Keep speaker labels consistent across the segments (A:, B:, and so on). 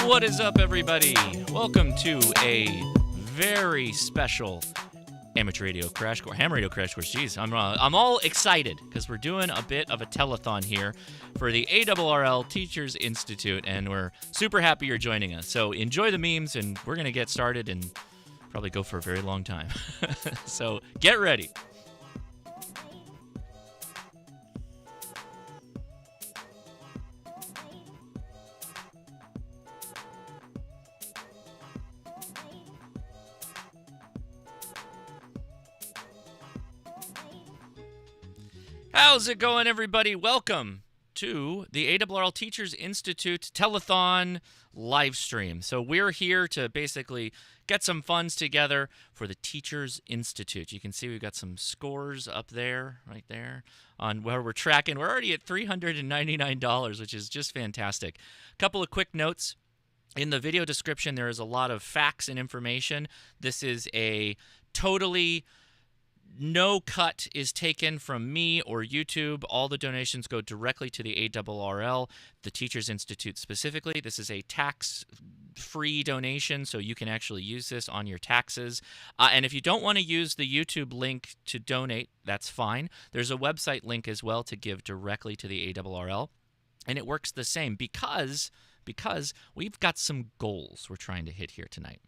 A: What is up, everybody? Welcome to a very special amateur radio crash course, ham radio crash course. Jeez, I'm all excited because we're doing a bit of a telethon here for the ARRL Teachers Institute, and we're super happy you're joining us. So enjoy the memes, and we're gonna get started and probably go for a very long time. So get ready. How's it going, everybody? Welcome to the ARRL Teachers Institute Telethon live stream. So we're here to basically get some funds together for the Teachers Institute. You can see we've got some scores up there, right there, on where we're tracking. We're already at $399, which is just fantastic. A couple of quick notes. In the video description, there is a lot of facts and information. This is a totally no cut is taken from me or YouTube. All the donations go directly to the ARRL, the Teachers Institute specifically. This is a tax-free donation, so you can actually use this on your taxes. And if you don't want to use the YouTube link to donate, that's fine. There's a website link as well to give directly to the ARRL, and it works the same because we've got some goals we're trying to hit here tonight.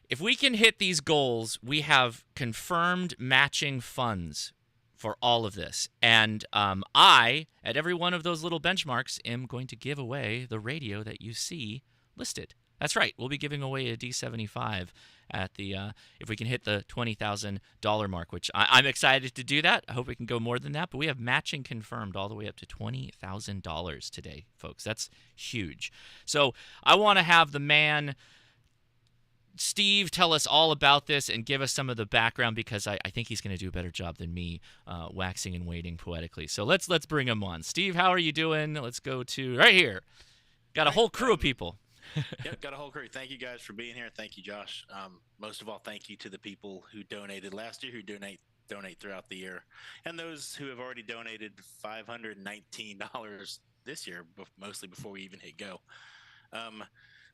A: If we can hit these goals, we have confirmed matching funds for all of this. And I, at every one of those little benchmarks, am going to give away the radio that you see listed. That's right. We'll be giving away a D75 at the if we can hit the $20,000 mark, which I'm excited to do that. I hope we can go more than that. But we have matching confirmed all the way up to $20,000 today, folks. That's huge. So I want to have the man Steve tell us all about this and give us some of the background, because I think he's going to do a better job than me waxing and waiting poetically. So let's bring him on. Steve, how are you doing? Let's go to right here. Got a whole crew of people.
B: Yep, got a whole crew. Thank you guys for being here. Thank you, Josh. Most of all, thank you to the people who donated last year, who donate throughout the year, and those who have already donated $519 this year, mostly before we even hit go.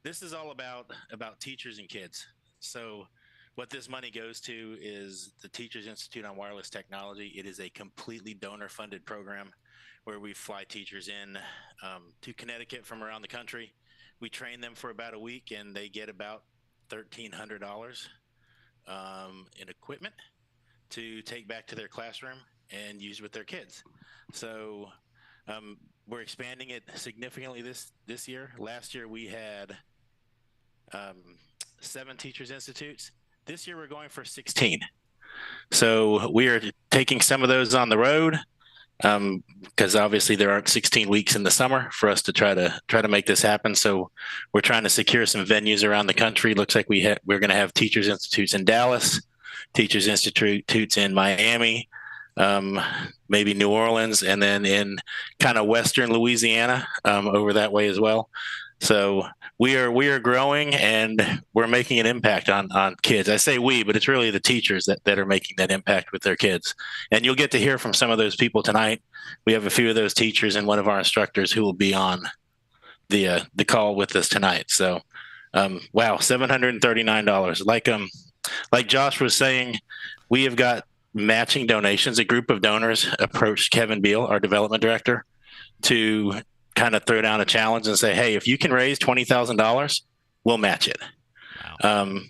B: This is all about teachers and kids. So what this money goes to is the Teachers Institute on Wireless Technology. It is a completely donor-funded program where we fly teachers in to Connecticut from around the country. We train them for about a week, and they get about $1,300 in equipment to take back to their classroom and use with their kids. So we're expanding it significantly this year. Last year we had 7 Teachers Institutes. This year we're going for 16. So we are taking some of those on the road because obviously there aren't 16 weeks in the summer for us to try to make this happen. So we're trying to secure some venues around the country. Looks like we're going to have Teachers Institutes in Dallas, Teachers Institutes in Miami, maybe New Orleans, and then in kind of Western Louisiana over that way as well. So we are growing, and we're making an impact on kids. I say we, but it's really the teachers that are making that impact with their kids. And you'll get to hear from some of those people tonight. We have a few of those teachers and one of our instructors who will be on the call with us tonight. So, wow, $739. Like Josh was saying, we have got matching donations. A group of donors approached Kevin Beal, our development director, to kind of throw down a challenge and say, hey, if you can raise $20,000, we'll match it. Wow.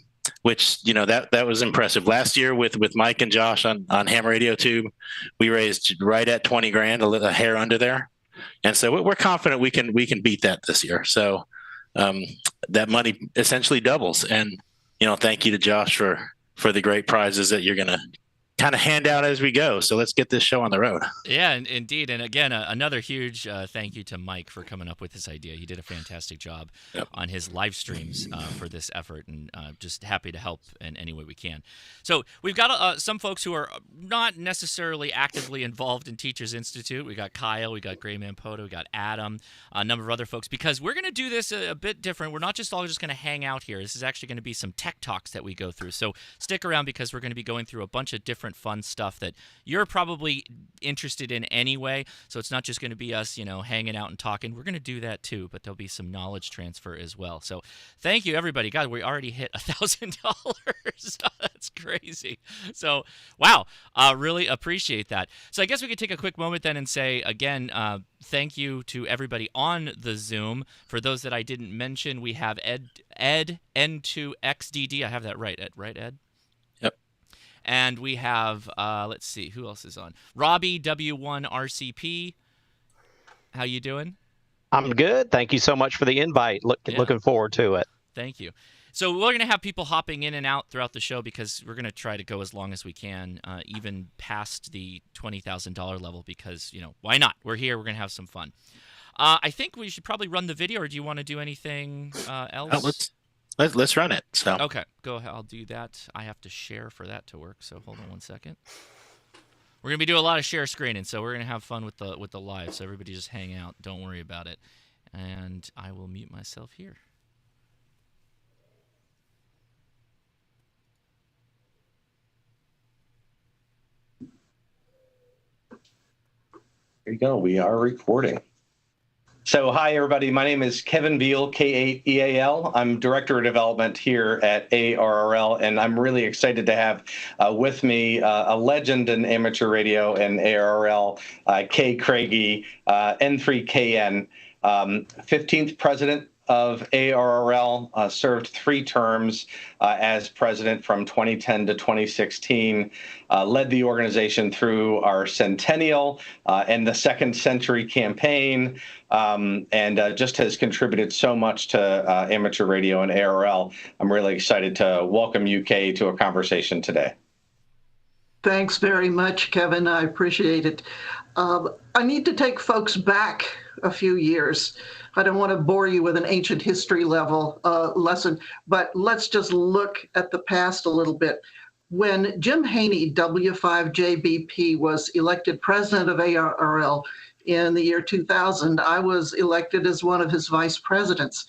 B: Which, that was impressive. Last year with Mike and Josh on Ham Radio Tube, we raised right at 20 grand, a hair under there. And so we're confident we can beat that this year. So that money essentially doubles. And, thank you to Josh for the great prizes that you're going to kind of hand out as we go. So let's get this show on the road.
A: Yeah, indeed. And again, another huge thank you to Mike for coming up with this idea. He did a fantastic job on his live streams for this effort, and just happy to help in any way we can. So we've got some folks who are not necessarily actively involved in Teachers Institute. We got Kyle, we got Gray Mampoto, we got Adam, a number of other folks, because we're going to do this a bit different. We're not just all going to hang out here. This is actually going to be some tech talks that we go through. So stick around, because we're going to be going through a bunch of different different fun stuff that you're probably interested in anyway. So it's not just going to be us, hanging out and talking. We're going to do that too, but there'll be some knowledge transfer as well. So thank you, everybody. God, we already hit $1,000. That's crazy. So, wow, really appreciate that. So I guess we could take a quick moment then and say, again, thank you to everybody on the Zoom. For those that I didn't mention, we have Ed N2XDD. I have that right, Ed?
B: Yep.
A: And we have, let's see, who else is on? Robbie W1RCP. How you doing?
C: I'm good. Thank you so much for the invite. Looking forward to it.
A: Thank you. So we're going to have people hopping in and out throughout the show because we're going to try to go as long as we can, even past the $20,000 level because, why not? We're here. We're going to have some fun. I think we should probably run the video, or do you want to do anything else?
B: Let's run it. So
A: okay, go ahead. I'll do that. I have to share for that to work, so hold on one second. We're going to be doing a lot of share screening, so we're going to have fun with the live, so everybody just hang out. Don't worry about it. And I will mute myself here.
D: Here you go. We are recording. So hi, everybody. My name is Kevin Veal, K8EAL. I'm Director of Development here at ARRL, and I'm really excited to have with me a legend in amateur radio and ARRL, Kay Craigie, N3KN, 15th president of ARRL, served 3 terms as president from 2010 to 2016, led the organization through our centennial and the second century campaign, and just has contributed so much to amateur radio and ARRL. I'm really excited to welcome you, Kay, to a conversation today.
E: Thanks very much, Kevin. I appreciate it. I need to take folks back a few years. I don't want to bore you with an ancient history level lesson, but let's just look at the past a little bit. When Jim Haney, W5JBP, was elected president of ARRL in the year 2000, I was elected as one of his vice presidents.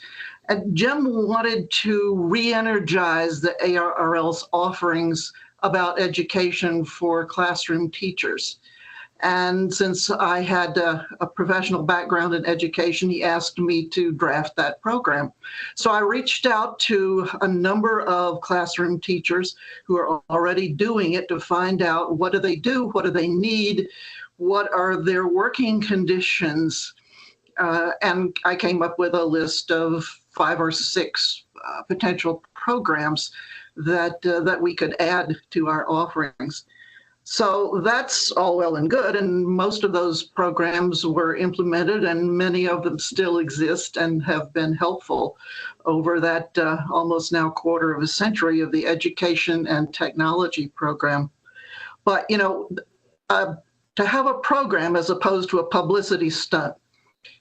E: And Jim wanted to re-energize the ARRL's offerings about education for classroom teachers. And since I had a professional background in education, he asked me to draft that program. So I reached out to a number of classroom teachers who are already doing it to find out what do they do, what do they need, what are their working conditions. And I came up with a list of 5 or 6 potential programs that we could add to our offerings. So that's all well and good, and most of those programs were implemented, and many of them still exist and have been helpful over that almost now quarter of a century of the education and technology program. But, to have a program as opposed to a publicity stunt,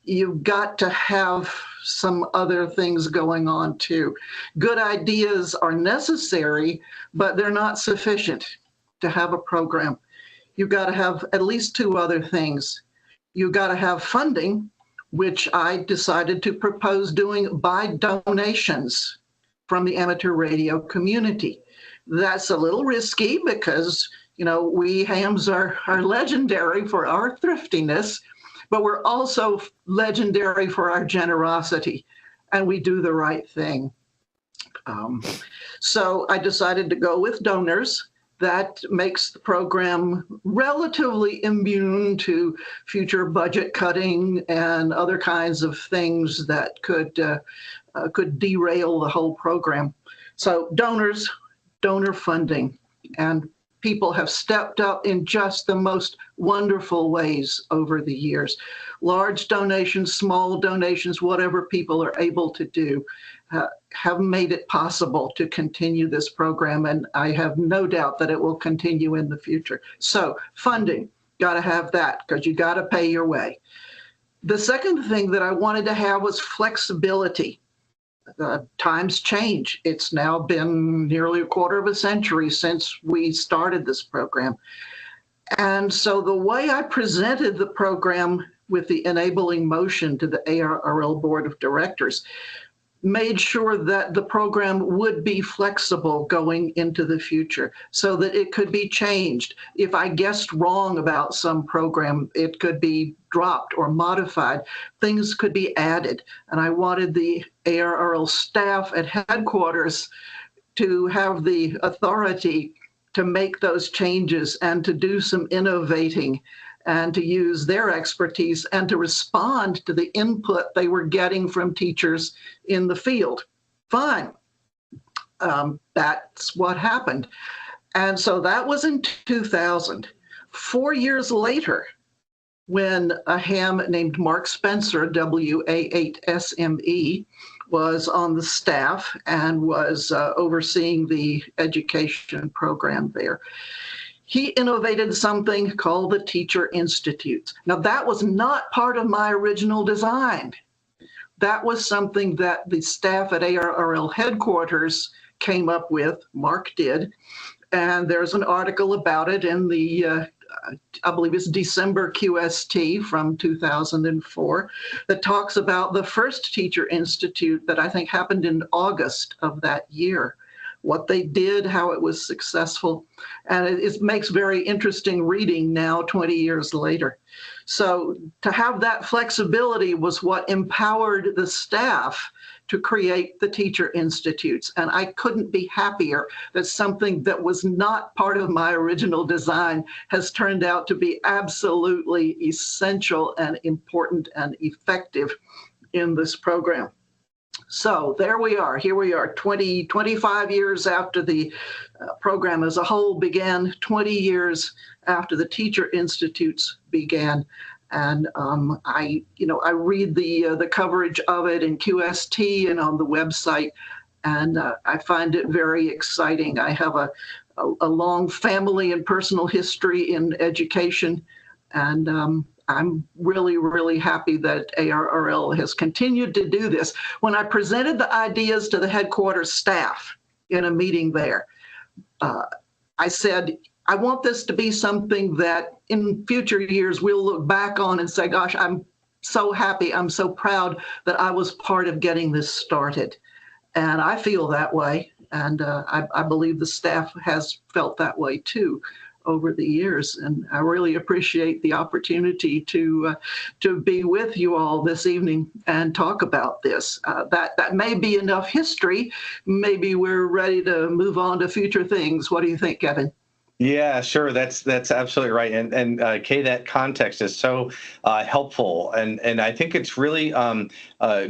E: you've got to have some other things going on too. Good ideas are necessary, but they're not sufficient to have a program. You've got to have at least 2 other things. You've got to have funding, which I decided to propose doing by donations from the amateur radio community. That's a little risky because, we hams are legendary for our thriftiness, but we're also legendary for our generosity, and we do the right thing. So I decided to go with donors. That makes the program relatively immune to future budget cutting and other kinds of things that could derail the whole program. So donors, donor funding, and people have stepped up in just the most wonderful ways over the years. Large donations, small donations, whatever people are able to do, have made it possible to continue this program, and I have no doubt that it will continue in the future. So funding, got to have that because you got to pay your way. The second thing that I wanted to have was flexibility. Times change. It's now been nearly a quarter of a century since we started this program. And so the way I presented the program with the enabling motion to the ARRL Board of Directors made sure that the program would be flexible going into the future so that it could be changed. If I guessed wrong about some program, it could be dropped or modified. Things could be added. And I wanted the ARRL staff at headquarters to have the authority to make those changes and to do some innovating and to use their expertise and to respond to the input they were getting from teachers in the field. Fine. That's what happened. And so that was in 2000. 4 years later, when a ham named Mark Spencer, WA8SME, was on the staff and was overseeing the education program there, he innovated something called the Teacher Institutes. Now, that was not part of my original design. That was something that the staff at ARRL headquarters came up with, Mark did, and there's an article about it in the, I believe it's December QST from 2004, that talks about the first Teacher Institute that I think happened in August of that year. What they did, how it was successful. And it makes very interesting reading now, 20 years later. So to have that flexibility was what empowered the staff to create the Teacher Institutes. And I couldn't be happier that something that was not part of my original design has turned out to be absolutely essential and important and effective in this program. So there we are. Here we are, 25 years after the program as a whole began, 20 years after the Teacher Institutes began. And I read the coverage of it in QST and on the website, and I find it very exciting. I have a long family and personal history in education, and I'm really, really happy that ARRL has continued to do this. When I presented the ideas to the headquarters staff in a meeting there, I said, I want this to be something that in future years we'll look back on and say, gosh, I'm so happy, I'm so proud that I was part of getting this started. And I feel that way. And I believe the staff has felt that way too over the years. And I really appreciate the opportunity to be with you all this evening and talk about this. That may be enough history. Maybe we're ready to move on to future things. What do you think, Kevin?
D: Yeah, sure. That's absolutely right. And Kay, that context is so helpful. And I think it's really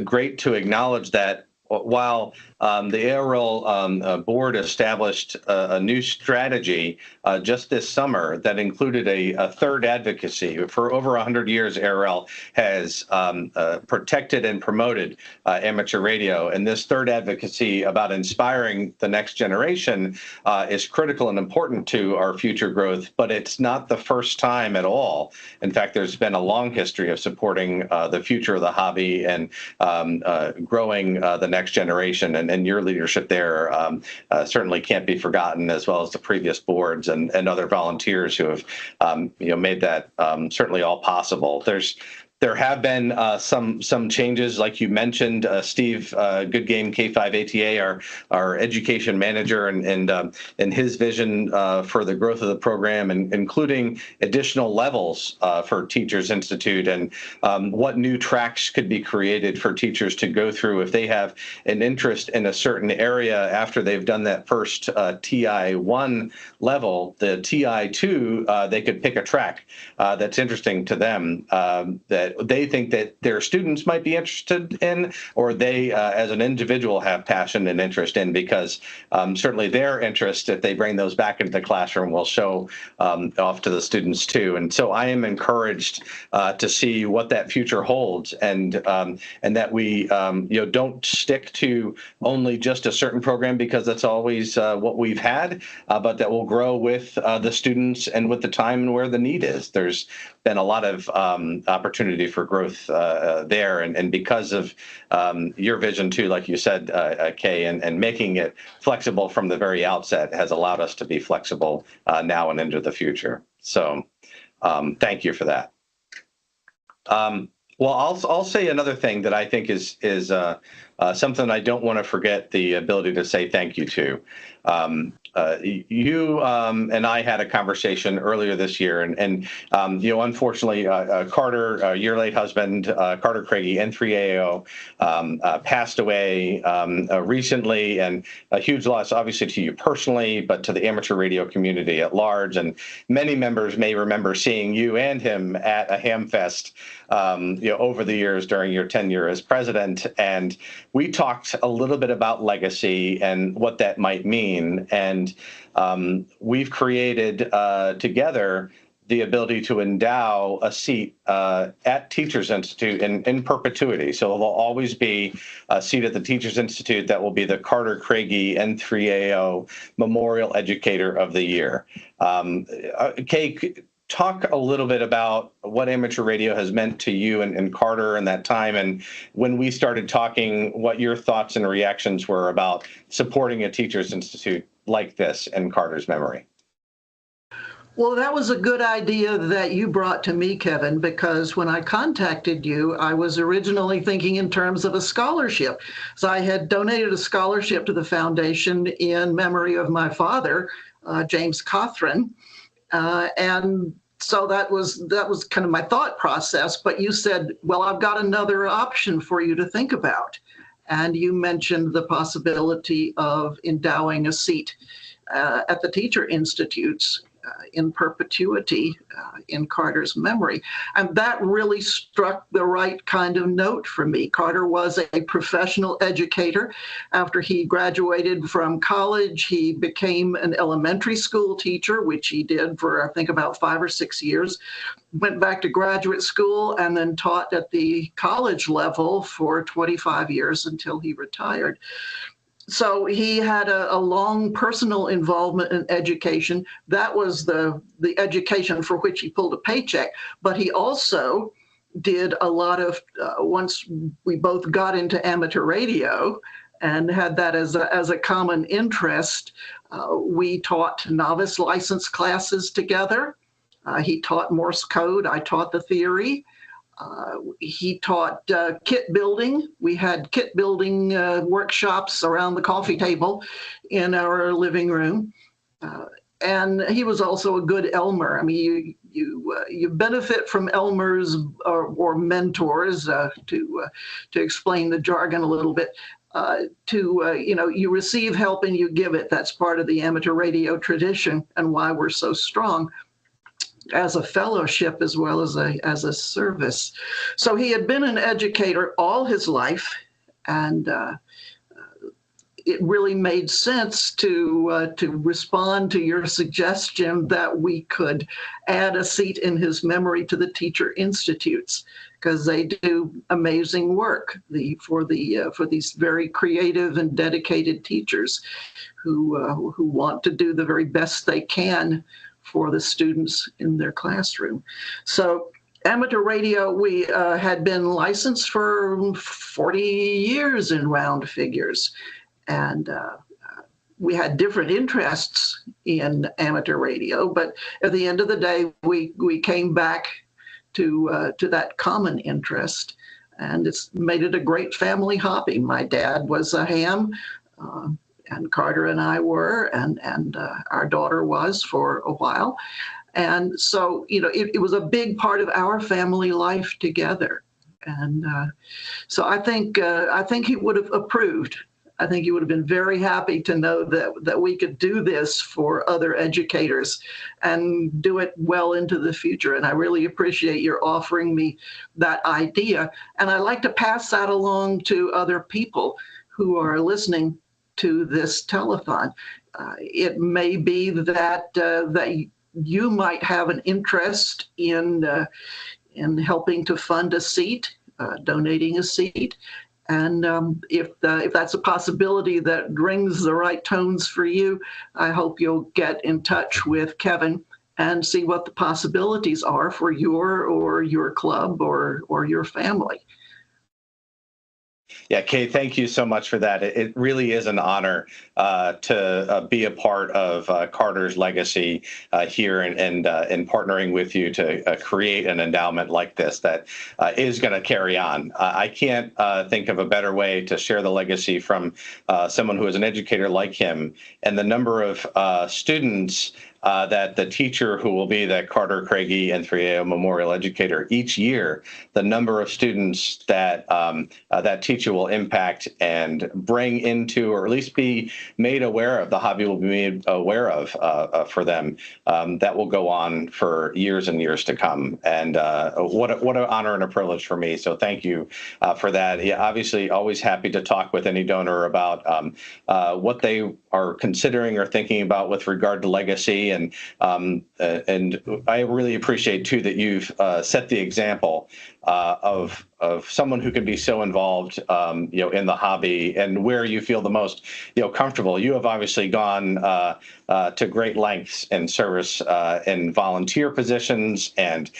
D: great to acknowledge that while the ARRL board established a new strategy just this summer that included a third advocacy. For over 100 years, ARRL has protected and promoted amateur radio. And this third advocacy about inspiring the next generation is critical and important to our future growth, but it's not the first time at all. In fact, there's been a long history of supporting the future of the hobby and growing the next generation. And your leadership there certainly can't be forgotten, as well as the previous boards and other volunteers who have made that certainly all possible. There have been some changes, like you mentioned, Steve Goodgame, K5ATA, our education manager, and his vision for the growth of the program, and including additional levels for Teachers Institute, and what new tracks could be created for teachers to go through if they have an interest in a certain area after they've done that first TI1 level. The TI2, they could pick a track that's interesting to them that they think that their students might be interested in, or they, as an individual, have passion and interest in, because certainly their interest, if they bring those back into the classroom, will show off to the students too. And so I am encouraged to see what that future holds, and that we don't stick to only just a certain program because that's always what we've had, but that will grow with the students and with the time and where the need is. There's been a lot of opportunity for growth there, and because of your vision too, like you said, Kay, and making it flexible from the very outset has allowed us to be flexible now and into the future. So thank you for that. Well, I'll say another thing that I think is something I don't want to forget the ability to say thank you to. You and I had a conversation earlier this year, and unfortunately, Carter, your late husband, Carter Craigie, N3AO, passed away recently, and a huge loss, obviously, to you personally, but to the amateur radio community at large. And many members may remember seeing you and him at a Hamfest, over the years during your tenure as president. And we talked a little bit about legacy and what that might mean. And we've created together the ability to endow a seat at Teachers Institute in perpetuity. So there'll always be a seat at the Teachers Institute that will be the Carter Craigie N3AO Memorial Educator of the Year. Kay, talk a little bit about what amateur radio has meant to you and Carter in that time, and when we started talking, what your thoughts and reactions were about supporting a Teachers Institute like this in Carter's memory.
E: Well, that was a good idea that you brought to me, Kevin, because when I contacted you, I was originally thinking in terms of a scholarship. So I had donated a scholarship to the foundation in memory of my father, James Cothran, and so that was kind of my thought process. But you said, well, I've got another option for you to think about. And you mentioned the possibility of endowing a seat at the Teacher Institutes in perpetuity in Carter's memory. And that really struck the right kind of note for me. Carter was a professional educator. After he graduated from college, he became an elementary school teacher, which he did for, I think, about 5 or 6 years. Went back to graduate school and then taught at the college level for 25 years until he retired. So he had a long personal involvement in education. That was the education for which he pulled a paycheck. But he also did a lot of, once we both got into amateur radio and had that as a common interest, we taught novice license classes together. He taught Morse code. I taught the theory. He taught kit building. We had kit building workshops around the coffee table in our living room. And he was also a good Elmer. I mean, you benefit from Elmers or mentors, to explain the jargon a little bit. You receive help and you give it. That's part of the amateur radio tradition and why we're so strong as a fellowship as well as a service. So he had been an educator all his life, and it really made sense to respond to your suggestion that we could add a seat in his memory to the Teacher Institutes, because they do amazing work for these very creative and dedicated teachers who want to do the very best they can for the students in their classroom. So amateur radio, we had been licensed for 40 years in round figures. And we had different interests in amateur radio, but at the end of the day, we came back to that common interest, and it's made it a great family hobby. My dad was a ham, and Carter and I were, and our daughter was for a while. And so, it was a big part of our family life together. And so I think he would have approved. I think he would have been very happy to know that we could do this for other educators and do it well into the future. And I really appreciate your offering me that idea. And I'd like to pass that along to other people who are listening to this telethon. It may be that you might have an interest in helping to fund a seat, donating a seat. And if that's a possibility that rings the right tones for you, I hope you'll get in touch with Kevin and see what the possibilities are for your club or your family.
D: Yeah, Kay, thank you so much for that. It really is an honor to be a part of Carter's legacy here and partnering with you to create an endowment like this that is going to carry on. I can't think of a better way to share the legacy from someone who is an educator like him, and the number of students that the teacher who will be the Carter Craigie N3AO Memorial Educator each year, the number of students that that teacher will impact and bring into, or at least be made aware of, the hobby will be made aware of for them, that will go on for years and years to come. And what an honor and a privilege for me. So thank you for that. Yeah, obviously, always happy to talk with any donor about what they are considering or thinking about with regard to legacy. And I really appreciate too that you've set the example of someone who can be so involved, in the hobby and where you feel the most, comfortable. You have obviously gone to great lengths in service in volunteer positions and,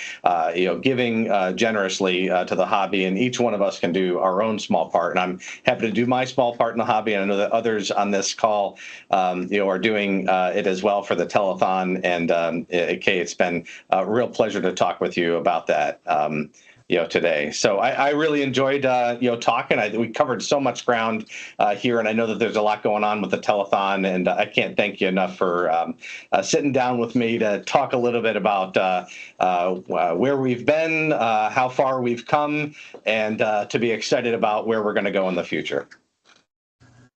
D: giving generously to the hobby. And each one of us can do our own small part. And I'm happy to do my small part in the hobby. And I know that others on this call, are doing it as well for the telethon. And Kay, it's been a real pleasure to talk with you about that. Today. So I really enjoyed, talking. We covered so much ground here, and I know that there's a lot going on with the telethon, and I can't thank you enough for sitting down with me to talk a little bit about where we've been, how far we've come, and to be excited about where we're going to go in the future.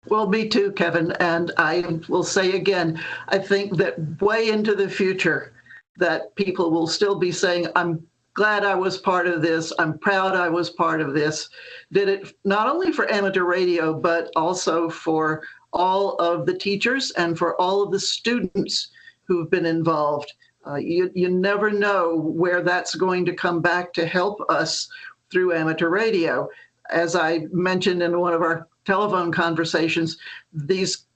E: Well, me too, Kevin. And I will say again, I think that way into the future, that people will still be saying, I'm glad I was part of this. I'm proud I was part of this. Did it not only for amateur radio, but also for all of the teachers and for all of the students who've been involved. You never know where that's going to come back to help us through amateur radio. As I mentioned in one of our telephone conversations, these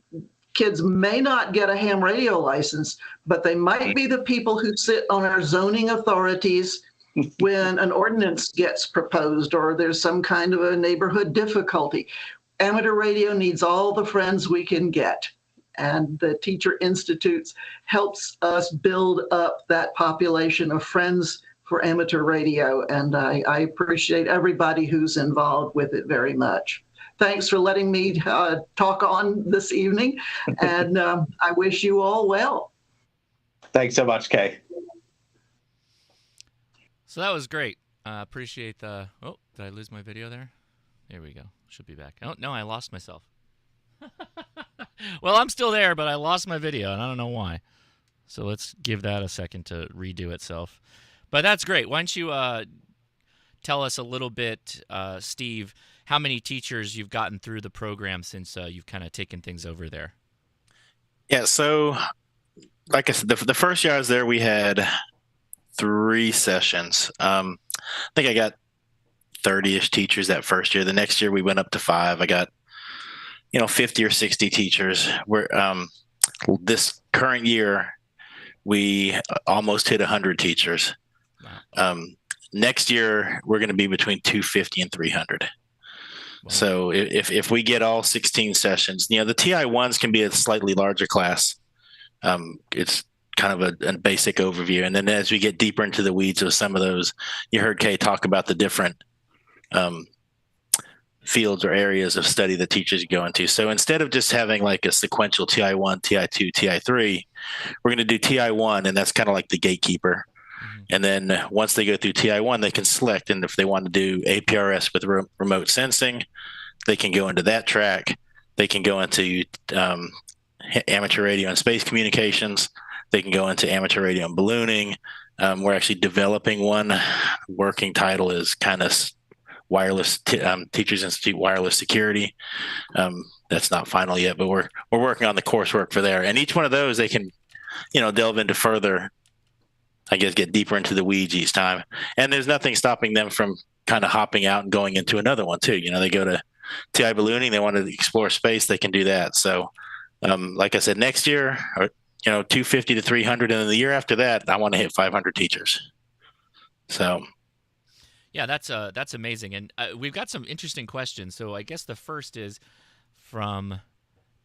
E: kids may not get a ham radio license, but they might be the people who sit on our zoning authorities when an ordinance gets proposed or there's some kind of a neighborhood difficulty. Amateur radio needs all the friends we can get. And the Teacher Institutes helps us build up that population of friends for amateur radio. And I appreciate everybody who's involved with it very much. Thanks for letting me talk on this evening. And I wish you all well.
D: Thanks so much, Kay.
A: So that was great. Appreciate the... Oh, did I lose my video there? There we go. Should be back. Oh, no, I lost myself. Well, I'm still there, but I lost my video, and I don't know why. So let's give that a second to redo itself. But that's great. Why don't you tell us a little bit, Steve, how many teachers you've gotten through the program since you've kind of taken things over there?
B: Yeah, so like I said, the first year I was there, we had 3 sessions. I think I got 30-ish teachers that first year. The next year we went up to 5. I got 50 or 60 teachers. This current year we almost hit 100 teachers. Wow. Next year we're going to be between 250 and 300. Wow. So if we get all 16 sessions, the TI1s can be a slightly larger class. It's kind of a basic overview. And then as we get deeper into the weeds of some of those, you heard Kay talk about the different fields or areas of study that teachers go into. So instead of just having like a sequential TI1, TI2, TI3, we're going to do TI1, and that's kind of like the gatekeeper. Mm-hmm. And then once they go through TI1, they can select. And if they want to do APRS with remote sensing, they can go into that track. They can go into amateur radio and space communications. They can go into amateur radio and ballooning. We're actually developing one. Working title is kind of wireless Teachers Institute wireless security. That's not final yet, but we're working on the coursework for there. And each one of those, they can, delve into further, I guess, get deeper into the weeds each time. And there's nothing stopping them from kind of hopping out and going into another one too. They go to TI ballooning, they want to explore space, they can do that. So, like I said, next year, 250 to 300, and then the year after that, I want to hit 500 teachers. So.
A: Yeah, that's amazing, and we've got some interesting questions. So I guess the first is from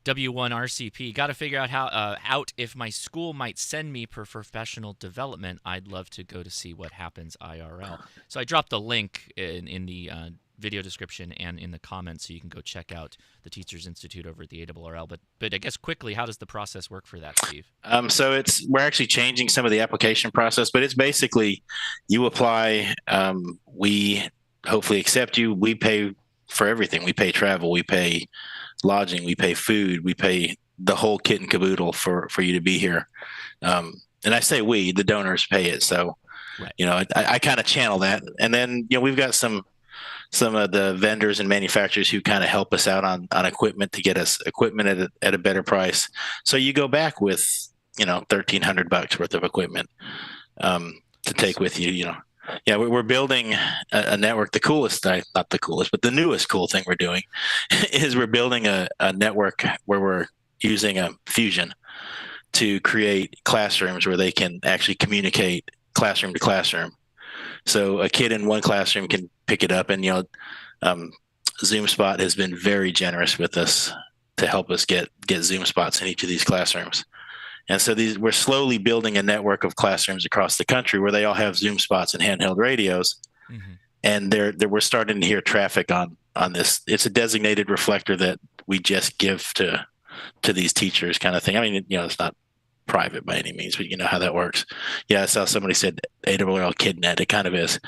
A: W1RCP. Got to figure out how if my school might send me for professional development. I'd love to go to see what happens IRL. So I dropped the link in the video description and in the comments, so you can go check out the Teachers Institute over at the ARRL. But I guess quickly, how does the process work for that, Steve?
B: So we're actually changing some of the application process, but it's basically you apply, we hopefully accept you, we pay for everything. We pay travel, we pay lodging, we pay food, we pay the whole kit and caboodle for you to be here. And I say we, the donors pay it. So, right. I kind of channel that. And then, we've got some of the vendors and manufacturers who kind of help us out on equipment to get us equipment at a better price. So you go back with, $1,300 worth of equipment to take with you, Yeah, we're building a network. Not the coolest, but the newest cool thing we're doing is we're building a network where we're using a Fusion to create classrooms where they can actually communicate classroom to classroom. So a kid in one classroom can pick it up, and ZoomSpot has been very generous with us to help us get Zoom spots in each of these classrooms. And so we're slowly building a network of classrooms across the country where they all have Zoom spots and handheld radios. Mm-hmm. And we're starting to hear traffic on this. It's a designated reflector that we just give to these teachers, kind of thing. I mean, it's not private by any means, but you know how that works. Yeah, I saw somebody said ARRL KidNet. It kind of is.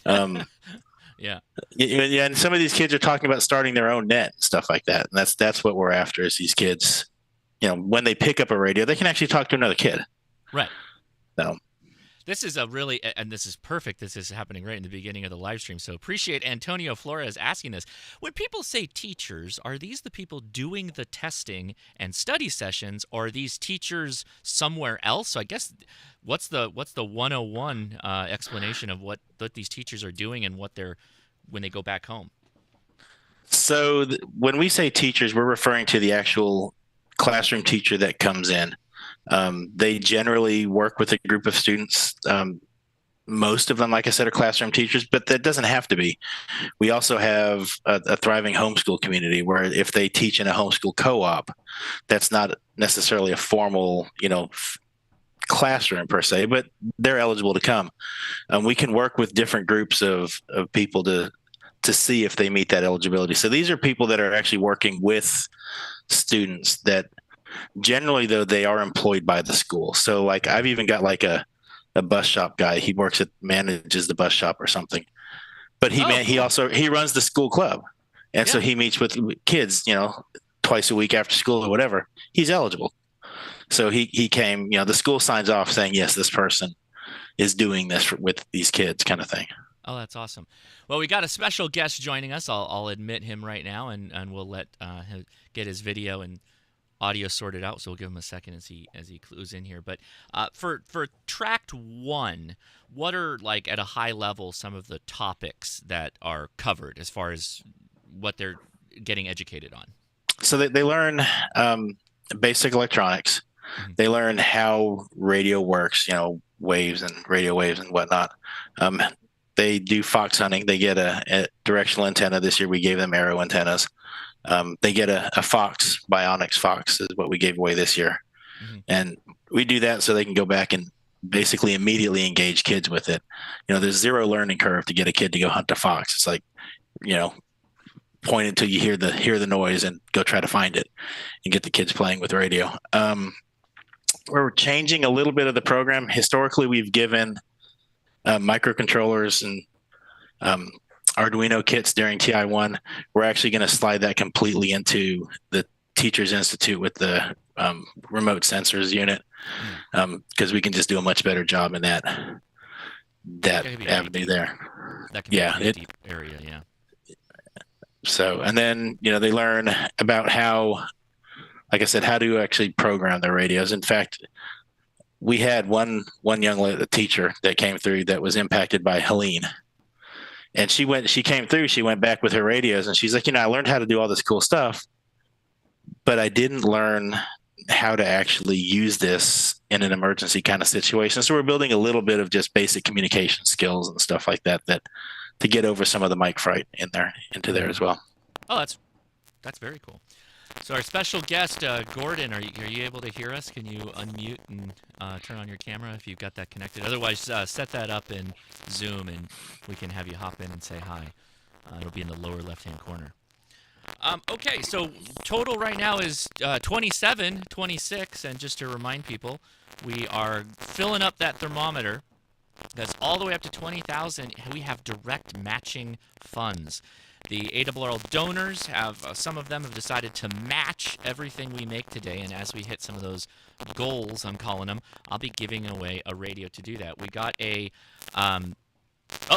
A: Yeah.
B: Yeah, and some of these kids are talking about starting their own net and stuff like that. And that's what we're after, is these kids, when they pick up a radio, they can actually talk to another kid.
A: Right.
B: So
A: this is and this is perfect. This is happening right in the beginning of the live stream. So appreciate Antonio Flores asking this. When people say teachers, are these the people doing the testing and study sessions, or are these teachers somewhere else? So I guess what's the 101 explanation of what these teachers are doing and when they go back home?
B: So when we say teachers, we're referring to the actual classroom teacher that comes in. They generally work with a group of students. Most of them, like I said, are classroom teachers, but that doesn't have to be. We also have a thriving homeschool community where if they teach in a homeschool co-op, that's not necessarily a formal, classroom per se, but they're eligible to come. We can work with different groups of people to see if they meet that eligibility. So these are people that are actually working with students that generally, though, they are employed by the school. So like I've even got like a bus shop guy. He manages the bus shop or something, but he also runs the school club. And so he meets with kids, twice a week after school or whatever. He's eligible. So he came, the school signs off saying, yes, this person is doing this with these kids, kind of thing.
A: Oh, that's awesome. Well, we got a special guest joining us. I'll admit him right now, and we'll let him get his video and audio sorted out. So we'll give him a second as he clues in here. But for Tract 1, what are, like, at a high level, some of the topics that are covered as far as what they're getting educated on?
B: So they learn basic electronics. Mm-hmm. They learn how radio works, waves and radio waves and whatnot. They do fox hunting. They get a directional antenna. This year we gave them arrow antennas. They get a Fox, Bionics Fox is what we gave away this year. Mm-hmm. And we do that so they can go back and basically immediately engage kids with it. There's zero learning curve to get a kid to go hunt a fox. It's like, point until you hear the noise and go try to find it and get the kids playing with radio. We're changing a little bit of the program. Historically, we've given microcontrollers and Arduino kits during TI1. We're actually going to slide that completely into the Teachers Institute with the remote sensors unit, because we can just do a much better job in that avenue there.
A: That can be a deep area, yeah.
B: So, and then, they learn about how, like I said, how to actually program their radios. In fact, we had one young teacher that came through that was impacted by Helene. And she came through, she went back with her radios, and she's like, I learned how to do all this cool stuff, but I didn't learn how to actually use this in an emergency kind of situation. So we're building a little bit of just basic communication skills and stuff like that get over some of the mic fright into there as well.
A: Oh, that's very cool. So our special guest, Gordon, are you able to hear us? Can you unmute and turn on your camera if you've got that connected? Otherwise, set that up in Zoom and we can have you hop in and say hi. It'll be in the lower left-hand corner. Okay, so total right now is 27, 26, and just to remind people, we are filling up that thermometer. That's all the way up to 20,000. We have direct matching funds. The ARRL donors have, some of them have decided to match everything we make today, and as we hit some of those goals, I'm calling them, I'll be giving away a radio to do that. We got a,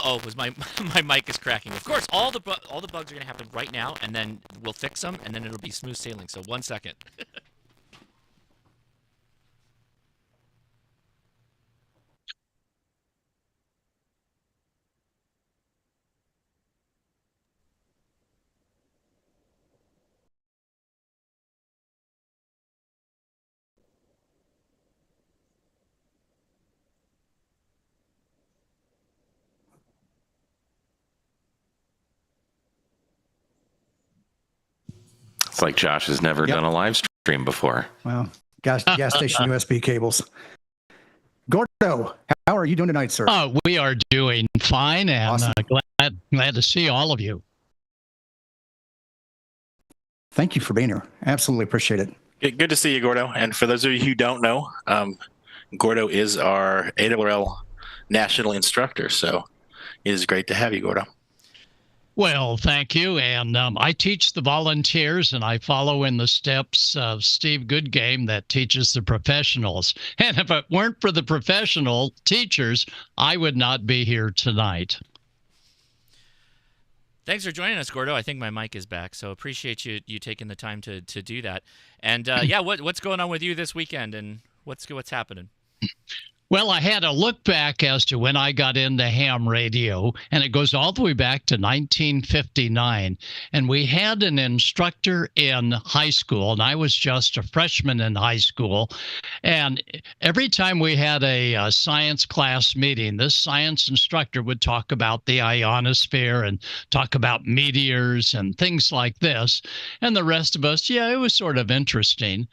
A: was my mic is cracking. Of course, all the bugs are going to happen right now, and then we'll fix them, and then it'll be smooth sailing. So 1 second.
F: It's like Josh has never done a live stream before.
G: Well, gas station USB cables. Gordo, how are you doing tonight, sir?
H: Oh, we are doing fine, and
G: Awesome.
H: glad to see all of you.
G: Thank you for being here. Absolutely appreciate it.
B: Good to see you, Gordo. And for those of you who don't know, Gordo is our ARRL national instructor. So it is great to have you, Gordo.
H: Well, thank you. And I teach the volunteers, and I follow in the steps of Steve Goodgame that teaches the professionals. And if it weren't for the professional teachers, I would not be here tonight.
A: Thanks for joining us, Gordo. I think my mic is back, so appreciate you taking the time to do that. And yeah, what's going on with you this weekend, and what's happening?
H: Well, I had a look back as to when I got into ham radio, and it goes all the way back to 1959. And we had an instructor in high school, and I was just a freshman in high school. And every time we had a science class meeting, this science instructor would talk about the ionosphere and talk about meteors and things like this. And the rest of us, yeah, it was sort of interesting.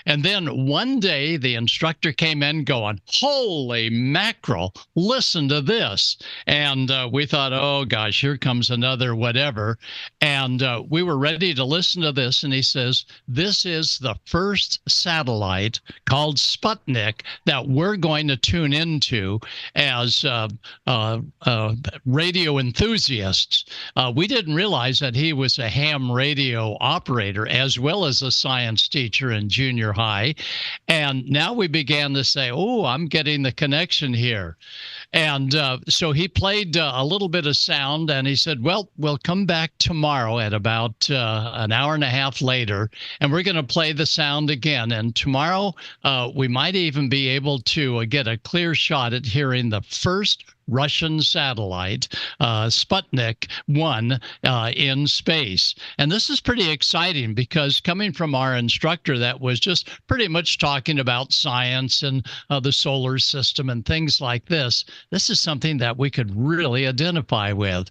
H: And then one day the instructor came in going, holy mackerel, listen to this. And we thought, oh gosh, here comes another whatever. And we were ready to listen to this. And he says, this is the first satellite called Sputnik that we're going to tune into as radio enthusiasts. We didn't realize that he was a ham radio operator as well as a science teacher in junior high. And now we began to say, oh, I'm getting the connection here. And so he played a little bit of sound, and he said, well, we'll come back tomorrow at about an hour and a half later, and we're going to play the sound again. And tomorrow we might even be able to get a clear shot at hearing the first Russian satellite, Sputnik 1, in space. And this is pretty exciting because coming from our instructor that was just pretty much talking about science and the solar system and things like this is something that we could really identify with.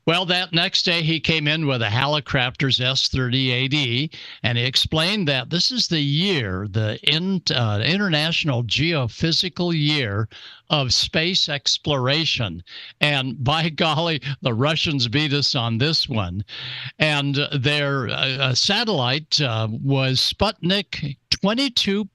H: Well, that next day he came in with a Hallicrafter's S30AD, and he explained that this is the year, the International Geophysical Year of space exploration. And by golly, the Russians beat us on this one. And their satellite was Sputnik 22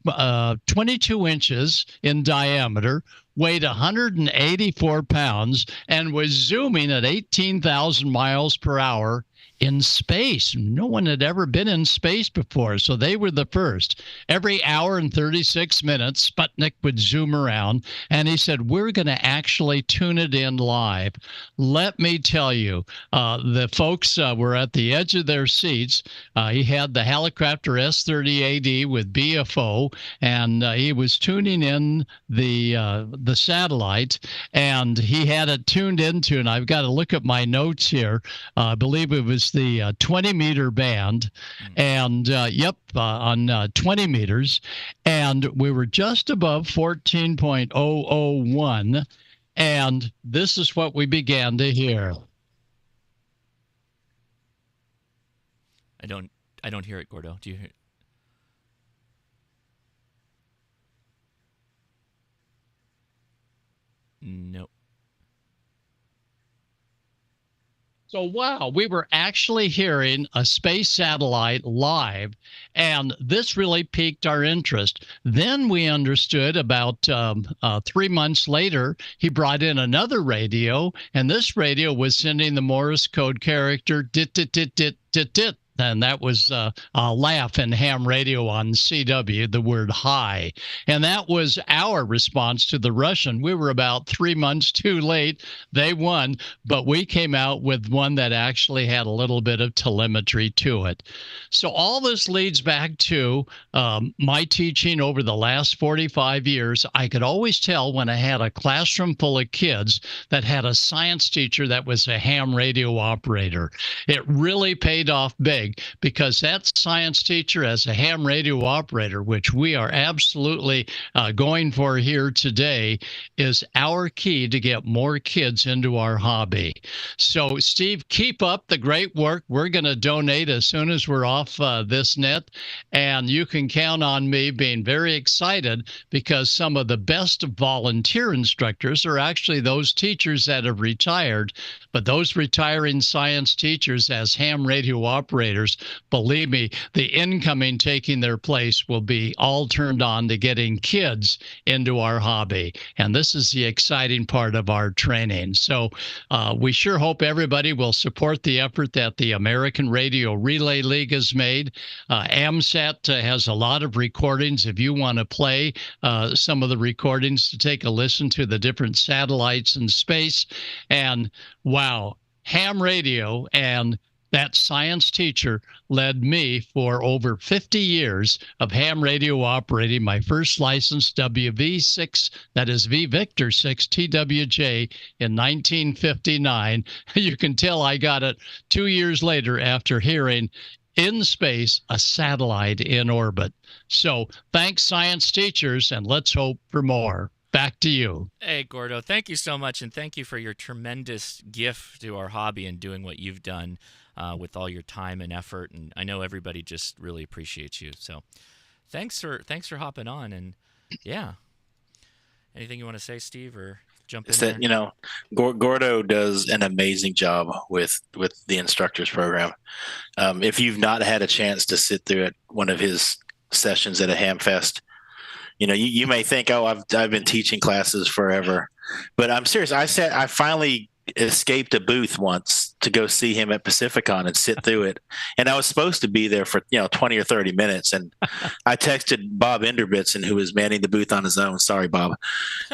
H: inches in diameter, weighed 184 pounds, and was zooming at 18,000 miles per hour in space. No one had ever been in space before, so they were the first. Every hour and 36 minutes, Sputnik would zoom around, and he said, we're going to actually tune it in live. Let me tell you, the folks were at the edge of their seats. He had the Hallicrafter S30AD with BFO, and he was tuning in the satellite, and he had it tuned into, and I've got to look at my notes here. I believe it was the 20-meter band, and on 20 meters, and we were just above 14.001, and this is what we began to hear.
A: I don't hear it, Gordo. Do you hear it? No.
H: So, wow, we were actually hearing a space satellite live, and this really piqued our interest. Then we understood about 3 months later, he brought in another radio, and this radio was sending the Morse code character dit, dit, dit, dit, dit, dit. And that was a laugh in ham radio on CW, the word hi. And that was our response to the Russian. We were about 3 months too late. They won, but we came out with one that actually had a little bit of telemetry to it. So all this leads back to my teaching over the last 45 years. I could always tell when I had a classroom full of kids that had a science teacher that was a ham radio operator. It really paid off big, because that science teacher as a ham radio operator, which we are absolutely going for here today, is our key to get more kids into our hobby. So, Steve, keep up the great work. We're going to donate as soon as we're off this net, and you can count on me being very excited, because some of the best volunteer instructors are actually those teachers that have retired. But those retiring science teachers as ham radio operators, believe me, the incoming taking their place will be all turned on to getting kids into our hobby. And this is the exciting part of our training. So we sure hope everybody will support the effort that the American Radio Relay League has made. AMSAT has a lot of recordings. If you want to play some of the recordings to take a listen to the different satellites in space. And wow, ham radio and that science teacher led me for over 50 years of ham radio operating. My first license, WV6, that is V Victor 6 TWJ in 1959. You can tell I got it 2 years later after hearing in space a satellite in orbit. So thanks, science teachers, and let's hope for more. Back to you.
A: Hey, Gordo, thank you so much, and thank you for your tremendous gift to our hobby and doing what you've done with all your time and effort. And I know everybody just really appreciates you. So thanks for hopping on. And yeah, anything you want to say, Steve, or jump in there?
B: You know, Gordo does an amazing job with the instructors program. If you've not had a chance to sit through one of his sessions at a ham fest, you know, you may think, oh, I've been teaching classes forever, but I'm serious. I finally escaped a booth once to go see him at Pacificon and sit through it. And I was supposed to be there for, 20 or 30 minutes. And I texted Bob Enderbitson, who was manning the booth on his own. Sorry, Bob.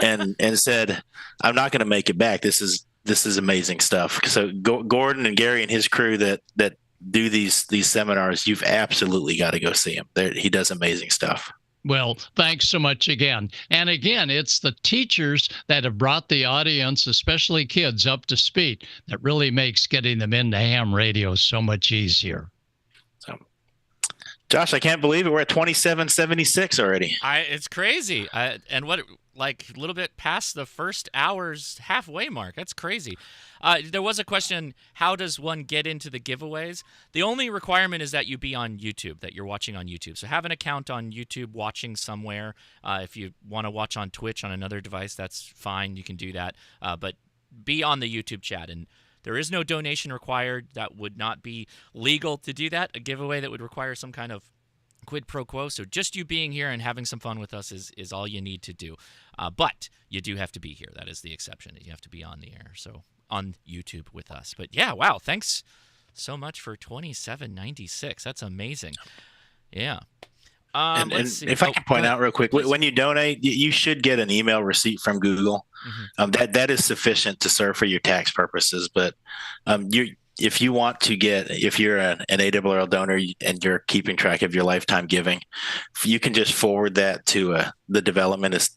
B: And said, I'm not going to make it back. This is amazing stuff. So Gordon and Gary and his crew that do these seminars, you've absolutely got to go see him. He does amazing stuff.
H: Well, thanks so much again. And again, it's the teachers that have brought the audience, especially kids, up to speed that really makes getting them into ham radio so much easier.
B: So, Josh, I can't believe it. We're at 2776 already.
A: It's crazy. And what, like a little bit past the first hour's halfway mark. That's crazy. There was a question, how does one get into the giveaways? The only requirement is that you be on YouTube, that you're watching on YouTube. So have an account on YouTube, watching somewhere. If you want to watch on Twitch on another device, that's fine. You can do that. But be on the YouTube chat. And there is no donation required. That would not be legal to do that. A giveaway that would require some kind of quid pro quo. So just you being here and having some fun with us is all you need to do. But you do have to be here. That is the exception. You have to be on the air. So on YouTube with us. But yeah, wow, thanks so much for 2796. That's amazing. Yeah.
B: And if I can point out real quick, when you donate, you should get an email receipt from Google. Mm-hmm. That is sufficient to serve for your tax purposes. But if you're an ARRL donor and you're keeping track of your lifetime giving, you can just forward that to the development at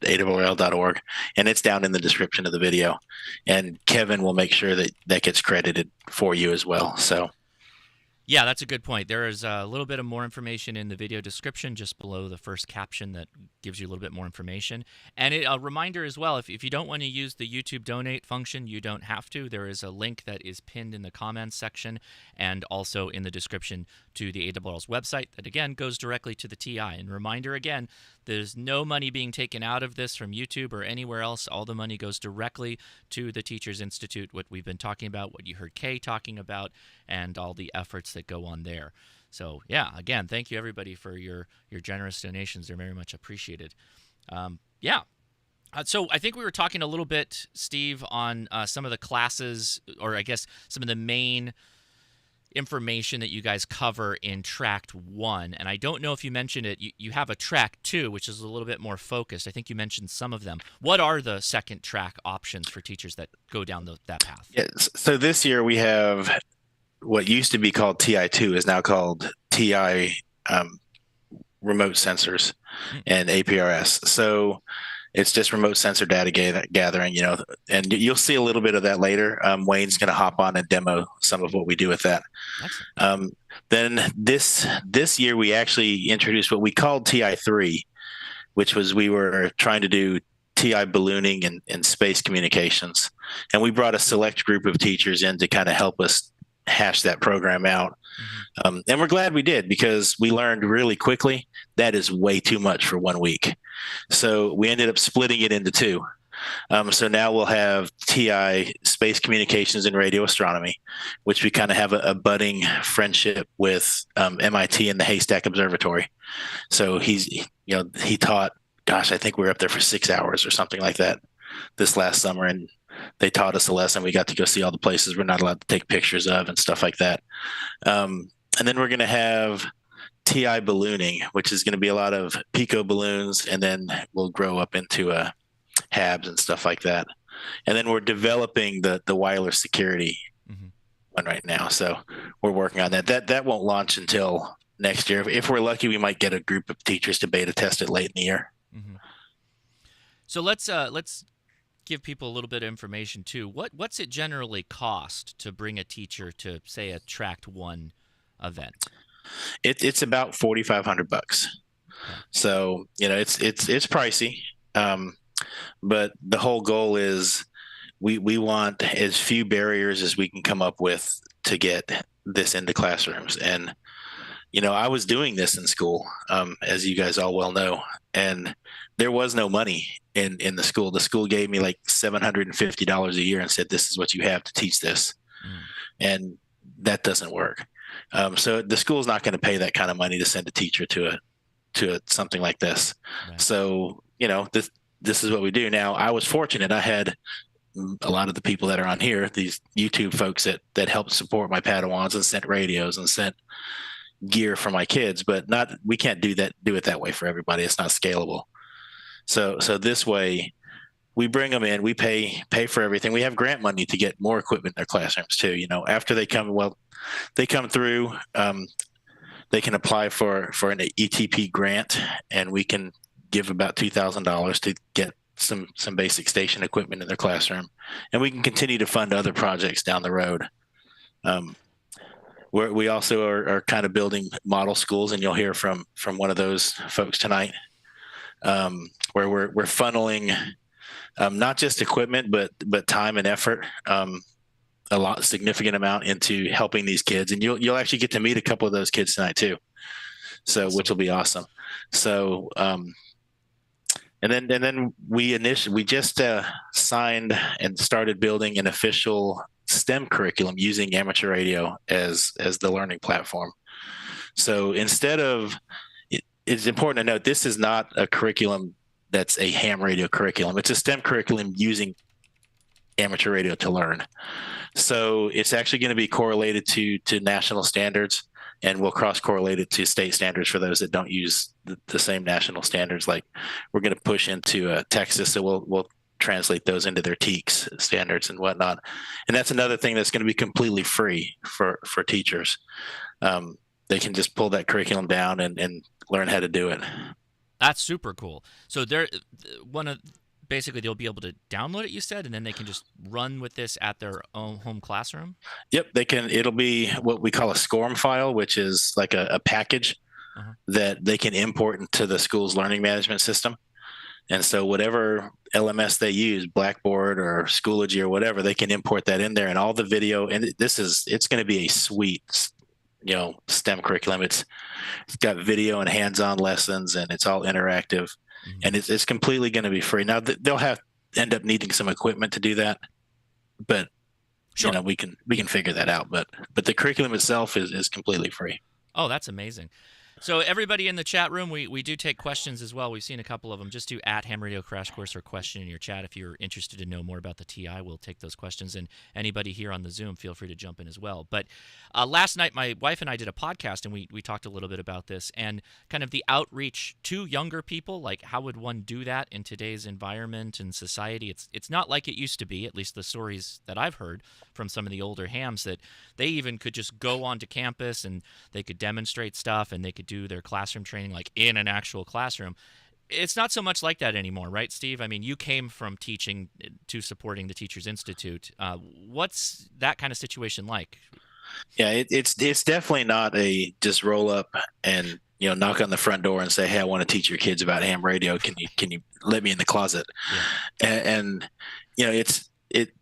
B: ARRL.org, and it's down in the description of the video. And Kevin will make sure that gets credited for you as well. So,
A: Yeah, that's a good point. There is a little bit of more information in the video description just below the first caption that gives you a little bit more information. And a reminder as well, if you don't want to use the YouTube donate function, you don't have to. There is a link that is pinned in the comments section and also in the description to the ARRL's website that, again, goes directly to the TI. And reminder again, there's no money being taken out of this from YouTube or anywhere else. All the money goes directly to the Teachers Institute, what we've been talking about, what you heard Kay talking about, and all the efforts that go on there. So, yeah, again, thank you, everybody, for your generous donations. They're very much appreciated. So I think we were talking a little bit, Steve, on some of the classes, or I guess some of the main information that you guys cover in Track 1. And I don't know if you mentioned it. You have a Track 2, which is a little bit more focused. I think you mentioned some of them. What are the second track options for teachers that go down that path?
B: Yes. So this year we have what used to be called TI2 is now called TI remote sensors and APRS. So it's just remote sensor data gathering, and you'll see a little bit of that later. Wayne's going to hop on and demo some of what we do with that. Then this year we actually introduced what we called TI3, which was we were trying to do TI ballooning and space communications. And we brought a select group of teachers in to kind of help us hash that program out. And we're glad we did, because we learned really quickly that is way too much for 1 week. So we ended up splitting it into two. So now we'll have TI space communications and radio astronomy, which we kind of have a budding friendship with MIT and the Haystack Observatory. So he taught, gosh, I think we were up there for 6 hours or something like that this last summer. And they taught us a lesson. We got to go see all the places we're not allowed to take pictures of and stuff like that. And then we're going to have TI ballooning, which is going to be a lot of pico balloons, and then we'll grow up into HABs and stuff like that. And then we're developing the wireless security one right now. So we're working on that. That won't launch until next year. If we're lucky, we might get a group of teachers to beta test it late in the year.
A: So let's give people a little bit of information too. What's it generally cost to bring a teacher to, say, a Track 1 event?
B: It's about $4,500. So it's pricey, but the whole goal is we want as few barriers as we can come up with to get this into classrooms. And I was doing this in school, as you guys all well know, and there was no money in the school. The school gave me like $750 a year and said, "This is what you have to teach this," and that doesn't work. So the school's not going to pay that kind of money to send a teacher to something like this. Right. So this is what we do. Now, I was fortunate. I had a lot of the people that are on here, these YouTube folks that helped support my Padawans and sent radios and sent gear for my kids, but we can't do it that way for everybody. It's not scalable. So this way, we bring them in, we pay for everything. We have grant money to get more equipment in their classrooms too. After they come through, they can apply for an ETP grant, and we can give about $2,000 to get some basic station equipment in their classroom, and we can continue to fund other projects down the road. We also are kind of building model schools, and you'll hear from one of those folks tonight, where we're funneling not just equipment, but time and effort, significant amount into helping these kids. And you'll actually get to meet a couple of those kids tonight too. So, which will be awesome. So, and then we just signed and started building an official STEM curriculum using amateur radio as the learning platform. So instead of, it's important to note, this is not a curriculum that's a ham radio curriculum. It's a STEM curriculum using amateur radio to learn. So it's actually going to be correlated to national standards, and we'll cross-correlate it to state standards for those that don't use the same national standards. Like we're going to push into Texas, so we'll translate those into their TEKS standards and whatnot. And that's another thing that's going to be completely free for teachers. They can just pull that curriculum down and learn how to do it.
A: That's super cool. So one of basically they'll be able to download it, you said, and then they can just run with this at their own home classroom?
B: Yep, they can. It'll be what we call a SCORM file, which is like a package that they can import into the school's learning management system. And so whatever LMS they use, Blackboard or Schoology or whatever, they can import that in there, and all the video. And it's going to be a sweet, STEM curriculum. It's got video and hands-on lessons, and it's all interactive, and it's completely going to be free. Now they'll end up needing some equipment to do that, but
A: sure,
B: we can figure that out. But the curriculum itself is completely free.
A: Oh, that's amazing. So everybody in the chat room, we do take questions as well. We've seen a couple of them. Just do @Ham Radio Crash Course or question in your chat if you're interested to know more about the TI. We'll take those questions. And anybody here on the Zoom, feel free to jump in as well. But last night, my wife and I did a podcast, and we talked a little bit about this and kind of the outreach to younger people. Like, how would one do that in today's environment and society? It's not like it used to be, at least the stories that I've heard from some of the older hams, that they even could just go onto campus and they could demonstrate stuff and they could do their classroom training like in an actual classroom. It's not so much like that anymore, right, Steve? I mean, you came from teaching to supporting the Teachers Institute. What's that kind of situation like?
B: Yeah, it's definitely not a just roll up and knock on the front door and say, hey, I want to teach your kids about ham radio. Can you let me in the closet? Yeah. And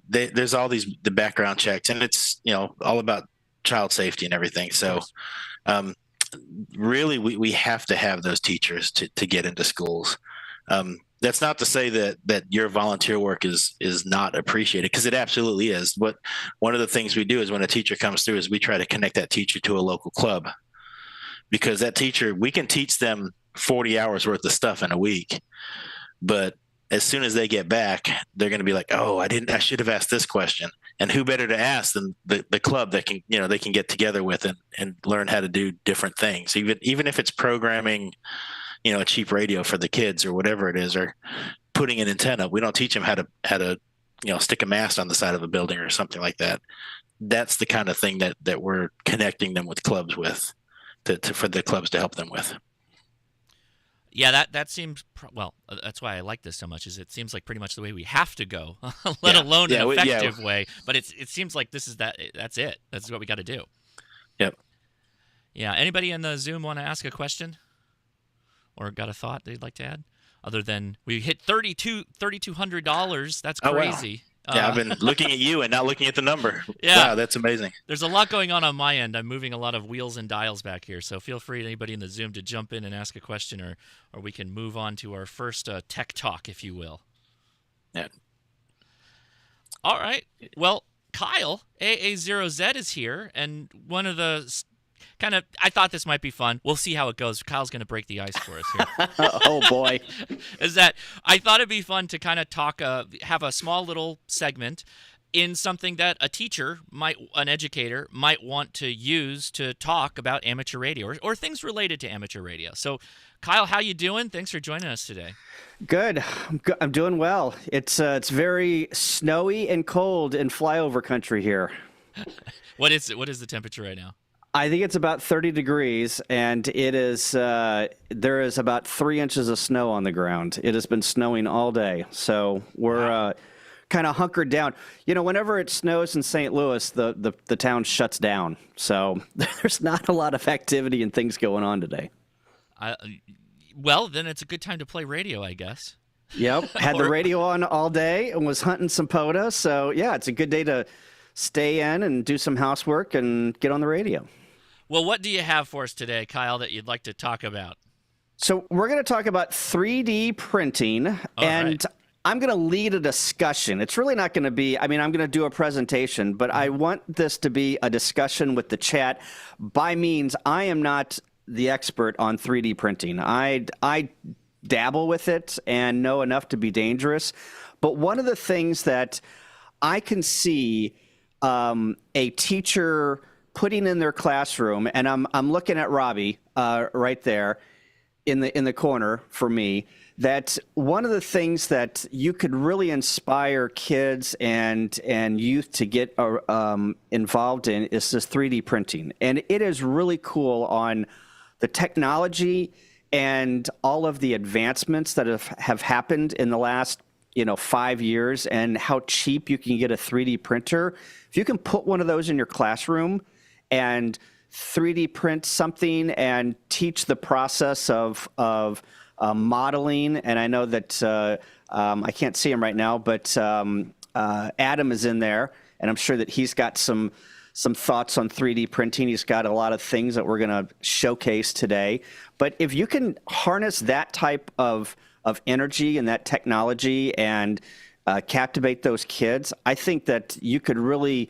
B: there's all the background checks, and it's all about child safety and everything. So really we have to have those teachers to get into schools. That's not to say that your volunteer work is not appreciated, because it absolutely is. But one of the things we do is when a teacher comes through is we try to connect that teacher to a local club, because that teacher, we can teach them 40 hours worth of stuff in a week, but as soon as they get back, they're going to be like, oh, I should have asked this question. And who better to ask than the club that can, they can get together with and learn how to do different things. Even if it's programming, a cheap radio for the kids or whatever it is, or putting an antenna. We don't teach them how to stick a mast on the side of a building or something like that. That's the kind of thing that we're connecting them with clubs with, for the clubs to help them with.
A: Yeah, that seems that's why I like this so much. Is it seems like pretty much the way we have to go, let alone an effective way. But it seems like this is that's it. That's what we got to do. Yep. Yeah. Anybody in the Zoom want to ask a question, or got a thought they'd like to add? Other than we hit $3,200. That's crazy.
B: Wow. Yeah, I've been looking at you and not looking at the number.
A: Yeah.
B: Wow, that's amazing.
A: There's a lot going on my end. I'm moving a lot of wheels and dials back here, so feel free, anybody in the Zoom, to jump in and ask a question, or we can move on to our first tech talk, if you will.
B: Yeah.
A: All right. Well, Kyle AA0Z is here, and one of the I thought this might be fun. We'll see how it goes. Kyle's going to break the ice for us here.
I: Oh, boy.
A: Is that I thought it'd be fun to kind of talk, have a small little segment in something that a teacher an educator might want to use to talk about amateur radio or things related to amateur radio. So, Kyle, how you doing? Thanks for joining us today.
I: Good. I'm doing well. It's very snowy and cold in flyover country here.
A: What is the temperature right now?
I: I think it's about 30 degrees, and it is. There is about 3 inches of snow on the ground. It has been snowing all day, so we're kind of hunkered down. Whenever it snows in St. Louis, the town shuts down, so there's not a lot of activity and things going on today.
A: Well, then it's a good time to play radio, I guess.
I: Yep, had the radio on all day and was hunting some POTA, so yeah, it's a good day to stay in and do some housework and get on the radio.
A: Well, what do you have for us today, Kyle, that you'd like to talk about?
I: So we're going to talk about 3D printing, and I'm going to lead a discussion. It's really not going to be, I'm going to do a presentation, but I want this to be a discussion with the chat. By means, I am not the expert on 3D printing. I dabble with it and know enough to be dangerous. But one of the things that I can see a teacher putting in their classroom, and I'm looking at Robbie right there in the corner for me, that one of the things that you could really inspire kids and youth to get involved in is this 3D printing. And it is really cool on the technology and all of the advancements that have happened in the last 5 years and how cheap you can get a 3D printer. If you can put one of those in your classroom and 3D print something and teach the process of modeling, and I know that I can't see him right now, but Adam is in there, and I'm sure that he's got some thoughts on 3D printing. He's got a lot of things that we're going to showcase today. But if you can harness that type of energy and that technology and captivate those kids, I think that you could really,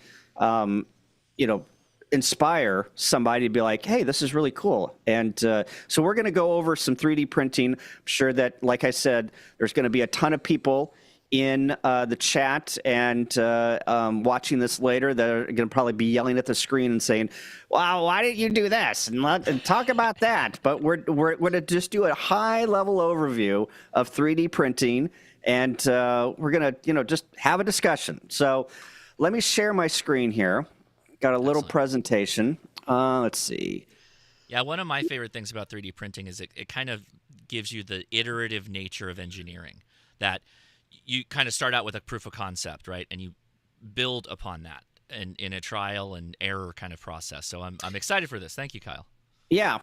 I: inspire somebody to be like, hey, this is really cool. And so we're going to go over some 3D printing. I'm sure that, like I said, there's going to be a ton of people in the chat and watching this later that are going to probably be yelling at the screen and saying, wow, why didn't you do this? And talk about that. But we're going to just do a high-level overview of 3D printing, and we're going to, just have a discussion. So let me share my screen here. Got a little presentation. Let's see.
A: Yeah, one of my favorite things about 3D printing is it kind of gives you the iterative nature of engineering, that you kind of start out with a proof of concept, right? And you build upon that in a trial and error kind of process. So I'm excited for this. Thank you, Kyle.
I: Yeah.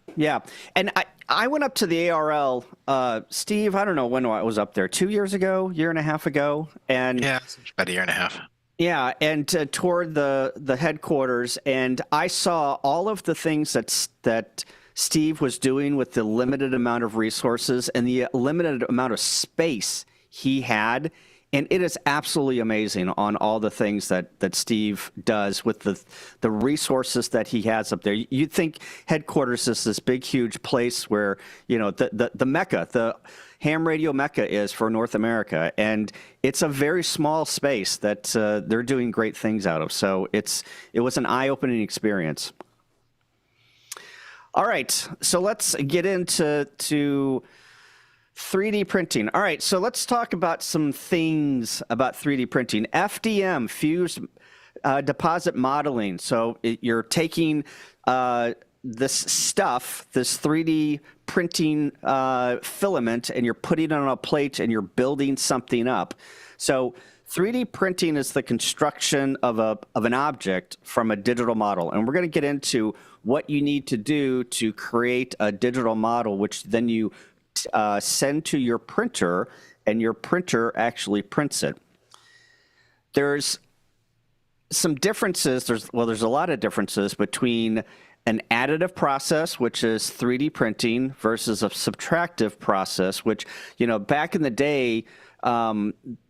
I: And I went up to the ARRL, Steve, I don't know when I was up there, 2 years ago, year and a half ago. And
B: yeah, about a year and a half.
I: Yeah, and toured the headquarters, and I saw all of the things that Steve was doing with the limited amount of resources and the limited amount of space he had, and it is absolutely amazing on all the things that Steve does with the resources that he has up there. You'd think headquarters is this big, huge place where, the Mecca, the ham radio Mecca is for North America, and it's a very small space that they're doing great things out of. So it was an eye-opening experience. All right, so let's get into 3D printing. All right, so let's talk about some things about 3D printing. FDM, fused deposit modeling. So you're taking this stuff, this 3D printing filament, and you're putting it on a plate and you're building something up. So 3D printing is the construction of an object from a digital model. And we're going to get into what you need to do to create a digital model, which then you send to your printer, and your printer actually prints it. There's some differences. There's a lot of differences between an additive process, which is 3D printing, versus a subtractive process, which, back in the day,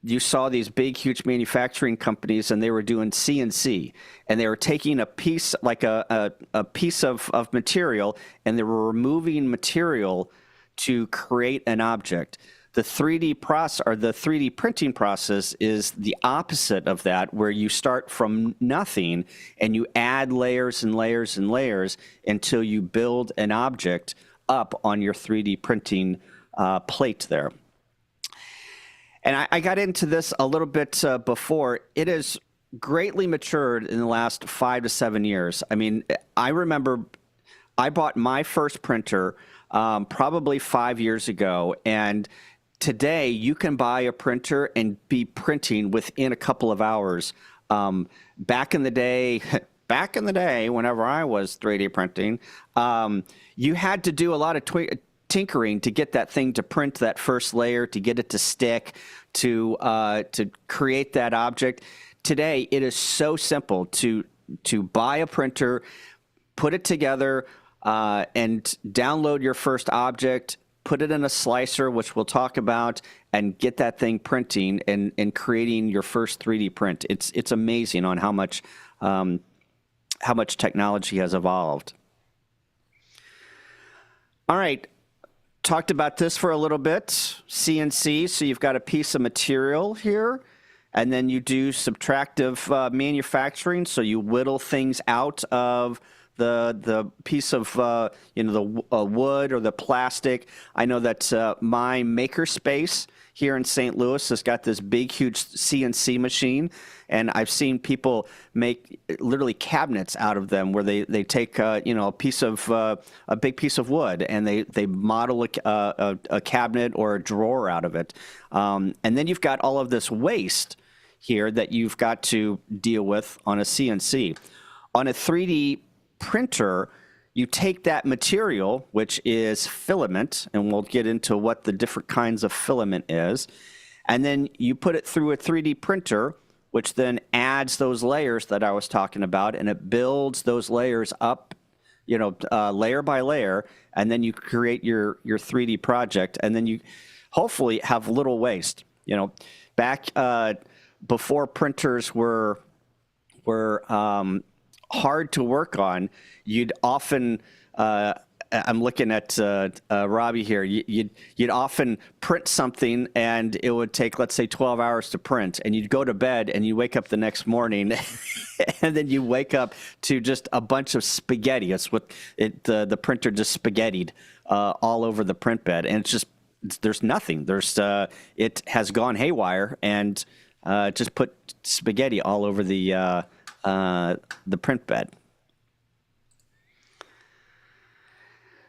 I: you saw these big, huge manufacturing companies, and they were doing CNC, and they were taking a piece, like a piece of material, and they were removing material to create an object. The 3D process, or the 3D printing process, is the opposite of that, where you start from nothing and you add layers and layers and layers until you build an object up on your 3D printing plate there. And I got into this a little bit before. It has greatly matured in the last 5 to 7 years. I mean, I remember I bought my first printer probably 5 years ago, and today you can buy a printer and be printing within a couple of hours. Back in the day, whenever I was 3D printing, you had to do a lot of tinkering to get that thing to print that first layer, to get it to stick, to create that object. Today, it is so simple to buy a printer, put it together, and download your first object, put it in a slicer, which we'll talk about, and get that thing printing and creating your first 3D print. It's amazing on how much technology has evolved. All right, talked about this for a little bit. CNC, so you've got a piece of material here, and then you do subtractive manufacturing, so you whittle things out of the piece of the wood or the plastic. I know that my makerspace here in St. Louis has got this big, huge CNC machine, and I've seen people make literally cabinets out of them, where they take a big piece of wood, and they model a cabinet or a drawer out of it, and then you've got all of this waste here that you've got to deal with on a CNC. On a 3D printer, you take that material, which is filament, and we'll get into what the different kinds of filament is, and then you put it through a 3D printer, which then adds those layers that I was talking about, and it builds those layers up, layer by layer, and then you create your 3D project, and then you hopefully have little waste. Back before printers were hard to work on, you'd often I'm looking at Robbie here. You'd often print something, and it would take, let's say, 12 hours to print, and you'd go to bed, and you wake up the next morning, and then you wake up to just a bunch of spaghetti. That's what the printer just spaghettied all over the print bed, and it's just there's nothing. It has gone haywire and just put spaghetti all over the print bed.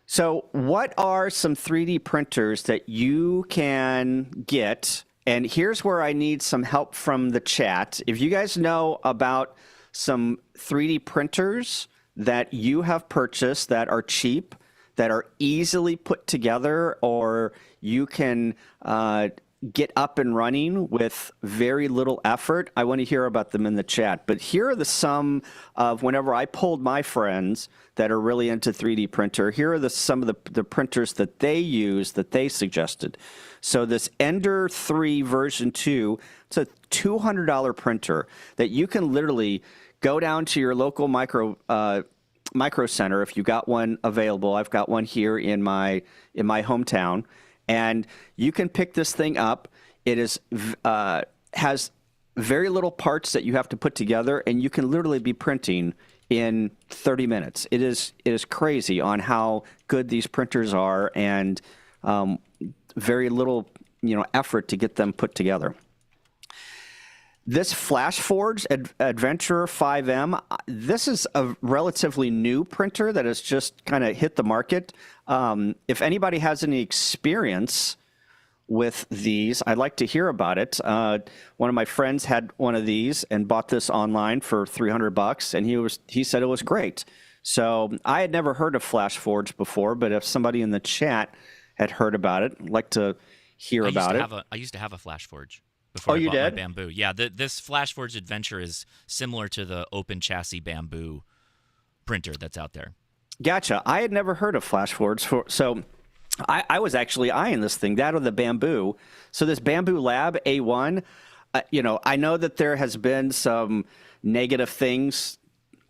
I: So what are some 3D printers that you can get? And here's where I need some help from the chat. If you guys know about some 3D printers that you have purchased that are cheap, that are easily put together, or you can get up and running with very little effort, I want to hear about them in the chat. But here are some of, whenever I polled my friends that are really into 3D printer, here are some of the printers that they use, that they suggested. So this Ender 3 version 2, it's a $200 printer that you can literally go down to your local micro center if you got one available. I've got one here in my hometown. And you can pick this thing up. It has very little parts that you have to put together, and you can literally be printing in 30 minutes. It is crazy on how good these printers are, and very little effort to get them put together. This FlashForge Adventure 5M, this is a relatively new printer that has just kind of hit the market. If anybody has any experience with these, I'd like to hear about it. One of my friends had one of these and bought this online for $300, and he said it was great. So I had never heard of FlashForge before, but if somebody in the chat had heard about it, I'd like to hear about it.
A: I used to have a FlashForge. Before I bought my Bamboo. Yeah, this FlashForge Adventure is similar to the open chassis Bamboo printer that's out there. Gotcha.
I: I had never heard of FlashForge, so I was actually eyeing this thing, that or the Bamboo. So this Bamboo Lab A1, I know that there has been some negative things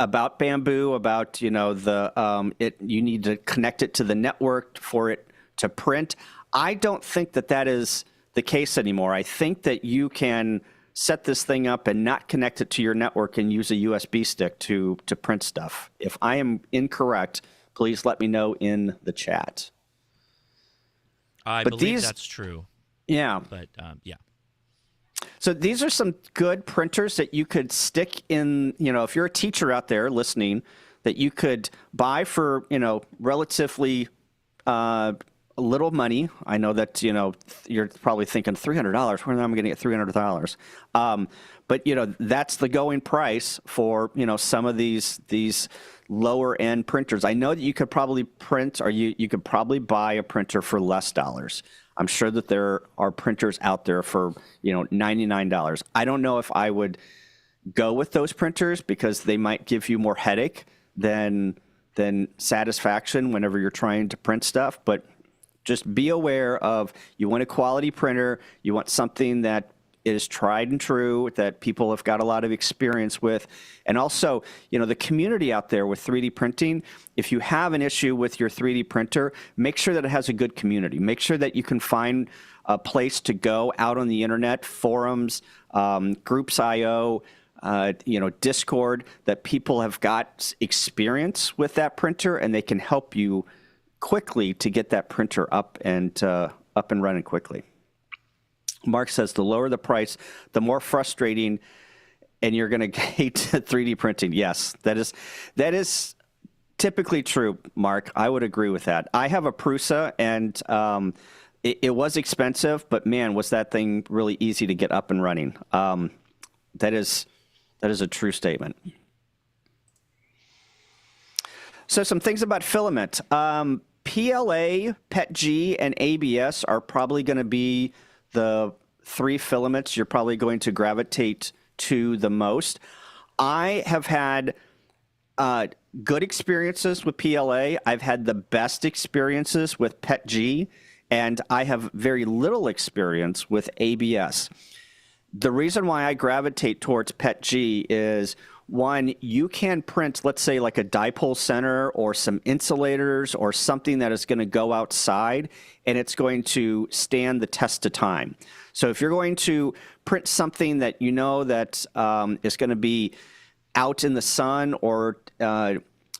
I: about Bamboo, about you need to connect it to the network for it to print. I don't think that is the case anymore. I think that you can set this thing up and not connect it to your network and use a USB stick to print stuff. If I am incorrect, please let me know in the chat.
A: I believe that's true.
I: Yeah.
A: But yeah.
I: So these are some good printers that you could stick in, if you're a teacher out there listening, that you could buy for, relatively little money. I know that, you're probably thinking $300. Where am I going to get $300? But, that's the going price for, some of these lower end printers. I know that you could probably print, or you could probably buy a printer for less dollars. I'm sure that there are printers out there for, $99. I don't know if I would go with those printers because they might give you more headache than satisfaction whenever you're trying to print stuff. But just be aware of, you want a quality printer, you want something that is tried and true, that people have got a lot of experience with. And also, the community out there with 3D printing, if you have an issue with your 3D printer, make sure that it has a good community. Make sure that you can find a place to go out on the internet, forums, Groups.io, Discord, that people have got experience with that printer, and they can help you quickly to get that printer up and running quickly. Mark says the lower the price, the more frustrating, and you're going to hate 3D printing. Yes, that is typically true, Mark. I would agree with that. I have a Prusa, and it was expensive, but man, was that thing really easy to get up and running. That is a true statement. So some things about filament. PLA, PETG, and ABS are probably going to be the 3 filaments you're probably going to gravitate to the most. I have had good experiences with PLA. I've had the best experiences with PETG, and I have very little experience with ABS. The reason why I gravitate towards PETG is, one, you can print, let's say, like a dipole center or some insulators or something that is going to go outside, and it's going to stand the test of time. So if you're going to print something that you know that is going to be out in the sun or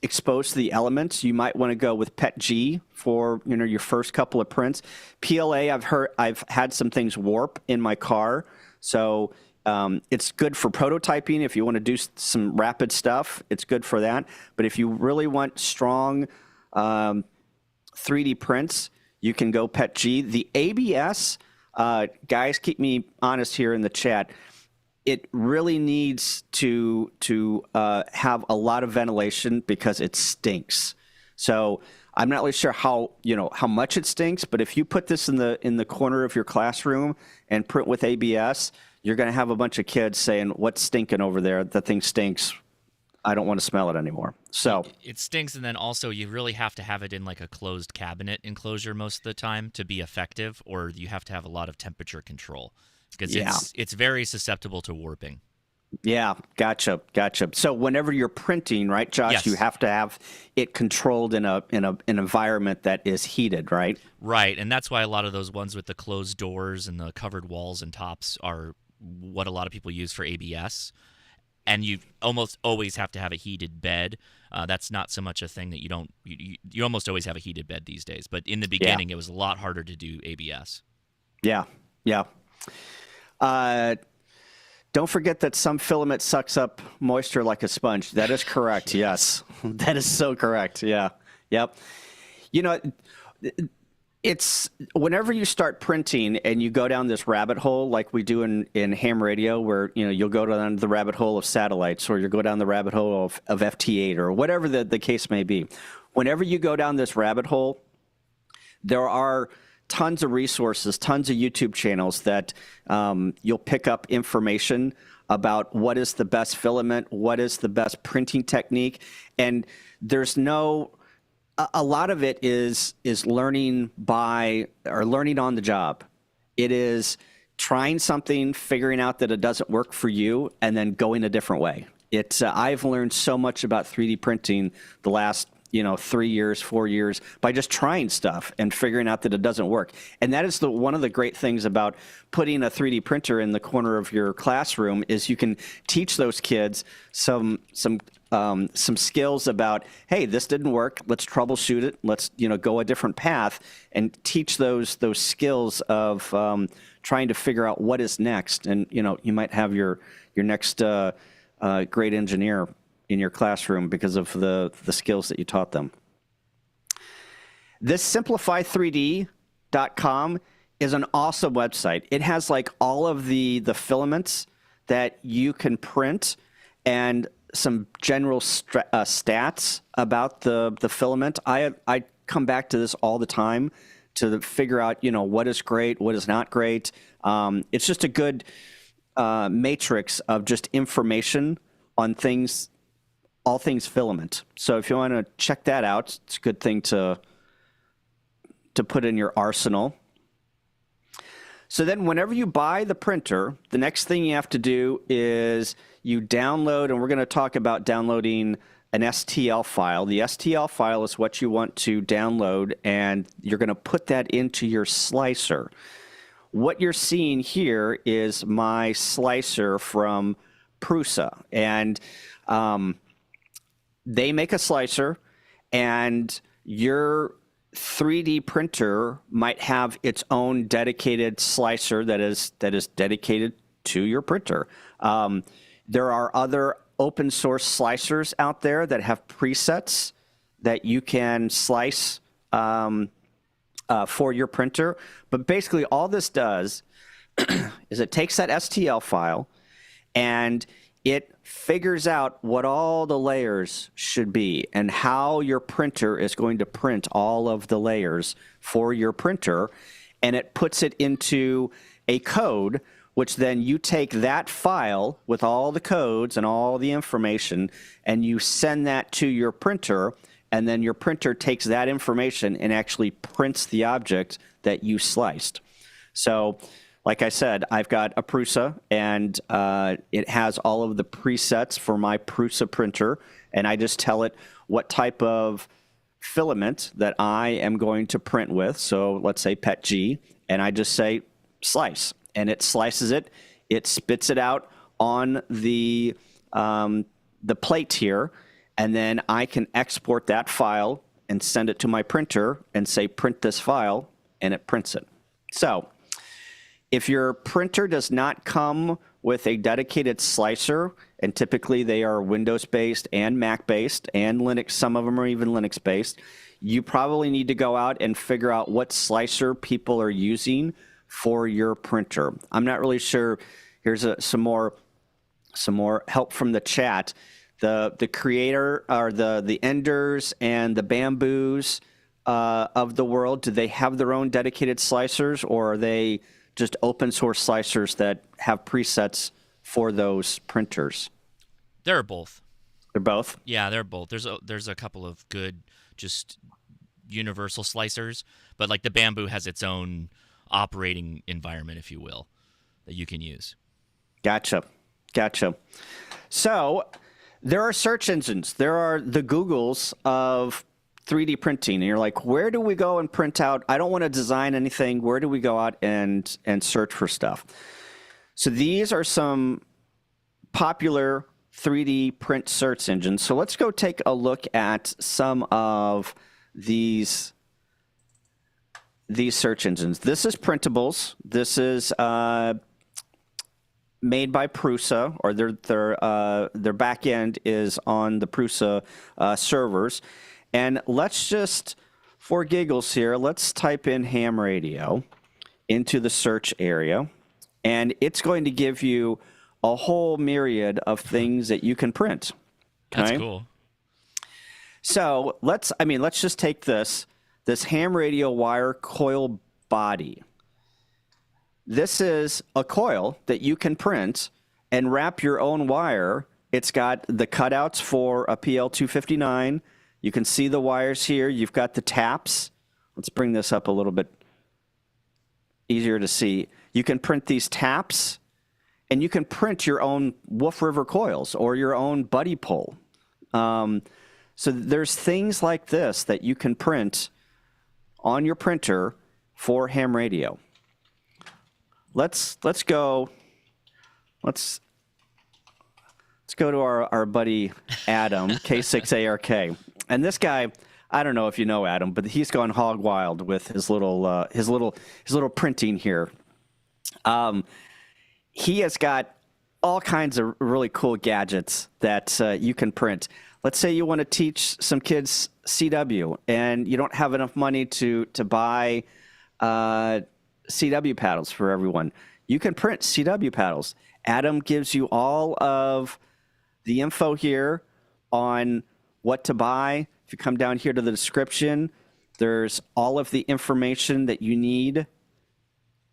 I: exposed to the elements, you might want to go with PETG for your first couple of prints. PLA, I've had some things warp in my car, so it's good for prototyping. If you want to do some rapid stuff, it's good for that. But if you really want strong 3D prints, you can go PETG. The ABS, guys, keep me honest here in the chat. It really needs to have a lot of ventilation because it stinks. So I'm not really sure how much it stinks, but if you put this in the corner of your classroom and print with ABS, you're going to have a bunch of kids saying, "What's stinking over there? The thing stinks. I don't want to smell it anymore." So
A: it stinks, and then also you really have to have it in like a closed cabinet enclosure most of the time to be effective, or you have to have a lot of temperature control because it's very susceptible to warping.
I: Yeah, gotcha. So whenever you're printing, right, Josh,
A: yes,
I: you have to have it controlled in an environment that is heated, right?
A: Right, and that's why a lot of those ones with the closed doors and the covered walls and tops are what a lot of people use for ABS. And you almost always have to have a heated bed. That's not so much a thing that you almost always have a heated bed these days. But in the beginning, It was a lot harder to do ABS.
I: Yeah. Don't forget that some filament sucks up moisture like a sponge. That is correct. Yes, that is so correct. Yeah. Yep. It's whenever you start printing and you go down this rabbit hole like we do in ham radio, where you'll go down the rabbit hole of satellites, or you'll go down the rabbit hole of FT8 or whatever the case may be. Whenever you go down this rabbit hole, there are tons of resources, tons of YouTube channels that you'll pick up information about what is the best filament, what is the best printing technique, and there's a lot of it is learning learning on the job. It is trying something, figuring out that it doesn't work for you, and then going a different way. I've learned so much about 3D printing the last 3 years, 4 years by just trying stuff and figuring out that it doesn't work. And that is one of the great things about putting a 3D printer in the corner of your classroom is you can teach those kids some skills about, hey, this didn't work. Let's troubleshoot it. Let's go a different path, and teach those skills of trying to figure out what is next. And you might have your next great engineer in your classroom because of the skills that you taught them. This simplify3d.com is an awesome website. It has like all of the filaments that you can print and some general stats about the filament. I come back to this all the time to figure out what is great, what is not great. It's just a good matrix of just information on things, all things filament. So if you want to check that out, it's a good thing to put in your arsenal. So then whenever you buy the printer, the next thing you have to do is you download, and we're going to talk about downloading an STL file. The STL file is what you want to download, and you're going to put that into your slicer. What you're seeing here is my slicer from Prusa, and they make a slicer, and your 3D printer might have its own dedicated slicer that is dedicated to your printer. There are other open source slicers out there that have presets that you can slice for your printer. But basically all this does is it takes that STL file and it figures out what all the layers should be and how your printer is going to print all of the layers for your printer. And it puts it into a code, which then you take that file with all the codes and all the information, and you send that to your printer, and then your printer takes that information and actually prints the object that you sliced. So, like I said, I've got a Prusa, and it has all of the presets for my Prusa printer, and I just tell it what type of filament that I am going to print with. So let's say PETG, and I just say slice, and it slices it. It spits it out on the plate here, and then I can export that file and send it to my printer and say print this file, and it prints it. So if your printer does not come with a dedicated slicer, and typically they are Windows-based and Mac-based and Linux, some of them are even Linux-based, you probably need to go out and figure out what slicer people are using for your printer. I'm not really sure. Here's some more help from the chat. The creator, or the Enders and the Bamboos of the world, do they have their own dedicated slicers, or are they just open source slicers that have presets for those printers?
A: They're both.
I: They're both?
A: Yeah, they're both. There's a couple of good just universal slicers, but like the Bamboo has its own operating environment, if you will, that you can use.
I: Gotcha. So there are search engines. There are the Googles of 3D printing, and you're like, where do we go and print out? I don't want to design anything. Where do we go out and search for stuff? So these are some popular 3D print search engines. So let's go take a look at some of these search engines. This is Printables. This is made by Prusa, or their back end is on the Prusa servers. And let's just, for giggles here, let's type in ham radio into the search area, and it's going to give you a whole myriad of things that you can print. Okay?
A: That's cool.
I: So let's just take this ham radio wire coil body. This is a coil that you can print and wrap your own wire. It's got the cutouts for a PL259. You can see the wires here. You've got the taps. Let's bring this up a little bit easier to see. You can print these taps, and you can print your own Wolf River coils or your own buddy pole. So there's things like this that you can print on your printer for ham radio. Let's go to our buddy Adam, K6ARK. And this guy, I don't know if you know Adam, but he's gone hog wild with his little printing here. He has got all kinds of really cool gadgets that you can print. Let's say you want to teach some kids CW, and you don't have enough money to buy CW paddles for everyone. You can print CW paddles. Adam gives you all of the info here on what to buy. If you come down here to the description, there's all of the information that you need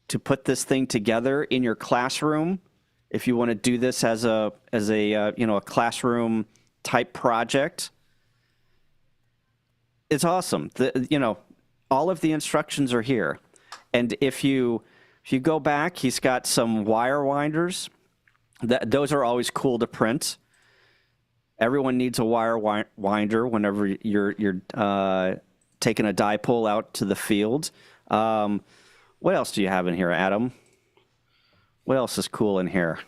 I: to put this thing together in your classroom. If you want to do this as a classroom type project, it's awesome. All of the instructions are here. And if you go back, he's got some wire winders. Those are always cool to print. Everyone needs a wire winder whenever you're taking a dipole out to the field. What else do you have in here, Adam? What else is cool in here?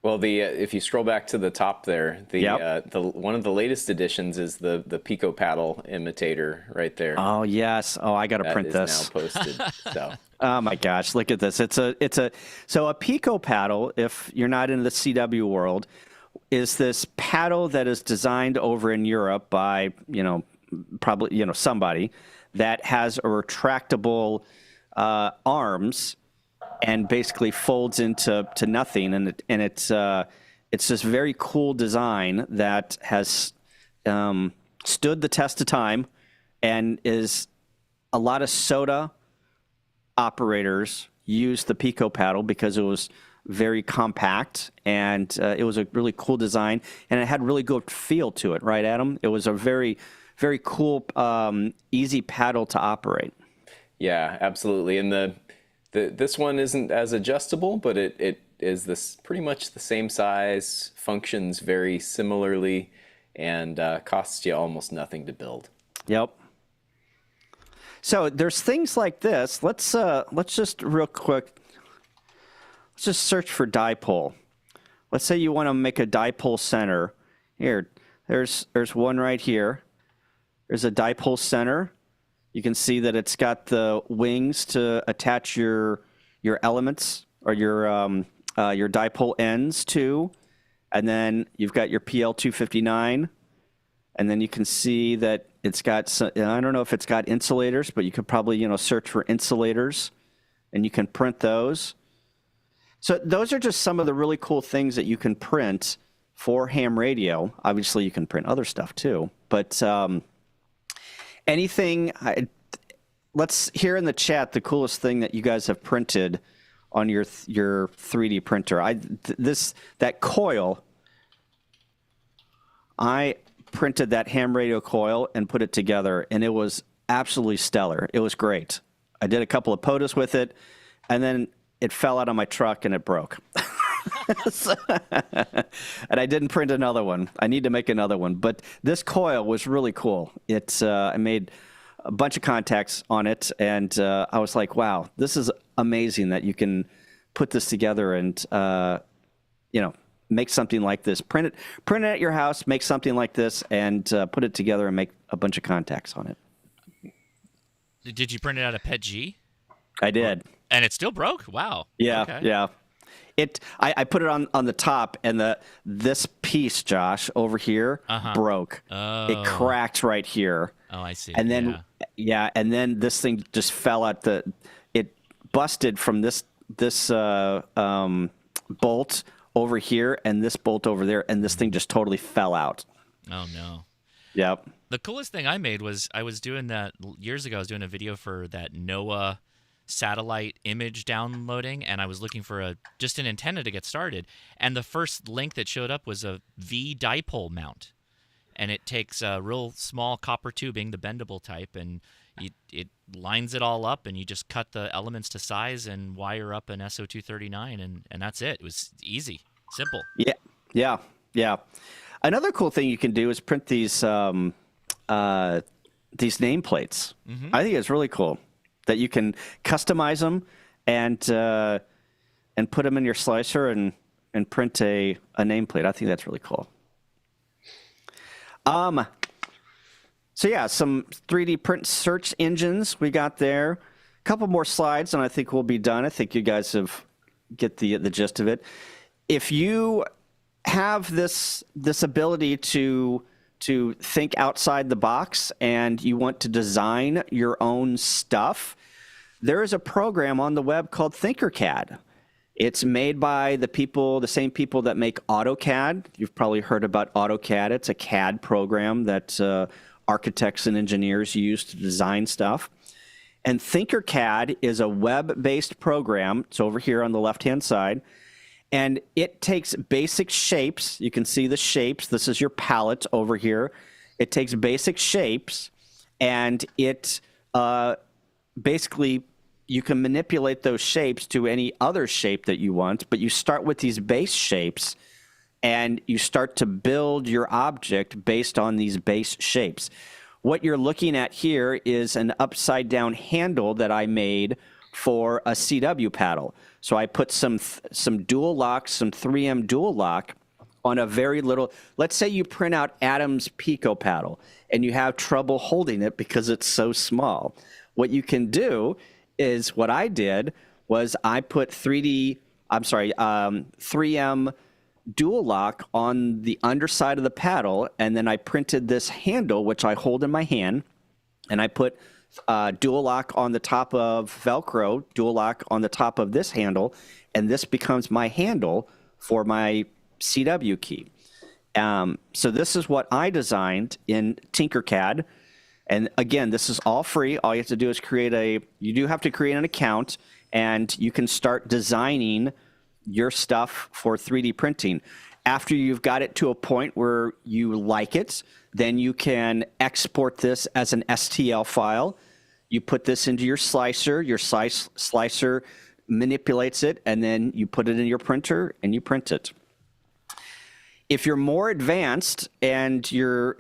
J: Well, if you scroll back to the top there, the one of the latest additions is the Pico paddle imitator right there.
I: Oh yes. Oh, I got to print this.
J: Now posted. So.
I: Oh my gosh, look at this. So a Pico paddle, if you're not in the CW world, is this paddle that is designed over in Europe by, probably, somebody that has a retractable arms and basically folds into nothing, and it's this very cool design that has stood the test of time, and is a lot of soda operators use the Pico paddle because it was very compact, and it was a really cool design, and it had really good feel to it, right, Adam? It was a very, very cool, easy paddle to operate.
J: Yeah, absolutely. And this one isn't as adjustable, but it is pretty much the same size, functions very similarly, and costs you almost nothing to build.
I: Yep. So there's things like this. Let's just real quick. Let's just search for dipole. Let's say you want to make a dipole center. Here, there's one right here. There's a dipole center. You can see that it's got the wings to attach your elements or your dipole ends to, and then you've got your PL259, and then you can see that it's got, I don't know if it's got insulators, but you could probably search for insulators, and you can print those. So those are just some of the really cool things that you can print for ham radio. Obviously, you can print other stuff too, but anything. Let's hear in the chat the coolest thing that you guys have printed on your 3D printer. That coil. I printed that ham radio coil and put it together, and it was absolutely stellar. It was great. I did a couple of POTUS with it, and then it fell out of my truck and it broke. And I didn't print another one. I need to make another one. But this coil was really cool. I made a bunch of contacts on it, and I was like, wow, this is amazing that you can put this together and make something like this. Print it at your house, make something like this, and put it together and make a bunch of contacts on it.
A: Did you print it out of PETG?
I: I did.
A: And it still broke? Wow.
I: Yeah,
A: okay.
I: Yeah. I put it on the top, and this piece, Josh, over here broke.
A: Oh.
I: It cracked right here.
A: Oh, I see.
I: And then and then this thing just fell out. It busted from this bolt over here and this bolt over there, and this thing just totally fell out.
A: Oh no.
I: Yep.
A: The coolest thing I made was I was doing that years ago. I was doing a video for that NOAA satellite image downloading, and I was looking for just an antenna to get started, and the first link that showed up was a V dipole mount, and it takes a real small copper tubing, the bendable type, and it lines it all up, and you just cut the elements to size and wire up an SO239, and that's it. It was easy, simple.
I: Yeah. Another cool thing you can do is print these nameplates. Mm-hmm. I think it's really cool that you can customize them and put them in your slicer and print a nameplate. I think that's really cool. So yeah, some 3D print search engines we got there. A couple more slides, and I think we'll be done. I think you guys get the gist of it. If you have this ability to think outside the box and you want to design your own stuff, there is a program on the web called Thinkercad. It's made by the same people that make AutoCAD. You've probably heard about AutoCAD. It's a CAD program that architects and engineers use to design stuff. And Thinkercad is a web-based program. It's over here on the left-hand side. And it takes basic shapes. You can see the shapes. This is your palette over here. It takes basic shapes, and it basically, you can manipulate those shapes to any other shape that you want, but you start with these base shapes, and you start to build your object based on these base shapes. What you're looking at here is an upside-down handle that I made for a CW paddle. So I put some dual lock, some 3M dual lock on a very little, let's say you print out Adam's Pico paddle and you have trouble holding it because it's so small. What you can do is, what I did was I put 3M dual lock on the underside of the paddle, and then I printed this handle, which I hold in my hand, and I put dual lock on the top of Velcro, dual lock on the top of this handle, and this becomes my handle for my CW key. So this is what I designed in Tinkercad. And again, this is all free. All you have to do is you do have to create an account, and you can start designing your stuff for 3D printing. After you've got it to a point where you like it, then you can export this as an STL file. You put this into your slicer slicer manipulates it, and then you put it in your printer and you print it. If you're more advanced and you're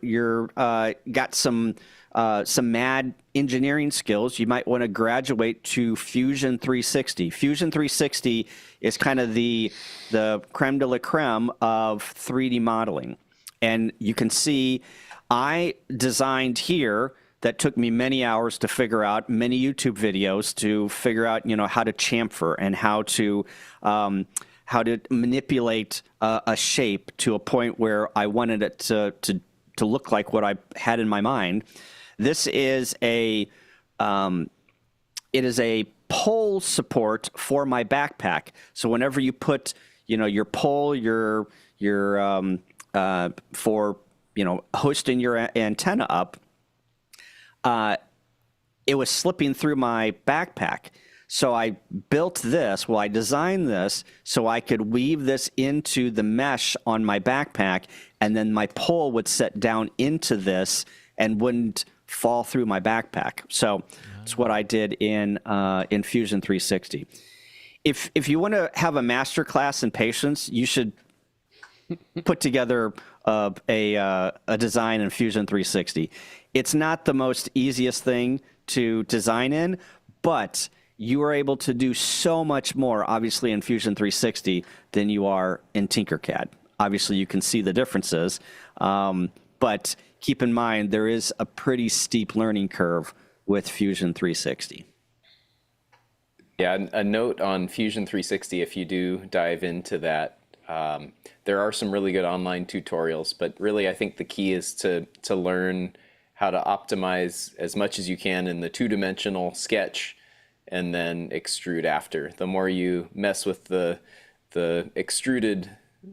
I: got some mad engineering skills, you might want to graduate to Fusion 360. Fusion 360 is kind of the creme de la creme of 3D modeling. And you can see I designed here, that took me many hours to figure out, many YouTube videos to figure out, how to chamfer and how to manipulate a shape to a point where I wanted it to look like what I had in my mind. This is it is a pole support for my backpack. So whenever you put, your pole, for, hosting your antenna up, it was slipping through my backpack. So I I designed this so I could weave this into the mesh on my backpack, and then my pole would set down into this and wouldn't fall through my backpack. So that's what I did in Fusion 360. If you want to have a master class in patience, you should put together a design in Fusion 360. It's not the most easiest thing to design in, but you are able to do so much more, obviously, in Fusion 360 than you are in Tinkercad. Obviously, you can see the differences, but keep in mind there is a pretty steep learning curve with Fusion 360.
J: Yeah, a note on Fusion 360, if you do dive into that, there are some really good online tutorials, but really I think the key is to learn how to optimize as much as you can in the two-dimensional sketch and then extrude after. The more you mess with the extruded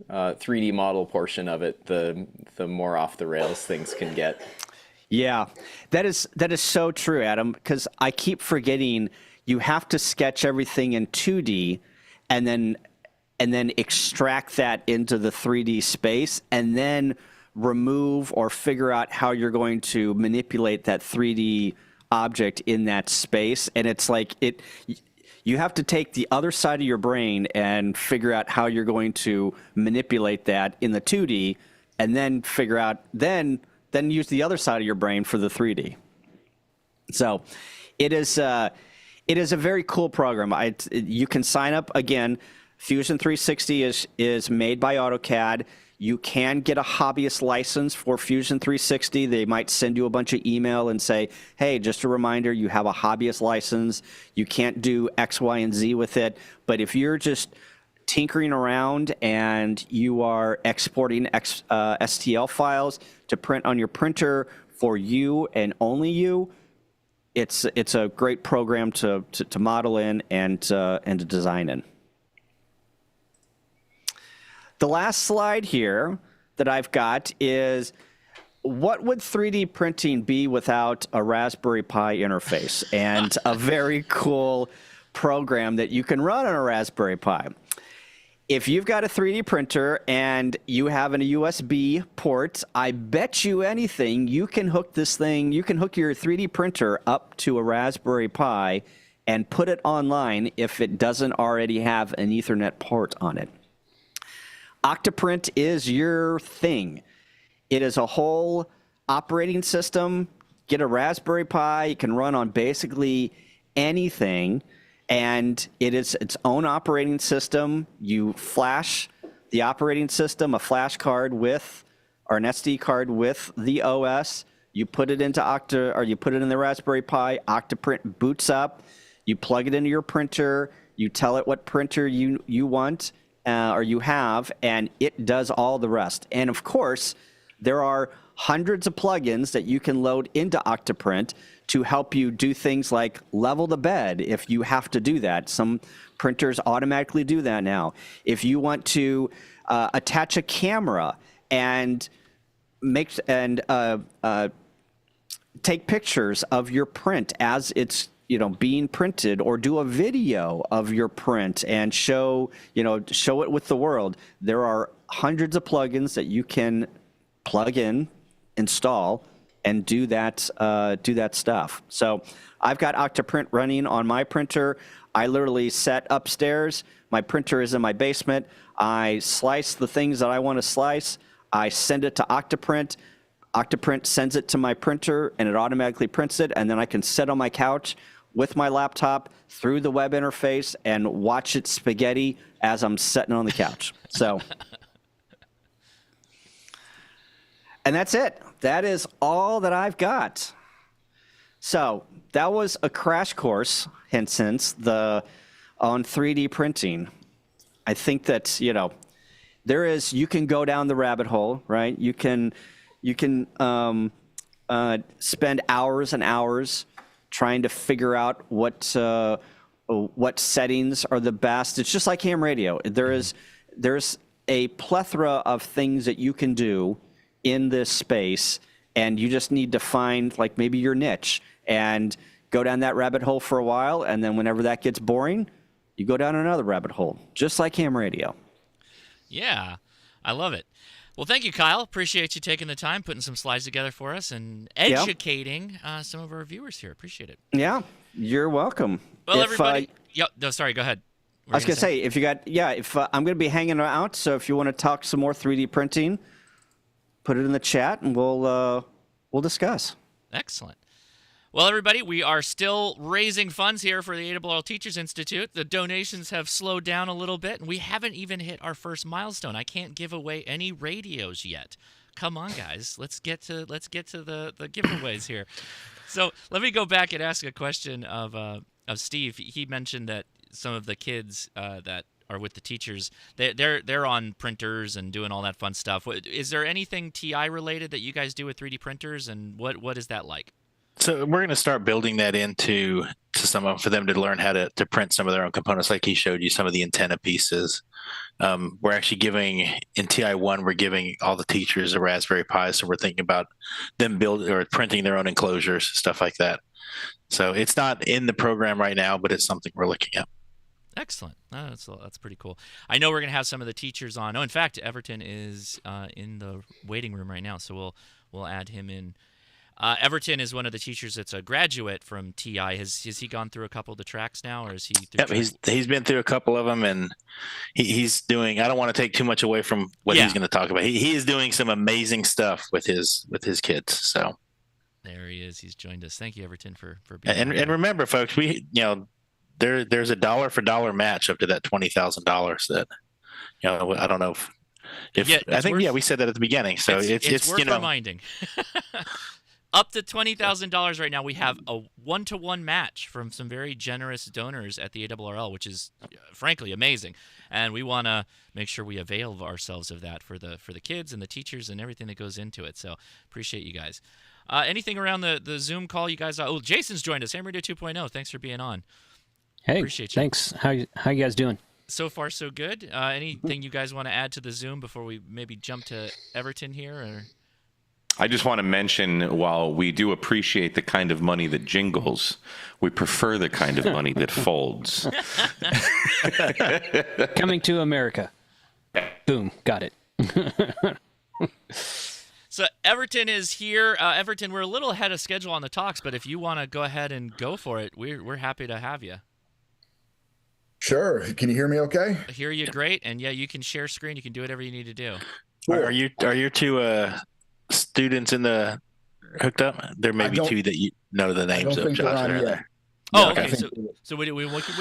J: 3D model portion of it, the more off the rails things can get.
I: Yeah, that is so true, Adam, because I keep forgetting you have to sketch everything in 2D and then extract that into the 3D space, and then remove or figure out how you're going to manipulate that 3D object in that space. And it's like you have to take the other side of your brain and figure out how you're going to manipulate that in the 2D, and then figure out, then use the other side of your brain for the 3D. So it is a very cool program. You can sign up again. Fusion 360 is made by AutoCAD. You can get a hobbyist license for Fusion 360. They might send you a bunch of email and say, hey, just a reminder, you have a hobbyist license. You can't do X, Y, and Z with it. But if you're just tinkering around and you are exporting STL files to print on your printer for you and only you, it's a great program to model in and to design in. The last slide here that I've got is, what would 3D printing be without a Raspberry Pi interface and a very cool program that you can run on a Raspberry Pi? If you've got a 3D printer and you have a USB port, I bet you anything you can hook your 3D printer up to a Raspberry Pi and put it online if it doesn't already have an Ethernet port on it. Octoprint is your thing. It is a whole operating system. Get a Raspberry Pi. You can run on basically anything. and it is its own operating system. You flash the operating system, a flash card with, or an SD card with the OS. You put it into you put it in the Raspberry Pi. Octoprint boots up. You plug it into your printer. You tell it what printer you want or you have, and it does all the rest. And of course, there are hundreds of plugins that you can load into Octoprint to help you do things like level the bed if you have to do that. Some printers automatically do that now. If you want to attach a camera and take pictures of your print as it's being printed, or do a video of your print and show it with the world, there are hundreds of plugins that you can plug in, install, and do that stuff. So I've got Octoprint running on my printer. I literally set upstairs. My printer is in my basement. I slice the things that I want to slice. I send it to Octoprint. Octoprint sends it to my printer, and it automatically prints it. And then I can sit on my couch with my laptop through the web interface and watch it spaghetti as I'm sitting on the couch. So, and that's it. That is all that I've got. So that was a crash course, on 3D printing. I think that, you can go down the rabbit hole, right? You can spend hours and hours trying to figure out what settings are the best. It's just like ham radio. There's a plethora of things that you can do in this space, and you just need to find like maybe your niche and go down that rabbit hole for a while, and then whenever that gets boring, you go down another rabbit hole, just like ham radio.
A: Yeah, I love it. Well, thank you, Kyle. Appreciate you taking the time, putting some slides together for us, and educating some of our viewers here. Appreciate it.
I: Yeah, you're welcome.
A: Well, everybody. No, sorry. Go ahead.
I: I was going to say, if I'm going to be hanging out, so if you want to talk some more 3D printing, put it in the chat, and we'll discuss.
A: Excellent. Well, everybody, we are still raising funds here for the ARRL Teachers Institute. The donations have slowed down a little bit, and we haven't even hit our first milestone. I can't give away any radios yet. Come on, guys. Let's get to the giveaways here. So let me go back and ask a question of Steve. He mentioned that some of the kids that are with the teachers, they're on printers and doing all that fun stuff. Is there anything TI related that you guys do with 3D printers, and what is that like?
B: So we're going to start building that into for them to learn how to print some of their own components, like he showed you some of the antenna pieces. We're actually giving, in TI1, we're giving all the teachers a Raspberry Pi, so we're thinking about them building or printing their own enclosures, stuff like that. So it's not in the program right now, but it's something we're looking at.
A: Excellent. That's pretty cool. I know we're going to have some of the teachers on. Oh, in fact, Everton is in the waiting room right now, so we'll add him in. Everton is one of the teachers that's a graduate from TI. Has he gone through a couple of the tracks now, or is he?
B: Yep, he's been through a couple of them, and he's doing. I don't want to take too much away from what he's going to talk about. He is doing some amazing stuff with his kids. So
A: there he is. He's joined us. Thank you, Everton, for being here.
B: And remember, folks, there's a dollar for dollar match up to that $20,000. That I don't know if I think we said that at the beginning. So it's
A: worth reminding. Up to $20,000 right now. We have a 1-to-1 match from some very generous donors at the ARRL, which is frankly amazing. And we want to make sure we avail ourselves of that for the kids and the teachers and everything that goes into it. So appreciate you guys. Anything around the Zoom call you guys? Oh, Jason's joined us. Ham Radio 2.0. Thanks for being on.
K: Hey,
A: appreciate you.
K: Thanks. How you guys doing?
A: So far, so good. Anything you guys want to add to the Zoom before we maybe jump to Everton here? Or
F: I just want to mention, while we do appreciate the kind of money that jingles, we prefer the kind of money that folds.
K: Coming to America. Boom. Got it.
A: So Everton is here. Everton, we're a little ahead of schedule on the talks, but if you want to go ahead and go for it, we're happy to have you.
L: Sure. Can you hear me okay?
A: I hear you great, and yeah, you can share screen. You can do whatever you need to do.
B: Cool. Are your two students in the hooked up? There may be two that you know the names of.
L: Josh,
A: Oh,
B: Okay.
A: okay. So we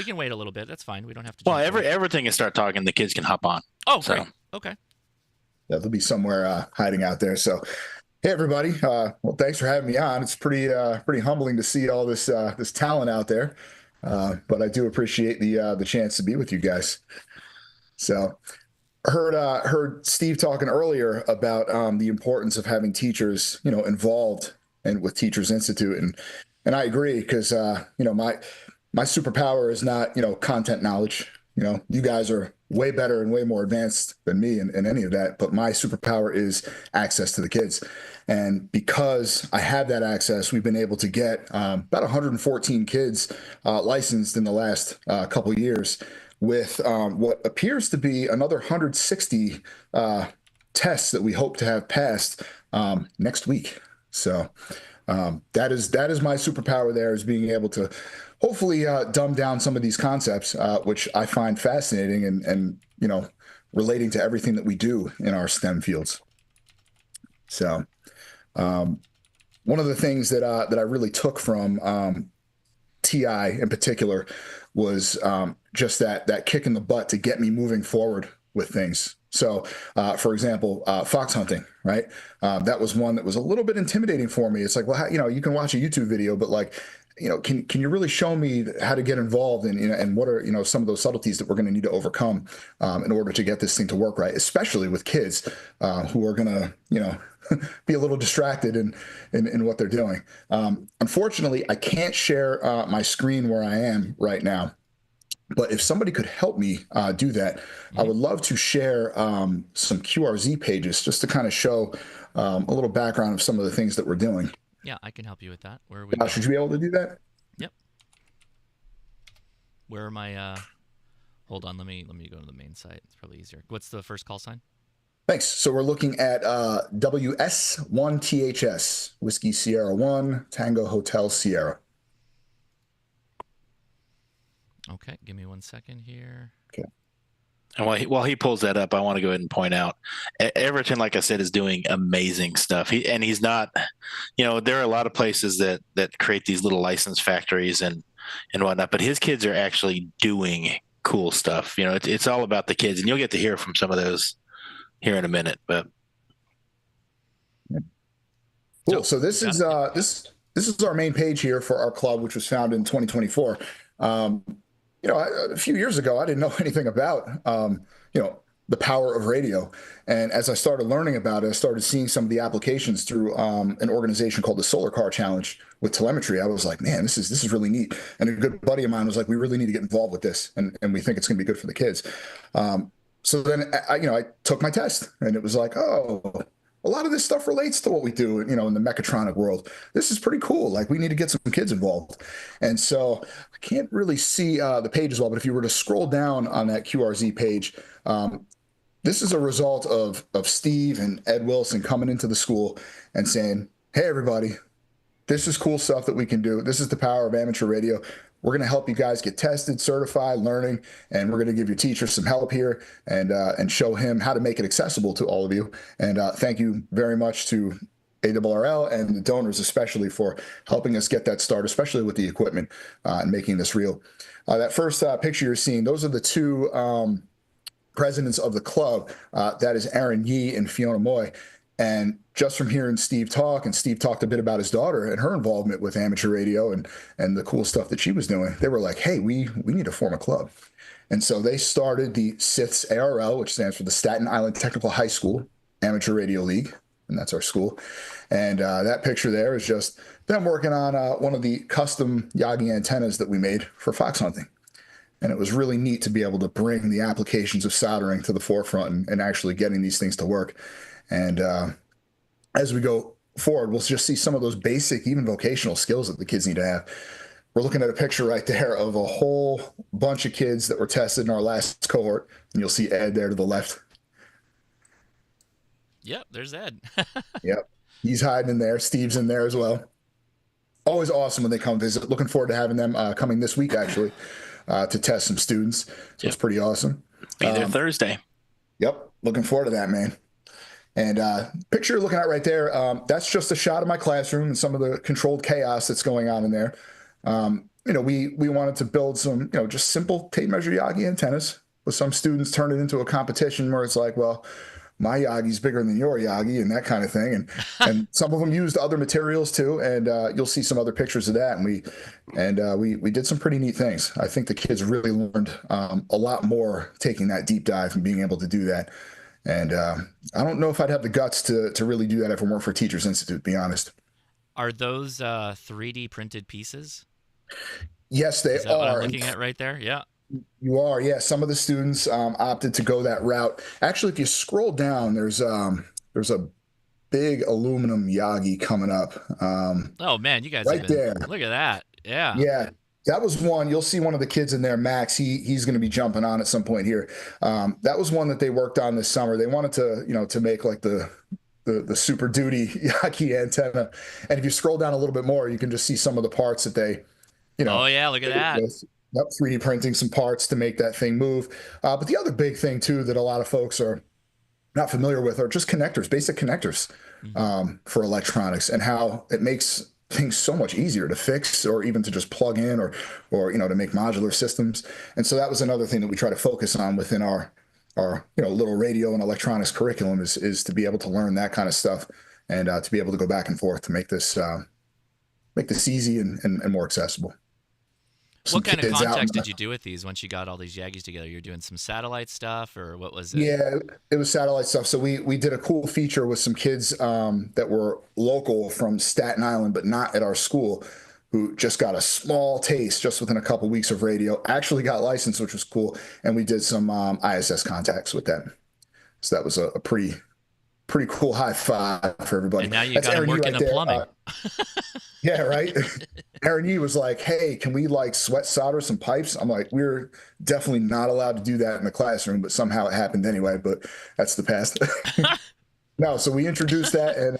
A: can wait a little bit. That's fine. We don't have to.
B: Well,
A: jump forward.
B: everything can start talking. The kids can hop on.
A: Oh,
B: So.
A: great. Okay.
L: Yeah, they'll be somewhere hiding out there. So, hey, everybody. Well, thanks for having me on. It's pretty humbling to see all this talent out there. But I do appreciate the chance to be with you guys. So, heard Steve talking earlier about the importance of having teachers, involved and with Teachers Institute, and I agree because my superpower is not content knowledge. You guys are way better and way more advanced than me in any of that. But my superpower is access to the kids. And because I have that access, we've been able to get about 114 kids licensed in the last couple of years with what appears to be another 160 tests that we hope to have passed next week. So that is my superpower there, is being able to hopefully dumb down some of these concepts, which I find fascinating and relating to everything that we do in our STEM fields. So one of the things that I really took from TI in particular was just that kick in the butt to get me moving forward with things. So, for example, fox hunting, right? That was one that was a little bit intimidating for me. It's like, well, you can watch a YouTube video, but can you really show me how to get involved and what are, some of those subtleties that we're going to need to overcome in order to get this thing to work right, especially with kids who are going to, be a little distracted in what they're doing. Unfortunately, I can't share my screen where I am right now. But if somebody could help me do that, I would love to share some QRZ pages just to kind of show a little background of some of the things that we're doing.
A: Yeah, I can help you with that. Where are we?
L: Should you be able to do that?
A: Yep. Where am I? Hold on. Let me go to the main site. It's probably easier. What's the first call sign?
L: Thanks. So we're looking at WS1THS, Whiskey Sierra 1, Tango Hotel Sierra.
A: Okay, give me 1 second here.
L: Okay.
B: And while he pulls that up, I want to go ahead and point out Everton, like I said, is doing amazing stuff. He's not, there are a lot of places that create these little license factories and whatnot, but his kids are actually doing cool stuff. It's all about the kids, and you'll get to hear from some of those here in a minute. But
L: cool. So this is our main page here for our club, which was founded in 2024. A few years ago, I didn't know anything about, the power of radio. And as I started learning about it, I started seeing some of the applications through an organization called the Solar Car Challenge with telemetry. I was like, man, this is really neat. And a good buddy of mine was like, we really need to get involved with this. And we think it's going to be good for the kids. So then I took my test, and it was like, oh, a lot of this stuff relates to what we do, in the mechatronic world. This is pretty cool. Like, we need to get some kids involved. And so I can't really see the page as well, but if you were to scroll down on that QRZ page, this is a result of Steve and Ed Wilson coming into the school and saying, hey, everybody, this is cool stuff that we can do. This is the power of amateur radio. We're going to help you guys get tested, certified, learning, and we're going to give your teacher some help here and show him how to make it accessible to all of you. And thank you very much to ARRL and the donors, especially, for helping us get that start, especially with the equipment and making this real. That first picture you're seeing, those are the two presidents of the club. That is Aaron Yee and Fiona Moy. And just from hearing Steve talk, and Steve talked a bit about his daughter and her involvement with amateur radio and the cool stuff that she was doing, they were like, hey, we need to form a club. And so they started the SITHS ARRL, which stands for the Staten Island Technical High School Amateur Radio League, and that's our school. And that picture there is just them working on one of the custom Yagi antennas that we made for fox hunting. And it was really neat to be able to bring the applications of soldering to the forefront and actually getting these things to work. And as we go forward, we'll just see some of those basic, even vocational skills that the kids need to have. We're looking at a picture right there of a whole bunch of kids that were tested in our last cohort. And you'll see Ed there to the left.
A: Yep, there's Ed.
L: Yep, he's hiding in there. Steve's in there as well. Always awesome when they come visit. Looking forward to having them coming this week, actually, to test some students. So It's pretty awesome.
B: Be there Thursday.
L: Yep, looking forward to that, man. And picture you're looking at right there, that's just a shot of my classroom and some of the controlled chaos that's going on in there. we wanted to build some, just simple tape measure Yagi antennas. With some students turn it into a competition where it's like, well, my Yagi's bigger than your Yagi and that kind of thing. And some of them used other materials too. And you'll see some other pictures of that. And we did some pretty neat things. I think the kids really learned a lot more taking that deep dive and being able to do that. And I don't know if I'd have the guts to really do that if it weren't for Teachers Institute, to be honest.
A: Are those 3D printed pieces?
L: Yes, they
A: Is that
L: are.
A: what I'm looking at right there? Yeah.
L: You are, yeah. Some of the students opted to go that route. Actually, if you scroll down, there's a big aluminum Yagi coming up.
A: Oh man, you guys
L: right there.
A: Look at that. Yeah.
L: Yeah, that was one. You'll see one of the kids in there, Max. He's going to be jumping on at some point here. That was one that they worked on this summer. They wanted to make like the Super Duty Yagi antenna. And if you scroll down a little bit more, you can just see some of the parts that they,
A: Oh yeah, look at that.
L: Yep, 3D printing some parts to make that thing move. But the other big thing too that a lot of folks are not familiar with are just connectors, basic connectors for electronics, and how it makes things so much easier to fix or even to just plug in or to make modular systems. And so that was another thing that we try to focus on within our little radio and electronics curriculum is to be able to learn that kind of stuff and to be able to go back and forth to make this easy and more accessible.
A: What kind of contacts did you do with these once you got all these Yagis together? You're doing some satellite stuff, or what was it?
L: Yeah, it was satellite stuff. So we did a cool feature with some kids that were local from Staten Island, but not at our school, who just got a small taste just within a couple weeks of radio, actually got licensed, which was cool. And we did some ISS contacts with them. So that was a pretty cool high five for everybody.
A: And now you got them working the plumbing.
L: Yeah, right. Aaron Yee was like, hey, can we like sweat solder some pipes? I'm like, we're definitely not allowed to do that in the classroom, but somehow it happened anyway, but that's the past. No, so we introduced that and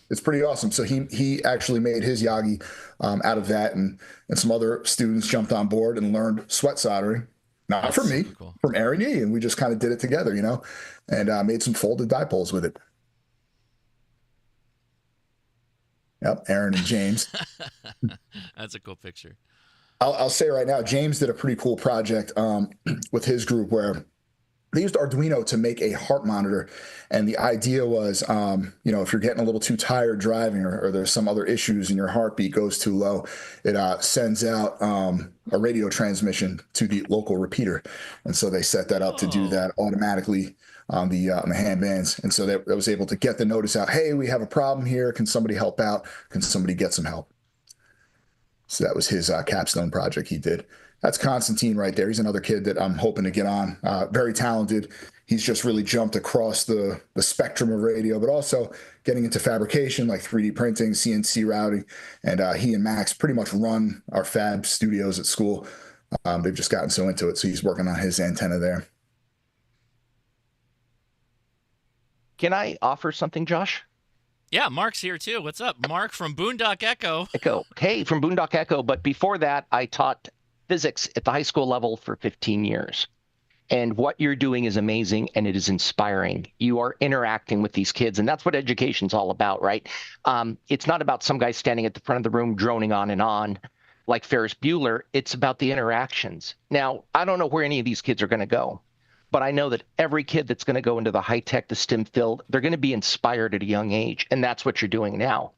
L: it's pretty awesome. So he actually made his Yagi out of that, and some other students jumped on board and learned sweat soldering. Not from me, cool. From Aaron Yee, and we just kind of did it together, and made some folded dipoles with it. Yep, Aaron and James.
A: That's a cool picture.
L: I'll say right now, James did a pretty cool project with his group where they used Arduino to make a heart monitor. And the idea was, if you're getting a little too tired driving or there's some other issues and your heartbeat goes too low, it sends out a radio transmission to the local repeater. And so they set that up to do that automatically on the handbands. And so that was able to get the notice out, hey, we have a problem here. Can somebody help out? Can somebody get some help? So that was his capstone project he did. That's Constantine right there. He's another kid that I'm hoping to get on. Very talented. He's just really jumped across the spectrum of radio, but also getting into fabrication like 3D printing, CNC routing. And he and Max pretty much run our fab studios at school. They've just gotten so into it. So he's working on his antenna there.
M: Can I offer something, Josh?
A: Yeah, Mark's here too. What's up, Mark from Boondock Echo?
M: Hey, from Boondock Echo. But before that, I taught physics at the high school level for 15 years. And what you're doing is amazing, and it is inspiring. You are interacting with these kids, and that's what education's all about, right? It's not about some guy standing at the front of the room droning on and on like Ferris Bueller. It's about the interactions. Now, I don't know where any of these kids are going to go, but I know that every kid that's going to go into the high-tech, the STEM field, they're going to be inspired at a young age, and that's what you're doing now.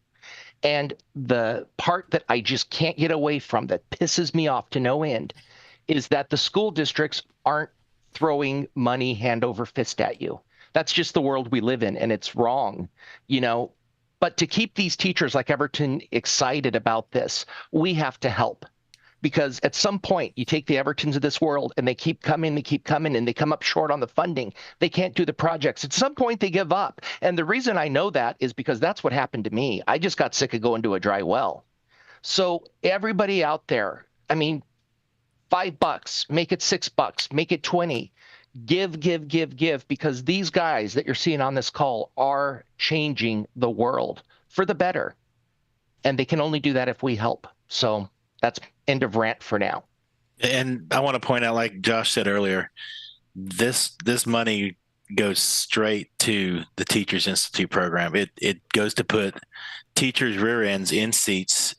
M: And the part that I just can't get away from that pisses me off to no end is that the school districts aren't throwing money hand over fist at you. That's just the world we live in, and it's wrong, But to keep these teachers like Everton excited about this, we have to help. Because at some point, you take the Evertons of this world, and they keep coming, and they come up short on the funding. They can't do the projects. At some point, they give up. And the reason I know that is because that's what happened to me. I just got sick of going to a dry well. So everybody out there, $5, make it $6, make it 20. Give, because these guys that you're seeing on this call are changing the world for the better. And they can only do that if we help. So that's end of rant for now.
B: And I want to point out, like Josh said earlier, this money goes straight to the Teachers Institute program. It goes to put teachers' rear ends in seats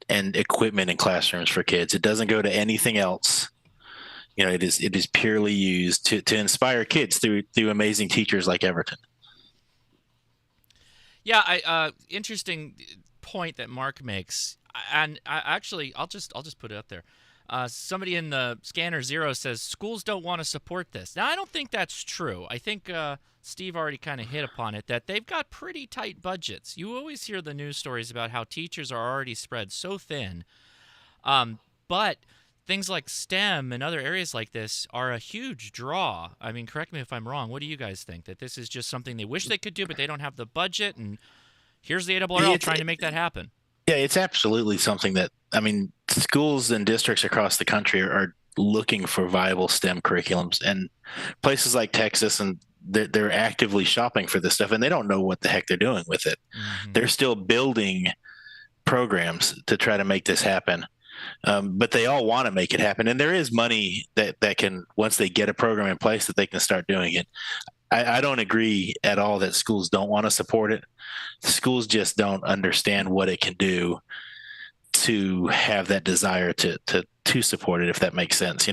B: and equipment in classrooms for kids. It doesn't go to anything else. It is purely used to inspire kids through amazing teachers like Everton.
A: Yeah, interesting point that Mark makes, and I'll just put it up there. Somebody in the Scanner Zero says schools don't want to support this. Now, I don't think that's true. I think Steve already kind of hit upon it, that they've got pretty tight budgets. You always hear the news stories about how teachers are already spread so thin, but things like STEM and other areas like this are a huge draw. I mean, correct me if I'm wrong. What do you guys think? That this is just something they wish they could do, but they don't have the budget, and here's the ARRL trying to make that happen?
B: Yeah, it's absolutely something that, I mean, schools and districts across the country are looking for viable STEM curriculums, and places like Texas, and they're actively shopping for this stuff, and they don't know what the heck they're doing with it. Mm-hmm. They're still building programs to try to make this happen. But they all want to make it happen. And there is money that can, once they get a program in place, that they can start doing it. I don't agree at all that schools don't want to support it. Schools just don't understand what it can do to have that desire to support it, if that makes sense.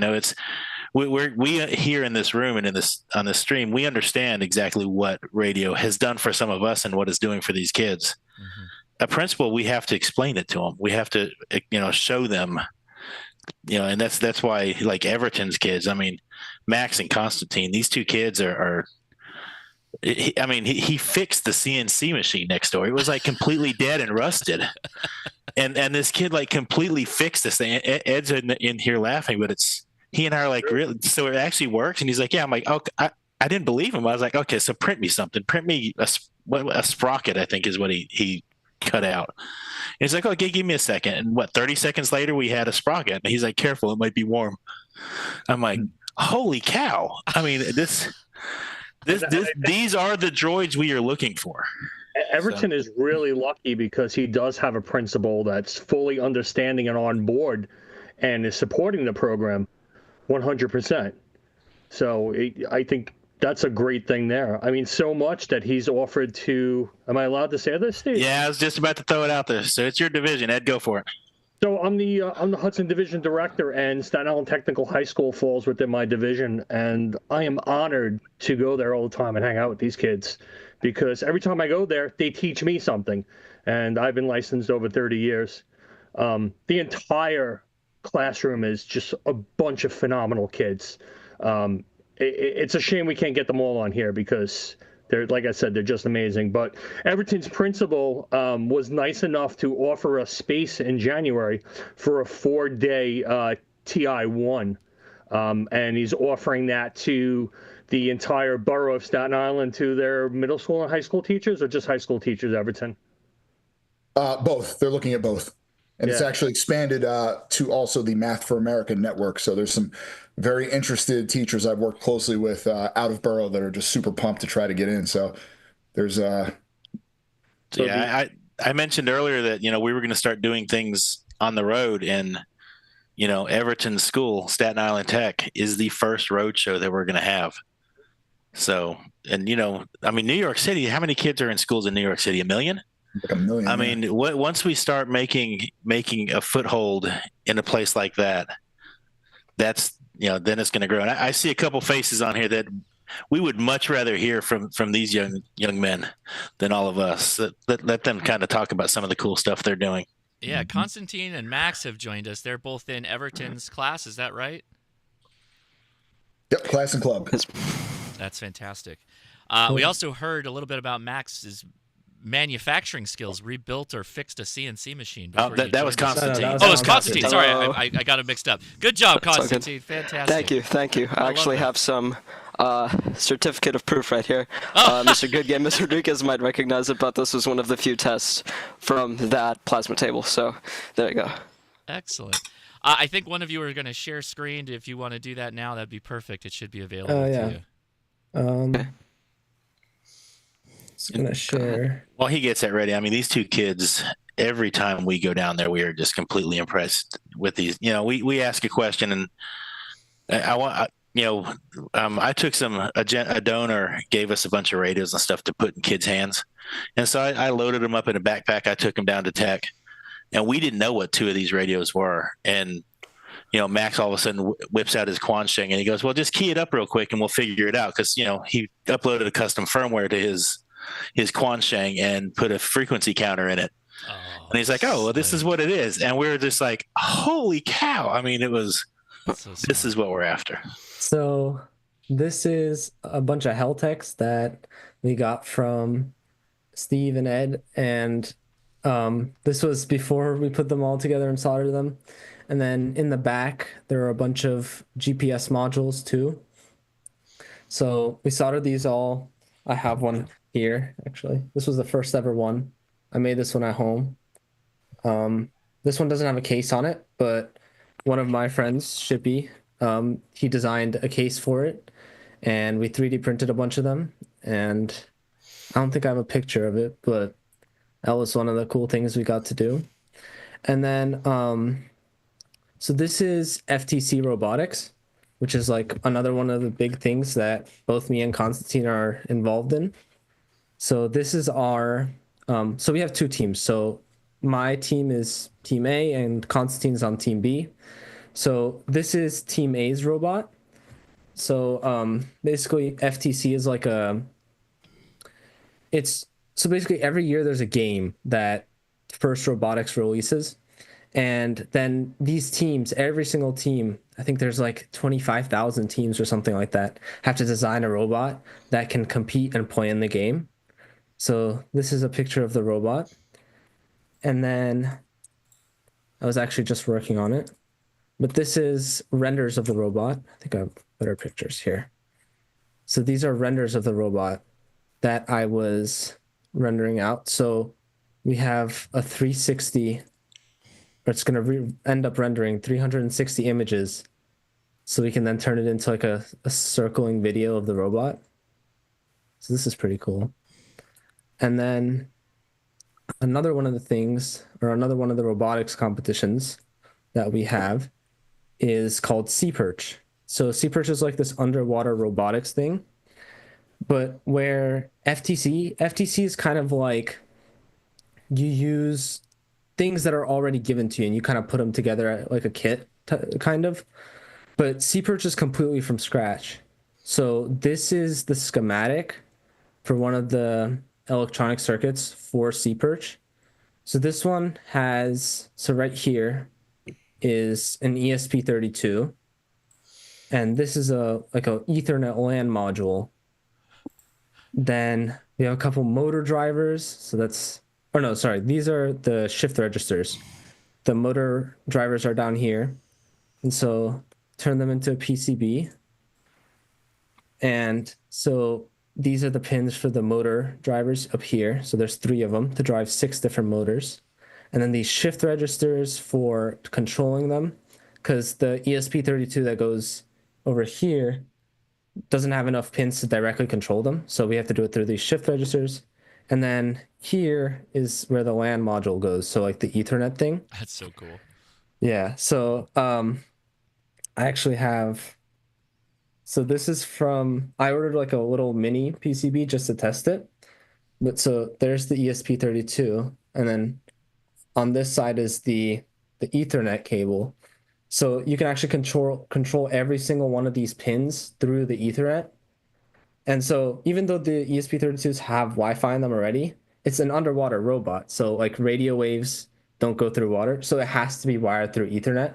B: We here in this room and on this stream, we understand exactly what radio has done for some of us and what it's doing for these kids. Mm-hmm. A principal, we have to explain it to them. We have to, show them, and that's why, like Everton's kids, I mean, Max and Constantine, these two kids he fixed the CNC machine next door. It was like completely dead and rusted. And this kid like completely fixed this thing. Ed's in here laughing, but he and I are like, really? So it actually works? And he's like, yeah. I'm like, okay. I didn't believe him. I was like, okay, so print me something. Print me a sprocket, I think is what he cut out. And he's like, okay, give me a second. And 30 seconds later we had a sprocket. And he's like, careful, it might be warm. I'm like, holy cow. I mean, these are the droids we are looking for.
N: Everton is really lucky because he does have a principal that's fully understanding and on board and is supporting the program 100%. So I think that's a great thing there. I mean, so much that he's offered to. Am I allowed to say this, Steve?
B: Yeah, I was just about to throw it out there. So it's your division, Ed. Go for it.
N: So I'm the Hudson Division Director, and Staten Island Technical High School falls within my division, and I am honored to go there all the time and hang out with these kids, because every time I go there, they teach me something, and I've been licensed over 30 years. The entire classroom is just a bunch of phenomenal kids. It's a shame we can't get them all on here because they're, like I said, they're just amazing. But Everton's principal was nice enough to offer us space in January for a 4-day TI1. And he's offering that to the entire borough of Staten Island, to their middle school and high school teachers, or just high school teachers, Everton?
L: Both. They're looking at both. And it's actually expanded to also the Math for America network. So there's some very interested teachers I've worked closely with out of borough that are just super pumped to try to get in. So there's I
B: mentioned earlier that, we were going to start doing things on the road, and, Everton School, Staten Island Tech, is the first road show that we're going to have. So, and, New York City, how many kids are in schools in New York City? 1 million?
L: Like 1 million.
B: I mean, once we start making a foothold in a place like that, that's, then it's going to grow. And I see a couple faces on here that we would much rather hear from these young men than all of us. Let them kind of talk about some of the cool stuff they're doing.
A: Yeah, Constantine and Max have joined us. They're both in Everton's class. Is that right?
L: Yep, class and club.
A: That's fantastic. We also heard a little bit about Max's manufacturing skills, rebuilt or fixed a CNC machine.
B: That was Constantine.
A: It was Constantine. Sorry, I got it mixed up. Good job, Constantine. Fantastic.
O: Thank you. I actually have some certificate of proof right here. Mr. Goodgame, Mr. Henriques might recognize it, but this was one of the few tests from that plasma table. So there you go.
A: Excellent. I think one of you are going to share screen. If you want to do that now, that'd be perfect. It should be available to you.
O: Okay.
P: Just gonna share.
B: While he gets that ready, I mean, these two kids, every time we go down there, we are just completely impressed with these. We ask a question, and I took a donor gave us a bunch of radios and stuff to put in kids' hands, and so I loaded them up in a backpack. I took them down to Tech, and we didn't know what two of these radios were. And Max all of a sudden whips out his Quansheng and he goes, well, just key it up real quick and we'll figure it out. Because, he uploaded a custom firmware to his Quansheng and put a frequency counter in it. And he's like, oh, well, this is what it is. And we were just like, holy cow. I mean, this is what we're after.
P: So this is a bunch of Heltex that we got from Steve and Ed. And this was before we put them all together and soldered them. And then in the back, there are a bunch of GPS modules too. So we soldered these all. I have one here, actually. This was the first ever one. I made this one at home. This one doesn't have a case on it, but one of my friends, Shippy, he designed a case for it. And we 3D printed a bunch of them. And I don't think I have a picture of it, but that was one of the cool things we got to do. And then... so this is FTC Robotics, which is like another one of the big things that both me and Constantine are involved in. So this is our, so we have two teams. So my team is Team A and Constantine's on Team B. So this is Team A's robot. So basically FTC is like so basically every year there's a game that First Robotics releases. And then these teams, every single team, I think there's like 25,000 teams or something like that, have to design a robot that can compete and play in the game. So this is a picture of the robot. And then I was actually just working on it. But this is renders of the robot. I think I have better pictures here. So these are renders of the robot that I was rendering out. So we have a 360... it's going to end up rendering 360 images so we can then turn it into like a circling video of the robot. So this is pretty cool. And then another one of the robotics competitions that we have is called Sea Perch. So Sea Perch is like this underwater robotics thing, but where FTC is kind of like you use things that are already given to you and you kind of put them together like a kit kind of, but Sea Perch is completely from scratch. So this is the schematic for one of the electronic circuits for Sea Perch. So this one has, so right here is an ESP32, and this is like a Ethernet LAN module. Then we have a couple motor drivers. So that's, oh no, sorry, these are the shift registers. The motor drivers are down here. And so turn them into a PCB. And so these are the pins for the motor drivers up here. So there's 3 of them to drive 6 different motors. And then these shift registers for controlling them, because the ESP32 that goes over here doesn't have enough pins to directly control them. So we have to do it through these shift registers. And then here is where the LAN module goes. So like the Ethernet thing.
A: That's so cool.
P: Yeah. So I actually have, so this is from, I ordered like a little mini PCB just to test it. But so there's the ESP32. And then on this side is the Ethernet cable. So you can actually control every single one of these pins through the Ethernet. And so even though the ESP32s have Wi-Fi in them already, it's an underwater robot. So like radio waves don't go through water. So it has to be wired through Ethernet.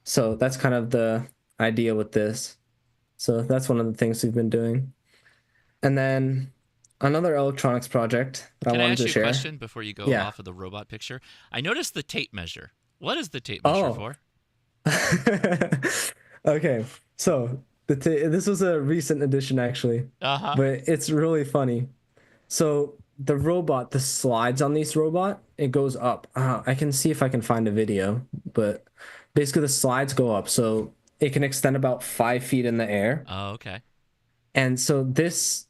P: So that's kind of the idea with this. So that's one of the things we've been doing. And then another electronics project that I wanted to share.
A: Can I ask you a question before you go off of the robot picture? I noticed the tape measure. What is the tape measure for?
P: Okay, so this was a recent addition actually, but it's really funny. So the robot, the slides on this robot, it goes up. I can see if I can find a video, but basically the slides go up, so it can extend about 5 feet in the air.
A: Oh, okay.
P: And so this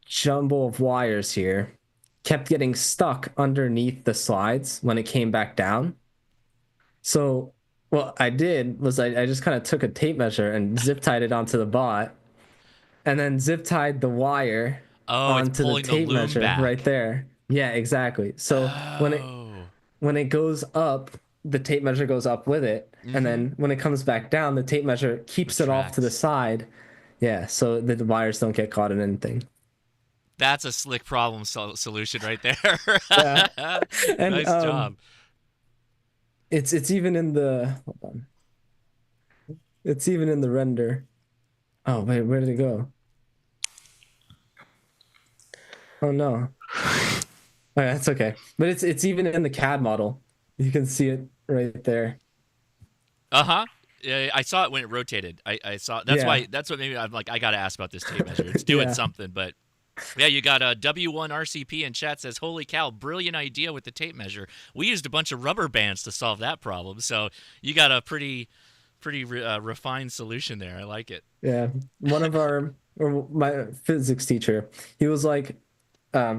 P: jumble of wires here kept getting stuck underneath the slides when it came back down. So what I did was I just kind of took a tape measure and zip tied it onto the bot, and then zip tied the wire onto the tape measure right there. Yeah, exactly. So when it goes up, the tape measure goes up with it, and then when it comes back down, the tape measure keeps it off to the side. Yeah, so the wires don't get caught in anything.
A: That's a slick problem solution right there.
P: Yeah. And,
A: nice job.
P: It's even in the hold on. It's even in the render. Oh wait, where did it go? Oh no. Oh, yeah, that's okay. But it's even in the CAD model. You can see it right there.
A: Yeah, I saw it when it rotated. I saw that's what maybe I'm like I gotta ask about this tape measure. It's doing something, but yeah, you got a W1RCP in chat says, "Holy cow, brilliant idea with the tape measure. We used a bunch of rubber bands to solve that problem." So you got a pretty refined solution there. I like it.
P: Yeah, my physics teacher, he was like,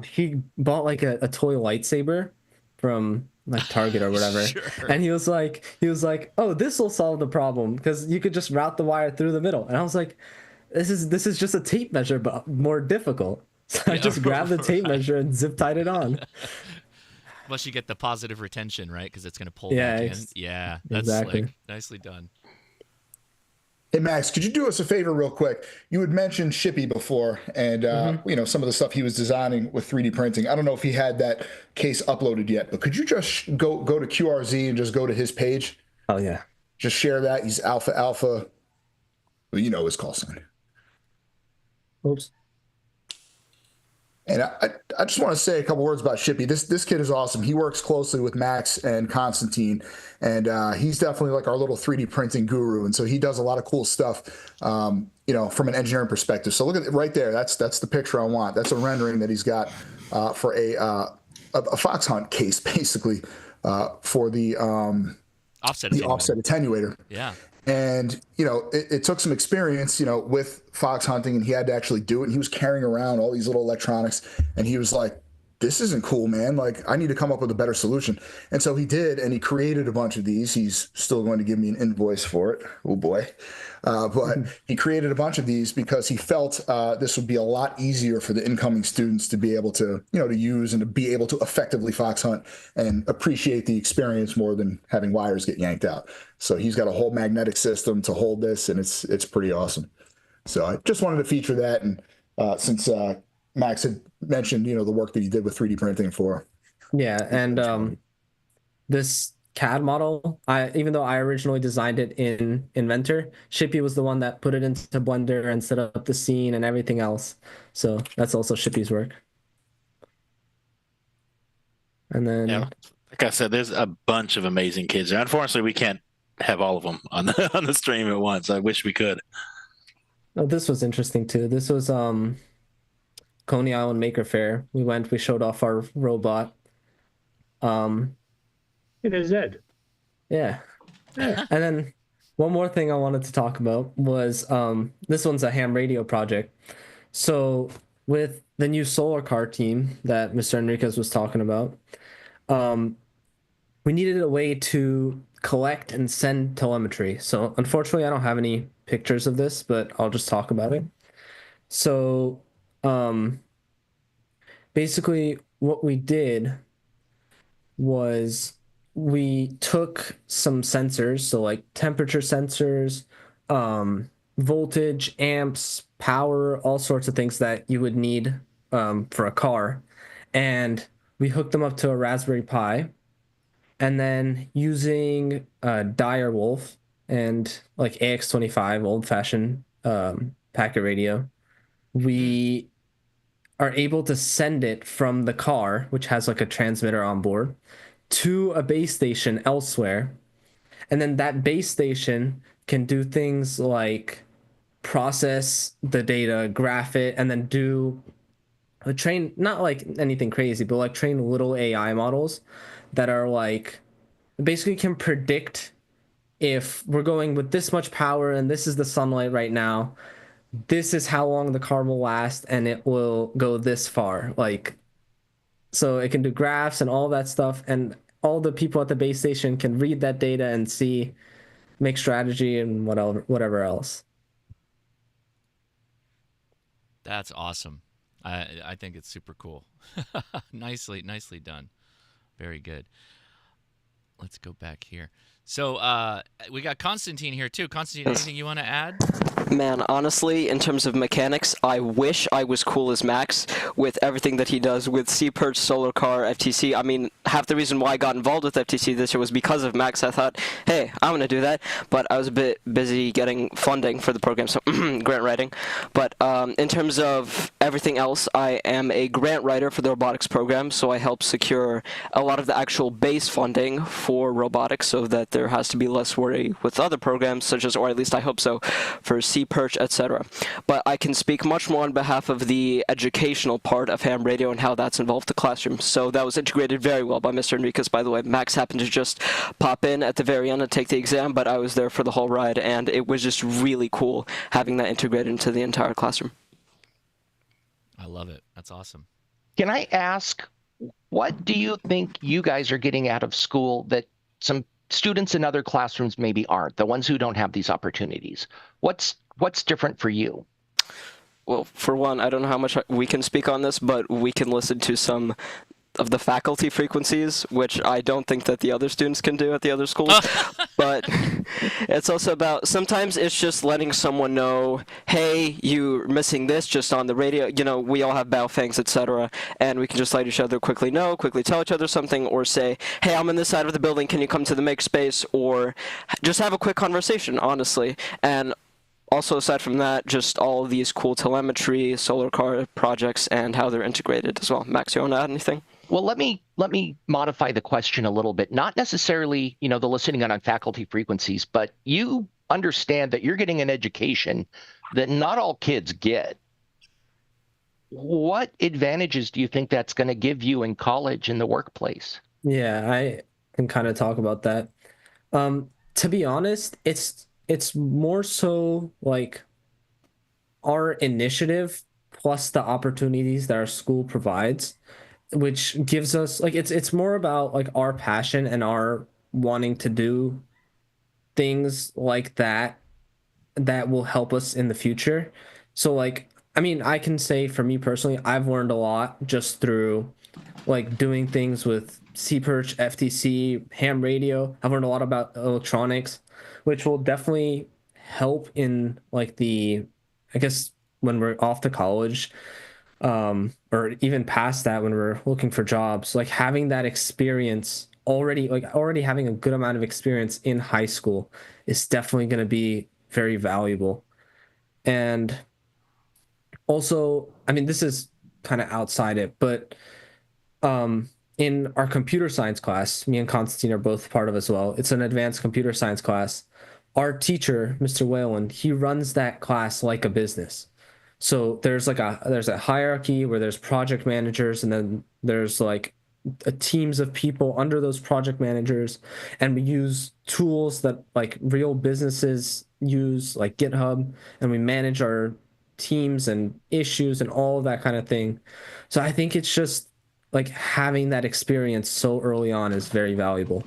P: he bought like a toy lightsaber from like Target or whatever, and he was like, oh, this will solve the problem because you could just route the wire through the middle. And I was like, this is just a tape measure but more difficult. So I just grabbed the tape measure and zip tied it on.
A: Plus you get the positive retention, right? Because it's going to pull back in. Yeah, that's slick. Nicely done.
L: Hey, Max, could you do us a favor real quick? You had mentioned Shippy before and, some of the stuff he was designing with 3D printing. I don't know if he had that case uploaded yet, but could you just go to QRZ and just go to his page?
P: Oh, yeah.
L: Just share that. He's Alpha. Well, you know his call sign.
P: Oops.
L: And I just want to say a couple words about Shippy. This kid is awesome. He works closely with Max and Constantine, and he's definitely like our little 3D printing guru. And so he does a lot of cool stuff, from an engineering perspective. So look at it right there. That's the picture I want. That's a rendering that he's got for a fox hunt case, basically, for the offset attenuator.
A: Yeah.
L: And, it took some experience, with fox hunting, and he had to actually do it. And he was carrying around all these little electronics, and he was like, this isn't cool, man. Like, I need to come up with a better solution. And so he did, and he created a bunch of these. He's still going to give me an invoice for it. Oh, boy. But he created a bunch of these because he felt this would be a lot easier for the incoming students to be able to, to use and to be able to effectively fox hunt and appreciate the experience more than having wires get yanked out. So he's got a whole magnetic system to hold this, and it's pretty awesome. So I just wanted to feature that. And since Max had mentioned, the work that he did with 3D printing for.
P: Yeah, and this CAD model, even though I originally designed it in Inventor, Shippy was the one that put it into Blender and set up the scene and everything else. So that's also Shippy's work. And then,
B: like I said, there's a bunch of amazing kids. Unfortunately, we can't have all of them on the stream at once. I wish we could.
P: Oh, this was interesting too. This was Coney Island Maker Faire. We showed off our robot.
N: It is Ed.
P: Yeah. And then one more thing I wanted to talk about was this one's a ham radio project. So with the new solar car team that Mr. Henriques was talking about, we needed a way to collect and send telemetry. So unfortunately, I don't have any pictures of this, but I'll just talk about it. So basically what we did was we took some sensors, so like temperature sensors, voltage, amps, power, all sorts of things that you would need for a car. And we hooked them up to a Raspberry Pi. And then using Direwolf and like AX25, old-fashioned packet radio, we are able to send it from the car, which has like a transmitter on board, to a base station elsewhere. And then that base station can do things like process the data, graph it, and then train, not like anything crazy, but like train little AI models that are like, basically can predict if we're going with this much power and this is the sunlight right now, this is how long the car will last and it will go this far. Like, so it can do graphs and all that stuff, and all the people at the base station can read that data and make strategy and whatever else.
A: That's awesome. I think it's super cool. Nicely done. Very good. let's go back here. So we got Constantine here too. Constantine, anything you want to add?
O: Man, honestly, in terms of mechanics, I wish I was cool as Max with everything that he does with C-Perch, Solar Car, FTC. I mean, half the reason why I got involved with FTC this year was because of Max. I thought, hey, I'm going to do that. But I was a bit busy getting funding for the program, so grant writing. But in terms of everything else, I am a grant writer for the robotics program, so I help secure a lot of the actual base funding for robotics so that there has to be less worry with other programs, such as, or at least I hope so, for C-Perch, etc. But I can speak much more on behalf of the educational part of ham radio and how that's involved the classroom. So that was integrated very well by Mr. Henriques, by the way. Max happened to just pop in at the very end and take the exam, but I was there for the whole ride, and it was just really cool having that integrated into the entire classroom.
A: I love it. That's awesome.
M: Can I ask, what do you think you guys are getting out of school that some students in other classrooms maybe aren't, the ones who don't have these opportunities? What's different for you?
O: Well, for one, I don't know how much we can speak on this, but we can listen to some of the faculty frequencies, which I don't think that the other students can do at the other schools. But it's also about, sometimes it's just letting someone know, hey, you're missing this just on the radio. You know, we all have Baofangs, etc. And we can just let each other quickly know, quickly tell each other something, or say, hey, I'm in this side of the building, can you come to the make space? Or just have a quick conversation, honestly. And also, aside from that, just all of these cool telemetry, solar car projects, and how they're integrated as well. Max, you want to add anything?
M: Well, let me modify the question a little bit. Not necessarily, the listening on faculty frequencies, but you understand that you're getting an education that not all kids get. What advantages do you think that's going to give you in college and the workplace?
P: Yeah, I can kind of talk about that. To be honest, it's more so like our initiative plus the opportunities that our school provides, which gives us like it's more about like our passion and our wanting to do things like that will help us in the future. So like, I mean, I can say for me personally, I've learned a lot just through like doing things with C-Perch, FTC, ham radio. I've learned a lot about electronics, which will definitely help in like I guess when we're off to college, or even past that when we're looking for jobs, like having that experience already having a good amount of experience in high school is definitely going to be very valuable. And also, I mean, this is kind of outside it, but in our computer science class, me and Constantine are both part of as well. It's an advanced computer science class. Our teacher, Mr. Whalen, he runs that class like a business. So there's a hierarchy where there's project managers, and then there's like teams of people under those project managers, and we use tools that like real businesses use, like GitHub, and we manage our teams and issues and all of that kind of thing. So I think it's just like having that experience so early on is very valuable.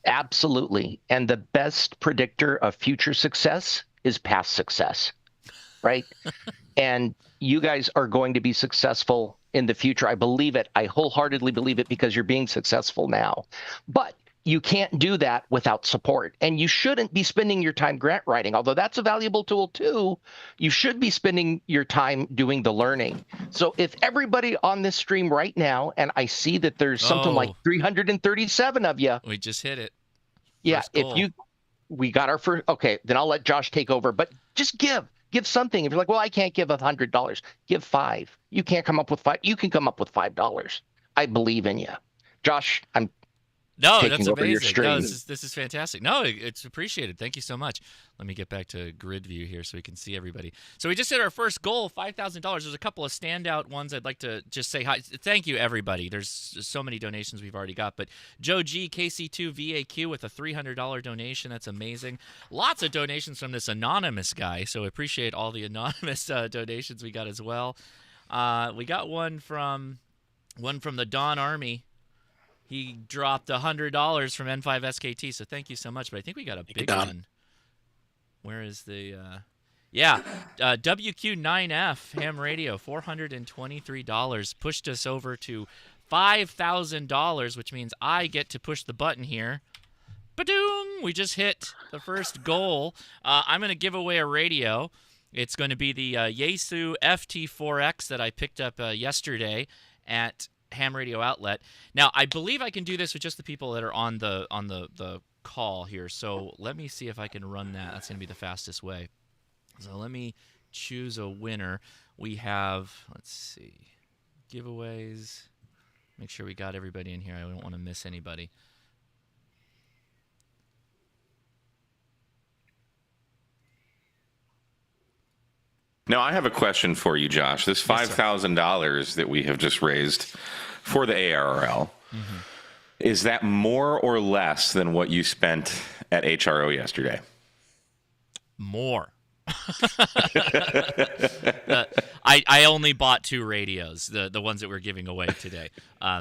M: Absolutely. And the best predictor of future success is past success, right? And you guys are going to be successful in the future. I believe it. I wholeheartedly believe it because you're being successful now. But you can't do that without support. And you shouldn't be spending your time grant writing, although that's a valuable tool too. You should be spending your time doing the learning. So if everybody on this stream right now, and I see that there's something like 337 of you.
A: We just hit it.
M: Yeah, we got our first, okay, then I'll let Josh take over, but just give something. If you're like, well, I can't give $100, give $5. You can't come up with $5. You can come up with $5. I believe in you. Josh, I'm
A: that's amazing. No, this is fantastic. No, it's appreciated. Thank you so much. Let me get back to grid view here so we can see everybody. So we just hit our first goal, $5,000. There's a couple of standout ones I'd like to just say hi. Thank you, everybody. There's so many donations we've already got. But Joe G, KC2VAQ with a $300 donation. That's amazing. Lots of donations from this anonymous guy, so appreciate all the anonymous donations we got as well. We got one from the Dawn Army. He dropped $100 from N5SKT, so thank you so much. But I think we got a big one. Where is the WQ9F ham radio, $423, pushed us over to $5,000, which means I get to push the button here. Ba-doom! We just hit the first goal. I'm going to give away a radio. It's going to be the Yaesu FT4X that I picked up yesterday at Ham Radio Outlet. Now, I believe I can do this with just the people that are on the call here. So let me see if I can run that. That's going to be the fastest way. So let me choose a winner. We have, let's see, giveaways. Make sure we got everybody in here. I don't want to miss anybody.
F: Now, I have a question for you, Josh. This $5,000 that we have just raised for the ARRL, is that more or less than what you spent at HRO yesterday?
A: More. I only bought 2 radios, the ones that we're giving away today.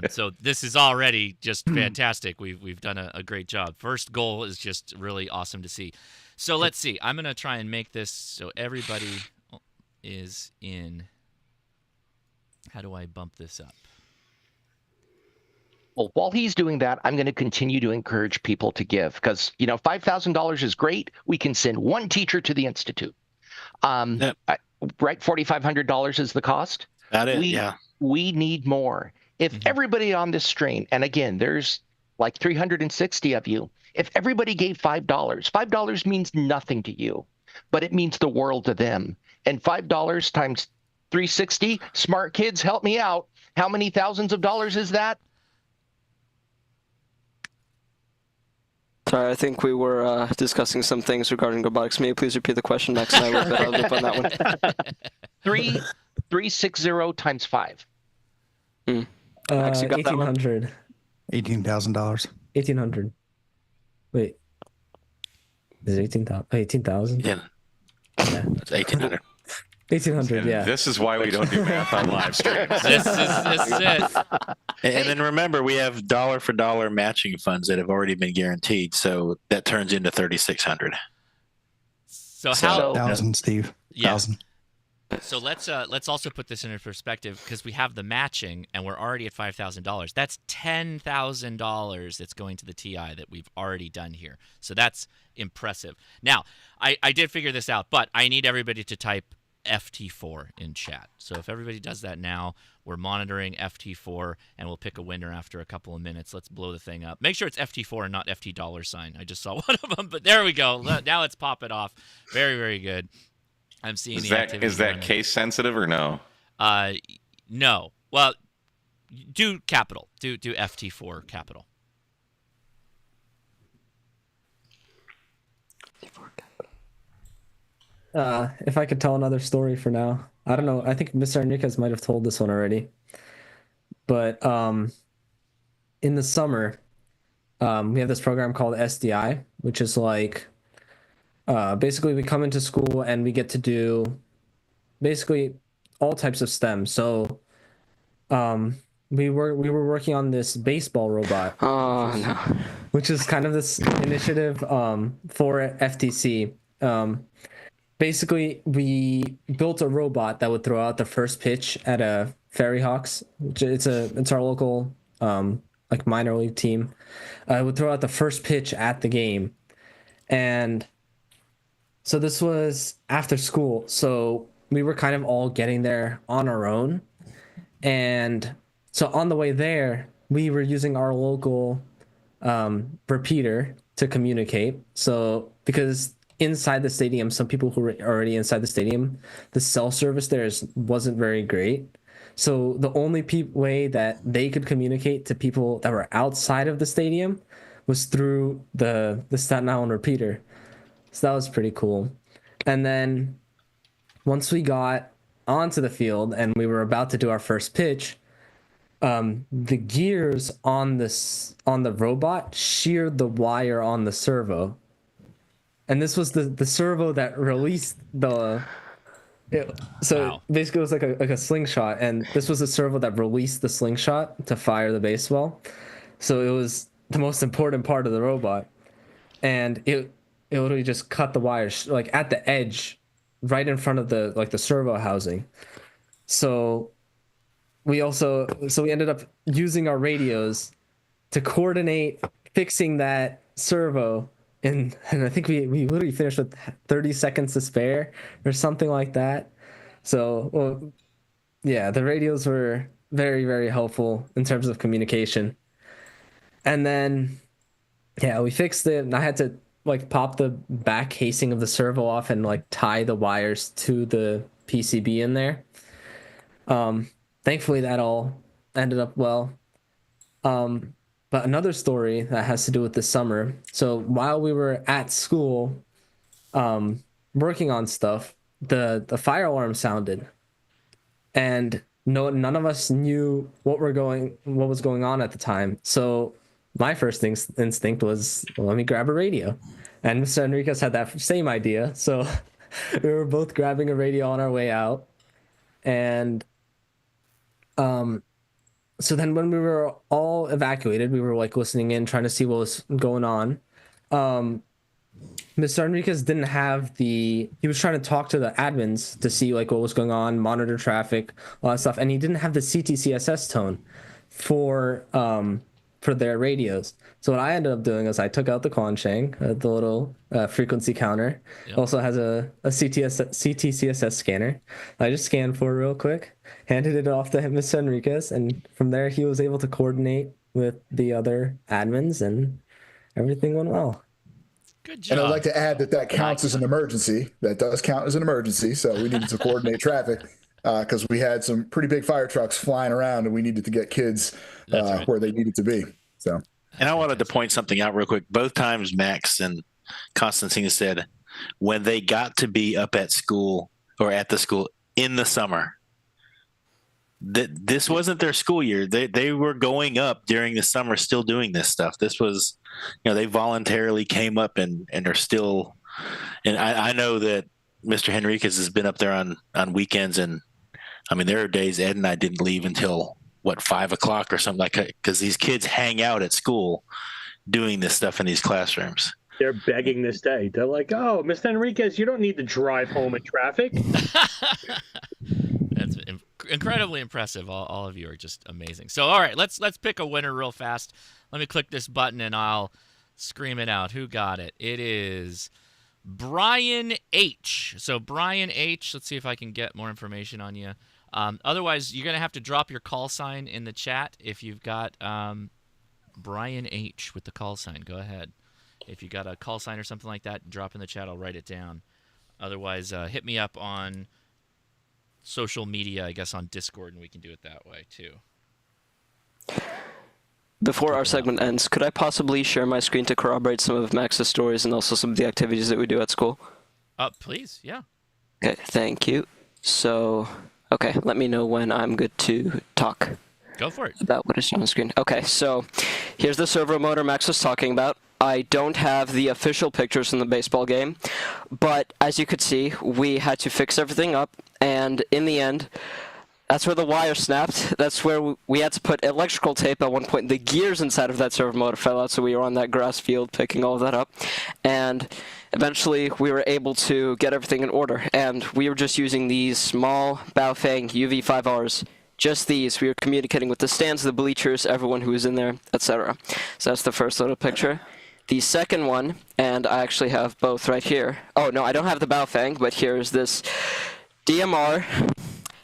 A: So this is already just fantastic. We've done a great job. First goal is just really awesome to see. So let's see. I'm going to try and make this so everybody is in. How do I bump this up?
M: Well, while he's doing that, I'm going to continue to encourage people to give because, $5,000 is great. We can send 1 teacher to the Institute. Right? $4,500 is the cost.
B: That is, yeah.
M: We need more. If everybody on this stream, and again, there's like 360 of you, if everybody gave $5 means nothing to you, but it means the world to them. And $5 times 360, smart kids, help me out. How many thousands of dollars is that?
O: Sorry, I think we were discussing some things regarding robotics. May you please repeat the question, Max? And I will get out of on that one.
M: 360 times 5.
O: Max, you got that one?
P: $1,800.
G: $18,000.
P: 1,800. Wait. Is it 18,000? 18,000?
B: Yeah. That's 1,800.
P: 1,800, yeah.
F: This is why we don't do math on live streams.
A: This is it.
B: And then remember, we have dollar for dollar matching funds that have already been guaranteed, so that turns into 3,600.
A: So how?
G: 1,000, Steve.
A: Yeah.
G: 1,000.
A: So let's also put this into perspective because we have the matching and we're already at $5,000. That's $10,000 that's going to the TI that we've already done here. So that's impressive. Now, I did figure this out, but I need everybody to type FT4 in chat. So if everybody does that now, we're monitoring FT4 and we'll pick a winner after a couple of minutes. Let's blow the thing up. Make sure it's FT4 and not FT $sign. I just saw one of them, but there we go. Now it's popping off. Very, very good. I'm seeing the activity.
F: Is that case sensitive or no?
A: No. Well, do capital. Do FT4 capital.
P: If I could tell another story for now. I don't know. I think Mr. Henriques might have told this one already. But in the summer, we have this program called SDI, which is like basically we come into school and we get to do basically all types of STEM. So we were working on this baseball robot.
O: Oh, no.
P: Which is kind of this initiative for FTC. Basically, we built a robot that would throw out the first pitch at a Fairy Hawks. It's our local like minor league team. It would throw out the first pitch at the game, and so this was after school. So we were kind of all getting there on our own, and so on the way there, we were using our local repeater to communicate. So because inside the stadium, some people who were already inside the stadium, the cell service there wasn't very great. So the only way that they could communicate to people that were outside of the stadium was through the Staten Island repeater. So that was pretty cool. And then once we got onto the field and we were about to do our first pitch, the gears on the robot sheared the wire on the servo. And this was the servo that released so basically it was like a slingshot, and this was the servo that released the slingshot to fire the baseball. So it was the most important part of the robot, and it literally just cut the wires like at the edge, right in front of the servo housing. So we ended up using our radios to coordinate fixing that servo, and I think we literally finished with 30 seconds to spare or something like that. So, well, yeah, the radios were very, very helpful in terms of communication. And then, yeah, we fixed it, and I had to like pop the back casing of the servo off and like tie the wires to the PCB in there. Thankfully that all ended up well. But another story that has to do with this summer. So while we were at school, working on stuff, the fire alarm sounded, and none of us knew what was going on at the time. So my first instinct was, well, let me grab a radio, and Mr. Henriques had that same idea. So we were both grabbing a radio on our way out, and so then when we were all evacuated, we were like listening in, trying to see what was going on. Mr. Henriques didn't have he was trying to talk to the admins to see like what was going on, monitor traffic, all that stuff, and he didn't have the CTCSS tone for their radios. So what I ended up doing is I took out the Quansheng, the little frequency counter. Yep. Also has a CTCSS scanner. I just scanned for it real quick, handed it off to Mr. Henriques, and from there he was able to coordinate with the other admins, and everything went well.
A: Good job.
L: And I'd like to add that counts as an emergency. That does count as an emergency. So we needed to coordinate traffic because we had some pretty big fire trucks flying around, and we needed to get kids where they needed to be. So.
B: And I wanted to point something out real quick. Both times Max and Constantine said when they got to be up at school or at the school in the summer, that this wasn't their school year. They were going up during the summer, still doing this stuff. This was, they voluntarily came up and are still. And I know that Mr. Henriques has been up there on weekends, and I mean there are days Ed and I didn't leave until 5 o'clock or something like that, because these kids hang out at school doing this stuff in these classrooms.
N: They're begging this day. They're like, "Oh, Mr. Henriques, you don't need to drive home in traffic."
A: That's incredibly impressive. All of you are just amazing. So, all right, let's pick a winner real fast. Let me click this button and I'll scream it out. Who got it? It is Brian H. So Brian H. Let's see if I can get more information on you. Otherwise, you're going to have to drop your call sign in the chat if you've got Brian H. with the call sign. Go ahead. If you got a call sign or something like that, drop in the chat. I'll write it down. Otherwise, hit me up on social media, I guess on Discord, and we can do it that way too.
O: Before our segment ends, could I possibly share my screen to corroborate some of Max's stories and also some of the activities that we do at school?
A: Please, yeah.
O: Okay, thank you. So, okay, let me know when I'm good to talk.
A: Go for it.
O: About what is on the screen. Okay, so here's the servo motor Max was talking about. I don't have the official pictures from the baseball game, but as you could see, we had to fix everything up, and in the end, that's where the wire snapped. That's where we had to put electrical tape at one point. The gears inside of that servo motor fell out, so we were on that grass field picking all of that up, and eventually we were able to get everything in order, and we were just using these small Baofeng UV5Rs. Just these. We were communicating with the stands, the bleachers, everyone who was in there, etc. So that's the first little picture. The second one, and I actually have both right here. Oh, no, I don't have the Baofeng, but here's this DMR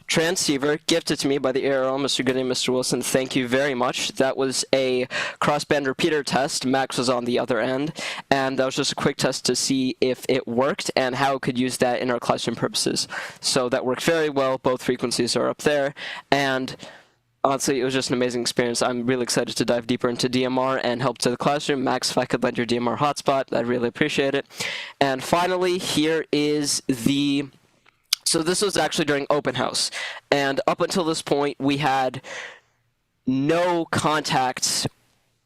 O: transceiver gifted to me by the ARRL, Mr. Goody and Mr. Wilson. Thank you very much. That was a crossband repeater test. Max was on the other end, and that was just a quick test to see if it worked and how it could use that in our classroom purposes. So that worked very well. Both frequencies are up there, and honestly, it was just an amazing experience. I'm really excited to dive deeper into DMR and help to the classroom. Max, if I could lend your DMR hotspot, I'd really appreciate it. And finally, here is the... So this was actually during open house. And up until this point, we had no contacts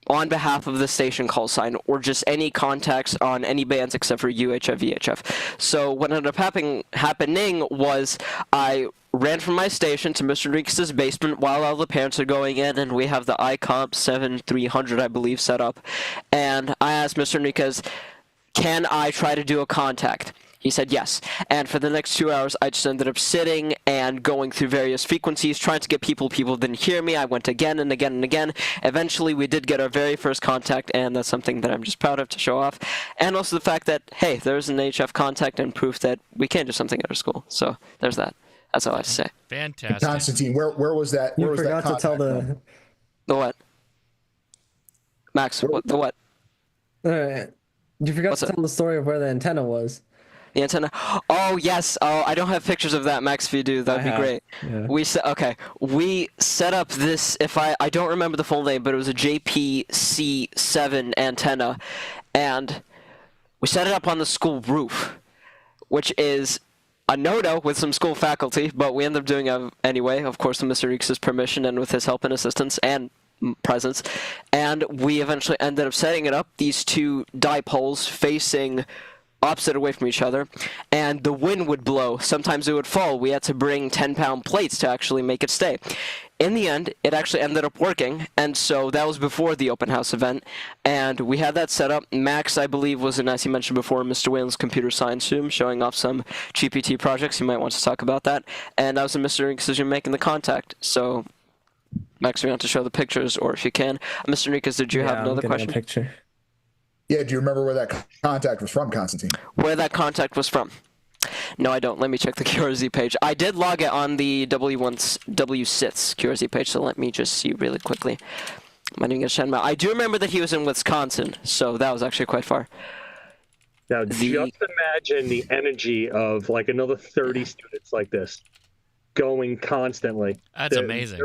O: on behalf of the station call sign, or just any contacts on any bands except for UHF, VHF. So what ended up happening was I ran from my station to Mr. Henriques' basement while all the parents are going in, and we have the iComp 7300, I believe, set up. And I asked Mr. Henriques, can I try to do a contact? He said yes. And for the next 2 hours, I just ended up sitting and going through various frequencies, trying to get people. People didn't hear me. I went again and again and again. Eventually, we did get our very first contact, and that's something that I'm just proud of to show off. And also the fact that, hey, there's an HF contact and proof that we can do something at our school. So there's that. That's all I have to say.
A: Fantastic.
L: And Constantine, where was that? Where
P: You
L: was that
P: forgot to tell
L: contact
O: The what? Max, what, the what?
P: You forgot to tell the story of where the antenna was.
O: The antenna. Oh yes. Oh, I don't have pictures of that. Max, if you do, that'd be great.
P: Yeah.
O: We set up this. If I don't remember the full name, but it was a JPC7 antenna, and we set it up on the school roof, which is a no-no with some school faculty, but we ended up doing it anyway. Of course, with Mr. Henriques' permission and with his help and assistance and presence, and we eventually ended up setting it up. These two dipoles facing opposite away from each other, and the wind would blow. Sometimes it would fall. We had to bring 10-pound plates to actually make it stay. In the end, it actually ended up working, and so that was before the open house event, and we had that set up. Max, I believe, was in, as you mentioned before, Mr. Whalen's computer science room, showing off some GPT projects. You might want to talk about that. And I was in Mr. Henriques' room making the contact. So, Max, we want to show the pictures, or if you can. Mr. Henriques, did you have another question?
P: A picture.
L: Yeah, do you remember where that contact was from, Constantine?
O: Where that contact was from? No, I don't. Let me check the QRZ page. I did log it on the W6 QRZ page, so let me just see really quickly. I'm not even gonna out. I do remember that he was in Wisconsin, so that was actually quite far.
N: Now, just imagine the energy of like another 30 students like this going constantly.
A: That's amazing.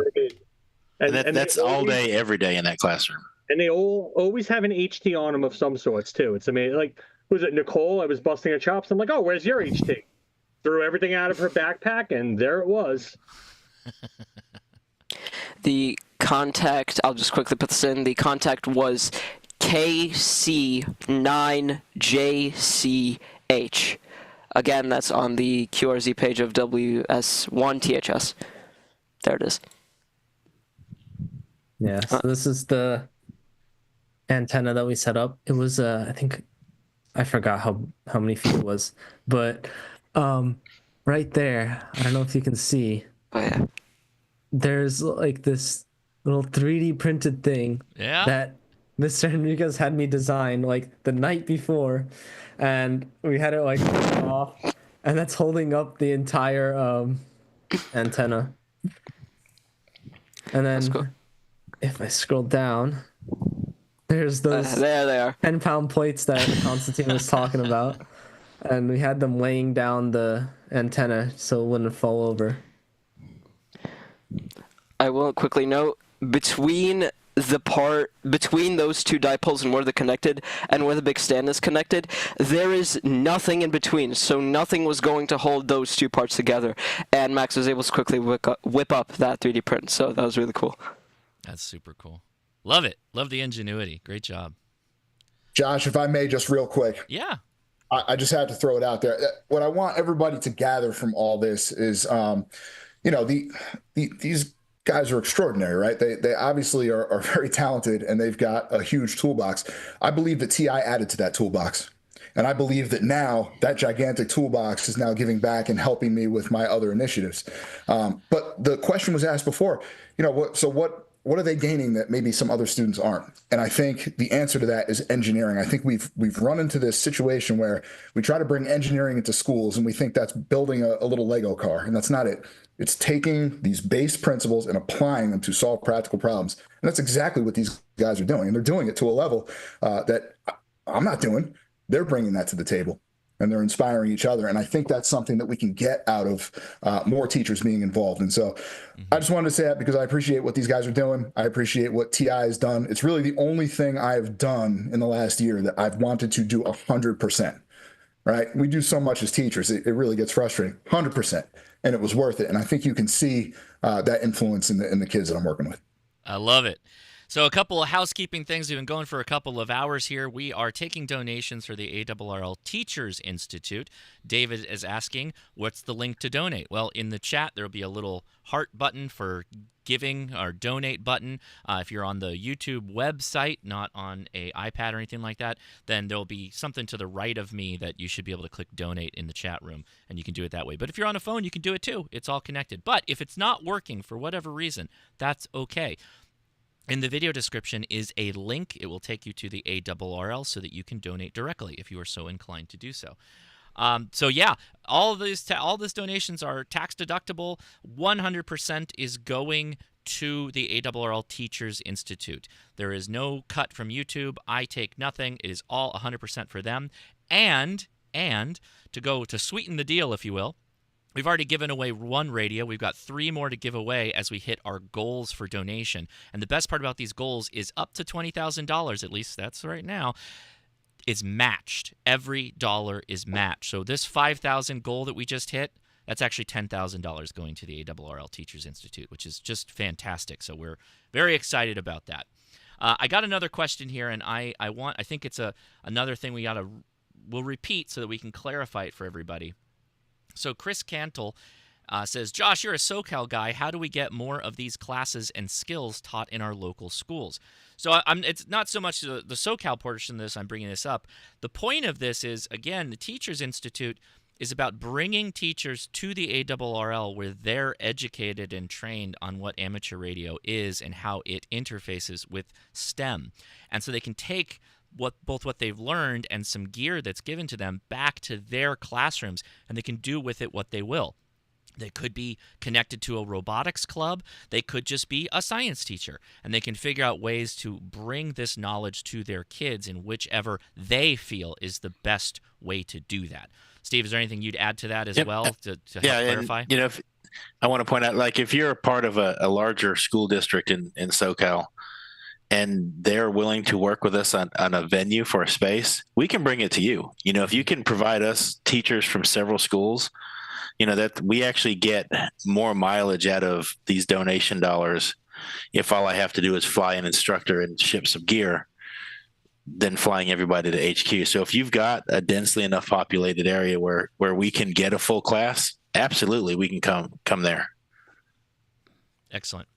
B: And that's all day, every day in that classroom.
N: And they all always have an HT on them of some sorts, too. It's amazing. Like, was it Nicole? I was busting her chops. I'm like, oh, where's your HT? Threw everything out of her backpack, and there it was.
O: The contact, I'll just quickly put this in. The contact was KC9JCH. Again, that's on the QRZ page of WS1THS. There it is.
P: Yeah, so this is the antenna that we set up. It was, I think, I forgot how many feet it was, but right there, I don't know if you can see.
O: Oh, yeah.
P: There's like this little 3D printed thing that Mr. Henriques had me design like the night before, and we had it like off, and that's holding up the entire antenna. And then if I scroll down, there's those
O: there they are.
P: 10-pound plates that Constantine was talking about, and we had them laying down the antenna so it wouldn't fall over.
O: I will quickly note, between those two dipoles and where they're connected and where the big stand is connected, there is nothing in between, so nothing was going to hold those two parts together, and Max was able to quickly whip up that 3D print, so that was really cool.
A: That's super cool. Love it. Love the ingenuity. Great job.
L: Josh, if I may, just real quick.
A: Yeah.
L: I just had to throw it out there. What I want everybody to gather from all this is, these guys are extraordinary, right? They obviously are very talented, and they've got a huge toolbox. I believe that TI added to that toolbox. And I believe that now that gigantic toolbox is now giving back and helping me with my other initiatives. But the question was asked before, what are they gaining that maybe some other students aren't? And I think the answer to that is engineering. I think we've run into this situation where we try to bring engineering into schools, and we think that's building a little Lego car, and that's not it. It's taking these base principles and applying them to solve practical problems. And that's exactly what these guys are doing. And they're doing it to a level that I'm not doing. They're bringing that to the table, and they're inspiring each other. And I think that's something that we can get out of more teachers being involved. And so I just wanted to say that because I appreciate what these guys are doing. I appreciate what TI has done. It's really the only thing I've done in the last year that I've wanted to do 100%, right? We do so much as teachers. It really gets frustrating, 100%. And it was worth it. And I think you can see that influence in the kids that I'm working with.
A: I love it. So a couple of housekeeping things. We've been going for a couple of hours here. We are taking donations for the ARRL Teachers Institute. David is asking, what's the link to donate? Well, in the chat, there will be a little heart button for giving or donate button. If you're on the YouTube website, not on a iPad or anything like that, then there'll be something to the right of me that you should be able to click donate in the chat room, and you can do it that way. But if you're on a phone, you can do it too. It's all connected. But if it's not working for whatever reason, that's okay. In the video description is a link. It will take you to the ARRL so that you can donate directly if you are so inclined to do so. So yeah, all these donations are tax deductible. 100% is going to the ARRL Teachers Institute. There is no cut from YouTube. I take nothing. It is all 100% for them. And to sweeten the deal, if you will, we've already given away 1 radio. We've got 3 more to give away as we hit our goals for donation. And the best part about these goals is up to $20,000, at least that's right now, is matched. Every dollar is matched. So this $5,000 goal that we just hit, that's actually $10,000 going to the ARRL Teachers Institute, which is just fantastic. So we're very excited about that. I got another question here, and I think it's another thing we'll repeat so that we can clarify it for everybody. So Chris Cantle says, Josh, you're a SoCal guy. How do we get more of these classes and skills taught in our local schools? So it's not so much the SoCal portion of this I'm bringing this up. The point of this is, again, the Teachers Institute is about bringing teachers to the ARRL where they're educated and trained on what amateur radio is and how it interfaces with STEM. And so they can take both what they've learned and some gear that's given to them back to their classrooms, and they can do with it what they will. They could be connected to a robotics club. They could just be a science teacher, and they can figure out ways to bring this knowledge to their kids in whichever they feel is the best way to do that. Steve, is there anything you'd add to that as well to help clarify?
B: And, if I want to point out, like if you're a part of a larger school district in SoCal, and they're willing to work with us on a venue for a space, we can bring it to you. If you can provide us teachers from several schools, that we actually get more mileage out of these donation dollars if all I have to do is fly an instructor and ship some gear than flying everybody to HQ. So if you've got a densely enough populated area where we can get a full class, absolutely, we can come there.
A: Excellent.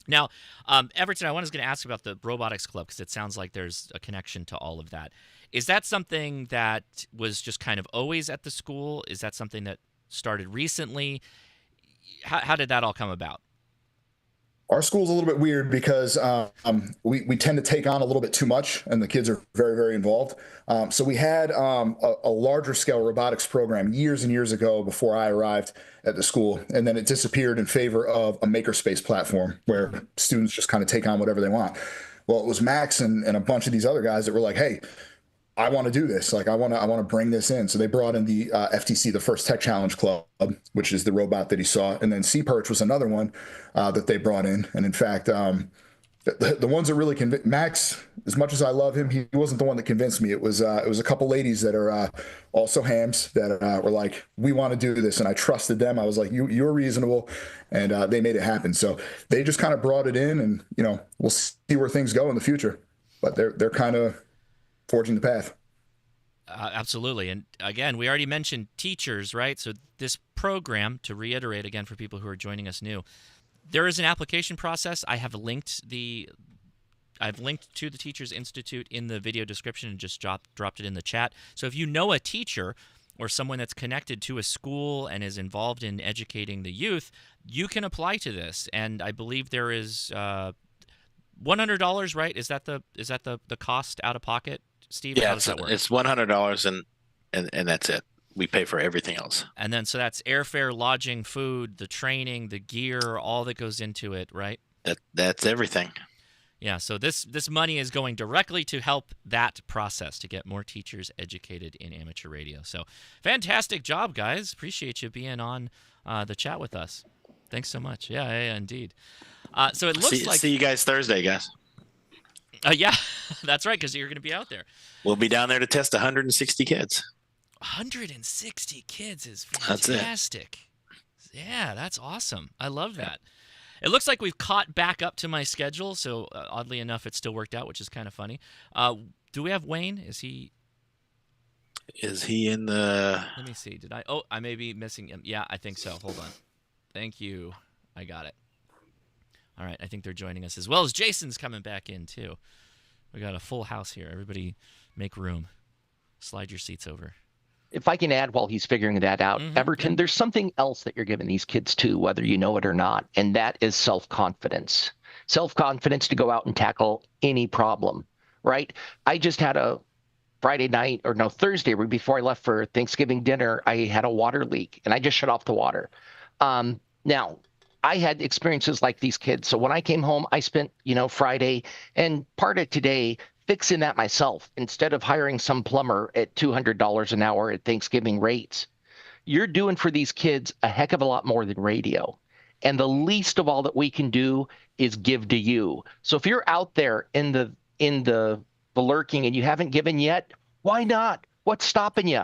A: Now, Everton, I was going to ask about the robotics club because it sounds like there's a connection to all of that. Is that something that was just kind of always at the school? Is that something that started recently? How did that all come about?
L: Our school's a little bit weird because we tend to take on a little bit too much, and the kids are very, very involved. So we had a larger scale robotics program years and years ago before I arrived at the school, and then it disappeared in favor of a makerspace platform where students just kind of take on whatever they want. Well, it was Max and a bunch of these other guys that were like, hey, I want to do this. Like, I want to bring this in. So they brought in the FTC, the First Tech Challenge Club, which is the robot that he saw. And then C-Perch was another one that they brought in. And in fact, the ones that really convinced Max, as much as I love him, he wasn't the one that convinced me. It was a couple ladies that are also hams that were like, we want to do this. And I trusted them. I was like, you're reasonable. And they made it happen. So they just kind of brought it in, and, we'll see where things go in the future. But they're kind of forging the path.
A: Absolutely. And again, we already mentioned teachers, right? So this program, to reiterate again for people who are joining us new, there is an application process. I've linked to the Teachers Institute in the video description and just dropped it in the chat. So if you know a teacher or someone that's connected to a school and is involved in educating the youth, you can apply to this. And I believe there is $100, right? Is that the cost out of pocket, Steve?
B: Yeah,
A: how does that work?
B: It's $100 and that's it. We pay for everything else.
A: And then so that's airfare, lodging, food, the training, the gear, all that goes into it, right?
B: That's everything.
A: Yeah, so this money is going directly to help that process to get more teachers educated in amateur radio. So fantastic job, guys. Appreciate you being on the chat with us. Thanks so much. Yeah, indeed. So it looks like...
B: See you guys Thursday, guys.
A: Yeah, that's right, because you're going to be out there.
B: We'll be down there to test 160 kids.
A: 160 kids is fantastic.
B: That's it.
A: Yeah, that's awesome. I love that. It looks like we've caught back up to my schedule, so oddly enough, it still worked out, which is kind of funny. Do we have Wayne? Is he
B: in the...
A: Let me see. Did I? Oh, I may be missing him. Yeah, I think so. Hold on. Thank you. I got it. All right, I think they're joining us as well as Jason's coming back in, too. We got a full house here. Everybody make room. Slide your seats over.
M: If I can add while he's figuring that out, Everton, there's something else that you're giving these kids too, whether you know it or not, and that is self-confidence. Self-confidence to go out and tackle any problem, right? I just had a Thursday before I left for Thanksgiving dinner, I had a water leak and I just shut off the water. Now, I had experiences like these kids. So when I came home, I spent, Friday and part of today fixing that myself instead of hiring some plumber at $200 an hour at Thanksgiving rates. You're doing for these kids a heck of a lot more than radio. And the least of all that we can do is give to you. So if you're out there in the lurking and you haven't given yet, why not? What's stopping you?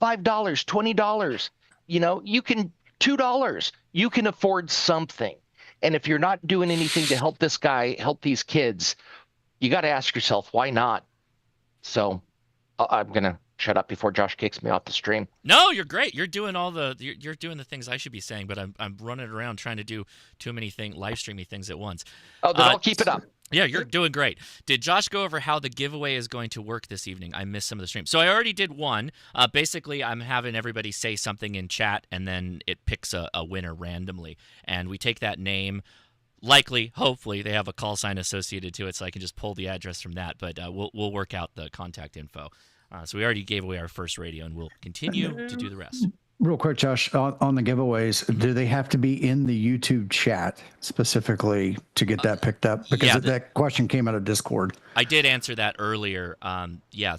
M: $5, $20, you can $2. You can afford something. And if you're not doing anything to help this guy, help these kids, you got to ask yourself, why not? So I'm going to shut up before Josh kicks me off the stream.
A: No, you're great. You're doing you're doing the things I should be saying, but I'm running around trying to do too many live streamy things at once.
M: Oh, then I'll keep it up.
A: Yeah, you're doing great. Did Josh go over how the giveaway is going to work this evening? I missed some of the stream. So I already did one. Basically, I'm having everybody say something in chat, and then it picks a winner randomly. And we take that name. Likely, hopefully, they have a call sign associated to it, so I can just pull the address from that. But we'll work out the contact info. So we already gave away our first radio, and we'll continue to do the rest.
G: Real quick, Josh, on the giveaways, do they have to be in the YouTube chat specifically to get that picked up? Because that question came out of Discord.
A: I did answer that earlier.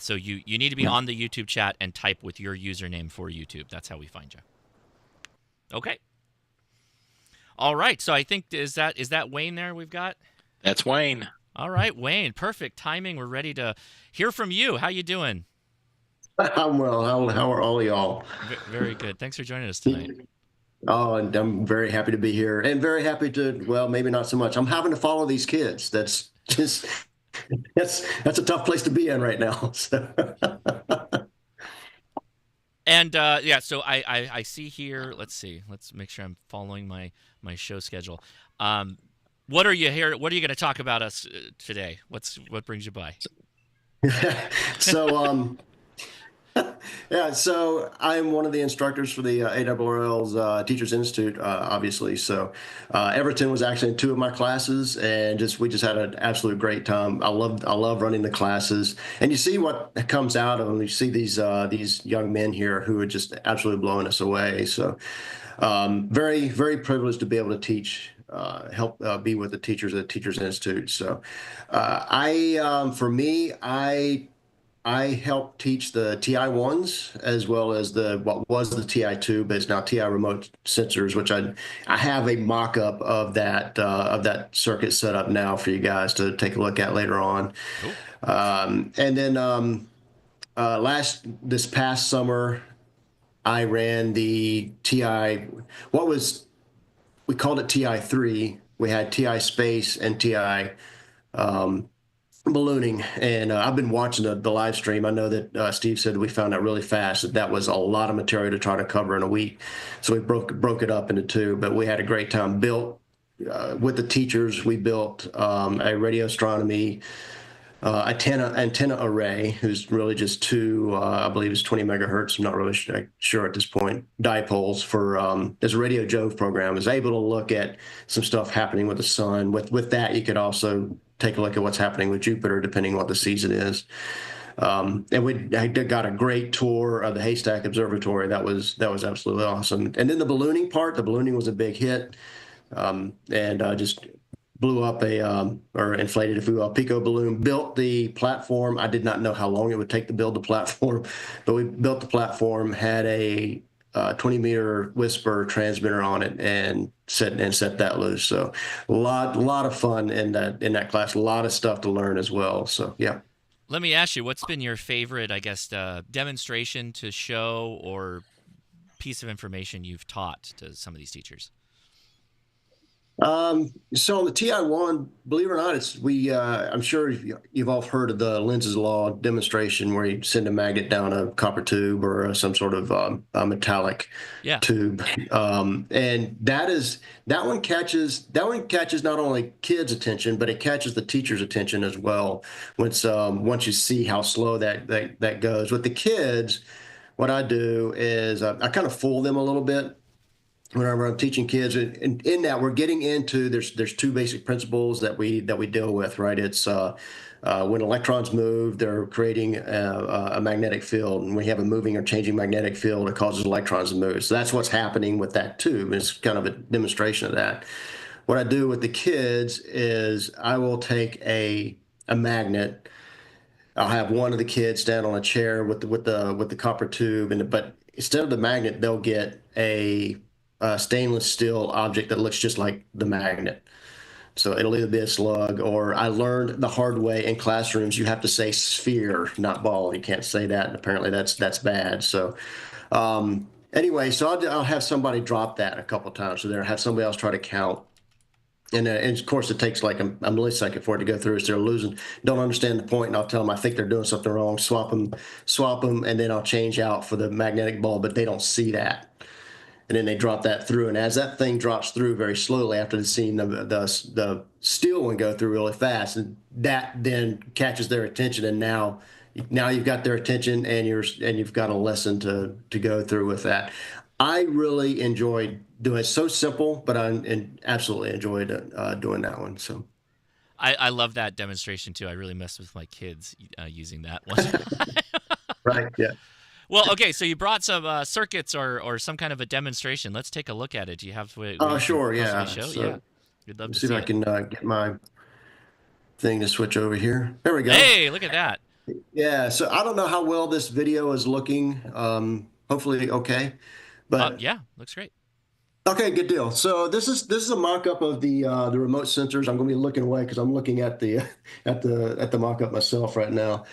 A: So you need to be on the YouTube chat and type with your username for YouTube. That's how we find you. Okay. All right. So I think is that Wayne there we've got?
B: That's Wayne.
A: All right, Wayne. Perfect timing. We're ready to hear from you. How you doing?
Q: I'm well. How are all of y'all?
A: Very good. Thanks for joining us tonight.
Q: Oh, and I'm very happy to be here, and very happy to. Well, maybe not so much. I'm having to follow these kids. That's just that's a tough place to be in right now. So.
A: And so I see here. Let's see. Let's make sure I'm following my show schedule. What are you here? What are you going to talk about us today? What brings you by?
Q: So so I'm one of the instructors for the ARRL's Teachers Institute, obviously. So Everton was actually in 2 of my classes, and we just had an absolute great time. I love running the classes, and you see what comes out of them. You see these young men here who are just absolutely blowing us away. So very, very privileged to be able to teach. Help be with the teachers at the Teachers Institute. So I help teach the TI-1s as well as what was the TI-2, but it's now TI remote sensors, which I have a mock-up of that circuit set up now for you guys to take a look at later on. Cool. And then this past summer, I ran the TI, we called it TI-3. We had TI Space and TI ballooning, and I've been watching the live stream. I know that Steve said we found out really fast that was a lot of material to try to cover in a week, so we broke it up into 2. But we had a great time. Built with the teachers. We built a radio astronomy antenna array, who's really just 2, I believe it's 20 megahertz. I'm not really sure at this point. Dipoles for this Radio Jove program is able to look at some stuff happening with the sun. With that, you could also take a look at what's happening with Jupiter, depending on what the season is. And I got a great tour of the Haystack Observatory. That was absolutely awesome. And then the ballooning was a big hit, and just blew up or inflated, if you will, a Pico balloon. Built the platform. I did not know how long it would take to build the platform, but we built the platform. Had a 20-meter Whisper transmitter on it, and set that loose. So a lot of fun in that class. A lot of stuff to learn as well. So yeah.
A: Let me ask you, what's been your favorite, I guess, demonstration to show or piece of information you've taught to some of these teachers?
Q: So on the TI-1, believe it or not, I'm sure you've all heard of the Lenz's law demonstration where you send a magnet down a copper tube or some sort of a metallic tube. And that one catches not only kids' attention, but it catches the teacher's attention as well. Once you see how slow that goes. With the kids, what I do is I kind of fool them a little bit whenever I'm teaching kids, and in that we're getting into there's two basic principles that we deal with, right? It's when electrons move, they're creating a magnetic field, and we have a moving or changing magnetic field that causes electrons to move. So that's what's happening with that tube. It's kind of a demonstration of that. What I do with the kids is I will take a magnet. I'll have one of the kids stand on a chair with the copper tube, but instead of the magnet, they'll get a stainless steel object that looks just like the magnet. So it'll either be a slug, or I learned the hard way in classrooms, you have to say sphere, not ball. You can't say that, and apparently that's bad. So anyway, so I'll have somebody drop that a couple times. So there, have somebody else try to count. And of course, it takes like a millisecond for it to go through. So they're don't understand the point, and I'll tell them I think they're doing something wrong. Swap them, and then I'll change out for the magnetic ball, but they don't see that. And then they drop that through, and as that thing drops through very slowly after they've seen the steel one go through really fast, and that then catches their attention, and now you've got their attention, and you've got a lesson to go through with that. I really enjoyed doing it. So simple, but I absolutely enjoyed doing that one. So.
A: I love that demonstration too. I really messed with my kids using that one.
Q: Right. Yeah.
A: Well, okay. So you brought some circuits or some kind of a demonstration. Let's take a look at it. Do you have?
Q: Sure. Yeah.
A: Show?
Q: So,
A: yeah. We'd love to
Q: see if I can get my thing to switch over here. There we go.
A: Hey, look at that.
Q: Yeah. So I don't know how well this video is looking. Hopefully, okay. But
A: yeah, looks great.
Q: Okay, good deal. So this is a mock-up of the remote sensors. I'm going to be looking away because I'm looking at the mock-up myself right now.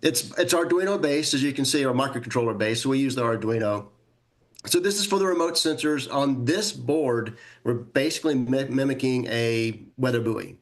Q: It's Arduino based, as you can see, or microcontroller based. So we use the Arduino. So this is for the remote sensors. On this board, we're basically mimicking a weather buoy.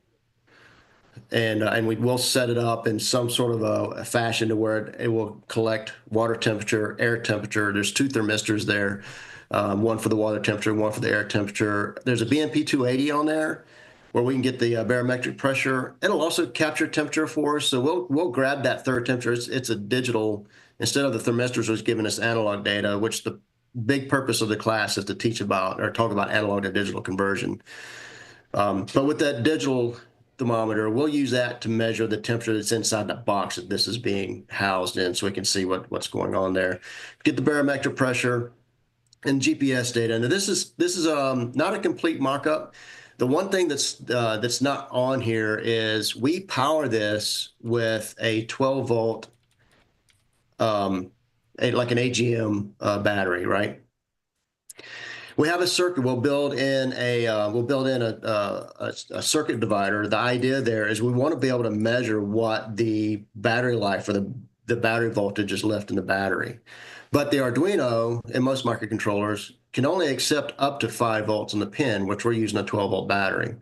Q: And we will set it up in some sort of a fashion to where it will collect water temperature, air temperature. There's two thermistors there, one for the water temperature, one for the air temperature. There's a BMP 280 on there where we can get the barometric pressure. It'll also capture temperature for us. So we'll grab that third temperature. It's a digital, instead of the thermistors was giving us analog data, which the big purpose of the class is to teach about or talk about analog to digital conversion. But with that digital thermometer, we'll use that to measure the temperature that's inside the box that this is being housed in, so we can see what's going on there. Get the barometric pressure and GPS data. Now this is not a complete mock-up. The one thing that's not on here is we power this with a 12 volt, like an AGM battery, right? We have a circuit. We'll build in a circuit divider. The idea there is we want to be able to measure what the battery life or the battery voltage is left in the battery. But the Arduino and most microcontrollers can only accept up to 5 volts in the pin, which we're using a 12 volt battery.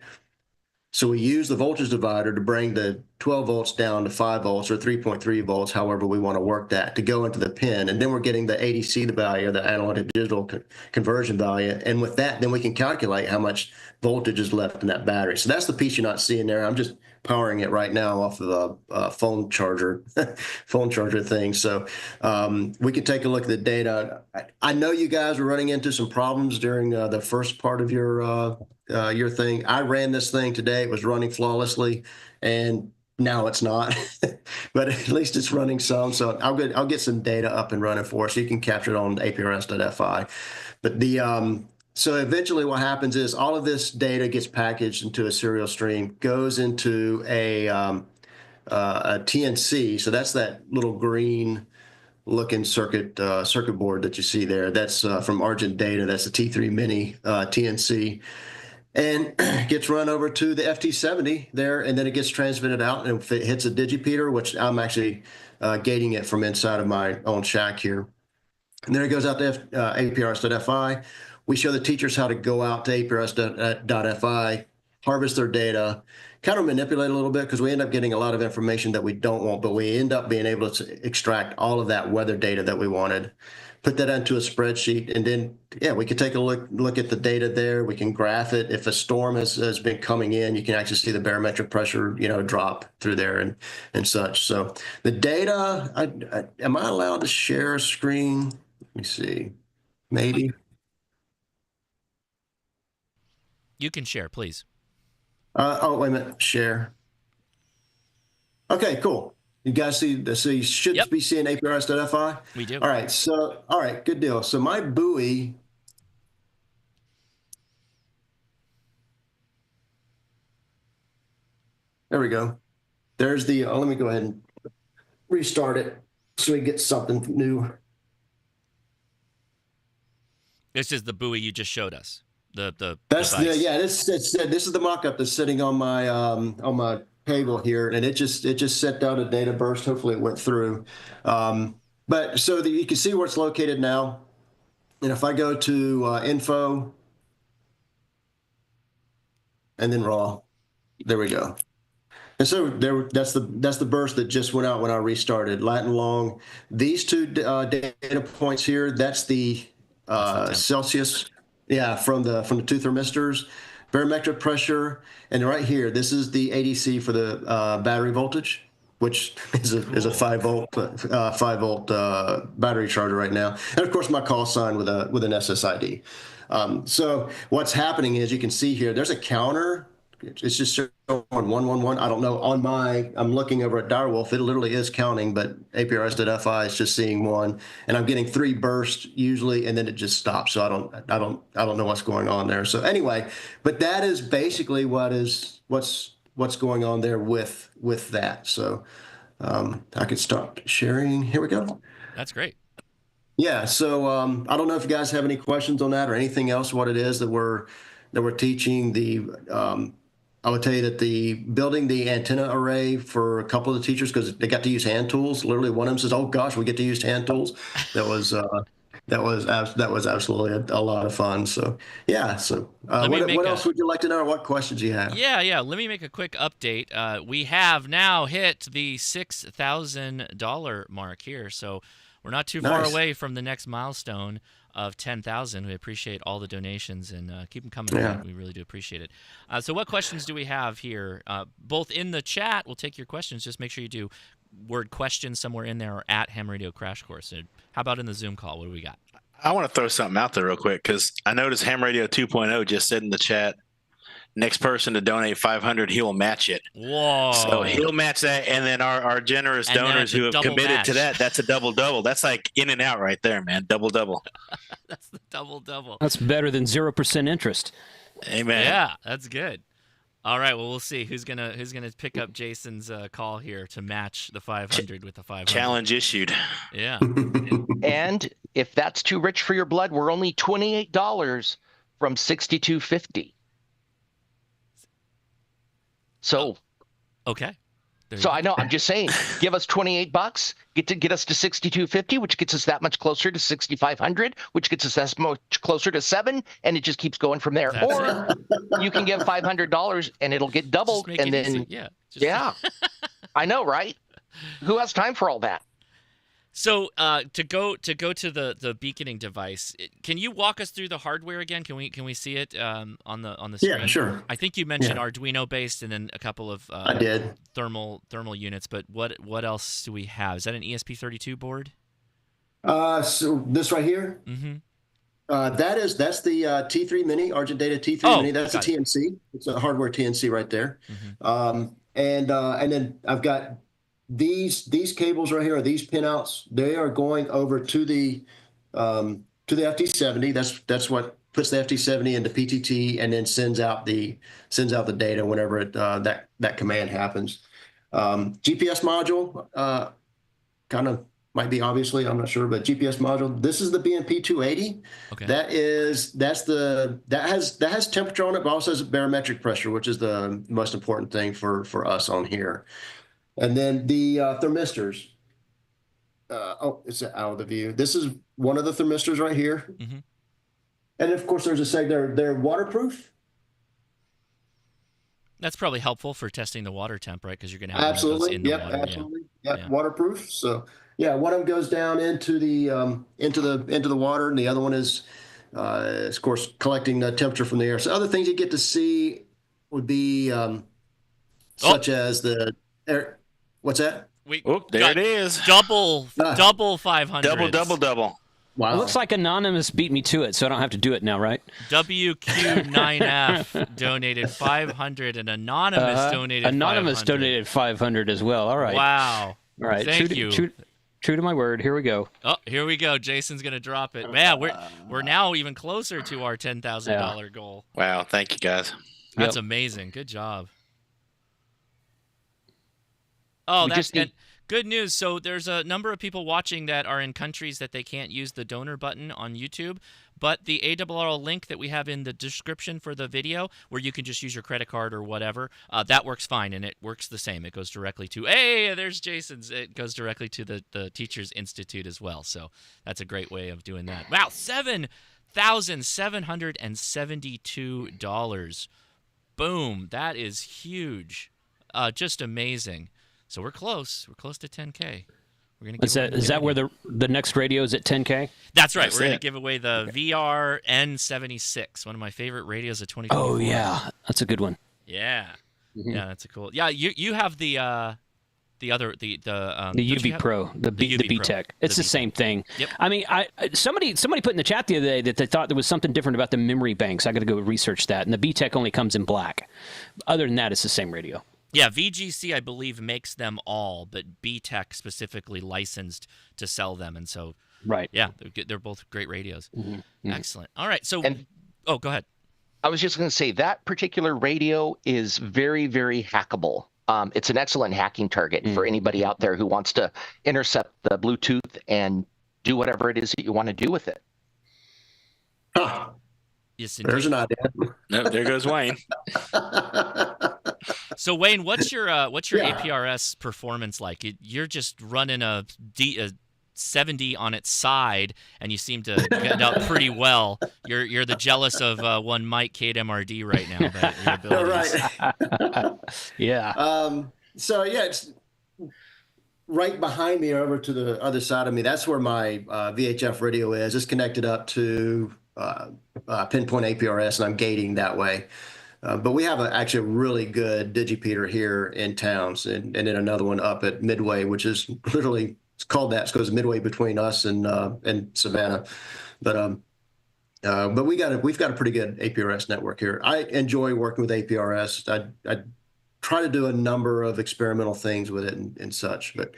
Q: So we use the voltage divider to bring the 12 volts down to 5 volts or 3.3 volts, however we want to work that, to go into the pin. And then we're getting the ADC value, the analog to digital conversion value. And with that, then we can calculate how much voltage is left in that battery. So that's the piece you're not seeing there. I'm just powering it right now off of a phone charger thing. So we can take a look at the data. I know you guys were running into some problems during the first part of your thing. I ran this thing today. It was running flawlessly, and now it's not, but at least it's running some. So I'll get some data up and running for us. So you can capture it on APRS.fi. But so eventually what happens is all of this data gets packaged into a serial stream, goes into a TNC. So that's that little green looking circuit board that you see there. That's from Argent Data. That's the T3 Mini TNC. And gets run over to the FT70 there, and then it gets transmitted out, and if it hits a digipeater, which I'm actually gating it from inside of my own shack here. And then it goes out to APRS.fi. we show the teachers how to go out to APRS.fi, harvest their data, kind of manipulate a little bit because we end up getting a lot of information that we don't want, but we end up being able to extract all of that weather data that we wanted, put that into a spreadsheet, and then, yeah, we can take a look at the data there. We can graph it. If a storm has been coming in, you can actually see the barometric pressure, drop through there and such. So the data, am I allowed to share a screen? Let me see. Maybe.
A: You can share, please.
Q: Oh, wait a minute. Share. Okay, cool. You guys see, so you should be seeing APRS.fi?
A: We do.
Q: All right, good deal. So my buoy, there we go. There's the, let me go ahead and restart it so we get something new.
A: This is the buoy you just showed us. That's
Q: device. This is the mock-up that's sitting on my table here, and it just set down a data burst. Hopefully it went through. But so that you can see where it's located now. And if I go to info and then raw, there we go. And so that's the burst that just went out when I restarted. Latin long. These two data points here, that's the Celsius. Yeah, from the two thermistors, barometric pressure, and right here, this is the ADC for the battery voltage, which is a 5-volt battery charger right now, and of course my call sign with an SSID. So what's happening is you can see here, there's a counter. It's just showing 111. I don't know. I'm looking over at Direwolf. It literally is counting, but APRS.fi is just seeing 1, and I'm getting 3 bursts usually, and then it just stops. So I don't know what's going on there. So anyway, but that is basically what's going on there with that. So I could start sharing. Here we go.
A: That's great.
Q: Yeah. So I don't know if you guys have any questions on that or anything else. What it is that we're teaching I would tell you that building the antenna array for a couple of the teachers, because they got to use hand tools. Literally, one of them says, "Oh gosh, we get to use hand tools." That was absolutely a lot of fun. So yeah. So what else would you like to know? Or what questions you have?
A: Yeah. Let me make a quick update. We have now hit the $6,000 mark here, so we're not too far away from the next milestone of 10,000. We appreciate all the donations and keep them coming.
Q: Yeah.
A: We really do appreciate it. So what questions do we have here? Both in the chat, we'll take your questions. Just make sure you do word question somewhere in there or at Ham Radio Crash Course. And how about in the Zoom call? What do we got?
B: I want to throw something out there real quick because I noticed Ham Radio 2.0 just said in the chat, next person to donate 500, he will match it.
A: Whoa!
B: So he'll match that, and then our generous donors who have committed to that, that's a double. That's like in and out right there, man. Double.
A: That's the double.
K: That's better than 0% interest.
B: Amen.
A: Yeah, that's good. All right, well, we'll see who's gonna pick up Jason's call here to match the 500 with the 500.
B: Challenge issued.
A: Yeah.
M: And if that's too rich for your blood, we're only $28 from $62.50. So,
A: okay.
M: So I know, I'm just saying, give us $28, get us to $62.50, which gets us that much closer to $6,500, which gets us that much closer to $7, and it just keeps going from there.
A: That's
M: or you can give $500 and it'll get doubled, and then
A: yeah,
M: I know, right? Who has time for all that?
A: So to go to the beaconing device, can you walk us through the hardware again? Can we see it on the screen?
Q: Yeah, sure.
A: I think you mentioned Arduino based and then a couple of
Q: I did.
A: thermal units, but what else do we have? Is that an ESP32 board?
Q: So this right here.
A: Mm-hmm.
Q: That's the T3 Mini, Argent Data T3 Mini. That's a TNC. It's a hardware TNC right there.
A: Mm-hmm.
Q: And then I've got these cables right here, are these pinouts. They are going over to the FT70. That's what puts the FT70 into PTT and then sends out the data whenever that command happens. GPS module kind of might be, obviously, I'm not sure, but GPS module. This is the BMP 280.
A: Okay.
Q: That has temperature on it, but also has barometric pressure, which is the most important thing for us on here. And then the thermistors. It's out of the view. This is one of the thermistors right here.
A: Mm-hmm.
Q: And of course, there's a say they're waterproof.
A: That's probably helpful for testing the water temp, right? Because you're going to have
Q: Absolutely.
A: one of those in the
Q: Yep,
A: water.
Q: absolutely. Yep, waterproof. So yeah, one of them goes down into the water, and the other one is of course collecting the temperature from the air. So other things you get to see would be such as the air. What's that?
B: There it is.
A: Double 500.
B: Double.
K: Wow. It looks like Anonymous beat me to it, so I don't have to do it now, right?
A: WQ9F donated 500, and Anonymous donated 500.
K: Donated 500 as well. All right.
A: Wow.
K: All right.
A: Thank you.
K: True to my word. Here we go.
A: Oh, here we go. Jason's going to drop it. Yeah, we're now even closer to our $10,000 goal.
B: Wow. Thank you, guys.
A: That's amazing. Good job. Oh, good news. So there's a number of people watching that are in countries that they can't use the donor button on YouTube, but the ARRL link that we have in the description for the video, where you can just use your credit card or whatever, that works fine, and it works the same. It goes directly to, hey, there's Jason's. It goes directly to the Teachers Institute as well, so that's a great way of doing that. Wow, $7,772. Boom, that is huge. Just amazing. So we're close. We're close to 10K. We're gonna. Is
K: that where the next radio is at 10K?
A: That's right. We're gonna give away the VR N76, one of my favorite radios of 2024.
K: Oh yeah, that's a good one.
A: Yeah, yeah, that's a cool. Yeah, you have the
K: UB Pro, the B Tech. It's the same thing.
A: Yep.
K: I mean, somebody put in the chat the other day that they thought there was something different about the memory banks. I got to go research that. And the B Tech only comes in black. Other than that, it's the same radio.
A: Yeah, VGC, I believe, makes them all, but B-Tech specifically licensed to sell them. And so,
K: right.
A: Yeah, they're both great radios. Excellent. All right. So, go ahead.
M: I was just going to say that particular radio is very, very hackable. It's an excellent hacking target for anybody out there who wants to intercept the Bluetooth and do whatever it is that you want to do with it.
Q: Huh.
A: Yes,
Q: there's an idea.
B: No, there goes Wayne.
A: So Wayne, what's your APRS performance like? You're just running a 70 on its side, and you seem to get out pretty well. You're the jealous of one Mike KMRD right now. About your abilities.
Q: Right.
K: Yeah.
Q: So yeah, it's right behind me, over to the other side of me. That's where my VHF radio is. It's connected up to pinpoint APRS, and I'm gating that way. But we have actually a really good digipeater here in Towns, and then another one up at Midway, which is literally, it's called that because it's midway between us and Savannah. But we've got a pretty good APRS network here. I enjoy working with APRS. I try to do a number of experimental things with it and such. But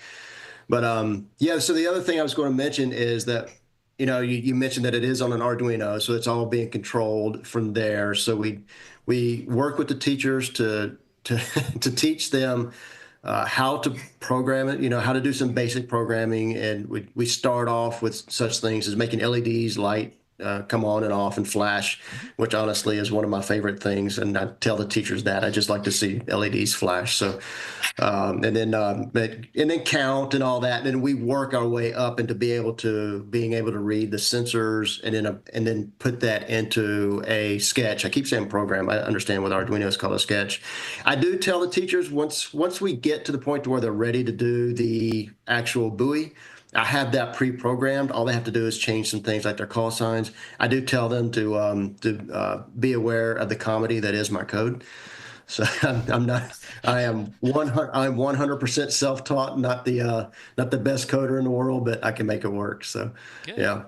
Q: yeah. So the other thing I was going to mention is that, you mentioned that it is on an Arduino, so it's all being controlled from there. So we work with the teachers to teach them how to program it, how to do some basic programming. And we start off with such things as making LEDs light, come on and off and flash, which honestly is one of my favorite things. And I tell the teachers that I just like to see LEDs flash. So, and then count and all that. And then we work our way up into being able to read the sensors and then put that into a sketch. I keep saying program. I understand with Arduino it's called a sketch. I do tell the teachers once we get to the point to where they're ready to do the actual buoy, I have that pre-programmed. All they have to do is change some things like their call signs. I do tell them to be aware of the comedy that is my code. So I am 100% self-taught, not the best coder in the world, but I can make it work. So,
A: good.
Q: Yeah.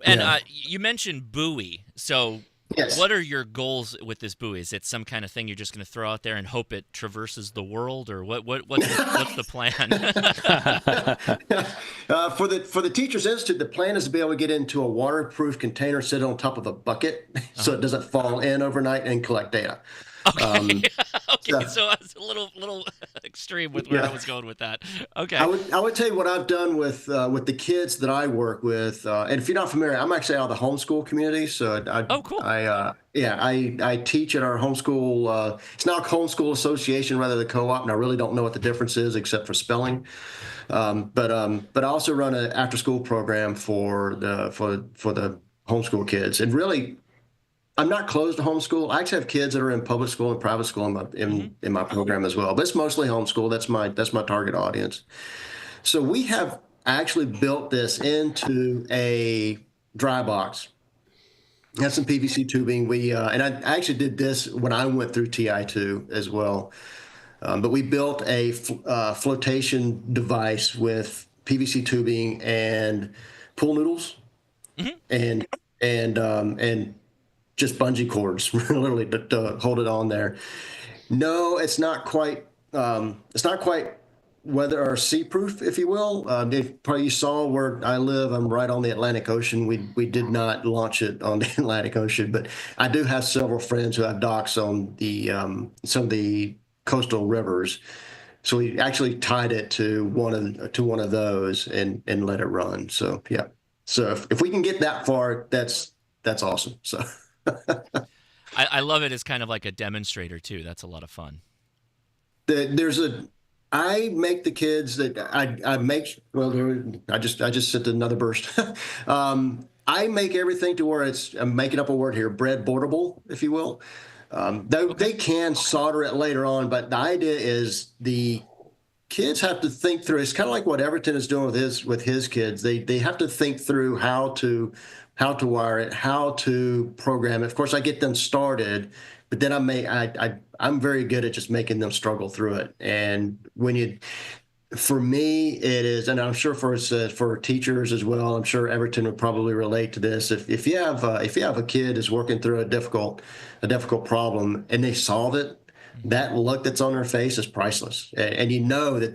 A: And you mentioned buoy. So
Q: yes.
A: What are your goals with this buoy? Is it some kind of thing you're just going to throw out there and hope it traverses the world, or what's the plan?
Q: For the Teachers Institute, the plan is to be able to get into a waterproof container, sit on top of a bucket, so it doesn't fall in overnight, and collect data.
A: Okay. So I was a little extreme with where I was going with that. Okay.
Q: I would tell you what I've done with the kids that I work with, and if you're not familiar, I'm actually out of the homeschool community. So
A: cool.
Q: I teach at our homeschool. It's now a homeschool association rather than co-op, and I really don't know what the difference is except for spelling. But I also run an after-school program for the homeschool kids. And really, I'm not closed to homeschool. I actually have kids that are in public school and private school in my program as well. But it's mostly homeschool. That's my target audience. So we have actually built this into a dry box. Had some PVC tubing. And I actually did this when I went through TI2 as well. But we built a flotation device with PVC tubing and pool noodles and just bungee cords, literally to hold it on there. No, it's not quite. It's not quite weather or sea proof, if you will. Probably you saw where I live. I'm right on the Atlantic Ocean. We did not launch it on the Atlantic Ocean, but I do have several friends who have docks on the some of the coastal rivers. So we actually tied it to one of those and let it run. So yeah. So if we can get that far, that's awesome. So
A: I love it as kind of like a demonstrator too. That's a lot of fun.
Q: I make the kids that I make. Well, I just sent another burst. I make everything to where I'm making up a word here, breadboardable, if you will. They can solder it later on, but the idea is the kids have to think through. It's kind of like what Everton is doing with his kids. They have to think through how to wire it, how to program it. Of course, I get them started, but then I'm very good at just making them struggle through it. And for me, it is, and I'm sure for teachers as well. I'm sure Everton would probably relate to this. If you have a kid who's working through a difficult problem and they solve it, that look that's on their face is priceless. And you know that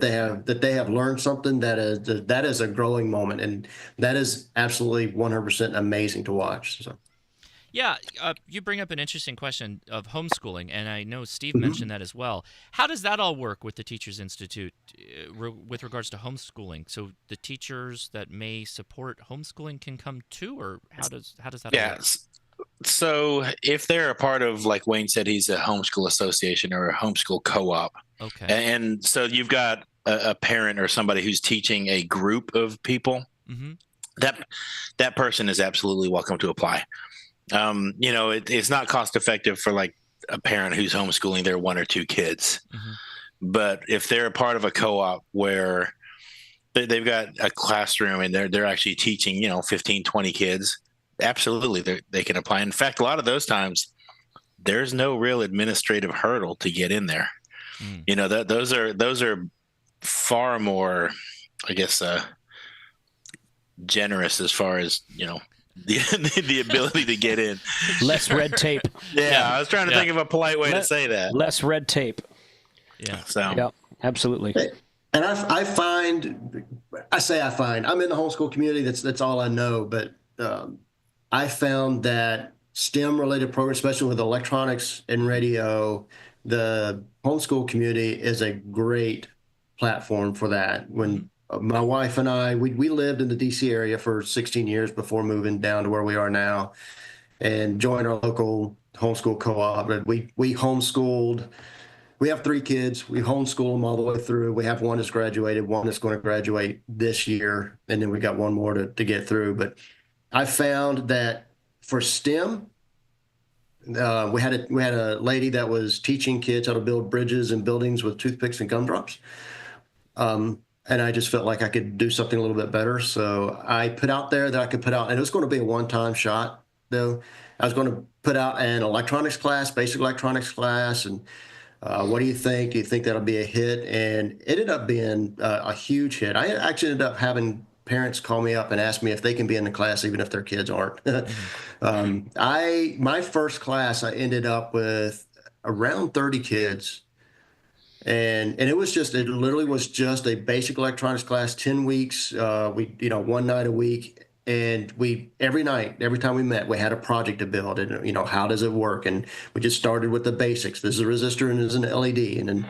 Q: they have learned something that is a growing moment, and that is absolutely 100% amazing to watch. So.
A: Yeah, you bring up an interesting question of homeschooling, and I know Steve mentioned that as well. How does that all work with the Teachers Institute with regards to homeschooling? So the teachers that may support homeschooling can come too, or how does that work?
B: So if they're a part of, like Wayne said, he's a homeschool association or a homeschool co-op.
A: Okay.
B: And so you've got a parent or somebody who's teaching a group of people. That person is absolutely welcome to apply. It's not cost effective for like a parent who's homeschooling their one or two kids. But if they're a part of a co-op where they've got a classroom and they're actually teaching, 15, 20 kids, absolutely they can apply. In fact, a lot of those times there's no real administrative hurdle to get in there. Those are far more, I guess, generous as far as, the ability to get in.
K: Less red tape.
B: Yeah, I was trying to think of a polite way to say that.
K: Less red tape.
A: Yeah.
B: So.
K: Yeah, absolutely.
Q: And I find I'm in the homeschool community. That's all I know. But I found that STEM related programs, especially with electronics and radio, the homeschool community is a great platform for that. When my wife and I, we lived in the DC area for 16 years before moving down to where we are now, and joined our local homeschool co-op. We homeschooled. We have 3 kids. We homeschool them all the way through. We have one that's graduated, one that's going to graduate this year, and then we got one more to get through. But I found that for STEM, we had a lady that was teaching kids how to build bridges and buildings with toothpicks and gumdrops. And I just felt like I could do something a little bit better. So I put out there that I could put out, and it was going to be a one-time shot, though. I was going to put out an electronics class, basic electronics class, and what do you think? Do you think that'll be a hit? And it ended up being a huge hit. I actually ended up having parents call me up and ask me if they can be in the class even if their kids aren't. My first class, I ended up with around 30 kids. And it literally was just a basic electronics class, 10 weeks, one night a week. And every time we met, we had a project to build, and, how does it work? And we just started with the basics. This is a resistor and this is an LED. And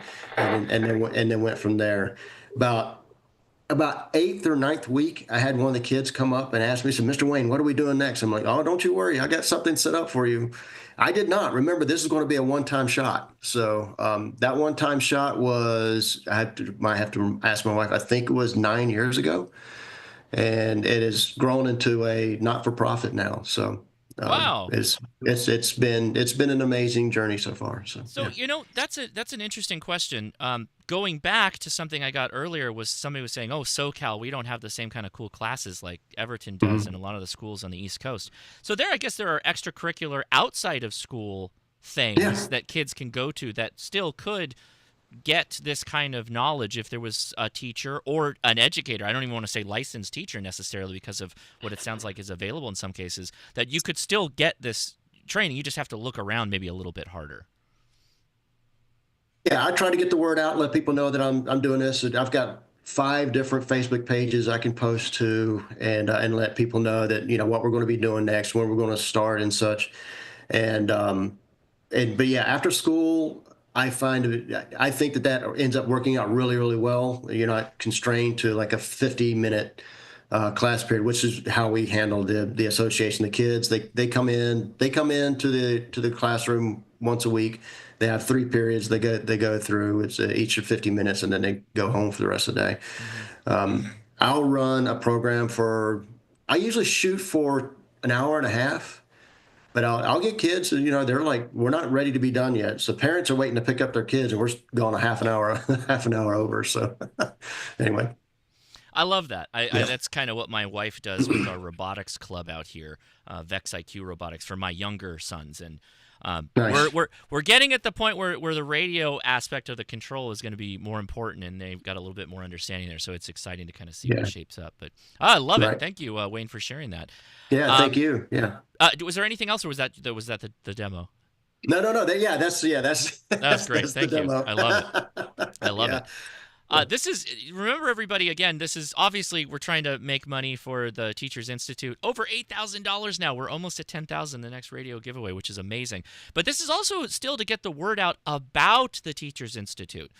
Q: then went from there. About 8th or 9th week, I had one of the kids come up and ask me, said, "Mr. Wayne, what are we doing next?" I'm like, "Oh, don't you worry. I got something set up for you." I did not. Remember, this is going to be a one-time shot. So that one-time shot was, I have to ask my wife, I think it was 9 years ago. and it has grown into a not-for-profit now. So
A: wow,
Q: it's been an amazing journey so far. So
A: yeah. That's an interesting question. Going back to something I got earlier, was somebody was saying, "Oh, SoCal, we don't have the same kind of cool classes like Everton does, and a lot of the schools on the East Coast." So I guess there are extracurricular outside of school things that kids can go to that still could get this kind of knowledge if there was a teacher or an educator. I don't even want to say licensed teacher necessarily because of what it sounds like is available in some cases, that you could still get this training. You just have to look around maybe a little bit harder.
Q: Yeah, I try to get the word out, let people know that I'm doing this. I've got 5 different Facebook pages I can post to and let people know that, what we're going to be doing next, when we're going to start and such. But yeah, after school, I think that ends up working out really, really well. You're not constrained to like a 50-minute class period, which is how we handle the association. The kids, they come into the classroom once a week. They have 3 periods they go through. It's each of 50 minutes, and then they go home for the rest of the day. I'll run a program I usually shoot for an hour and a half. But I'll get kids, they're like, we're not ready to be done yet. So parents are waiting to pick up their kids, and we're going a half an hour over. So anyway.
A: I love that. That's kind of what my wife does with our robotics club out here, Vex IQ Robotics, for my younger sons. And nice. we're getting at the point where the radio aspect of the control is going to be more important, and they've got a little bit more understanding there. So it's exciting to kind of see what shapes up. But I love it. Thank you, Wayne, for sharing that.
Q: Yeah, thank you. Yeah.
A: Was there anything else, or was that the demo?
Q: No. That's
A: great. Thank you.
Q: Demo.
A: I love it. Remember everybody, again, this is obviously we're trying to make money for the Teachers Institute. Over $8,000 now. We're almost at $10,000 the next radio giveaway, which is amazing. But this is also still to get the word out about the Teachers Institute.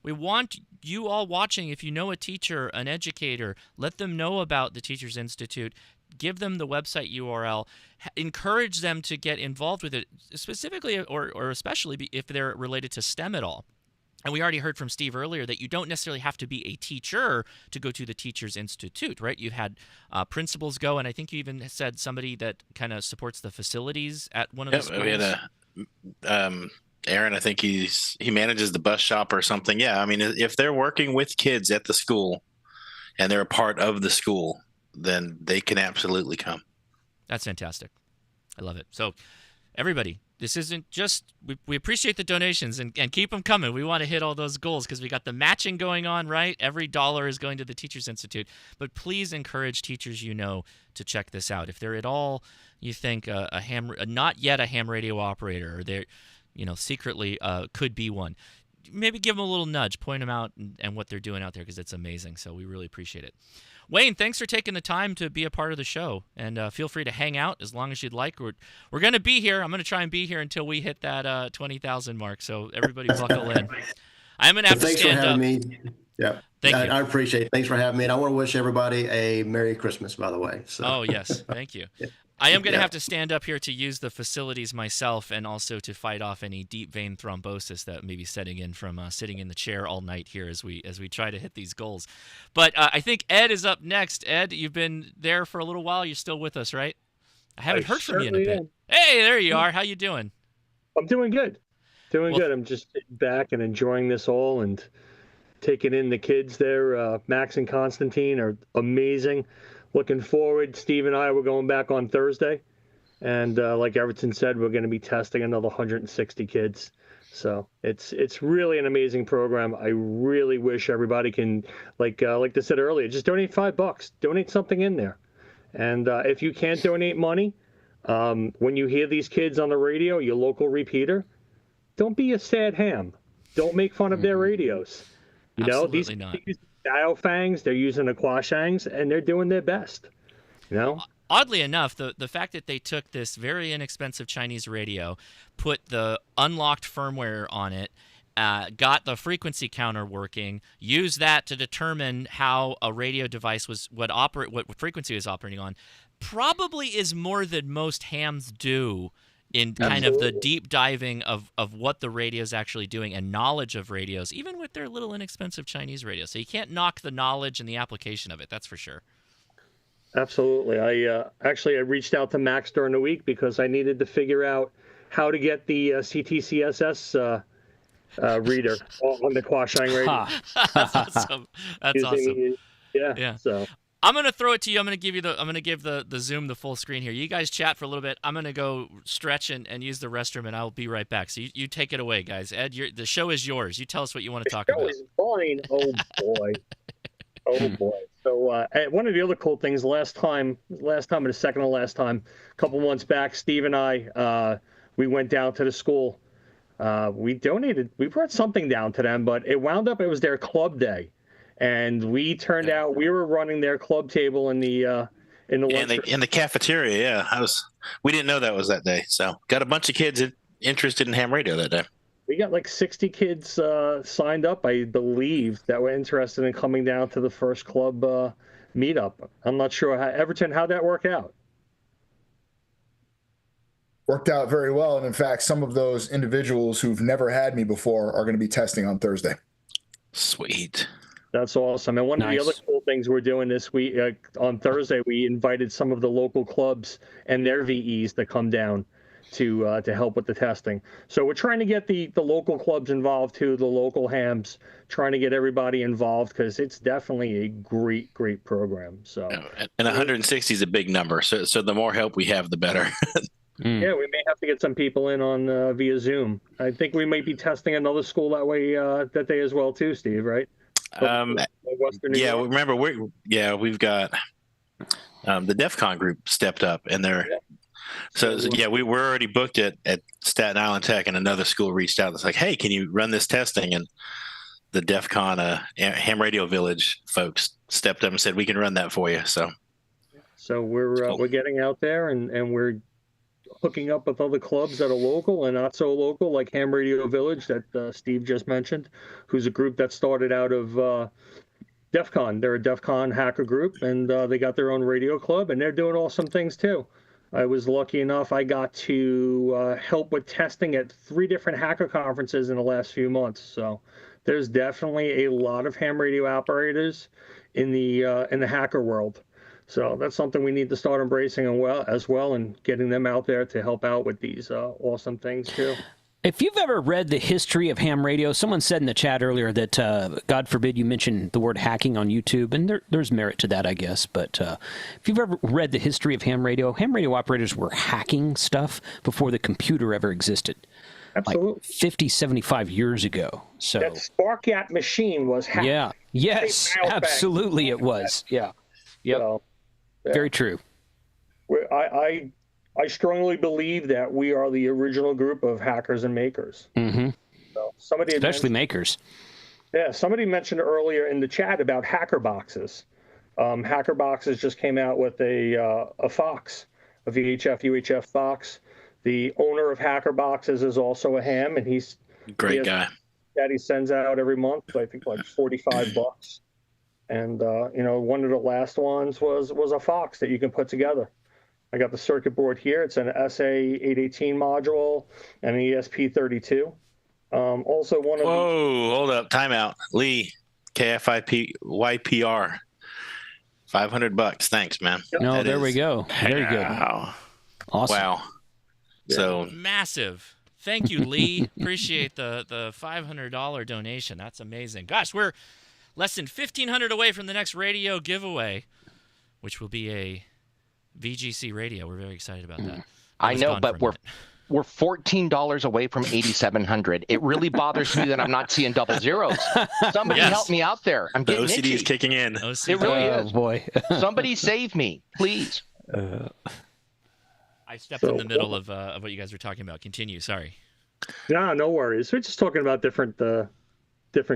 A: We want you all watching, if you know a teacher, an educator, let them know about the Teachers Institute. Give them the website URL. Encourage them to get involved with it, specifically or especially if they're related to STEM at all. And we already heard from Steve earlier that you don't necessarily have to be a teacher to go to the Teachers Institute, right? You've had principals go, and I think you even said somebody that kind of supports the facilities at one of the schools.
B: We had Aaron, I think he manages the bus shop or something. Yeah, I mean, if they're working with kids at the school and they're a part of the school, then they can absolutely come.
A: That's fantastic. I love it. So everybody, this isn't just, we appreciate the donations and keep them coming. We want to hit all those goals because we got the matching going on, right? Every dollar is going to the Teachers Institute. But please encourage teachers to check this out. If they're at all, you think not yet a ham radio operator, or they're, secretly could be one, maybe give them a little nudge, point them out and what they're doing out there, because it's amazing. So we really appreciate it. Wayne, thanks for taking the time to be a part of the show, and feel free to hang out as long as you'd like. We're going to be here. I'm going to try and be here until we hit that 20,000 mark, so everybody buckle in. I'm going to have to stand up.
Q: Thanks for having me. Yeah,
A: Thank you.
Q: I appreciate it. Thanks for having me, and I want to wish everybody a Merry Christmas, by the way. So.
A: Oh, yes. Thank you. I am going to have to stand up here to use the facilities myself, and also to fight off any deep vein thrombosis that may be setting in from sitting in the chair all night here as we try to hit these goals. But I think Ed is up next. Ed, you've been there for a little while. You're still with us, right? I haven't heard from you in a bit. Hey, there you are. How you doing?
N: I'm doing good. Good. I'm just sitting back and enjoying this all and taking in the kids there. Max and Constantine are amazing. Looking forward. Steve and I were going back on Thursday, and like Everton said, we're going to be testing another 160 kids. So it's really an amazing program. I really wish everybody can, like they said earlier, just donate $5. Donate something in there, and if you can't donate money, when you hear these kids on the radio, your local repeater, don't be a sad ham. Don't make fun of their radios.
A: Absolutely not.
N: Dial fangs, they're using the Quashangs, and they're doing their best.
A: Oddly enough, the fact that they took this very inexpensive Chinese radio, put the unlocked firmware on it, got the frequency counter working, used that to determine how a radio device what frequency it was operating on, probably is more than most hams do in kind of the deep diving of what the radio is actually doing and knowledge of radios, even with their little inexpensive Chinese radios. So you can't knock the knowledge and the application of it, that's for sure.
N: Absolutely. I reached out to Max during the week because I needed to figure out how to get the CTCSS reader on the Quashang radio.
A: That's awesome. That's awesome.
N: Yeah. So
A: I'm gonna throw it to you. I'm gonna give the Zoom the full screen here. You guys chat for a little bit. I'm gonna go stretch and use the restroom, and I'll be right back. So you take it away, guys. Ed, the show is yours. You tell us what you want to talk about.
N: The show is fine. Oh boy. Oh boy. So one of the other cool things last time and the second to last time, a couple months back, Steve and I, we went down to the school. We brought something down to them, but it was their club day. And we turned out we were running their club table in the in
B: the cafeteria. Yeah, we didn't know that was that day. So got a bunch of kids interested in ham radio that day.
N: We got like 60 kids signed up, I believe, that were interested in coming down to the first club meetup. I'm not sure how'd that work out?
L: Worked out very well. And in fact, some of those individuals who've never had me before are going to be testing on Thursday.
B: Sweet.
N: That's awesome. And one of the other cool things we're doing this week, on Thursday, we invited some of the local clubs and their VEs to come down to help with the testing. So we're trying to get the local clubs involved too, the local hams, trying to get everybody involved because it's definitely a great program. So
B: and 160 is a big number. So the more help we have, the better.
N: Yeah, we may have to get some people in on via Zoom. I think we might be testing another school that way that day as well too, Steve, right?
B: Yeah, remember we've got the DEF CON group stepped up, and we were already booked at Staten Island Tech, and another school reached out. It's like, hey, can you run this testing? And the DEF CON Ham Radio Village folks stepped up and said we can run that for you.
N: So we're getting out there and we're hooking up with other clubs that are local and not so local, like Ham Radio Village that Steve just mentioned, who's a group that started out of DEF CON. They're a DEF CON hacker group, and they got their own radio club, and they're doing awesome things too. I was lucky enough, I got to help with testing at 3 different hacker conferences in the last few months. So there's definitely a lot of ham radio operators in the hacker world. So that's something we need to start embracing as well and getting them out there to help out with these awesome things too.
K: If you've ever read the history of ham radio, someone said in the chat earlier that, God forbid you mention the word hacking on YouTube, and there's merit to that, I guess. But if you've ever read the history of ham radio operators were hacking stuff before the computer ever existed.
N: Absolutely.
K: Like 50, 75 years ago. So
N: that SparkYat machine was hacked.
K: Yeah. Yes, absolutely it was. Yeah. Yep.
N: So,
K: very true.
N: I strongly believe that we are the original group of hackers and makers.
K: Mm-hmm.
N: So
K: especially makers.
N: Yeah, somebody mentioned earlier in the chat about hacker boxes. Hacker boxes just came out with a Fox, a VHF UHF Fox. The owner of Hacker Boxes is also a ham, and he's
B: great guy.
N: That he sends out every month. I think like $45. And one of the last ones was a Fox that you can put together. I got the circuit board here. It's an SA818 module and an ESP32. Also one of
B: hold up, timeout. Lee, KFIP-YPR, $500. Thanks, man.
K: No, there we go. Very good. Awesome.
B: Wow. So
A: massive. Thank you, Lee. Appreciate the $500 donation. That's amazing. Gosh, we're less than 1,500 away from the next radio giveaway, which will be a VGC radio. We're very excited about that.
M: I know, but we're $14 away from 8,700. It really bothers me that I'm not seeing double zeros. Somebody help me out there. I'm getting
B: OCD is kicking in.
M: It really is.
K: Oh boy.
M: Somebody save me, please.
A: I stepped in the middle of what you guys were talking about. Continue. Sorry.
N: No worries. We're just talking about different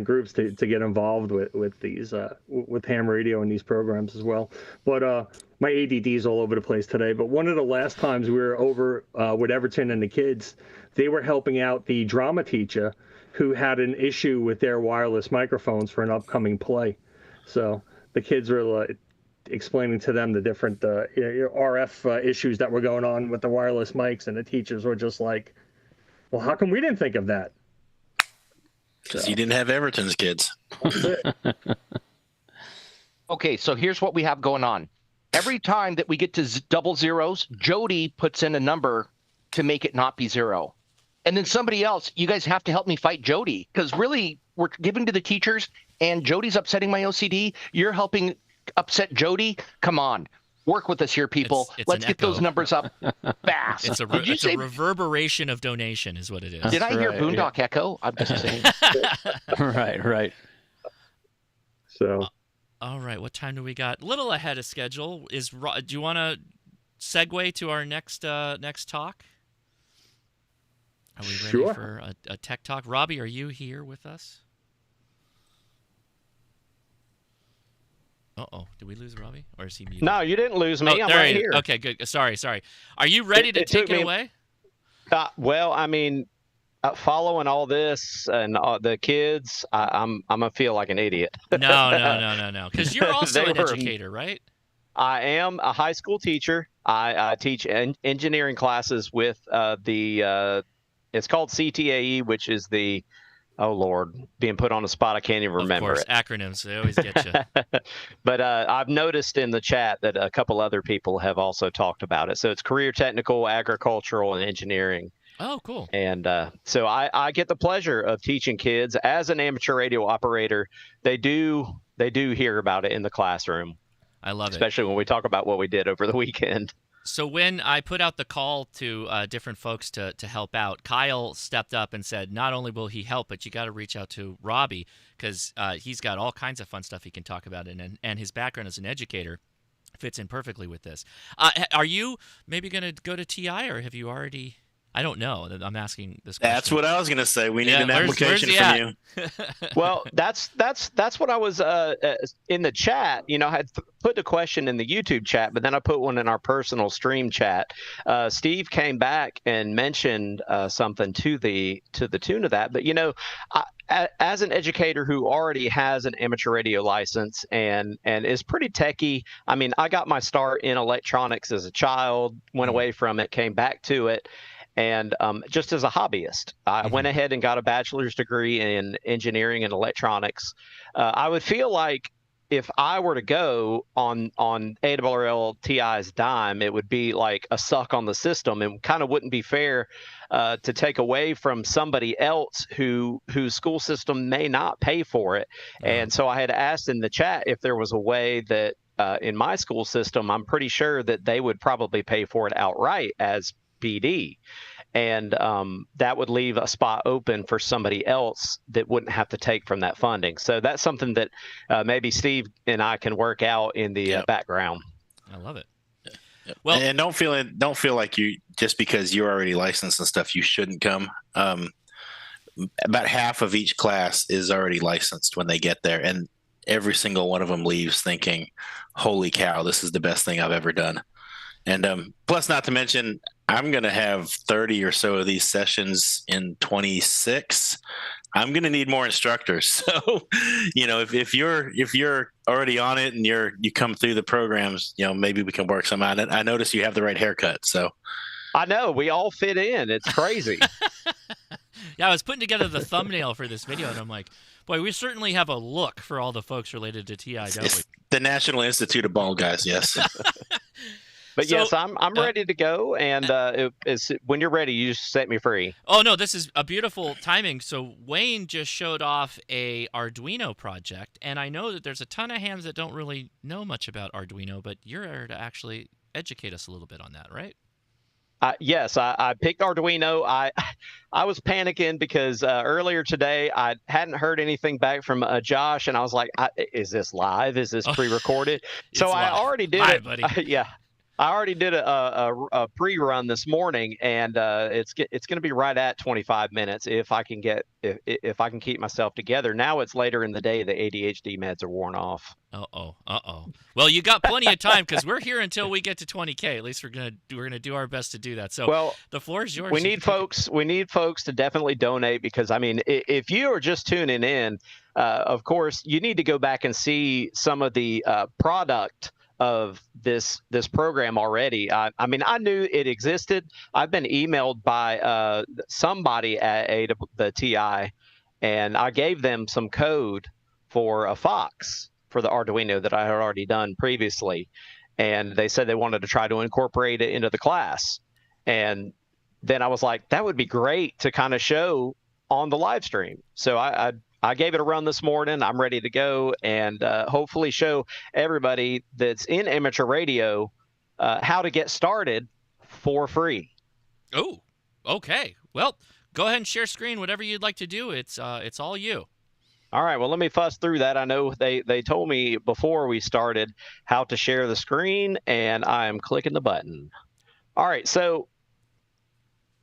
N: groups to get involved with these with ham radio and these programs as well. But my ADD is all over the place today. But one of the last times we were over with Everton and the kids, they were helping out the drama teacher who had an issue with their wireless microphones for an upcoming play. So the kids were explaining to them the different RF issues that were going on with the wireless mics, and the teachers were just like, well, how come we didn't think of that?
B: Because you didn't have Everton's kids.
M: Okay, so here's what we have going on. every time that we get to double zeros, Jody puts in a number to make it not be zero. And then somebody else, you guys have to help me fight Jody, because really we're giving to the teachers and Jody's upsetting my OCD. You're helping upset Jody. Come on. Work with us here, people. Let's get those numbers up fast.
A: It's a reverberation of donation is what it is.
M: Did I hear Boondock Echo? I'm just saying.
K: Right.
N: So.
A: All right. What time do we got? A little ahead of schedule. Do you want to segue to our next talk? Are we ready for a tech talk? Robbie, are you here with us? Uh-oh. Did we lose Robbie? Or is he muted?
C: No, you didn't lose me. I'm right here.
A: Okay, good. Sorry. Are you ready to take it away?
C: Well, I mean, following all this and the kids, I'm going to feel like an idiot.
A: No. Because you're also an educator, right?
C: I am a high school teacher. I teach engineering classes with it's called CTAE, which is the, oh Lord, being put on the spot, I can't even remember it.
A: Acronyms, they always get you.
C: But I've noticed in the chat that a couple other people have also talked about it. So it's career technical, agricultural, and engineering.
A: Oh, cool.
C: And so I get the pleasure of teaching kids as an amateur radio operator. They do hear about it in the classroom.
A: I love it.
C: Especially when we talk about what we did over the weekend.
A: So when I put out the call to different folks to help out, Kyle stepped up and said, not only will he help, but you got to reach out to Robbie, because he's got all kinds of fun stuff he can talk about, and his background as an educator fits in perfectly with this. Are you maybe going to go to TI, or have you already? I don't know. I'm asking this question.
B: That's what I was going to say. We need an application from you.
C: Well, that's what I was in the chat. I had put the question in the YouTube chat, but then I put one in our personal stream chat. Steve came back and mentioned something to the tune of that. But as an educator who already has an amateur radio license and is pretty techie, I mean, I got my start in electronics as a child, went away from it, came back to it. And just as a hobbyist, I went ahead and got a bachelor's degree in engineering and electronics. I would feel like if I were to go on ARRL TI's dime, it would be like a suck on the system, and kind of wouldn't be fair to take away from somebody else whose school system may not pay for it. And so I had asked in the chat if there was a way that in my school system, I'm pretty sure that they would probably pay for it outright as BD, and that would leave a spot open for somebody else that wouldn't have to take from that funding. So that's something that maybe Steve and I can work out in the background.
A: I love it.
B: Well, and don't feel like you, just because you're already licensed and stuff, you shouldn't come. About half of each class is already licensed when they get there, and every single one of them leaves thinking, "Holy cow, this is the best thing I've ever done." And plus, not to mention, I'm going to have 30 or so of these sessions in 26. I'm going to need more instructors. So, if you're already on it and you come through the programs, maybe we can work some on it. I notice you have the right haircut, so.
C: I know, we all fit in. It's crazy.
A: Yeah, I was putting together the thumbnail for this video, and I'm like, boy, we certainly have a look for all the folks related to TI, don't we?
B: The National Institute of Bald Guys, yes.
C: But so, yes, I'm ready to go, and when you're ready, you just set me free.
A: Oh, no, this is a beautiful timing. So Wayne just showed off a Arduino project, and I know that there's a ton of hams that don't really know much about Arduino, but you're here to actually educate us a little bit on that, right?
C: Yes, I picked Arduino. I was panicking because earlier today I hadn't heard anything back from Josh, and I was like, is this live? Is this pre-recorded? So I already did it.
A: Buddy.
C: Yeah. I already did a pre-run this morning, and it's going to be right at 25 minutes if I can keep myself together. Now it's later in the day. The ADHD meds are worn off.
A: Uh-oh. Well, you got plenty of time, because we're here until we get to 20K. At least we're gonna do our best to do that. So the floor is yours.
C: We need folks to definitely donate, because I mean, if you are just tuning in, of course you need to go back and see some of the product of this program already. I mean, I knew it existed. I've been emailed by somebody at the TI, and I gave them some code for a Fox for the Arduino that I had already done previously. and they said they wanted to try to incorporate it into the class. And then I was like, that would be great to kind of show on the live stream. So I gave it a run this morning. I'm ready to go and hopefully show everybody that's in amateur radio how to get started for free.
A: Oh, okay. Well, go ahead and share screen, whatever you'd like to do. It's all you.
C: All right, well, let me fuss through that. I know they told me before we started how to share the screen, and I am clicking the button. All right, so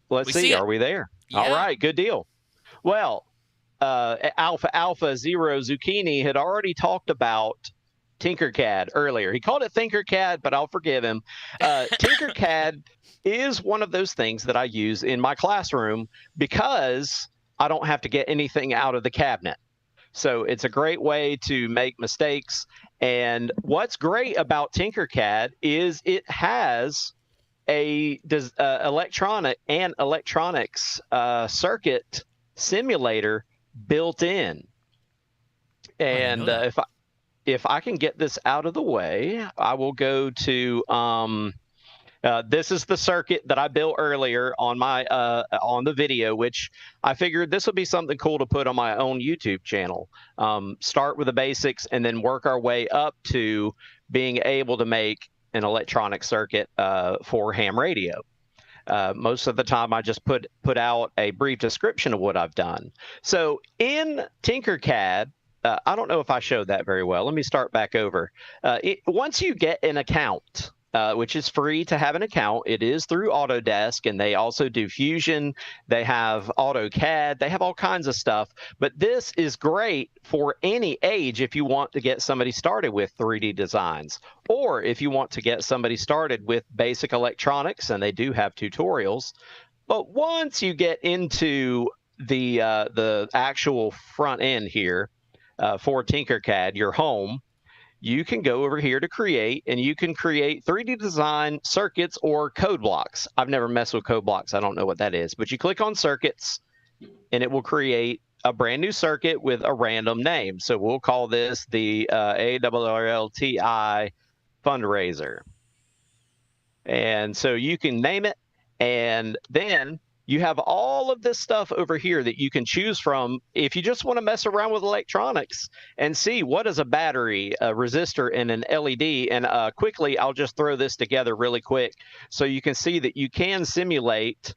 C: let's see. Are we there? Yeah. All right, good deal. Well, Alpha Zero Zucchini had already talked about Tinkercad earlier. He called it Thinkercad, but I'll forgive him. Tinkercad is one of those things that I use in my classroom because I don't have to get anything out of the cabinet. So it's a great way to make mistakes. And what's great about Tinkercad is it has a electronics circuit simulator built in. And if I can get this out of the way, I will go to this is the circuit that I built earlier on my on the video, which I figured this would be something cool to put on my own YouTube channel. Start with the basics and then work our way up to being able to make an electronic circuit for ham radio. Most of the time, I just put out a brief description of what I've done. So in Tinkercad, I don't know if I showed that very well. Let me start back over. Once you get an account, which is free to have an account, it is through Autodesk, and they also do Fusion. They have AutoCAD. They have all kinds of stuff. But this is great for any age if you want to get somebody started with 3D designs, or if you want to get somebody started with basic electronics, and they do have tutorials. But once you get into the actual front end here, for Tinkercad, your home, you can go over here to create, and you can create 3D design circuits or code blocks. I've never messed with code blocks. I don't know what that is, but you click on circuits and it will create a brand new circuit with a random name. So we'll call this the ARRLTI Fundraiser. And so you can name it, and then you have all of this stuff over here that you can choose from if you just want to mess around with electronics and see what is a battery, a resistor, and an LED. And quickly, I'll just throw this together really quick so you can see that you can simulate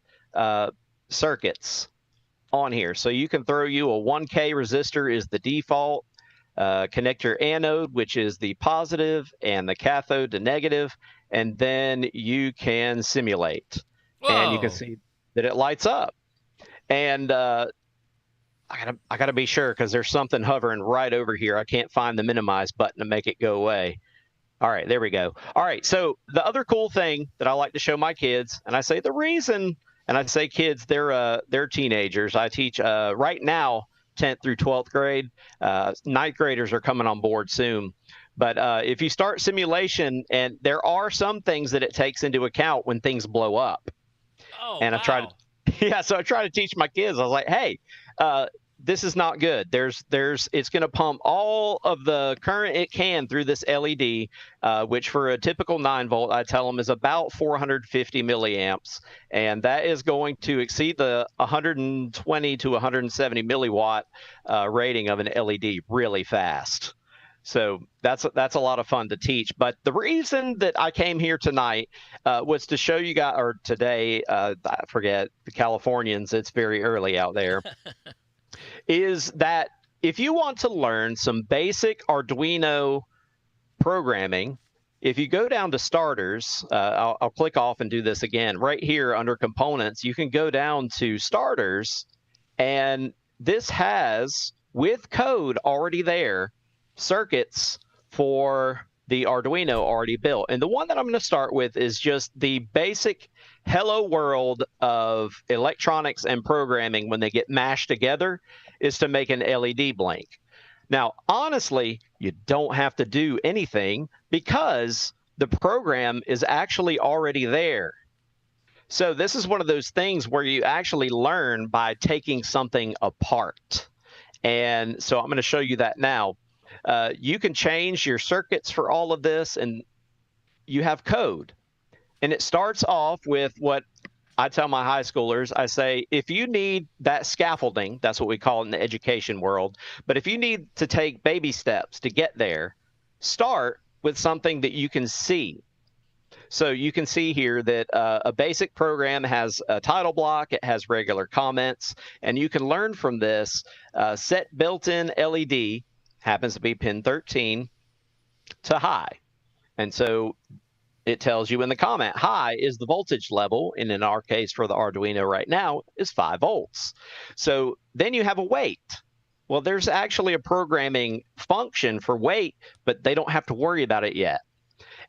C: circuits on here. So you can throw you a 1K resistor is the default, connect your anode, which is the positive, and the cathode to negative, and then you can simulate. Whoa. And you can see that it lights up. And I gotta be sure, because there's something hovering right over here. I can't find the minimize button to make it go away. All right, there we go. All right, so the other cool thing that I like to show my kids, and I say the reason, and I say kids, they're teenagers. I teach right now 10th through 12th grade. 9th graders are coming on board soon. But if you start simulation, and there are some things that it takes into account when things blow up. Oh, and wow. So I try to teach my kids. I was like, hey, this is not good. It's going to pump all of the current it can through this LED, which for a typical 9-volt, I tell them is about 450 milliamps. And that is going to exceed the 120 to 170 milliwatt rating of an LED really fast. So that's a lot of fun to teach. But the reason that I came here tonight was to show you guys, or today, I forget, the Californians, it's very early out there, is that if you want to learn some basic Arduino programming, if you go down to starters, I'll click off and do this again. Right here under components, you can go down to starters, and this has, with code already there, circuits for the Arduino already built. And the one that I'm going to start with is just the basic hello world of electronics and programming when they get mashed together is to make an LED blink. Now, honestly, you don't have to do anything because the program is actually already there. So this is one of those things where you actually learn by taking something apart. And so I'm going to show you that now. You can change your circuits for all of this, and you have code. And it starts off with what I tell my high schoolers. I say, if you need that scaffolding, that's what we call it in the education world, but if you need to take baby steps to get there, start with something that you can see. So you can see here that a basic program has a title block, it has regular comments, and you can learn from this. Set built-in LED, happens to be pin 13, to high. And so it tells you in the comment, high is the voltage level, and in our case for the Arduino right now is 5 volts. So then you have a wait. Well, there's actually a programming function for wait, but they don't have to worry about it yet.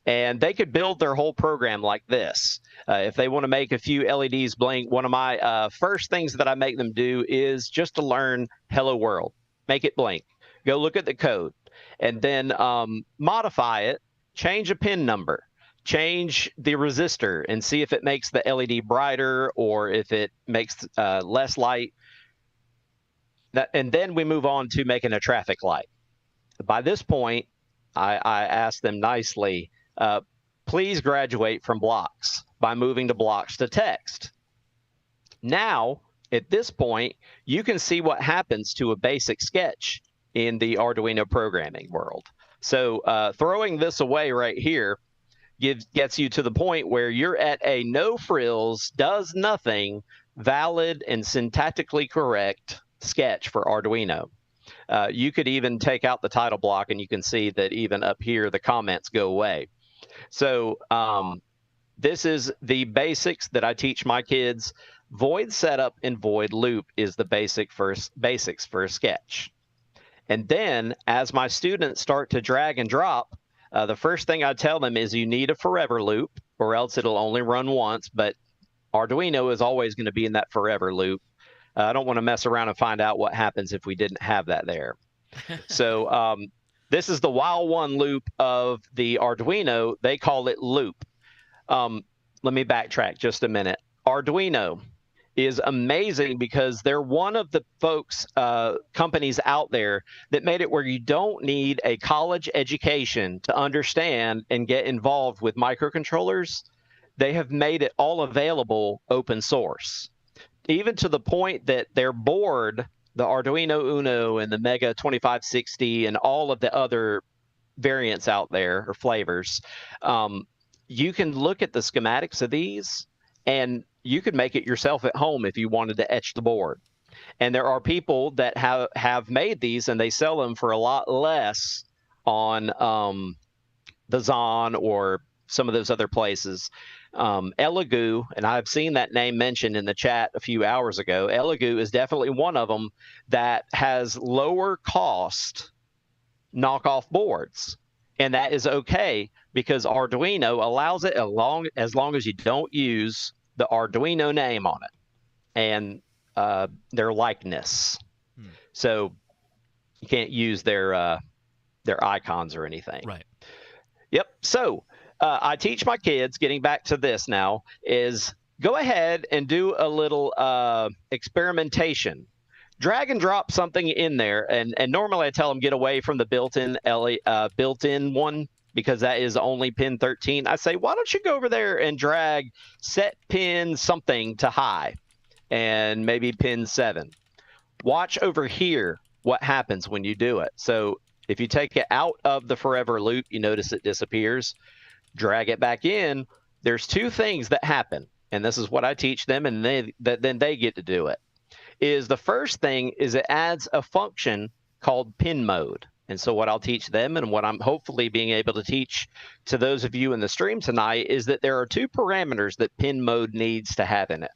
C: And they could build their whole program like this. If they want to make a few LEDs blink, one of my first things that I make them do is just to learn hello world, make it blink. Go look at the code and then modify it, change a pin number, change the resistor and see if it makes the LED brighter or if it makes less light. And then we move on to making a traffic light. By this point, I ask them nicely, please graduate from blocks by moving to blocks to text. Now, at this point, you can see what happens to a basic sketch in the Arduino programming world. So throwing this away right here gets you to the point where you're at a no frills, does nothing, valid and syntactically correct sketch for Arduino. You could even take out the title block and you can see that even up here the comments go away. So this is the basics that I teach my kids. Void setup and void loop is the basics for a sketch. And then as my students start to drag and drop, the first thing I tell them is you need a forever loop or else it'll only run once, but Arduino is always going to be in that forever loop. I don't want to mess around and find out what happens if we didn't have that there. So this is the while one loop of the Arduino. They call it loop. Let me backtrack just a minute. Arduino is amazing because they're one of the companies out there that made it where you don't need a college education to understand and get involved with microcontrollers. They have made it all available open source, even to the point that their board, the Arduino Uno and the Mega 2560 and all of the other variants out there or flavors, you can look at the schematics of these and you could make it yourself at home if you wanted to etch the board. And there are people that have made these and they sell them for a lot less on the Zon or some of those other places. Elegoo, and I've seen that name mentioned in the chat a few hours ago. Elegoo is definitely one of them that has lower cost knockoff boards. And that is okay because Arduino allows it as long as you don't use the Arduino name on it and their likeness. So you can't use their icons or anything.
A: Right.
C: Yep. So I teach my kids, getting back to this now, is go ahead and do a little experimentation. Drag and drop something in there. And normally I tell them get away from the built-in one because that is only pin 13. I say, why don't you go over there and drag set pin something to high and maybe pin 7. Watch over here what happens when you do it. So if you take it out of the forever loop, you notice it disappears. Drag it back in. There's two things that happen, and this is what I teach them, and then they get to do it. Is the first thing is it adds a function called pin mode. And so what I'll teach them and what I'm hopefully being able to teach to those of you in the stream tonight is that there are two parameters that pin mode needs to have in it.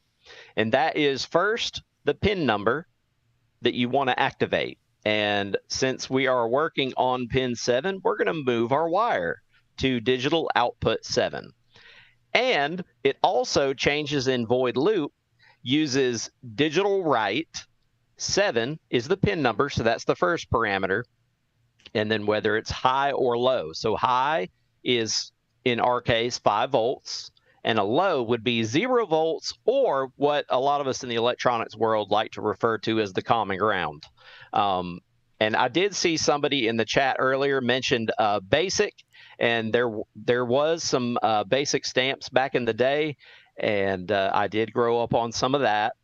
C: And that is first, the pin number that you want to activate. And since we are working on pin 7, we're going to move our wire to digital output 7. And it also changes in void loop, uses digital write. 7 is the pin number, so that's the first parameter. And then whether it's high or low. So high is, in our case, 5 volts. And a low would be 0 volts, or what a lot of us in the electronics world like to refer to as the common ground. And I did see somebody in the chat earlier mentioned basic, And there was some basic stamps back in the day, and I did grow up on some of that.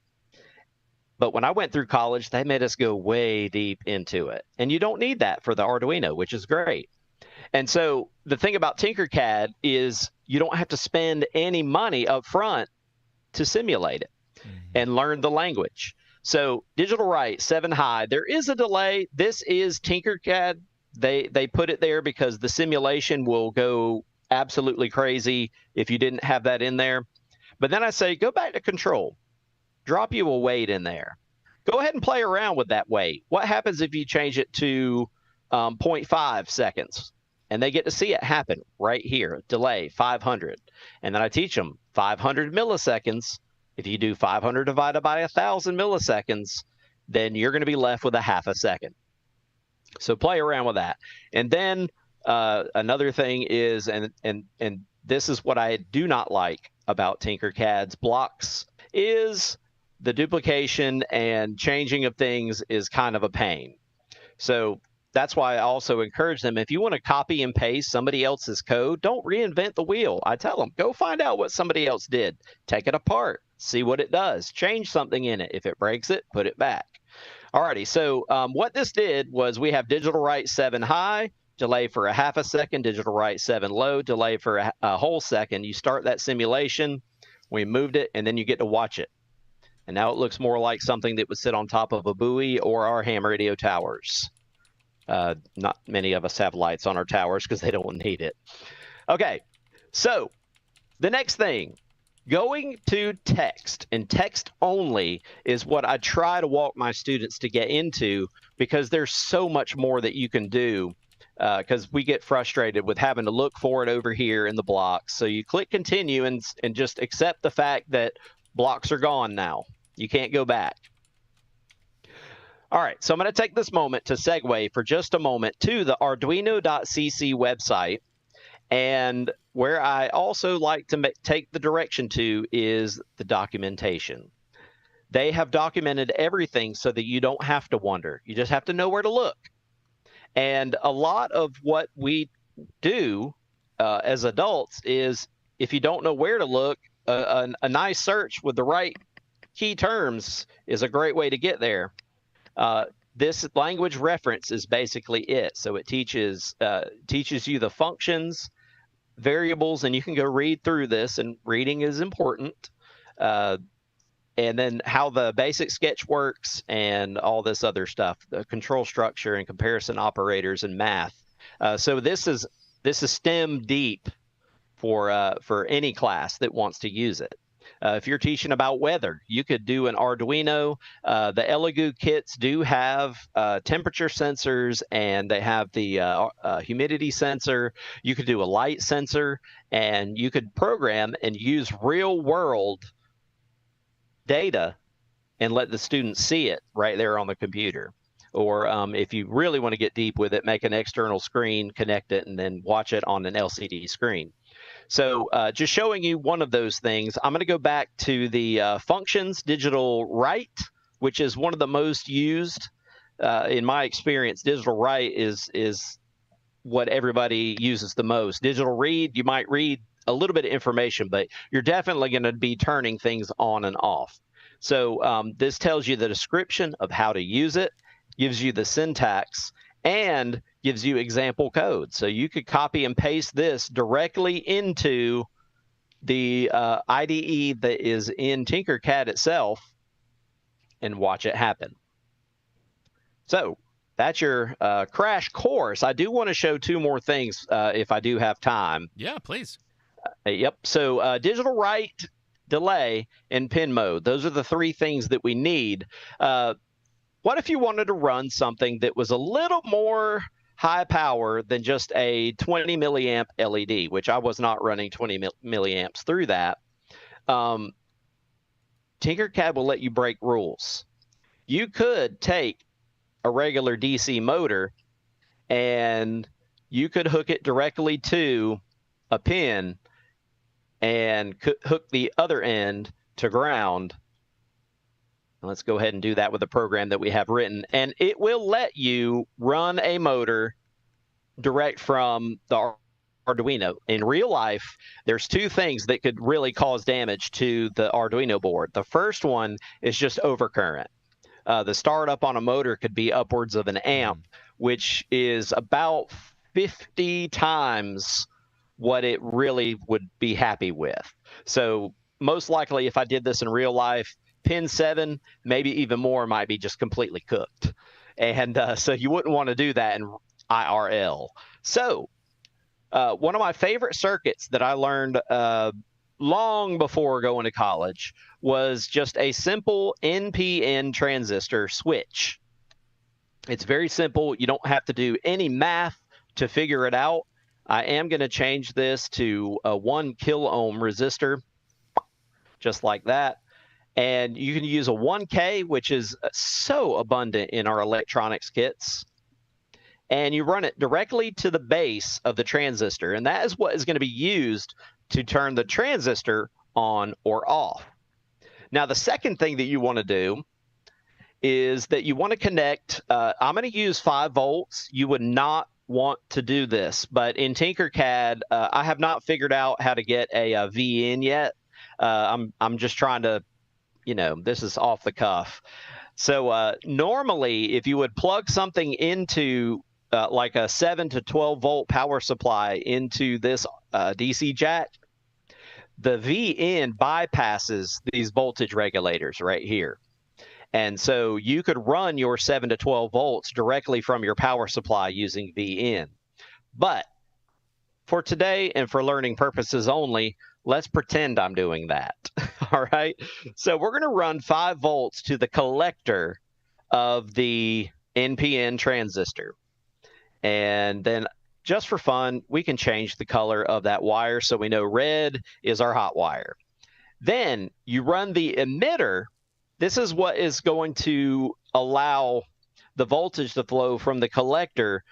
C: But when I went through college, they made us go way deep into it. And you don't need that for the Arduino, which is great. And so the thing about Tinkercad is you don't have to spend any money up front to simulate it and learn the language. So Digital Write 7 High, there is a delay. This is Tinkercad. They put it there because the simulation will go absolutely crazy if you didn't have that in there. But then I say, go back to control. Drop you a weight in there. Go ahead and play around with that weight. What happens if you change it to 0.5 seconds? And they get to see it happen right here. Delay 500. And then I teach them 500 milliseconds. If you do 500 divided by 1,000 milliseconds, then you're going to be left with a half a second. So play around with that. And then another thing is, and this is what I do not like about Tinkercad's blocks, is the duplication and changing of things is kind of a pain. So that's why I also encourage them, if you want to copy and paste somebody else's code, don't reinvent the wheel. I tell them, go find out what somebody else did. Take it apart, see what it does, change something in it. If it breaks it, put it back. Alrighty, so what this did was we have Digital Write 7 high, delay for a half a second, Digital Write 7 low, delay for a whole second. You start that simulation, we moved it, and then you get to watch it. And now it looks more like something that would sit on top of a buoy or our ham radio towers. Not many of us have lights on our towers because they don't need it. Okay, so the next thing, going to text, and text only is what I try to walk my students to get into, because there's so much more that you can do, because we get frustrated with having to look for it over here in the blocks. So you click continue and just accept the fact that blocks are gone now. You can't go back. All right, so I'm going to take this moment to segue for just a moment to the Arduino.cc website. And where I also like to take the direction to is the documentation. They have documented everything so that you don't have to wonder. You just have to know where to look. And a lot of what we do as adults is, if you don't know where to look, a nice search with the right key terms is a great way to get there. This language reference is basically it. So it teaches you the functions, variables, and you can go read through this, and reading is important. And then how the basic sketch works and all this other stuff, the control structure and comparison operators and math. So this is STEM deep for any class that wants to use it. If you're teaching about weather, you could do an Arduino. The Elegoo kits do have temperature sensors, and they have the humidity sensor. You could do a light sensor, and you could program and use real world data and let the students see it right there on the computer. Or if you really want to get deep with it, make an external screen, connect it, and then watch it on an LCD screen. So just showing you one of those things. I'm going to go back to the functions Digital Write, which is one of the most used. In my experience, Digital Write is what everybody uses the most. Digital Read, you might read a little bit of information, but you're definitely going to be turning things on and off. So this tells you the description of how to use it, gives you the syntax, and gives you example code. So you could copy and paste this directly into the IDE that is in Tinkercad itself and watch it happen. So that's your crash course. I do want to show two more things if I do have time.
A: Yeah, please.
C: Yep. So Digital Write, delay, and pin mode. Those are the three things that we need. What if you wanted to run something that was a little more high power than just a 20 milliamp LED, which I was not running 20 milliamps through that? Tinkercad will let you break rules. You could take a regular DC motor and you could hook it directly to a pin and hook the other end to ground. Let's go ahead and do that with a program that we have written, and it will let you run a motor direct from the Arduino. In real life, there's two things that could really cause damage to the Arduino board. The first one is just overcurrent. The startup on a motor could be upwards of an amp, which is about 50 times what it really would be happy with. So most likely, if I did this in real life, pin 7, maybe even more, might be just completely cooked. And so you wouldn't want to do that in IRL. So one of my favorite circuits that I learned long before going to college was just a simple NPN transistor switch. It's very simple. You don't have to do any math to figure it out. I am going to change this to a 1 kilo ohm resistor, just like that. And you can use a 1K, which is so abundant in our electronics kits. And you run it directly to the base of the transistor. And that is what is going to be used to turn the transistor on or off. Now, the second thing that you want to do is that you want to connect. I'm going to use 5 volts. You would not want to do this, but in Tinkercad, I have not figured out how to get a VN yet. I'm just trying to, this is off the cuff. So normally, if you would plug something into like a 7 to 12 volt power supply into this DC jack, the VN bypasses these voltage regulators right here. And so you could run your 7 to 12 volts directly from your power supply using VN. But for today and for learning purposes only, let's pretend I'm doing that. All right. So we're going to run 5 volts to the collector of the NPN transistor. And then just for fun, we can change the color of that wire so we know red is our hot wire. Then you run the emitter. This is what is going to allow the voltage to flow from the collector.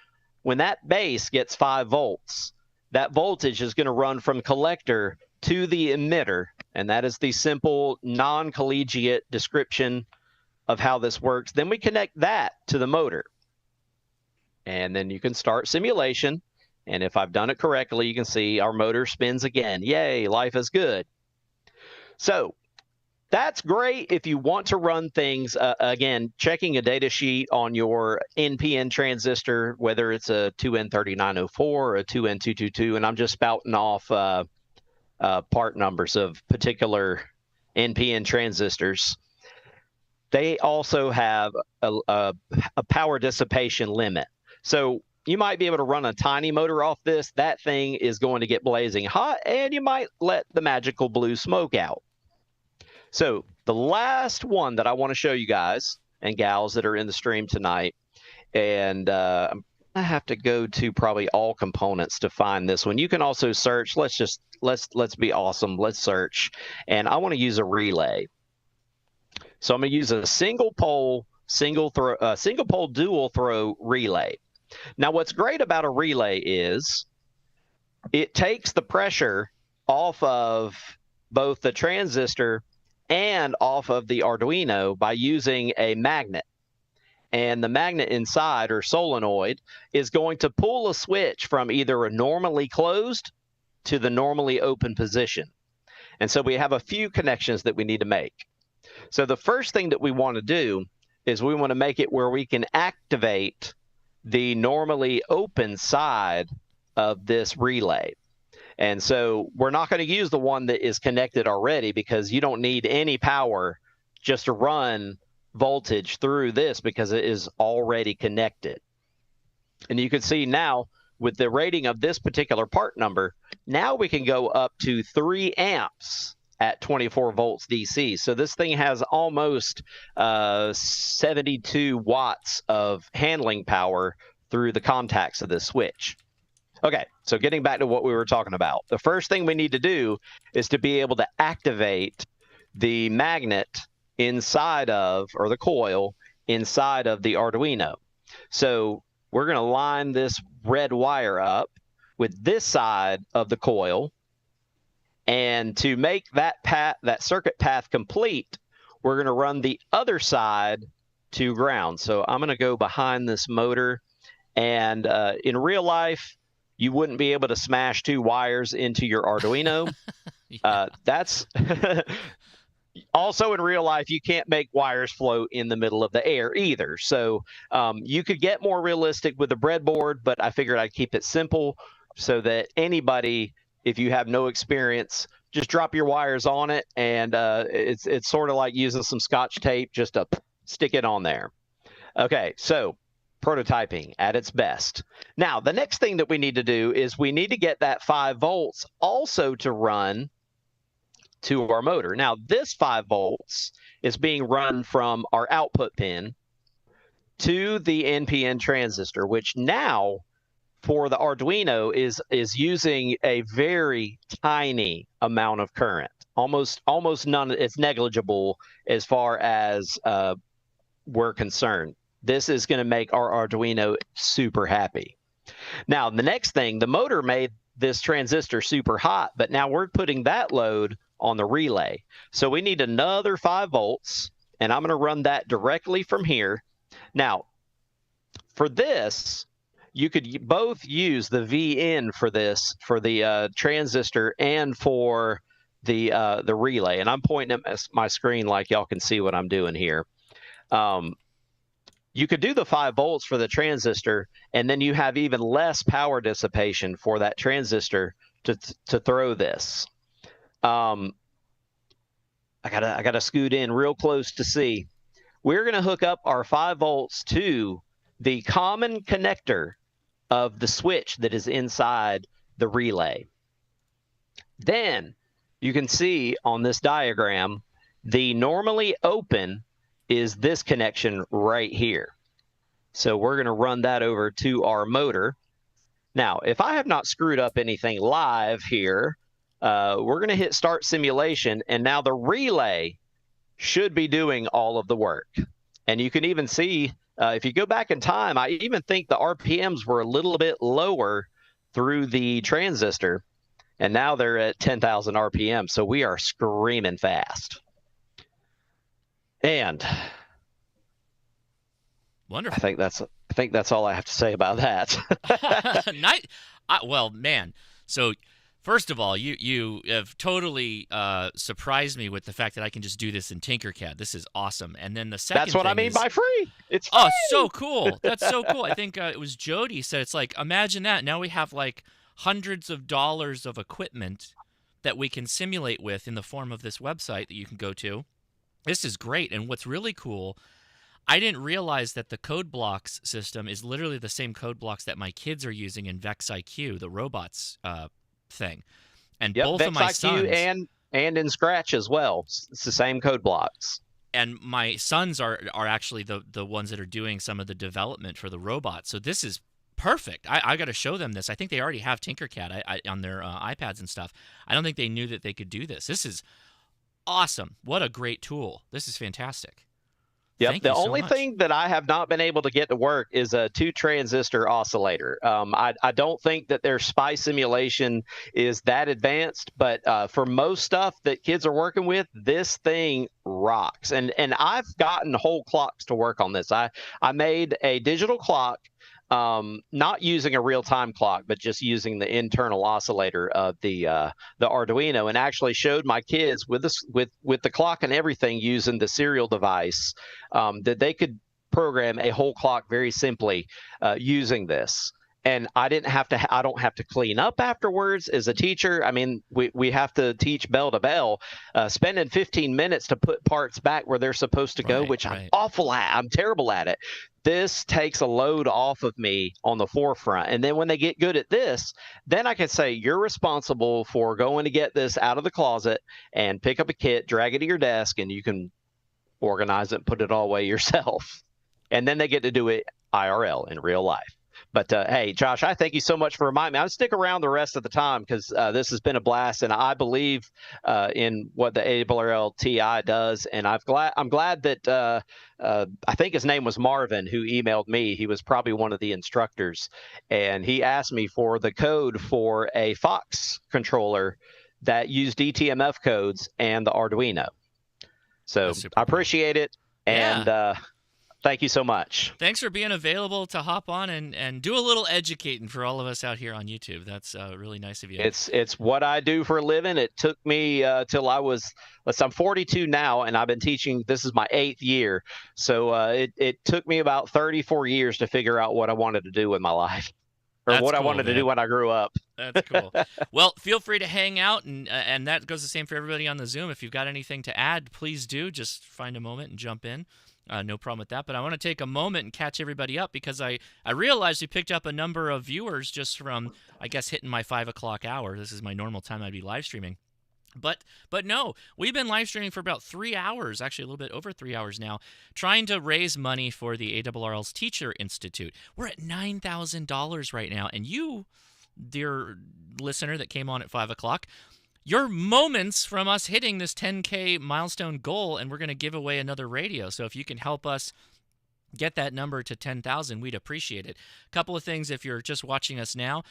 C: When that base gets 5 volts, that voltage is going to run from collector to the emitter. And that is the simple non-collegiate description of how this works. Then we connect that to the motor. And then you can start simulation. And if I've done it correctly, you can see our motor spins again. Yay, life is good. So that's great if you want to run things, again, checking a data sheet on your NPN transistor, whether it's a 2N3904 or a 2N222, and I'm just spouting off part numbers of particular NPN transistors. They also have a power dissipation limit. So you might be able to run a tiny motor off this. That thing is going to get blazing hot, and you might let the magical blue smoke out. So the last one that I want to show you guys and gals that are in the stream tonight, and I have to go to probably all components to find this one. You can also search. Let's be awesome. Let's search. And I want to use a relay. So I'm going to use a single pole dual throw relay. Now, what's great about a relay is it takes the pressure off of both the transistor and off of the Arduino by using a magnet. And the magnet inside, or solenoid, is going to pull a switch from either a normally closed to the normally open position. And so we have a few connections that we need to make. So the first thing that we want to do is we want to make it where we can activate the normally open side of this relay. And so we're not going to use the one that is connected already, because you don't need any power just to run voltage through this because it is already connected. And you can see now with the rating of this particular part number, now we can go up to 3 amps at 24 volts DC. So this thing has almost 72 watts of handling power through the contacts of this switch. Okay, so getting back to what we were talking about. The first thing we need to do is to be able to activate the magnet inside of, or the coil inside of the Arduino. So we're going to line this red wire up with this side of the coil. And to make that circuit path complete, we're going to run the other side to ground. So I'm going to go behind this motor. And in real life, you wouldn't be able to smash 2 wires into your Arduino. That's also in real life, you can't make wires float in the middle of the air either. So you could get more realistic with the breadboard, but I figured I'd keep it simple so that anybody, if you have no experience, just drop your wires on it, and it's sort of like using some Scotch tape just to stick it on there. Okay, so prototyping at its best. Now, the next thing that we need to do is we need to get that 5 volts also to run to our motor. Now, this 5 volts is being run from our output pin to the NPN transistor, which now for the Arduino is using a very tiny amount of current, almost none. It's negligible as far as we're concerned. This is going to make our Arduino super happy. Now, the next thing, the motor made this transistor super hot, but now we're putting that load on the relay. So we need another 5 volts, and I'm going to run that directly from here. Now, for this, you could both use the VN for this, for the transistor and for the relay. And I'm pointing at my screen like y'all can see what I'm doing here. You could do the 5 volts for the transistor, and then you have even less power dissipation for that transistor to throw this. I gotta scoot in real close to see. We're gonna hook up our 5 volts to the common connector of the switch that is inside the relay. Then you can see on this diagram, the normally open is this connection right here. So we're going to run that over to our motor. Now, if I have not screwed up anything live here, we're going to hit start simulation, and now the relay should be doing all of the work. And you can even see, if you go back in time, I even think the RPMs were a little bit lower through the transistor, and now they're at 10,000 RPM. So we are screaming fast. And
A: wonderful.
C: I think that's all I have to say about that.
A: Nice. Well, man. So first of all, you have totally surprised me with the fact that I can just do this in Tinkercad. This is awesome. And then the second
C: That's what I mean by free. It's free.
A: Oh, so cool. That's so cool. I think it was Jody said, it's like, imagine that. Now we have like hundreds of dollars of equipment that we can simulate with in the form of this website that you can go to. This is great. And what's really cool, I didn't realize that the code blocks system is literally the same code blocks that my kids are using in VexIQ, the robots thing. And both of my sons,
C: and in Scratch as well. It's the same code blocks.
A: And my sons are actually the ones that are doing some of the development for the robots. So this is perfect. I got to show them this. I think they already have Tinkercad on their iPads and stuff. I don't think they knew that they could do this. This is awesome. What a great tool. This is fantastic.
C: Yep. The only thing that I have not been able to get to work is a 2-transistor oscillator. I don't think that their SPI simulation is that advanced, but for most stuff that kids are working with, this thing rocks. And I've gotten whole clocks to work on this. I made a digital clock, not using a real-time clock, but just using the internal oscillator of the Arduino, and actually showed my kids with the clock and everything using the serial device that they could program a whole clock very simply using this. And I don't have to clean up afterwards as a teacher. I mean, we have to teach bell to bell, spending 15 minutes to put parts back where they're supposed to go, which I'm awful at. I'm terrible at it. This takes a load off of me on the forefront. And then when they get good at this, then I can say, you're responsible for going to get this out of the closet and pick up a kit, drag it to your desk, and you can organize it and put it all away yourself. And then they get to do it IRL in real life. But hey, Josh, I thank you so much for reminding me. I'll stick around the rest of the time because this has been a blast, and I believe in what the ARRL TI does. And I'm glad that I think his name was Marvin who emailed me. He was probably one of the instructors, and he asked me for the code for a Fox controller that used DTMF codes and the Arduino. So I appreciate it, and Thank you so much.
A: Thanks for being available to hop on and do a little educating for all of us out here on YouTube. That's really nice of you.
C: It's what I do for a living. It took me till I was, I'm 42 now, and I've been teaching. This is my 8th year. So it took me about 34 years to figure out what I wanted to do with my life, or
A: That's
C: what I
A: cool,
C: wanted to
A: man.
C: do when I grew up.
A: That's cool. Well, feel free to hang out, and that goes the same for everybody on the Zoom. If you've got anything to add, please do. Just find a moment and jump in. No problem with that. But I want to take a moment and catch everybody up, because I realized we picked up a number of viewers just from, I guess, hitting my 5 o'clock hour. This is my normal time I'd be live streaming. But no, we've been live streaming for about 3 hours, actually a little bit over 3 hours now, trying to raise money for the ARRL's Teacher Institute. We're at $9,000 right now. And you, dear listener that came on at 5 o'clock, you're moments from us hitting this 10K milestone goal, and we're going to give away another radio. So if you can help us get that number to 10,000, we'd appreciate it. A couple of things if you're just watching us now.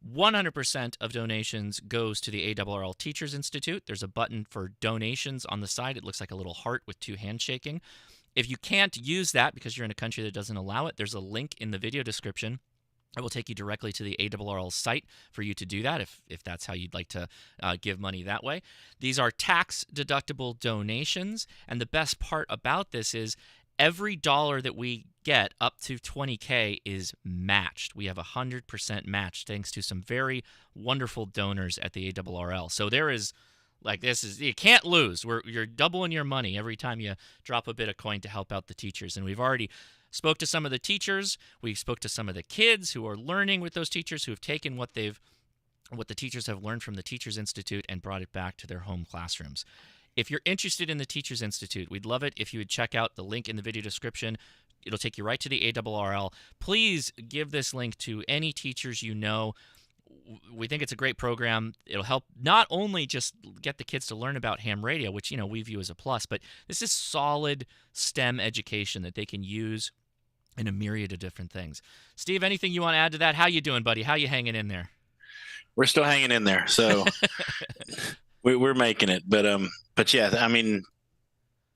A: 100% of donations goes to the ARRL Teachers Institute. There's a button for donations on the side. It looks like a little heart with 2 hands shaking. If you can't use that because you're in a country that doesn't allow it, there's a link in the video description. It will take you directly to the ARRL site for you to do that if that's how you'd like to give money that way. These are tax-deductible donations, and the best part about this is every dollar that we get up to 20K is matched. We have 100% matched thanks to some very wonderful donors at the ARRL. So there is, you can't lose. You're doubling your money every time you drop a bit of coin to help out the teachers. And we've already spoke to some of the teachers. We spoke to some of the kids who are learning with those teachers, who have taken what the teachers have learned from the Teachers Institute and brought it back to their home classrooms. If you're interested in the Teachers Institute, we'd love it if you would check out the link in the video description. It'll take you right to the ARRL. Please give this link to any teachers you know. We think it's a great program. It'll help not only just get the kids to learn about ham radio, which we view as a plus, but this is solid STEM education that they can use in a myriad of different things. Steve, anything you want to add to that? How you doing, buddy? How you hanging in there?
B: We're still hanging in there, so we're making it. But yeah, I mean,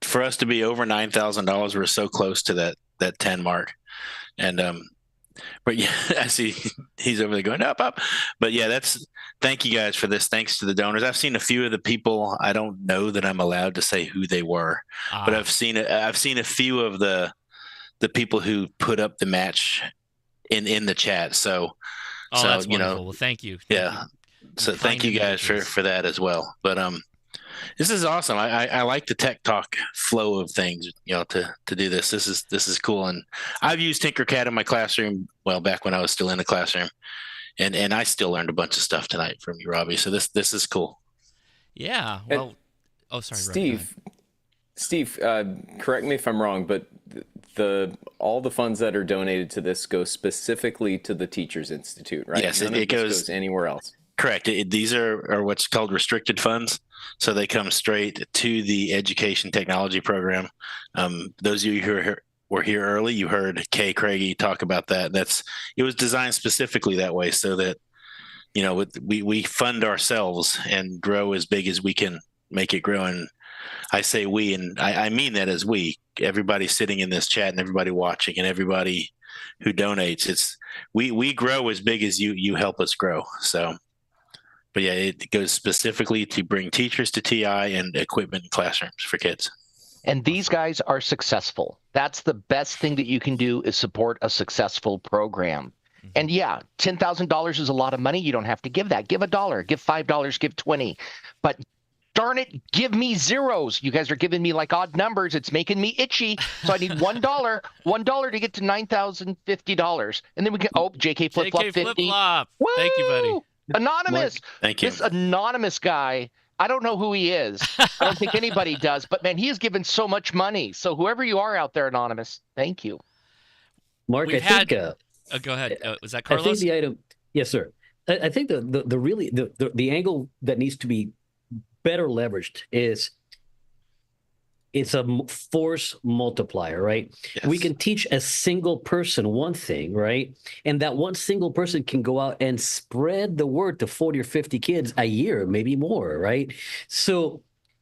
B: for us to be over $9,000, we're so close to that 10 mark, and but yeah, I see he's over there going up. But yeah, thank you guys for this. Thanks to the donors. I've seen a few of the people. I don't know that I'm allowed to say who they were, but I've seen a few of the people who put up the match in the chat. So
A: that's wonderful. Well, thank you.
B: Yeah. So thank you guys for that as well. But this is awesome. I like the tech talk flow of things, to do this. This is cool. And I've used Tinkercad in my classroom, back when I was still in the classroom, and I still learned a bunch of stuff tonight from you, Robbie. So this is cool.
A: Yeah. Well, sorry,
J: Steve, correct me if I'm wrong, but all the funds that are donated to this go specifically to the Teachers Institute, right?
B: Yes,
J: None of this goes anywhere else.
B: Correct. These are what's called restricted funds. So they come straight to the education technology program. Those of you who were here early, you heard Kay Craigie talk about that. It was designed specifically that way so that, we fund ourselves and grow as big as we can make it grow. And I say we, and I mean that as we, everybody sitting in this chat and everybody watching and everybody who donates. We grow as big as you help us grow. So, but yeah, it goes specifically to bring teachers to TI and equipment in classrooms for kids.
M: And these guys are successful. That's the best thing that you can do, is support a successful program. And yeah, $10,000 is a lot of money. You don't have to give that. Give $1, give $5, give 20. But darn it, give me zeros. You guys are giving me like odd numbers. It's making me itchy. So I need $1 to get to $9,050. And then we can, JK Flip-Flop 50.
A: Flip-Flop. Thank you, buddy.
M: Anonymous.
B: Thank you.
M: This anonymous guy, I don't know who he is. I don't think anybody does. But man, he has given so much money. So whoever you are out there, anonymous, thank you.
R: Mark,
A: Go ahead. Was that Carlos?
R: I think the item, yes, sir. I think the angle that needs to be better leveraged is it's a force multiplier, right?
B: Yes.
R: We can teach a single person one thing, right? And that one single person can go out and spread the word to 40 or 50 kids a year, maybe more, right? So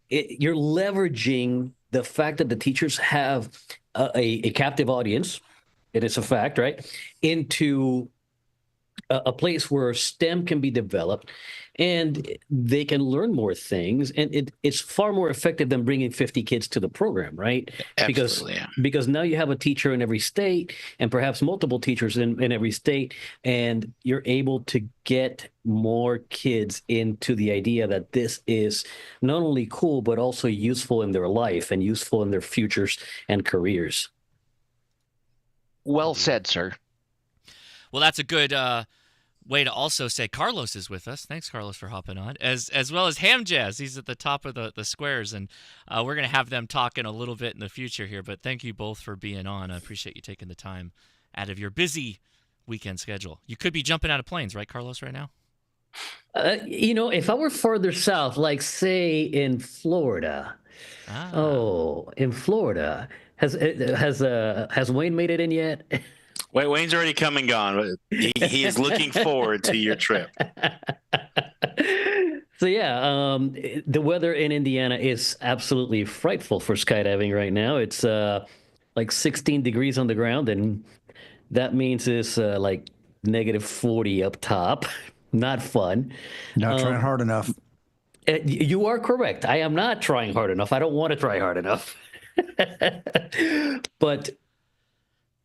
R: you're leveraging the fact that the teachers have a captive audience, it is a fact, right, into a place where STEM can be developed and they can learn more things. And it's far more effective than bringing 50 kids to the program, right?
B: Absolutely.
R: Because now you have a teacher in every state and perhaps multiple teachers in every state, and you're able to get more kids into the idea that this is not only cool, but also useful in their life and useful in their futures and careers.
M: Well said, sir.
A: Well, that's a good way to also say Carlos is with us. Thanks, Carlos, for hopping on, as well as Ham Jazz. He's at the top of the squares, and we're going to have them talking a little bit in the future here. But thank you both for being on. I appreciate you taking the time out of your busy weekend schedule. You could be jumping out of planes, right, Carlos, right now?
R: If I were further south, like say in Florida. In Florida, has Wayne made it in yet?
B: Wait, Wayne's already come and gone. He is looking forward to your trip.
R: So yeah, the weather in Indiana is absolutely frightful for skydiving right now. It's like 16 degrees on the ground, and that means it's like -40 up top. Not fun.
G: Not trying hard enough.
R: You are correct. I am not trying hard enough. I don't want to try hard enough. But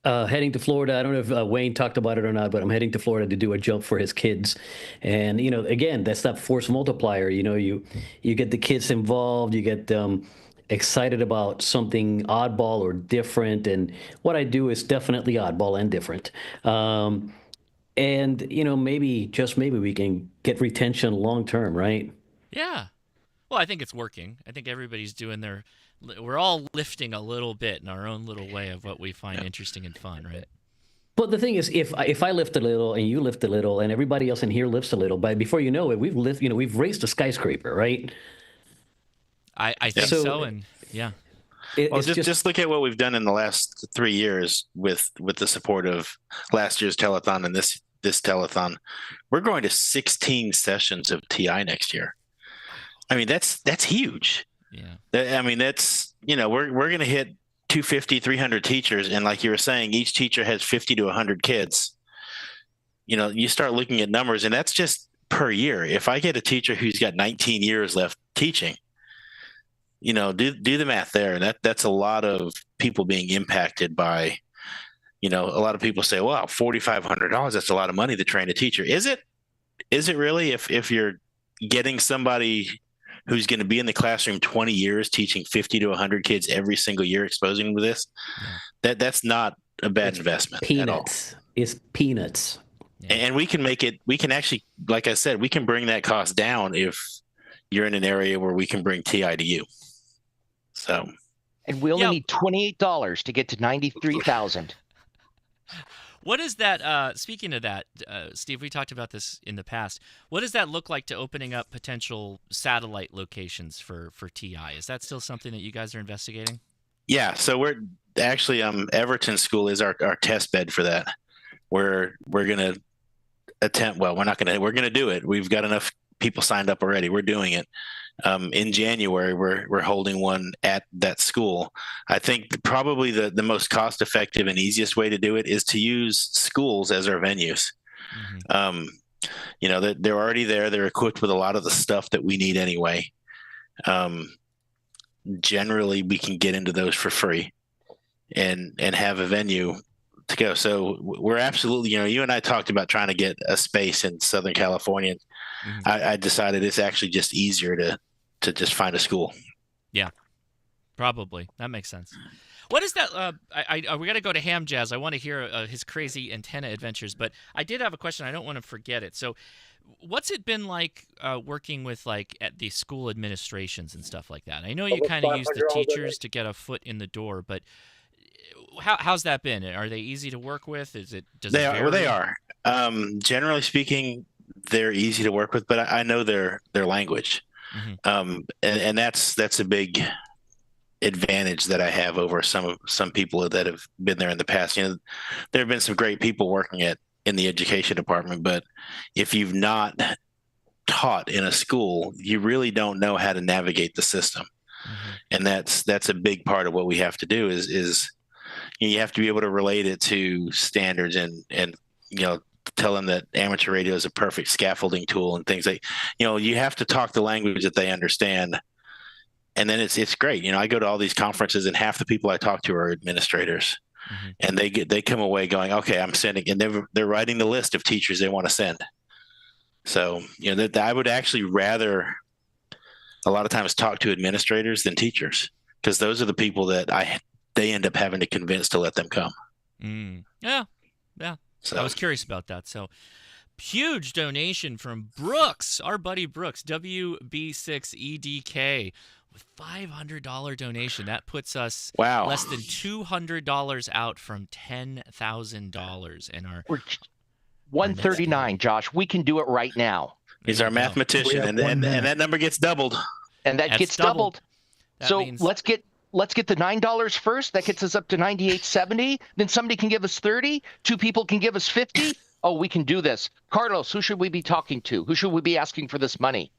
R: heading to Florida, I don't know if Wayne talked about it or not, but I'm heading to Florida to do a jump for his kids. And, again, that's that force multiplier. You get the kids involved, you get them excited about something oddball or different. And what I do is definitely oddball and different. And, maybe we can get retention long term, right?
A: Yeah. Well, I think it's working. I think everybody's doing we're all lifting a little bit in our own little way of what we find interesting and fun, right?
R: But the thing is, if I lift a little and you lift a little and everybody else in here lifts a little, but before you know it, we've raised a skyscraper, right?
A: I think so, and yeah.
B: Well, just look at what we've done in the last 3 years with the support of last year's telethon and this telethon. We're going to 16 sessions of TI next year. I mean, that's huge.
A: Yeah.
B: I mean, that's, we're going to hit 250, 300 teachers. And like you were saying, each teacher has 50 to 100 kids. You start looking at numbers, and that's just per year. If I get a teacher who's got 19 years left teaching, do the math there. And that's a lot of people being impacted by, a lot of people say, wow, $4,500, that's a lot of money to train a teacher. Is it really? If you're getting somebody who's going to be in the classroom 20 years teaching 50 to 100 kids every single year, exposing them to this, that's not a bad investment
R: peanuts.
B: At all.
R: It's peanuts.
B: And we can actually, like I said, we can bring that cost down if you're in an area where we can bring TI to you. So,
M: and we only need $28 to get to 93,000.
A: What is that? Speaking of that, Steve, we talked about this in the past. What does that look like to opening up potential satellite locations for TI? Is that still something that you guys are investigating?
B: Yeah. So we're actually Everton School is our test bed for that. We're going to attempt. Well, we're going to do it. We've got enough people signed up already. We're doing it. In January, we're holding one at that school. I think probably the most cost-effective and easiest way to do it is to use schools as our venues. Mm-hmm. They're already there. They're equipped with a lot of the stuff that we need anyway. Generally, we can get into those for free and have a venue to go. So we're absolutely, you and I talked about trying to get a space in Southern California. Mm-hmm. I decided it's actually just easier to just find a school.
A: Yeah, probably. That makes sense. What is that? We got to go to Ham Jazz. I want to hear his crazy antenna adventures, but I did have a question. I don't want to forget it. So what's it been like working with at the school administrations and stuff like that? I know you kind of use the teachers to get a foot in the door, but how's that been? Are they easy to work with? Does it vary?
B: Well, they are. Generally speaking, they're easy to work with, but I know their language. Mm-hmm. And that's a big advantage that I have over some people that have been there in the past. There have been some great people working in the education department, but if you've not taught in a school, you really don't know how to navigate the system. Mm-hmm. And that's a big part of what we have to do is you have to be able to relate it to standards and tell them that amateur radio is a perfect scaffolding tool and things like, you have to talk the language that they understand. And then it's great. I go to all these conferences and half the people I talk to are administrators, and they come away going, okay, I'm sending, and they're writing the list of teachers they want to send. So, that I would actually rather a lot of times talk to administrators than teachers, because those are the people that they end up having to convince to let them come.
A: Yeah. So I was curious about that. So huge donation from Brooks, our buddy Brooks, WB6EDK, with $500 donation. That puts us less than $200 out from $10,000 in our.
M: We're 139, Josh. We can do it right now.
B: He's our mathematician, and that number gets doubled.
M: And that gets doubled. So
A: means...
M: let's get the $9 first. That gets us up to $98.70. Then somebody can give us 30. Two people can give us 50. Oh, we can do this. Carlos, who should we be talking to? Who should we be asking for this money?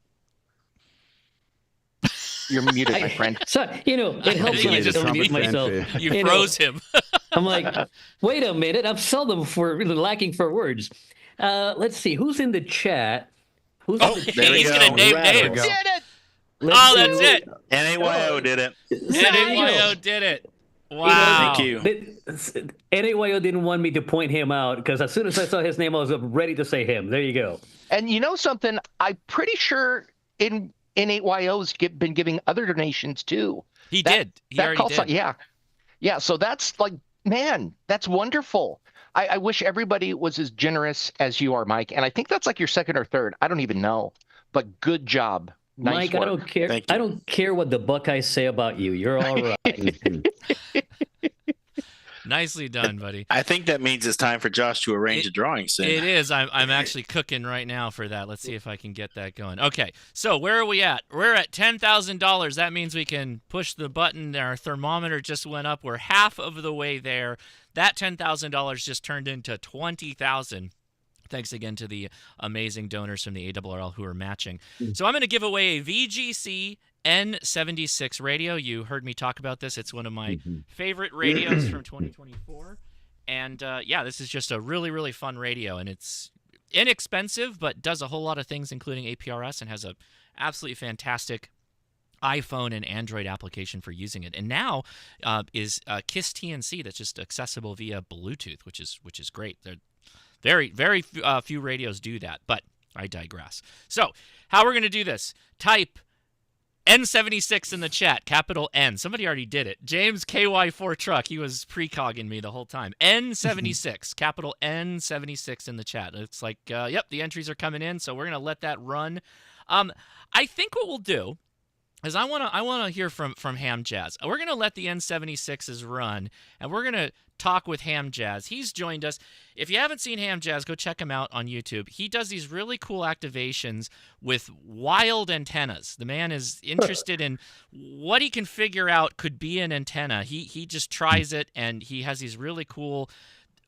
M: You're muted, my friend.
R: So, it helps when I just unmute myself.
A: You froze him.
R: I'm like, wait a minute. I'm seldom lacking for words. Let's see. Who's in the chat?
A: He's going to name names.
M: Did it!
A: That's it.
B: NAYO did it.
A: NAYO did it. Wow.
B: Thank you.
R: NAYO didn't want me to point him out, because as soon as I saw his name, I was ready to say him. There you go.
M: And you know something? I'm pretty sure NAYO's been giving other donations too.
A: He did. He already did.
M: Yeah. So that's man, that's wonderful. I wish everybody was as generous as you are, Mike. And I think that's like your second or third. I don't even know. But good job. Nice
R: Mike,
M: work.
R: I don't care. I don't care what the Buckeyes say about you. You're all right.
A: Nicely done, buddy.
B: I think that means it's time for Josh to arrange a drawing soon.
A: It is. I'm actually cooking right now for that. Let's see if I can get that going. Okay, so where are we at? We're at $10,000. That means we can push the button. Our thermometer just went up. We're half of the way there. That $10,000 just turned into $20,000. Thanks again to the amazing donors from the ARRL who are matching. So I'm going to give away a VGC N76 radio. You heard me talk about this. It's one of my favorite radios from 2024. And this is just a really, really fun radio. And it's inexpensive, but does a whole lot of things, including APRS, and has a absolutely fantastic iPhone and Android application for using it. And now is KISS TNC that's just accessible via Bluetooth, which is great. They're very few radios do that, but I digress. So how we're going to do this, type N76 in the chat, capital N. Somebody already did it. James KY4 Truck, he was precogging me the whole time. N76, capital N76 in the chat. It's like, yep, the entries are coming in, so we're going to let that run. I think what we'll do is I want to hear from Ham Jazz. We're going to let the N76s run, and we're going to talk with Ham Jazz. He's joined us. If you haven't seen Ham Jazz, go check him out on YouTube. He does these really cool activations with wild antennas. The man is interested in what he can figure out could be an antenna. He just tries it, and he has these really cool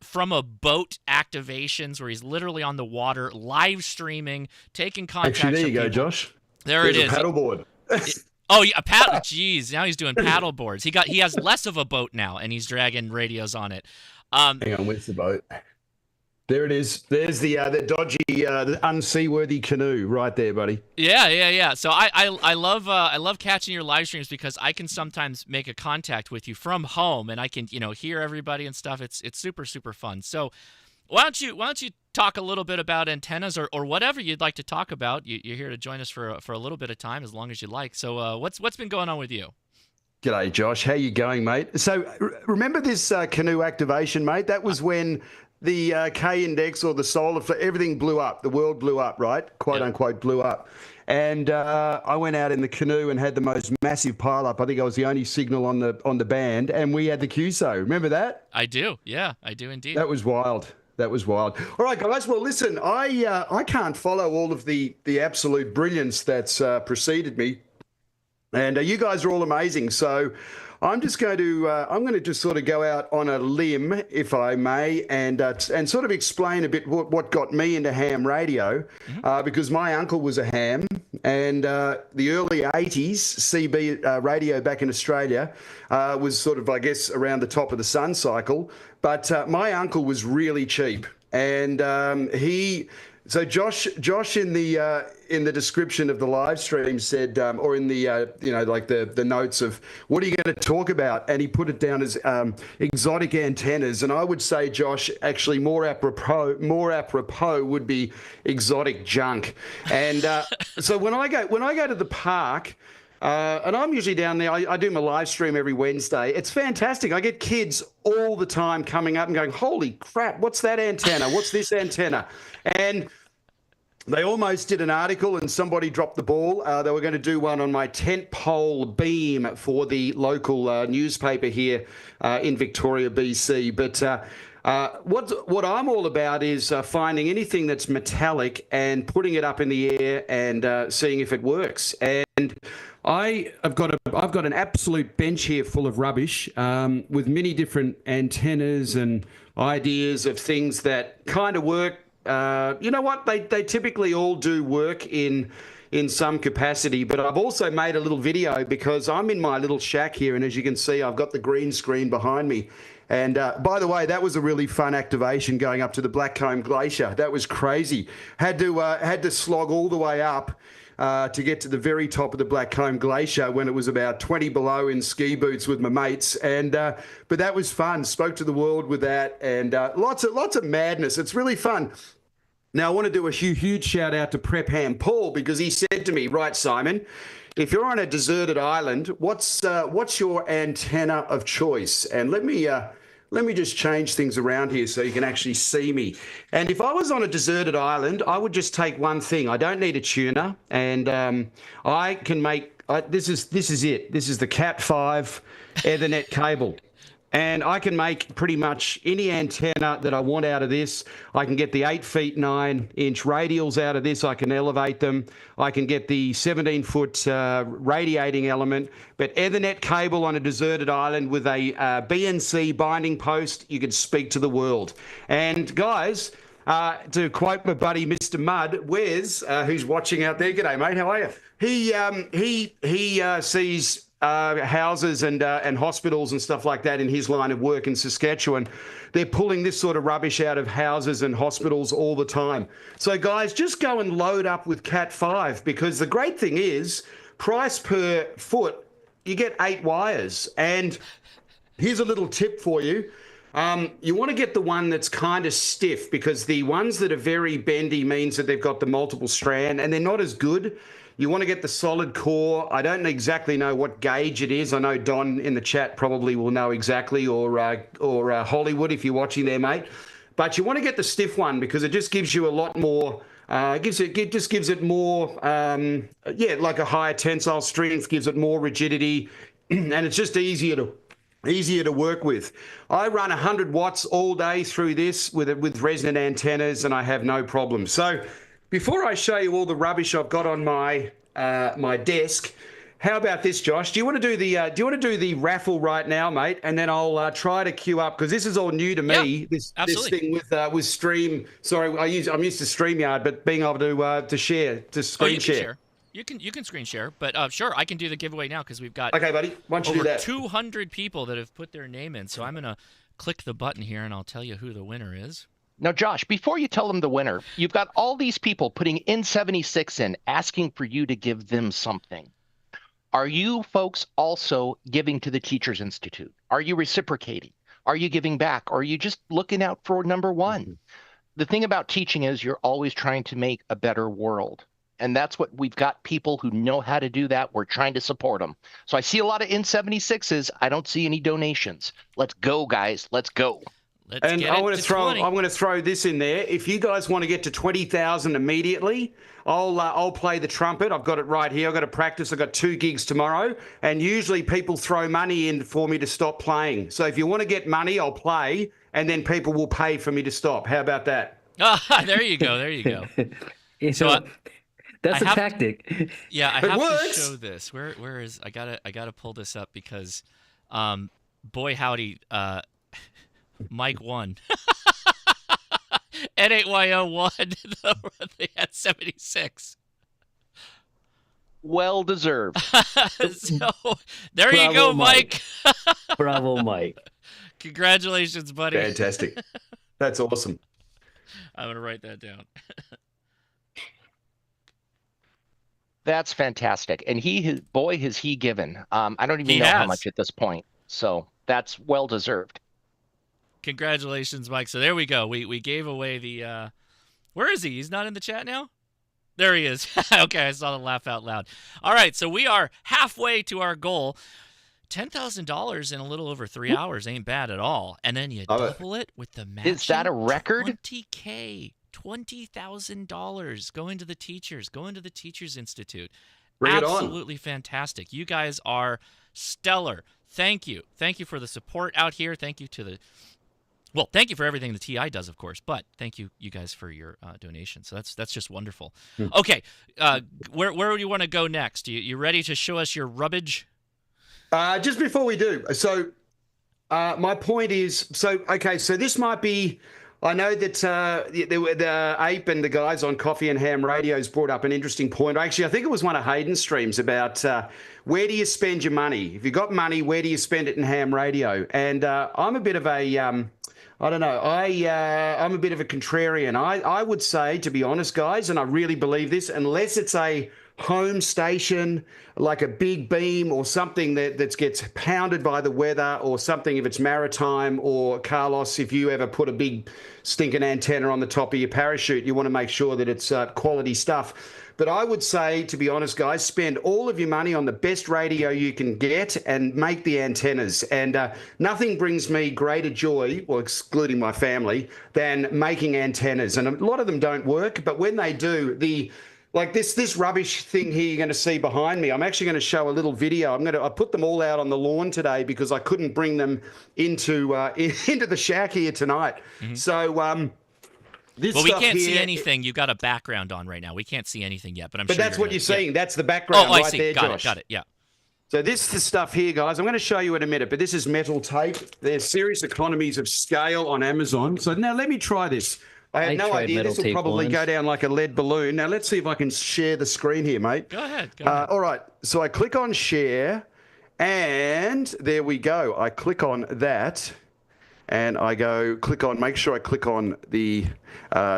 A: from a boat activations where he's literally on the water, live streaming, taking contact.
S: Actually, there you go, Josh.
A: There's
S: it is. A paddleboard.
A: A paddle. Jeez, now he's doing paddle boards. He has less of a boat now, and he's dragging radios on it.
S: Hang on, where's the boat? There it is. There's the dodgy, the unseaworthy canoe right there, buddy.
A: Yeah. So I love catching your live streams because I can sometimes make a contact with you from home, and I can hear everybody and stuff. It's super fun. So why don't you talk a little bit about antennas or whatever you'd like to talk about? You're here to join us for a little bit of time, as long as you like. So what's been going on with you?
S: G'day, Josh. How you going, mate? So remember this canoe activation, mate? That was when the K index or the solar, everything blew up. The world blew up, right? Quote unquote blew up. And I went out in the canoe and had the most massive pile up. I think I was the only signal on the band, and we had the QSO. Remember that?
A: I do. Yeah, I do indeed.
S: That was wild. All right, guys. Well, listen, I can't follow all of the absolute brilliance that's preceded me. And you guys are all amazing. So I'm just going to just sort of go out on a limb, if I may, and sort of explain a bit what got me into ham radio, because my uncle was a ham, and the early 80s CB radio back in Australia was sort of, I guess, around the top of the sun cycle. But my uncle was really cheap, and So Josh in the description of the live stream said, or in the like the notes of what are you going to talk about, and he put it down as exotic antennas, and I would say, Josh, actually more apropos would be exotic junk. And so when I go to the park. And I'm usually down there. I do my live stream every Wednesday. It's fantastic. I get kids all the time coming up and going, holy crap, what's that antenna? What's this antenna? And they almost did an article and somebody dropped the ball. They were going to do one on my tent pole beam for the local newspaper here in Victoria, BC. But what I'm all about is finding anything that's metallic and putting it up in the air and seeing if it works. And I've got an absolute bench here full of rubbish with many different antennas and ideas of things that kind of work. You know what? They typically all do work in some capacity, but I've also made a little video because I'm in my little shack here, and as you can see, I've got the green screen behind me. And by the way, that was a really fun activation going up to the Blackcomb Glacier. That was crazy. Had to slog all the way up to get to the very top of the Blackcomb Glacier when it was about 20 below in ski boots with my mates. And but that was fun. Spoke to the world with that, and lots of madness. It's really fun. Now, I want to do a huge shout out to Prep Ham Paul, because he said to me, right, Simon, if you're on a deserted island, what's your antenna of choice? And let me just change things around here so you can actually see me. And if I was on a deserted island, I would just take one thing. I don't need a tuner, and I can make. This is it. This is the Cat 5 Ethernet cable. And I can make pretty much any antenna that I want out of this. I can get the 8 feet 9 inch radials out of this. I can elevate them. I can get the 17-foot radiating element. But Ethernet cable on a deserted island with a BNC binding post, you can speak to the world. And guys, to quote my buddy Mr. Mudd, Wes, who's watching out there, g'day mate, how are you? He sees houses and hospitals and stuff like that in his line of work in Saskatchewan. They're pulling this sort of rubbish out of houses and hospitals all the time. So guys, just go and load up with Cat 5, because the great thing is, price per foot, you get 8 wires. And here's a little tip for you. You want to get the one that's kind of stiff, because the ones that are very bendy means that they've got the multiple strand and they're not as good. You want to get the solid core. I don't exactly know what gauge it is. I know Don in the chat probably will know exactly, or Hollywood if you're watching there, mate. But you want to get the stiff one, because it just gives you a lot more. It just gives it more, like a higher tensile strength, gives it more rigidity, and it's just easier to work with. I run 100 watts all day through this with resonant antennas, and I have no problem. So before I show you all the rubbish I've got on my my desk, how about this, Josh? Do you want to do the raffle right now, mate? And then I'll try to queue up, because this is all new to me. This thing with Stream. Sorry, I'm used to StreamYard, but being able to share, to screen share.
A: You can screen share, but sure, I can do the giveaway now, because we've got
S: okay, buddy. Why don't you do that?
A: 200 people that have put their name in. So I'm gonna click the button here, and I'll tell you who the winner is.
M: Now, Josh, before you tell them the winner, you've got all these people putting N76 in, asking for you to give them something. Are you folks also giving to the Teachers Institute? Are you reciprocating? Are you giving back? Or are you just looking out for number one? The thing about teaching is you're always trying to make a better world. And that's what we've got, people who know how to do that. We're trying to support them. So I see a lot of N76s. I don't see any donations. Let's go, guys. Let's go.
S: And I want to throw this in there. If you guys want to get to 20,000 immediately, I'll play the trumpet. I've got it right here. I've got to practice. I've got 2 gigs tomorrow, and usually people throw money in for me to stop playing. So if you want to get money, I'll play, and then people will pay for me to stop. How about that?
A: There you go. There you go.
R: So that's a tactic.
A: Yeah, I have to show this. Where is I gotta pull this up, because Boy, howdy, Mike won. N8YO won. They had 76.
M: Well deserved.
A: So there you go, Mike.
R: Bravo, Mike.
A: Congratulations, buddy.
S: Fantastic. That's awesome.
A: I'm going to write that down.
M: That's fantastic. And boy, has he given. I don't even know how much at this point. So that's well deserved.
A: Congratulations, Mike. So there we go. We gave away the where is he? He's not in the chat now? There he is. Okay, I saw the laugh out loud. All right, so we are halfway to our goal. $10,000 in a little over 3 hours ain't bad at all. And then you double it with the matching.
M: Is that a record?
A: $20,000. $20,000 going to the teachers, going to the Teachers Institute.
S: Bring it on.
A: Absolutely fantastic. You guys are stellar. Thank you. Thank you for the support out here. Thank you to the thank you for everything the TI does, of course, but thank you guys for your donation. So that's just wonderful. Okay, where do you want to go next? You ready to show us your rubbage?
S: Just before we do, so my point is, so this might be, I know that the Ape and the guys on Coffee and Ham Radios brought up an interesting point. Actually, I think it was one of Hayden's streams about where do you spend your money? If you got money, where do you spend it in ham radio? And I'm a bit of a... I don't know. I'm a bit of a contrarian. I would say, to be honest, guys, and I really believe this, unless it's a home station like a big beam or something that gets pounded by the weather, or something if it's maritime, or Carlos, if you ever put a big stinking antenna on the top of your parachute, you want to make sure that it's quality stuff. But I would say, to be honest, guys, spend all of your money on the best radio you can get and make the antennas. And nothing brings me greater joy, well, excluding my family, than making antennas. And a lot of them don't work, but when they do, like this rubbish thing here you're going to see behind me, I'm actually going to show a little video. I put them all out on the lawn today because I couldn't bring them into the shack here tonight. Mm-hmm. So
A: we can't see anything. You've got a background on right now. We can't see anything yet, but I'm sure
S: that's what you're seeing.
A: Yeah.
S: That's the background right
A: see.
S: there, Josh.
A: Got it, yeah.
S: So this is the stuff here, guys. I'm going to show you in a minute, but this is metal tape. There's serious economies of scale on Amazon. So now let me try this. I had no idea. This will probably go down like a lead balloon. Now let's see if I can share the screen here, mate.
A: Go ahead.
S: All right. So I click on share, and there we go. I click on that. And I make sure I click on the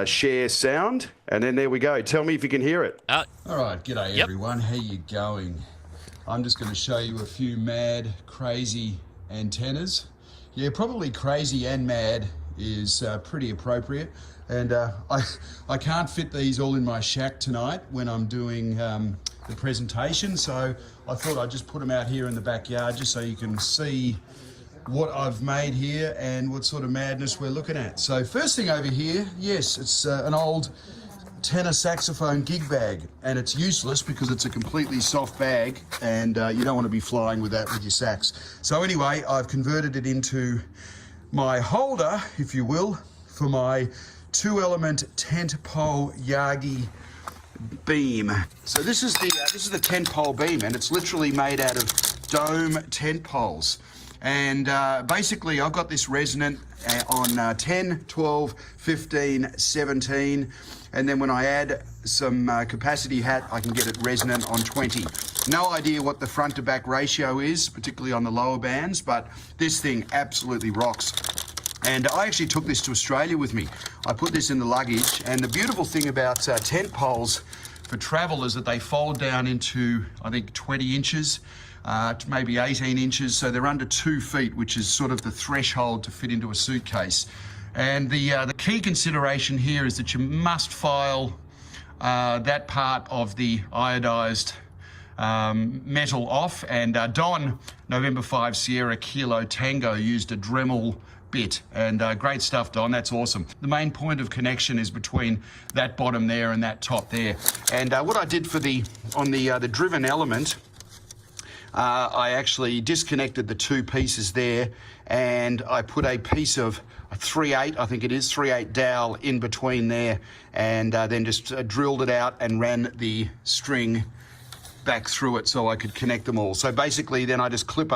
S: share sound, and then there we go. Tell me if you can hear it.
T: All right, g'day everyone. How you going? I'm just going to show you a few mad, crazy antennas. Yeah, probably crazy and mad is pretty appropriate. And I can't fit these all in my shack tonight when I'm doing the presentation, so I thought I'd just put them out here in the backyard just so you can see what I've made here and what sort of madness we're looking at. So first thing over here, yes, it's an old tenor saxophone gig bag, and it's useless because it's a completely soft bag, and you don't want to be flying with that with your sax. So anyway, I've converted it into my holder, if you will, for my 2-element tent pole Yagi beam. So this is the tent pole beam, and it's literally made out of dome tent poles. And basically, I've got this resonant on 10, 12, 15, 17. And then when I add some capacity hat, I can get it resonant on 20. No idea what the front to back ratio is, particularly on the lower bands, but this thing absolutely rocks. And I actually took this to Australia with me. I put this in the luggage. And the beautiful thing about tent poles for travel is that they fold down into, I think, 20 inches. Maybe 18 inches, so they're under 2 feet, which is sort of the threshold to fit into a suitcase. And the key consideration here is that you must file that part of the iodized metal off. And Don, November 5 Sierra Kilo Tango, used a Dremel bit, and great stuff, Don. That's awesome. The main point of connection is between that bottom there and that top there. And what I did for the driven element, I actually disconnected the 2 pieces there, and I put a piece of a 3/8, I think it is, 3/8 dowel in between there, and then just drilled it out and ran the string
S: back through it so I could connect them all. So basically then I just clip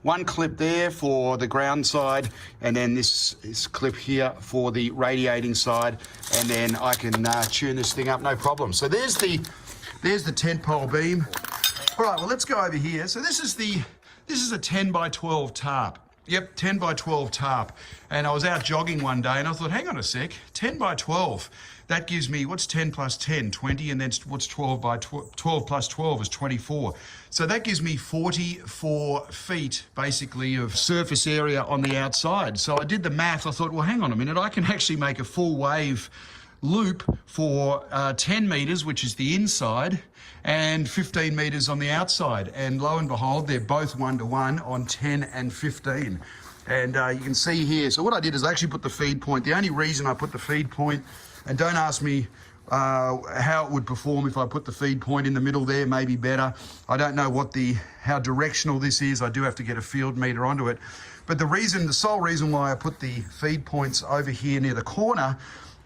S: one clip there for the ground side, and then this clip here for the radiating side, and then I can tune this thing up, no problem. So there's the 10 pole beam. All right, well, let's go over here. So this is a 10 by 12 tarp. Yep, 10 by 12 tarp. And I was out jogging one day and I thought, hang on a sec, 10 by 12. That gives me, what's 10 plus 10? 20, and then what's 12 by 12 plus 12 is 24. So that gives me 44 feet, basically, of surface area on the outside. So I did the math. I thought, well, hang on a minute. I can actually make a full wave loop for 10 meters, which is the inside, and 15 meters on the outside. And lo and behold, they're both 1-to-1 on 10 and 15. And you can see here, so what I did is I actually put the feed point. The only reason I put the feed point, and don't ask me how it would perform if I put the feed point in the middle there, maybe better. I don't know how directional this is. I do have to get a field meter onto it. But the sole reason why I put the feed points over here near the corner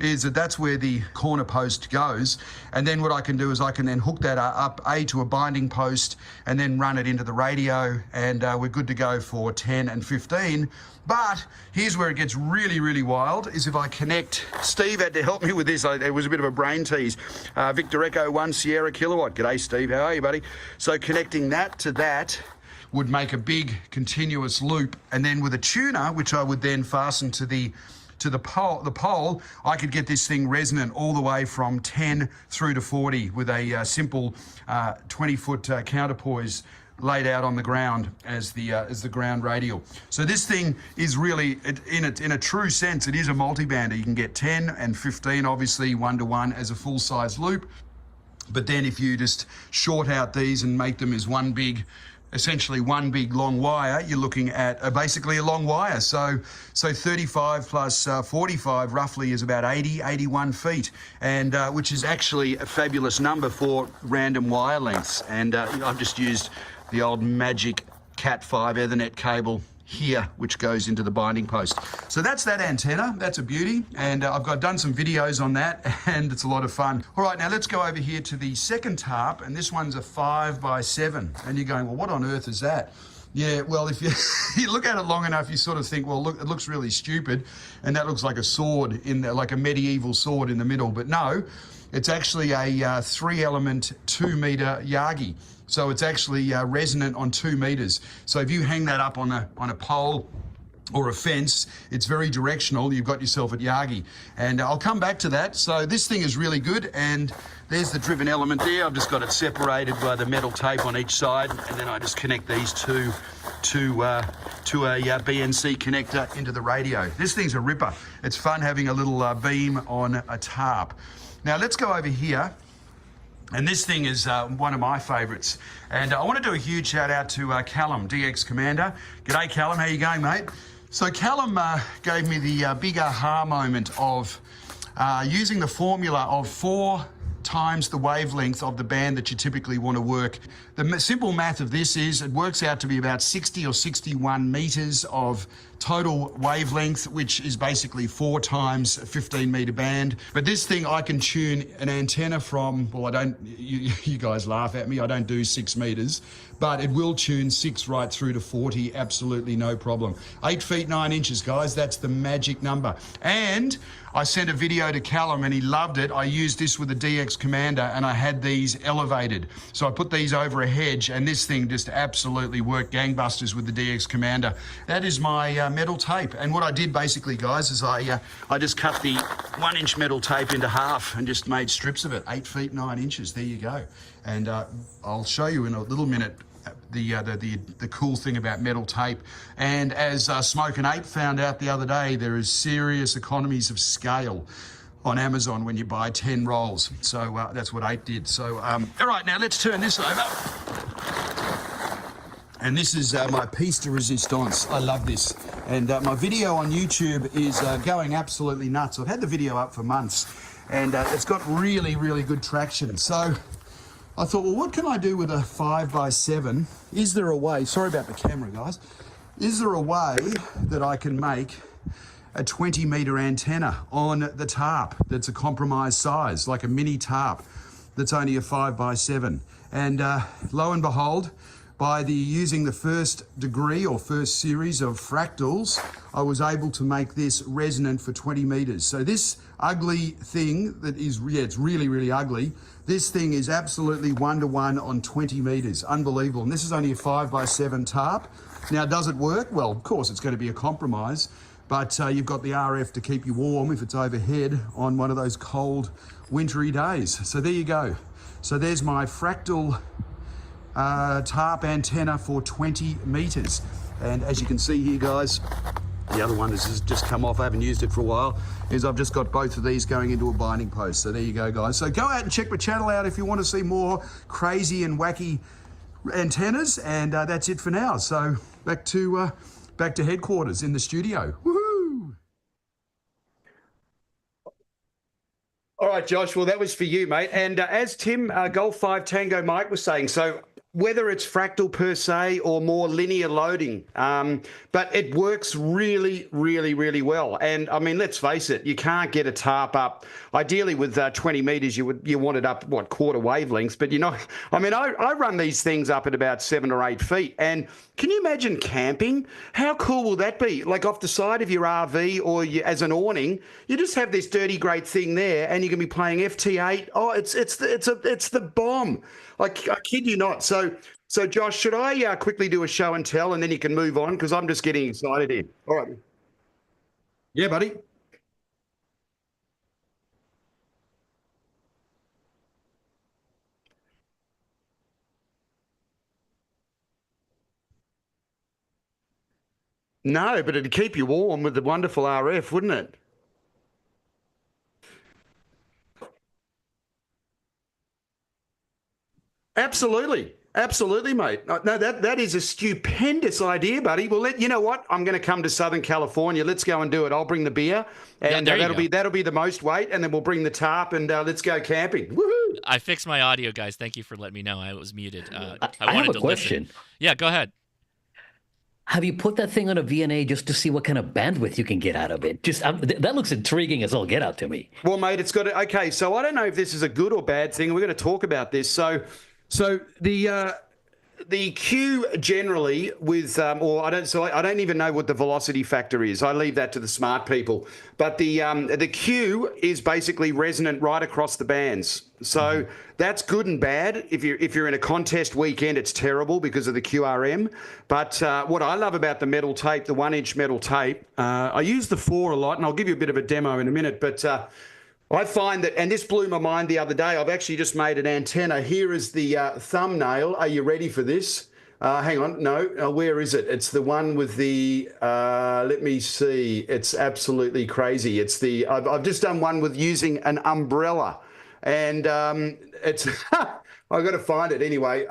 S: is that's where the corner post goes. And then what I can do is I can then hook that up, to a binding post, and then run it into the radio, and we're good to go for 10 and 15. But here's where it gets really, really wild, is if I connect, Steve had to help me with this, it was a bit of a brain tease. Victor Echo 1 Sierra Kilowatt. G'day, Steve, how are you, buddy? So connecting that to that would make a big continuous loop, and then with a tuner, which I would then fasten to the pole, I could get this thing resonant all the way from 10 through to 40 with a simple 20-foot counterpoise laid out on the ground as the ground radial. So this thing is really, in a true sense, it is a multi-bander. You can get 10 and 15, obviously 1-to-1 as a full-size loop. But then if you just short out these and make them as essentially one big long wire, you're looking at basically a long wire. So 35 plus 45 roughly is about 81 feet, and which is actually a fabulous number for random wire lengths. And I've just used the old magic Cat 5 Ethernet cable here, which goes into the binding post. So that's that antenna. That's a beauty, and I've done some videos on that, and it's a lot of fun. All right, now let's go over here to the second tarp, and this one's a 5 by 7. And you're going, well, what on earth is that? Yeah, well, if you look at it long enough, you sort of think, well, look, it looks really stupid, and that looks like a sword like a medieval sword in the middle. But no, it's actually a 3-element 2-meter Yagi. So it's actually resonant on 2 meters. So if you hang that up on a pole or a fence, it's very directional. You've got yourself a Yagi. And I'll come back to that. So this thing is really good. And there's the driven element there. I've just got it separated by the metal tape on each side. And then I just connect these two to a BNC connector into the radio. This thing's a ripper. It's fun having a little beam on a tarp. Now let's go over here. And this thing is one of my favourites. And I want to do a huge shout out to Callum, DX Commander. G'day, Callum. How you going, mate? So Callum gave me the big aha moment of using the formula of 4 times the wavelength of the band that you typically want to work. The simple math of this is it works out to be about 60 or 61 meters of total wavelength, which is basically 4 times a 15-meter band. But this thing, I can tune an antenna from, well, you guys laugh at me, I don't do 6 meters, but it will tune 6 right through to 40, absolutely no problem. 8 feet 9 inches, guys, that's the magic number. And I sent a video to Callum and he loved it. I used this with the DX Commander and I had these elevated. So I put these over a hedge and this thing just absolutely worked gangbusters with the DX Commander. That is my metal tape. And what I did basically, guys, is I just cut the 1-inch metal tape into half and just made strips of it. 8 feet 9 inches, there you go. And I'll show you in a little minute the cool thing about metal tape. And as Smoke and Ape found out the other day, there is serious economies of scale on Amazon when you buy 10 rolls. So that's what Ape did. So all right, now let's turn this over. And this is my piece de resistance. I love this. And my video on YouTube is going absolutely nuts. I've had the video up for months and it's got really, really good traction. So I thought, well, what can I do with a 5 by 7? Is there a way, sorry about the camera, guys. Is there a way that I can make a 20-meter antenna on the tarp that's a compromised size, like a mini tarp?
T: that's only a 5x7. And lo and behold, by using the first degree or first series of fractals, I was able to make this resonant for 20 meters. So this ugly thing that is, it's really, really ugly. This thing is absolutely 1-to-1 on 20 meters. Unbelievable. And this is only a 5x7 tarp. Now, does it work? Well, of course, it's going to be a compromise, but you've got the RF to keep you warm if it's overhead on one of those cold, wintry days. So there you go. So there's my fractal tarp antenna for 20 meters. And as you can see here, guys, the other one has just come off. I haven't used it for a while. I've just got both of these going into a binding post. So there you go, guys. So go out and check my channel out if you want to see more crazy and wacky antennas. And that's it for now. So back to headquarters in the studio. Woohoo! All right, Josh. Well, that was for you, mate. And as Tim, Golf 5 Tango Mike was saying, so whether it's fractal per se or more linear loading, but it works really, really, really well. And I mean, let's face it, you can't get a tarp up. Ideally, with 20 meters, you want it up quarter wavelengths. But I run these things up at about 7 or 8 feet. And can you imagine camping? How cool will that be? Like off the side of your RV or as an awning, you just have this dirty great thing there, and you can be playing FT8. Oh, it's the bomb. I kid you not. So Josh, should I quickly do a show and tell, and then you can move on, because I'm just getting excited here. All right. Yeah, buddy. No, but it'd keep you warm with the wonderful RF, wouldn't it? Absolutely. Absolutely, mate. No, that is a stupendous idea, buddy. Well, you know what? I'm going to come to Southern California. Let's go and do it. I'll bring the beer, and that'll be the most weight, and then we'll bring the tarp, and let's go camping. Woohoo!
A: I fixed my audio, guys. Thank you for letting me know. I was muted.
R: I have a question.
A: Listen. Yeah, go ahead.
R: Have you put that thing on a VNA just to see what kind of bandwidth you can get out of it? That looks intriguing as all get out to me.
T: Well, mate, it's got to, okay. So I don't know if this is a good or bad thing. We're going to talk about this. So the Q generally with, I don't even know what the velocity factor is. I leave that to the smart people. But the Q is basically resonant right across the bands. So that's good and bad. If you're in a contest weekend, it's terrible because of the QRM. But what I love about the metal tape, the 1-inch metal tape, I use the 4 a lot, and I'll give you a bit of a demo in a minute. But I find that, and this blew my mind the other day, I've actually just made an antenna. Here is the thumbnail. Are you ready for this? Hang on. No, where is it? It's the one with the, let me see. It's absolutely crazy. It's the, I've just done one with using an umbrella, and it's, I've got to find it anyway.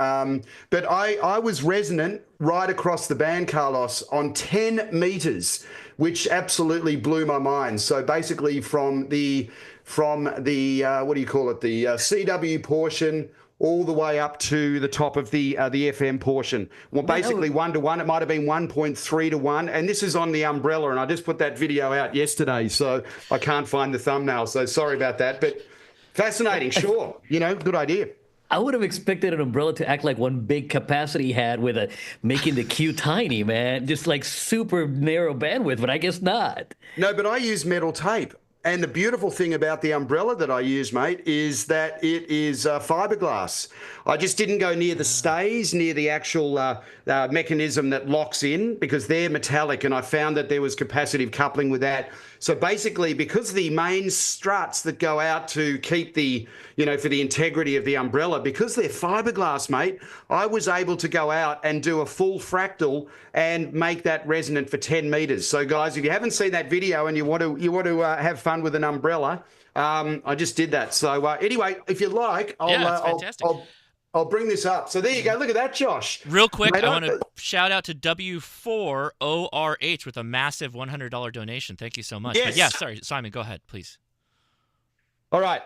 T: But I was resonant right across the band, Carlos, on 10 meters, which absolutely blew my mind. So basically from the what do you call it? The CW portion all the way up to the top of the FM portion. Well, basically 1-to-1. It might have been 1.3-to-1. And this is on the umbrella. And I just put that video out yesterday, so I can't find the thumbnail. So sorry about that. But fascinating, sure. Good idea.
R: I would have expected an umbrella to act like one big capacity had with making the Q tiny, man. Just like super narrow bandwidth, but I guess not.
T: No, but I use metal tape. And the beautiful thing about the umbrella that I use, mate, is that it is fiberglass. I just didn't go near the stays, near the actual mechanism that locks in, because they're metallic, and I found that there was capacitive coupling with that. So basically, because the main struts that go out to keep the, for the integrity of the umbrella, because they're fiberglass, mate, I was able to go out and do a full fractal and make that resonant for 10 meters. So guys, if you haven't seen that video and you want to have fun with an umbrella, I just did that. So anyway, if you like, I'll bring this up. So there you go. Look at that, Josh.
A: Real quick, I want to shout out to W4ORH with a massive $100 donation. Thank you so much.
T: Yes.
A: But yeah, sorry, Simon, go ahead, please.
T: All right.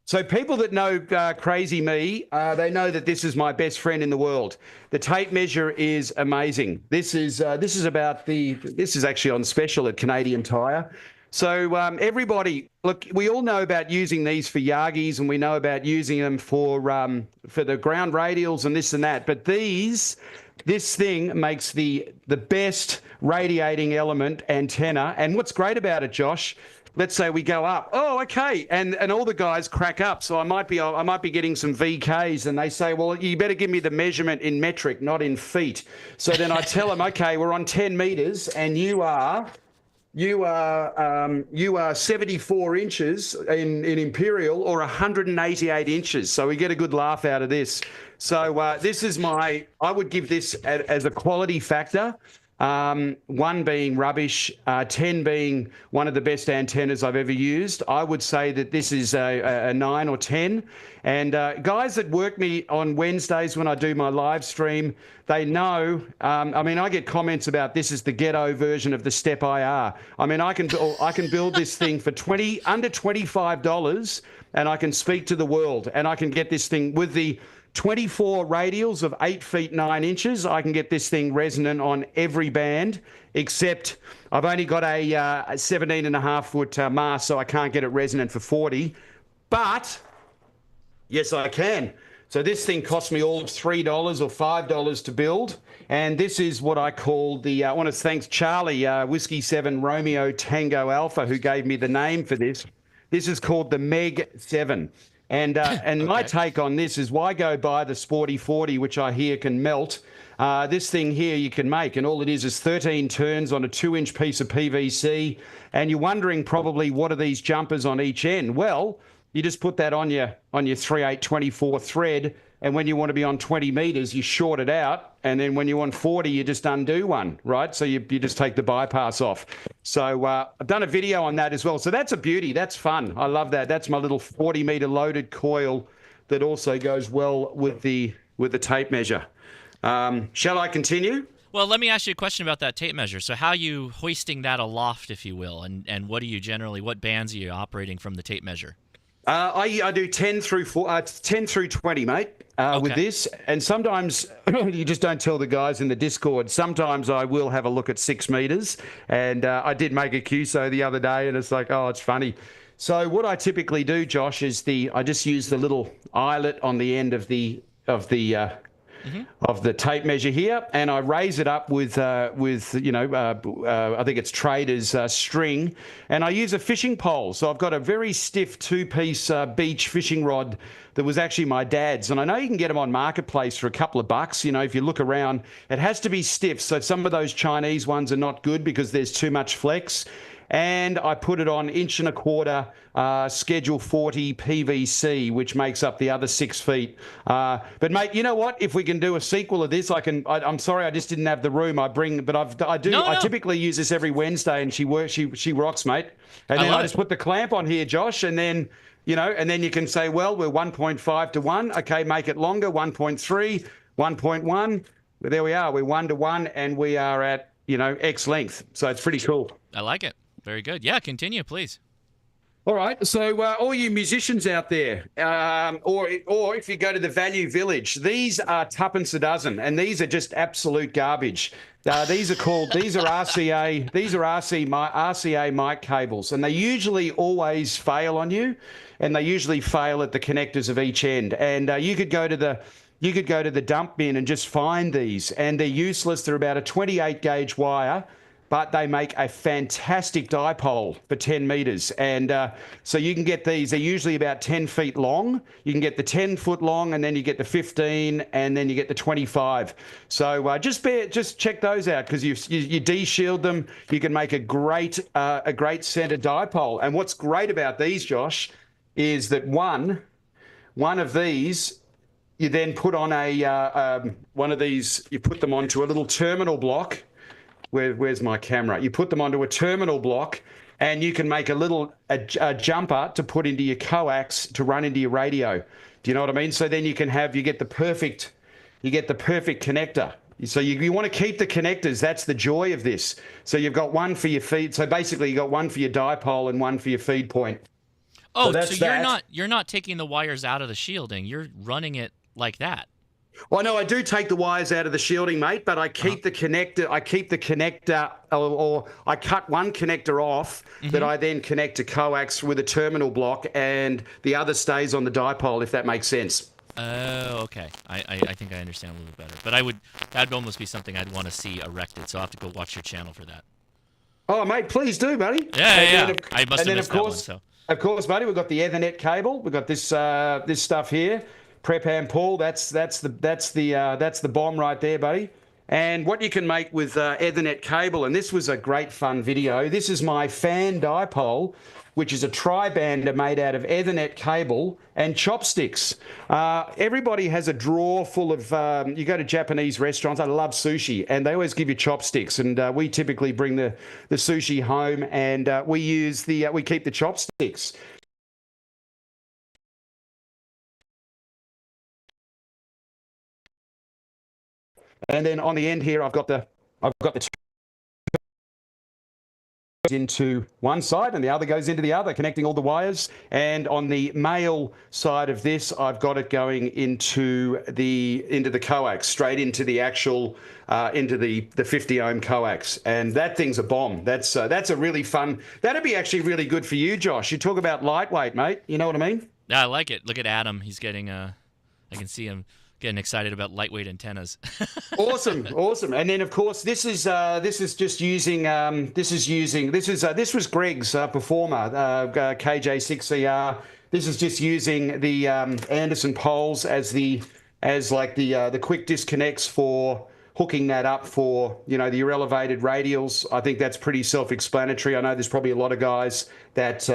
T: So people that know Crazy Me, they know that this is my best friend in the world. The tape measure is amazing. This is actually on special at Canadian Tire.
S: So everybody, look, we all know about using these for Yagis, and we know about using them for the ground radials and this and that. But this thing makes the best radiating element antenna. And what's great about it, Josh, let's say we go up. Oh, okay, and all the guys crack up. So I might be getting some VKs, and they say, well, you better give me the measurement in metric, not in feet. So then I tell them, okay, we're on 10 meters, and you are 74 inches in imperial, or 188 inches. So we get a good laugh out of this. So this is I would give this as a quality factor. 1 being rubbish, 10 being one of the best antennas I've ever used. I would say that this is a 9 or 10. And guys that work me on Wednesdays when I do my live stream, they know, I get comments about this is the ghetto version of the Step IR. I mean, I can build this thing for under $25, and I can speak to the world, and I can get this thing with the 24 radials of 8 feet 9 inches. I can get this thing resonant on every band, except I've only got a 17.5 foot mast, so I can't get it resonant for 40. But yes, I can. So this thing cost me all of $3 or $5 to build, and this is what I call the. I want to thank Charlie, Whiskey 7 Romeo Tango Alpha, who gave me the name for this. This is called the Meg 7. And okay. My take on this is, why go buy the Sporty 40, which I hear can melt? This thing here you can make, and all it is 13 turns on a 2-inch piece of PVC. And you're wondering probably, what are these jumpers on each end? Well, you just put that on your 3/8/24 thread, and when you want to be on 20 meters, you short it out, and then when you want 40, you just undo one, right? So you just take the bypass off. So I've done a video on that as well. So that's a beauty. That's fun. I love that. That's my little 40-meter loaded coil that also goes well with the tape measure. Shall I continue?
A: Well, let me ask you a question about that tape measure. So how are you hoisting that aloft, if you will, and what bands are you operating from the tape measure?
S: I do 10 through 20, mate, with this. And sometimes you just don't tell the guys in the Discord. Sometimes I will have a look at 6 meters. And I did make a QSO the other day, and it's like, oh, it's funny. So what I typically do, Josh, is I just use the little eyelet on the end of the tape measure here, and I raise it up with I think it's Trader's string, and I use a fishing pole. So I've got a very stiff 2-piece beach fishing rod that was actually my dad's, and I know you can get them on Marketplace for a couple of bucks. If you look around, it has to be stiff. So some of those Chinese ones are not good because there's too much flex. And I put it on 1.25 Schedule 40 PVC, which makes up the other 6 feet. But mate, you know what? If we can do a sequel of this, I'm sorry, I just didn't have the room. I typically use this every Wednesday, and she rocks, mate. And then I just put the clamp on here, Josh, and then and then you can say, well, we're 1.5 to 1. Okay, make it longer. 1.3, 1.1. There we are. We're 1 to 1, and we are at X length. So it's pretty cool.
A: I like it. Very good. Yeah, continue, please.
S: All right. So all you musicians out there, or if you go to the Value Village, these are tuppence a dozen, and these are just absolute garbage. These are RCA mic cables, and they usually always fail on you, and they usually fail at the connectors of each end. And you could go to the dump bin and just find these, and they're useless. They're about a 28 gauge wire, but they make a fantastic dipole for 10 meters. And so you can get these. They're usually about 10 feet long. You can get the 10-foot long, and then you get the 15, and then you get the 25. So just check those out, because you de-shield them. You can make a great center dipole. And what's great about these, Josh, is that one of these, you then put on one of these. You put them onto a little terminal block. Where's my camera? You put them onto a terminal block, and you can make a jumper to put into your coax to run into your radio. Do you know what I mean? So then you get the perfect connector. So you want to keep the connectors. That's the joy of this. So you've got one for your feed. So basically you got one for your dipole and one for your feed point.
A: Oh, so you're not taking the wires out of the shielding. You're running it like that.
S: Well, no, I do take the wires out of the shielding, mate, but I keep the connector. I keep the connector, or I cut one connector off that I then connect to coax with a terminal block, and the other stays on the dipole, if that makes sense.
A: Oh, okay. I think I understand a little bit better. But that'd almost be something I'd want to see erected, so I'll have to go watch your channel for that.
S: Oh, mate, please do, buddy.
A: Yeah. I must have missed that one. So.
S: Of course, buddy, we've got the Ethernet cable. We've got this this stuff here. Prep and pull. That's the bomb right there, buddy. And what you can make with Ethernet cable, and this was a great fun video. This is my fan dipole, which is a tri-bander made out of Ethernet cable and chopsticks. Everybody has a drawer full of, you go to Japanese restaurants, I love sushi, and they always give you chopsticks, and we typically bring the sushi home, and we keep the chopsticks. And then on the end here, I've got the into one side and the other goes into the other, connecting all the wires. And on the male side of this, I've got it going into the coax, straight into the actual into the 50 ohm coax. And that thing's a bomb. That's a really fun. That'd be actually really good for you, Josh. You talk about lightweight, mate. You know what I mean?
A: Yeah, I like it. Look at Adam. He's getting I can see him getting excited about lightweight antennas.
S: Awesome. And then of course this was Greg's performer, KJ6ER. This is just using the Anderson poles as the quick disconnects for hooking that up for your elevated radials. I think that's pretty self-explanatory. I know there's probably a lot of guys that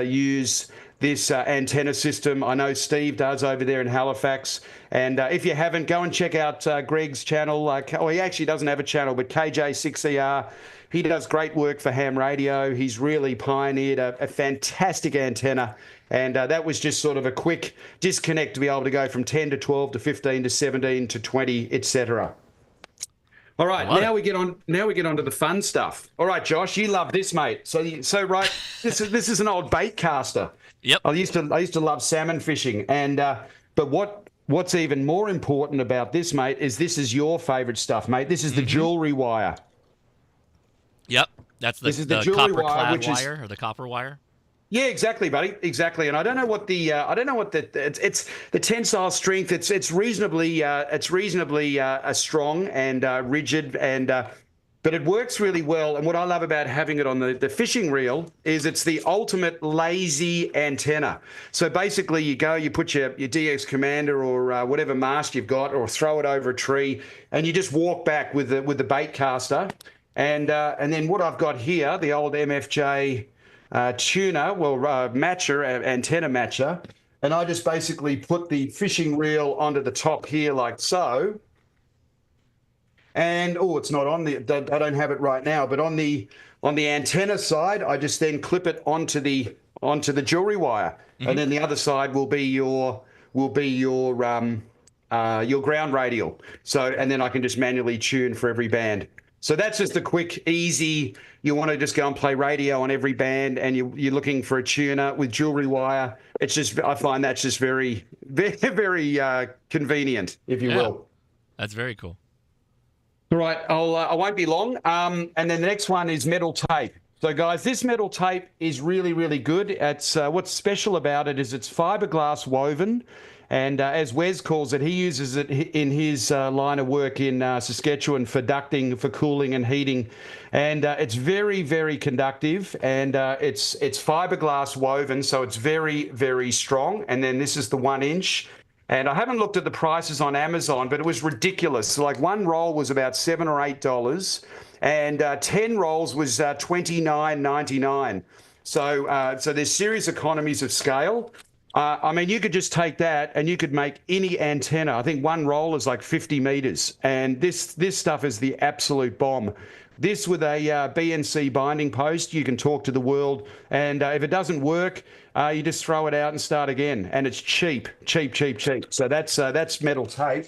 S: use this antenna system. I know Steve does over there in Halifax. And if you haven't, go and check out Greg's channel. He actually doesn't have a channel, but KJ6ER. He does great work for ham radio. He's really pioneered a fantastic antenna. And that was just sort of a quick disconnect to be able to go from 10 to 12 to 15 to 17 to 20, etc. All right, now we get on to the fun stuff. All right, Josh, you love this, mate. So right, this is an old bait caster.
A: Yep.
S: I used to love salmon fishing, and but what's even more important about this, mate, is this is your favorite stuff, mate. This is the jewelry wire.
A: Yep, that's the copper clad wire or the copper wire.
S: Yeah, exactly, buddy. Exactly. And I don't know what it's the tensile strength. It's reasonably strong and rigid, and but it works really well. And what I love about having it on the fishing reel is it's the ultimate lazy antenna. So basically, you put your DX Commander or whatever mast you've got, or throw it over a tree, and you just walk back with the bait caster, and then what I've got here, the old MFJ. Tuner, antenna matcher, and I just basically put the fishing reel onto the top here like so, and it's not on the, I don't have it right now, but on the antenna side, I just then clip it onto the jewelry wire, and then the other side will be your ground radial. So, and then I can just manually tune for every band. So that's just a quick, easy. You want to just go and play radio on every band, and you're looking for a tuner with jewelry wire. It's just, I find that's just very, very, very convenient, if you will.
A: That's very cool.
S: All right, I won't be long. And then the next one is metal tape. So guys, this metal tape is really, really good. It's what's special about it is it's fiberglass woven. And as Wes calls it, he uses it in his line of work in Saskatchewan for ducting, for cooling and heating. And it's very, very conductive. And it's fiberglass woven, so it's very, very strong. And then this is the 1 inch. And I haven't looked at the prices on Amazon, but it was ridiculous. Like one roll was about $7 or $8, and 10 rolls was $29.99. So there's serious economies of scale. I mean, you could just take that and you could make any antenna. I think one roll is like 50 meters, and this stuff is the absolute bomb. This with a BNC binding post, you can talk to the world, and if it doesn't work, you just throw it out and start again, and it's cheap. So that's metal tape.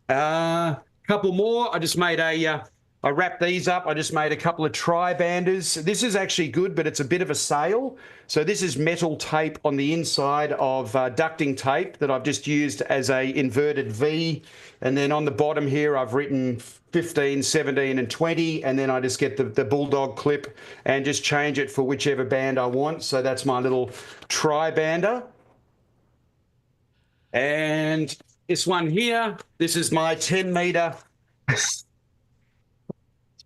S: Couple more. I just made a I wrapped these up. I just made a couple of tri-banders. This is actually good, but it's a bit of a sail. So this is metal tape on the inside of ducting tape that I've just used as a inverted V. And then on the bottom here, I've written 15, 17, and 20. And then I just get the bulldog clip and just change it for whichever band I want. So that's my little tri-bander. And this one here, this is my 10-meter.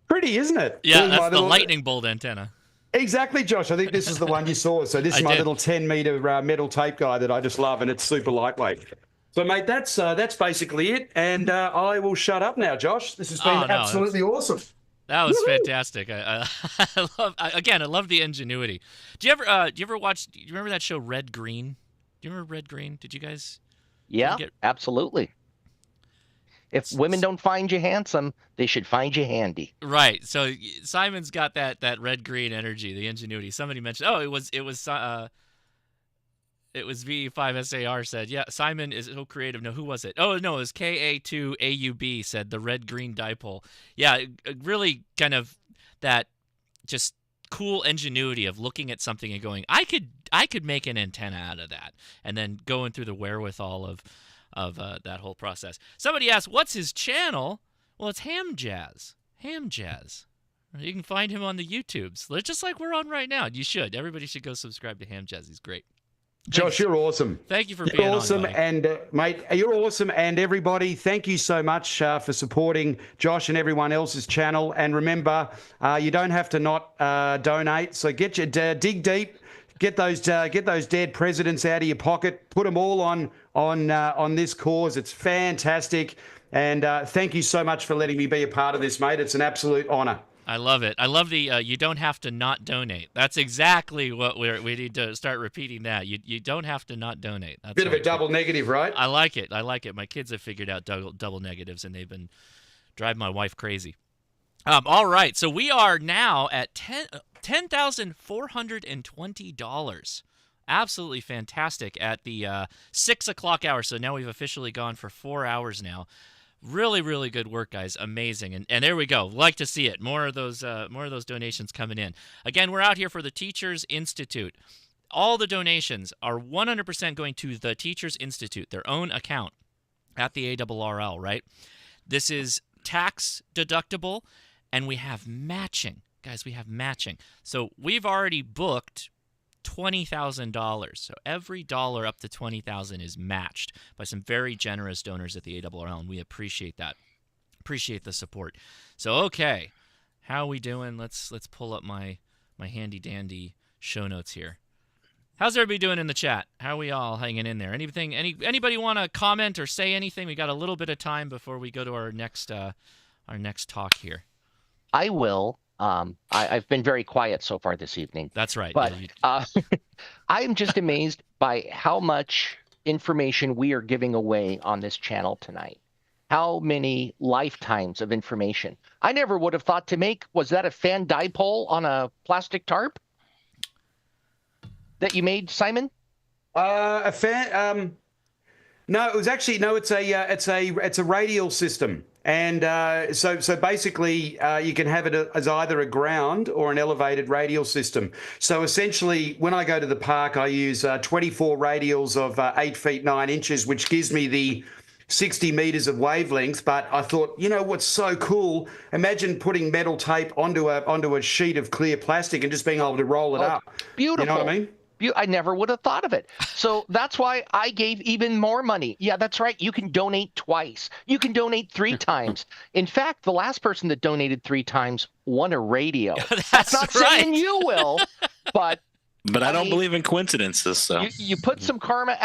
S: Pretty, isn't it?
A: Yeah, that's the lightning bolt antenna.
S: Exactly, Josh. I think this is the one you saw. So this is my little 10-meter metal tape guy that I just love, and it's super lightweight. So, mate, that's basically it, and I will shut up now, Josh. This has been absolutely awesome.
A: That was fantastic. I love the ingenuity. Do you ever watch? Do you remember that show Red Green? Do you remember Red Green? Did you guys?
M: Yeah, absolutely. If women don't find you handsome, they should find you handy.
A: Right. So Simon's got that red green energy, the ingenuity. Somebody mentioned, it was VE5SAR said, yeah, Simon is so creative. No, who was it? Oh no, it was KA2AUB said the red green dipole. Yeah, really kind of that just cool ingenuity of looking at something and going, I could make an antenna out of that, and then going through the wherewithal of that whole process. Somebody asked, what's his channel? Well, it's Ham Jazz. Ham Jazz. You can find him on the YouTubes. Just like we're on right now. You should. Everybody should go subscribe to Ham Jazz. He's great.
S: Josh, you're awesome.
A: Thank you for being
S: awesome,
A: on,
S: and mate, you're awesome, and everybody, thank you so much for supporting Josh and everyone else's channel. And remember, you don't have to not donate. So get your dig deep. Get those dead presidents out of your pocket. Put them all on this cause. It's fantastic. And thank you so much for letting me be a part of this, mate. It's an absolute honor.
A: I love it. I love the you don't have to not donate. That's exactly what we need to start repeating that. You don't have to not donate. That's
S: bit of a double negative, right?
A: I like it. My kids have figured out double negatives, and they've been driving my wife crazy. All right, so we are now at $10,420. Absolutely fantastic at the 6 o'clock hour. So now we've officially gone for 4 hours now. Really, really good work, guys. Amazing. And there we go. Like to see it. More of those donations coming in. Again, we're out here for the Teachers Institute. All the donations are 100% going to the Teachers Institute, their own account at the ARRL, right? This is tax deductible, and we have matching. Guys, we have matching. So we've already booked $20,000. So every dollar up to $20,000 is matched by some very generous donors at the ARRL, and we appreciate that. Appreciate the support. So okay, how are we doing? Let's pull up my handy dandy show notes here. How's everybody doing in the chat? How are we all hanging in there? Anybody want to comment or say anything? We got a little bit of time before we go to our next talk here.
M: I will. I've been very quiet so far this evening.
A: That's right.
M: But I am just amazed by how much information we are giving away on this channel tonight. How many lifetimes of information. I never would have thought to make, was that a fan dipole on a plastic tarp that you made, Simon?
S: A fan? No, it was actually, no, it's a radial system. And so basically, you can have it as either a ground or an elevated radial system. So essentially, when I go to the park, I use 24 radials of 8 feet 9 inches, which gives me the 60 meters of wavelength. But I thought, you know what's so cool? Imagine putting metal tape onto a sheet of clear plastic and just being able to roll it up.
M: Beautiful.
S: You know what I mean?
M: I never would have thought of it. So that's why I gave even more money. Yeah, that's right. You can donate twice. You can donate 3 times. In fact, the last person that donated 3 times won a radio. That's not
A: right.
M: saying you will, but
B: I don't believe in coincidences. So
M: you put some karma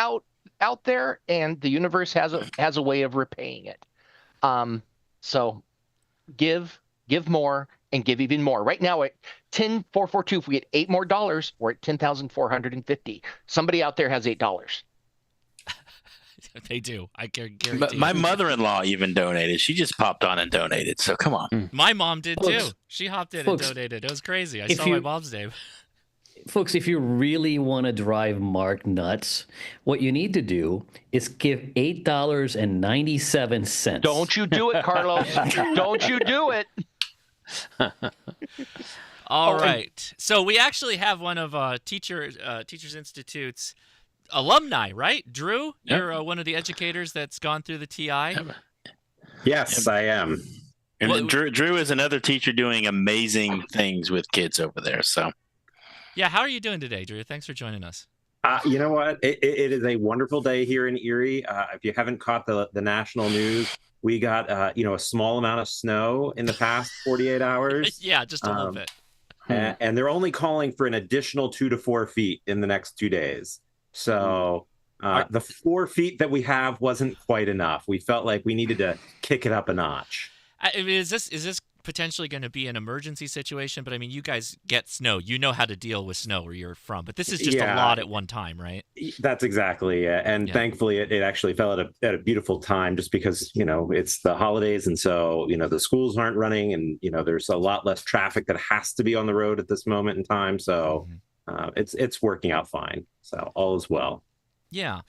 M: out there, and the universe has a way of repaying it. So give more and give even more. Right now at 10,442, if we get $8 more, we're at 10,450. Somebody out there has $8.
A: They do. I guarantee.
B: My mother-in-law even donated. She just popped on and donated. So come on.
A: My mom did too. She hopped in and donated. It was crazy. I saw my mom's name.
R: Folks, if you really want to drive Mark nuts, what you need to do is give $8.97.
M: Don't you do it, Carlos. Don't you do it.
A: All right. So we actually have one of Teachers Institute's alumni, right? Drew, you're one of the educators that's gone through the TI.
B: Yes, I am. And Drew is another teacher doing amazing things with kids over there. So,
A: yeah, how are you doing today, Drew? Thanks for joining us.
U: You know what? It is a wonderful day here in Erie. If you haven't caught the national news, we got a small amount of snow in the past 48 hours.
A: Yeah, just a little bit.
U: And they're only calling for an additional 2 to 4 feet in the next 2 days. So the 4 feet that we have wasn't quite enough. We felt like we needed to kick it up a notch.
A: I mean, is this potentially going to be an emergency situation? But I mean, you guys get snow. You know how to deal with snow where you're from. But this is just a lot at one time, right?
U: That's exactly it. And thankfully, it actually fell at a beautiful time, just because it's the holidays, and so the schools aren't running, and there's a lot less traffic that has to be on the road at this moment in time. So it's working out fine. So all is well.
A: Yeah.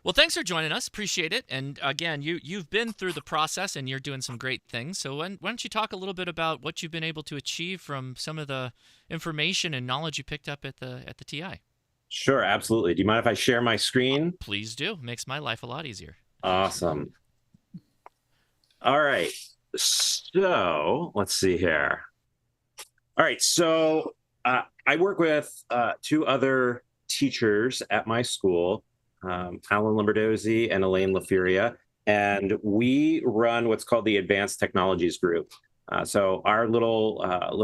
A: Well, thanks for joining us. Appreciate it. And again, you've been through the process and you're doing some great things. So why don't you talk a little bit about what you've been able to achieve from some of the information and knowledge you picked up at the TI?
U: Sure, absolutely. Do you mind if I share my screen?
A: Please do. Makes my life a lot easier.
U: Awesome. All right. So let's see here. All right. So I work with 2 other teachers at my school. Alan Lombardozzi and Elaine LaFuria, and we run what's called the Advanced Technologies Group. So our little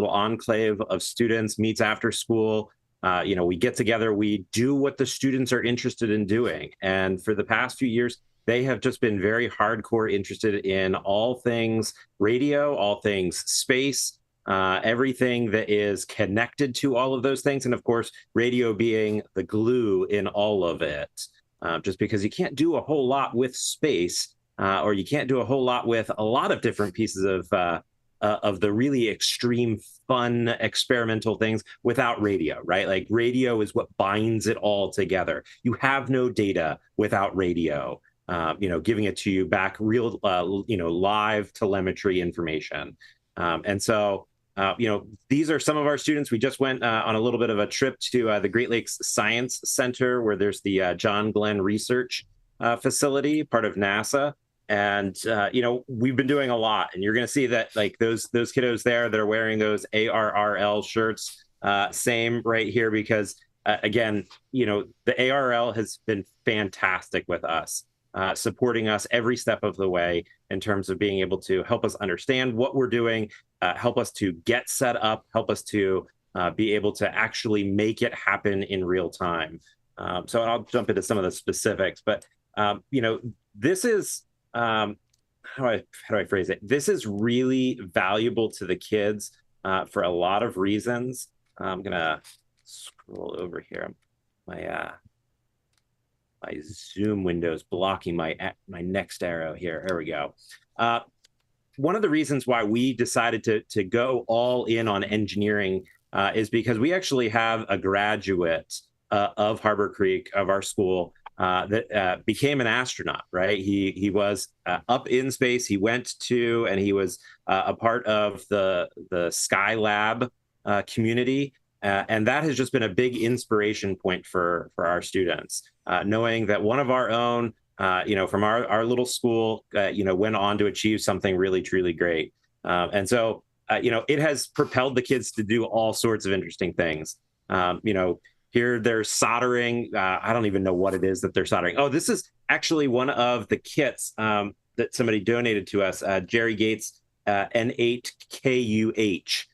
U: enclave of students meets after school. We get together, we do what the students are interested in doing. And for the past few years, they have just been very hardcore interested in all things radio, all things space, everything that is connected to all of those things. And of course, radio being the glue in all of it. Just because you can't do a whole lot with space, or you can't do a whole lot with a lot of different pieces of the really extreme, fun, experimental things without radio, right? Like radio is what binds it all together. You have no data without radio, giving it to you back real, live telemetry information. And so, these are some of our students. We just went on a little bit of a trip to the Great Lakes Science Center, where there's the John Glenn Research Facility, part of NASA. And, we've been doing a lot. And you're going to see that, like, those kiddos there that are wearing those ARRL shirts, same right here, because, again, the ARRL has been fantastic with us. Supporting us every step of the way in terms of being able to help us understand what we're doing, help us to get set up, help us to be able to actually make it happen in real time. So I'll jump into some of the specifics, but this is how do I phrase it? This is really valuable to the kids for a lot of reasons. I'm gonna scroll over here. My Zoom window is blocking my next arrow here. There we go. One of the reasons why we decided to go all in on engineering is because we actually have a graduate of Harbor Creek, of our school, that became an astronaut, right? He was up in space. He went to, and he was a part of the Skylab community. And that has just been a big inspiration point for our students, knowing that one of our own, from our little school, went on to achieve something really, truly great. And so, it has propelled the kids to do all sorts of interesting things. Here they're soldering. I don't even know what it is that they're soldering. Oh, this is actually one of the kits that somebody donated to us. Jerry Gates, N8KUH,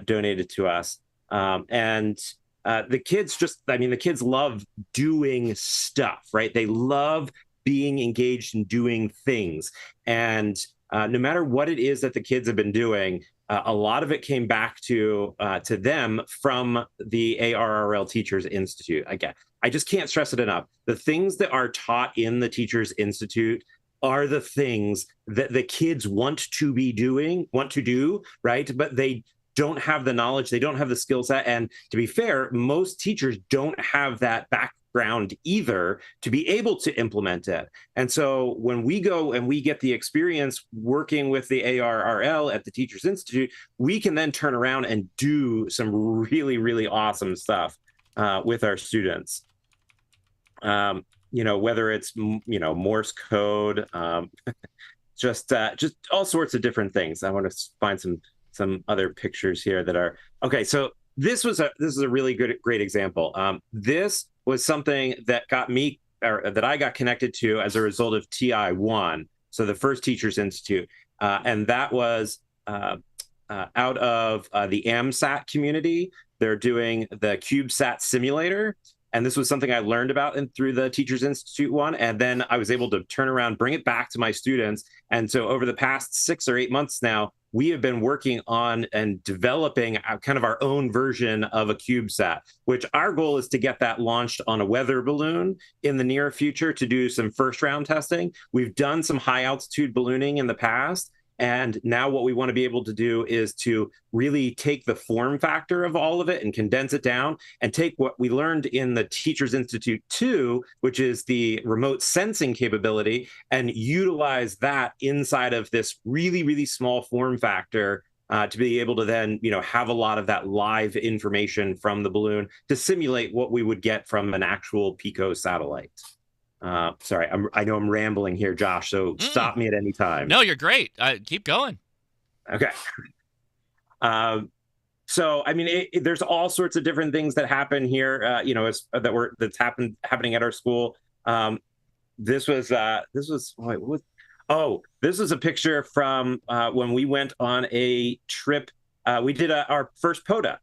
U: donated to us. And the kids love doing stuff, right? They love being engaged in doing things. And no matter what it is that the kids have been doing, a lot of it came back to them from the ARRL Teachers Institute. Again, I just can't stress it enough. The things that are taught in the Teachers Institute are the things that the kids want to do, right? But they don't have the knowledge, they don't have the skill set. And to be fair, most teachers don't have that background either to be able to implement it. And so when we go and we get the experience working with the ARRL at the Teachers Institute, we can then turn around and do some really, really awesome stuff with our students. Whether it's, Morse code, just all sorts of different things. I want to find some other pictures here that are okay. So this is a really great example. This was something that that I got connected to as a result of TI1, so the first Teachers Institute, and that was out of the AMSAT community. They're doing the CubeSat simulator. And this was something I learned about through the Teachers Institute one. And then I was able to turn around, bring it back to my students. And so over the past 6 or 8 months now, we have been working on and developing kind of our own version of a CubeSat, which our goal is to get that launched on a weather balloon in the near future to do some first round testing. We've done some high altitude ballooning in the past. And now what we want to be able to do is to really take the form factor of all of it and condense it down and take what we learned in the Teachers Institute 2, which is the remote sensing capability, and utilize that inside of this really, really small form factor to be able to then, have a lot of that live information from the balloon to simulate what we would get from an actual Pico satellite. Sorry, I know I'm rambling here, Josh, so stop me at any time.
A: No, you're great. Keep going.
U: Okay. So, I mean, there's all sorts of different things that happen here, that's happening at our school. This was a picture from when we went on a trip. We did our first POTA,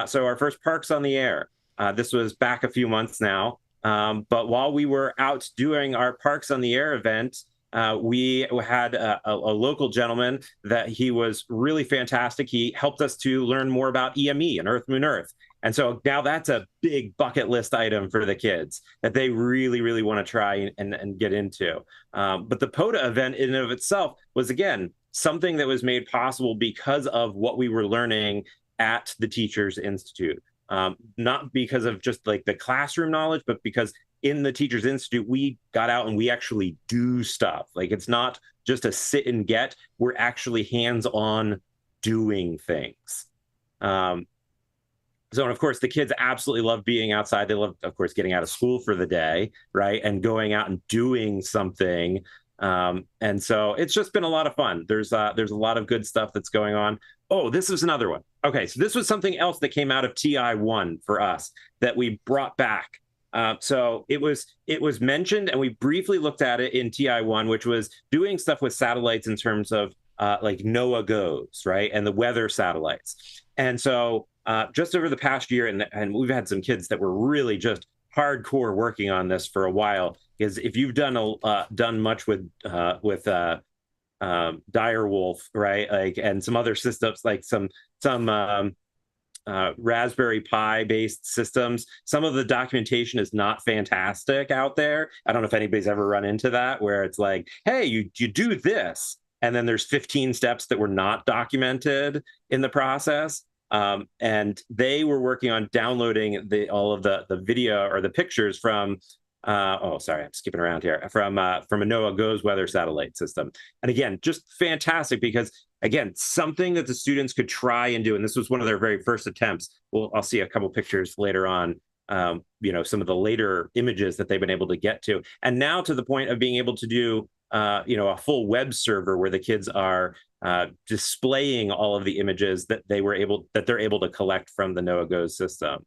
U: so our first Parks on the Air. This was back a few months now. But while we were out doing our Parks on the Air event, we had a local gentleman that he was really fantastic. He helped us to learn more about EME and Earth, Moon, Earth. And so now that's a big bucket list item for the kids that they really, really want to try and get into. But the POTA event in and of itself was, again, something that was made possible because of what we were learning at the Teachers Institute. Not because of just like the classroom knowledge, but because in the Teachers Institute, we got out and we actually do stuff. Like, it's not just a sit and get, we're actually hands-on doing things. And of course, the kids absolutely love being outside. They love, of course, getting out of school for the day, right? And going out and doing something. And so it's just been a lot of fun. There's a lot of good stuff that's going on. Oh, this is another one. Okay, so this was something else that came out of TI1 for us that we brought back. So it was mentioned, and we briefly looked at it in TI1, which was doing stuff with satellites in terms of like NOAA GOES, right, and the weather satellites. And so just over the past year, and we've had some kids that were really just hardcore working on this for a while. Because if you've done much with Direwolf, right, like, and some other systems, like some Raspberry Pi based systems, some of the documentation is not fantastic out there. I don't know if anybody's ever run into that, where it's like, hey, you do this, and then there's 15 steps that were not documented in the process. And they were working on downloading all of the video or the pictures from I'm skipping around here, from a NOAA GOES weather satellite system. And again, just fantastic, because again, something that the students could try and do. And this was one of their very first attempts. Well, I'll see a couple pictures later on, some of the later images that they've been able to get to. And now to the point of being able to do, a full web server where the kids are displaying all of the images that they're able to collect from the NOAA GOES system.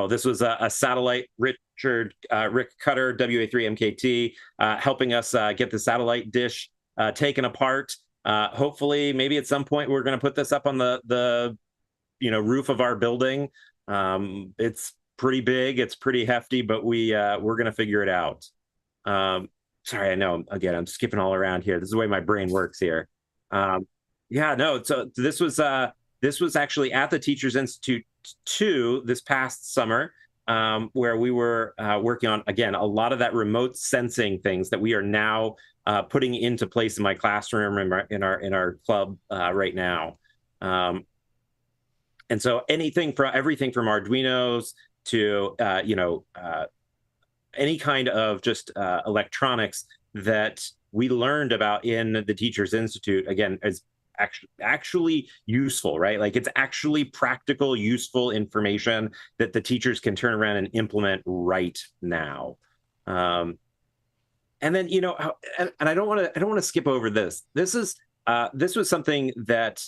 U: This was a satellite, Rick Cutter, WA3 MKT, helping us get the satellite dish taken apart. Hopefully, maybe at some point, we're going to put this up on the roof of our building. It's pretty big, it's pretty hefty, but we're going to figure it out. Sorry, I know, again, I'm skipping all around here. This is the way my brain works here. So this was actually at the Teachers Institute 2 this past summer, where we were working on, again, a lot of that remote sensing things that we are now putting into place in my classroom in our club right now. And so everything from Arduinos to any kind of just electronics that we learned about in the Teachers Institute, again, is actually useful, right? Like it's actually practical, useful information that the teachers can turn around and implement right now. And then, and I don't want to skip over this. This was something that,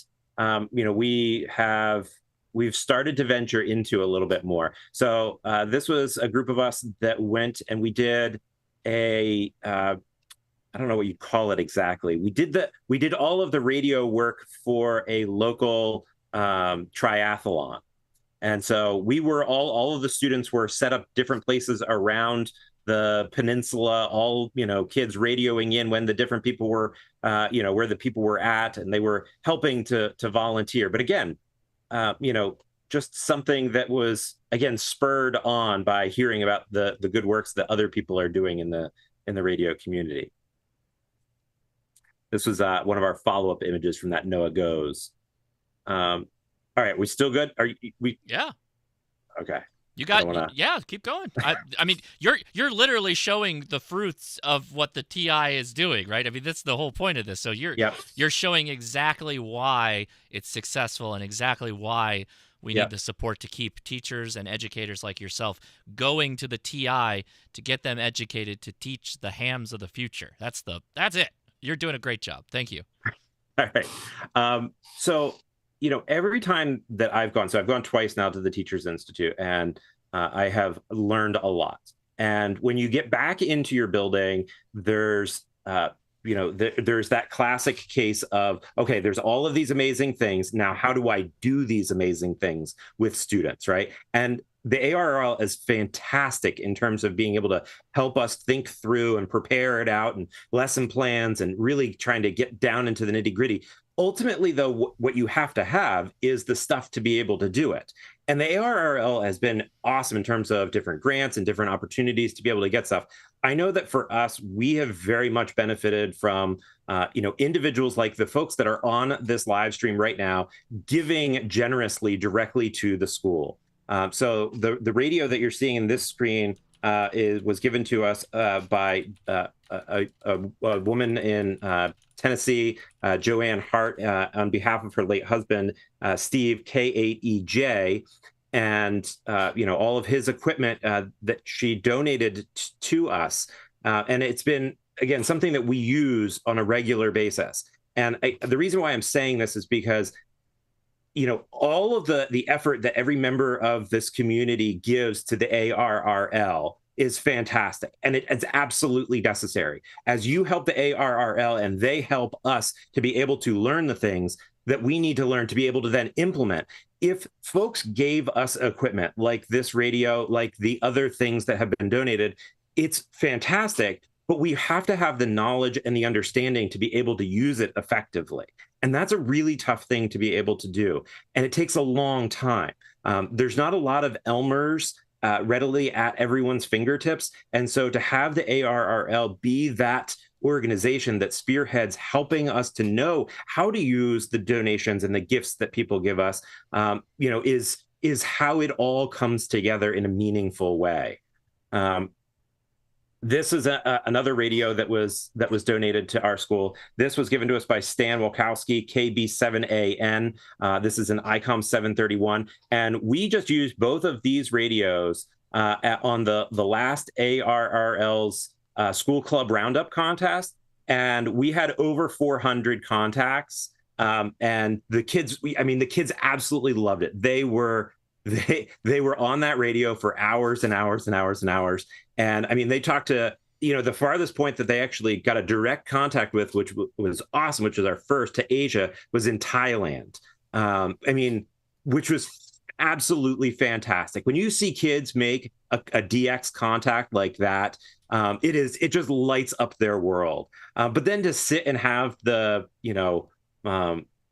U: we've started to venture into a little bit more. So this was a group of us that went and we did I don't know what you call it exactly. We did all of the radio work for a local triathlon. And so we were all of the students were set up different places around the peninsula, all, kids radioing in when the different people were, where the people were at, and they were helping to volunteer. But again, just something that was, again, spurred on by hearing about the good works that other people are doing in the radio community. This was one of our follow-up images from that Noah Goes. All right, we still good? We?
A: Yeah.
U: Okay.
A: You got, yeah, keep going. I mean, you're literally showing the fruits of what the TI is doing, right? I mean, that's the whole point of this. So you're showing exactly why it's successful and exactly why we need the support to keep teachers and educators like yourself going to the TI to get them educated to teach the hams of the future. That's it. You're doing a great job. Thank you.
U: All right. So, every time that I've gone twice now to the Teachers Institute, and I have learned a lot. And when you get back into your building, there's, there's that classic case of, okay, there's all of these amazing things. Now, how do I do these amazing things with students, right? And the ARRL is fantastic in terms of being able to help us think through and prepare it out and lesson plans and really trying to get down into the nitty-gritty. Ultimately, though, what you have to have is the stuff to be able to do it. And the ARRL has been awesome in terms of different grants and different opportunities to be able to get stuff. I know that for us, we have very much benefited from, individuals like the folks that are on this live stream right now, giving generously directly to the school. So the radio that you're seeing in this screen was given to us by a woman in Tennessee, Joanne Hart, on behalf of her late husband, Steve K8EJ, and all of his equipment that she donated to us. And it's been, again, something that we use on a regular basis. And the reason why I'm saying this is because all of the effort that every member of this community gives to the ARRL is fantastic. And it's absolutely necessary. As you help the ARRL and they help us to be able to learn the things that we need to learn to be able to then implement. If folks gave us equipment like this radio, like the other things that have been donated, it's fantastic. But we have to have the knowledge and the understanding to be able to use it effectively. And that's a really tough thing to be able to do. And it takes a long time. There's not a lot of Elmers readily at everyone's fingertips. And so to have the ARRL be that organization that spearheads helping us to know how to use the donations and the gifts that people give us, is how it all comes together in a meaningful way. This is another radio that was donated to our school. This was given to us by Stan Wolkowski, KB7AN. This is an ICOM 731. And we just used both of these radios on the last ARRL's School Club Roundup contest. And we had over 400 contacts. And the kids, the kids absolutely loved it. They were on that radio for hours and hours and hours and hours. And they talked to, the farthest point that they actually got a direct contact with, which was awesome, which was our first to Asia, was in Thailand. Which was absolutely fantastic. When you see kids make a DX contact like that, it just lights up their world. But then to sit and have the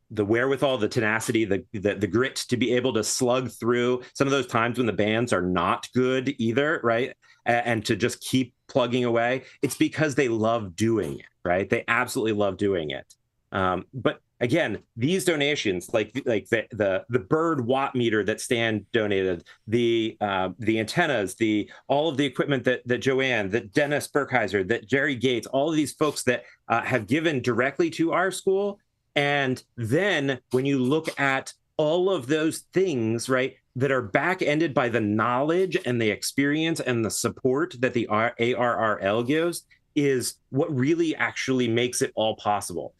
U: wherewithal, the tenacity, the grit to be able to slug through some of those times when the bands are not good either, right? And to just keep plugging away. It's because they love doing it, right? They absolutely love doing it. But again, these donations, like the bird watt meter that Stan donated, the antennas, all of the equipment that Joanne, that Dennis Burkheiser, that Jerry Gates, all of these folks that have given directly to our school. And then when you look at all of those things, right, that are back-ended by the knowledge and the experience and the support that the ARRL gives, is what really actually makes it all possible.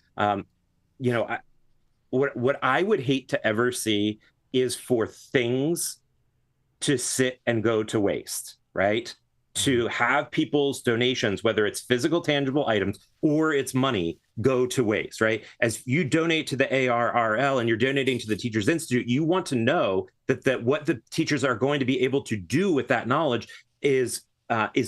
U: What I would hate to ever see is for things to sit and go to waste, right? To have people's donations, whether it's physical, tangible items or it's money, go to waste, right? As you donate to the ARRL and you're donating to the Teachers Institute, you want to know that what the teachers are going to be able to do with that knowledge is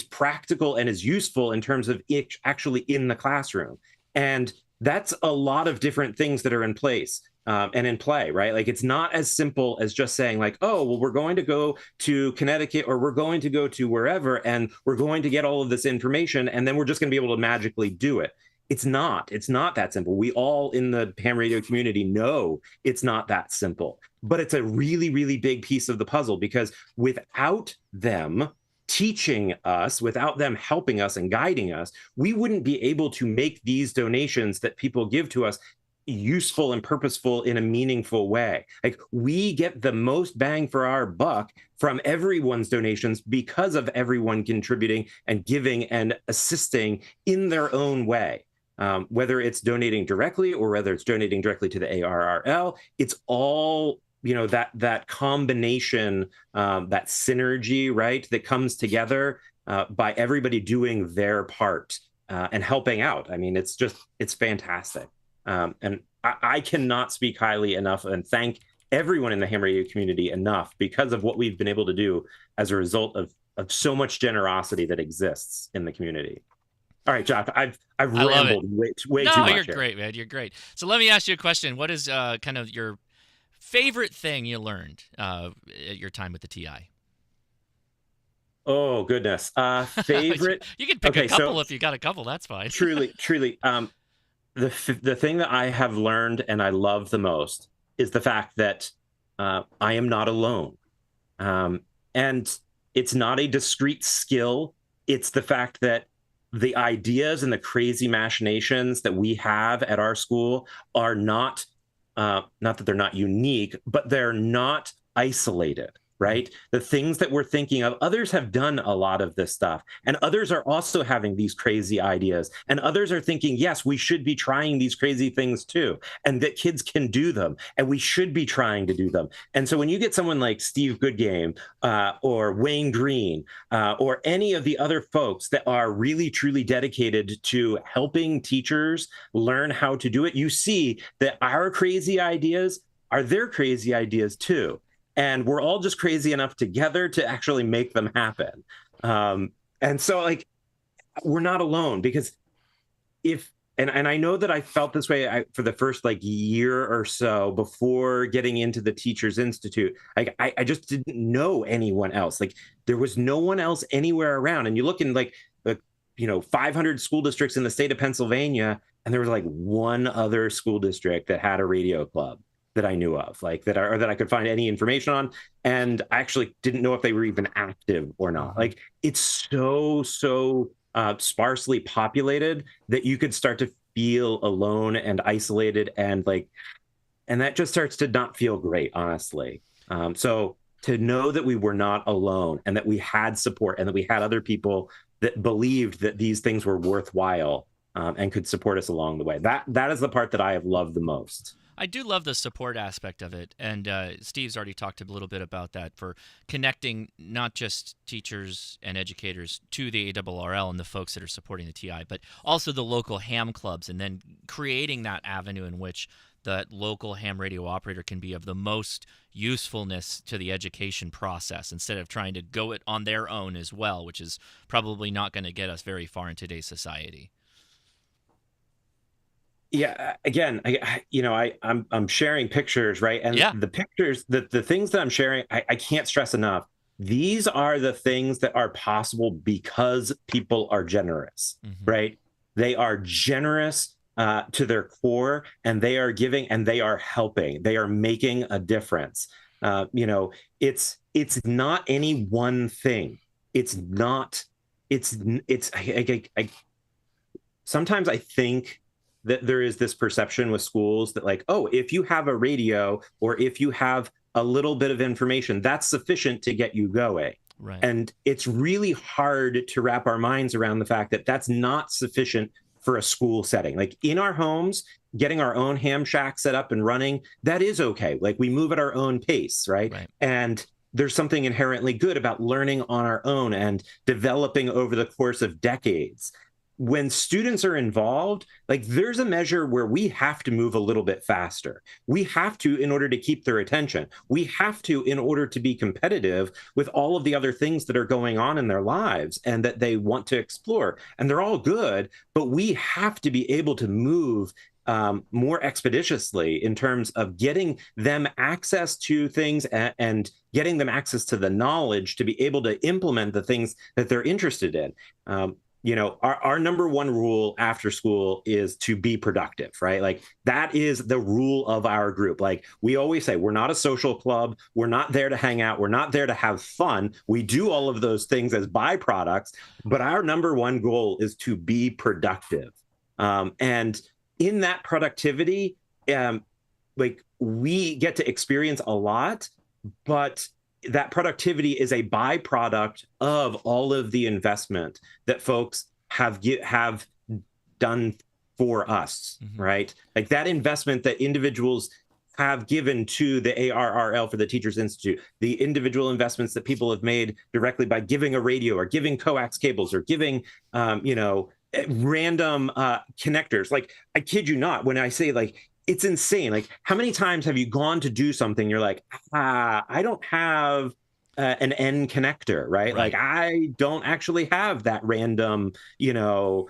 U: practical and is useful in terms of it actually in the classroom. And that's a lot of different things that are in place. And in play, right? Like, it's not as simple as just saying like, oh, well, we're going to go to Connecticut or we're going to go to wherever and we're going to get all of this information and then we're just going to be able to magically do it. It's not that simple. We all in the ham radio community know it's not that simple, but it's a really, really big piece of the puzzle, because without them teaching us, without them helping us and guiding us, we wouldn't be able to make these donations that people give to us useful and purposeful in a meaningful way. Like, we get the most bang for our buck from everyone's donations because of everyone contributing and giving and assisting in their own way. Whether it's donating directly or whether it's donating directly to the ARRL, it's all, that combination, that synergy, right, that comes together by everybody doing their part and helping out. I mean, it's fantastic. And I cannot speak highly enough and thank everyone in the ham radio community enough because of what we've been able to do as a result of so much generosity that exists in the community. All right, Josh, I've rambled way too much.
A: No, you're great, man. You're great. So let me ask you a question. What is kind of your favorite thing you learned at your time with the TI?
U: Oh, goodness. Favorite?
A: You can pick a couple if you got a couple. That's fine.
U: Truly. The thing that I have learned and I love the most is the fact that I am not alone. And it's not a discrete skill. It's the fact that the ideas and the crazy machinations that we have at our school are not that they're not unique, but they're not isolated. Right? The things that we're thinking of, others have done a lot of this stuff, and others are also having these crazy ideas, and others are thinking, yes, we should be trying these crazy things too, and that kids can do them, and we should be trying to do them. And so when you get someone like Steve Goodgame or Wayne Green or any of the other folks that are really, truly dedicated to helping teachers learn how to do it, you see that our crazy ideas are their crazy ideas too. And we're all just crazy enough together to actually make them happen. And so, like, we're not alone, because and I know that I felt this way for the first year or so before getting into the Teachers Institute. Like, I just didn't know anyone else. Like, there was no one else anywhere around. And you look in the 500 school districts in the state of Pennsylvania, and there was one other school district that had a radio club that I knew of, that I could find any information on. And I actually didn't know if they were even active or not. Like, it's so sparsely populated that you could start to feel alone and isolated, and that just starts to not feel great, honestly. So to know that we were not alone and that we had support and that we had other people that believed that these things were worthwhile and could support us along the way. That is the part that I have loved the most.
A: I do love the support aspect of it, and Steve's already talked a little bit about that, for connecting not just teachers and educators to the ARRL and the folks that are supporting the TI, but also the local ham clubs, and then creating that avenue in which the local ham radio operator can be of the most usefulness to the education process, instead of trying to go it on their own as well, which is probably not going to get us very far in today's society.
U: Yeah, again, I'm sharing pictures, right? And the pictures, the things that I'm sharing, I can't stress enough. These are the things that are possible because people are generous, right? They are generous to their core, and they are giving and they are helping. They are making a difference. It's not any one thing. It's not. Sometimes I think that there is this perception with schools that like, oh, if you have a radio or if you have a little bit of information, that's sufficient to get you going.
A: Right.
U: And it's really hard to wrap our minds around the fact that that's not sufficient for a school setting. Like in our homes, getting our own ham shack set up and running, that is okay. Like we move at our own pace, right? And there's something inherently good about learning on our own and developing over the course of decades. When students are involved, like there's a measure where we have to move a little bit faster. We have to in order to keep their attention. We have to in order to be competitive with all of the other things that are going on in their lives and that they want to explore. And they're all good, but we have to be able to move more expeditiously in terms of getting them access to things and getting them access to the knowledge to be able to implement the things that they're interested in. Our number one rule after school is to be productive, right? Like that is the rule of our group. Like we always say, we're not a social club. We're not there to hang out. We're not there to have fun. We do all of those things as byproducts, but our number one goal is to be productive. And in that productivity, like we get to experience a lot, but that productivity is a byproduct of all of the investment that folks have done for us, right? Like that investment that individuals have given to the ARRL for the Teachers Institute, the individual investments that people have made directly by giving a radio or giving coax cables or giving, random connectors. Like, I kid you not, when I say like, it's insane. Like, how many times have you gone to do something? You're like, I don't have an N connector, right? Like, I don't actually have that random, fiddly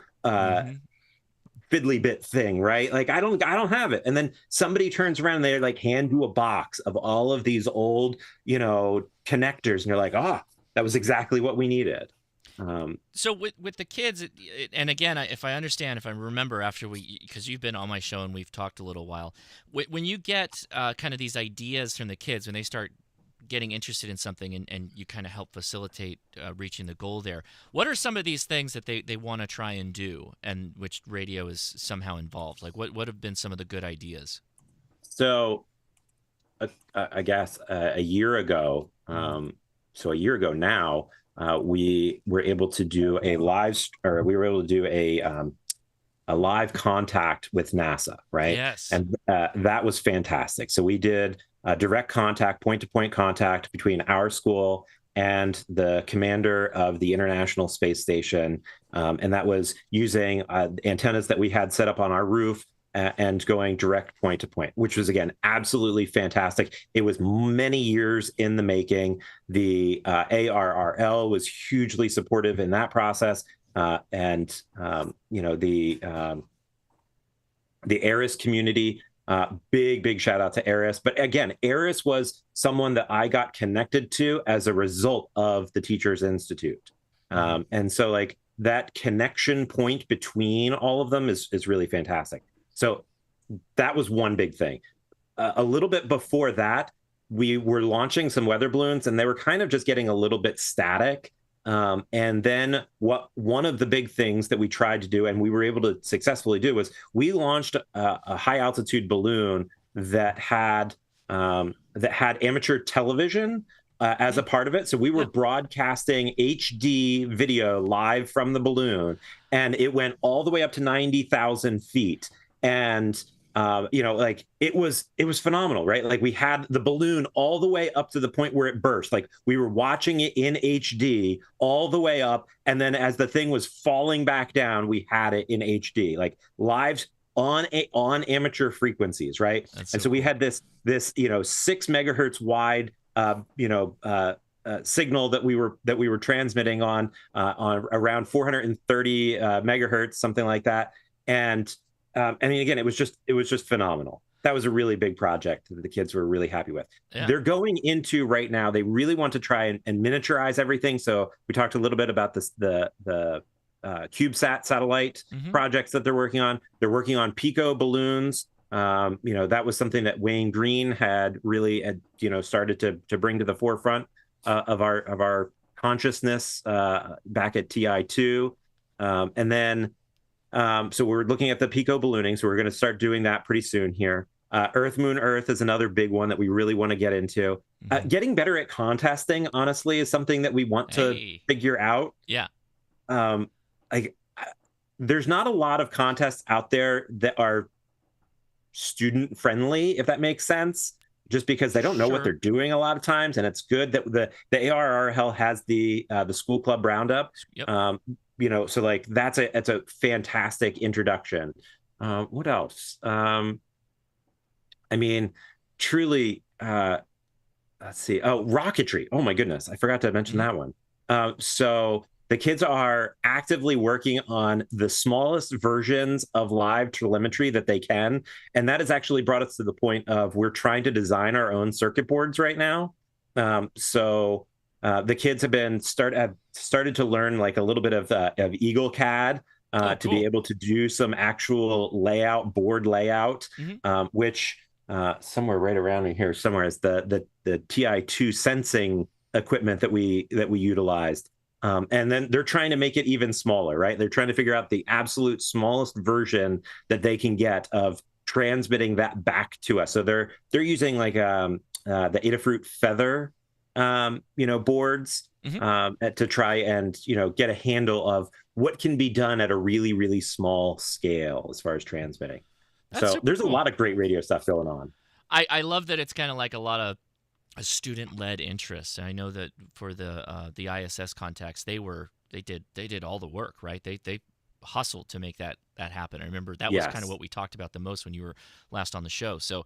U: bit thing, right? Like, I don't have it. And then somebody turns around and they like hand you a box of all of these old, connectors, and you're like, that was exactly what we needed.
A: So with the kids, and again, if I remember after because you've been on my show and we've talked a little while, when you get kind of these ideas from the kids, when they start getting interested in something and you kind of help facilitate reaching the goal there, what are some of these things that they want to try and do and which radio is somehow involved? Like what have been some of the good ideas?
U: So I guess a year ago now, we were able to do a live contact with NASA, right?
A: Yes.
U: And that was fantastic. So we did direct contact, point-to-point contact between our school and the commander of the International Space Station. And that was using antennas that we had set up on our roof and going direct point to point, which was, again, absolutely fantastic. It was many years in the making. The ARRL was hugely supportive in that process. The ARRIS community, big shout out to ARRIS. But again, ARRIS was someone that I got connected to as a result of the Teachers Institute. And so like that connection point between all of them is really fantastic. So that was one big thing. A little bit before that, we were launching some weather balloons and they were kind of just getting a little bit static. And then one of the big things that we tried to do and we were able to successfully do was we launched a high altitude balloon that had amateur television as a part of it. So we were broadcasting HD video live from the balloon, and it went all the way up to 90,000 feet. And it was phenomenal, right? Like we had the balloon all the way up to the point where it burst. Like we were watching it in HD all the way up, and then as the thing was falling back down, we had it in HD, like live on amateur frequencies, right? So we had this 6 megahertz wide signal that we were transmitting on around 430 megahertz, something like that, and again, it was just phenomenal. That was a really big project that the kids were really happy with. Yeah. They're going into right now, they really want to try and miniaturize everything. So we talked a little bit about this, the CubeSat satellite projects that they're working on. They're working on Pico balloons. That was something that Wayne Green had really, started to bring to the forefront of our consciousness back at TI2. And then, so we're looking at the Pico ballooning. So we're going to start doing that pretty soon here. Earth, Moon, Earth is another big one that we really want to get into. Getting better at contesting, honestly, is something that we want to figure out.
A: Yeah.
U: There's not a lot of contests out there that are student friendly, if that makes sense, just because they don't know what they're doing a lot of times. And it's good that the ARRL has the school club roundup.
A: Yep.
U: So like it's a fantastic introduction. What else? Truly, let's see. Oh, rocketry. Oh my goodness. I forgot to mention that one. So the kids are actively working on the smallest versions of live telemetry that they can. And that has actually brought us to the point of we're trying to design our own circuit boards right now. So the kids have started to learn like a little bit of Eagle CAD to be able to do some actual board layout, which somewhere right around in here somewhere is the TI2 sensing equipment that we utilized. And then they're trying to make it even smaller, right? They're trying to figure out the absolute smallest version that they can get of transmitting that back to us. So they're using like the Adafruit Feather, boards to try and get a handle of what can be done at a really, really small scale as far as transmitting. So there's a lot of great radio stuff going on.
A: I love that it's kind of like a lot of a student-led interest. And I know that for the ISS contacts, they did all the work, right? They hustled to make that happen. I remember that was kind of what we talked about the most when you were last on the show. So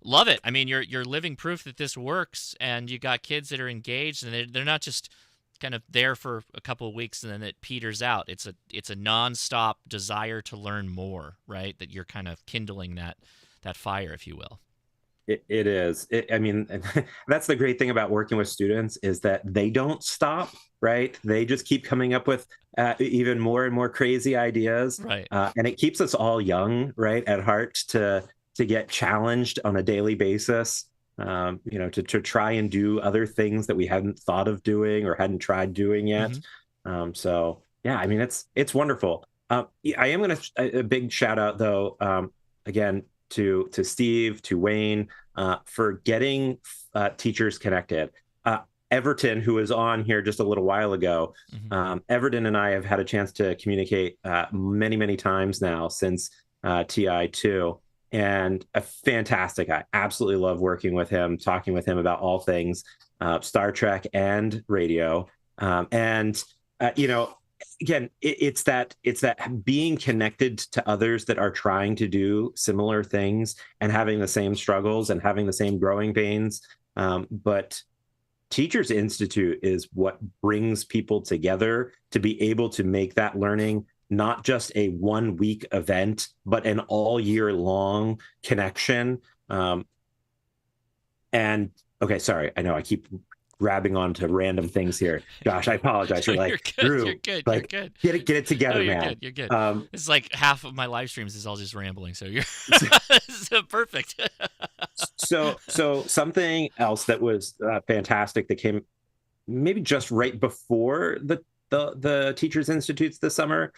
A: love it. I mean, you're living proof that this works, and you got kids that are engaged, and they're not just kind of there for a couple of weeks and then it peters out. It's a nonstop desire to learn more, right? That you're kind of kindling that fire, if you will.
U: It is. That's the great thing about working with students is that they don't stop, right? They just keep coming up with even more and more crazy ideas.
A: Right.
U: And it keeps us all young, right, at heart to get challenged on a daily basis, to try and do other things that we hadn't thought of doing or hadn't tried doing yet. So, yeah, it's wonderful. I am going to a big shout out, though, again, to Steve, to Wayne, for getting teachers connected. Everton, who was on here just a little while ago, Everton and I have had a chance to communicate many, many times now since TI2, and a fantastic guy. Absolutely love working with him, talking with him about all things Star Trek and radio. Again, it's that being connected to others that are trying to do similar things and having the same struggles and having the same growing pains. But Teachers Institute is what brings people together to be able to make that learning not just a 1 week event, but an all year long connection. Okay, sorry, I know I keep grabbing onto random things here. Gosh, I apologize. You're like,
A: you're good,
U: Drew,
A: you're good,
U: like,
A: you're good.
U: Get it together, man.
A: You're good. It's like half of my live streams is all just rambling, so you're so perfect.
U: So something else that was fantastic that came maybe just right before the Teachers Institutes this summer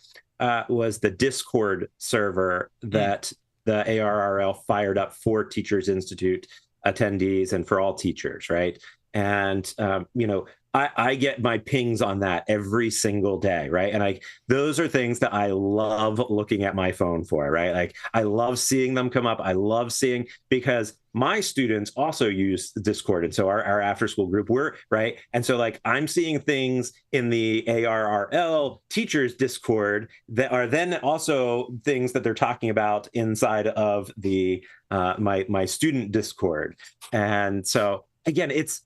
U: was the Discord server that the ARRL fired up for Teachers Institute attendees and for all teachers, right? And I get my pings on that every single day, right? And those are things that I love looking at my phone for, right? Like I love seeing them come up. I love seeing, because my students also use Discord, and so our after school group, we're right. And so like I'm seeing things in the ARRL teachers Discord that are then also things that they're talking about inside of the my student Discord. And so again, it's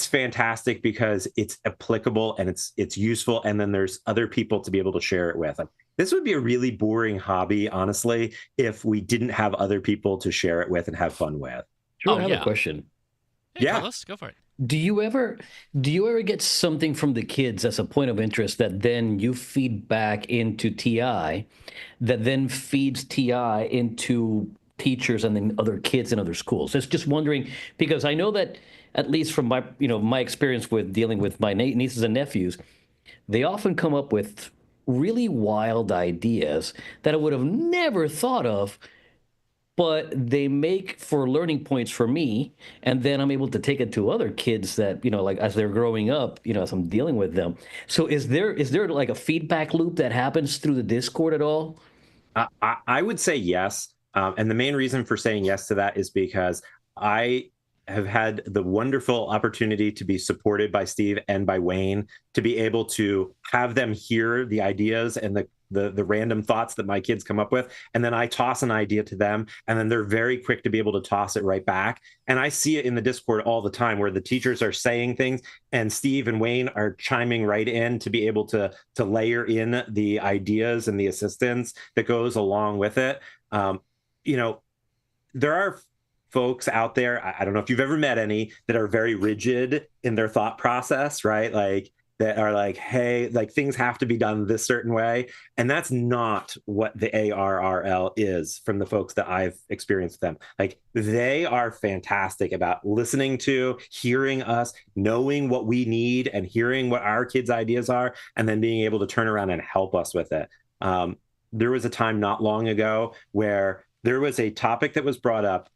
U: fantastic because it's applicable and it's useful, and then there's other people to be able to share it with. This would be a really boring hobby, honestly, if we didn't have other people to share it with and have fun with.
R: Sure, I have a question.
A: Hey, Carlos, go for it.
R: Do you ever get something from the kids as a point of interest that then you feed back into TI, that then feeds TI into teachers and then other kids in other schools? Just wondering, because I know that at least from my experience with dealing with my nieces and nephews, they often come up with really wild ideas that I would have never thought of, but they make for learning points for me, and then I'm able to take it to other kids that, like as they're growing up, as I'm dealing with them. So is there like a feedback loop that happens through the Discord at all?
U: I would say yes. And the main reason for saying yes to that is because I have had the wonderful opportunity to be supported by Steve and by Wayne, to be able to have them hear the ideas and the random thoughts that my kids come up with. And then I toss an idea to them, and then they're very quick to be able to toss it right back. And I see it in the Discord all the time where the teachers are saying things and Steve and Wayne are chiming right in to be able to layer in the ideas and the assistance that goes along with it. There are folks out there, I don't know if you've ever met any, that are very rigid in their thought process, right? Like, that are like, hey, like things have to be done this certain way. And that's not what the ARRL is from the folks that I've experienced them. Like, they are fantastic about listening to, hearing us, knowing what we need and hearing what our kids' ideas are, and then being able to turn around and help us with it. There was a time not long ago where there was a topic that was brought up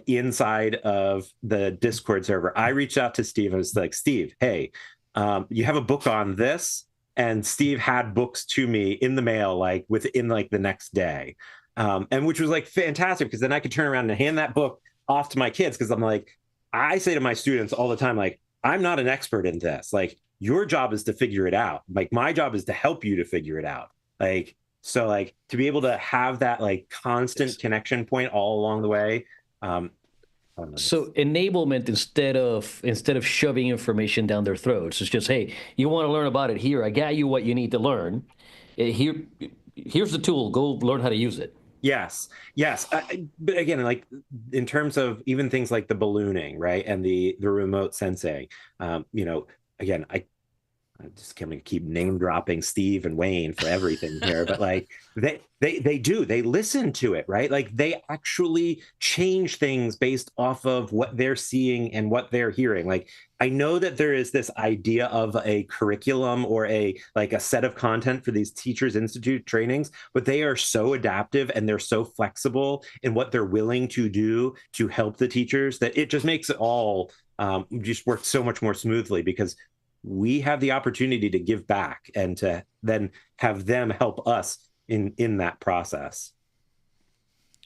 U: inside of the Discord server. I reached out to Steve and was like, Steve, hey, you have a book on this, and Steve had books to me in the mail, like within like the next day, and which was like fantastic, because then I could turn around and hand that book off to my kids, because I'm like, I say to my students all the time, like, I'm not an expert in this. Like, your job is to figure it out. Like, my job is to help you to figure it out. Like, so like to be able to have that like constant connection point all along the way.
R: So enablement instead of shoving information down their throats. It's just, hey, you want to learn about it here. I got you what you need to learn. Here's the tool. Go learn how to use it.
U: Yes. But again, like in terms of even things like the ballooning, right, and the remote sensing, again, I'm just going to keep name dropping Steve and Wayne for everything here, but like they listen to it, right? Like, they actually change things based off of what they're seeing and what they're hearing. Like, I know that there is this idea of a curriculum or a set of content for these Teachers Institute trainings, but they are so adaptive and they're so flexible in what they're willing to do to help the teachers that it just makes it all just work so much more smoothly, because we have the opportunity to give back and to then have them help us in that process.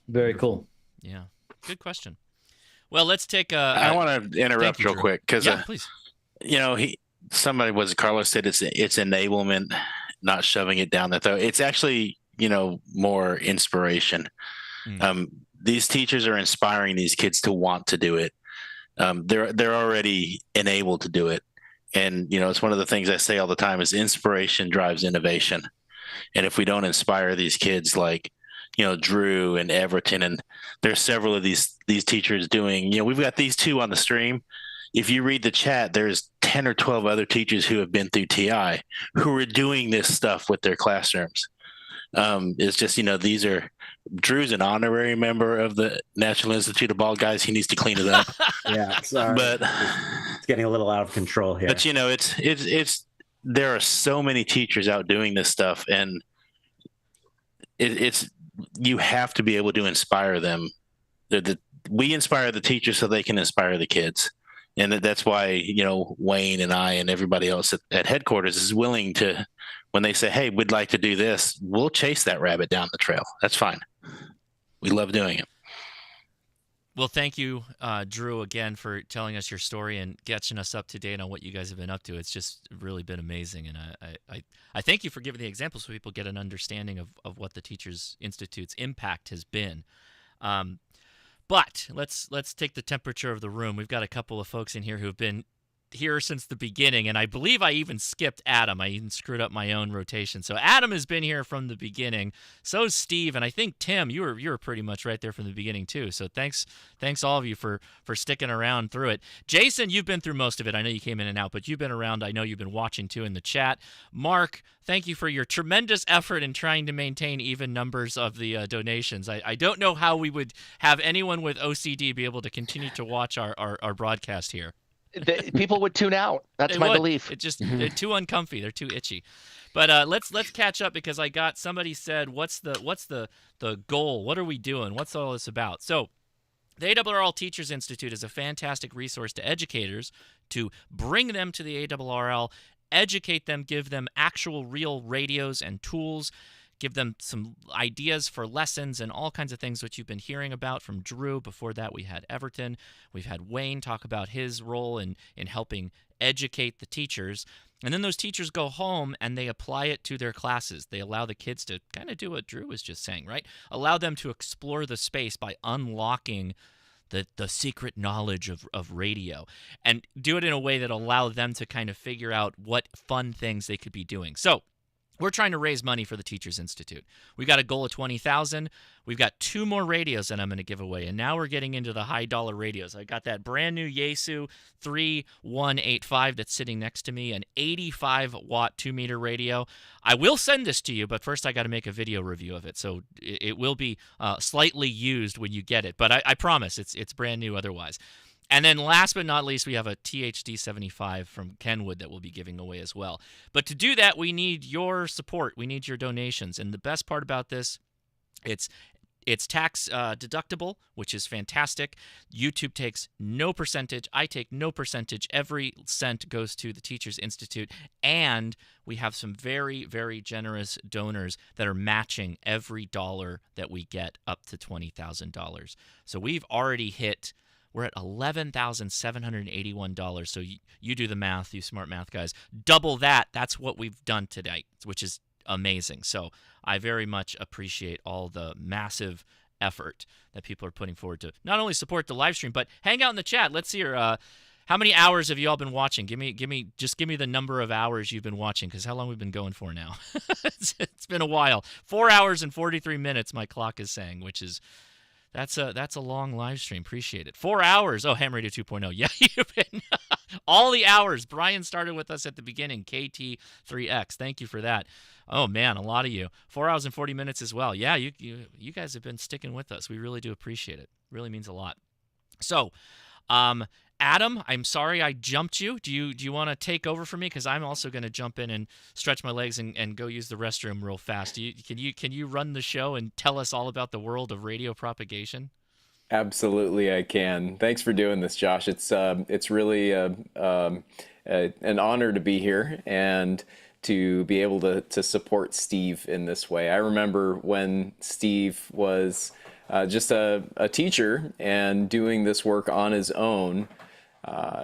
R: Very cool.
A: Yeah. Good question. Well, let's take
B: I want to interrupt real quick, because
A: please.
B: Somebody Carlos said it's enablement, not shoving it down their throat. It's actually, more inspiration. These teachers are inspiring these kids to want to do it. They're already enabled to do it. And, it's one of the things I say all the time is inspiration drives innovation. And if we don't inspire these kids like, Drew and Everton, and there's several of these teachers doing, we've got these two on the stream. If you read the chat, there's 10 or 12 other teachers who have been through TI who are doing this stuff with their classrooms. It's just, these are, Drew's an honorary member of the National Institute of Bald Guys. He needs to clean it up.
U: Yeah, sorry. But it's getting a little out of control here.
B: But it's there are so many teachers out doing this stuff, and it's you have to be able to inspire them. We inspire the teachers so they can inspire the kids, and that's why Wayne and I and everybody else at headquarters is willing to. When they say, hey, we'd like to do this, we'll chase that rabbit down the trail. That's fine. We love doing it.
A: Well, thank you, Drew, again, for telling us your story and catching us up to date on what you guys have been up to. It's just really been amazing. And I thank you for giving the examples so people get an understanding of what the Teachers Institute's impact has been. But let's take the temperature of the room. We've got a couple of folks in here who have been here since the beginning, and I believe I even skipped Adam. I even screwed up my own rotation. So Adam has been here from the beginning. So's Steve, and I think Tim, you were pretty much right there from the beginning too. So thanks all of you for sticking around through it. Jason, you've been through most of it. I know you came in and out, but you've been around. I know you've been watching too in the chat. Mark, thank you for your tremendous effort in trying to maintain even numbers of the donations. I don't know how we would have anyone with OCD be able to continue to watch our broadcast here.
M: People would tune out. That's my belief.
A: It just they're too uncomfy. They're too itchy. But let's catch up, because I got somebody said, what's the goal? What are we doing? What's all this about? So the ARRL Teachers Institute is a fantastic resource to educators to bring them to the ARRL, educate them, give them actual real radios and tools, give them some ideas for lessons and all kinds of things which you've been hearing about from Drew. Before that, we had Everton. We've had Wayne talk about his role in helping educate the teachers. And then those teachers go home and they apply it to their classes. They allow the kids to kind of do what Drew was just saying, right? Allow them to explore the space by unlocking the secret knowledge of radio, and do it in a way that allow them to kind of figure out what fun things they could be doing. So we're trying to raise money for the Teachers Institute. We've got a goal of $20,000. We've got 2 more radios that I'm going to give away, and now we're getting into the high dollar radios. I got that brand new Yaesu 3185 that's sitting next to me, an 85-watt 2-meter radio. I will send this to you, but first I got to make a video review of it, so it will be slightly used when you get it. But I promise it's brand new otherwise. And then last but not least, we have a THD 75 from Kenwood that we'll be giving away as well. But to do that, we need your support. We need your donations. And the best part about this, it's tax deductible, which is fantastic. YouTube takes no percentage. I take no percentage. Every cent goes to the Teachers Institute. And we have some very, very generous donors that are matching every dollar that we get up to $20,000. So we've already hit... We're at $11,781. So you do the math, you smart math guys. Double that. That's what we've done today, which is amazing. So I very much appreciate all the massive effort that people are putting forward to not only support the live stream, but hang out in the chat. Let's see here. How many hours have you all been watching? Give me the number of hours you've been watching, because how long we've been going for now? It's been a while. 4 hours and 43 minutes, my clock is saying, which is... That's a long live stream. Appreciate it. 4 hours. Oh, Ham Radio 2.0. Yeah, you've been all the hours. Brian started with us at the beginning. KT3X. Thank you for that. Oh man, a lot of you. 4 hours and 40 minutes as well. Yeah, you guys have been sticking with us. We really do appreciate it. Really means a lot. So, Adam, I'm sorry I jumped you. Do you want to take over for me? Because I'm also going to jump in and stretch my legs and go use the restroom real fast. Can you run the show and tell us all about the world of radio propagation?
J: Absolutely, I can. Thanks for doing this, Josh. It's really an honor to be here and to be able to support Steve in this way. I remember when Steve was just a teacher and doing this work on his own.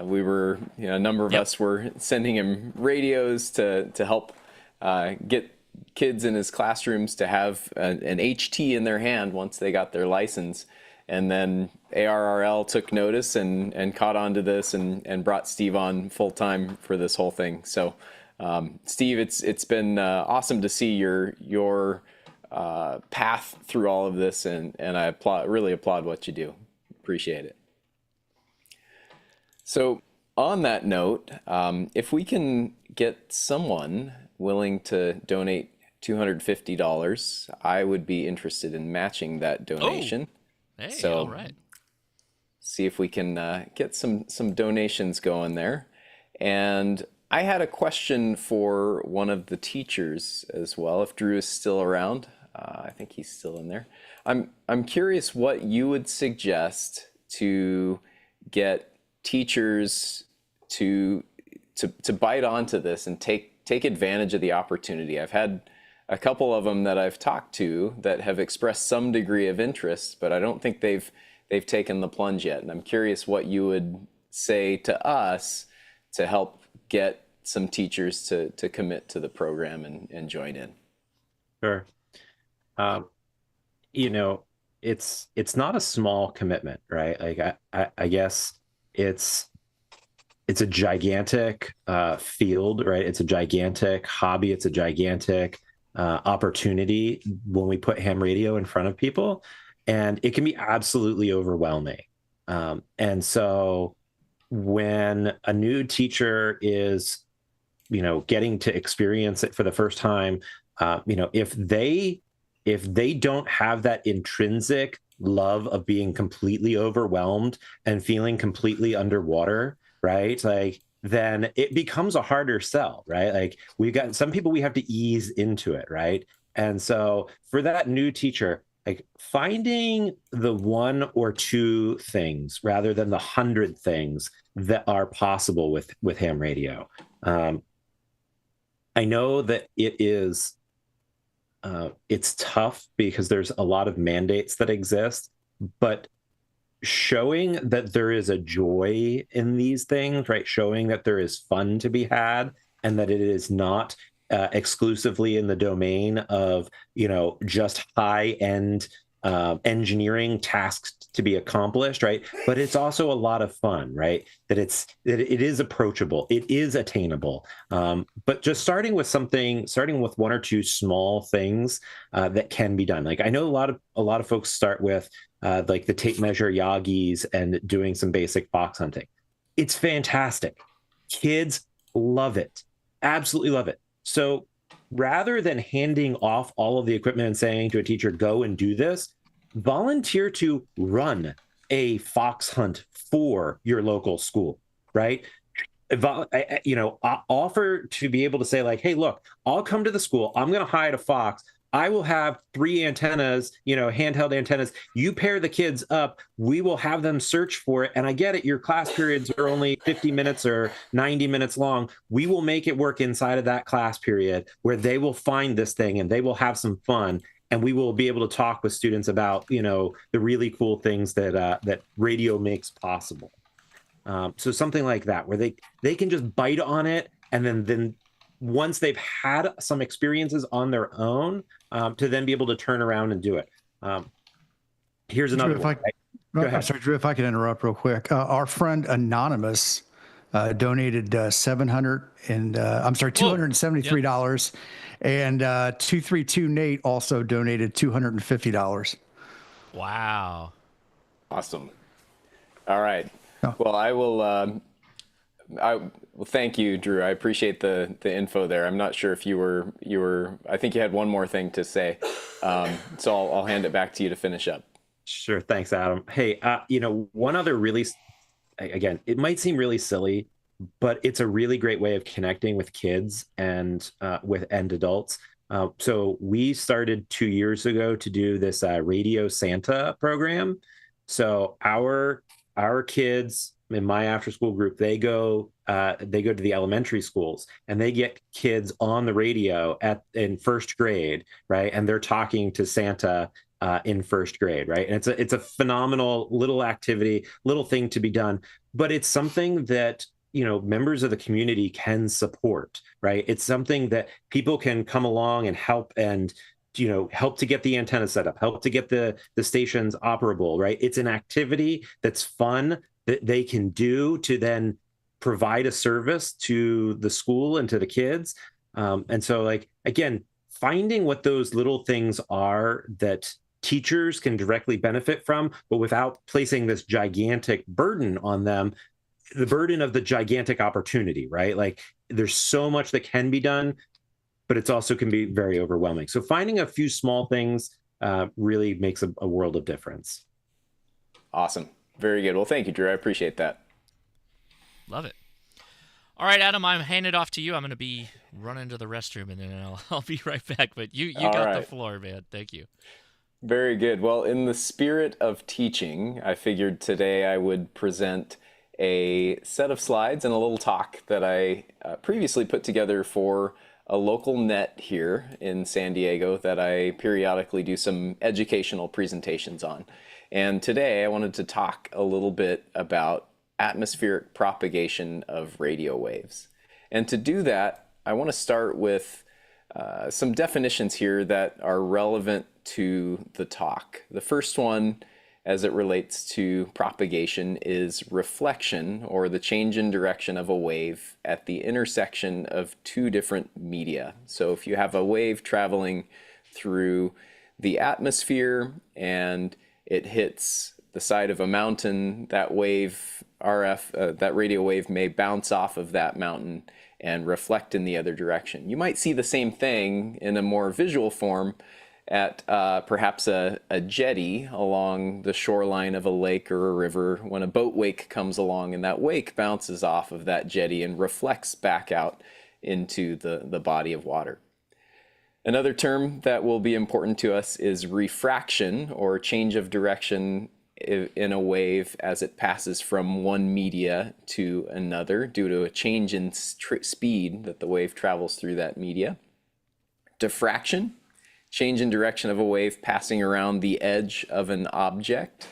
J: We were, a number of us were sending him radios to help get kids in his classrooms to have an HT in their hand once they got their license. And then ARRL took notice and caught on to this and brought Steve on full time for this whole thing. So, Steve, it's been awesome to see your path through all of this, and I really applaud what you do. Appreciate it. So on that note, if we can get someone willing to donate $250, I would be interested in matching that donation.
A: Oh. Hey,
J: so
A: all right.
J: See if we can get some donations going there. And I had a question for one of the teachers as well, if Drew is still around. I think he's still in there. I'm curious what you would suggest to get teachers to bite onto this and take advantage of the opportunity. I've had a couple of them that I've talked to that have expressed some degree of interest, but I don't think they've taken the plunge yet. And I'm curious what you would say to us to help get some teachers to commit to the program and join in.
U: Sure. It's not a small commitment, right? Like I guess it's it's a gigantic field, right? It's a gigantic hobby. It's a gigantic opportunity when we put ham radio in front of people, and it can be absolutely overwhelming. And so when a new teacher is, getting to experience it for the first time, if they don't have that intrinsic love of being completely overwhelmed and feeling completely underwater, right? Like, then it becomes a harder sell, right? Like, we've got some people we have to ease into it, right? And so for that new teacher, like, finding the 1 or 2 things rather than the 100 things that are possible with ham radio. I know that it is, it's tough because there's a lot of mandates that exist, but showing that there is a joy in these things, right? Showing that there is fun to be had and that it is not exclusively in the domain of, just high-end engineering tasks to be accomplished, right? But it's also a lot of fun, right? That it is approachable, it is attainable. But just starting with 1 or 2 small things that can be done. Like, I know a lot of folks start with like the tape measure Yagis and doing some basic fox hunting. It's fantastic. Kids love it, absolutely love it. So rather than handing off all of the equipment and saying to a teacher, go and do this, volunteer to run a fox hunt for your local school, right? Offer to be able to say, like, hey, look, I'll come to the school. I'm going to hide a fox. I will have 3 antennas, handheld antennas. You pair the kids up. We will have them search for it. And I get it. Your class periods are only 50 minutes or 90 minutes long. We will make it work inside of that class period where they will find this thing and they will have some fun. And we will be able to talk with students about, the really cool things that radio makes possible. So something like that, where they can just bite on it, and then once they've had some experiences on their own, to then be able to turn around and do it. Here's another one.
G: I'm sorry, Drew, if I could interrupt real quick. Our friend Anonymous donated $273, and 232 Nate also donated $250.
A: Wow.
J: Awesome. All right. Well, I will. Well, thank you, Drew. I appreciate the info there. I'm not sure if you were. I think you had one more thing to say, so I'll hand it back to you to finish up.
U: Sure. Thanks, Adam. Hey, one other really, again, it might seem really silly, but it's a really great way of connecting with kids and adults. So we started 2 years ago to do this Radio Santa program. So our kids in my after-school group, they go to the elementary schools, and they get kids on the radio in first grade, right? And they're talking to Santa in first grade, right? And it's a phenomenal little activity, little thing to be done, but it's something that members of the community can support, right? It's something that people can come along and help help to get the antenna set up, help to get the stations operable, right? It's an activity that's fun that they can do to then provide a service to the school and to the kids. And so, like, again, finding what those little things are that teachers can directly benefit from, but without placing this gigantic burden on them, the burden of the gigantic opportunity, right? Like, there's so much that can be done, but it's also can be very overwhelming. So finding a few small things really makes a world of difference.
J: Awesome. Very good. Well, thank you, Drew. I appreciate that.
A: Love it. All right, Adam, I'm handing it off to you. I'm going to be running to the restroom, and then I'll be right back. But you got the floor, man. Thank you.
J: Very good. Well, in the spirit of teaching, I figured today I would present a set of slides and a little talk that I previously put together for a local net here in San Diego that I periodically do some educational presentations on. And today I wanted to talk a little bit about atmospheric propagation of radio waves. And to do that, I want to start with some definitions here that are relevant to the talk. The first one as it relates to propagation is reflection, or the change in direction of a wave at the intersection of two different media. So if you have a wave traveling through the atmosphere and it hits the side of a mountain, that wave, that radio wave may bounce off of that mountain and reflect in the other direction. You might see the same thing in a more visual form at perhaps a jetty along the shoreline of a lake or a river when a boat wake comes along, and that wake bounces off of that jetty and reflects back out into the body of water. Another term that will be important to us is refraction, or change of direction in a wave as it passes from one media to another due to a change in speed that the wave travels through that media. Diffraction, change in direction of a wave passing around the edge of an object.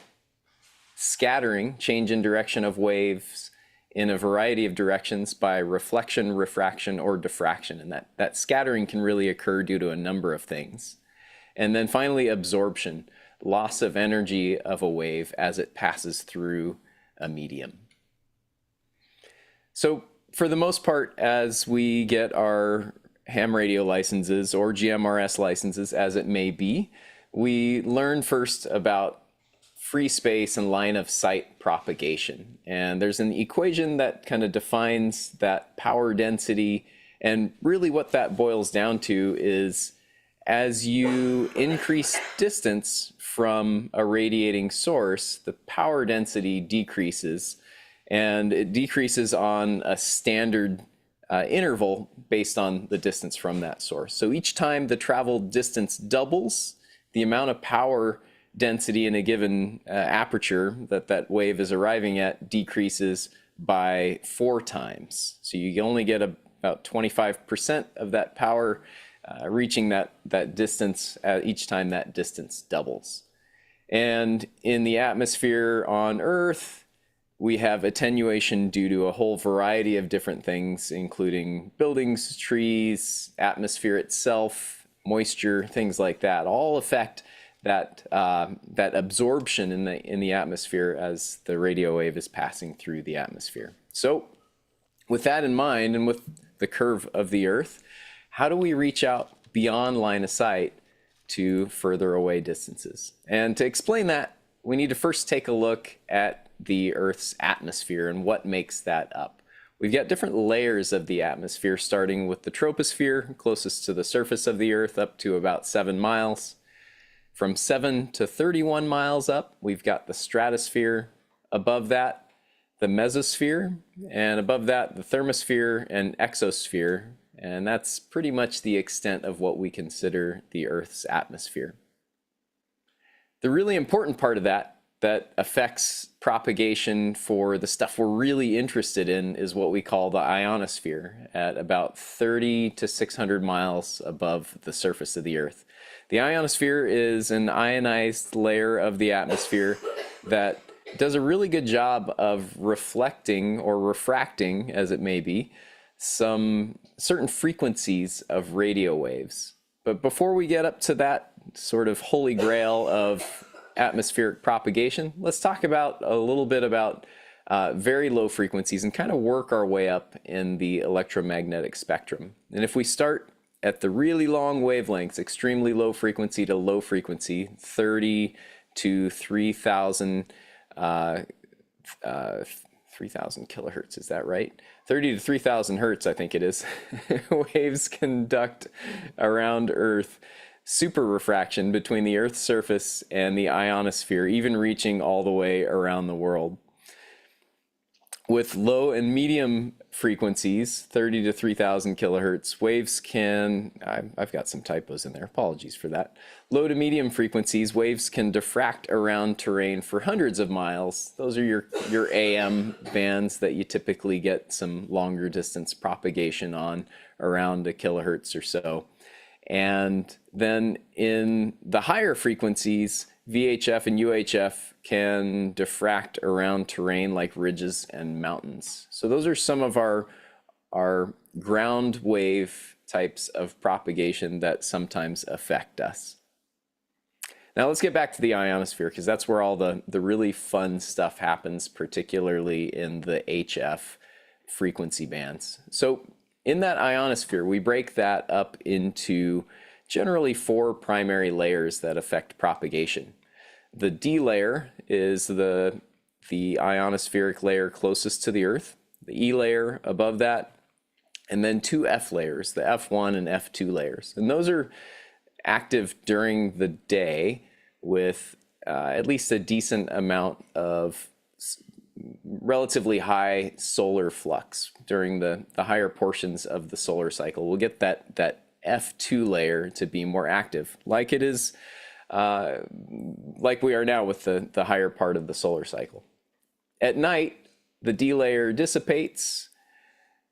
J: Scattering, change in direction of waves in a variety of directions by reflection, refraction, or diffraction. And that scattering can really occur due to a number of things. And then finally, absorption, loss of energy of a wave as it passes through a medium. So for the most part, as we get our ham radio licenses or GMRS licenses, as it may be, we learn first about free space and line of sight propagation. And there's an equation that kind of defines that power density. And really what that boils down to is, as you increase distance from a radiating source, the power density decreases, and it decreases on a standard interval based on the distance from that source. So each time the traveled distance doubles, the amount of power density in a given aperture that wave is arriving at decreases by 4 times. So you only get about 25% of that power reaching that distance each time that distance doubles. And in the atmosphere on Earth, we have attenuation due to a whole variety of different things, including buildings, trees, atmosphere itself, moisture, things like that, all affect that absorption in the atmosphere as the radio wave is passing through the atmosphere. So with that in mind, and with the curve of the Earth, how do we reach out beyond line of sight to further away distances? And to explain that, we need to first take a look at the Earth's atmosphere and what makes that up. We've got different layers of the atmosphere, starting with the troposphere, closest to the surface of the Earth, up to about 7 miles. From 7 to 31 miles up, we've got the stratosphere. Above that, the mesosphere, and above that, the thermosphere and exosphere. And that's pretty much the extent of what we consider the Earth's atmosphere. The really important part of that affects propagation for the stuff we're really interested in is what we call the ionosphere, at about 30 to 600 miles above the surface of the Earth. The ionosphere is an ionized layer of the atmosphere that does a really good job of reflecting or refracting, as it may be, some certain frequencies of radio waves. But before we get up to that sort of holy grail of atmospheric propagation, let's talk about a little bit about very low frequencies and kind of work our way up in the electromagnetic spectrum. And if we start at the really long wavelengths, extremely low frequency to low frequency, 30 to 3,000 kilohertz, is that right? 30 to 3,000 hertz, I think it is. Waves conduct around Earth super refraction between the Earth's surface and the ionosphere, even reaching all the way around the world. With low and medium frequencies, 30 to 3,000 kilohertz, waves can, I've got some typos in there, apologies for that. Low to medium frequencies, waves can diffract around terrain for hundreds of miles. Those are your AM bands that you typically get some longer distance propagation on, around a kilohertz or so. And then in the higher frequencies, VHF and UHF can diffract around terrain like ridges and mountains. So those are some of our ground wave types of propagation that sometimes affect us. Now let's get back to the ionosphere, because that's where all the really fun stuff happens, particularly in the HF frequency bands. So in that ionosphere, we break that up into generally 4 primary layers that affect propagation. The D layer is the ionospheric layer closest to the Earth, the E layer above that, and then 2 F layers, the F1 and F2 layers. And those are active during the day with at least a decent amount of relatively high solar flux during the higher portions of the solar cycle. We'll get that F2 layer to be more active, like it is, like we are now with the higher part of the solar cycle. At night, the D layer dissipates,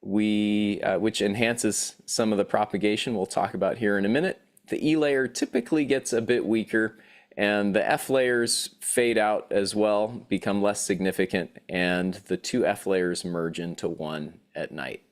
J: which enhances some of the propagation we'll talk about here in a minute. The E layer typically gets a bit weaker, and the F layers fade out as well, become less significant, and the 2 F layers merge into 1 at night.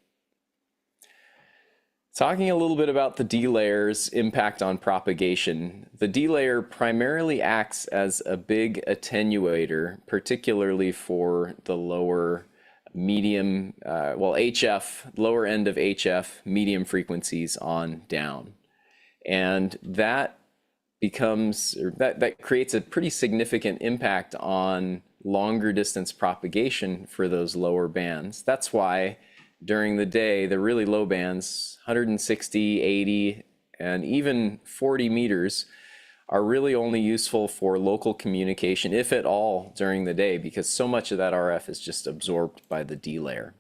J: Talking a little bit about the D layer's impact on propagation, the D layer primarily acts as a big attenuator, particularly for the lower medium, HF, lower end of HF, medium frequencies on down. And that creates a pretty significant impact on longer distance propagation for those lower bands. That's why during the day, the really low bands, 160, 80, and even 40 meters, are really only useful for local communication, if at all, during the day, because so much of that RF is just absorbed by the D layer.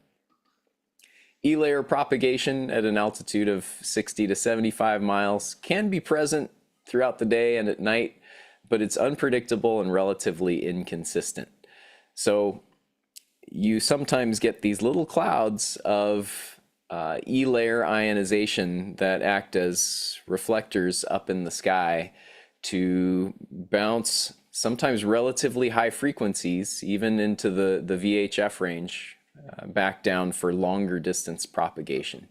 J: E layer propagation at an altitude of 60 to 75 miles can be present throughout the day and at night, but it's unpredictable and relatively inconsistent. So you sometimes get these little clouds of E layer ionization that act as reflectors up in the sky to bounce sometimes relatively high frequencies, even into the VHF range, back down for longer distance propagation.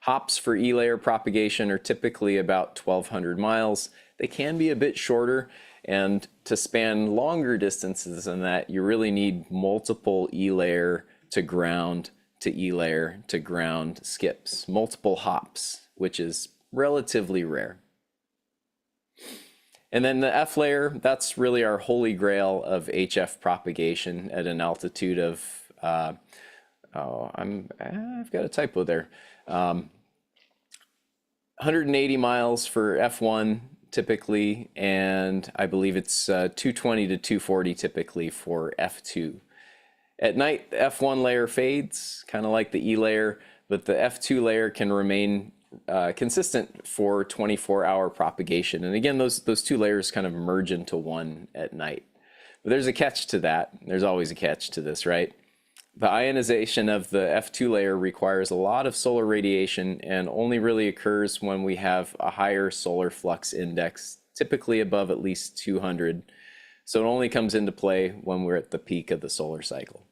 J: Hops for E layer propagation are typically about 1,200 miles. They can be a bit shorter, and to span longer distances than that, you really need multiple E layer to ground to E layer to ground skips, multiple hops, which is relatively rare. And then the F layer, that's really our holy grail of HF propagation at an altitude of, I've got a typo there. 180 miles for F1 typically, and I believe it's 220 to 240 typically for F2. At night, the F1 layer fades, kind of like the E layer, but the F2 layer can remain consistent for 24-hour propagation. And again, those 2 layers kind of merge into 1 at night. But there's a catch to that. There's always a catch to this, right? The ionization of the F2 layer requires a lot of solar radiation and only really occurs when we have a higher solar flux index, typically above at least 200. So it only comes into play when we're at the peak of the solar cycle.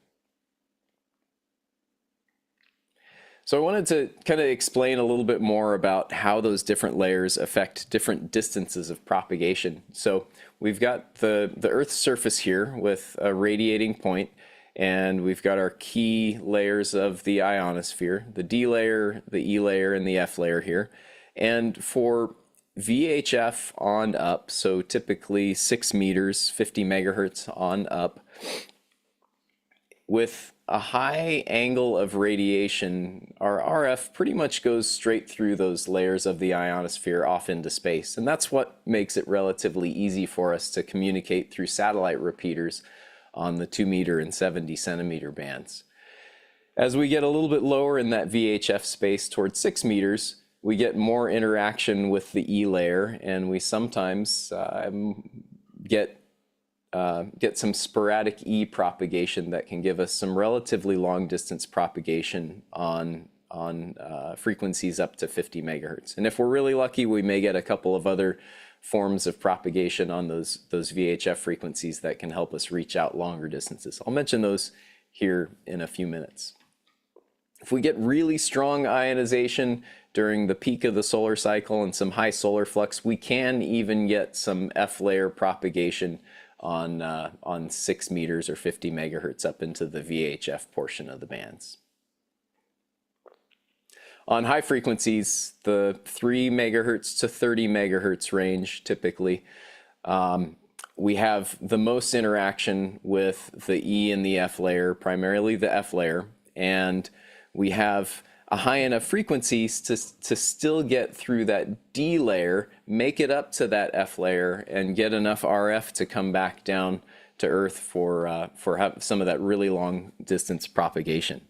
J: So I wanted to kind of explain a little bit more about how those different layers affect different distances of propagation. So we've got the Earth's surface here with a radiating point, and we've got our key layers of the ionosphere, the D layer, the E layer, and the F layer here. And for VHF on up, so typically 6 meters, 50 megahertz on up, with a high angle of radiation, our RF pretty much goes straight through those layers of the ionosphere off into space. And that's what makes it relatively easy for us to communicate through satellite repeaters on the 2 meter and 70 centimeter bands. As we get a little bit lower in that VHF space towards 6 meters, we get more interaction with the E layer, and we sometimes get some sporadic E propagation that can give us some relatively long distance propagation on frequencies up to 50 megahertz. And if we're really lucky, we may get a couple of other forms of propagation on those VHF frequencies that can help us reach out longer distances. I'll mention those here in a few minutes. If we get really strong ionization during the peak of the solar cycle and some high solar flux, we can even get some F-layer propagation on 6 meters or 50 megahertz up into the VHF portion of the bands. On high frequencies, the 3 megahertz to 30 megahertz range typically, we have the most interaction with the E and the F layer, primarily the F layer, and we have a high enough frequencies to still get through that D layer, make it up to that F layer, and get enough RF to come back down to Earth for some of that really long distance propagation.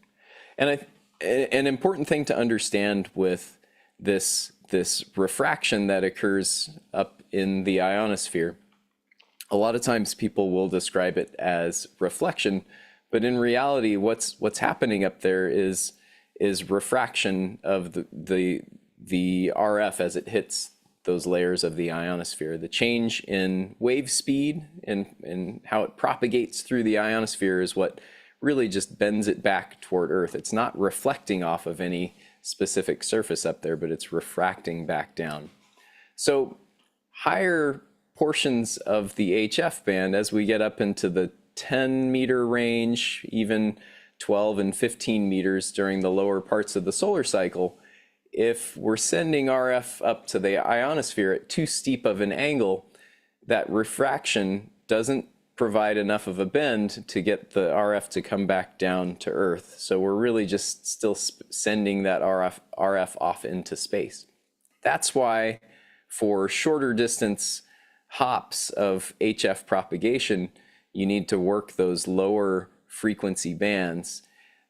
J: And an important thing to understand with this refraction that occurs up in the ionosphere, a lot of times people will describe it as reflection, but in reality, what's happening up there is refraction of the RF as it hits those layers of the ionosphere. The change in wave speed and how it propagates through the ionosphere is what really just bends it back toward Earth. It's not reflecting off of any specific surface up there, but it's refracting back down. So higher portions of the HF band, as we get up into the 10-meter range, even 12 and 15 meters during the lower parts of the solar cycle, if we're sending RF up to the ionosphere at too steep of an angle, that refraction doesn't provide enough of a bend to get the RF to come back down to Earth. So we're really just still sending that RF off into space. That's why for shorter distance hops of HF propagation, you need to work those lower frequency bands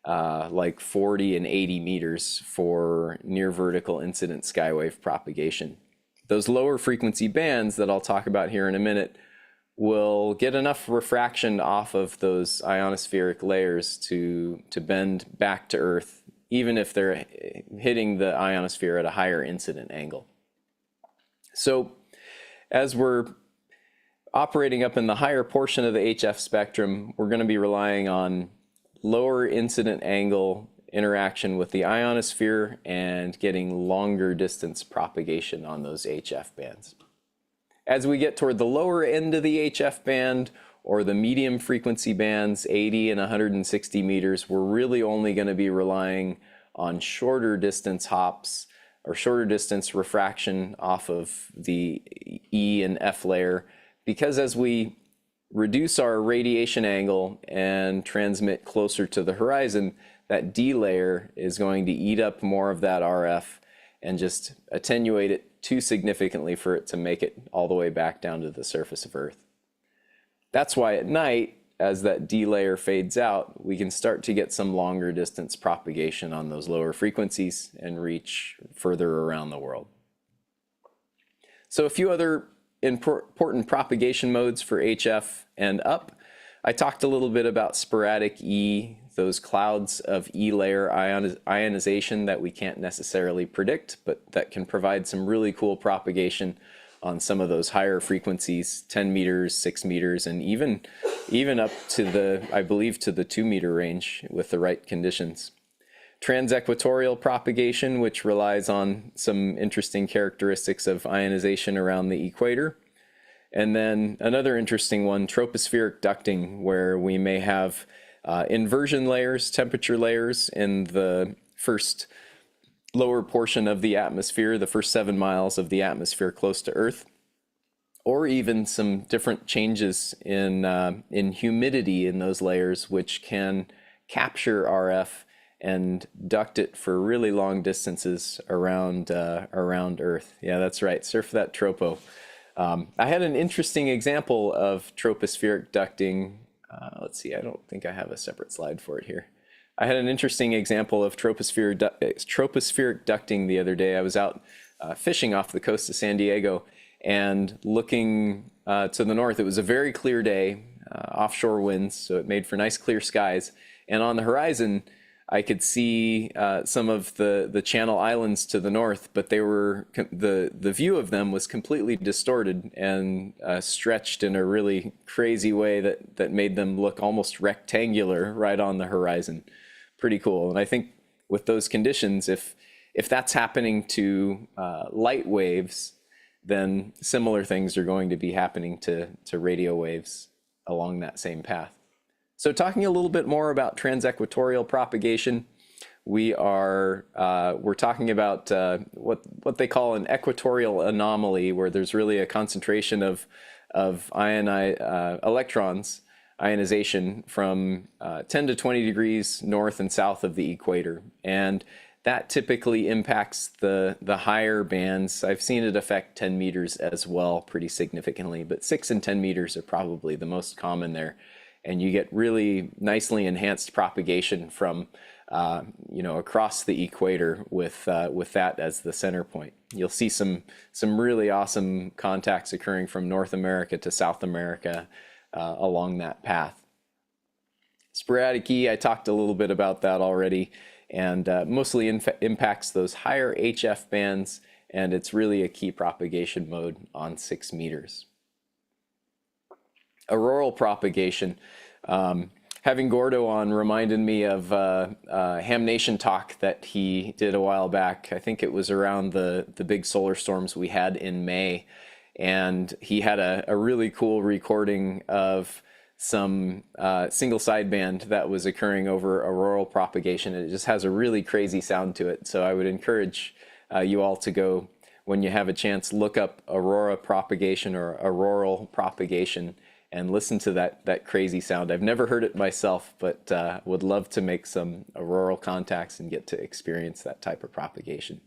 J: like 40 and 80 meters for near vertical incident skywave propagation. Those lower frequency bands that I'll talk about here in a minute will get enough refraction off of those ionospheric layers to bend back to Earth, even if they're hitting the ionosphere at a higher incident angle. So as we're operating up in the higher portion of the HF spectrum, we're going to be relying on lower incident angle interaction with the ionosphere and getting longer distance propagation on those HF bands. As we get toward the lower end of the HF band or the medium frequency bands, 80 and 160 meters, we're really only going to be relying on shorter distance hops or shorter distance refraction off of the E and F layer, because as we reduce our radiation angle and transmit closer to the horizon, that D layer is going to eat up more of that RF and just attenuate it too significantly for it to make it all the way back down to the surface of Earth. That's why at night, as that D layer fades out, we can start to get some longer distance propagation on those lower frequencies and reach further around the world. So a few other important propagation modes for HF and up. I talked a little bit about sporadic E, those clouds of E layer ionization that we can't necessarily predict, but that can provide some really cool propagation on some of those higher frequencies, 10 meters, 6 meters, and even up to the, I believe, to the 2-meter range with the right conditions. Transequatorial propagation, which relies on some interesting characteristics of ionization around the equator. And then another interesting one, tropospheric ducting, where we may have inversion layers, temperature layers in the first lower portion of the atmosphere, the first 7 miles of the atmosphere close to Earth, or even some different changes in humidity in those layers, which can capture RF and duct it for really long distances around Earth. Yeah, that's right. Surf that tropo. I had an interesting example of tropospheric ducting. Let's see, I don't think I have a separate slide for it here. I had an interesting example of tropospheric ducting the other day. I was out fishing off the coast of San Diego and looking to the north. It was a very clear day, offshore winds, so it made for nice clear skies. And on the horizon, I could see some of the Channel Islands to the north, but they were the view of them was completely distorted and stretched in a really crazy way that made them look almost rectangular right on the horizon. Pretty cool. And I think with those conditions, if that's happening to light waves, then similar things are going to be happening to radio waves along that same path. So talking a little bit more about transequatorial propagation, we're talking about what they call an equatorial anomaly, where there's really a concentration of electrons, ionization from 10 to 20 degrees north and south of the equator. And that typically impacts the higher bands. I've seen it affect 10 meters as well pretty significantly, but 6 and 10 meters are probably the most common there. And you get really nicely enhanced propagation from across the equator with that as the center point. You'll see some really awesome contacts occurring from North America to South America along that path. Sporadic E, I talked a little bit about that already, and mostly impacts those higher HF bands, and it's really a key propagation mode on 6 meters. Auroral propagation. Having Gordo on reminded me of Ham Nation talk that he did a while back. I think it was around the big solar storms we had in May. And he had a really cool recording of some single sideband that was occurring over auroral propagation. It just has a really crazy sound to it. So I would encourage you all to go, when you have a chance, look up aurora propagation or auroral propagation and listen to that crazy sound. I've never heard it myself, but would love to make some auroral contacts and get to experience that type of propagation.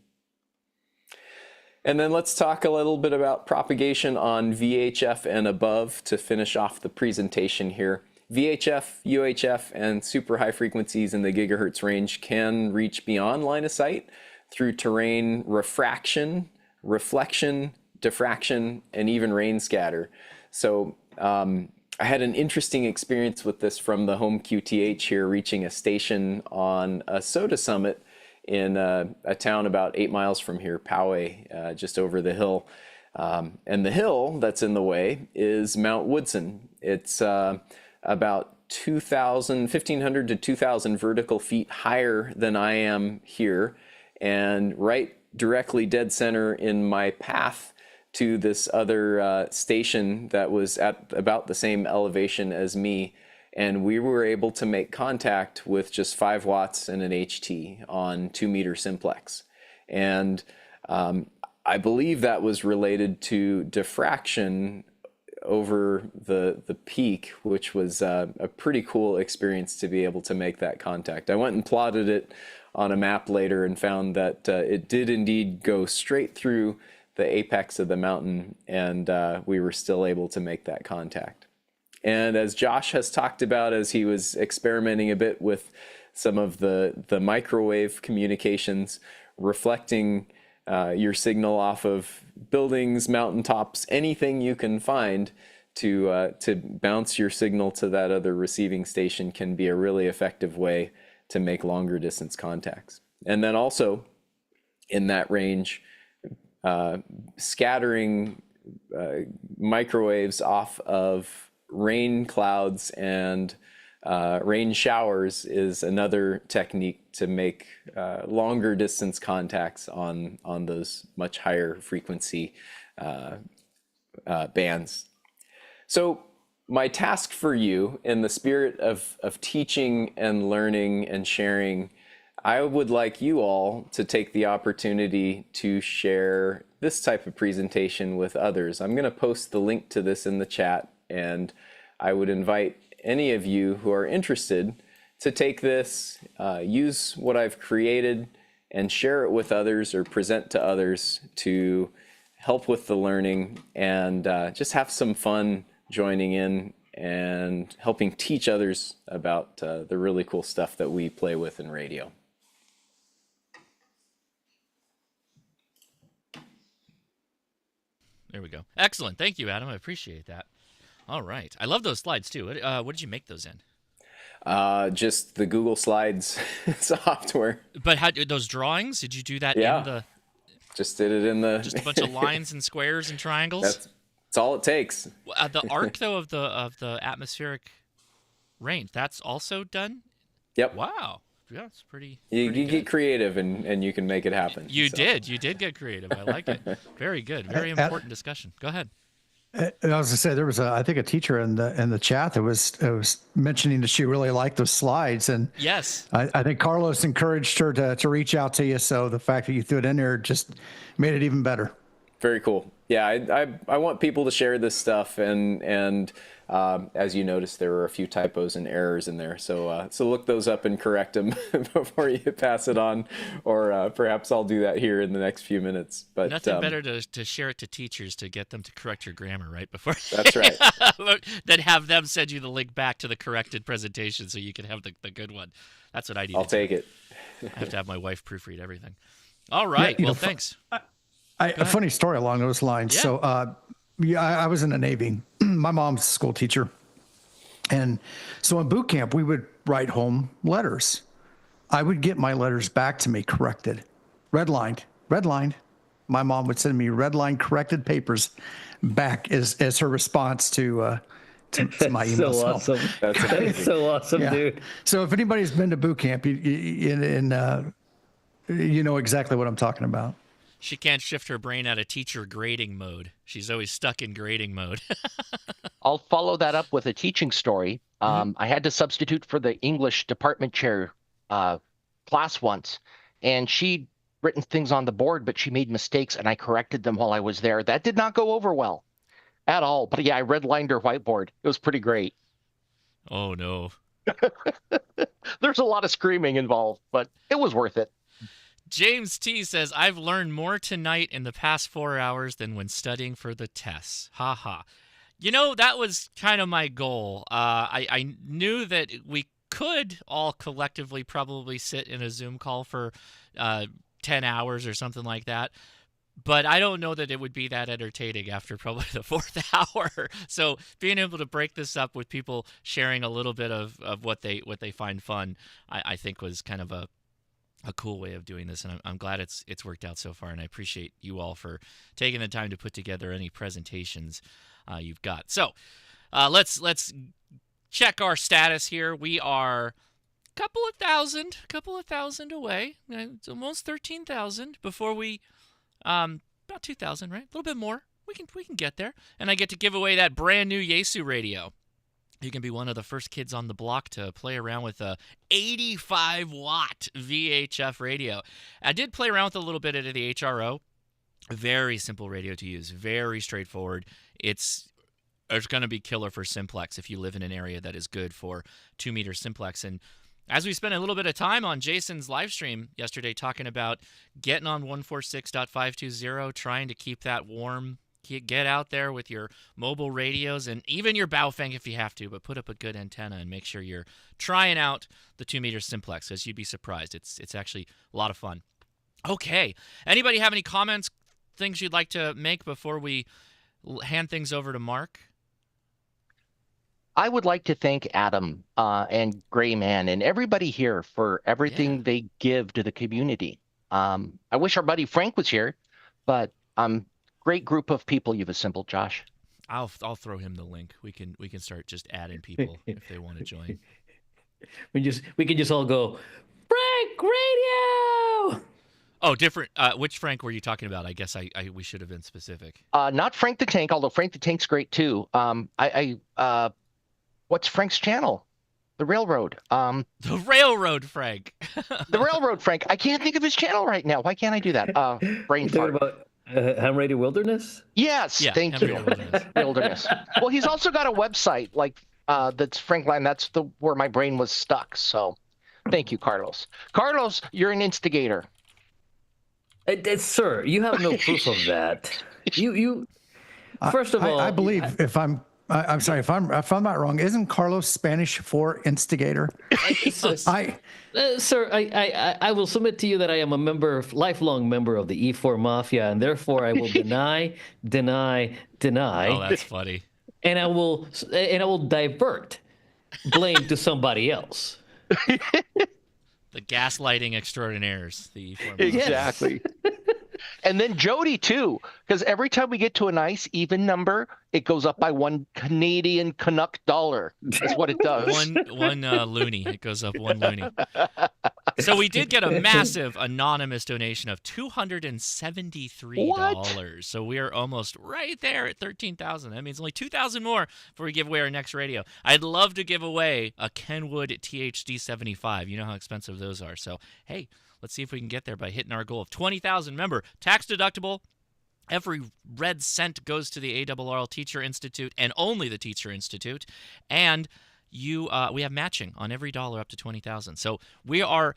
J: And then let's talk a little bit about propagation on VHF and above to finish off the presentation here. VHF, UHF, and super high frequencies in the gigahertz range can reach beyond line of sight through terrain refraction, reflection, diffraction, and even rain scatter. So I had an interesting experience with this from the home QTH here, reaching a station on a soda summit in a town about 8 miles from here, Poway, just over the hill. And the hill that's in the way is Mount Woodson. It's about 1,500 to 2,000 vertical feet higher than I am here, and right directly dead center in my path to this other station that was at about the same elevation as me. And we were able to make contact with just 5 watts and an HT on 2 meter simplex. And I believe that was related to diffraction over the peak, which was a pretty cool experience to be able to make that contact. I went and plotted it on a map later and found that it did indeed go straight through the apex of the mountain, and we were still able to make that contact. And as Josh has talked about, as he was experimenting a bit with some of the microwave communications, reflecting your signal off of buildings, mountaintops, anything you can find to bounce your signal to that other receiving station can be a really effective way to make longer distance contacts. And then also in that range, scattering microwaves off of rain clouds and rain showers is another technique to make longer distance contacts on those much higher frequency bands. So my task for you, in the spirit of teaching and learning and sharing, I would like you all to take the opportunity to share this type of presentation with others. I'm going to post the link to this in the chat, and I would invite any of you who are interested to take this, use what I've created, and share it with others or present to others to help with the learning, and just have some fun joining in and helping teach others about the really cool stuff that we play with in radio.
A: There we go. Excellent. Thank you, Adam. I appreciate that. All right. I love those slides, too. What did you make those in?
J: Just the Google Slides software.
A: But those drawings, did you do that in the...
J: Just did it in the...
A: Just a bunch of lines and squares and triangles?
J: That's all it takes.
A: The arc, though, of the atmospheric range, that's also done?
J: Yep.
A: Wow. it's pretty.
J: You get creative and you can make it happen.
A: You did get creative. I like it. Very good. Very important discussion. Go ahead.
G: I was going to say there was I think a teacher in the chat that was mentioning that she really liked those slides, and
A: yes,
G: I think Carlos encouraged her to reach out to you. So the fact that you threw it in there just made it even better.
J: Very cool. Yeah, I want people to share this stuff, and as you noticed, there were a few typos and errors in there. So look those up and correct them before you pass it on, or perhaps I'll do that here in the next few minutes. But
A: nothing better to share it to teachers to get them to correct your grammar right before.
J: That's right.
A: Then have them send you the link back to the corrected presentation so you can have the good one. That's what I need.
J: I'll take it.
A: I have to have my wife proofread everything. All right. Well, thanks.
G: A funny story along those lines.
A: Yeah.
G: So, I was in the Navy. My mom's a school teacher. And so in boot camp, we would write home letters. I would get my letters back to me corrected, redlined. My mom would send me redlined corrected papers back as her response to my email.
R: So awesome. That's so awesome, dude.
G: So if anybody's been to boot camp, you know exactly what I'm talking about.
A: She can't shift her brain out of teacher grading mode. She's always stuck in grading mode.
M: I'll follow that up with a teaching story. I had to substitute for the English department chair class once, and she'd written things on the board, but she made mistakes, and I corrected them while I was there. That did not go over well at all. But yeah, I redlined her whiteboard. It was pretty great.
A: Oh, no.
M: There's a lot of screaming involved, but it was worth it.
A: James T. says, I've learned more tonight in the past 4 hours than when studying for the tests. Ha ha. You know, that was kind of my goal. I knew that we could all collectively probably sit in a Zoom call for 10 hours or something like that. But I don't know that it would be that entertaining after probably the fourth hour. So being able to break this up with people sharing a little bit of what they find fun, I think was kind of a cool way of doing this, and I'm glad it's worked out so far, and I appreciate you all for taking the time to put together any presentations you've got. So let's check our status here. We are a couple of thousand away. It's almost 13,000 before we about 2,000, right? A little bit more. We can get there, and I get to give away that brand new Yaesu radio. You can be one of the first kids on the block to play around with a 85-watt VHF radio. I did play around with a little bit of the HRO. Very simple radio to use. Very straightforward. It's going to be killer for simplex if you live in an area that is good for 2-meter simplex. And as we spent a little bit of time on Jason's live stream yesterday talking about getting on 146.520, trying to keep that warm, get out there with your mobile radios and even your Baofeng if you have to, but put up a good antenna and make sure you're trying out the 2-meter simplex, because you'd be surprised. It's actually a lot of fun. Okay. Anybody have any comments, things you'd like to make before we hand things over to Mark?
M: I would like to thank Adam and Gray Man and everybody here for everything they give to the community. I wish our buddy Frank was here, but great group of people you've assembled, Josh.
A: I'll throw him the link. We can start just adding people if they want to join.
R: We can just all go, Frank Radio.
A: Oh, different. Which Frank were you talking about? I guess we should have been specific.
M: Not Frank the Tank, although Frank the Tank's great too. What's Frank's channel? The Railroad.
A: The Railroad Frank.
M: The Railroad Frank. I can't think of his channel right now. Why can't I do that? Brain fart.
R: About Ham Radio Wilderness?
M: Yes, yeah, thank you. Wilderness. Well, he's also got a website that's Frankline. That's where my brain was stuck. So, thank you, Carlos. Carlos, you're an instigator.
R: Sir, you have no proof of that. You. First of all,
G: I believe I'm sorry if I'm not wrong. Isn't Carlos Spanish for instigator?
R: Sir, I will submit to you that I am a lifelong member of the E4 Mafia, and therefore I will deny.
A: Oh, that's funny.
R: And I will divert blame to somebody else.
A: The gaslighting extraordinaires. The E4 Mafia.
M: Exactly. And then Jody too, because every time we get to a nice even number, it goes up by 1 Canadian Canuck dollar. That's what it does.
A: One loony. It goes up 1 loony. So we did get a massive anonymous donation of $273.
M: What?
A: So we are almost right there at 13,000. That means only 2,000 more before we give away our next radio. I'd love to give away a Kenwood THD 75. You know how expensive those are. So, hey, let's see if we can get there by hitting our goal of 20,000. Remember, tax deductible. Every red cent goes to the ARRL Teacher Institute and only the Teacher Institute. And we have matching on every dollar up to 20,000. So we're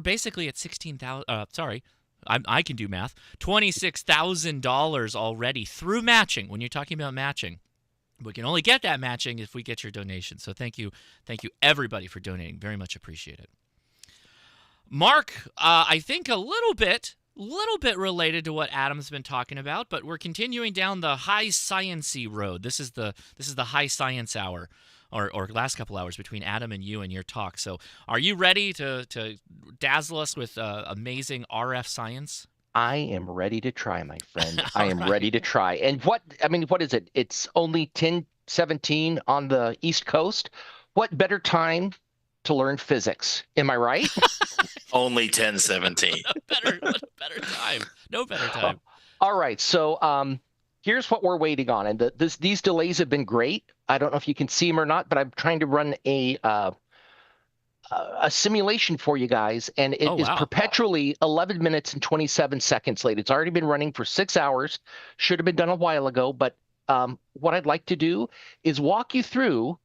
A: basically at 16,000. Sorry, I can do math. $26,000 already through matching. When you're talking about matching, we can only get that matching if we get your donation. So thank you everybody for donating. Very much appreciate it. Mark, I think a little bit related to what Adam's been talking about, but we're continuing down the high science-y road. This is the high science hour. Or last couple hours between Adam and you and your talk. So are you ready to dazzle us with amazing RF science?
M: I am ready to try, my friend. I am ready to try. And what is it? It's only 10:17 on the East Coast. What better time to learn physics? Am I right?
B: Only 10:17.
A: What better time? No better time.
M: All right. So here's what we're waiting on. And these delays have been great. I don't know if you can see them or not, but I'm trying to run a simulation for you guys, and it is perpetually 11 minutes and 27 seconds late. It's already been running for 6 hours. Should have been done a while ago, but what I'd like to do is walk you through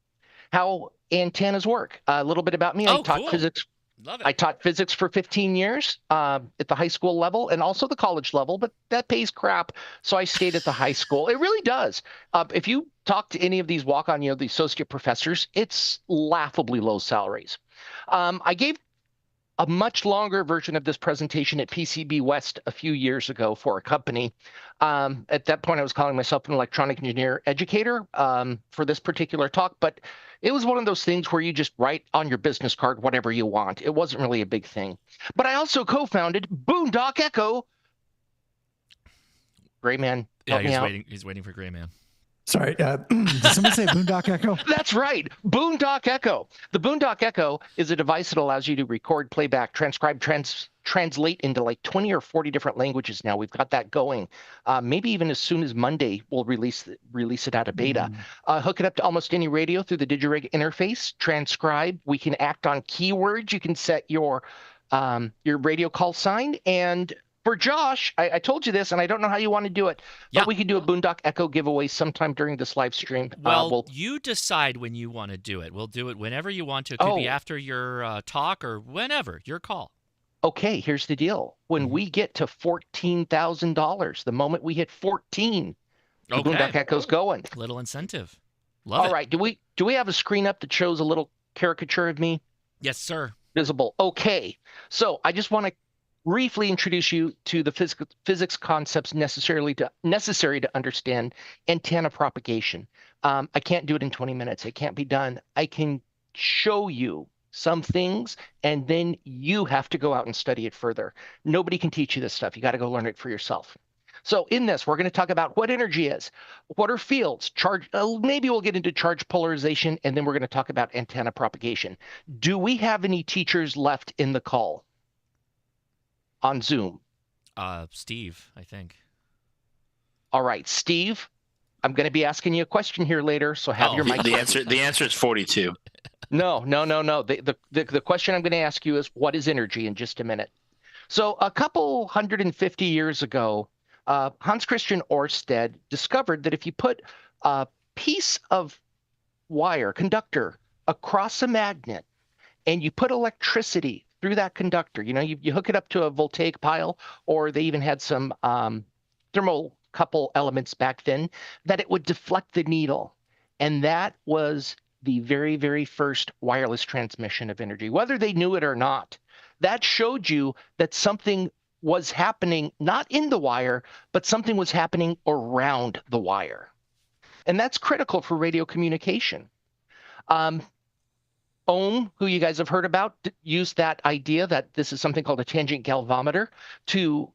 M: how antennas work. A little bit about me. I taught physics.
A: Love it.
M: I taught physics for 15 years at the high school level and also the college level, but that pays crap. So I stayed at the high school. It really does. If you talk to any of these walk-on, the associate professors, it's laughably low salaries. I gave a much longer version of this presentation at PCB West a few years ago for a company. At that point, I was calling myself an electronic engineer educator for this particular talk, but it was one of those things where you just write on your business card whatever you want. It wasn't really a big thing. But I also co-founded Boondock Echo. Gray Man, help me out.
A: He's waiting for Gray Man.
G: Sorry, did someone say Boondock Echo?
M: That's right, Boondock Echo. The Boondock Echo is a device that allows you to record, playback, transcribe, translate into like 20 or 40 different languages now. We've got that going. Maybe even as soon as Monday, we'll release it out of beta. Hook it up to almost any radio through the DigiRig interface. Transcribe. We can act on keywords. You can set your radio call sign. And for Josh, I told you this, and I don't know how you want to do it, but we can do a Boondock Echo giveaway sometime during this live stream.
A: Well, you decide when you want to do it. We'll do it whenever you want to. It could be after your talk or whenever, your call.
M: Okay, here's the deal. When we get to $14,000, the moment we hit 14, the Boondock Echo's going.
A: Little incentive. Love it.
M: All right, do we have a screen up that shows a little caricature of me?
A: Yes, sir.
M: Visible. Okay, so I just want to briefly introduce you to the physics concepts necessary to understand antenna propagation. I can't do it in 20 minutes. It can't be done. I can show you some things, and then you have to go out and study it further. Nobody can teach you this stuff. You got to go learn it for yourself. So in this, we're going to talk about what energy is, what are fields, charge. Maybe we'll get into charge polarization, and then we're going to talk about antenna propagation. Do we have any teachers left in the call on Zoom?
A: Steve, I think.
M: All right, Steve, I'm going to be asking you a question here later, so have your mic.
B: The answer is 42.
M: No. The question I'm going to ask you is, what is energy, in just a minute? So a couple 150 years ago, Hans Christian Ørsted discovered that if you put a piece of wire, conductor, across a magnet, and you put electricity through that conductor, you hook it up to a voltaic pile, or they even had some thermocouple elements back then, that it would deflect the needle. And that was the very, very first wireless transmission of energy, whether they knew it or not. That showed you that something was happening, not in the wire, but something was happening around the wire. And that's critical for radio communication. Ohm, who you guys have heard about, used that idea that this is something called a tangent galvanometer to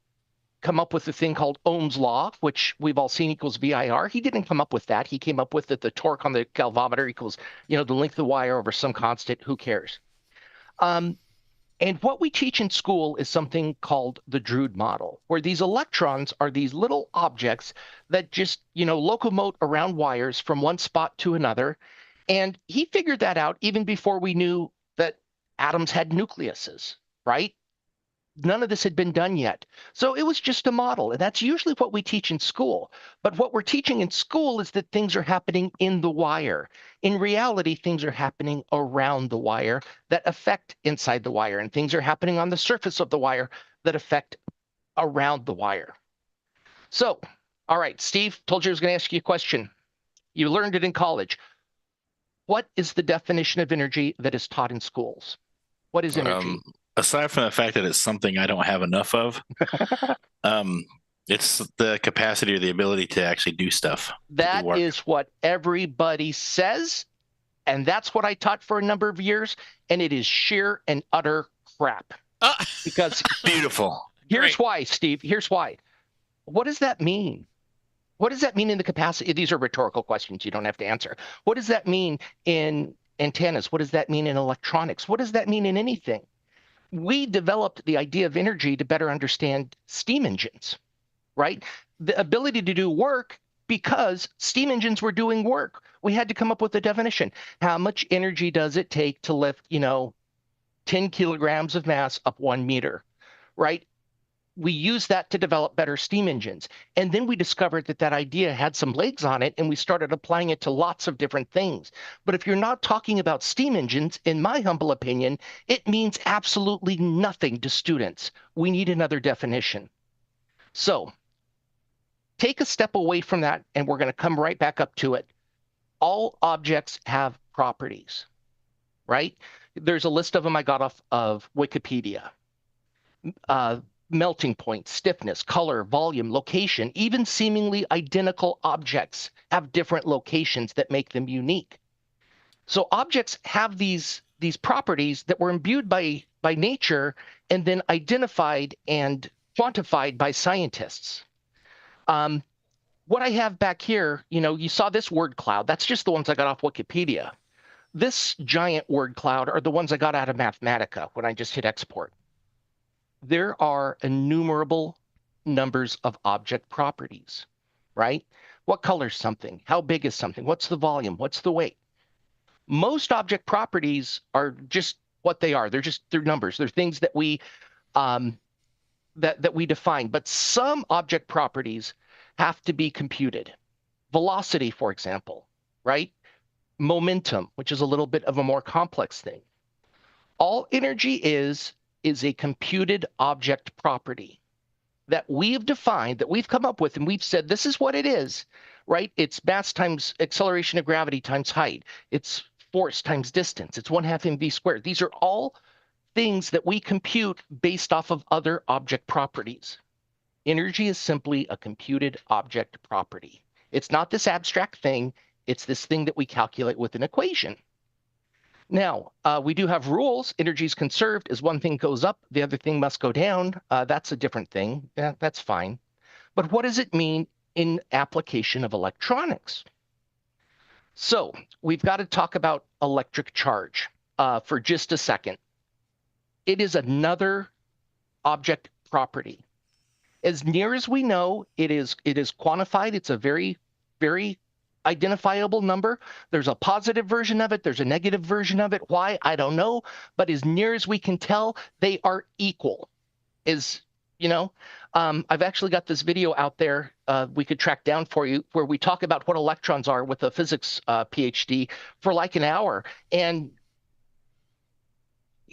M: come up with a thing called Ohm's law, which we've all seen equals VIR. He didn't come up with that. He came up with that the torque on the galvanometer equals, the length of the wire over some constant. Who cares? And what we teach in school is something called the Drude model, where these electrons are these little objects that just, locomote around wires from one spot to another. And he figured that out even before we knew that atoms had nucleuses, right? None of this had been done yet. So it was just a model. And that's usually what we teach in school. But what we're teaching in school is that things are happening in the wire. In reality, things are happening around the wire that affect inside the wire. And things are happening on the surface of the wire that affect around the wire. So, all right, Steve, told you I was going to ask you a question. You learned it in college. What is the definition of energy that is taught in schools? What is energy?
B: Aside from the fact that it's something I don't have enough of, it's the capacity or the ability to actually do stuff.
M: That is what everybody says, and that's what I taught for a number of years, and it is sheer and utter crap. Because
B: beautiful.
M: Here's why, Steve. Here's why. What does that mean? What does that mean in the capacity? These are rhetorical questions. You don't have to answer. What does that mean in antennas? What does that mean in electronics? What does that mean in anything? We developed the idea of energy to better understand steam engines, right? The ability to do work because steam engines were doing work. We had to come up with a definition. How much energy does it take to lift, 10 kilograms of mass up 1 meter, right? We used that to develop better steam engines. And then we discovered that that idea had some legs on it, and we started applying it to lots of different things. But if you're not talking about steam engines, in my humble opinion, it means absolutely nothing to students. We need another definition. So take a step away from that, and we're going to come right back up to it. All objects have properties, right? There's a list of them I got off of Wikipedia. Melting point, stiffness, color, volume, location, even seemingly identical objects have different locations that make them unique. So objects have these properties that were imbued by nature and then identified and quantified by scientists. What I have back here, you saw this word cloud. That's just the ones I got off Wikipedia. This giant word cloud are the ones I got out of Mathematica when I just hit export. There are innumerable numbers of object properties, right? What color is something? How big is something? What's the volume? What's the weight? Most object properties are just what they are. They're numbers. They're things that we that we define. But some object properties have to be computed. Velocity, for example, right? Momentum, which is a little bit of a more complex thing. All energy is a computed object property that we've defined, that we've come up with, and we've said this is what it is, right? It's mass times acceleration of gravity times height. It's force times distance. It's 1/2 mv squared. These are all things that we compute based off of other object properties. Energy is simply a computed object property. It's not this abstract thing. It's this thing that we calculate with an equation. Now, we do have rules. Energy is conserved. As one thing goes up, the other thing must go down. That's a different thing. Yeah, that's fine. But what does it mean in application of electronics? So we've got to talk about electric charge for just a second. It is another object property. As near as we know, it is quantified. It's a very, very identifiable number. There's a positive version of it. There's a negative version of it. Why? I don't know. But as near as we can tell, they are equal. I've actually got this video out there we could track down for you where we talk about what electrons are with a physics PhD for like an hour. And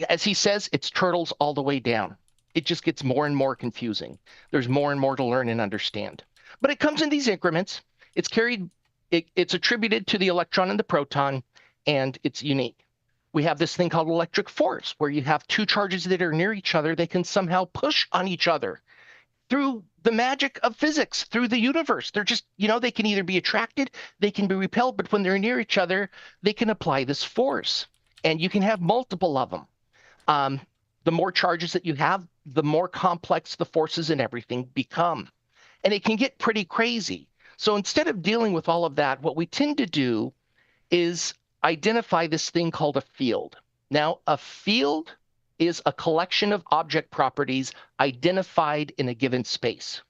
M: as he says, it's turtles all the way down. It just gets more and more confusing. There's more and more to learn and understand. But it comes in these increments. It's attributed to the electron and the proton, and it's unique. We have this thing called electric force, where you have two charges that are near each other. They can somehow push on each other through the magic of physics, through the universe. They're just, they can either be attracted, they can be repelled, but when they're near each other, they can apply this force. And you can have multiple of them. the more charges that you have, the more complex the forces and everything become. And it can get pretty crazy. So instead of dealing with all of that, what we tend to do is identify this thing called a field. Now, a field is a collection of object properties identified in a given space,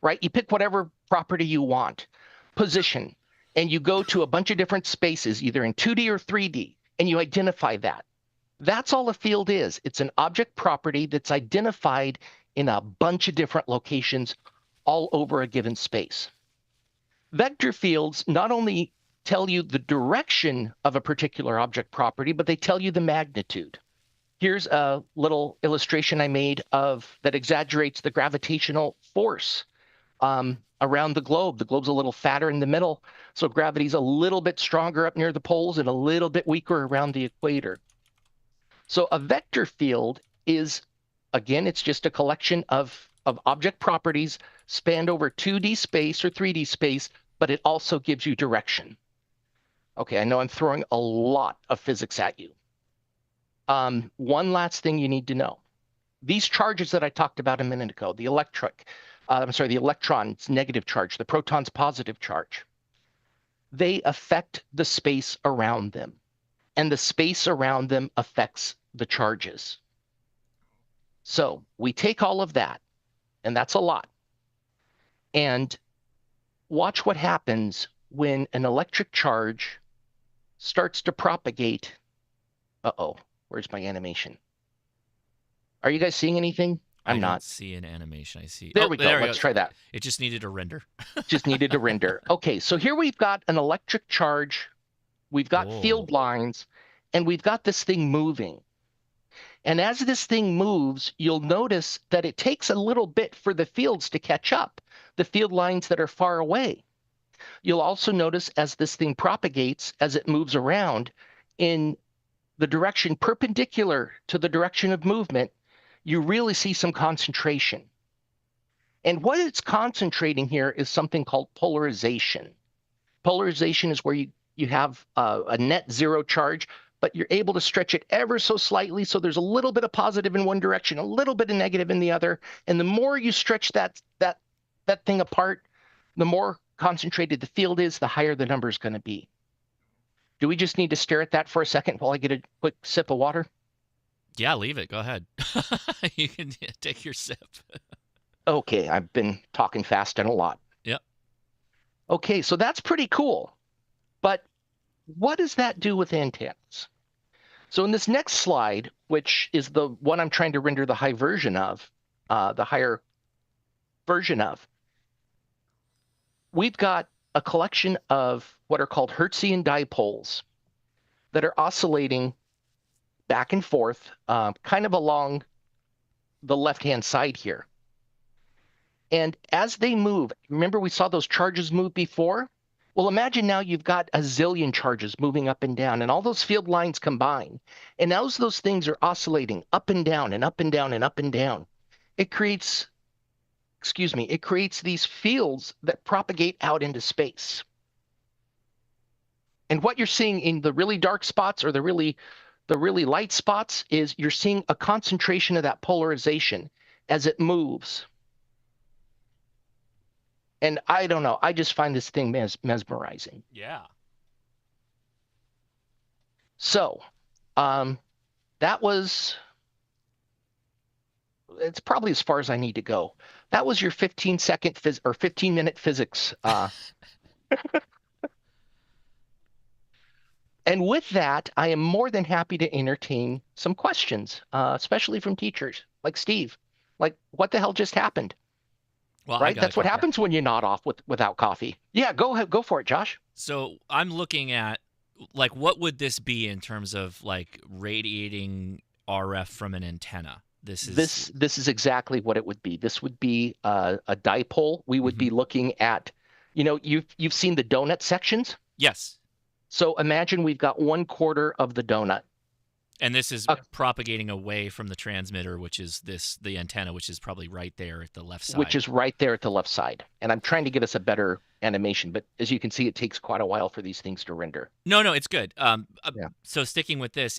M: right? You pick whatever property you want, position, and you go to a bunch of different spaces, either in 2D or 3D, and you identify that. That's all a field is. It's an object property that's identified in a bunch of different locations all over a given space. Vector fields not only tell you the direction of a particular object property, but they tell you the magnitude. Here's a little illustration I made that exaggerates the gravitational force around the globe. The globe's a little fatter in the middle, so gravity's a little bit stronger up near the poles and a little bit weaker around the equator. So a vector field is, again, it's just a collection of object properties spanned over 2D space or 3D space, but it also gives you direction. Okay, I know I'm throwing a lot of physics at you. One last thing you need to know. These charges that I talked about a minute ago, the electron's negative charge, the proton's positive charge, they affect the space around them. And the space around them affects the charges. So we take all of that, and that's a lot, and watch what happens when an electric charge starts to propagate. Uh-oh, where's my animation? Are you guys seeing anything? I'm not.
A: I see an animation. I see.
M: There we go. Let's try that.
A: It just needed to render.
M: Just needed to render. Okay, so here we've got an electric charge. We've got field lines, and we've got this thing moving. And as this thing moves, you'll notice that it takes a little bit for the fields to catch up, the field lines that are far away. You'll also notice as this thing propagates, as it moves around in the direction perpendicular to the direction of movement, you really see some concentration. And what it's concentrating here is something called polarization. Polarization is where you have a net zero charge, but you're able to stretch it ever so slightly, so there's a little bit of positive in one direction, a little bit of negative in the other, and the more you stretch that thing apart, the more concentrated the field is, the higher the number is going to be. Do we just need to stare at that for a second while I get a quick sip of water?
A: Yeah, leave it. Go ahead. You can take your sip.
M: Okay, I've been talking fast and a lot.
A: Yep.
M: Okay, so that's pretty cool. But what does that do with antennas? So in this next slide, which is the one I'm trying to render the higher version of, we've got a collection of what are called Hertzian dipoles that are oscillating back and forth, kind of along the left-hand side here. And as they move, remember we saw those charges move before? Well, imagine now you've got a zillion charges moving up and down, and all those field lines combine. And as those things are oscillating up and down and up and down and up and down, it creates these fields that propagate out into space. And what you're seeing in the really dark spots or the really light spots is you're seeing a concentration of that polarization as it moves. And I don't know, I just find this thing mesmerizing.
A: Yeah.
M: So, it's probably as far as I need to go. That was your 15-minute physics. And with that, I am more than happy to entertain some questions, especially from teachers like Steve. Like, what the hell just happened?
A: Well,
M: right? That's what happens when you nod off without coffee. Yeah, go ahead, go for it, Josh.
A: So I'm looking at, like, what would this be in terms of, like, radiating RF from an antenna? This is exactly what it would be. This would be a dipole. We would be looking at, you've seen the donut sections? Yes.
M: So imagine we've got 1/4 of the donut.
A: And this is propagating away from the transmitter, which is the antenna, which is probably right there at the left side.
M: Which is right there at the left side. And I'm trying to get us a better animation, but as you can see, it takes quite a while for these things to render.
A: No, it's good. So sticking with this,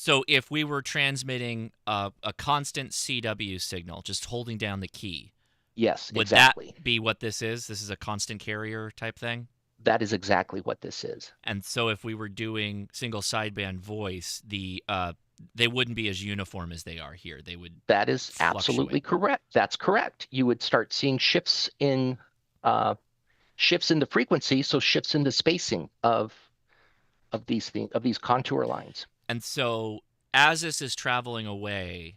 A: So if we were transmitting a constant CW signal, just holding down the key.
M: Yes,
A: would
M: exactly.
A: that be what this is? This is a constant carrier type thing?
M: That is exactly what this is.
A: And so if we were doing single sideband voice, they wouldn't be as uniform as they are here. They would.
M: That is absolutely correct. That's correct. You would start seeing shifts in the frequency, so shifts in the spacing of these contour lines.
A: And so as this is traveling away,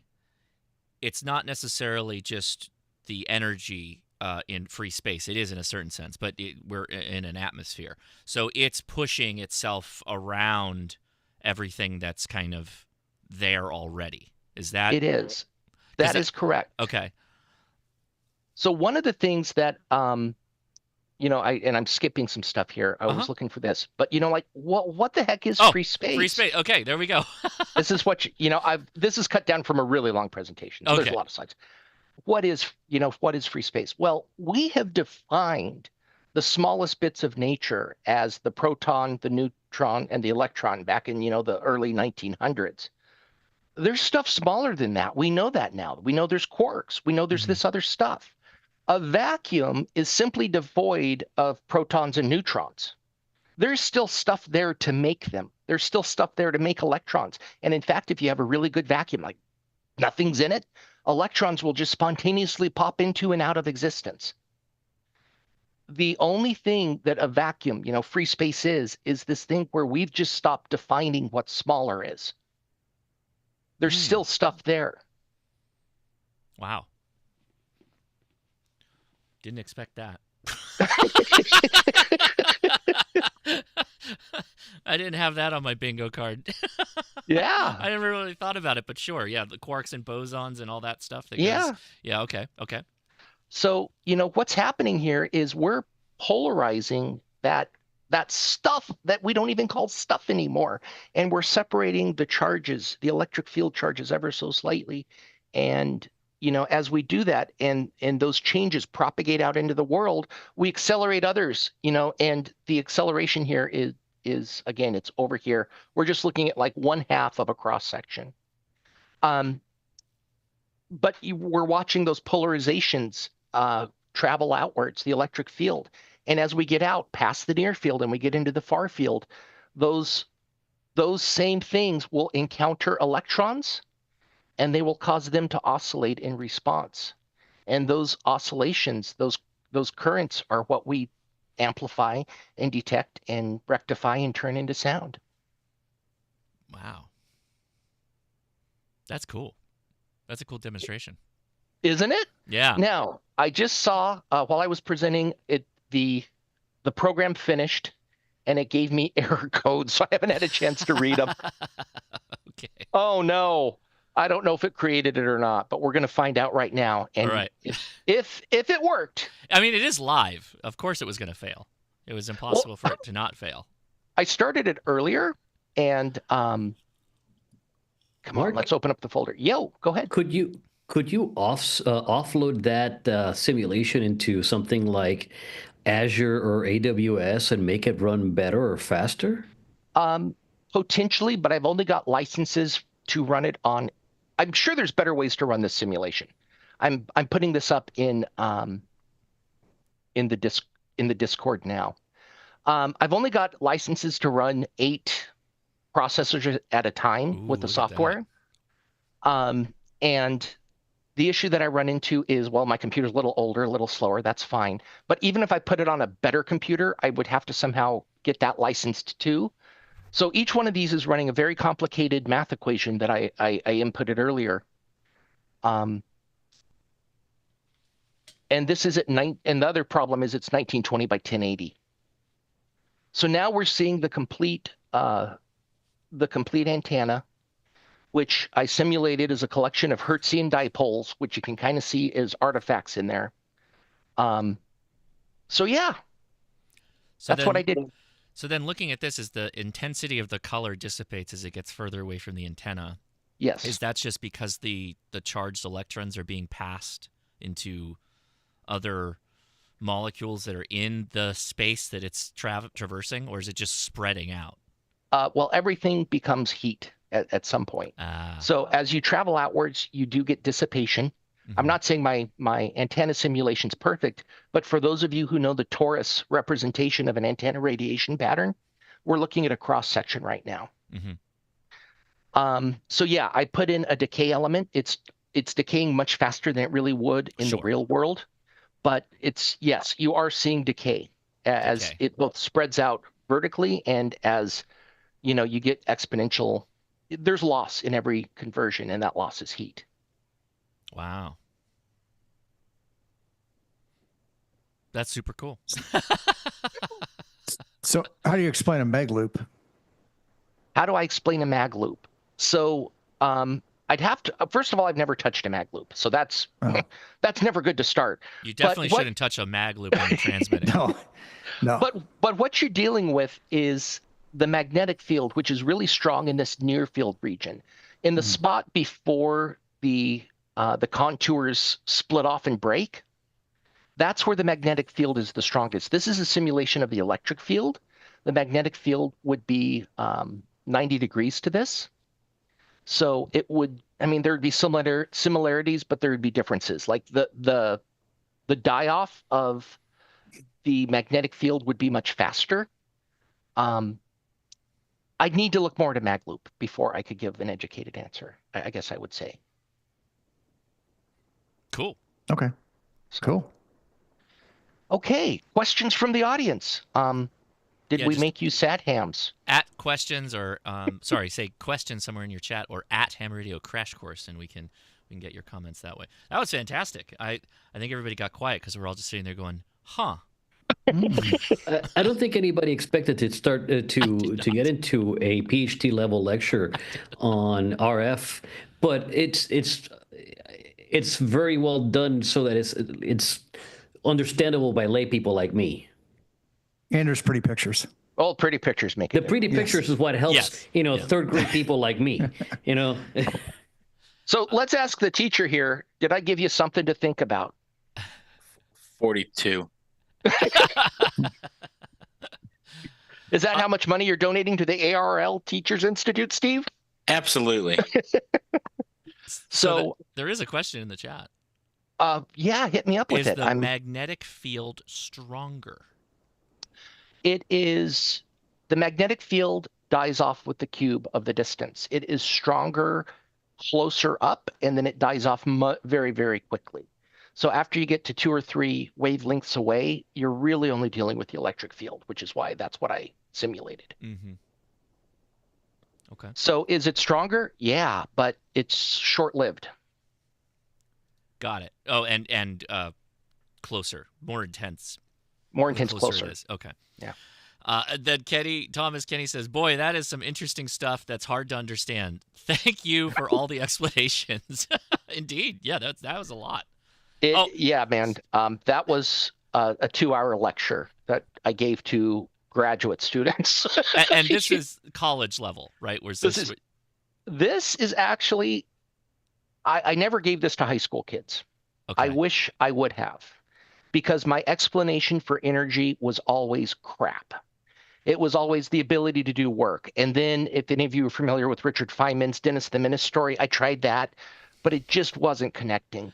A: it's not necessarily just the energy in free space. It is in a certain sense, but we're in an atmosphere. So it's pushing itself around everything that's kind of there already. Is that?
M: It is. That is correct.
A: Okay.
M: So one of the things that, I'm skipping some stuff here. I was looking for this, but like what the heck is free space?
A: Free space. Okay, there we go.
M: This is what this is cut down from a really long presentation. So there's a lot of slides. What is free space? Well, we have defined the smallest bits of nature as the proton, the neutron, and the electron back in, the early 1900s. There's stuff smaller than that. We know that now. We know there's quarks. We know there's this other stuff. A vacuum is simply devoid of protons and neutrons. There's still stuff there to make them. There's still stuff there to make electrons. And in fact, if you have a really good vacuum, like nothing's in it, electrons will just spontaneously pop into and out of existence. The only thing that a vacuum, free space is this thing where we've just stopped defining what smaller is. There's still stuff there.
A: Wow. Didn't expect that. I didn't have that on my bingo card.
M: Yeah.
A: I never really thought about it, but sure. Yeah, the quarks and bosons and all that stuff.
M: Yeah.
A: Yeah, okay.
M: So, what's happening here is we're polarizing that stuff that we don't even call stuff anymore. And we're separating the charges, the electric field charges ever so slightly. And, as we do that and those changes propagate out into the world, we accelerate others, and the acceleration here is again, it's over here. We're just looking at like 1/2 of a cross section. But we're watching those polarizations travel outwards, the electric field. And as we get out past the near field and we get into the far field, those same things will encounter electrons and they will cause them to oscillate in response. And those oscillations, those currents are what we amplify and detect and rectify and turn into sound.
A: Wow. That's cool. That's a cool demonstration.
M: Isn't it?
A: Yeah.
M: Now, I just saw while I was presenting it, the program finished and it gave me error codes, so I haven't had a chance to read them.
A: Okay.
M: Oh no. I don't know if it created it or not, but we're going to find out right now. And
A: all right.
M: if it worked.
A: I mean, it is live. Of course it was going to fail. It was impossible for it to not fail.
M: I started it earlier and come
R: Mark,
M: on, let's open up the folder. Yo, go ahead.
R: Could you offload that simulation into something like Azure or AWS and make it run better or faster?
M: Potentially, but I've only got licenses to run it on. I'm sure there's better ways to run this simulation. I'm putting this up in the Discord now. I've only got licenses to run 8 processors at a time with the software. And the issue that I run into is, well, my computer's a little older, a little slower. That's fine. But even if I put it on a better computer, I would have to somehow get that licensed too. So each one of these is running a very complicated math equation that I inputted earlier. And this is and the other problem is it's 1920 by 1080. So now we're seeing the complete antenna, which I simulated as a collection of Hertzian dipoles, which you can kind of see as artifacts in there. So yeah, that's what I did.
A: So then looking at this, is the intensity of the color dissipates as it gets further away from the antenna.
M: Yes.
A: Is that just because the charged electrons are being passed into other molecules that are in the space that it's traversing, or is it just spreading out?
M: Well, everything becomes heat. at some point. So as you travel outwards, you do get dissipation. I'm not saying my antenna simulation's perfect, but for those of you who know the torus representation of an antenna radiation pattern, we're looking at a cross section right now. So yeah, I put in a decay element. It's decaying much faster than it really would in the real world, but yes, you are seeing decay as it both spreads out vertically and as you get exponential. There's loss in every conversion, and that loss is heat.
A: Wow. That's super cool.
G: So how do you explain a mag loop?
M: How do I explain a mag loop? So I'd have to, first of all, I've never touched a mag loop. So that's never good to start.
A: You definitely shouldn't touch a mag loop when you're transmitting.
G: No.
M: But what you're dealing with is the magnetic field, which is really strong in this near field region. In the spot before the contours split off and break, that's where the magnetic field is the strongest. This is a simulation of the electric field. The magnetic field would be 90 degrees to this. So it would, there would be similarities, but there would be differences. Like the die-off of the magnetic field would be much faster. I'd need to look more at a mag loop before I could give an educated answer, I guess I would say.
A: Cool.
G: Okay. Cool.
M: Okay. Questions from the audience. Did we make you sad hams?
A: At questions or say questions somewhere in your chat or at Ham Radio Crash Course, and we can get your comments that way. That was fantastic. I think everybody got quiet because we're all just sitting there going, huh.
R: I don't think anybody expected to start to get into a PhD level lecture on RF, but it's very well done so that it's understandable by lay people like me.
G: And there's pretty pictures.
M: Oh, pretty pictures make it.
R: The pretty pictures is what helps, third grade people like me,
M: So let's ask the teacher here. Did I give you something to think about?
B: 42.
M: Is that how much money you're donating to the ARRL Teachers Institute, Steve?
B: Absolutely.
M: So
A: there is a question in the chat.
M: Yeah, hit me up with it.
A: Is the magnetic field stronger?
M: It is. The magnetic field dies off with the cube of the distance. It is stronger closer up, and then it dies off very, very quickly. So after you get to 2 or 3 wavelengths away, you're really only dealing with the electric field, which is why that's what I simulated.
A: Okay.
M: So is it stronger? Yeah, but it's short-lived.
A: Got it. Oh, and closer, more intense.
M: More intense, closer.
A: It is. Okay.
M: Yeah.
A: Then Thomas Kenny says, boy, that is some interesting stuff that's hard to understand. Thank you for all the explanations. Indeed. Yeah, that was a lot.
M: Yeah, man. That was a 2-hour lecture that I gave to graduate students.
A: And this is college level, right?
M: This is actually, I never gave this to high school kids. Okay. I wish I would have, because my explanation for energy was always crap. It was always the ability to do work. And then if any of you are familiar with Richard Feynman's Dennis the Menace story, I tried that, but it just wasn't connecting.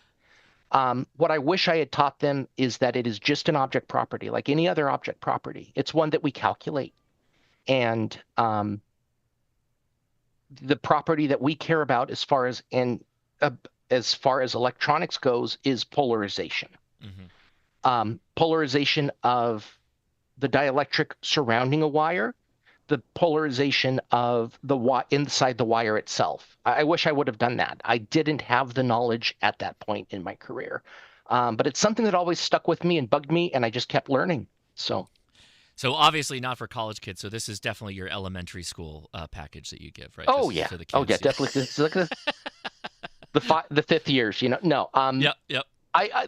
M: What I wish I had taught them is that it is just an object property, like any other object property. It's one that we calculate. And the property that we care about as far as electronics goes is polarization. Polarization of the dielectric surrounding a wire, the polarization of the inside the wire itself. I wish I would have done that. I didn't have the knowledge at that point in my career. But it's something that always stuck with me and bugged me, and I just kept learning. So
A: obviously not for college kids. So this is definitely your elementary school package that you give, right?
M: Oh, yeah.
A: The kids.
M: Oh, yeah, definitely. It's like the fifth years, No.
A: Yep.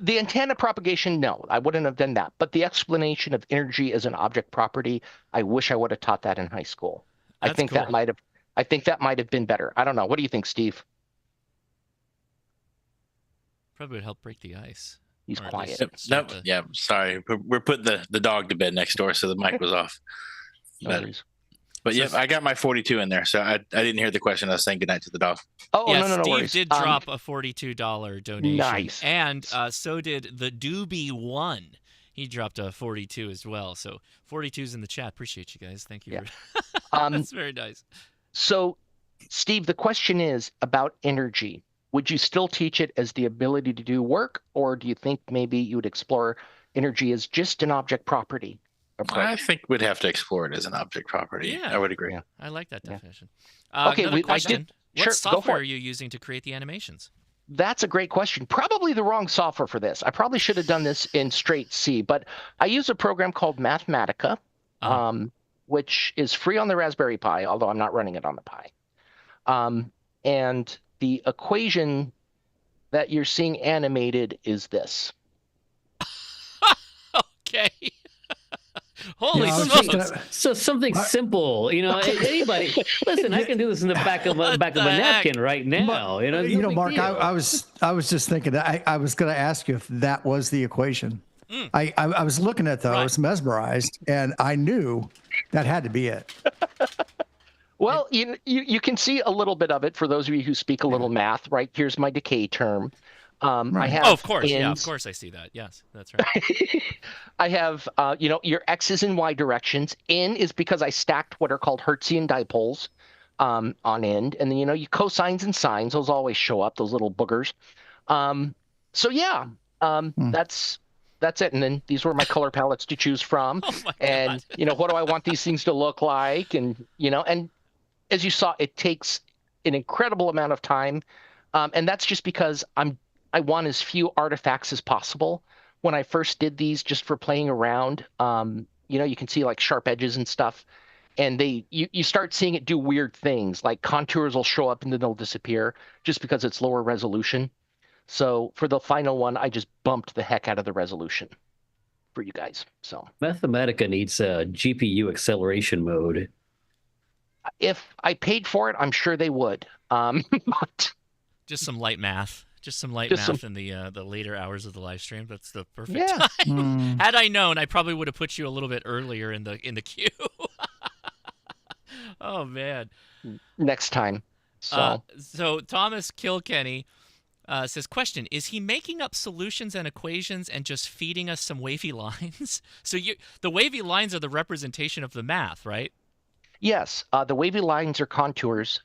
M: The antenna propagation, no, I wouldn't have done that. But the explanation of energy as an object property, I wish I would have taught that in high school. I think that might have been better. I don't know. What do you think, Steve?
A: Probably would help break the ice.
M: He's quiet.
B: Yeah, sorry. We're putting the dog to bed next door, so the mic was off. But yeah, I got my 42 in there, so I didn't hear the question. I was saying goodnight to the dog.
M: Oh,
A: yeah,
M: no
A: Steve
M: worries.
A: did drop a $42 donation.
M: Nice.
A: And so did the Doobie1. He dropped a 42 as well. So 42's in the chat. Appreciate you guys. Thank you.
M: Yeah.
A: That's very nice.
M: So, Steve, the question is about energy. Would you still teach it as the ability to do work, or do you think maybe you would explore energy as just an object property approach?
B: I think we'd have to explore it as an object property.
A: Yeah.
B: I would agree.
M: Yeah.
A: I like that definition.
M: Okay,
A: another question. What
M: sure,
A: software are you using to create the animations?
M: That's a great question. Probably the wrong software for this. I probably should have done this in straight C, but I use a program called Mathematica, which is free on the Raspberry Pi, although I'm not running it on the Pi. And the equation that you're seeing animated is this.
A: Okay. Holy
R: smokes! So something simple, Anybody, listen. I can do this in the back of a napkin right now.
G: Mark. I was just thinking. I was going to ask you if that was the equation. I was looking at those, I was mesmerized, and I knew that had to be it.
M: Well, you can see a little bit of it for those of you who speak a little math. Right, here's my decay term. I have
A: of course. Yeah, of course I see that. Yes, that's right.
M: I have, your X's and Y directions. N is because I stacked what are called Hertzian dipoles on end. And then, you cosines and sines, those always show up, those little boogers. That's it. And then these were my color palettes to choose from. And, what do I want these things to look like? And, and as you saw, it takes an incredible amount of time. And that's just because I want as few artifacts as possible. When I first did these just for playing around, you can see like sharp edges and stuff. And you start seeing it do weird things, like contours will show up and then they'll disappear just because it's lower resolution. So for the final one, I just bumped the heck out of the resolution for you guys. So
R: Mathematica needs a GPU acceleration mode.
M: If I paid for it, I'm sure they would. But
A: just some light math. Just some light math in the later hours of the live stream. That's the perfect time. Had I known, I probably would have put you a little bit earlier in the queue. Oh man!
M: Next time.
A: So Thomas Kilkenny says, question: is he making up solutions and equations and just feeding us some wavy lines? So the wavy lines are the representation of the math, right?
M: Yes, the wavy lines are contours.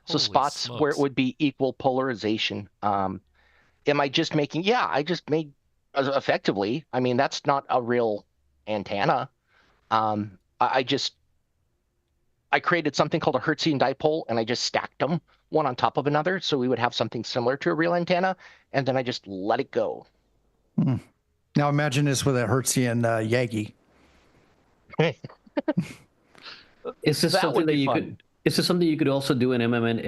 M: So spots
A: smokes.
M: where it would be equal polarization. Am I just making? Yeah, I just made effectively. I mean, that's not a real antenna. I created something called a Hertzian dipole, and I just stacked them one on top of another, so we would have something similar to a real antenna, and then I just let it go.
G: Now imagine this with a Hertzian Yagi.
R: Is this something that you could? Is this something you could also do in MMANA?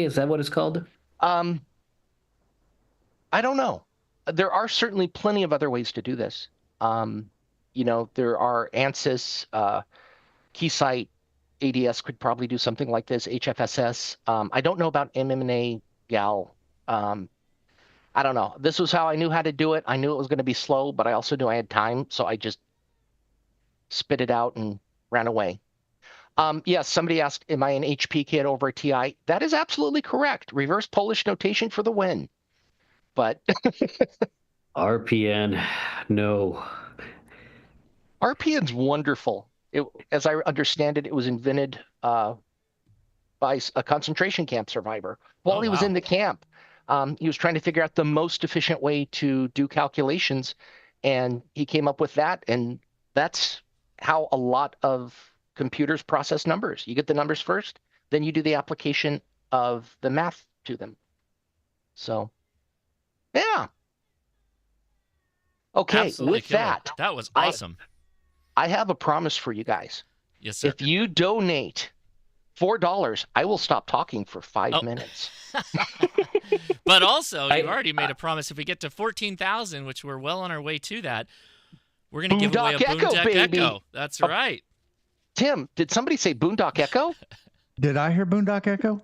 R: Is that what it's called?
M: I don't know. There are certainly plenty of other ways to do this. There are ANSYS, Keysight, ADS could probably do something like this. HFSS. I don't know about MMNA GAL. I don't know. This was how I knew how to do it. I knew it was going to be slow, but I also knew I had time, so I just spit it out and ran away. Yes, somebody asked, am I an HP kid over a TI? That is absolutely correct. Reverse Polish notation for the win. But
R: RPN, no.
M: RPN's wonderful. As I understand it, it was invented by a concentration camp survivor. While he was in the camp, he was trying to figure out the most efficient way to do calculations, and he came up with that, and that's how a lot of computers process numbers. You get the numbers first, then you do the application of the math to them. So, yeah. Okay,
A: Absolutely
M: with that.
A: That was awesome.
M: I have a promise for you guys.
A: Yes, sir.
M: If you donate $4, I will stop talking for 5 minutes.
A: But also, you've already made a promise. If we get to 14,000, which we're well on our way to that, we're going to give away a Boondock Echo. That's right.
M: Tim, did somebody say Boondock Echo?
G: Did I hear Boondock Echo?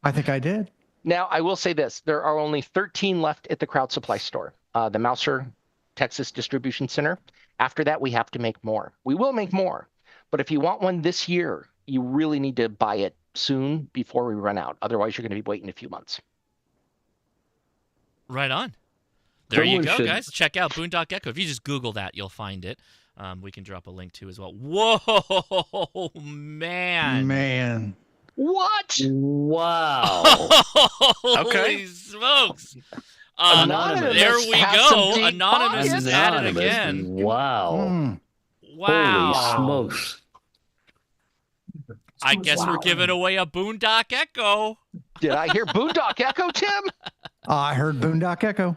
G: I think I did.
M: Now, I will say this. There are only 13 left at the Crowd Supply store. The Mouser Texas Distribution Center. After that, we have to make more. We will make more. But if you want one this year, you really need to buy it soon before we run out. Otherwise, you're going to be waiting a few months.
A: Right on. There you
R: Someone
A: go,
R: should-
A: guys. Check out Boondock Echo. If you just Google that, you'll find it. We can drop a link too as well. Whoa, man.
G: Man.
M: What?
R: Wow.
A: Holy smokes.
R: Anonymous.
A: There we
M: has some
A: go.
M: deep
A: Anonymous is
M: pockets.
A: at it
R: Anonymous.
A: again.
R: Wow.
A: Wow.
R: Holy smokes.
A: I guess we're giving away a Boondock Echo.
M: Did I hear Boondock Echo, Tim?
G: I heard Boondock Echo.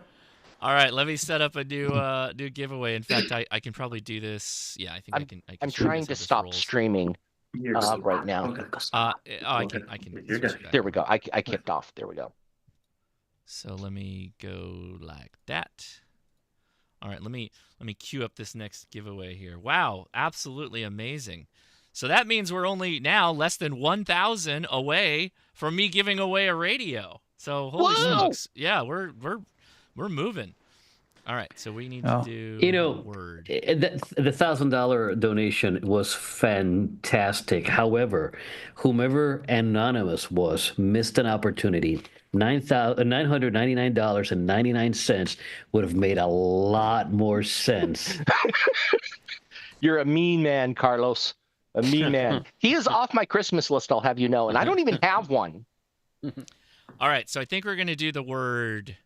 A: All right, let me set up a new giveaway. In fact, I can probably do this. Yeah, I think I can.
M: I'm trying to stop streaming right now.
A: I can.
M: There we go. I kicked off. There we go.
A: So let me go like that. All right, let me queue up this next giveaway here. Wow, absolutely amazing. So that means we're only now less than 1,000 away from me giving away a radio. So holy smokes, yeah, we're moving. All right, so we need to do word.
R: The $1,000 donation was fantastic. However, whomever Anonymous was missed an opportunity. $999.99 would have made a lot more sense.
M: You're a mean man, Carlos. A mean man. He is off my Christmas list, I'll have you know, and I don't even have one.
A: All right, so I think we're going to do the word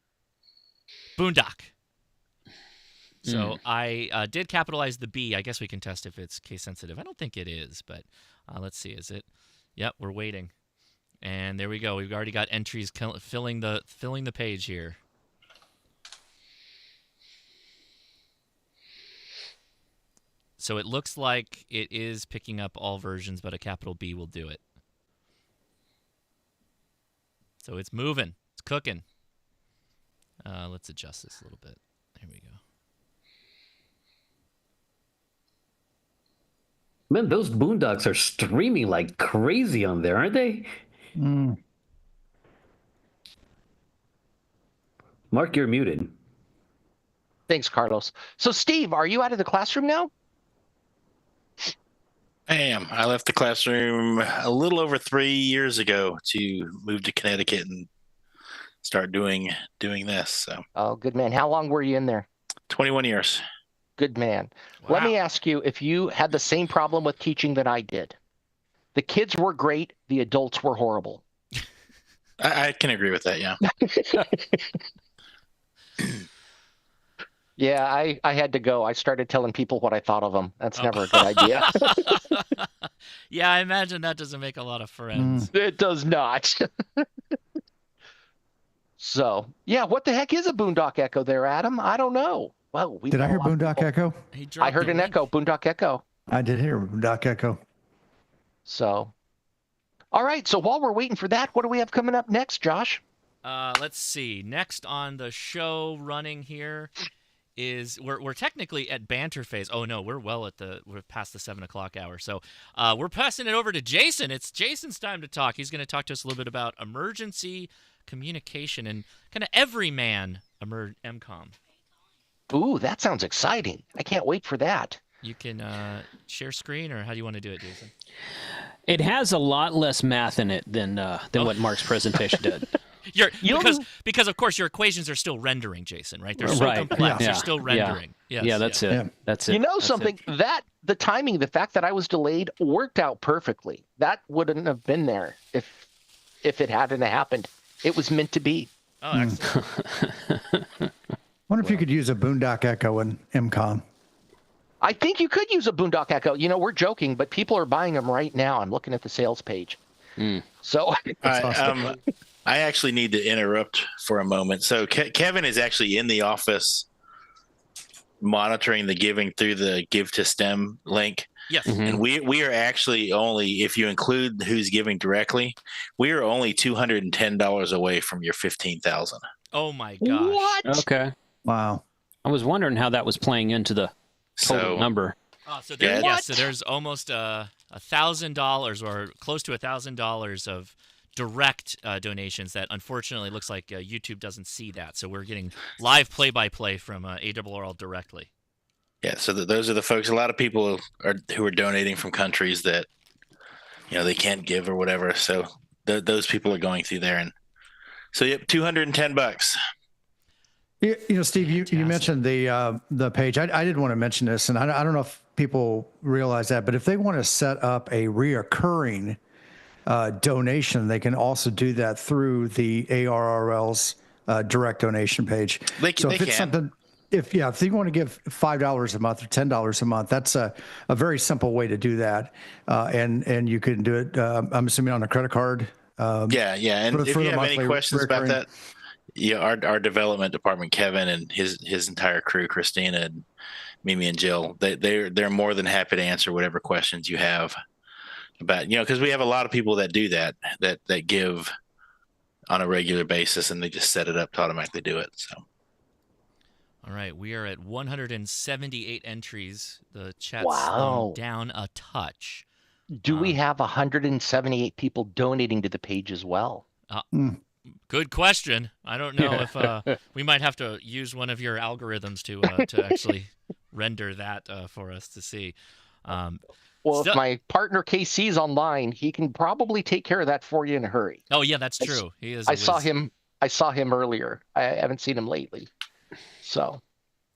A: boondock. So I did capitalize the B. I guess we can test if it's case sensitive. I don't think it is, but let's see. Is it? Yep, we're waiting. And there we go. We've already got entries filling the page here. So it looks like it is picking up all versions, but a capital B will do it. So it's moving. It's cooking. Let's adjust this a little bit. There we go.
R: Man, those boondocks are streaming like crazy on there, aren't they? Mark, you're muted.
M: Thanks, Carlos. So, Steve, are you out of the classroom now?
B: I am. I left the classroom a little over 3 years ago to move to Connecticut and start doing this. So.
M: Oh, good man. How long were you in there?
B: 21 years.
M: Good man.
A: Wow.
M: Let me ask you if you had the same problem with teaching that I did. The kids were great. The adults were horrible.
B: I can agree with that, yeah.
M: Yeah, I had to go. I started telling people what I thought of them. That's never a good idea.
A: Yeah, I imagine that doesn't make a lot of friends.
M: It does not. So, yeah, what the heck is a Boondock Echo there, Adam? I don't know. Well,
G: Did I hear Boondock Echo?
M: I heard an echo, Boondock Echo.
G: I did hear Boondock Echo.
M: So, all right. So while we're waiting for that, what do we have coming up next, Josh?
A: Let's see. Next on the show running here is we're technically at banter phase. Oh no, we're past the 7 o'clock hour. So we're passing it over to Jason. It's Jason's time to talk. He's going to talk to us a little bit about emergency communication and kind of everyman EmComm.
M: Ooh, that sounds exciting. I can't wait for that.
A: You can share screen, or how do you want to do it, Jason?
K: It has a lot less math in it than what Mark's presentation did.
A: Because of course your equations are still rendering, Jason, right? They're so complex.
K: Yeah.
A: They're still rendering.
K: Yeah,
A: Yes,
K: that's
A: yeah.
K: it. That's it.
M: You know
K: That's
M: something? The timing, the fact that I was delayed worked out perfectly. That wouldn't have been there if it hadn't happened. It was meant to be.
A: Oh, excellent.
G: Wonder if you could use a Boondock Echo in EmComm.
M: I think you could use a Boondock Echo. You know, we're joking, but people are buying them right now. I'm looking at the sales page. So
B: I actually need to interrupt for a moment. So Kevin is actually in the office monitoring the giving through the Give to STEM link.
A: Yes.
B: And we are actually only, if you include who's giving directly, we are only $210 away from your 15,000.
A: Oh my gosh.
M: What?
K: Okay.
G: Wow.
K: I was wondering how that was playing into the total number.
A: Oh, so so there's almost $1,000 or close to $1,000 of direct donations that unfortunately looks like YouTube doesn't see that. So we're getting live play-by-play from ARRL directly.
B: Yeah, so those are the folks. A lot of people who are donating from countries that they can't give or whatever. So those people are going through there, and so yep, $210.
G: Steve, you mentioned the page. I didn't want to mention this, and I don't know if people realize that, but if they want to set up a reoccurring donation, they can also do that through the ARRL's direct donation page. If you want to give $5 a month or $10 a month, that's a very simple way to do that, and you can do it. I'm assuming on a credit card.
B: And if you have any questions about that, our development department, Kevin and his entire crew, Christina and Mimi and Jill, they're more than happy to answer whatever questions you have about because we have a lot of people that do that give on a regular basis, and they just set it up to automatically do it. So.
A: All right, we are at 178 entries. The chat's
M: Wow.
A: down a touch.
M: Do we have 178 people donating to the page as well?
A: Good question. I don't know if we might have to use one of your algorithms to actually render that for us to see.
M: If my partner KC is online, he can probably take care of that for you in a hurry.
A: Oh yeah, that's true. He is.
M: I saw him earlier. I haven't seen him lately. So,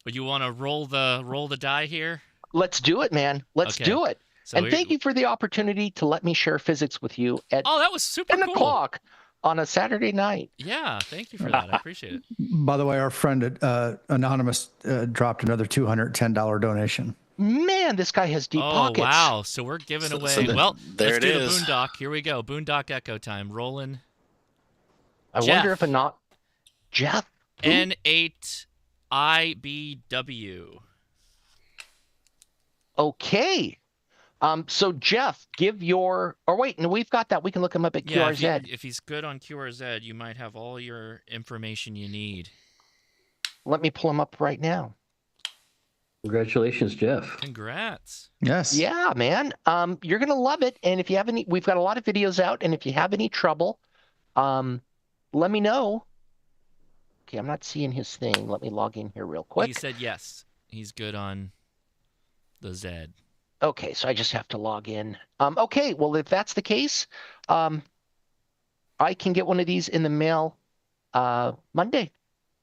A: but you want to roll the die here?
M: Let's do it, man. Let's do it. So and thank you for the opportunity to let me share physics with you at
A: that was super
M: 10 o'clock on a Saturday night.
A: Yeah, thank you for that. I appreciate it.
G: By the way, our friend Anonymous dropped another $210 donation.
M: Man, this guy has deep pockets.
A: Oh, wow. So we're giving away.
B: There
A: let's
B: it
A: do
B: is.
A: the Boondock. Here we go. Boondock Echo time. Rolling.
M: I wonder if Jeff.
A: N8IBW.
M: Okay. So Jeff, give your. Or wait, no, we've got that. We can look him up at QRZ.
A: If he's good on QRZ, you might have all your information you need.
M: Let me pull him up right now.
R: Congratulations, Jeff.
A: Congrats.
G: Yes.
M: Yeah, man. You're gonna love it. And if you have any, we've got a lot of videos out. And if you have any trouble, let me know. Okay, I'm not seeing his thing. Let me log in here real quick.
A: He said yes. He's good on the Z.
M: Okay, so I just have to log in. Okay, well, if that's the case, I can get one of these in the mail Monday.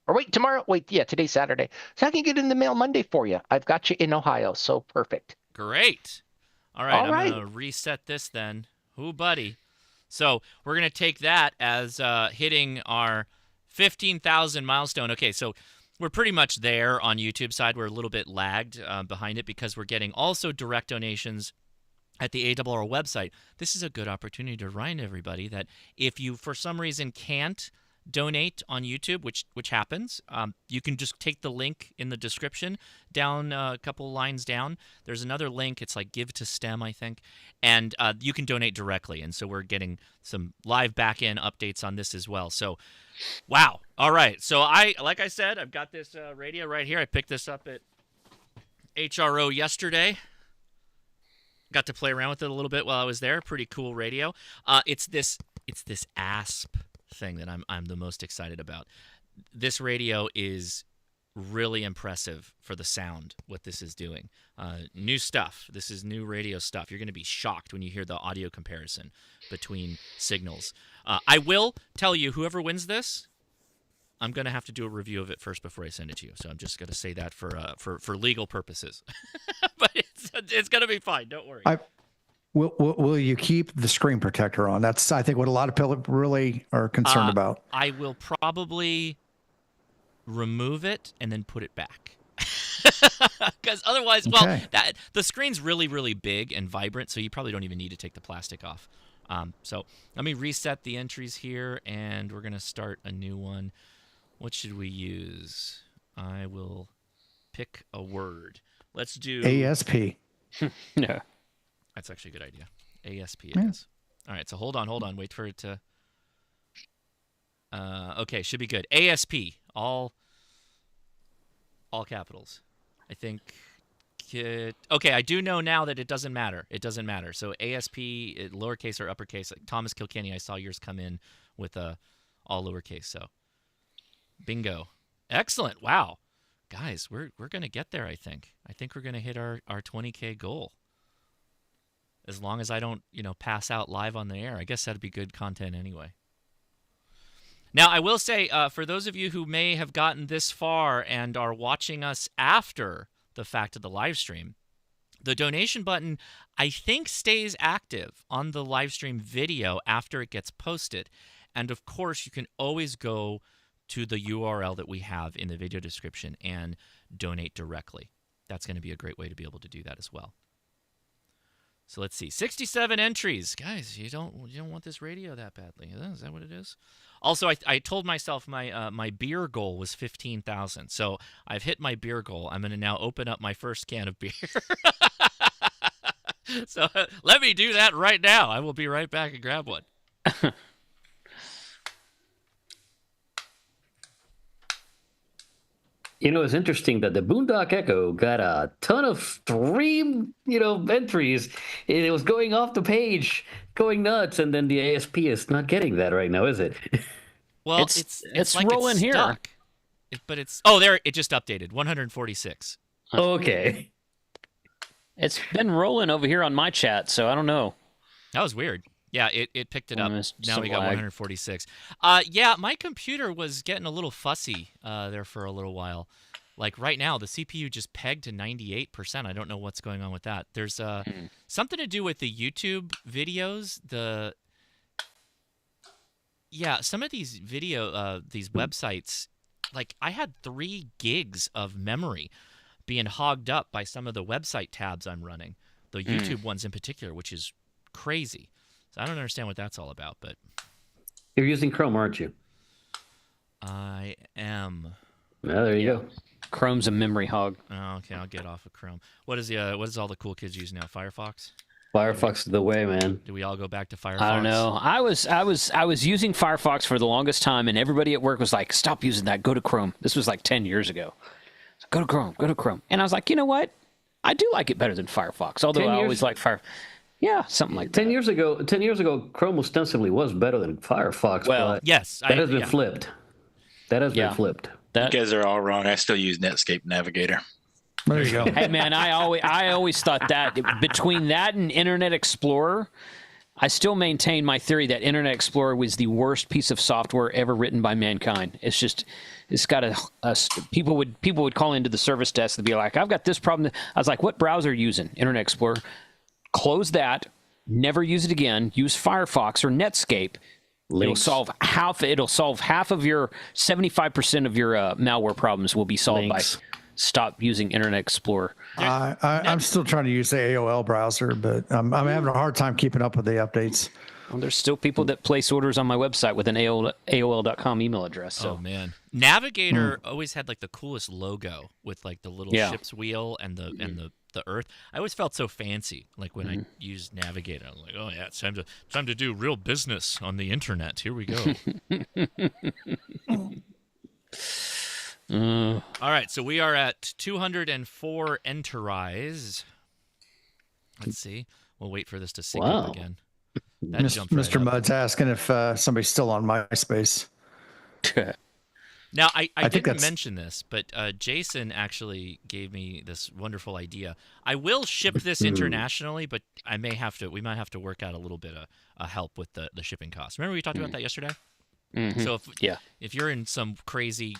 M: Or wait, tomorrow. Wait, yeah, today's Saturday. So I can get it in the mail Monday for you. I've got you in Ohio, so perfect.
A: Great. All right, I'm going to reset this then. Ooh, buddy. So we're going to take that as hitting our 15,000 milestone. Okay, so we're pretty much there on YouTube side. We're a little bit lagged behind it because we're getting also direct donations at the ARRL website. This is a good opportunity to remind everybody that if you, for some reason, can't donate on YouTube, which happens, you can just take the link in the description down a couple lines down. There's another link. It's like Give to STEM, I think, and you can donate directly. And so we're getting some live back-end updates on this as well. So, wow. All right. So like I said, I've got this radio right here. I picked this up at HRO yesterday. Got to play around with it a little bit while I was there. Pretty cool radio. It's this ASP thing that I'm the most excited about. This radio is really impressive for the sound, what this is doing. New stuff. This is new radio stuff. You're going to be shocked when you hear the audio comparison between signals. I will tell you, whoever wins this, I'm going to have to do a review of it first before I send it to you. So I'm just going to say that for legal purposes. But it's going to be fine. Don't worry.
G: Will you keep the screen protector on? That's, I think, what a lot of people really are concerned about.
A: I will probably remove it and then put it back. Because otherwise, the screen's really, really big and vibrant, so you probably don't even need to take the plastic off. So let me reset the entries here, and we're going to start a new one. What should we use? I will pick a word. Let's do...
G: ASP.
A: Yeah. That's actually a good idea. ASP it is. All right, so hold on. Wait for it to... okay, should be good. ASP, all capitals. I think Okay, I do know now that it doesn't matter. It doesn't matter. So ASP, lowercase or uppercase. Like Thomas Kilkenny, I saw yours come in with all lowercase. So bingo. Excellent. Wow. Guys, we're going to get there, I think. I think we're going to hit our 20K goal. As long as I don't, pass out live on the air. I guess that'd be good content anyway. Now, I will say, for those of you who may have gotten this far and are watching us after the fact of the live stream, the donation button, I think, stays active on the live stream video after it gets posted. And, of course, you can always go to the URL that we have in the video description and donate directly. That's going to be a great way to be able to do that as well. So let's see, 67 entries. Guys, you don't want this radio that badly. Is that what it is? Also, I told myself my beer goal was 15,000. So I've hit my beer goal. I'm going to now open up my first can of beer. So let me do that right now. I will be right back and grab one.
R: It's interesting that the Boondock Echo got a ton of stream, entries. It was going off the page, going nuts, and then the ASP is not getting that right now, is it?
A: Well, it's like rolling here. Stuck. There it just updated 146.
R: Okay.
K: It's been rolling over here on my chat, so I don't know.
A: That was weird. Yeah, it picked it up. Now we got 146. Yeah, my computer was getting a little fussy there for a little while. Like right now, the CPU just pegged to 98%. I don't know what's going on with that. There's something to do with the YouTube videos. Some of these these websites, like I had 3 gigs of memory being hogged up by some of the website tabs I'm running. The YouTube ones in particular, which is crazy. So I don't understand what that's all about, but
R: you're using Chrome, aren't you?
A: I am.
R: Well, there you go.
K: Chrome's a memory hog.
A: Oh, okay, I'll get off of Chrome. What is all the cool kids use now? Firefox?
R: Firefox is the way, man.
A: Do we all go back to Firefox?
K: I don't know. I was using Firefox for the longest time, and everybody at work was like, "Stop using that. Go to Chrome." This was like 10 years ago. So, go to Chrome. Go to Chrome. And I was like, you know what? I do like it better than Firefox. Although I always like Firefox. Yeah, something like that. 10 years
R: ago, Chrome ostensibly was better than Firefox.
A: Well, yes.
R: That has been flipped. That has been flipped.
B: You guys are all wrong. I still use Netscape Navigator.
G: There you go.
K: Hey, man, I always thought that between that and Internet Explorer, I still maintain my theory that Internet Explorer was the worst piece of software ever written by mankind. It's got people would call into the service desk and be like, I've got this problem. I was like, what browser are you using? Internet Explorer. Close that. Never use it again. Use Firefox or Netscape. It'll solve half of your 75% of your malware problems will be solved by stop using Internet Explorer.
G: I'm still trying to use the AOL browser, but I'm having a hard time keeping up with the updates.
K: Well, there's still people that place orders on my website with an AOL.com email address. So.
A: Oh man, Navigator always had like the coolest logo with like the little ship's wheel and the Earth. I always felt so fancy, like when I used Navigator. I was like, oh yeah, it's time to do real business on the internet. Here we go. All right, so we are at 204 entries. Let's see. We'll wait for this to sync up again.
G: Mr. Mudd's asking if somebody's still on MySpace.
A: Now, I didn't mention this, but Jason actually gave me this wonderful idea. I will ship this internationally, but we might have to work out a little bit of help with the shipping costs. Remember we talked about that yesterday?
K: Mm-hmm.
A: So if you're in some crazy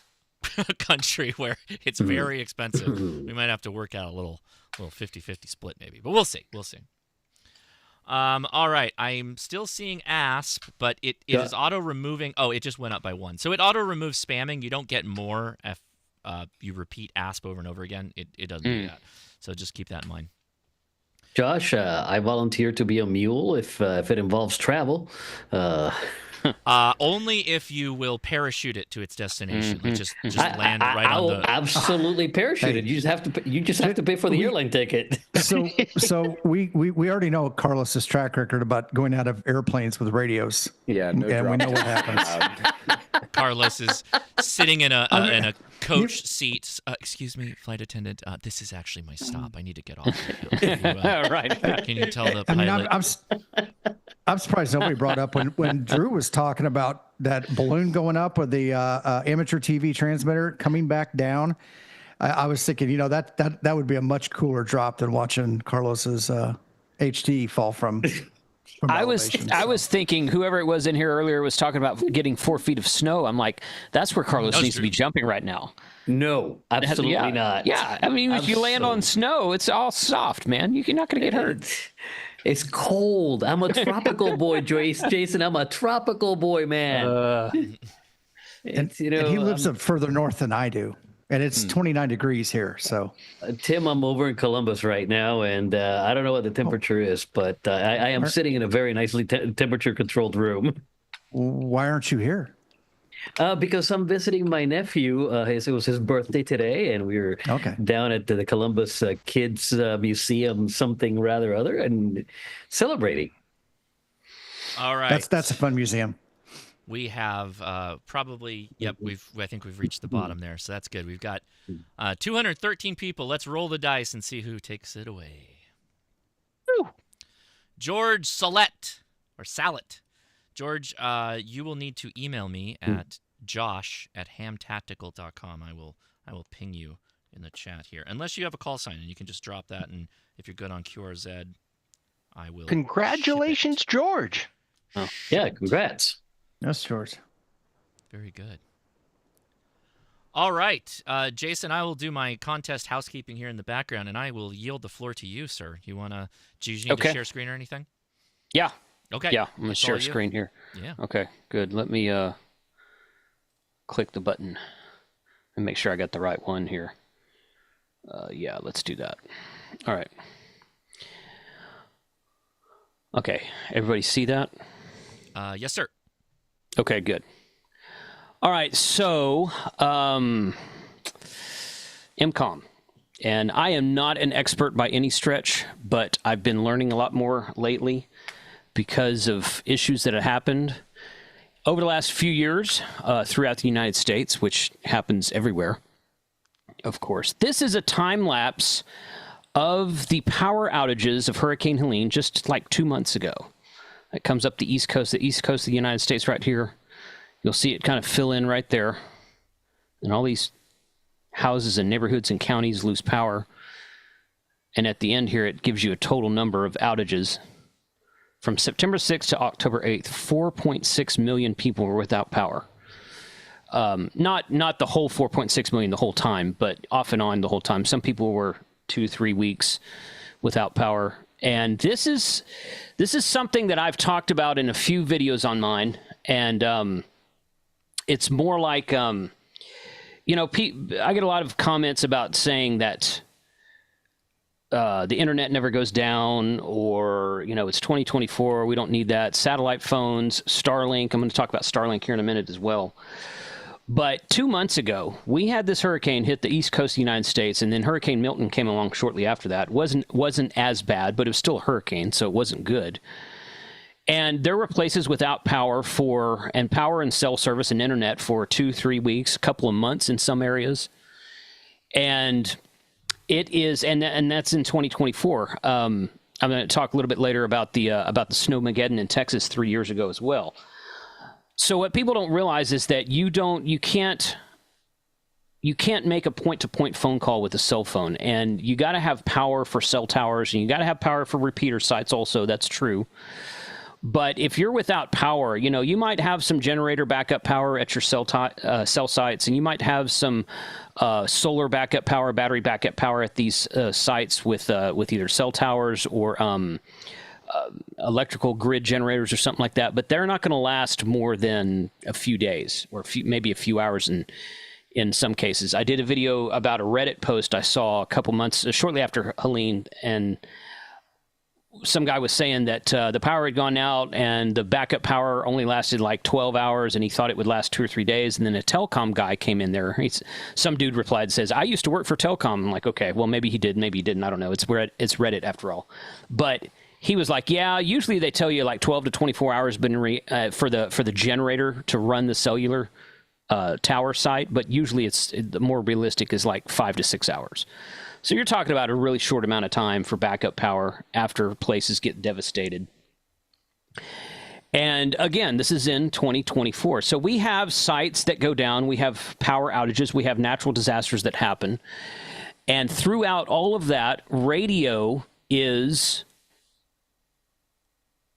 A: country where it's very expensive, we might have to work out a little 50-50 split maybe. But we'll see. All right, I'm still seeing ASP, but it is auto-removing. Oh, it just went up by 1. So it auto-removes spamming. You don't get more if you repeat ASP over and over again. It doesn't do that. So just keep that in mind.
R: Josh, I volunteer to be a mule if it involves travel.
A: Only if you will parachute it to its destination. Like just land right on the.
R: Absolutely parachute it. You just have to pay for the airline ticket.
G: So we already know Carlos's track record about going out of airplanes with radios.
J: Yeah, no
G: and we know what happens.
A: Carlos is sitting in a coach seat. Excuse me, flight attendant. This is actually my stop. I need to get off.
K: Right.
A: Can you tell the
G: I mean,
A: pilot?
G: I'm surprised nobody brought up when Drew was talking about that balloon going up with the amateur TV transmitter coming back down. I was thinking, that would be a much cooler drop than watching Carlos's HT fall from.
K: I was thinking whoever it was in here earlier was talking about getting 4 feet of snow. I'm like, that's where Carlos needs to be jumping right now.
R: No, absolutely not.
K: Yeah, I mean, if you land on snow, it's all soft, man. You're not going to get hurt.
R: It's cold. I'm a tropical boy, Jason. I'm a tropical boy, man.
G: And he lives up further north than I do. And it's 29 degrees here. So,
R: Tim, I'm over in Columbus right now, and I don't know what the temperature is, but I am sitting in a very nicely temperature-controlled room.
G: Why aren't you here?
R: Because I'm visiting my nephew. It was his birthday today, and we were down at the Columbus Kids Museum, something rather other, and celebrating.
A: All right.
G: That's a fun museum.
A: We have probably, I think we've reached the bottom there, so that's good. We've got 213 people. Let's roll the dice and see who takes it away. Woo. George Salette. George, you will need to email me at josh@hamtactical.com. I will ping you in the chat here. Unless you have a call sign, and you can just drop that, and if you're good on QRZ, I will.
M: Congratulations, George.
R: Oh, yeah, congrats.
G: Yes, George.
A: Very good. All right, Jason, I will do my contest housekeeping here in the background, and I will yield the floor to you, sir. Do you need to share screen or anything?
K: Yeah.
A: Okay.
K: Yeah, I'm going to share screen here.
A: Yeah.
K: Okay, good. Let me click the button and make sure I got the right one here. Yeah, let's do that. All right. Okay, everybody see that?
A: Yes, sir.
K: Okay, good. All right, so MCOM. And I am not an expert by any stretch, but I've been learning a lot more lately because of issues that have happened over the last few years throughout the United States, which happens everywhere, of course. This is a time lapse of the power outages of Hurricane Helene just like 2 months ago. It comes up the east coast of the United States right here. You'll see it kind of fill in right there. And all these houses and neighborhoods and counties lose power. And at the end here, it gives you a total number of outages. From September 6th to October 8th, 4.6 million people were without power. Not the whole 4.6 million the whole time, but off and on the whole time. Some people were 2-3 weeks without power. And this is something that I've talked about in a few videos on mine, and it's more like, I get a lot of comments about saying that the internet never goes down, or it's 2024, we don't need that. Satellite phones, Starlink. I'm going to talk about Starlink here in a minute as well. But 2 months ago, we had this hurricane hit the east coast of the United States, and then Hurricane Milton came along shortly after that. Wasn't as bad, but it was still a hurricane, so it wasn't good. And there were places without power and cell service and internet for 2-3 weeks, a couple of months in some areas. And it is, and that's in 2024. I'm going to talk a little bit later about the Snowmageddon in Texas 3 years ago as well. So what people don't realize is that you can't make a point-to-point phone call with a cell phone, and you got to have power for cell towers, and you got to have power for repeater sites also. That's true. But if you're without power, you might have some generator backup power at your cell sites, and you might have some solar backup power, battery backup power at these sites with either cell towers or electrical grid generators or something like that. But they're not going to last more than a few days or maybe a few hours in some cases. I did a video about a Reddit post I saw a couple months shortly after Helene, and some guy was saying that the power had gone out and the backup power only lasted like 12 hours, and he thought it would last 2 or 3 days. And then a telecom guy came in there. Some dude replied, says, "I used to work for telecom." I'm like, okay, well, maybe he did, maybe he didn't. I don't know. It's Reddit after all. But he was like, yeah, usually they tell you like 12 to 24 hours for the generator to run the cellular tower site, but usually the more realistic is like 5 to 6 hours. So you're talking about a really short amount of time for backup power after places get devastated. And again, this is in 2024. So we have sites that go down. We have power outages. We have natural disasters that happen. And throughout all of that, radio is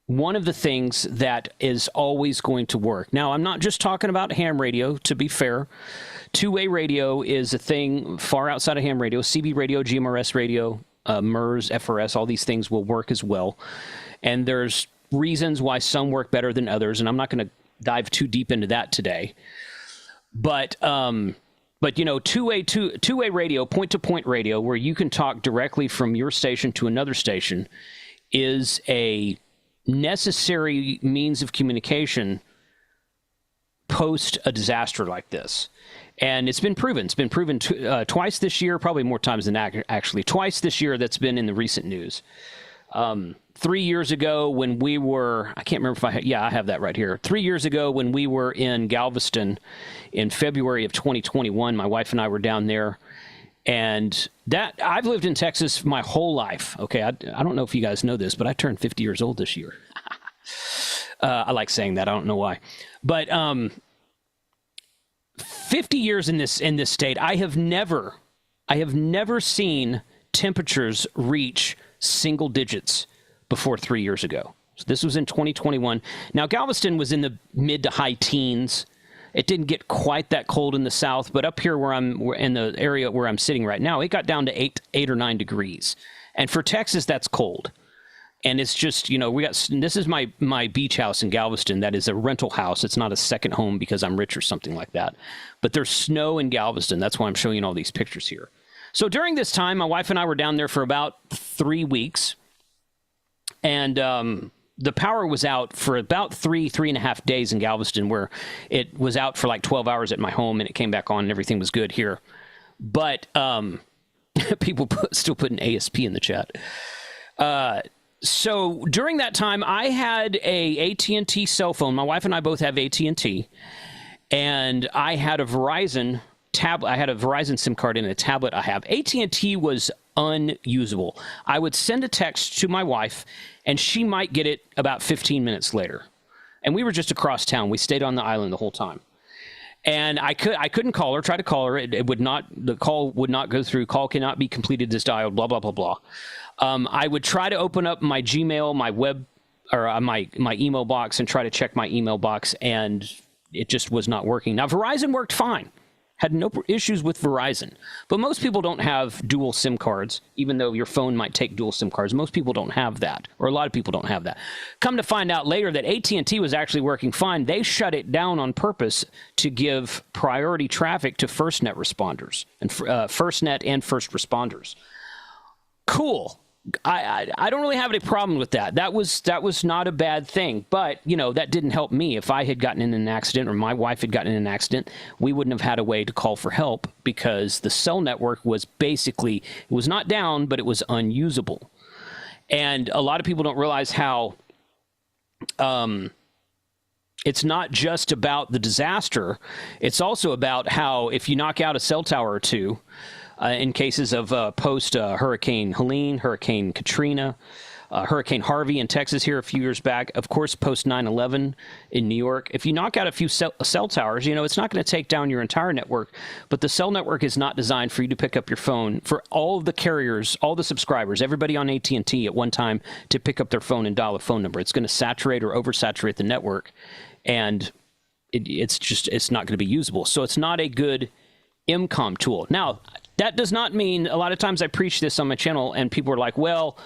K: one of the things that is always going to work. Now, I'm not just talking about ham radio, to be fair. Two-way radio is a thing far outside of ham radio. CB radio, GMRS radio, MERS, FRS, all these things will work as well. And there's reasons why some work better than others, and I'm not going to dive too deep into that today. But you know, two-way radio, point-to-point radio, where you can talk directly from your station to another station, is a necessary means of communication post a disaster like this. And it's been proven. It's been proven twice this year, probably more times than actually. Twice this year that's been in the recent news. 3 years ago when we were, I can't remember if I have that right here. 3 years ago when we were in Galveston in February of 2021, my wife and I were down there. And that, I've lived in Texas my whole life. Okay, I don't know if you guys know this, but I turned 50 years old this year. I like saying that. I don't know why. But 50 years in this state, I have never seen temperatures reach single digits before 3 years ago. So this was in 2021. Now, Galveston was in the mid to high teens. It didn't get quite that cold in the south, but up here where we're in the area where I'm sitting right now, it got down to 8 or 9 degrees. And for Texas, that's cold. And it's just, you know, this is my beach house in Galveston. That is a rental house. It's not a second home because I'm rich or something like that. But there's snow in Galveston. That's why I'm showing you all these pictures here. So during this time, my wife and I were down there for about 3 weeks. And the power was out for about 3.5 days in Galveston, where it was out for like 12 hours at my home and it came back on and everything was good here. But people still putting ASP in the chat. So during that time, I had a AT&T cell phone. My wife and I both have AT&T, and I had a Verizon tablet. I had a Verizon SIM card in a tablet I have. AT&T was unusable. I would send a text to my wife, and she might get it about 15 minutes later. And we were just across town. We stayed on the island the whole time. And I couldn't call her, try to call her. The call would not go through. Call cannot be completed as dialed, blah, blah, blah, blah. I would try to open up my Gmail, my web, or my email box and try to check my email box, and it just was not working. Now, Verizon worked fine. Had no issues with Verizon. But most people don't have dual SIM cards, even though your phone might take dual SIM cards. Most people don't have that, or a lot of people don't have that. Come to find out later that AT&T was actually working fine. They shut it down on purpose to give priority traffic to FirstNet responders, and FirstNet and first responders. Cool. I don't really have any problem with that. That was not a bad thing, but you know, that didn't help me. If I had gotten in an accident or my wife had gotten in an accident, we wouldn't have had a way to call for help because the cell network was basically, it was not down, but it was unusable. And a lot of people don't realize how it's not just about the disaster. It's also about how if you knock out a cell tower or two, in cases of post Hurricane Helene, Hurricane Katrina, Hurricane Harvey in Texas here a few years back, of course, post 9/11 in New York. If you knock out a few cell towers, you know, it's not going to take down your entire network, but the cell network is not designed for you to pick up your phone, for all of the carriers, all the subscribers, everybody on AT&T at one time to pick up their phone and dial a phone number. It's going to saturate or oversaturate the network, and it's not going to be usable. So it's not a good IMCOM tool. Now, that does not mean, a lot of times I preach this on my channel and people are like, well,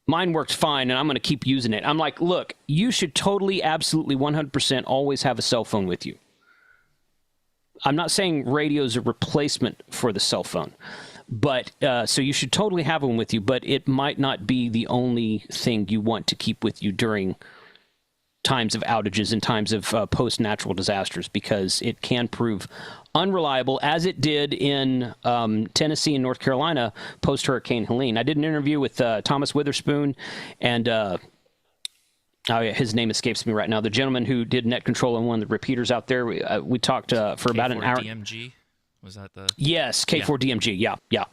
K: mine works fine and I'm going to keep using it. I'm like, look, you should totally, absolutely 100% always have a cell phone with you. I'm not saying radio is a replacement for the cell phone, but so you should totally have one with you, but it might not be the only thing you want to keep with you during times of outages and times of post-natural disasters, because it can prove unreliable, as it did in Tennessee and North Carolina post-Hurricane Helene. I did an interview with Thomas Witherspoon, and I Oh, yeah, his name escapes me right now. The gentleman who did net control on one of the repeaters out there. We talked for about an hour.
A: DMG? Was that the?
K: Yes, K4DMG. Yeah.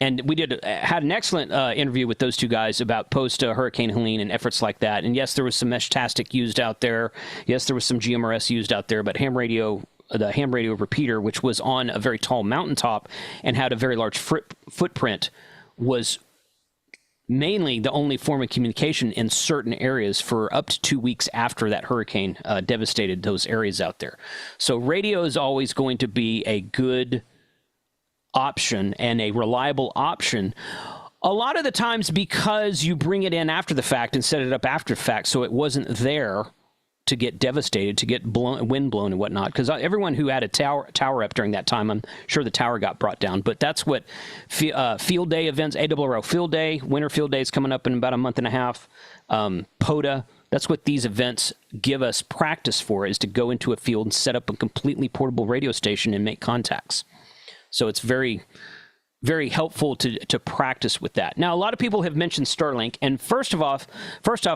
K: And we had an excellent interview with those two guys about post-Hurricane Helene and efforts like that. And yes, there was some Mesh-tastic used out there. Yes, there was some GMRS used out there. But the ham radio repeater, which was on a very tall mountaintop and had a very large footprint, was mainly the only form of communication in certain areas for up to 2 weeks after that hurricane devastated those areas out there. So radio is always going to be a good option and a reliable option. A lot of the times because you bring it in after the fact and set it up after the fact, so it wasn't there to get devastated, to get wind blown and whatnot. Because everyone who had a tower up during that time, I'm sure the tower got brought down. But that's what field day events, ARRL field day, winter field day is coming up in about a month and a half. POTA, that's what these events give us practice for, is to go into a field and set up a completely portable radio station and make contacts. So it's very, very helpful to practice with that. Now, a lot of people have mentioned Starlink, and first off,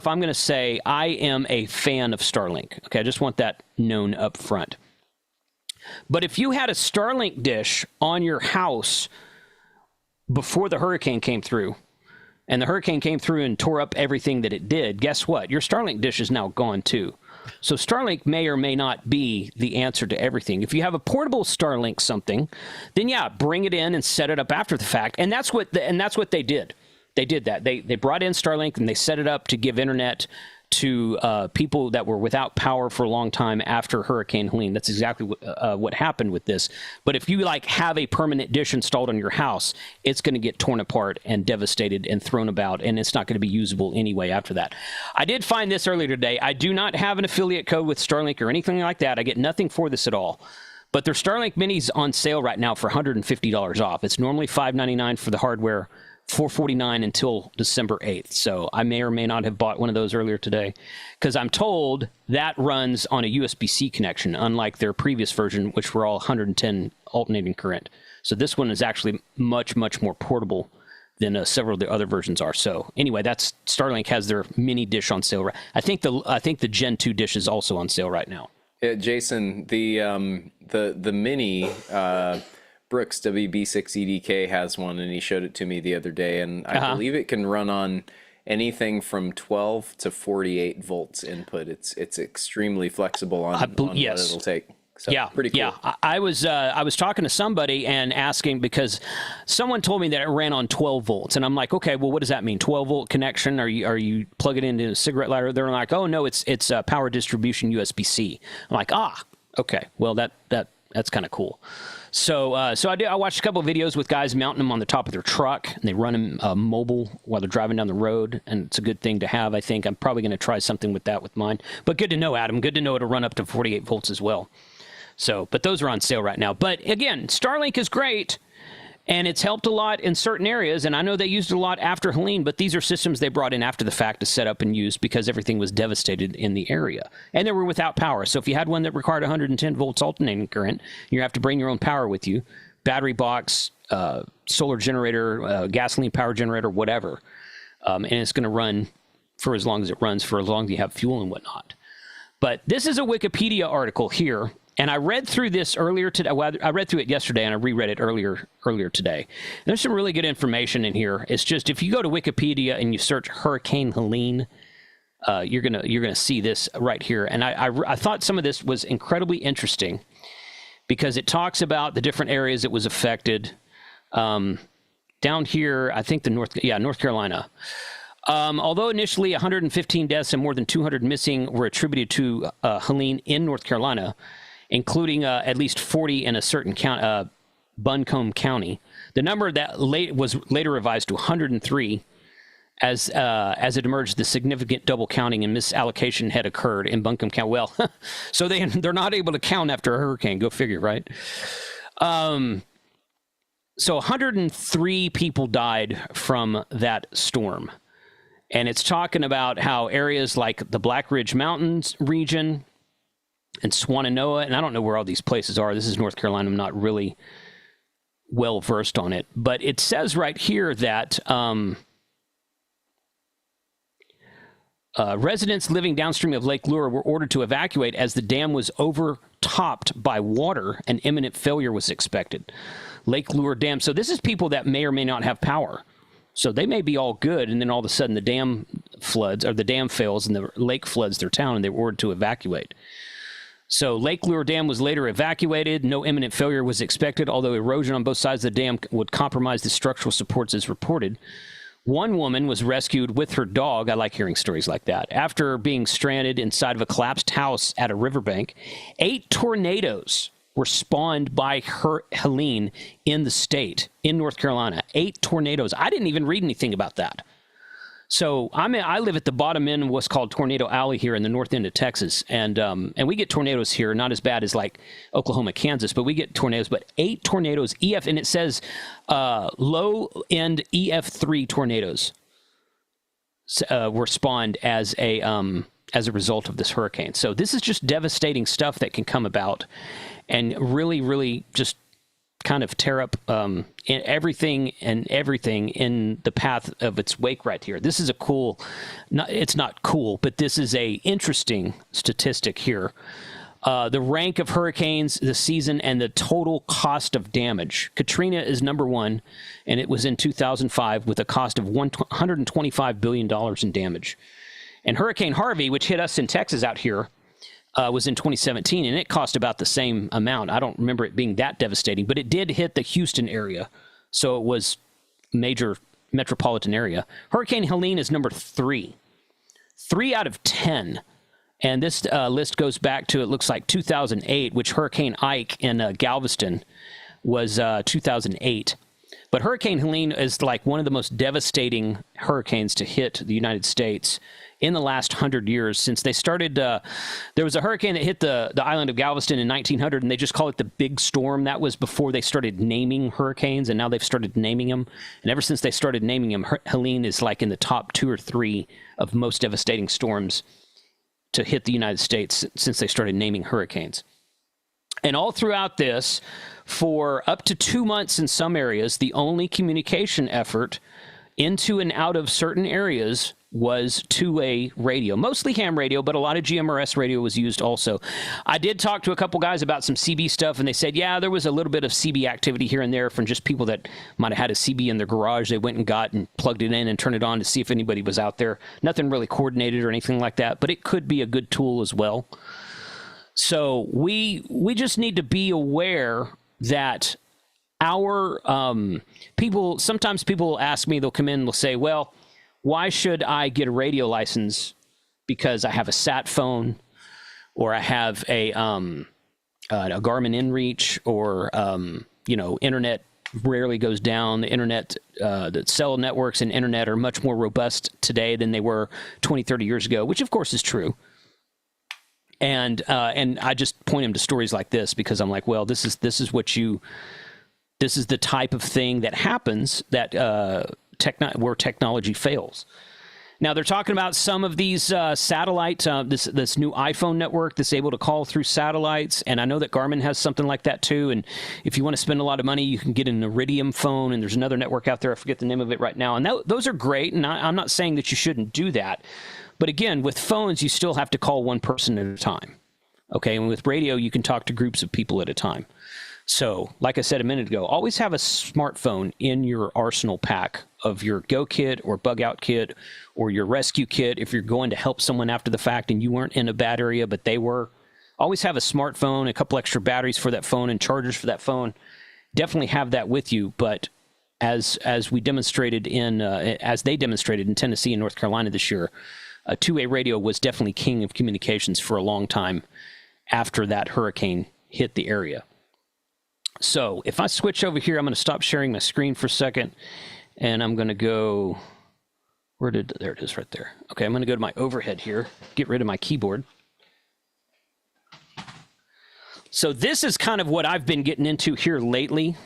K: I'm going to say I am a fan of Starlink. Okay, I just want that known up front. But if you had a Starlink dish on your house before the hurricane came through, and the hurricane came through and tore up everything that it did, guess what? Your Starlink dish is now gone too. So Starlink may or may not be the answer to everything. If you have a portable Starlink something, then yeah, bring it in and set it up after the fact. And that's what they did. They did that. They brought in Starlink and they set it up to give internet to people that were without power for a long time after Hurricane Helene. That's exactly what happened with this. But if you have a permanent dish installed on your house, it's going to get torn apart and devastated and thrown about, and it's not going to be usable anyway after that. I did find this earlier today. I do not have an affiliate code with Starlink or anything like that. I get nothing for this at all. But their Starlink Minis on sale right now for $150 off. It's normally $599 for the hardware, $449 until December 8th. So I may or may not have bought one of those earlier today, because I'm told that runs on a USB-C connection, unlike their previous version, which were all 110 alternating current. So this one is actually much, much more portable than several of the other versions are. So anyway, that's Starlink has their mini dish on sale. I think the Gen 2 dish is also on sale right now.
J: Yeah, Jason, the mini Brooks WB6EDK has one, and he showed it to me the other day, and I believe it can run on anything from 12 to 48 volts input. It's extremely flexible on what it'll take. So,
K: yeah,
J: pretty cool.
K: Yeah, I was talking to somebody and asking, because someone told me that it ran on 12 volts, and I'm like, okay, well, what does that mean? 12 volt connection? Are you plug it into a cigarette lighter? They're like, oh no, it's power distribution USB-C. I'm like, okay, well that's kind of cool. So I watched a couple of videos with guys mounting them on the top of their truck, and they run them mobile while they're driving down the road, and it's a good thing to have. I think I'm probably going to try something with that with mine. But good to know, Adam. Good to know it'll run up to 48 volts as well. So, but those are on sale right now. But again, Starlink is great, and it's helped a lot in certain areas, and I know they used it a lot after Helene, but these are systems they brought in after the fact to set up and use because everything was devastated in the area. And they were without power. So if you had one that required 110 volts alternating current, you have to bring your own power with you, battery box, solar generator, gasoline power generator, whatever. And it's going to run for as long as it runs, for as long as you have fuel and whatnot. But this is a Wikipedia article here. And I read through this earlier today. Well, I read through it yesterday, and I reread it earlier today. There's some really good information in here. It's just, if you go to Wikipedia and you search Hurricane Helene, you're gonna see this right here. And I thought some of this was incredibly interesting, because it talks about the different areas it was affected. Down here, I think North Carolina. Although initially 115 deaths and more than 200 missing were attributed to Helene in North Carolina, including at least 40 in a certain Buncombe County. The number that was later revised to 103 as it emerged the significant double counting and misallocation had occurred in Buncombe County. Well, so they're not able to count after a hurricane. Go figure, right? So 103 people died from that storm. And it's talking about how areas like the Black Ridge Mountains region and Swannanoa, and I don't know where all these places are. This is North Carolina. I'm not really well versed on it. But it says right here that Residents living downstream of Lake Lure were ordered to evacuate as the dam was overtopped by water and imminent failure was expected. Lake Lure Dam. So this is people that may or may not have power. So they may be all good, and then all of a sudden the dam floods, or the dam fails, and the lake floods their town, and they were ordered to evacuate. So Lake Lure Dam was later evacuated. No imminent failure was expected, although erosion on both sides of the dam would compromise the structural supports as reported. One woman was rescued with her dog. I like hearing stories like that. After being stranded inside of a collapsed house at a riverbank, 8 tornadoes were spawned by Helene in the state, in North Carolina. 8 tornadoes. I didn't even read anything about that. So I live at the bottom end of what's called Tornado Alley here in the north end of Texas, and we get tornadoes here, not as bad as like Oklahoma, Kansas, but we get tornadoes. But 8 tornadoes, EF, and it says low end EF3 tornadoes were spawned as a result of this hurricane. So this is just devastating stuff that can come about, and really, really just kind of tear up everything in the path of its wake right here. This is a cool, it's not cool, but this is a interesting statistic here. The rank of hurricanes, the season, and the total cost of damage. Katrina is number 1, and it was in 2005 with a cost of $125 billion in damage. And Hurricane Harvey, which hit us in Texas out here, was in 2017, and it cost about the same amount. I don't remember it being that devastating, but it did hit the Houston area, so it was major metropolitan area. Hurricane Helene is number 3. 3 out of 10. And this list goes back to, it looks like 2008, which Hurricane Ike in Galveston was 2008. But Hurricane Helene is like one of the most devastating hurricanes to hit the United States in the last 100 years since they started. There was a hurricane that hit the island of Galveston in 1900, and they just call it the Big Storm. That was before they started naming hurricanes, and now they've started naming them. And ever since they started naming them, Helene is like in the top 2 or 3 of most devastating storms to hit the United States since they started naming hurricanes. And all throughout this, for up to 2 months in some areas, the only communication effort into and out of certain areas was two-way radio, mostly ham radio, but a lot of GMRS radio was used also. I did talk to a couple guys about some CB stuff, and they said, yeah, there was a little bit of CB activity here and there from just people that might have had a CB in their garage. They went and got and plugged it in and turned it on to see if anybody was out there. Nothing really coordinated or anything like that, but it could be a good tool as well. So we just need to be aware that our people, sometimes people will ask me, they'll come in and they'll say, well, why should I get a radio license? Because I have a sat phone, or I have a Garmin InReach, or internet rarely goes down. The internet, the cell networks and internet are much more robust today than they were 20, 30 years ago, which of course is true. And I just point him to stories like this because I'm like, well, this is the type of thing that happens that where technology fails. Now they're talking about some of these satellite, this new iPhone network that's able to call through satellites, and I know that Garmin has something like that too. And if you want to spend a lot of money, you can get an Iridium phone, and there's another network out there, I forget the name of it right now, and those are great. And I'm not saying that you shouldn't do that, but again, with phones, you still have to call one person at a time. Okay, and with radio, you can talk to groups of people at a time. So, like I said a minute ago, always have a smartphone in your arsenal pack of your Go kit or bug out kit or your rescue kit. If you're going to help someone after the fact and you weren't in a bad area, but they were, always have a smartphone, a couple extra batteries for that phone and chargers for that phone. Definitely have that with you. But as we demonstrated as they demonstrated in Tennessee and North Carolina this year, a two-way radio was definitely king of communications for a long time after that hurricane hit the area. So if I switch over here, I'm going to stop sharing my screen for a second, and I'm going to go, there it is right there. Okay, I'm going to go to my overhead here, get rid of my keyboard. So this is kind of what I've been getting into here lately.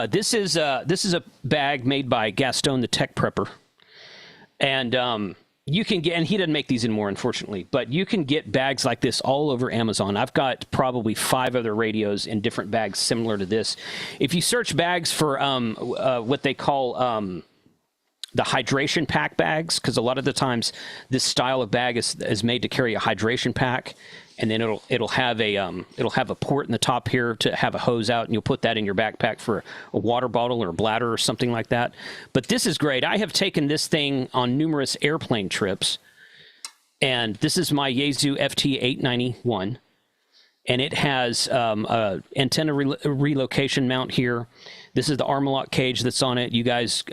K: This is a bag made by Gaston the Tech Prepper, and you can get, and he doesn't make these anymore, unfortunately, but you can get bags like this all over Amazon. I've got probably 5 other radios in different bags similar to this. If you search bags for what they call the hydration pack bags, because a lot of the times this style of bag is made to carry a hydration pack, and then it'll have a port in the top here to have a hose out, and you'll put that in your backpack for a water bottle or a bladder or something like that. But this is great. I have taken this thing on numerous airplane trips, and this is my Yaesu FT891, and it has a antenna relocation mount here. This is the Armalot cage that's on it. You guys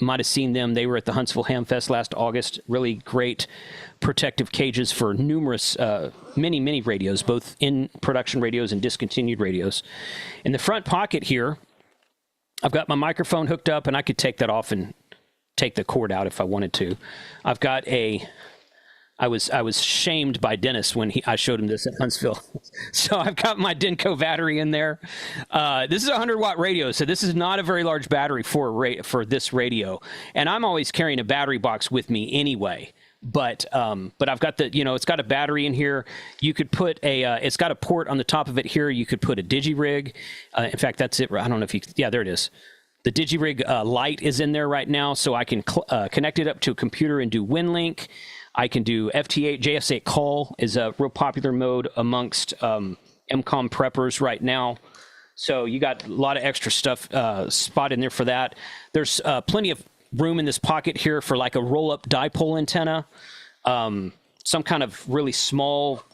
K: might have seen them. They were at the Huntsville Ham Fest last August. Really great protective cages for numerous, many radios, both in production radios and discontinued radios. In the front pocket here, I've got my microphone hooked up, and I could take that off and take the cord out if I wanted to. I've got I was shamed by Dennis when I showed him this at Huntsville. So I've got my Denko battery in there. This is a 100-watt radio, so this is not a very large battery for this radio. And I'm always carrying a battery box with me anyway. But I've got it's got a battery in here. You could put it's got a port on the top of it here. You could put a DigiRig. In fact, that's it. I don't know if there it is. The DigiRig light is in there right now, so I can connect it up to a computer and do WinLink. I can do FT8, JS8 call is a real popular mode amongst MCOM preppers right now. So you got a lot of extra stuff spot in there for that. There's plenty of room in this pocket here for like a roll-up dipole antenna, some kind of really small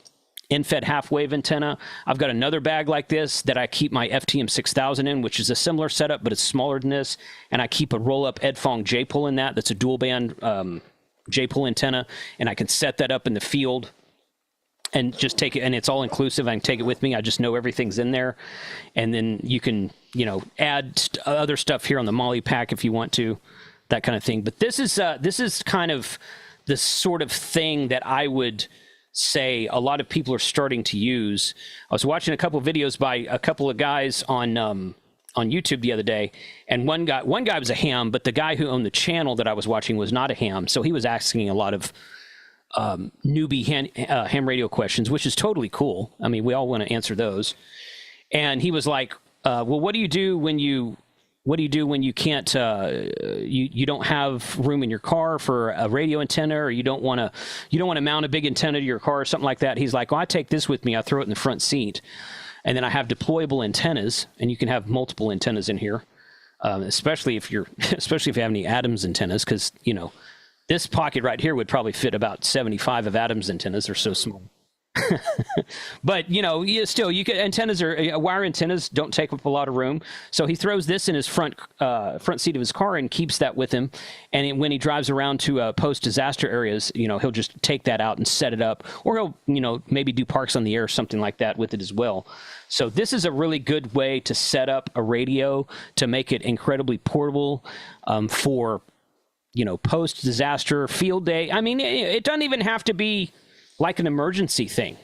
K: in-fed half-wave antenna. I've got another bag like this that I keep my FTM 6000 in, which is a similar setup, but it's smaller than this. And I keep a roll-up Edfong J-pole in that's a dual-band J-pole antenna, and I can set that up in the field and just take it, and it's all inclusive. I can take it with me. I just know everything's in there. And then you can, add other stuff here on the Molly pack if you want to, that kind of thing. But this is kind of the sort of thing that I would say a lot of people are starting to use. I was watching a couple of videos by a couple of guys on YouTube the other day, and one guy was a ham, but the guy who owned the channel that I was watching was not a ham, so he was asking a lot of newbie ham radio questions, which is totally cool. I mean, we all want to answer those. And he was like, well, what do you do when you can't you don't have room in your car for a radio antenna, or you don't want to mount a big antenna to your car or something like that? He's like, well, I take this with me, I throw it in the front seat. And then I have deployable antennas, and you can have multiple antennas in here, especially if you have any Adams antennas, because this pocket right here would probably fit about 75 of Adams antennas. They're so small. But antennas are wire antennas don't take up a lot of room. So he throws this in his front seat of his car and keeps that with him. And when he drives around to post-disaster areas, he'll just take that out and set it up, or he'll maybe do parks on the air or something like that with it as well. So this is a really good way to set up a radio to make it incredibly portable for post-disaster field day. I mean, it doesn't even have to be like an emergency thing.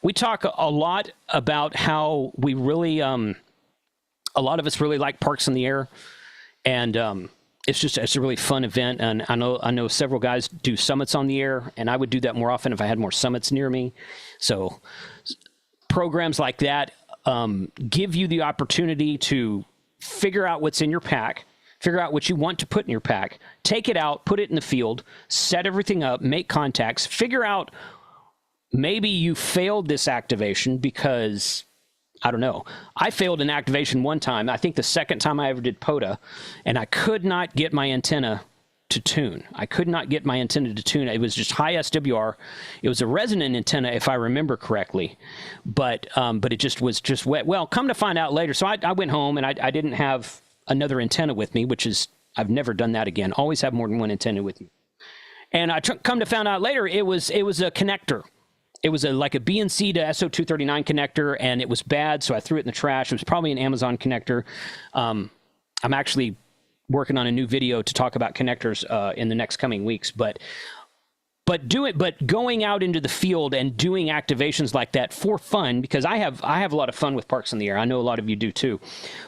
K: We talk a lot about how we really, a lot of us really like parks in the air, and it's a really fun event. And I know several guys do summits on the air, and I would do that more often if I had more summits near me. So programs like that give you the opportunity to figure out what's in your pack, figure out what you want to put in your pack, take it out, put it in the field, set everything up, make contacts, figure out maybe you failed this activation because, I don't know. I failed an activation one time, I think the second time I ever did POTA, and I could not get my antenna to tune. It was just high SWR. It was a resonant antenna, if I remember correctly, but it just was just wet. Well, come to find out later. So I went home, and I didn't have another antenna with me, which is, I've never done that again. Always have more than one antenna with you. And I come to find out later, it was a connector. It was like a BNC to SO239 connector, and it was bad, so I threw it in the trash. It was probably an Amazon connector. I'm actually working on a new video to talk about connectors in the next coming weeks, but going out into the field and doing activations like that for fun, because I have a lot of fun with parks in the air. I know a lot of you do too.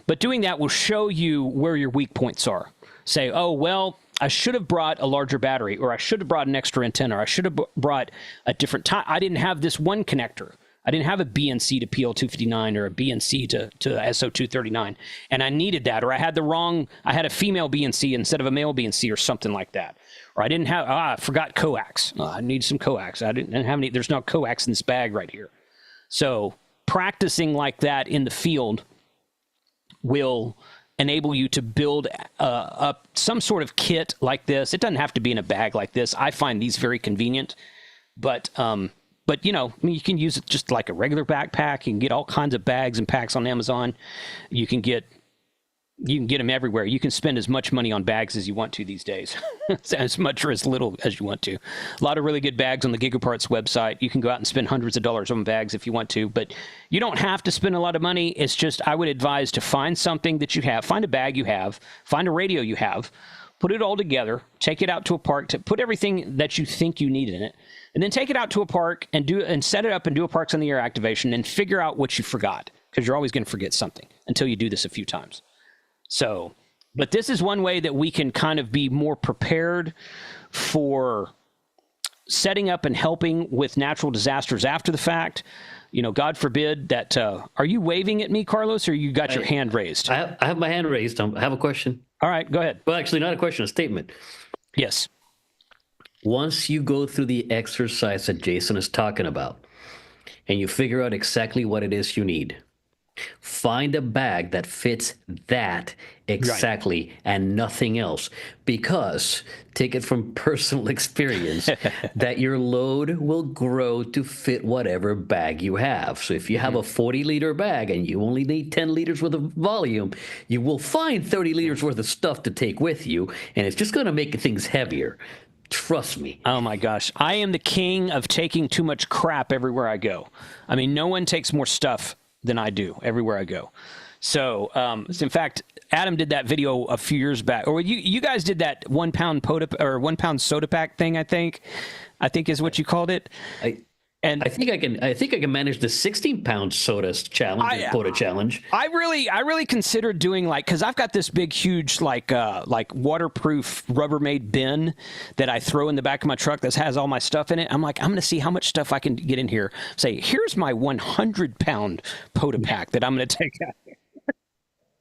K: But doing that will show you where your weak points are. Say, oh, well, I should have brought a larger battery, or I should have brought an extra antenna, or I should have brought a different time. I didn't have this one connector. I didn't have a BNC to PL259 or a BNC to SO239, and I needed that, or I had a female BNC instead of a male BNC or something like that. Or I didn't have, I forgot coax. I need some coax. I didn't have any, there's no coax in this bag right here. So practicing like that in the field will enable you to build up some sort of kit like this. It doesn't have to be in a bag like this. I find these very convenient, but you know, I mean, you can use it just like a regular backpack. You can get all kinds of bags and packs on Amazon. You can get them everywhere. You can spend as much money on bags as you want to these days, as much or as little as you want to. A lot of really good bags on the Gigaparts website. You can go out and spend hundreds of dollars on bags if you want to, but you don't have to spend a lot of money. It's just, I would advise to find something that you have, find a bag you have, find a radio you have, put it all together, take it out to a park, to put everything that you think you need in it, and then take it out to a park and set it up and do a Parks on the Air activation and figure out what you forgot, because you're always going to forget something until you do this a few times. So, but this is one way that we can kind of be more prepared for setting up and helping with natural disasters after the fact. You know, God forbid that, are you waving at me, Carlos, or you got your hand raised?
R: I have my hand raised. I have a question.
K: All right, go ahead.
R: Well, actually, not a question, a statement.
K: Yes.
R: Once you go through the exercise that Jason is talking about, and you figure out exactly what it is you need, find a bag that fits that exactly and nothing else, because take it from personal experience that your load will grow to fit whatever bag you have. So if you have a 40-liter bag and you only need 10 liters worth of volume, you will find 30 liters worth of stuff to take with you, and it's just going to make things heavier. Trust me.
K: Oh my gosh. I am the king of taking too much crap everywhere I go. I mean, no one takes more stuff than I do everywhere I go. So, in fact, Adam did that video a few years back, or you guys did that 1 pound £1 pound soda pack thing. I think is what you called it.
R: I think I can manage the 16-pound soda challenge, quota challenge.
K: I really considered doing because I've got this big, huge, like waterproof Rubbermaid bin that I throw in the back of my truck that has all my stuff in it. I'm like, I'm going to see how much stuff I can get in here. Say, here's my 100-pound POTA pack that I'm going to take out.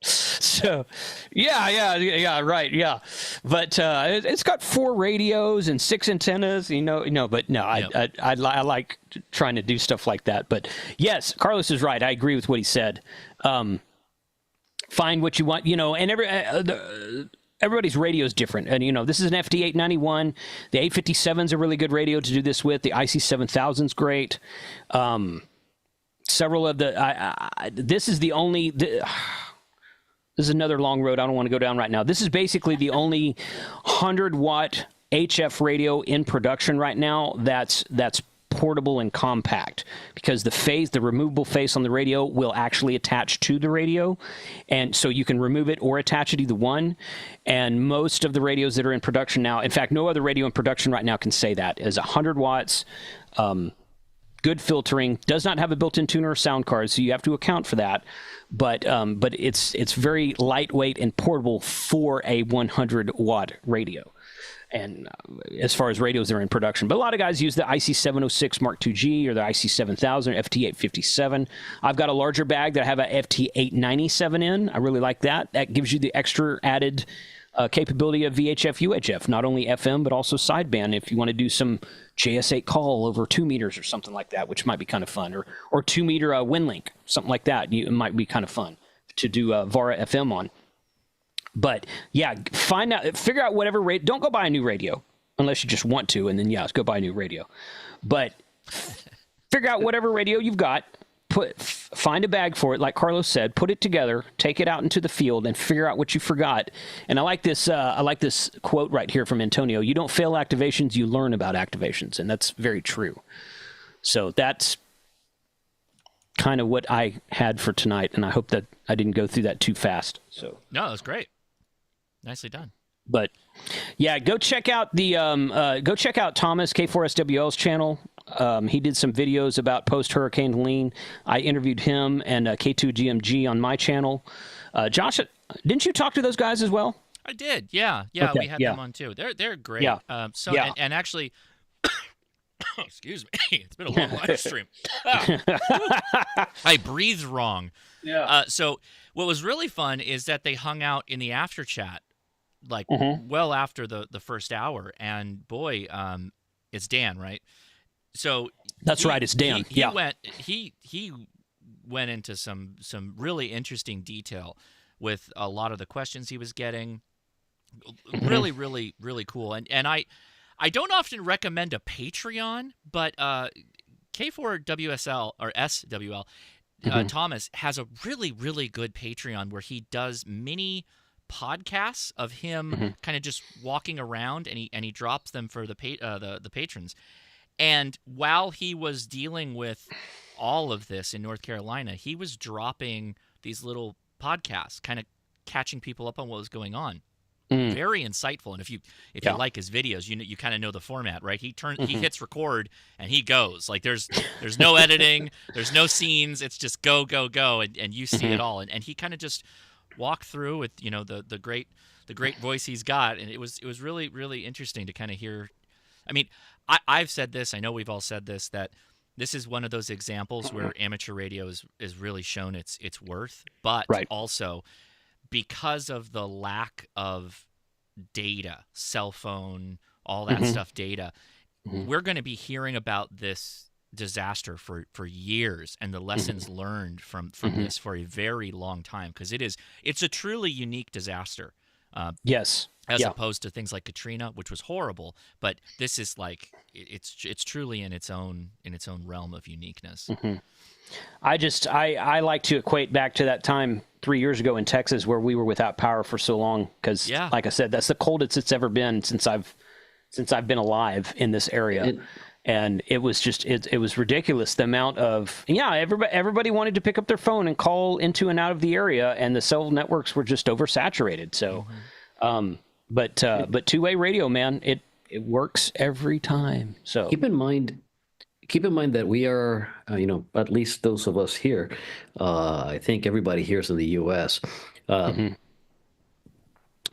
K: So, yeah, right, yeah. But it's got 4 radios and 6 antennas, but no, I like trying to do stuff like that. But yes, Carlos is right. I agree with what he said. Find what you want, and everybody's radio is different. And, this is an FD891. The 857 is a really good radio to do this with. The IC7000 is great. Several of this is the only... This is another long road I don't want to go down right now. This is basically the only 100-watt HF radio in production right now that's portable and compact, because the removable face on the radio will actually attach to the radio, and so you can remove it or attach it, either one. And most of the radios that are in production now, in fact, no other radio in production right now can say that, is 100 watts, good filtering, does not have a built-in tuner or sound card, so you have to account for that. But it's very lightweight and portable for a 100-watt radio. And as far as radios that are in production, but a lot of guys use the IC706 Mark IIG or the IC7000 FT857. I've got a larger bag that I have a FT897 in. I really like that. That gives you the extra added capability of VHF, UHF, not only FM, but also sideband if you want to do some JS8 call over 2 meters or something like that, which might be kind of fun, or 2 meter WinLink, something like that. It might be kind of fun to do VARA FM on. But yeah, figure out whatever radio. Don't go buy a new radio unless you just want to, and then go buy a new radio. But figure out whatever radio you've got. Find a bag for it, like Carlos said. Put it together, take it out into the field, and figure out what you forgot. And I like this. I like this quote right here from Antonio. You don't fail activations, you learn about activations, and that's very true. So that's kind of what I had for tonight, and I hope that I didn't go through that too fast. So
A: no, that's great. Nicely done.
K: But yeah, go check out the Thomas K4SWL's channel. He did some videos about post-Hurricane Helene. I interviewed him and K2GMG on my channel. Josh, didn't you talk to those guys as well?
A: I did. Yeah. Okay, we had them on too. They're great.
K: Yeah.
A: And actually, Excuse me. It's been a long live stream. I breathed wrong.
K: Yeah.
A: So what was really fun is that they hung out in the after chat, like well after the first hour. And boy, it's Dan, right? So
K: that's right. It's Dan.
A: He went into some really interesting detail with a lot of the questions he was getting. Really, really, really cool. And I don't often recommend a Patreon, but K4WSL or SWL Thomas has a really, really good Patreon where he does mini podcasts of him kind of just walking around, and he drops them for the patrons. And while he was dealing with all of this in North Carolina, he was dropping these little podcasts, kind of catching people up on what was going on. Very insightful. And if you like his videos, you kind of know the format, right? He hits record and he goes. Like there's no editing, there's no scenes. It's just go, and you see it all. And he kind of just walked through with the great voice he's got, and it was really, really interesting to kind of hear. I mean, I've said this, I know we've all said this, that this is one of those examples where amateur radio is really shown its worth, but also because of the lack of data, cell phone, all that stuff, data, we're going to be hearing about this disaster for years, and the lessons learned from this for a very long time, because it's a truly unique disaster.
K: Yes.
A: As opposed to things like Katrina, which was horrible, but this is like it's truly in its own realm of uniqueness.
K: I like to equate back to that time 3 years ago in Texas where we were without power for so long, because like I said, that's the coldest it's ever been since I've been alive in this area. And it was just it was ridiculous, the amount of everybody wanted to pick up their phone and call into and out of the area, and the cell networks were just oversaturated. So but two-way radio, man, it works every time. So
R: keep in mind that we are, at least those of us here, I think everybody here is in the U.S.,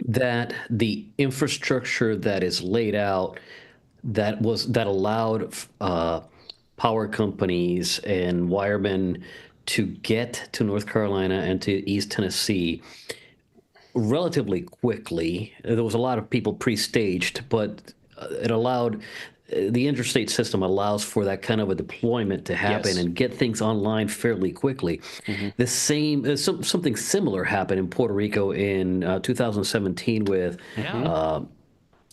R: that the infrastructure that is laid out that allowed power companies and wiremen to get to North Carolina and to East Tennessee relatively quickly. There was a lot of people pre-staged, but it allowed the interstate system allows for that kind of a deployment to happen and get things online fairly quickly. The same, something similar happened in Puerto Rico in 2017 with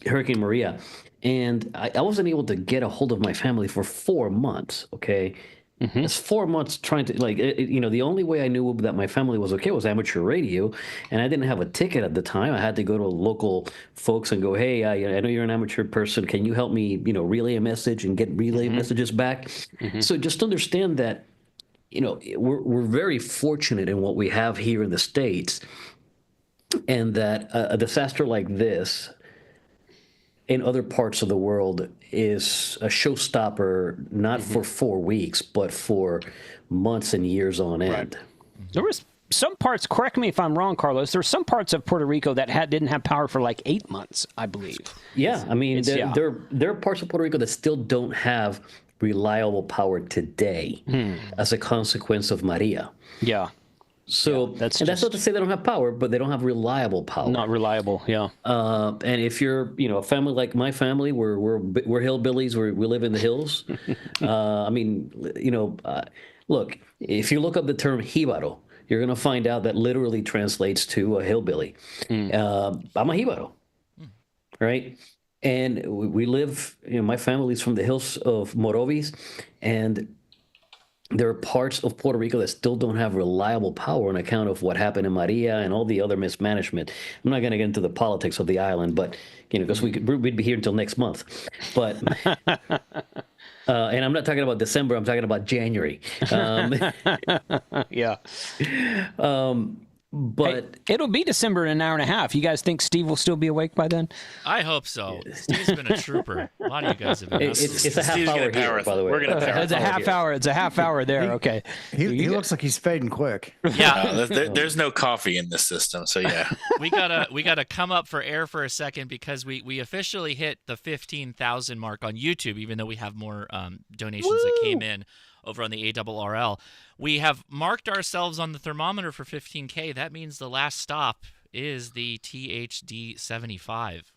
R: Hurricane Maria. And I wasn't able to get a hold of my family for 4 months, okay? It's 4 months trying to, the only way I knew that my family was okay was amateur radio, and I didn't have a ticket at the time. I had to go to local folks and go, hey, I know you're an amateur person. Can you help me, relay a message and get relay messages back? So just understand that, we're very fortunate in what we have here in the States, and that a disaster like this in other parts of the world is a showstopper, not for 4 weeks, but for months and years on end.
K: There was some parts, correct me if I'm wrong, Carlos, there were some parts of Puerto Rico that didn't have power for like 8 months, I believe.
R: Yeah, I mean, there are parts of Puerto Rico that still don't have reliable power today as a consequence of Maria.
K: Yeah.
R: So that's not to say they don't have power, but they don't have reliable power.
K: Not reliable, yeah.
R: And if you're, a family like my family, we're hillbillies, we live in the hills. Look, if you look up the term jíbaro, you're going to find out that literally translates to a hillbilly. I'm a jíbaro, right? And we live, my family's from the hills of Morovis, and there are parts of Puerto Rico that still don't have reliable power on account of what happened in Maria and all the other mismanagement. I'm not going to get into the politics of the island, but because we'd be here until next month. But and I'm not talking about December. I'm talking about January. But
K: hey, it'll be December in an hour and a half. You guys think Steve will still be awake by then?
A: I hope so. Steve's been a trooper. A lot of you guys have been.
R: It's a half hour here, by the way.
B: We're gonna power
K: It's a half hour. It's a half hour there. Okay.
G: He looks like he's fading quick.
A: Yeah.
B: There's no coffee in this system, so yeah.
A: we gotta come up for air for a second because we officially hit the 15,000 mark on YouTube, even though we have more donations that came in over on the ARRL. We have marked ourselves on the thermometer for 15K. That means the last stop is the THD 75.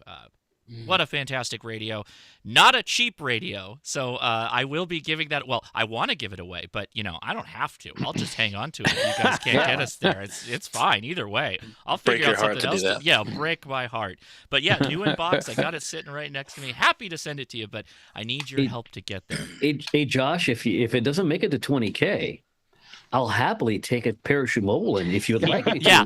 A: What a fantastic radio. Not a cheap radio. So I will be giving that. Well, I want to give it away, but, I don't have to. I'll just hang on to it. You guys can't get us there. It's fine either way. I'll figure out something else. Yeah, break my heart. But yeah, new in box. I got it sitting right next to me. Happy to send it to you, but I need your help to get there.
R: Hey Josh, if it doesn't make it to 20K, I'll happily take a Parachute Mobile, and if you would like me to,
A: yeah.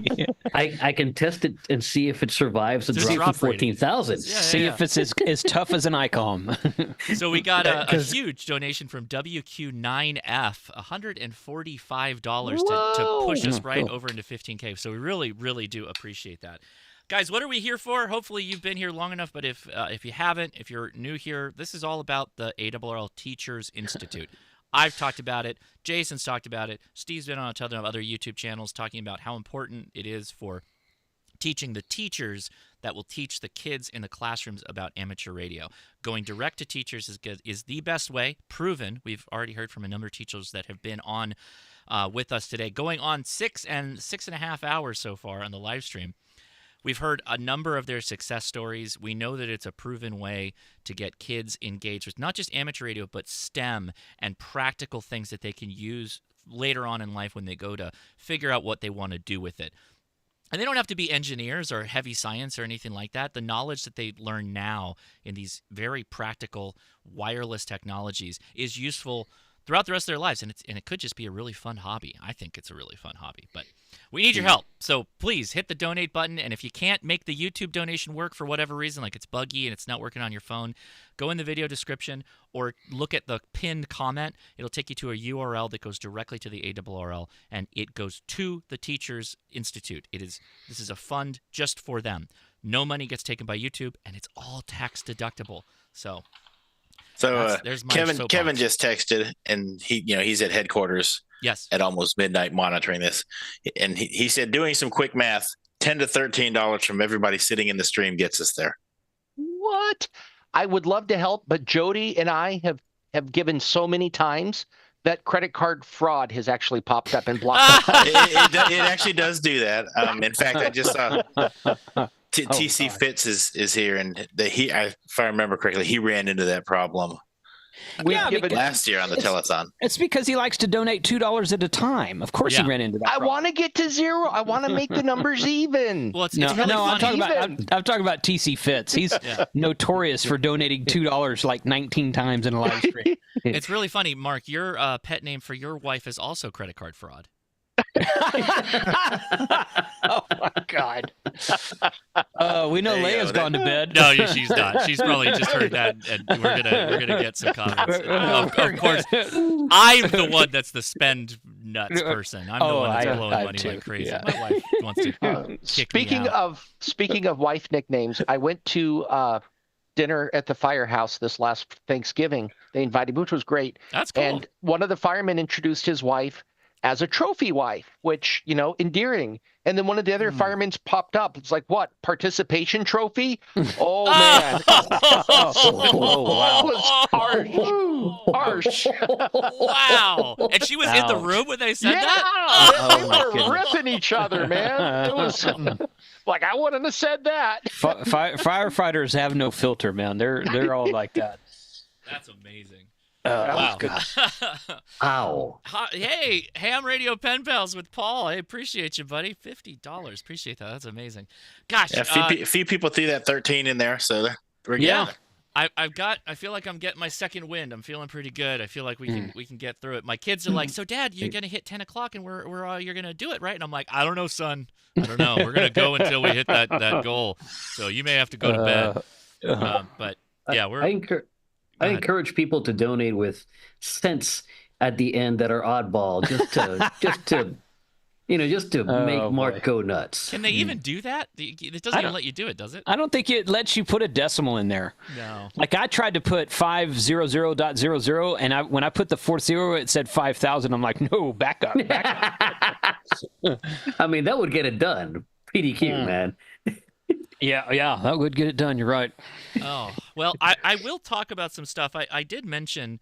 R: I can test it and see if it survives the drop to 14,000.
K: See if it's as tough as an ICOM.
A: So we got a huge donation from WQ9F, $145 to push us right over into 15K. So we really, really do appreciate that. Guys, what are we here for? Hopefully you've been here long enough, but if you haven't, if you're new here, this is all about the ARRL Teachers Institute. I've talked about it. Jason's talked about it. Steve's been on a ton of other YouTube channels talking about how important it is for teaching the teachers that will teach the kids in the classrooms about amateur radio. Going direct to teachers is the best way, proven. We've already heard from a number of teachers that have been on with us today, going on 6.5 hours so far on the live stream. We've heard a number of their success stories. We know that it's a proven way to get kids engaged with not just amateur radio, but STEM and practical things that they can use later on in life when they go to figure out what they want to do with it. And they don't have to be engineers or heavy science or anything like that. The knowledge that they learn now in these very practical wireless technologies is useful throughout the rest of their lives, and it could just be a really fun hobby. I think it's a really fun hobby, but we need your help. So please hit the donate button, and if you can't make the YouTube donation work for whatever reason, like it's buggy and it's not working on your phone, go in the video description or look at the pinned comment. It'll take you to a URL that goes directly to the ARRL, and it goes to the Teachers Institute. This is a fund just for them. No money gets taken by YouTube, and it's all tax deductible. So
B: Kevin just texted, and he's at headquarters.
A: Yes.
B: At almost midnight monitoring this, and he said, doing some quick math, $10 to $13 from everybody sitting in the stream gets us there.
M: What? I would love to help, but Jody and I have given so many times that credit card fraud has actually popped up and blocked.
B: It actually does do that. In fact, I just saw TC Fitz is here, and if I remember correctly, he ran into that problem last year on the telethon.
K: It's because he likes to donate $2 at a time. Of course, he ran into that.
M: I want to get to zero. I want to make the numbers even.
A: Well, it's really
K: I'm talking about TC Fitz. He's notorious for donating $2 like 19 times in a live stream.
A: It's really funny, Mark. Your pet name for your wife is also credit card fraud.
M: Oh my God!
K: We know Leia's gone to bed.
A: No, she's not. She's probably just heard that, and we're gonna get some comments. Of course, I'm the one that's the spend nuts person. I'm the one that's blowing money like crazy. Yeah. My wife wants to kick me out.
M: Speaking of wife nicknames, I went to dinner at the firehouse this last Thanksgiving. They invited me, which was great.
A: That's cool.
M: And one of the firemen introduced his wife as a trophy wife, which, endearing. And then one of the other firemen popped up. It's like, what? Participation trophy? Oh, man.
K: Wow.
M: Harsh.
A: Wow. And she was in the room when they said
M: that? They were ripping each other, man. It was like, I wouldn't have said that.
K: Firefighters have no filter, man. They're all like that.
A: That's amazing.
M: Wow.
R: Ow.
A: Hey, Ham Radio Pen Pals with Paul. I appreciate you, buddy. $50. Appreciate that. That's amazing. Gosh.
B: A few people threw that 13 in there, so we're getting it.
A: I feel like I'm getting my second wind. I'm feeling pretty good. I feel like we can get through it. My kids are like, so Dad, you're gonna hit 10 o'clock and you're gonna do it, right? And I'm like, I don't know, son. I don't know. We're gonna go until we hit that goal. So you may have to go to bed. But yeah,
R: I encourage people to donate with cents at the end that are oddball, just to just to make Mark go nuts.
A: Can they even do that? It doesn't even let you do it, does it?
K: I don't think it lets you put a decimal in there.
A: No.
K: Like I tried to put 500.00, and when I put the fourth zero, it said 5,000. I'm like, no, back up.
R: I mean, that would get it done. PDQ, man.
K: Yeah, that would get it done. You're right.
A: Oh, well, I will talk about some stuff. I did mention,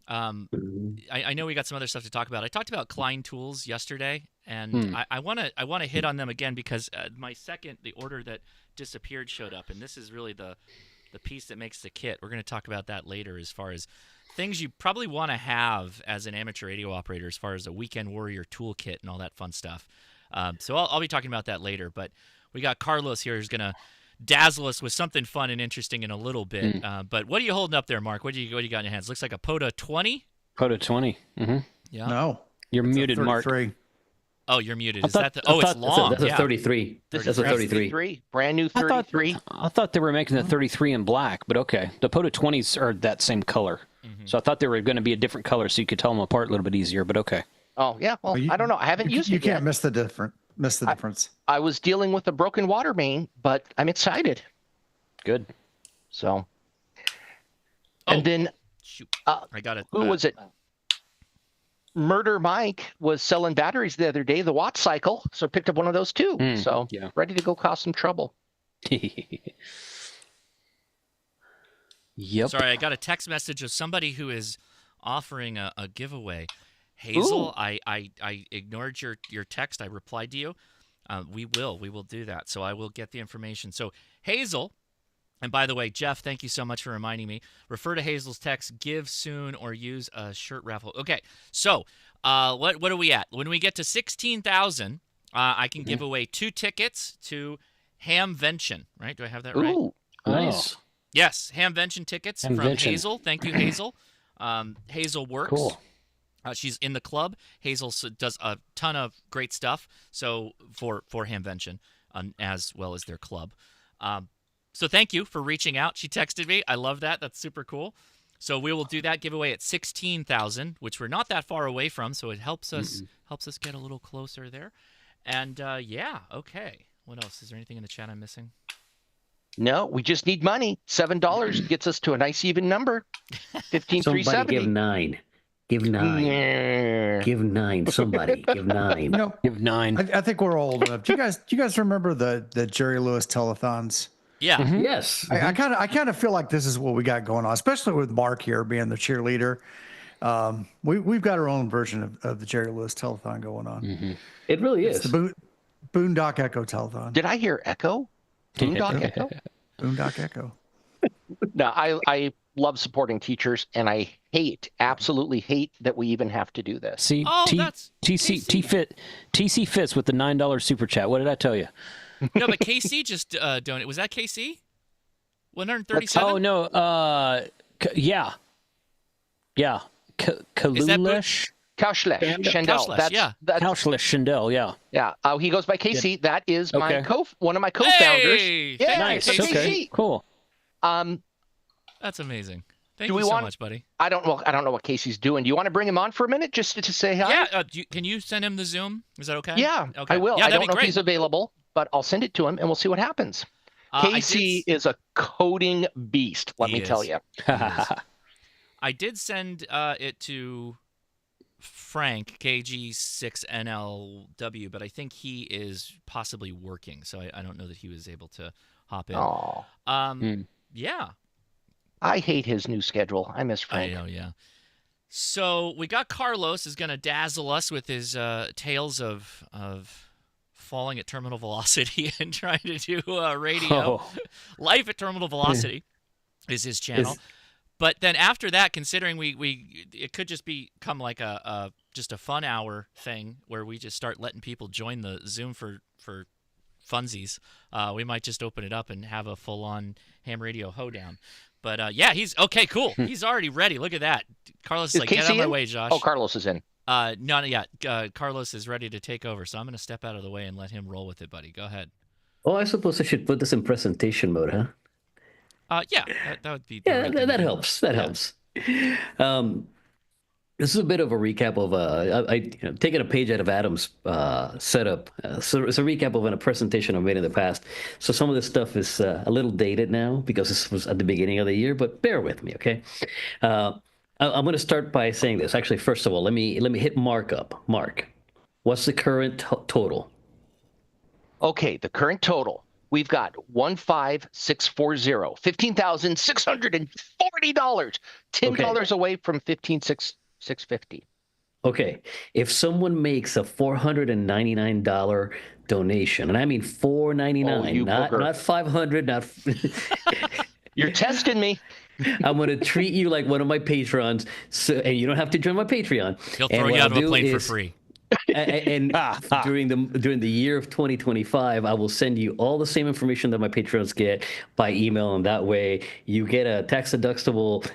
A: I know we got some other stuff to talk about. I talked about Klein tools yesterday, and I want to hit on them again because the order that disappeared showed up, and this is really the piece that makes the kit. We're going to talk about that later as far as things you probably want to have as an amateur radio operator as far as a Weekend Warrior toolkit and all that fun stuff. So I'll be talking about that later, but we got Carlos here who's going to dazzle us with something fun and interesting in a little bit. But what are you holding up there, Mark? What do you got in your hands? Looks like a POTA 20?
K: POTA 20. Mm-hmm.
A: Yeah.
G: No.
K: You're muted, Mark.
A: Oh, you're muted. Is that it's long.
R: That's a 33. That's a 33.
M: Brand new 33.
K: I thought they were making the 33 in black, but okay. The POTA 20s are that same color. So I thought they were going to be a different color so you could tell them apart a little bit easier, but okay.
M: Oh, yeah. Well, I don't know. I haven't used it yet.
G: You can't miss the difference.
M: I was dealing with a broken water main, but I'm excited.
K: Good.
M: So. And then.
A: Shoot. I got it.
M: Who was it? Murder Mike was selling batteries the other day, the Watt Cycle. So I picked up one of those too. So ready to go cause some trouble.
K: Yep.
A: Sorry, I got a text message of somebody who is offering a giveaway. Hazel, I ignored your text. I replied to you. We will do that. So I will get the information. So Hazel, and by the way, Jeff, thank you so much for reminding me. Refer to Hazel's text, give soon, or use a shirt raffle. Okay, so what are we at? When we get to 16,000, I can give away 2 tickets to Hamvention, right? Do I have that right?
M: Ooh,
R: nice.
A: Yes, Hamvention tickets from Hazel. Thank you, Hazel. Hazel works. Cool. She's in the club. Hazel does a ton of great stuff. So for Hamvention, as well as their club. So thank you for reaching out. She texted me. I love that. That's super cool. So we will do that giveaway at 16,000, which we're not that far away from. So it helps us get a little closer there. And yeah, okay. What else? Is there anything in the chat I'm missing?
M: No, we just need money. $7 gets us to a nice even number. 15,370.
R: Somebody give 9. Give 9. Give 9. Somebody give 9.
K: Give 9.
G: I think we're old enough. Do you guys remember the Jerry Lewis telethons?
A: Yeah.
K: Mm-hmm.
R: Yes.
G: I kind of feel like this is what we got going on, especially with Mark here being the cheerleader. We've got our own version of the Jerry Lewis telethon going on.
R: Mm-hmm. It really is.
G: It's the Boondock Echo telethon.
M: Did I hear Echo? Boondock Echo?
G: Boondock Echo.
M: No, I love supporting teachers, and I absolutely hate that we even have to do this.
K: See, TC Fitz with the $9 super chat. What did I tell you?
A: No, but KC just donated. Was that KC? 137?
K: Oh, no. Yeah. Kalulesh?
M: Kaushlesh Shandell.
A: Yeah.
K: Kaushlesh Shandell, yeah.
M: Yeah. He goes by KC. That is one of my co-founders.
A: Hey,
M: yeah,
K: nice.
M: KC.
K: Okay, cool.
A: That's amazing. Thank you so much, buddy.
M: I don't know what Casey's doing. Do you want to bring him on for a minute just to say hi?
A: Yeah. Can you send him the Zoom? Is that okay?
M: Yeah,
A: okay.
M: I will.
A: Yeah,
M: I don't know
A: great.
M: if he's available, but I'll send it to him and we'll see what happens. Casey is a coding beast, let me tell you.
A: I did send it to Frank, KG6NLW, but I think he is possibly working, so I don't know that he was able to hop in. Yeah.
M: I hate his new schedule. I miss Frank.
A: I know, yeah. So we got Carlos is going to dazzle us with his tales of falling at terminal velocity and trying to do radio. Life at terminal velocity is his channel. But then after that, considering it could just become like just a fun hour thing where we just start letting people join the Zoom for funsies. We might just open it up and have a full-on ham radio hoedown. But yeah, he's okay. Cool. He's already ready. Look at that. Carlos is like, get out of my way, Josh.
M: Oh, Carlos is in.
A: No, not yet. Carlos is ready to take over, so I'm going to step out of the way and let him roll with it, buddy. Go ahead.
R: Oh, I suppose I should put this in presentation mode, huh?
A: Yeah, that would be.
R: Yeah, that helps. That helps. This is a bit of a recap of taking a page out of Adam's setup. So it's a recap of a presentation I've made in the past. So some of this stuff is a little dated now because this was at the beginning of the year, but bear with me, okay? I'm going to start by saying this. Actually, first of all, let me hit Mark up. Mark, what's the current total?
M: Okay, the current total. We've got 15640, $15,640, $10 away from $15,650.
R: Okay, if someone makes a $499 donation, and I mean $499, not $500, not.
M: You're testing me.
R: I'm going to treat you like one of my patrons, and you don't have to join my Patreon.
A: He'll throw you out of a plane for free.
R: And during the year of 2025, I will send you all the same information that my patrons get by email, and that way you get a tax deductible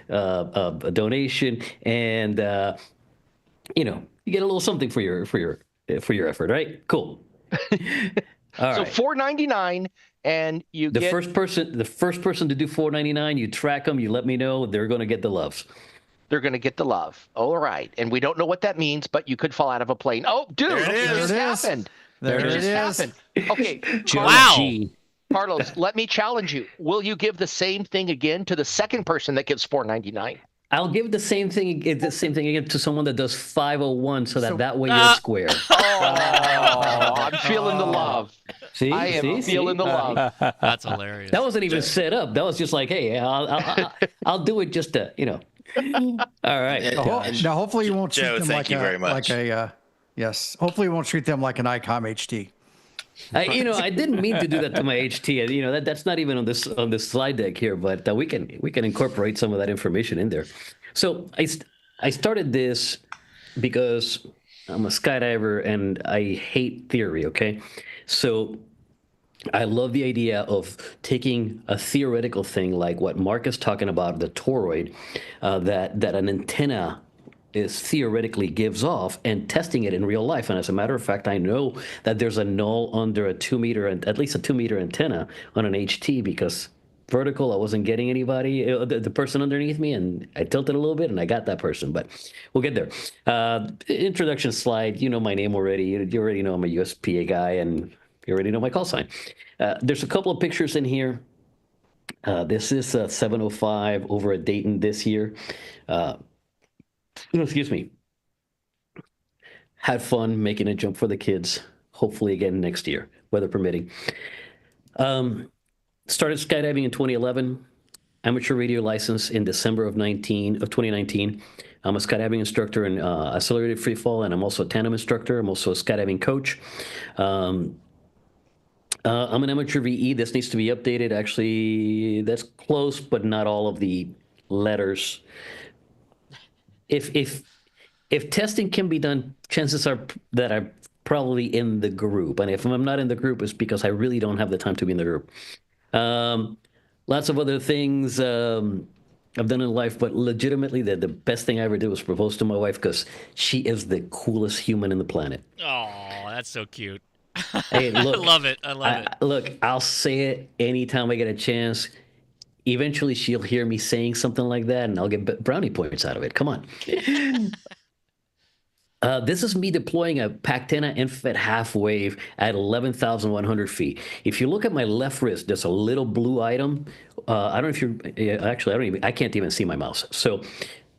R: donation, and you get a little something for your effort, right? Cool. All
M: so
R: right.
M: $499, and you
R: the
M: get
R: first person to do $499. You track them. You let me know. They're going to get the loves.
M: They're going to get the love. All right. And we don't know what that means, but you could fall out of a plane. Oh, dude, it just happened.
G: There it is.
M: Happened. Okay. Carlos, let me challenge you. Will you give the same thing again to the second person that gives $499?
R: I'll give the same thing again to someone that does 501, so that way you're square.
M: Oh, I'm feeling the love. I am feeling the love.
A: That's hilarious.
R: That wasn't even set up. That was just like, hey, I'll do it just to, All right.
G: Now, hopefully you won't treat
B: Joe,
G: them
B: thank you very much.
G: Yes. Hopefully you won't treat them like an ICOM HT.
R: I didn't mean to do that to my HT. That's not even on this slide deck here, but we can incorporate some of that information in there. So I started this because I'm a skydiver and I hate theory. Okay, so I love the idea of taking a theoretical thing like what Mark is talking about, the toroid, that an antenna is theoretically gives off, and testing it in real life. And as a matter of fact, I know that there's a null under a 2 meter and at least a 2 meter antenna on an HT, because vertical, I wasn't getting anybody, the person underneath me, and I tilted a little bit and I got that person, but we'll get there. Introduction slide, you know my name already. You already know I'm a USPA guy, and you already know my call sign. There's a couple of pictures in here. This is 705 over at Dayton this year. Excuse me. Had fun making a jump for the kids. Hopefully again next year, weather permitting. Started skydiving in 2011. Amateur radio license in December of 2019. I'm a skydiving instructor in accelerated free fall, and I'm also a tandem instructor. I'm also a skydiving coach. I'm an amateur VE. This needs to be updated. Actually, that's close, but not all of the letters. If testing can be done, chances are that I'm probably in the group. And if I'm not in the group, it's because I really don't have the time to be in the group. Lots of other things I've done in life, but legitimately the best thing I ever did was propose to my wife, because she is the coolest human in the planet.
A: Oh, that's so cute.
R: Hey, look,
A: I love it.
R: Look, I'll say it anytime I get a chance. Eventually, she'll hear me saying something like that, and I'll get brownie points out of it. Come on. This is me deploying a Pactena infrared half wave at 11,100 feet. If you look at my left wrist, there's a little blue item. I don't know if you're actually. I can't even see my mouse. So,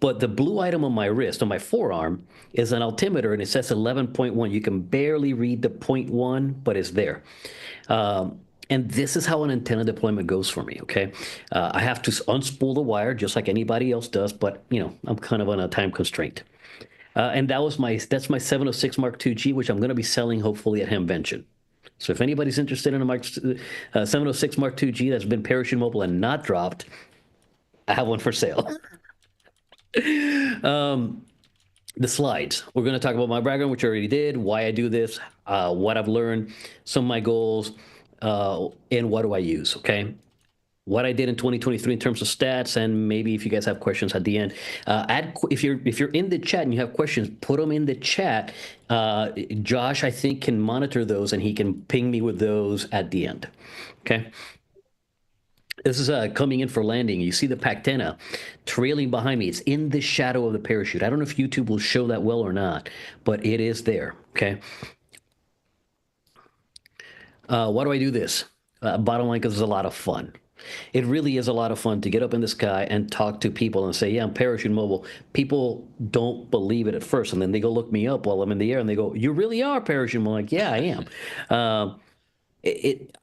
R: but the blue item on my wrist, on my forearm, is an altimeter, and it says 11.1. You can barely read the 0.1, but it's there. And this is how an antenna deployment goes for me, okay? I have to unspool the wire just like anybody else does, but, I'm kind of on a time constraint. And that's my 706 Mark II-G, which I'm going to be selling hopefully at Hamvention. So if anybody's interested in a 706 Mark II-G that's been parachute mobile and not dropped, I have one for sale. The slides. We're going to talk about my background, which I already did, why I do this, what I've learned, some of my goals, and what do I use, okay? What I did in 2023 in terms of stats, and maybe if you guys have questions at the end. If you're in the chat and you have questions, put them in the chat. Josh, I think, can monitor those, and he can ping me with those at the end, okay? This is coming in for landing. You see the Pactena trailing behind me. It's in the shadow of the parachute. I don't know if YouTube will show that well or not, but it is there, okay? Why do I do this? Bottom line, because it's a lot of fun. It really is a lot of fun to get up in the sky and talk to people and say, yeah, I'm parachute mobile. People don't believe it at first, and then they go look me up while I'm in the air, and they go, you really are parachute mobile? I'm like, yeah, I am.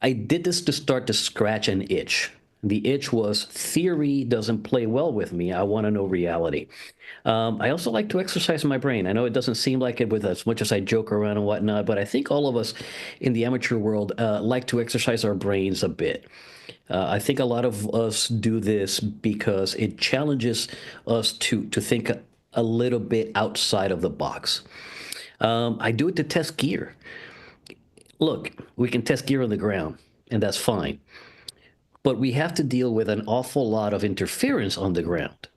R: I did this to start to scratch an itch. The itch was theory doesn't play well with me. I want to know reality. I also like to exercise my brain. I know it doesn't seem like it with as much as I joke around and whatnot, but I think all of us in the amateur world like to exercise our brains a bit. I think a lot of us do this because it challenges us to think a little bit outside of the box. I do it to test gear. Look, we can test gear on the ground, and that's fine. But we have to deal with an awful lot of interference on the ground.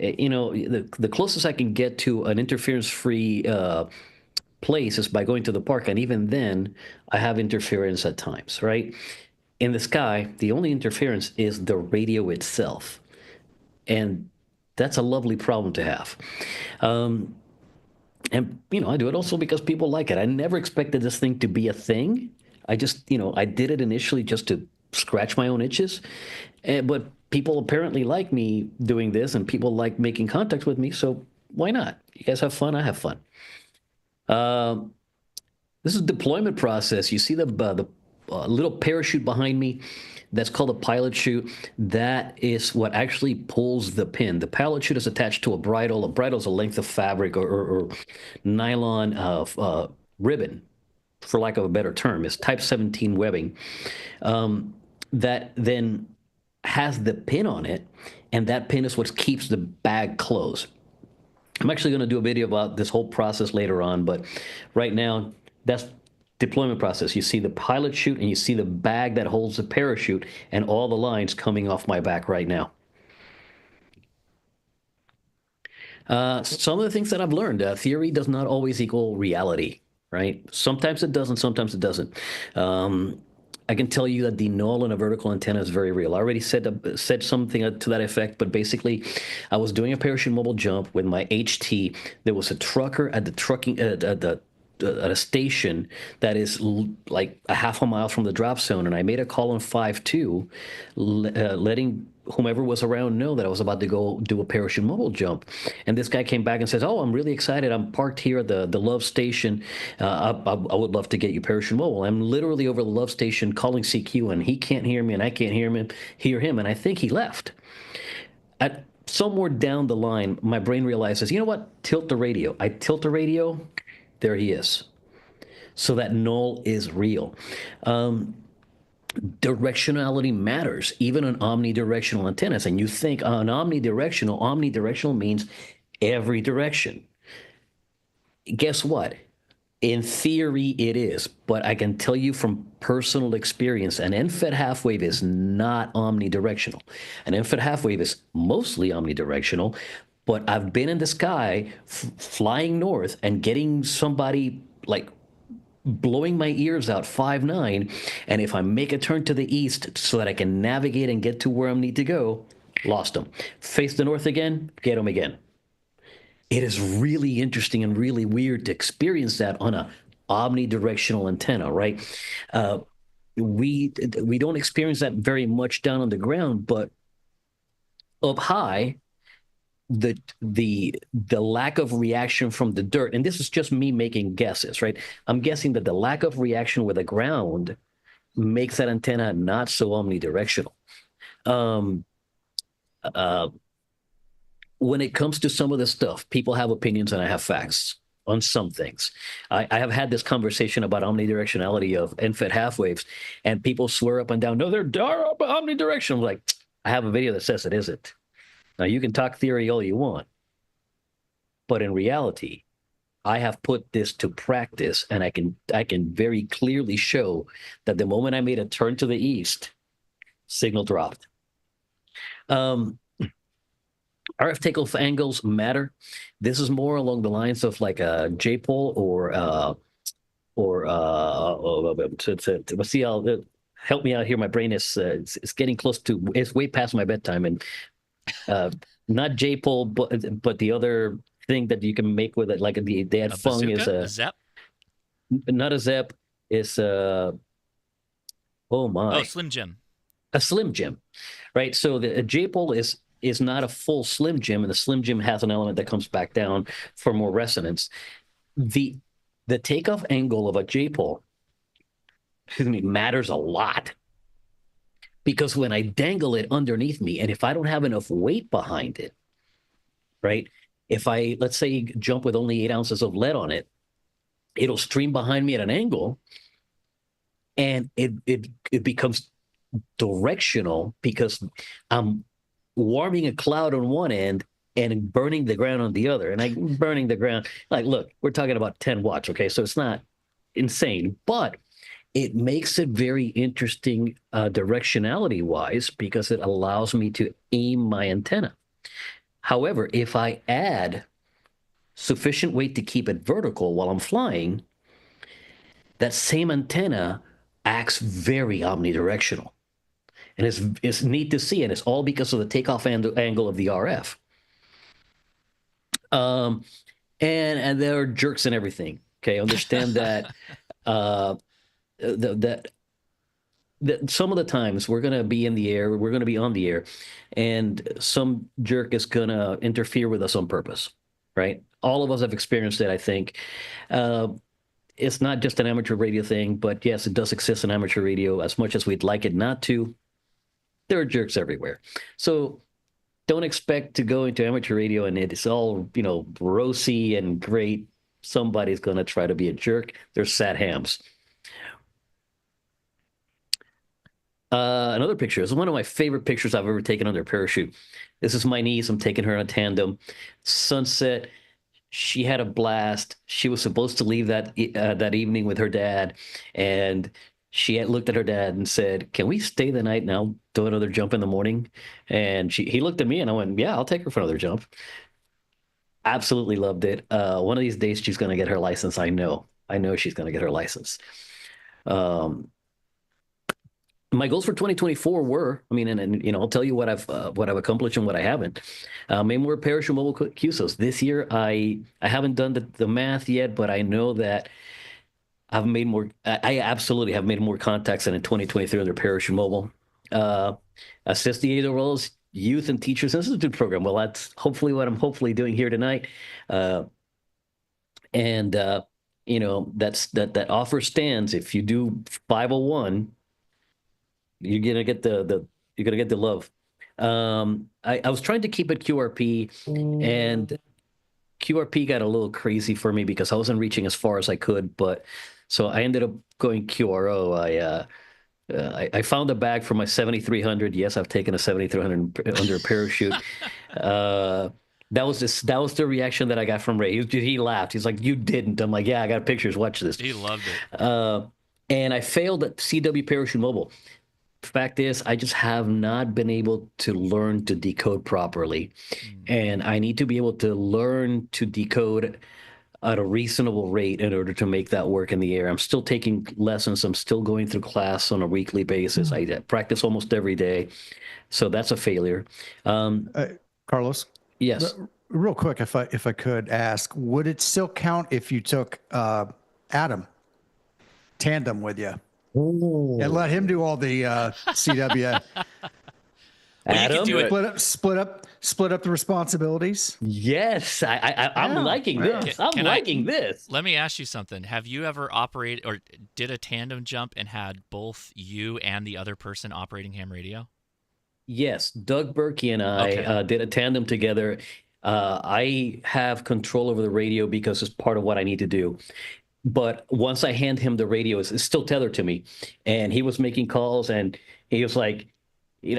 R: You know, the closest I can get to an interference-free place is by going to the park, and even then, I have interference at times, right? In the sky, the only interference is the radio itself, and that's a lovely problem to have. And, you know, I do it also because people like it. I never expected this thing to be a thing. I just, you know, I did it initially just to scratch my own itches. But people apparently like me doing this, and people like making contact with me. So why not? You guys have fun. I have fun. This is deployment process. You see the little parachute behind me. That's called a pilot chute. That is what actually pulls the pin. The pilot chute is attached to a bridle. A bridle is a length of fabric or nylon ribbon, for lack of a better term. It's type 17 webbing that then has the pin on it, and that pin is what keeps the bag closed. I'm actually going to do a video about this whole process later on, but right now, that's deployment process. You see the pilot chute, and you see the bag that holds the parachute, and all the lines coming off my back right now. Some of the things that I've learned, theory does not always equal reality, right? Sometimes it does, and sometimes it doesn't. I can tell you that the null in a vertical antenna is very real. I already said something to that effect, but basically, I was doing a parachute mobile jump with my HT. There was a trucker at the at a station that is like a half a mile from the drop zone, and I made a call on 5-2, letting whomever was around know that I was about to go do a parachute mobile jump. And this guy came back and says, oh, I'm really excited. I'm parked here at the Love Station. I would love to get you parachute mobile. I'm literally over the Love Station calling CQ, and he can't hear me, and I can't hear him, and I think he left. At somewhere down the line, my brain realizes, you know what? Tilt the radio. I tilt the radio. There he is. So that null is real. Directionality matters, even on omnidirectional antennas. And you think on omnidirectional means every direction. Guess what? In theory, it is. But I can tell you from personal experience, an end-fed half wave is not omnidirectional. An end-fed half wave is mostly omnidirectional. But I've been in the sky flying north and getting somebody like blowing my ears out 5'9", and if I make a turn to the east so that I can navigate and get to where I need to go, lost them. Face the north again, get them again. It is really interesting and really weird to experience that on a omnidirectional antenna, right? We don't experience that very much down on the ground, but up high, the lack of reaction from the dirt, and this is just me making guesses, right? I'm guessing that the lack of reaction with the ground makes that antenna not so omnidirectional. When it comes to some of this stuff, people have opinions and I have facts on some things. I have had this conversation about omnidirectionality of end-fed half waves, and people swear up and down, no, they're omnidirectional. I'm like, I have a video that says it isn't. Now, you can talk theory all you want, but in reality, I have put this to practice, and I can very clearly show that the moment I made a turn to the east, signal dropped. RF takeoff angles matter. This is more along the lines of like a J-pole or let's see how help me out here. My brain is it's getting close to, it's way past my bedtime. And not J-pole, but the other thing that you can make with it, like they had fung is
A: a Zep?
R: Not a Zep. It's oh my.
A: Oh, Slim Jim.
R: A Slim Jim, right? So the J-pole is not a full Slim Jim, and the Slim Jim has an element that comes back down for more resonance. The takeoff angle of a J-pole, excuse me, matters a lot, because when I dangle it underneath me, and if I don't have enough weight behind it, right? If I, let's say, jump with only 8 ounces of lead on it, it'll stream behind me at an angle, and it becomes directional because I'm warming a cloud on one end and burning the ground on the other. And burning the ground, like, look, we're talking about 10 watts, okay? So it's not insane, but it makes it very interesting directionality-wise, because it allows me to aim my antenna. However, if I add sufficient weight to keep it vertical while I'm flying, that same antenna acts very omnidirectional. And it's neat to see, and it's all because of the takeoff angle of the RF. And there are jerks and everything. Okay, understand that that some of the times we're going to be in the air, we're going to be on the air, and some jerk is going to interfere with us on purpose, right? All of us have experienced it, I think. It's not just an amateur radio thing, but yes, it does exist in amateur radio. As much as we'd like it not to, there are jerks everywhere. So don't expect to go into amateur radio and it's all, rosy and great. Somebody's going to try to be a jerk. They're sad hams. Another picture. This is one of my favorite pictures I've ever taken under a parachute. This is my niece. I'm taking her on a tandem. Sunset. She had a blast. She was supposed to leave that evening with her dad, and she had looked at her dad and said, "Can we stay the night and I'll do another jump in the morning?" And he looked at me and I went, "Yeah, I'll take her for another jump." Absolutely loved it. One of these days she's going to get her license. I know she's going to get her license. My goals for 2024 were, and I'll tell you what I've accomplished and what I haven't. Made more parachute mobile QSOs this year. I haven't done the math yet, but I know that I've made more. I absolutely have made more contacts than in 2023 under parachute mobile. Assist the ARRL's Youth and Teachers Institute program. Well, that's hopefully what I'm doing here tonight. That offer stands. If you do 501. You're gonna get the love. I was trying to keep it QRP, and QRP got a little crazy for me because I wasn't reaching as far as I could. But so I ended up going QRO. I found a bag for my 7300. Yes, I've taken a 7300 under a parachute. That was the reaction that I got from Ray. He laughed. He's like, "You didn't." I'm like, "Yeah, I got pictures. Watch this."
A: He loved it.
R: And I failed at CW Parachute Mobile. Fact is, I just have not been able to learn to decode properly. And I need to be able to learn to decode at a reasonable rate in order to make that work in the air. I'm still taking lessons. I'm still going through class on a weekly basis. I practice almost every day. So that's a failure.
G: Carlos?
R: Yes.
G: Real quick, if I could ask, would it still count if you took Adam tandem with you?
R: Ooh.
G: And let him do all the CW.
R: Adam,
G: split up the responsibilities.
R: Yes, I'm liking this. I'm liking this.
A: Let me ask you something. Have you ever operated or did a tandem jump and had both you and the other person operating ham radio?
R: Yes, Doug Berkey and I did a tandem together. I have control over the radio because it's part of what I need to do. But once I hand him the radio, it's still tethered to me. And he was making calls, and he was like,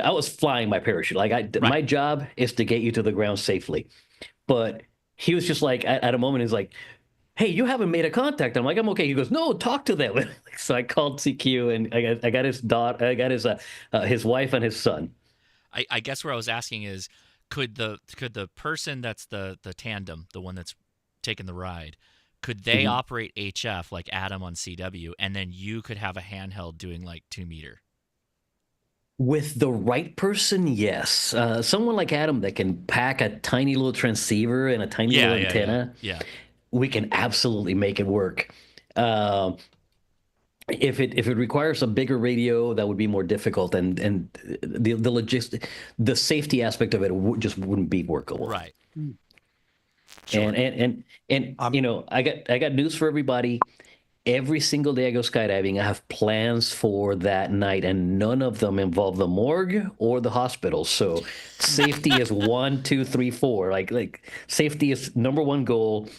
R: I was flying my parachute. Like my job is to get you to the ground safely. But he was just like, at a moment, he's like, "Hey, you haven't made a contact." I'm like, "I'm okay." He goes, "No, talk to them." So I called CQ, and I got his daughter, I got his wife and his son.
A: I guess where I was asking is, could the person that's the tandem, the one that's taking the ride, could they operate HF like Adam on CW, and then you could have a handheld doing like 2 meter?
R: With the right person, yes. Someone like Adam that can pack a tiny little transceiver and a tiny little antenna, we can absolutely make it work. If it requires a bigger radio, that would be more difficult, and the logistic, the safety aspect of it just wouldn't be workable.
A: Right.
R: Sure. And you know, I got news for everybody. Every single day I go skydiving, I have plans for that night, and none of them involve the morgue or the hospital. So safety is 1, 2, 3, 4. Like safety is #1 goal.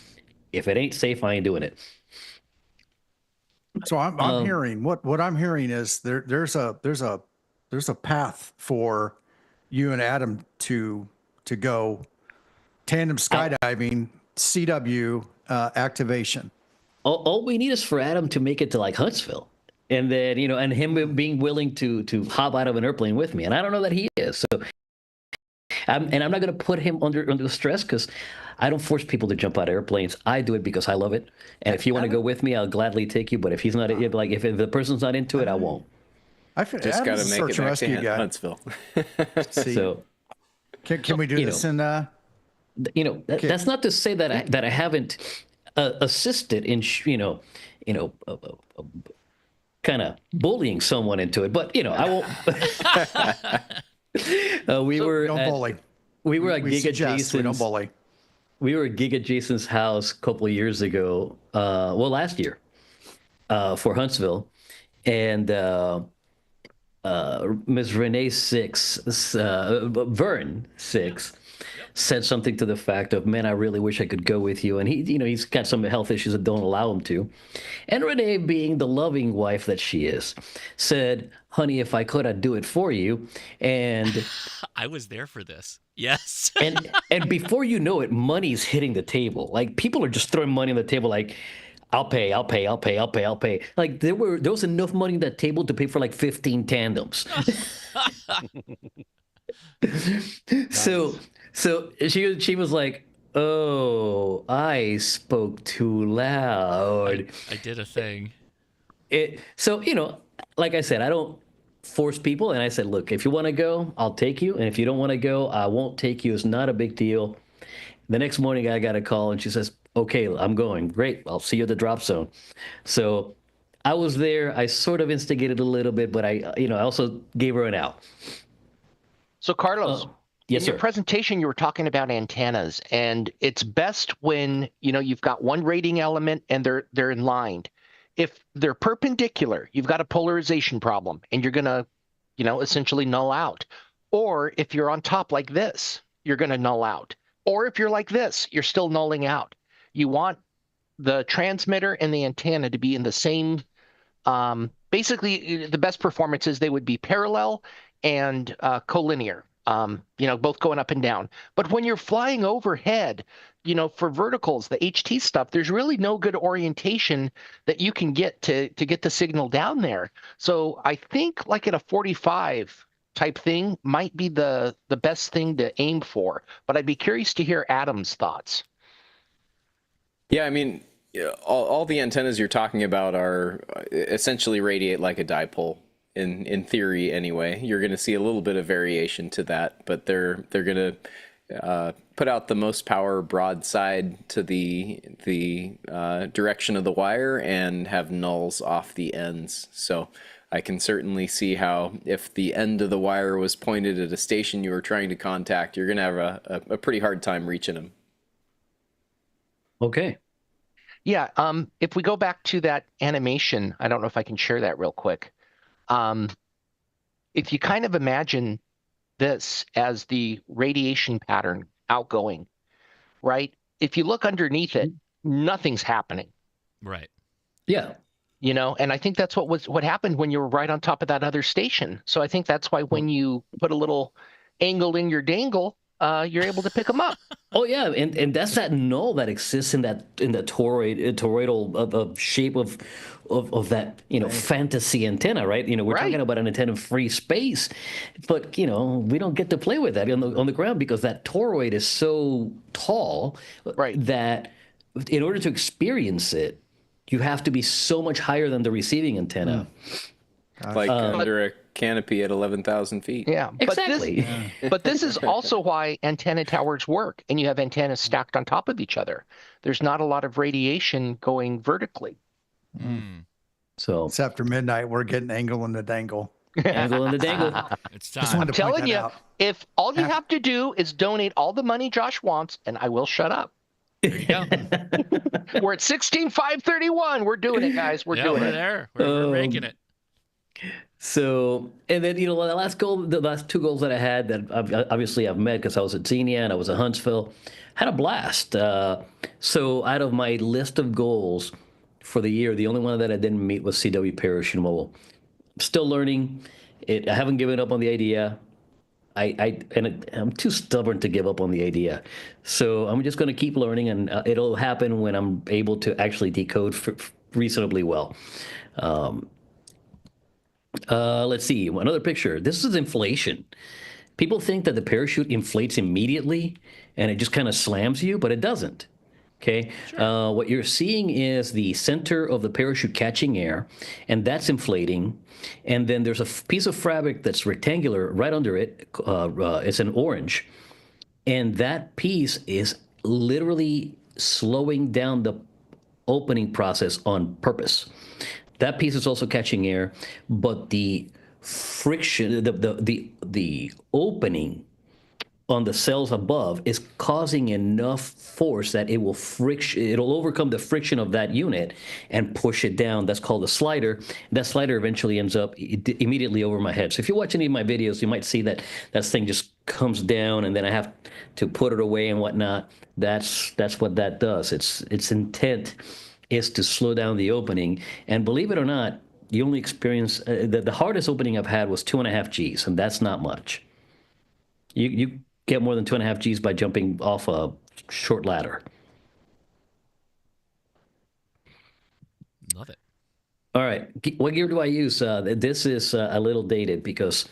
R: If it ain't safe, I ain't doing it.
G: So I'm hearing what I'm hearing is there's a path for you and Adam to go tandem skydiving, CW activation.
R: All we need is for Adam to make it to like Huntsville, and then, you know, and him being willing to hop out of an airplane with me. And I don't know that he is. So, and I'm not going to put him under stress, because I don't force people to jump out of airplanes. I do it because I love it. And if you want to go with me, I'll gladly take you. But if he's not, like if the person's not into it, I won't.
J: I just got to make it back to Huntsville.
R: So,
G: can we do this in?
R: You know, that's not to say that I haven't assisted in kind of bullying someone into it, but you know, I won't. We were at Giga Jason's.
G: We don't bully.
R: We were at Giga Jason's house a couple of years ago. Last year, for Huntsville, and Ms. Renee Vern Six said something to the fact of, man, I really wish I could go with you. And he's got some health issues that don't allow him to. And Renee, being the loving wife that she is, said, honey, if I could, I'd do it for you. And
A: I was there for this. Yes.
R: and before you know it, money's hitting the table. Like, people are just throwing money on the table, like, I'll pay. Like, there was enough money on that table to pay for like 15 tandems. So she was like, oh, I spoke too loud.
A: I did a thing.
R: So, you know, like I said, I don't force people. And I said, look, if you want to go, I'll take you. And if you don't want to go, I won't take you. It's not a big deal. The next morning I got a call and she says, okay, I'm going. Great. I'll see you at the drop zone. So I was there. I sort of instigated a little bit, but I also gave her an out.
M: So Carlos,
R: yes,
M: in your
R: sir.
M: presentation, you were talking about antennas, and it's best when, you know, you've got one rating element and they're in line. If they're perpendicular, you've got a polarization problem, and you're going to, you know, essentially null out. Or if you're on top like this, you're going to null out. Or if you're like this, you're still nulling out. You want the transmitter and the antenna to be in the same, basically the best performances, they would be parallel and collinear, you know, both going up and down. But when you're flying overhead, you know, for verticals, the HT stuff, there's really no good orientation that you can get to get the signal down there. So I think like at a 45 type thing might be the best thing to aim for. But I'd be curious to hear Adam's thoughts.
J: Yeah, I mean, all the antennas you're talking about are essentially radiate like a dipole. In theory, anyway. You're going to see a little bit of variation to that, but they're going to put out the most power broadside to the direction of the wire and have nulls off the ends. So I can certainly see how if the end of the wire was pointed at a station you were trying to contact, you're going to have a pretty hard time reaching them.
R: Okay.
M: Yeah. If we go back to that animation, I don't know if I can share that real quick. If you kind of imagine this as the radiation pattern outgoing, right? If you look underneath it, nothing's happening.
A: Right.
R: Yeah.
M: You know, and I think that's what happened when you were right on top of that other station. So I think that's why when you put a little angle in your dangle, you're able to pick them up.
R: Oh yeah, and that's that null that exists in that toroidal shape of that, you know, fantasy antenna, right? You know, we're talking about an antenna in free space, but you know, we don't get to play with that on the ground because that toroid is so tall, that in order to experience it, you have to be so much higher than the receiving antenna.
J: Like under a canopy at 11,000 feet.
M: Yeah,
R: Exactly.
M: But this is also why antenna towers work, and you have antennas stacked on top of each other. There's not a lot of radiation going vertically.
R: So
G: it's after midnight. We're getting angle in the dangle.
R: Angle in the dangle.
A: It's
G: Just
A: time.
G: wanted to point
M: Telling
G: that
M: you,
G: out.
M: if all you have to do is donate all the money Josh wants, and I will shut up.
A: There you go.
M: We're at 16,531. We're doing it, guys. We're doing
A: we're
M: it.
A: there. We're making it.
R: So, and then, the last two goals that I had that obviously I've met because I was at Xenia and I was at Huntsville, had a blast. So out of my list of goals for the year, the only one that I didn't meet was CW Parachute Mobile. Still learning. I haven't given up on the idea. I'm too stubborn to give up on the idea. So I'm just going to keep learning, and it'll happen when I'm able to actually decode reasonably well. Let's see, another picture. This is inflation. People think that the parachute inflates immediately and it just kind of slams you, but it doesn't. Okay. Sure. What you're seeing is the center of the parachute catching air, and that's inflating. And then there's a piece of fabric that's rectangular right under it. It's an orange. And that piece is literally slowing down the opening process on purpose. That piece is also catching air, but the friction, the opening on the cells above is causing enough force that it will it'll overcome the friction of that unit and push it down. That's called a slider. That slider eventually ends up immediately over my head. So if you watch any of my videos, you might see that thing just comes down and then I have to put it away and whatnot. That's what that does. Its intent is to slow down the opening. And believe it or not, you only experience, the hardest opening I've had was 2.5 Gs, and that's not much. You get more than 2.5 Gs by jumping off a short ladder.
A: Love it.
R: All right. What gear do I use? This is a little dated because,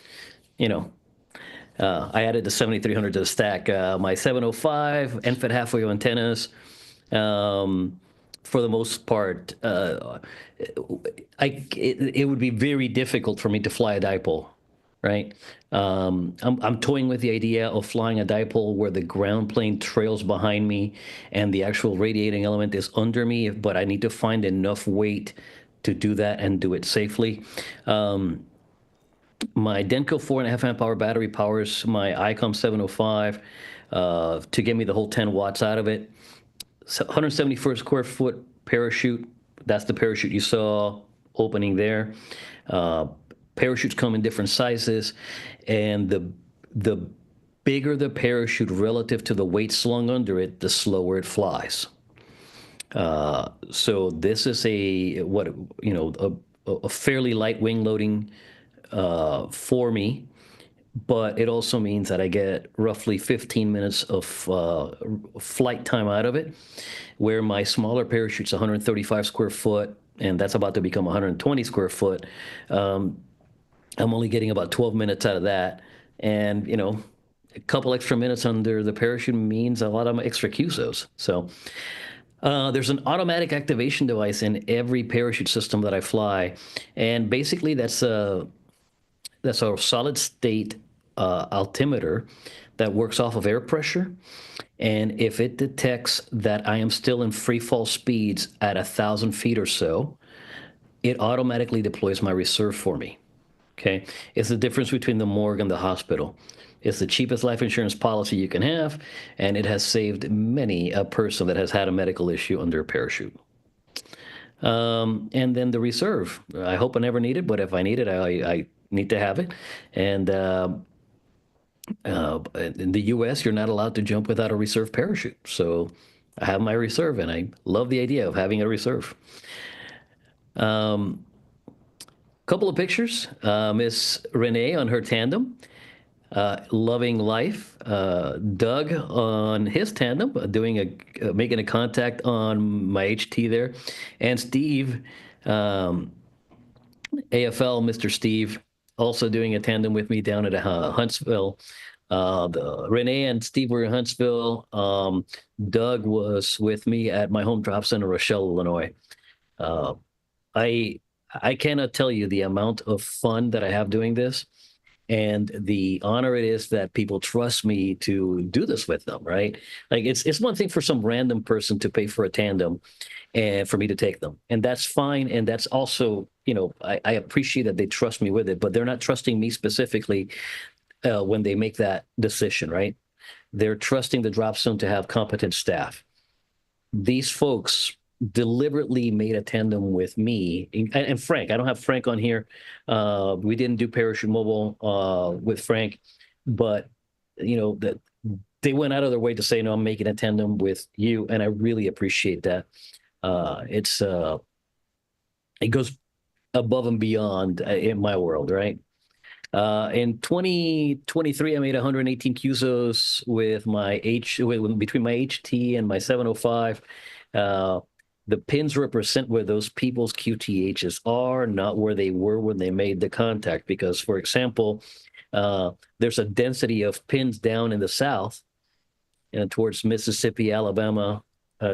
R: I added the 7300 to the stack. My 705 NFET halfway antennas, for the most part, it would be very difficult for me to fly a dipole, right? I'm toying with the idea of flying a dipole where the ground plane trails behind me and the actual radiating element is under me, but I need to find enough weight to do that and do it safely. My Denko 4.5 amp hour battery powers my ICOM 705 to give me the whole 10 watts out of it. 174 square foot parachute. That's the parachute you saw opening there. Parachutes come in different sizes, and the bigger the parachute relative to the weight slung under it, the slower it flies. So this is a fairly light wing loading for me, but it also means that I get roughly 15 minutes of flight time out of it, where my smaller parachute's 135 square foot, and that's about to become 120 square foot. I'm only getting about 12 minutes out of that, and a couple extra minutes under the parachute means a lot of extra QSOs. So there's an automatic activation device in every parachute system that I fly, and basically that's a solid state altimeter that works off of air pressure. And if it detects that I am still in free fall speeds at 1,000 feet or so, it automatically deploys my reserve for me. Okay, it's the difference between the morgue and the hospital. It's the cheapest life insurance policy you can have, and it has saved many a person that has had a medical issue under a parachute. And then the reserve. I hope I never need it, but if I need it, I need to have it. And in the U.S., you're not allowed to jump without a reserve parachute. So I have my reserve, and I love the idea of having a reserve. Couple of pictures. Miss Renee on her tandem, loving life. Doug on his tandem, making a contact on my HT there, and Steve, AFL, Mr. Steve, also doing a tandem with me down at Huntsville. Renee and Steve were in Huntsville. Doug was with me at my home drop center, Rochelle, Illinois. I cannot tell you the amount of fun that I have doing this, and the honor it is that people trust me to do this with them. Right? Like it's one thing for some random person to pay for a tandem, and for me to take them, and that's fine. And that's also, I appreciate that they trust me with it, but they're not trusting me specifically when they make that decision. Right? They're trusting the drop zone to have competent staff. These folks deliberately made a tandem with me and Frank. I don't have Frank on here. We didn't do Parachute Mobile with Frank, but that they went out of their way to say, no, I'm making a tandem with you, and I really appreciate that. It goes above and beyond in my world, right? In 2023, I made 118 QSOs with my between my HT and my 705. The pins represent where those people's QTHs are, not where they were when they made the contact. Because, for example, there's a density of pins down in the south and towards Mississippi, Alabama,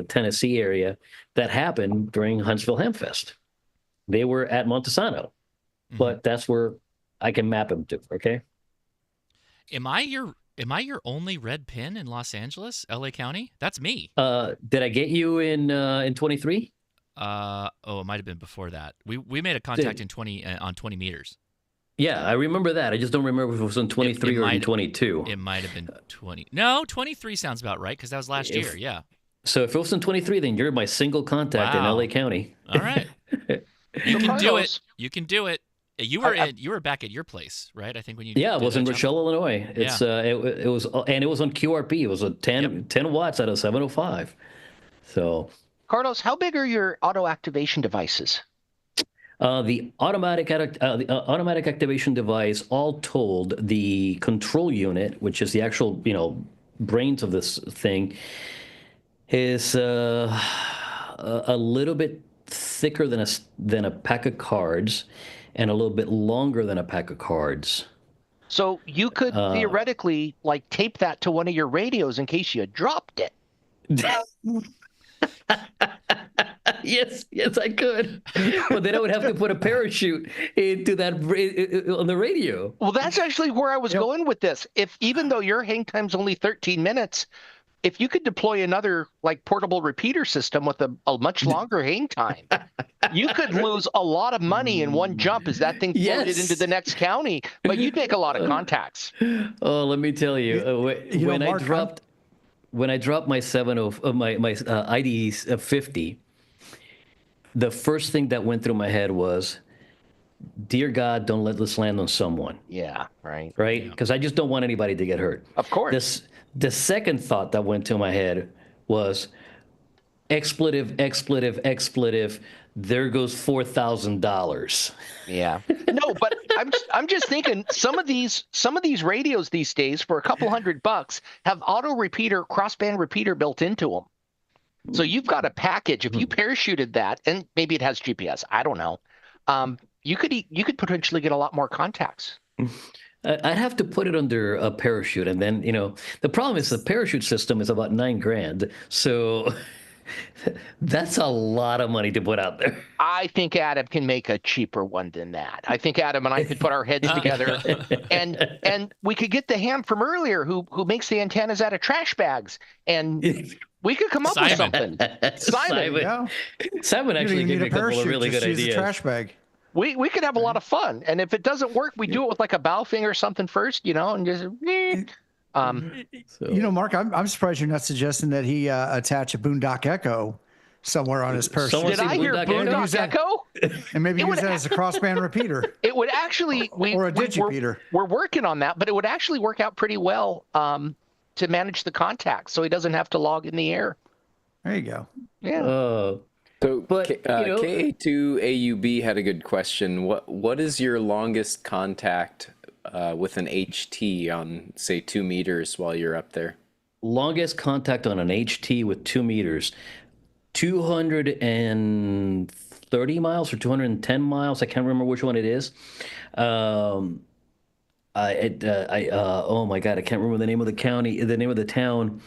R: Tennessee area that happened during Huntsville Hamfest. They were at Montesano, but that's where I can map them to. Okay.
A: Am I your only red pin in Los Angeles, LA County? That's me.
R: Did I get you in 23?
A: It might have been before that. We made a contact in 20 on 20 meters.
R: Yeah, I remember that. I just don't remember if it was in 23 or in 22.
A: It might have been 20. No, 23 sounds about right because that was last year. Yeah.
R: So if it was in 23, then you're my single contact in LA County.
A: All right. You can do it. You can do it. You were back at your place, right? I think when you
R: it was in Rochelle, Illinois. It's it was on QRP. It was a 10 watts out of 705. So,
M: Carlos, how big are your auto activation devices?
R: The automatic activation device, all told, the control unit, which is the actual brains of this thing, is a little bit thicker than a pack of cards, and a little bit longer than a pack of cards.
M: So you could theoretically tape that to one of your radios in case you dropped it.
R: Yes, I could. But then I would have to put a parachute into that on the radio.
M: Well, that's actually where I was going with this. Even though your hang time's only 13 minutes, if you could deploy another portable repeater system with a much longer hang time, you could lose a lot of money in one jump as that thing floated into the next county, but you'd make a lot of contacts.
R: Oh, let me tell you, when I dropped my my IDE 50, the first thing that went through my head was, dear God, don't let this land on someone.
M: Yeah, right.
R: Right? Because I just don't want anybody to get hurt.
M: Of course.
R: The second thought that went to my head was expletive. There goes $4,000.
M: Yeah. No, but I'm just thinking some of these radios these days for a couple $100 have auto repeater, crossband repeater built into them. So you've got a package. If you parachuted that, and maybe it has GPS, I don't know. You could potentially get a lot more contacts.
R: I'd have to put it under a parachute, and then the problem is the parachute system is about $9,000, so that's a lot of money to put out there.
M: I think Adam can make a cheaper one than that. I think Adam and I could put our heads together, and we could get the ham from earlier who makes the antennas out of trash bags, and we could come up with something.
R: Simon actually gave me a couple of really good ideas.
G: A trash bag.
M: We could have a lot of fun, and if it doesn't work, we do it with a bow finger or something first, and just.
G: Mark, I'm surprised you're not suggesting that he attach a Boondock Echo somewhere on his parachute.
M: Did I hear Boondock Echo?
G: And maybe use that as a crossband repeater.
M: It would actually,
G: or a digipeater.
M: We're working on that, but it would actually work out pretty well to manage the contacts, so he doesn't have to log in the air.
G: There you go.
M: Yeah.
J: K2AUB had a good question. What is your longest contact with an HT on, say, 2 meters while you're up there?
R: Longest contact on an HT with 2 meters, 230 miles or 210 miles. I can't remember which one it is. Oh my God, I can't remember the name of the county, the name of the town.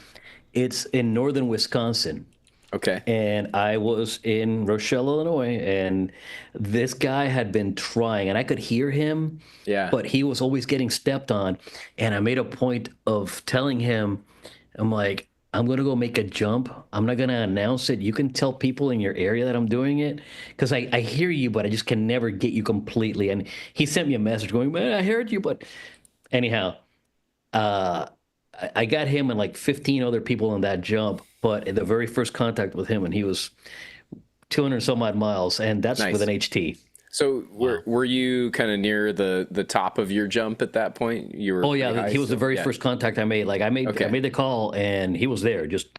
R: It's in northern Wisconsin.
J: Okay.
R: And I was in Rochelle, Illinois, and this guy had been trying, and I could hear him, but he was always getting stepped on. And I made a point of telling him, I'm like, I'm going to go make a jump. I'm not going to announce it. You can tell people in your area that I'm doing it, because I hear you, but I just can never get you completely. And he sent me a message going, man, I heard you. But anyhow, I got him and like 15 other people on that jump. But the very first contact with him, and he was 200 some odd miles, and that's with an HT.
J: So were you kind of near the top of your jump at that point? You were.
R: Oh yeah, he was the very first contact I made. Like I made the call, and he was there. Just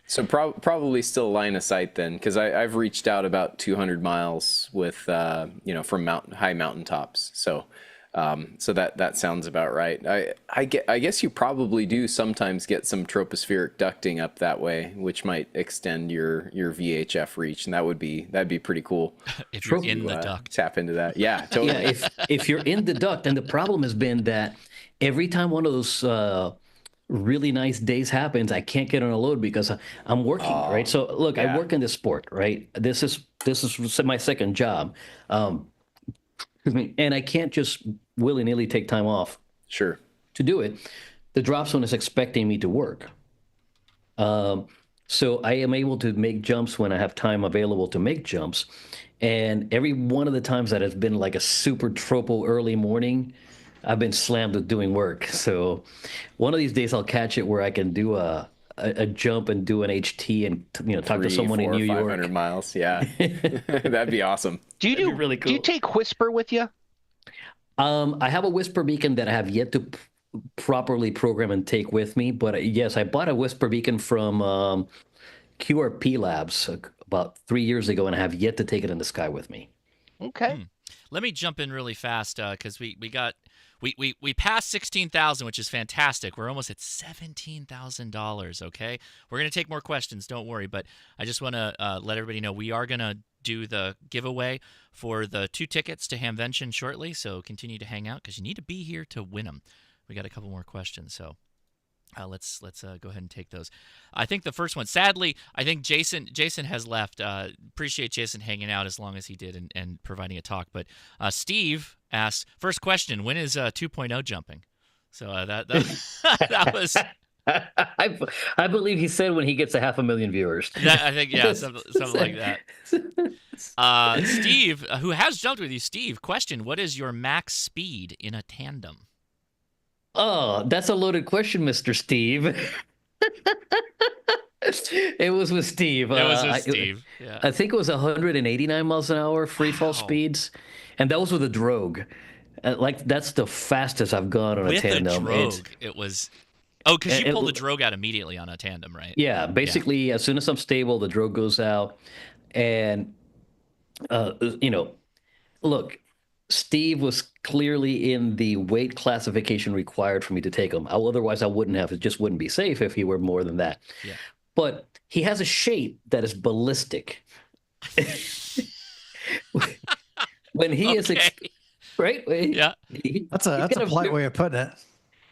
J: so probably still line of sight then, because I've reached out about 200 miles with from high mountaintops. So that sounds about right. I guess you probably do sometimes get some tropospheric ducting up that way, which might extend your VHF reach, and that'd be pretty cool.
A: If you're in the duct,
J: tap into that. Yeah, totally.
R: Yeah, if you're in the duct, and the problem has been that every time one of those really nice days happens, I can't get on a load because I'm working, right? So look, I work in this sport, right? This is my second job. And I can't just willy-nilly take time off.
J: Sure.
R: To do it. The drop zone is expecting me to work. So I am able to make jumps when I have time available to make jumps. And every one of the times that has been like a super tropo early morning, I've been slammed with doing work. So one of these days I'll catch it where I can do a jump and do an HT and talk to someone in New York.
J: 500 miles, yeah. That'd be awesome.
M: Do you do
R: really cool.
M: Do you take Whisper with you?
R: I have a Whisper beacon that I have yet to properly program and take with me. But yes, I bought a Whisper beacon from QRP Labs about 3 years ago, and I have yet to take it in the sky with me.
M: Okay.
A: Let me jump in really fast because we passed 16,000, which is fantastic. We're almost at $17,000. Okay, we're gonna take more questions. Don't worry, but I just want to let everybody know we are gonna do the giveaway for the 2 tickets to Hamvention shortly. So continue to hang out because you need to be here to win them. We got a couple more questions, so let's go ahead and take those. I think the first one, sadly, I think Jason has left. Appreciate Jason hanging out as long as he did and providing a talk. But Steve asks, first question, when is 2.0 jumping? So that was.
R: I believe he said when he gets 500,000 viewers.
A: I think, yeah, something like that. Steve, who has jumped with you, Steve, question, what is your max speed in a tandem?
R: Oh, that's a loaded question, Mr. Steve. It was with Steve.
A: It was with Steve. Yeah.
R: I think it was 189 miles an hour free fall speeds, and that was with a drogue. That's the fastest I've gone on a tandem.
A: With a drogue, it was. Oh, because you pull the drogue out immediately on a tandem, right?
R: Yeah, basically, as soon as I'm stable, the drogue goes out, and look. Steve was clearly in the weight classification required for me to take him. Otherwise, I wouldn't have. It just wouldn't be safe if he were more than that.
A: Yeah.
R: But he has a shape that is ballistic. When he is right?
A: Yeah.
G: That's a polite way of putting it.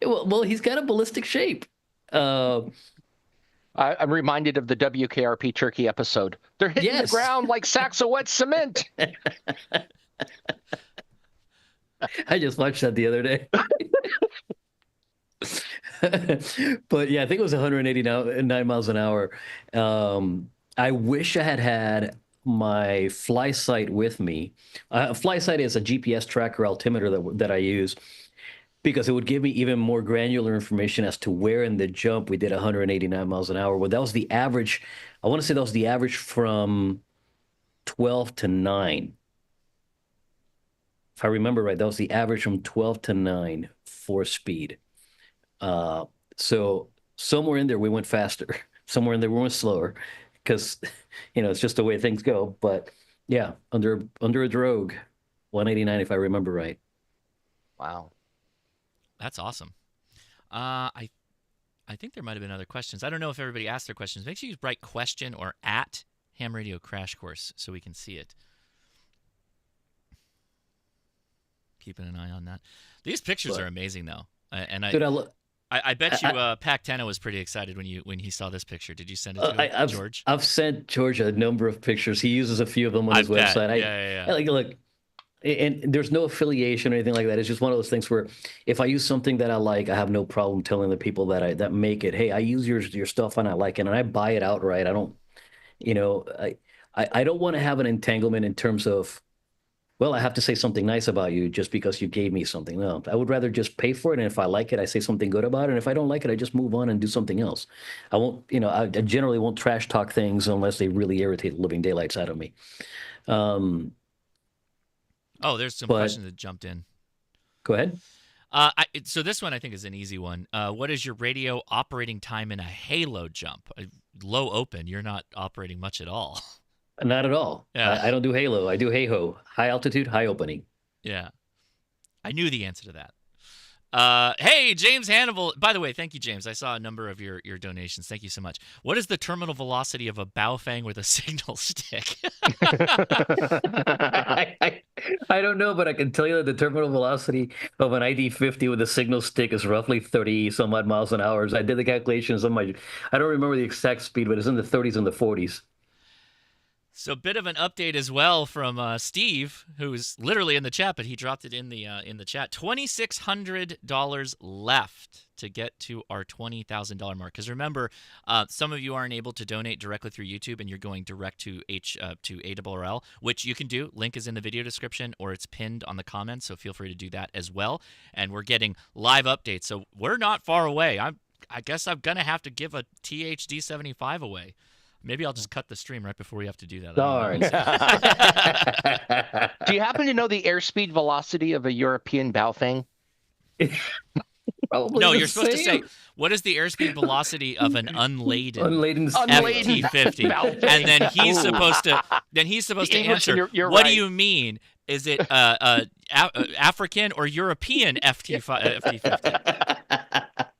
R: Well, he's got a ballistic shape.
M: I'm reminded of the WKRP Turkey episode. They're hitting the ground like sacks of wet cement.
R: I just watched that the other day. But yeah, I think it was 189 miles an hour. I wish I had my fly sight with me. Fly sight is a GPS tracker altimeter that I use because it would give me even more granular information as to where in the jump we did 189 miles an hour. Well, that was the average. I want to say that was the average from 12 to 9. If I remember right, that was the average from 12 to 9 for speed. So somewhere in there we went faster. Somewhere in there we went slower because, it's just the way things go. But yeah, under a drogue, 189 if I remember right.
M: Wow.
A: That's awesome. I think there might have been other questions. I don't know if everybody asked their questions. Make sure you write question or at Ham Radio Crash Course so we can see it. Keeping an eye on that. These pictures are amazing, though.
R: Dude,
A: I bet you Pac-10 was pretty excited when he saw this picture. Did you send it to George?
R: I've sent George a number of pictures. He uses a few of them on his website.
A: Yeah.
R: Like, look, and there's no affiliation or anything like that. It's just one of those things where if I use something that I like, I have no problem telling the people that make it, hey, I use your stuff and I like it, and I buy it outright. I don't, I don't want to have an entanglement in terms of, well, I have to say something nice about you just because you gave me something. No, I would rather just pay for it. And if I like it, I say something good about it. And if I don't like it, I just move on and do something else. I won't, I generally won't trash talk things unless they really irritate the living daylights out of me.
A: There's some questions that jumped in.
R: Go ahead.
A: So this one I think is an easy one. What is your radio operating time in a halo jump? Low open, you're not operating much at all.
R: Not at all.
A: Yeah.
R: I don't do halo. I do hey-ho. High altitude, high opening.
A: Yeah. I knew the answer to that. Hey, James Hannibal. By the way, thank you, James. I saw a number of your donations. Thank you so much. What is the terminal velocity of a Baofeng with a signal stick?
R: I don't know, but I can tell you that the terminal velocity of an ID50 with a signal stick is roughly 30 some odd miles an hour. I did the calculations on I don't remember the exact speed, but it's in the 30s and the 40s.
A: So a bit of an update as well from Steve, who's literally in the chat, but he dropped it in the chat. $2,600 left to get to our $20,000 mark. Because remember, some of you aren't able to donate directly through YouTube, and you're going direct to ARRL, which you can do. Link is in the video description, or it's pinned on the comments. So feel free to do that as well. And we're getting live updates, so we're not far away. I guess I'm gonna have to give a THD75 away. Maybe I'll just cut the stream right before we have to do that.
R: Darn.
M: Do you happen to know the airspeed velocity of a European Baofeng?
A: No, you're supposed to say, what is the airspeed velocity of an unladen FT50? And then he's supposed to answer, what do you mean? Is it African or European FT50?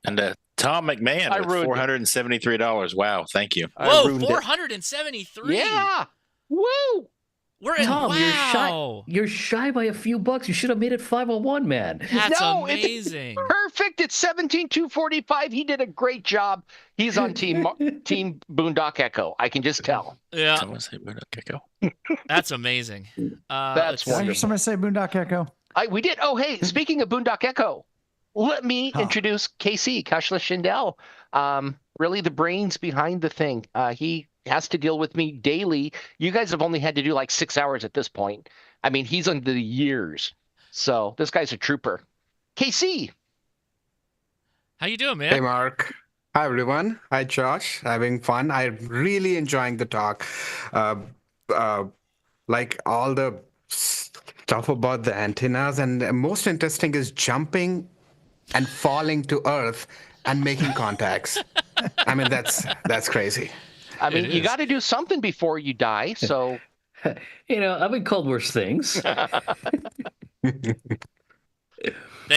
B: And Tom McMahon with $473. Wow, thank you.
A: Whoa, $473.
M: Yeah. Woo.
A: We're in,
R: Tom,
A: wow.
R: You're shy by a few bucks. You should have made it 501, man.
A: That's amazing.
M: It's perfect. It's 17,245. He did a great job. He's on team Boondock Echo. I can just tell.
A: Yeah.
B: Someone say Boondock Echo.
A: That's amazing.
M: That's
G: Did I hear somebody say Boondock Echo?
M: We did. Oh, hey, speaking of Boondock Echo, let me introduce KC, Kashla Shindell. Really the brains behind the thing. He has to deal with me daily. You guys have only had to do like 6 hours at this point. I mean, he's under the years. So this guy's a trooper. KC.
A: How you doing, man?
E: Hey, Mark. Hi, everyone. Hi, Josh. Having fun. I'm really enjoying the talk. Like all the stuff about the antennas. And most interesting is jumping and falling to earth and making contacts. I mean, that's crazy.
M: I mean, you got to do something before you die. So,
R: I've been called worse things.
A: Thank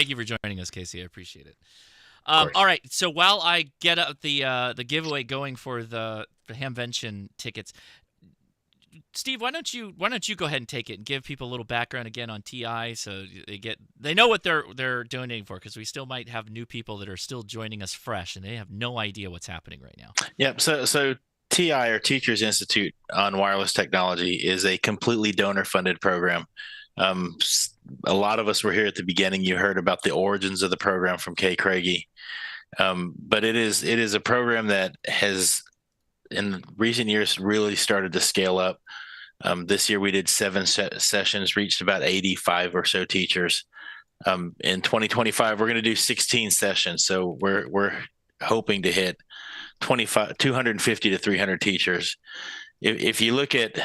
A: you for joining us, Casey. I appreciate it. All right. So while I get up the giveaway going for the Hamvention tickets, Steve, why don't you go ahead and take it and give people a little background again on TI, so they know what they're donating for, because we still might have new people that are still joining us fresh and they have no idea what's happening right now.
B: Yep. So TI, or Teachers Institute on Wireless Technology, is a completely donor-funded program. A lot of us were here at the beginning. You heard about the origins of the program from Kay Craigie, but it is a program that has, in recent years, really started to scale up. This year we did 7 sessions, reached about 85 or so teachers. In 2025, we're going to do 16 sessions. So we're hoping to hit 250 to 300 teachers. If you look at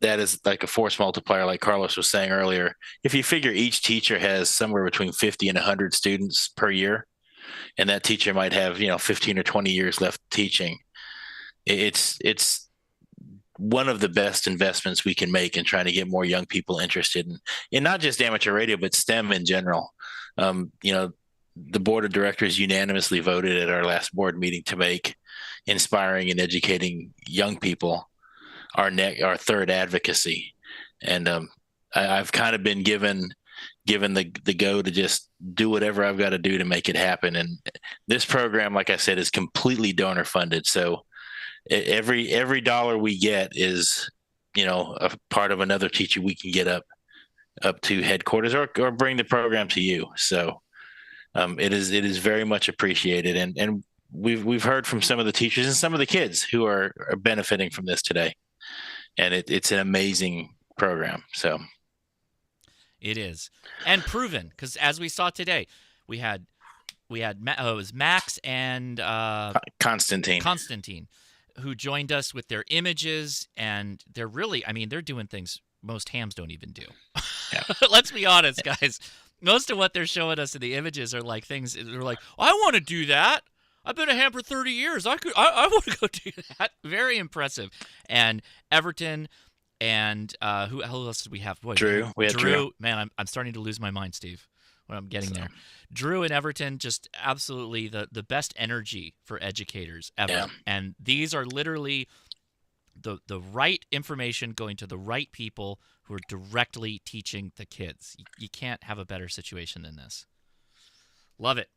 B: that as like a force multiplier, like Carlos was saying earlier, if you figure each teacher has somewhere between 50 and 100 students per year, and that teacher might have 15 or 20 years left teaching, it's one of the best investments we can make in trying to get more young people interested in not just amateur radio, but STEM in general. The board of directors unanimously voted at our last board meeting to make inspiring and educating young people our third advocacy. And I've kind of been given given the go to just do whatever I've got to do to make it happen. And this program, like I said, is completely donor funded. So every dollar we get is, a part of another teacher we can get up to headquarters or bring the program to you. So it is very much appreciated. And we've heard from some of the teachers and some of the kids who are benefiting from this today. And it's an amazing program. So
A: it is, and proven, because as we saw today, we had it was Max and Constantine, who joined us with their images, and they're really, they're doing things most hams don't even do. Yeah. Let's be honest, guys. Most of what they're showing us in the images are like things. They're like, I want to do that. I've been a ham for 30 years. I want to go do that. Very impressive. And Everton. And who else did we have? Boy,
B: Drew. We had Drew.
A: Man, I'm starting to lose my mind, Steve, when I'm getting there. Drew and Everton, just absolutely the best energy for educators ever. Yeah. And these are literally the right information going to the right people who are directly teaching the kids. You can't have a better situation than this. Love it.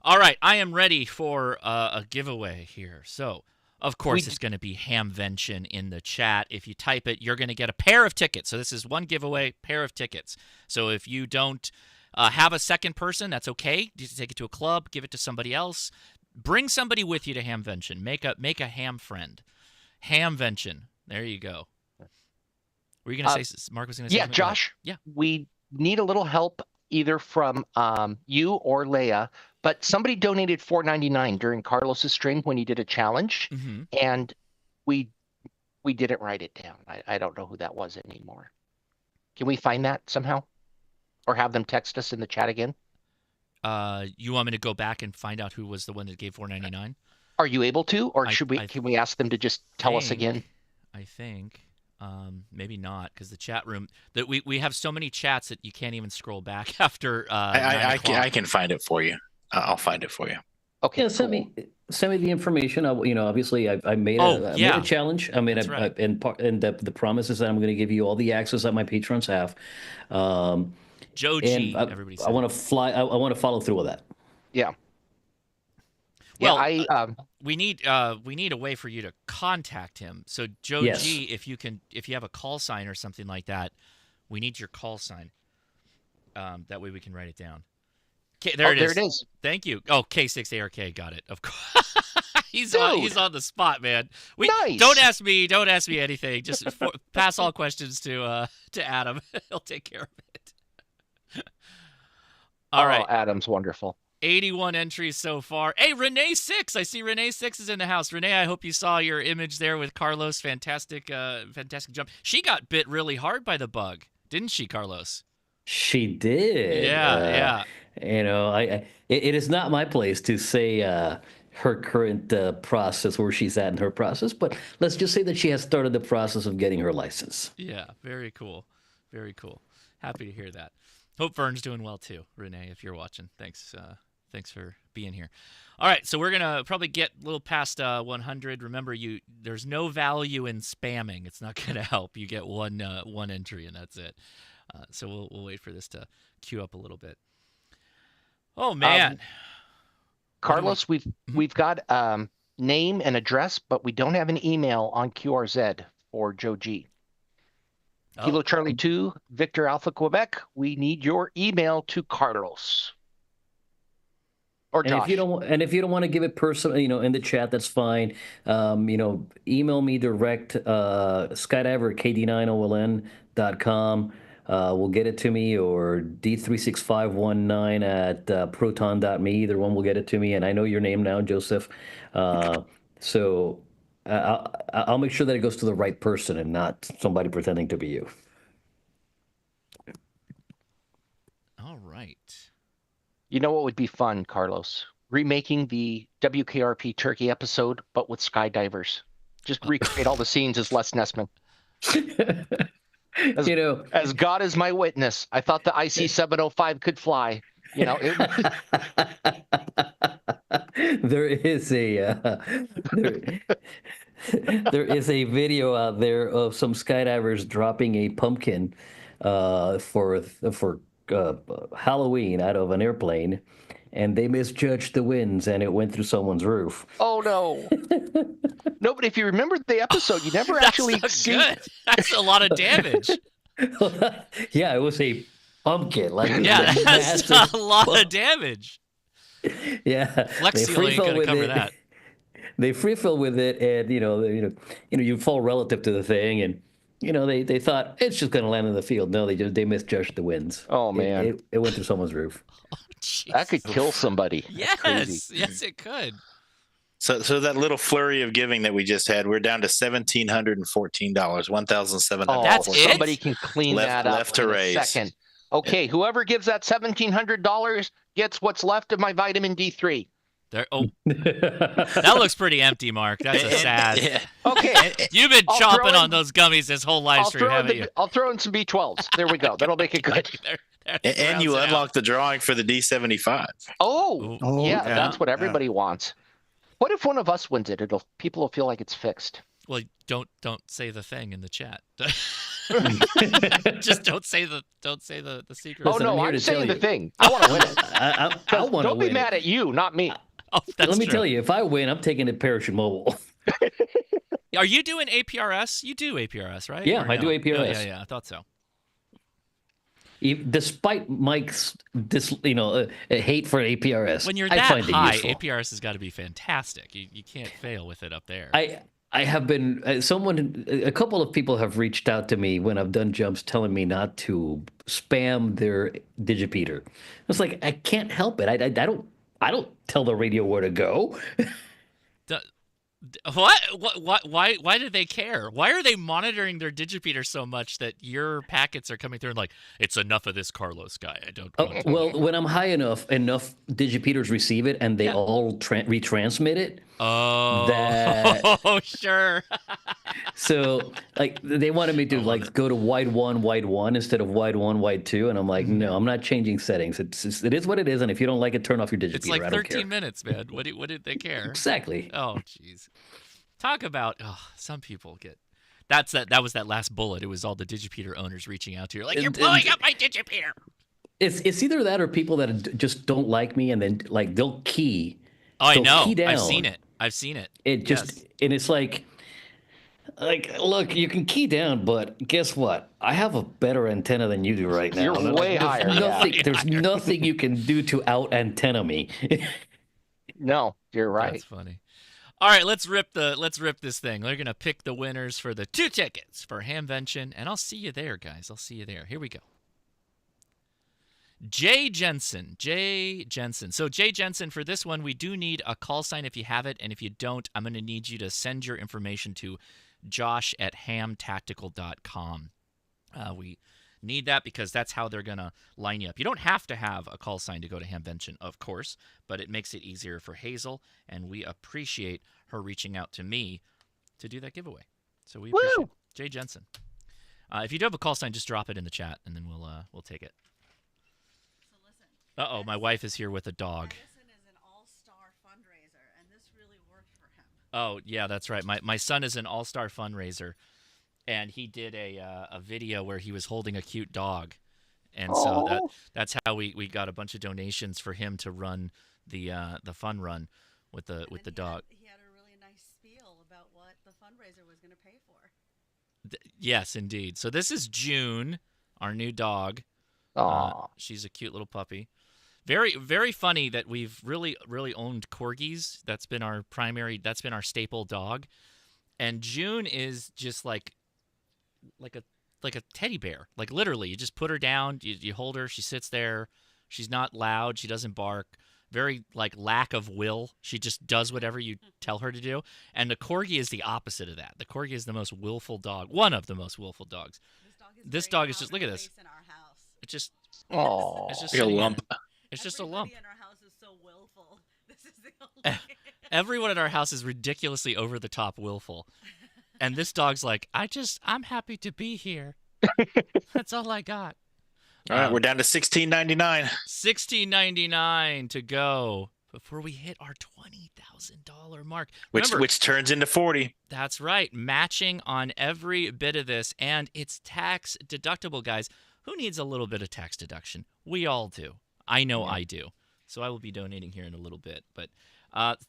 A: All right, I am ready for a giveaway here. So, of course, it's going to be Hamvention in the chat. If you type it, you're going to get a pair of tickets. So this is one giveaway, pair of tickets. So if you don't have a second person, that's okay. You can take it to a club, give it to somebody else. Bring somebody with you to Hamvention. Make a ham friend. Hamvention. There you go. Were you going to say, Mark was going to say something?
M: Josh.
A: Yeah.
M: We need a little help either from you or Leia. But somebody donated $4.99 during Carlos's stream when he did a challenge, and we didn't write it down. I don't know who that was anymore. Can we find that somehow, or have them text us in the chat again?
A: You want me to go back and find out who was the one that gave $4.99?
M: Are you able to, or can we ask them to just tell us again?
A: I think maybe not, because the chat room that we have so many chats that you can't even scroll back after.
B: I can find it for you. I'll find it for you.
M: Okay.
R: Yeah, send me the information. Obviously, I made a challenge. Right. The promise is that I'm going to give you all the access that my patrons have.
A: Joe G. Everybody.
R: I want to follow through with that.
M: Yeah.
A: Well, we need a way for you to contact him. So Joe G, if you have a call sign or something like that, we need your call sign. That way we can write it down. There it is. Thank you. Oh, K6ARK, got it. Of course. He's on the spot, man.
M: Nice.
A: Don't ask me anything. Just pass all questions to Adam. He'll take care of it. All right.
M: Adam's wonderful.
A: 81 entries so far. Hey, Renee 6. I see Renee 6 is in the house. Renee, I hope you saw your image there with Carlos. Fantastic jump. She got bit really hard by the bug, didn't she, Carlos?
R: She did.
A: Yeah.
R: It is not my place to say her current process, where she's at in her process, but let's just say that she has started the process of getting her license.
A: Yeah, very cool. Very cool. Happy to hear that. Hope Vern's doing well too, Renee, if you're watching. Thanks for being here. All right, so we're going to probably get a little past 100. Remember, there's no value in spamming. It's not going to help. You get one entry, and that's it. So we'll wait for this to queue up a little bit. Oh man,
M: Carlos, we've got name and address, but we don't have an email on QRZ for Joe G. Kilo Charlie 2, Victor Alpha Quebec. We need your email to Carlos or Josh.
R: And if you don't want to give it personally, in the chat, that's fine. Email me direct, skydiver@kd9oln.com. Will get it to me, or D36519 at proton.me. Either one will get it to me. And I know your name now, Joseph. So I'll make sure that it goes to the right person and not somebody pretending to be you.
A: All right.
M: You know what would be fun, Carlos? Remaking the WKRP Turkey episode, but with skydivers. Just recreate all the scenes as Les Nessman. As God is my witness, I thought the IC-705 could fly. There
R: is a video out there of some skydivers dropping a pumpkin for Halloween out of an airplane, and they misjudged the winds, and it went through someone's roof.
M: Oh no! No, but if you remember the episode, you never actually see.
A: Good. That's a lot of damage.
R: Yeah, it was a pumpkin. Like
A: yeah, that's a lot of damage.
R: Yeah,
A: Flex Seal ain't gonna cover that.
R: They free fill with it, and you fall relative to the thing, and they thought it's just going to land in the field. No, they misjudged the winds.
M: Oh man,
R: it went through someone's roof.
A: Oh,
M: that could kill somebody.
A: Yes, it could.
B: So that little flurry of giving that we just had, we're down to $1,714, $1,700.
M: Oh,
A: that's it.
M: Somebody can clean that up
B: left to
M: in
B: raise.
M: a second. Okay, whoever gives that $1,700 gets what's left of my vitamin D3.
A: There. Oh, that looks pretty empty, Mark. That's a sad.
B: Yeah.
M: Okay,
A: You've been chomping on those gummies this whole live stream, haven't you?
M: I'll throw in some B12s. There we go. That'll make it good.
B: And you unlock the drawing for the D75.
M: Oh, yeah,
B: yeah.
M: that's what everybody wants. What if one of us wins it? People will feel like it's fixed.
A: Well, don't say the thing in the chat. Just don't say the secret.
M: Oh no, I'm saying the thing. I want to win it.
R: I want to win.
M: Don't be mad at you, not me.
A: Oh,
R: let me tell you, if I win, I'm taking the Parachute Mobile.
A: Are you doing APRS? You do APRS, right?
R: Yeah, I do APRS.
A: Oh, yeah, I thought so.
R: Despite Mike's hate for APRS,
A: when you're
R: I
A: that
R: find
A: high,
R: it useful.
A: APRS has got to be fantastic. You can't fail with it up there.
R: I have been a couple of people have reached out to me when I've done jumps telling me not to spam their digipeater. It's like I can't help it. I don't tell the radio where to go.
A: What? Why do they care? Why are they monitoring their digipeater so much that your packets are coming through and like, it's enough of this Carlos guy. I don't want to.
R: Well, when I'm high enough digipeaters receive it and they all retransmit it.
A: Oh, sure.
R: So like they wanted me to go to wide one instead of wide 1, wide 2, and I'm like, no, I'm not changing settings. It is what it is, and if you don't like it, turn off your digipeater.
A: It's like
R: I don't
A: 13
R: care.
A: minutes, man. What did they care?
R: Exactly.
A: Oh, jeez. Talk about some people get. That was that last bullet. It was all the digipeater owners reaching out to you, like, you're blowing up my digipeater.
R: It's either that or people that just don't like me, and then like they'll key.
A: Oh, I know.
R: Key down.
A: I've seen it.
R: It just and it's like look, you can key down, but guess what? I have a better antenna than you do right now.
M: You're way higher.
R: There's nothing you can do to out antenna me.
M: No, you're right.
A: That's funny. All right, let's rip this thing. We're gonna pick the winners for the 2 tickets for Hamvention, and I'll see you there, guys. I'll see you there. Here we go. Jay Jensen. So Jay Jensen, for this one, we do need a call sign if you have it, and if you don't, I'm going to need you to send your information to josh@hamtactical.com. We need that because that's how they're going to line you up. You don't have to have a call sign to go to Hamvention, of course, but it makes it easier for Hazel, and we appreciate her reaching out to me to do that giveaway. So we appreciate it. Jay Jensen. If you do have a call sign, just drop it in the chat, and then we'll take it. Uh-oh, my wife is here with a dog.
D: Madison is an all-star fundraiser, and this really worked for him.
A: Oh, yeah, that's right. My son is an all-star fundraiser, and he did a video where he was holding a cute dog. And so that's how we got a bunch of donations for him to run the fun run with the dog.
D: He had a really nice spiel about what the fundraiser was going to pay for.
A: Yes, indeed. So this is June, our new dog. She's a cute little puppy. Very, very funny that we've really, really owned corgis. That's been our staple dog. And June is just like a teddy bear. Like literally, you just put her down, you hold her, she sits there. She's not loud, she doesn't bark. Very lack of will. She just does whatever you tell her to do. And the corgi is the opposite of that. The corgi is the most willful dog, one of the most willful dogs. This dog is just, look at this. It's just
B: like a lump.
A: It's just a lump.
D: Everybody in our house is so willful. This is the only.
A: Everyone in our house is ridiculously over the top willful. And this dog's like, I'm happy to be here. That's all I got.
B: All right, we're down to $16.99.
A: $16.99 to go before we hit our $20,000 mark.
B: Which turns into 40.
A: That's right. Matching on every bit of this, and it's tax deductible, guys. who needs a little bit of tax deduction? We all do. I know I do. So I will be donating here in a little bit. But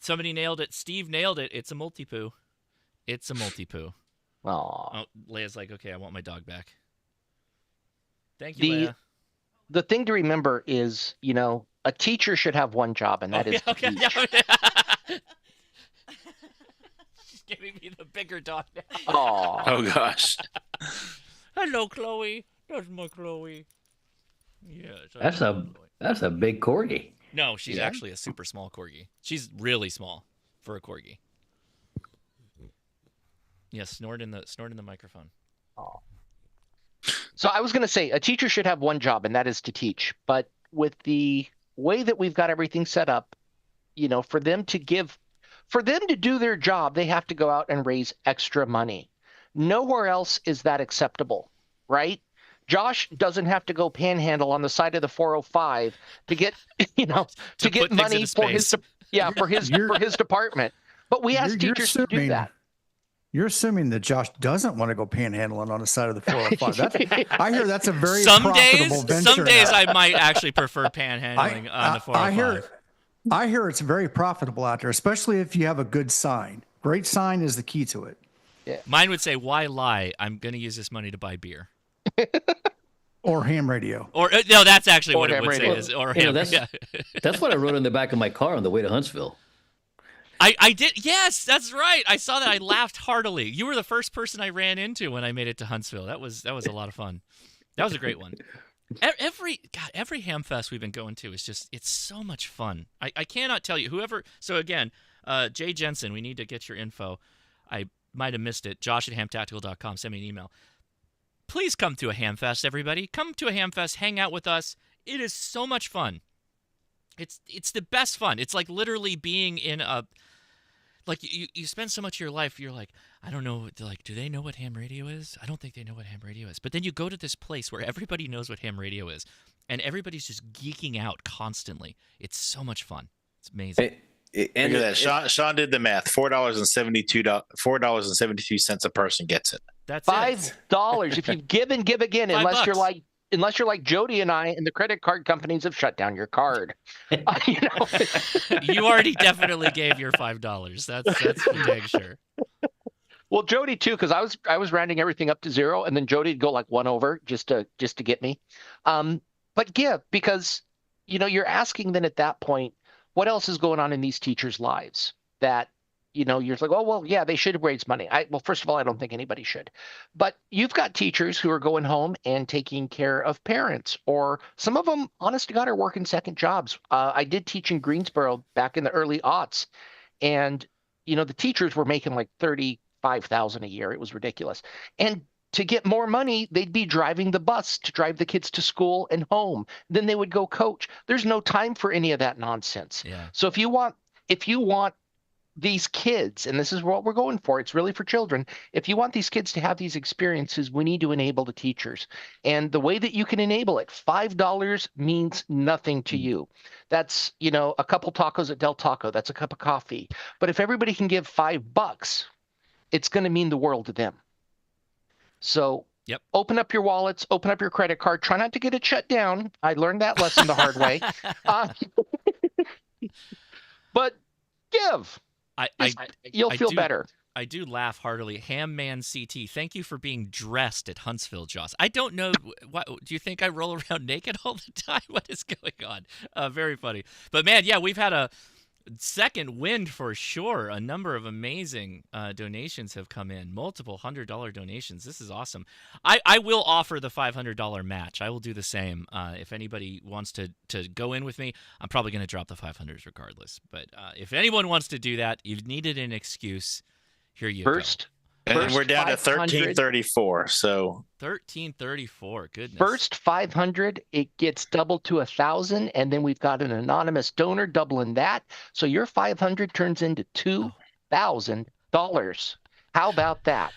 A: somebody nailed it. Steve nailed it. It's a multi-poo. It's a multi-poo.
M: Aww.
A: Oh, Leia's like, okay, I want my dog back. Thank you, Leia.
M: The thing to remember is, a teacher should have one job, and that is to teach.
A: She's giving me the bigger dog now.
M: Aww.
B: Oh, gosh.
A: Hello, Chloe. That's my Chloe. Yes.
R: That's a big corgi.
A: No, she's actually a super small corgi. She's really small for a corgi. Yeah, snort in the microphone.
M: Oh. So I was going to say a teacher should have one job, and that is to teach. But with the way that we've got everything set up, for them to do their job, they have to go out and raise extra money. Nowhere else is that acceptable, right? Josh doesn't have to go panhandle on the side of the 405 to get, to get money for his department. But we ask teachers to do that.
G: You're assuming that Josh doesn't want to go panhandling on the side of the 405. I hear that's a very profitable venture.
A: Some days I might actually prefer panhandling on the 405.
G: I hear it's very profitable out there, especially if you have a good sign. Great sign is the key to it.
M: Yeah.
A: Mine would say, "Why lie? I'm going to use this money to buy beer."
G: Or ham radio.
A: Or no, that's actually what it would say.
R: That's what I wrote on the back of my car on the way to Huntsville.
A: I did. Yes, that's right. I saw that. I laughed heartily. You were the first person I ran into when I made it to Huntsville. That was a lot of fun. That was a great one. Every ham fest we've been going to is it's so much fun. I cannot tell you so again, Jay Jensen, we need to get your info. I might have missed it. Josh@hamtactical.com. Send me an email. Please come to a ham fest, everybody. Come to a ham fest, hang out with us. It is so much fun. It's the best fun. It's like literally being in you spend so much of your life, you're like, I don't know, do they know what ham radio is? I don't think they know what ham radio is. But then you go to this place where everybody knows what ham radio is, and everybody's just geeking out constantly. It's so much fun. It's amazing.
B: Look at that. Sean did the math. $4.72 a person gets it.
A: That's
M: $5 if you give and give again, unless you're like Jody and I, and the credit card companies have shut down your card.
A: You already definitely gave your $5. That's for dang sure.
M: Well, Jody too, because I was rounding everything up to zero, and then Jody'd go like one over just to get me. But give, because you're asking then at that point, what else is going on in these teachers' lives that you're like, oh, well, yeah, they should raise money. Well, first of all, I don't think anybody should. But you've got teachers who are going home and taking care of parents, or some of them, honest to God, are working second jobs. I did teach in Greensboro back in the early aughts, and, the teachers were making like $35,000 a year. It was ridiculous. And to get more money, they'd be driving the bus to drive the kids to school and home. Then they would go coach. There's no time for any of that nonsense.
A: Yeah.
M: So if you want these kids, and this is what we're going for, it's really for children. If you want these kids to have these experiences, we need to enable the teachers. And the way that you can enable it, $5 means nothing to you. That's, a couple tacos at Del Taco. That's a cup of coffee. But if everybody can give $5, it's going to mean the world to them. So open up your wallets, open up your credit card. Try not to get it shut down. I learned that lesson the hard way. But give. You'll feel better.
A: I do laugh heartily. Ham Man CT, thank you for being dressed at Huntsville, Joss. I don't know. What, do you think I roll around naked all the time? What is going on? Very funny. But, man, yeah, we've had a second wind for sure. A number of amazing donations have come in, multiple $100 donations. This is awesome. I will offer the $500 match. I will do the same. If anybody wants to go in with me, I'm probably going to drop the 500s regardless. But if anyone wants to do that, you've needed an excuse. Here you go.
B: And we're down to 1334. So
A: 1334. Goodness.
M: First 500, it gets doubled to 1,000, and then we've got an anonymous donor doubling that. So your 500 turns into $2,000. How about that?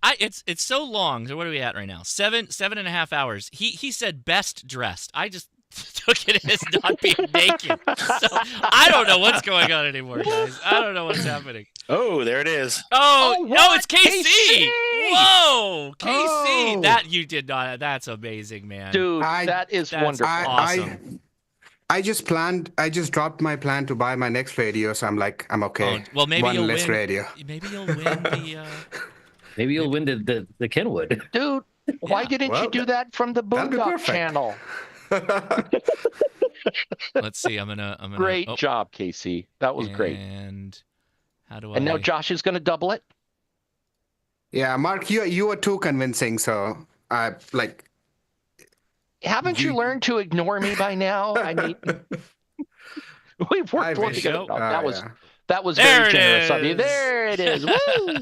A: It's so long. So what are we at right now? 7.5 hours. He said best dressed. I just took it as not being naked. So I don't know what's going on anymore, guys. I don't know what's happening.
B: Oh, there it is.
A: Oh no, it's KC. Whoa, KC, that you did not. That's amazing, man.
M: Dude, that is wonderful.
A: Awesome.
E: I just dropped my plan to buy my next radio, so I'm okay.
A: Oh, well, maybe
E: One
A: you'll
E: less
A: win.
E: radio.
A: Maybe you'll win the.
R: Maybe you'll win the Kenwood.
M: Dude, why didn't you do that from the Boondock channel?
A: Let's see. I'm gonna.
M: Great job, Casey. That was great.
A: And how do I?
M: And now Josh is gonna double it.
E: Yeah, Mark, you were too convincing. So
M: Haven't you learned to ignore me by now? I mean, we've worked together. That was
A: there
M: very generous of you. There it is. Woo!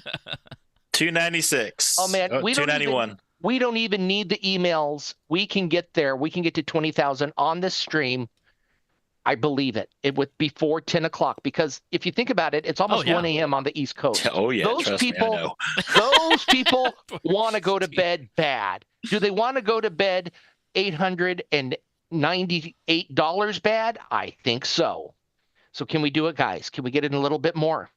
B: 296.
M: Oh man, we
B: 291.
M: We don't even need the emails. We can get there. We can get to 20,000 on this stream. I believe it. It would before 10 o'clock because if you think about it, it's almost 1 a.m. on the East Coast.
B: Oh yeah,
M: those people want to go to bed bad. Do they want to go to bed $898 bad? I think so. So can we do it, guys? Can we get it a little bit more?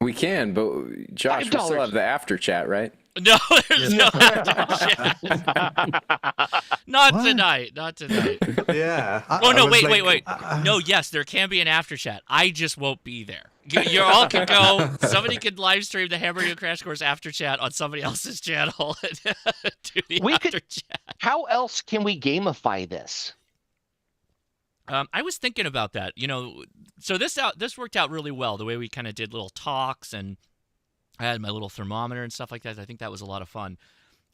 J: We can, but Josh, we still have the after chat, right?
A: No, there's no after chat. Not tonight.
E: Yeah.
A: Oh no! Wait. No, yes, there can be an after chat. I just won't be there. You all can go. Somebody can live stream the Ham Radio Crash Course after chat on somebody else's channel. Do the after chat.
M: How else can we gamify this?
A: I was thinking about that. So this worked out really well. The way we kind of did little talks, and I had my little thermometer and stuff like that. I think that was a lot of fun.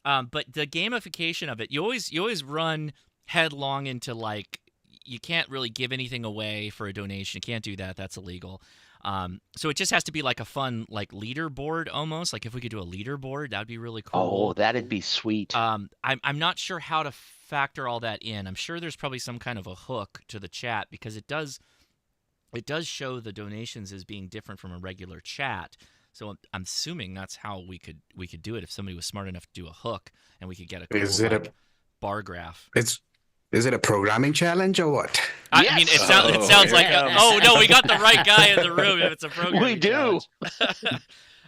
A: But the gamification of it, you always run headlong into you can't really give anything away for a donation. You can't do that. That's illegal. So it just has to be like a fun leaderboard almost. Like if we could do a leaderboard, that'd be really cool.
M: Oh, that'd be sweet.
A: I'm not sure how to factor all that in. I'm sure there's probably some kind of a hook to the chat because it does show the donations as being different from a regular chat. So I'm assuming that's how we could do it if somebody was smart enough to do a hook and we could get a cool bar graph.
E: Is it a programming challenge or what?
A: I mean, it sounds like. No, we got the right guy in the room. If it's a programming challenge.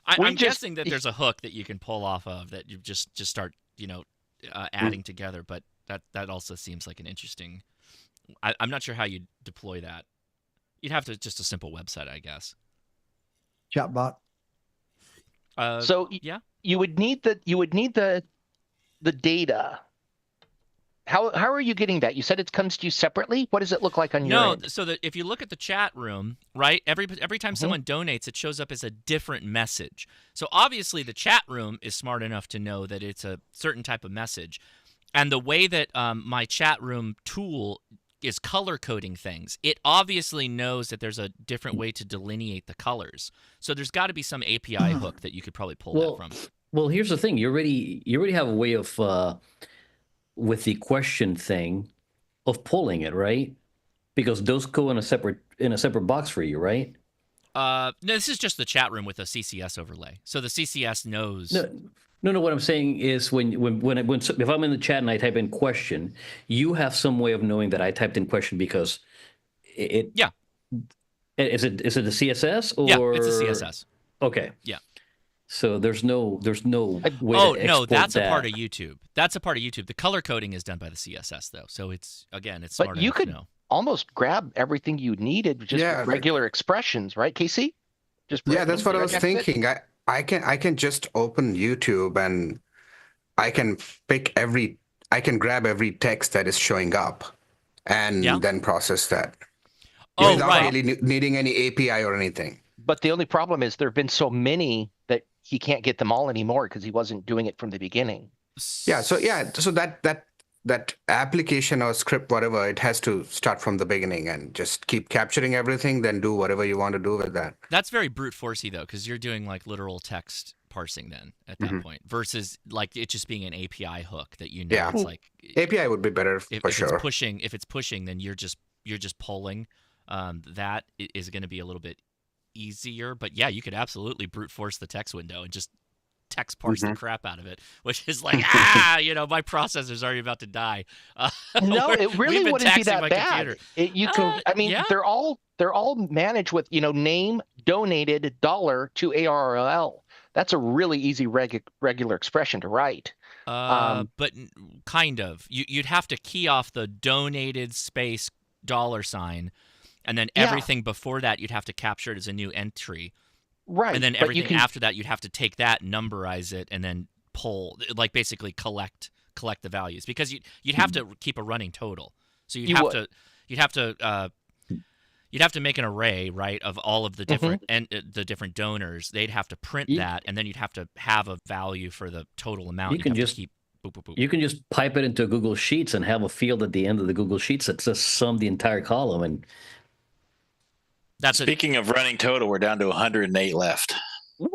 A: I'm guessing that there's a hook that you can pull off of that you just start adding together. But that also seems like an interesting. I'm not sure how you deploy that. You'd have to just a simple website, I guess.
G: Chatbot.
M: You would need the data. How are you getting that? You said it comes to you separately. What does it look like on your end?
A: No, so that if you look at the chat room, right, every time someone donates, it shows up as a different message. So obviously the chat room is smart enough to know that it's a certain type of message. And the way that my chat room tool is color coding things, it obviously knows that there's a different way to delineate the colors. So there's got to be some API hook that you could probably pull that from.
R: Well, here's the thing. You already have a way of with the question thing of pulling it, right? Because those go in a separate box for you, right?
A: No, this is just the chat room with a CCS overlay. So the CCS knows.
R: No. What I'm saying is when if I'm in the chat and I type in question, you have some way of knowing that I typed in question because it. Yeah. Is it a CSS or?
A: Yeah, it's a CSS.
R: Okay.
A: Yeah.
R: So there's no way to export
A: that's
R: that.
A: a part of YouTube. That's a part of YouTube. The color coding is done by the CSS though. So it's smart.
M: But you could almost grab everything you needed just with regular expressions, right, Casey?
E: That's what I was thinking. I can just open YouTube and I can grab every text that is showing up and then process that. Without really needing any API or anything.
M: But the only problem is there have been so many that he can't get them all anymore because he wasn't doing it from the beginning.
E: So that application or script, whatever, it has to start from the beginning and just keep capturing everything, then do whatever you want to do with that.
A: That's very brute forcey though, because you're doing literal text parsing then at that point versus it just being an API hook that it's like
E: API would be better for sure.
A: If it's pushing, then you're just pulling. That is going to be a little bit easier, but you could absolutely brute force the text window and just text parse the crap out of it, which is my processor's already about to die.
M: No, it really wouldn't be that bad. They're all managed with name, donated, dollar to ARRL. That's a really easy regular expression to write.
A: But kind of. You'd have to key off the donated space $, and then everything before that you'd have to capture it as a new entry.
M: Right.
A: And then everything after that you'd have to take that, numberize it, and then pull, like basically collect the values, because you'd have to keep a running total. So you'd have to make an array, right, of all of the different the different donors. They'd have to print that, and then you'd have to have a value for the total amount.
R: You can just You can just pipe it into Google Sheets and have a field at the end of the Google Sheets that just sum the entire column. And
B: Speaking of running total, we're down to 108 left.
M: What?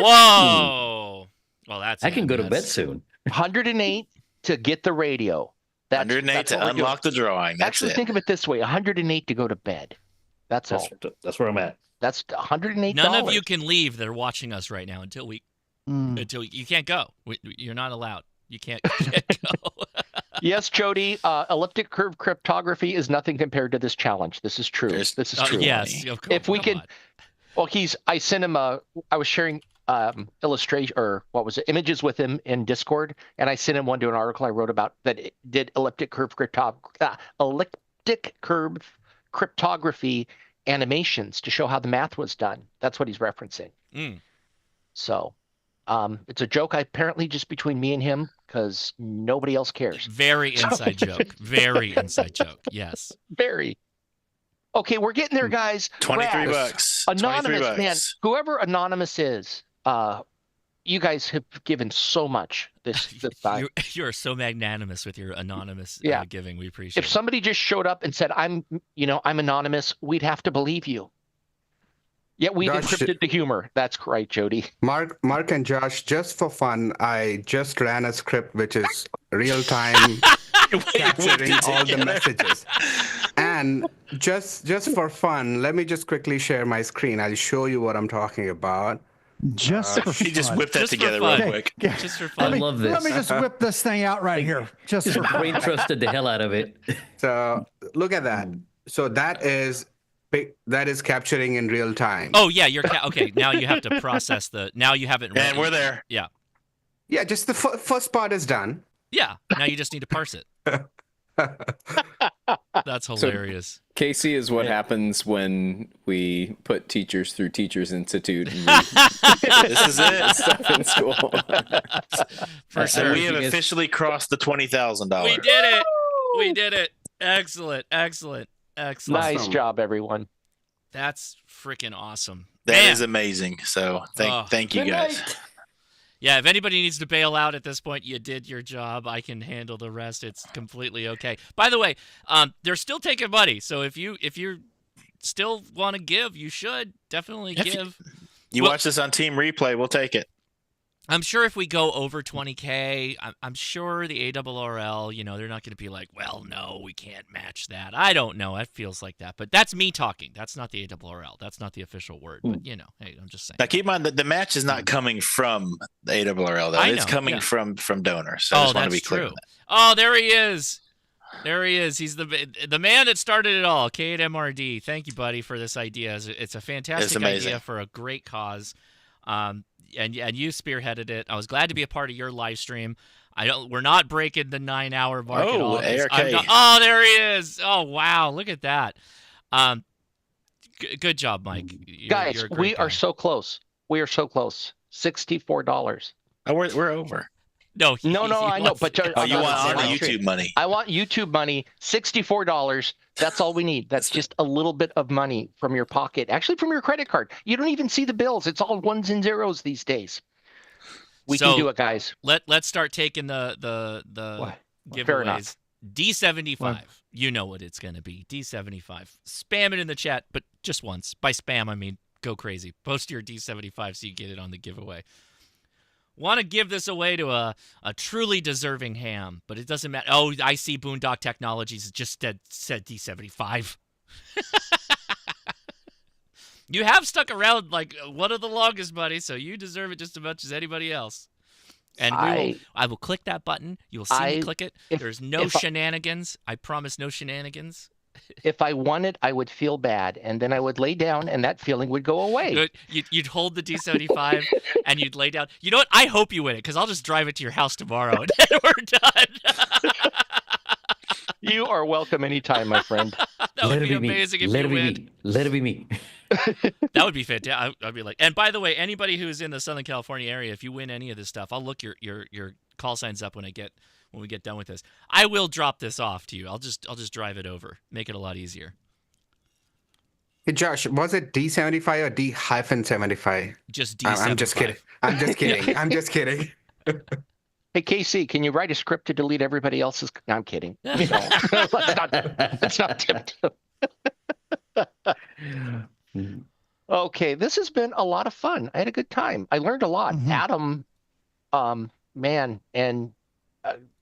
A: Whoa! Well,
R: I can go to bed soon.
M: 108 to get the radio.
B: 108 to unlock the drawing. That's
M: Actually,
B: it.
M: think of it this way: 108 to go to bed. That's all.
R: That's where I'm at.
M: That's $108.
A: None of you can leave. They're watching us right now until you can't go. You're not allowed. You can't go.
M: Yes, Jody. Elliptic curve cryptography is nothing compared to this challenge. This is true. This is true.
A: Yes.
M: If we could, well, I sent him I was sharing illustration, or what was it, images with him in Discord, and I sent him one to an article I wrote about that it did elliptic curve cryptography animations to show how the math was done. That's what he's referencing. So it's a joke apparently just between me and him, because nobody else cares.
A: Very inside joke. Very inside joke. Yes.
M: Very. Okay, we're getting there, guys.
B: $23.
M: Anonymous,
B: $23.
M: man. Whoever Anonymous is, you guys have given so much this time.
A: You're so magnanimous with your anonymous giving. We appreciate it.
M: If somebody just showed up and said, I'm anonymous, we'd have to believe you. Yet we've encrypted the humor. That's right, Jody.
E: Mark and Josh, just for fun, I just ran a script which is real time capturing all the messages. And just for fun, let me just quickly share my screen. I'll show you what I'm talking about.
L: Just for
B: He just
L: fun.
B: whipped that together real quick.
A: Just for fun.
R: I love this.
L: Let me just whip this thing out right here. Just for
R: brain trusted the hell out of it.
E: So look at that. So that is capturing in real time.
A: Oh yeah, you're okay. Now you have to process now you have it.
B: And we're there.
A: Yeah.
E: Yeah, just the first part is done.
A: Yeah. Now you just need to parse it. That's hilarious.
J: So, Casey is what happens when we put teachers through Teachers Institute. And
B: This is it.
J: Stuff in school.
A: For sure.
B: We have officially crossed the $20,000.
A: We did it. We did it. Excellent.
M: Nice job, everyone.
A: That's freaking awesome.
B: That is amazing. So thank you guys.
A: Yeah, if anybody needs to bail out at this point, you did your job. I can handle the rest. It's completely okay. By the way, they're still taking money. So if you still want to give, you should definitely give.
B: You watch this on Team Replay, we'll take it.
A: I'm sure if we go over 20K, I'm sure the ARRL, they're not going to be like, well, no, we can't match that. I don't know. It feels like that. But that's me talking. That's not the ARRL. That's not the official word. But, hey, I'm just saying.
B: Now, keep in mind that the match is not coming from the ARRL, though. It's coming from donors. So I just want to be clear on that.
A: Oh, there he is. There he is. He's the man that started it all, Kay at MRD. Thank you, buddy, for this idea. It's a fantastic idea for a great cause. And you spearheaded it. I was glad to be a part of your live stream. We're not breaking the 9-hour mark at all.
B: ARK.
A: There he is. Oh wow, look at that. Good job, Mike.
M: Guys, we are so close. We are so close. $64.
B: Oh, we're over.
A: No,
M: I know. But
B: you want YouTube money?
M: I want YouTube money. $64. That's all we need. That's just a little bit of money from your pocket, actually from your credit card. You don't even see the bills. It's all ones and zeros these days. We can do it, guys.
A: Let's start taking the giveaways. D75. What? You know what it's going to be. D75. Spam it in the chat, but just once. By spam, I mean go crazy. Post your D75 so you get it on the giveaway. Want to give this away to a truly deserving ham, but it doesn't matter. Oh, I see Boondock Technologies just said D75. You have stuck around like one of the longest, buddy, so you deserve it just as much as anybody else. And I will click that button. You will see me click it. There's no shenanigans. I promise no shenanigans.
M: If I won it, I would feel bad, and then I would lay down, and that feeling would go away.
A: You'd hold the D75 and you'd lay down. You know what? I hope you win it, because I'll just drive it to your house tomorrow and then we're done.
M: You are welcome anytime, my friend.
A: That would be amazing if you win.
R: Let it be me.
A: That would be fantastic. I'd be like, and by the way, anybody who's in the Southern California area, if you win any of this stuff, I'll look your call signs up when we get done with this. I will drop this off to you. I'll just drive it over. Make it a lot easier.
E: Hey Josh, was it D75 or D-75?
A: Just D75.
E: I'm just kidding. I'm just kidding. I'm just kidding.
M: Hey, Casey, can you write a script to delete everybody else's? No, I'm kidding. You know, let's not tempt. Okay, this has been a lot of fun. I had a good time. I learned a lot. Adam, man, and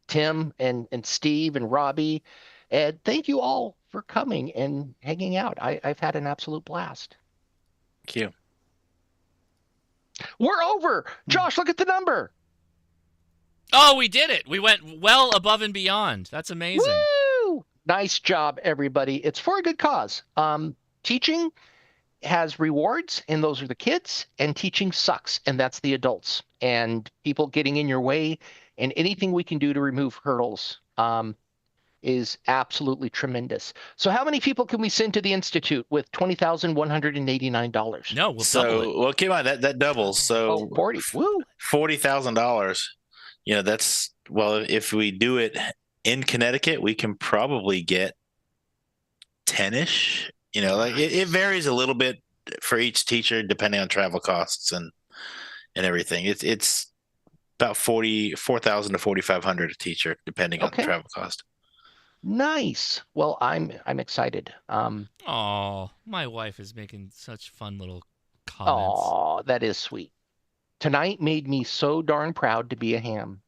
M: Tim and Steve and Robbie, and thank you all for coming and hanging out. I've had an absolute blast.
B: Thank you.
M: We're over. Josh, look at the number.
A: Oh, we did it. We went well above and beyond. That's amazing.
M: Woo! Nice job, everybody. It's for a good cause. Teaching has rewards, and those are the kids, and teaching sucks, and that's the adults. And people getting in your way, and anything we can do to remove hurdles is absolutely tremendous. So how many people can we send to the Institute with $20,189?
A: No, we'll double it.
B: Well, keep on, that doubles. So
M: 40. Woo!
B: $40,000. You know, that's, well, if we do it in Connecticut, we can probably get 10-ish. You know, like it varies a little bit for each teacher depending on travel costs and everything. It's about $4,000 to $4,500 a teacher depending on the travel cost.
M: Nice. Well, I'm excited.
A: Oh, my wife is making such fun little comments.
M: Oh, that is sweet. Tonight made me so darn proud to be a ham.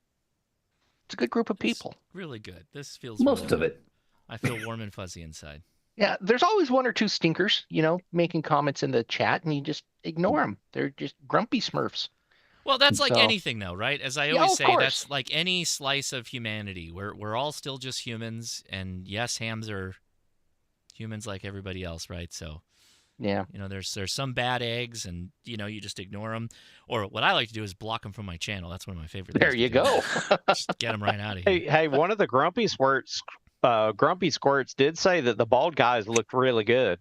M: It's a good group of people.
A: It's really good. This feels
R: most
A: really
R: of
A: good.
R: it.
A: I feel warm and fuzzy inside.
M: Yeah, there's always one or two stinkers, you know, making comments in the chat, and you just ignore them. They're just grumpy Smurfs.
A: Well, that's like
M: So-
A: anything, though, right? As I
M: Yeah,
A: always
M: of
A: say,
M: course.
A: that's like any slice of humanity. We're all still just humans, and yes, hams are humans like everybody else, right? So,
M: yeah,
A: you know, there's some bad eggs, and you know, you just ignore them. Or what I like to do is block them from my channel. That's one of my favorite things.
M: There you go.
A: Just get them right out of here.
C: Hey, one of the grumpy squirts did say that the bald guys looked really good.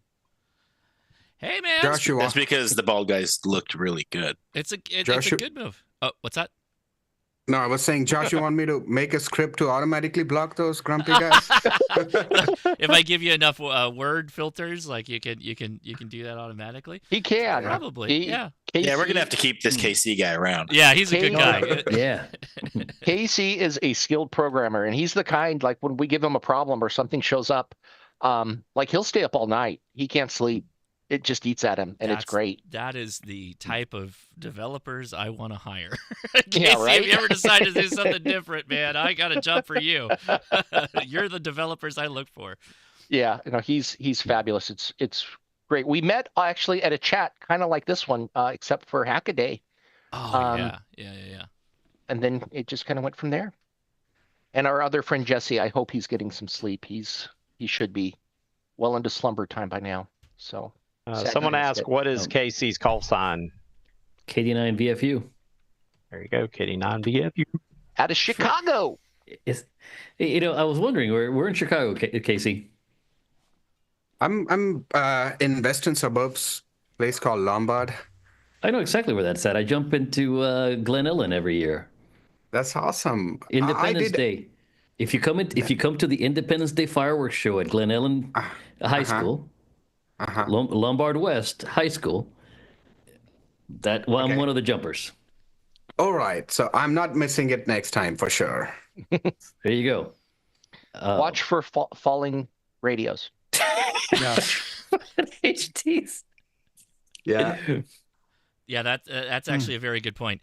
A: Hey, man.
E: Joshua.
B: That's because the bald guys looked really good.
A: It's a
E: Joshua-
A: good move. Oh, what's that?
E: No, I was saying, Josh, you want me to make a script to automatically block those grumpy guys?
A: If I give you enough word filters, like you can do that automatically.
M: He can.
A: Probably. Yeah.
B: Yeah, we're gonna have to keep this KC guy around.
A: Yeah, he's a good guy.
R: Yeah.
M: Casey is a skilled programmer, and he's the kind, like when we give him a problem or something shows up, like he'll stay up all night. He can't sleep. It just eats at him, and it's great.
A: That is the type of developers I want to hire.
M: Yeah,
A: Casey,
M: right?
A: if you ever decide to do something different, man, I got a job for you. You're the developers I look for.
M: Yeah, you know, he's fabulous. It's great. We met actually at a chat kind of like this one, except for Hackaday.
A: Oh, yeah.
M: And then it just kind of went from there. And our other friend Jesse, I hope he's getting some sleep. He should be well into slumber time by now. So
C: Someone asked, what is Casey's call sign?
R: KD9 VFU.
C: There you go, KD9 VFU.
M: Out of Chicago.
R: You know, I was wondering, we're in Chicago, Casey.
E: I'm in western suburbs, place called Lombard.
R: I know exactly where that's at. I jump into Glen Ellen every year.
E: That's awesome.
R: Independence Day. If you come to the Independence Day fireworks show at Glen Ellen High School, Lombard West High School, I'm one of the jumpers.
E: All right, so I'm not missing it next time for sure.
R: There you go.
M: Watch for falling radios.
E: Yeah.
R: HTs.
E: Yeah.
A: Yeah, that's actually a very good point.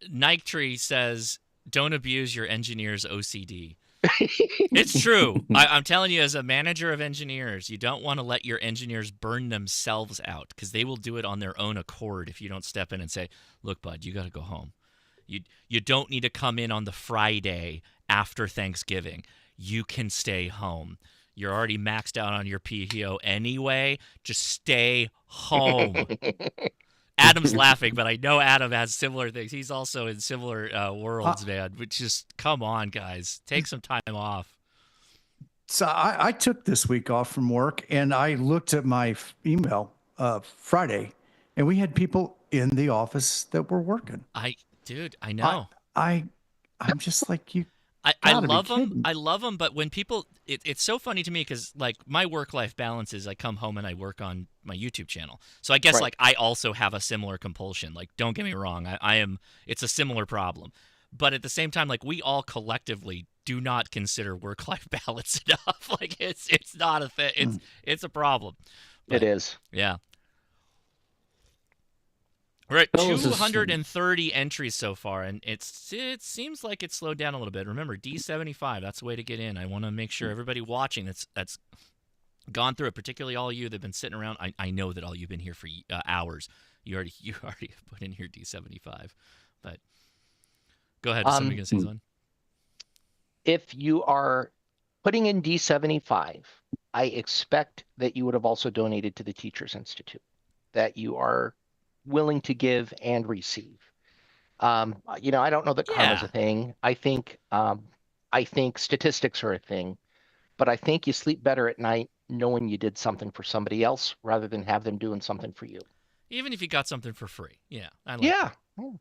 A: Nike Tree says, don't abuse your engineer's OCD. It's true. I'm telling you, as a manager of engineers, you don't want to let your engineers burn themselves out, because they will do it on their own accord if you don't step in and say, look, bud, you got to go home. You don't need to come in on the Friday after Thanksgiving. You can stay home. You're already maxed out on your PTO anyway. Just stay home. Adam's laughing, but I know Adam has similar things. He's also in similar worlds, man. But just come on, guys. Take some time off.
G: So I took this week off from work, and I looked at my email Friday, and we had people in the office that were working.
A: Dude, I know.
G: I'm just like, you.
A: I love them. I love them, but when people, it's so funny to me because like my work-life balance is I come home and I work on my YouTube channel. So I guess like I also have a similar compulsion. Like, don't get me wrong, it's a similar problem. But at the same time, like we all collectively do not consider work-life balance enough. Like it's not a thing. It's a problem. But,
M: it is.
A: Yeah. We're at 230 entries so far, and it seems like it's slowed down a little bit. Remember, D75, that's the way to get in. I want to make sure everybody watching that's gone through it, particularly all you that have been sitting around. I know that all you've been here for hours. You already put in your D75. But go ahead. Somebody going to say something?
M: If you are putting in D75, I expect that you would have also donated to the Teachers Institute, that you are willing to give and receive. I don't know that karma's a thing. I think statistics are a thing, but I think you sleep better at night knowing you did something for somebody else rather than have them doing something for you.
A: Even if you got something for free. Yeah.
M: That.
G: Well,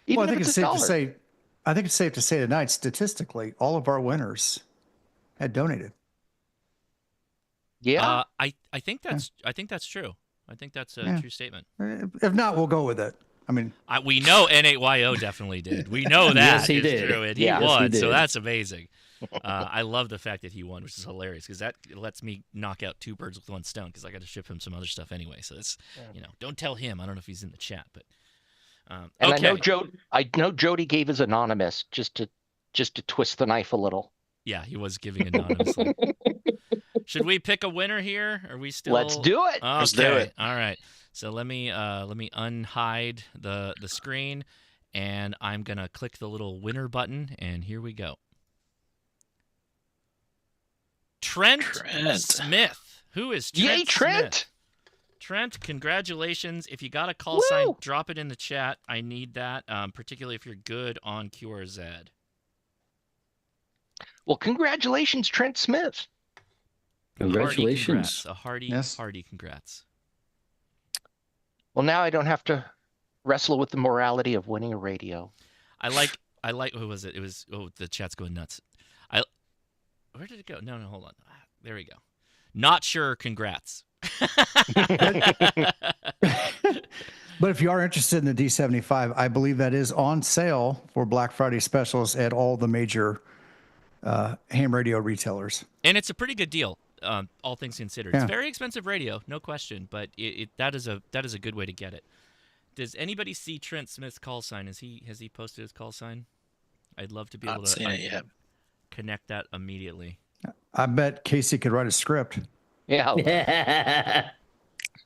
G: I think it's safe to say. I think it's safe to say tonight, statistically, all of our winners had donated.
M: Yeah.
A: I think that's true. I think that's a true statement.
G: If not, we'll go with it. I mean,
A: we know N8YO definitely did. We know that
R: yes, he
A: is
R: did.
A: true, and he won. So that's amazing. I love the fact that he won, which is hilarious because that lets me knock out two birds with one stone because I got to ship him some other stuff anyway. So it's don't tell him. I don't know if he's in the chat, but
M: and
A: okay.
M: I know Jody gave his anonymous just to twist the knife a little.
A: Yeah, he was giving anonymously. Should we pick a winner here? Are we still?
M: Let's do it.
A: Okay.
M: Let's do it.
A: All right. So let me unhide the screen, and I'm gonna click the little winner button, and here we go. Trent. Smith. Who is Trent?
M: Yay, Trent!
A: Smith? Trent, congratulations. If you got a call sign, drop it in the chat. I need that, particularly if you're good on QRZ.
M: Well, congratulations, Trent Smith.
R: Congratulations.
A: A hearty congrats.
M: Well, now I don't have to wrestle with the morality of winning a radio.
A: I like who was it? It was the chat's going nuts. Where did it go? No, hold on. There we go. Not sure, congrats.
G: But if you are interested in the D75, I believe that is on sale for Black Friday specials at all the major ham radio retailers.
A: And it's a pretty good deal, all things considered. It's very expensive radio, no question, but that is a good way to get it. Does anybody see Trent Smith's call sign? Has he posted his call sign? I'd love to be able to connect that immediately.
G: I bet Casey could write a script.
M: Yeah.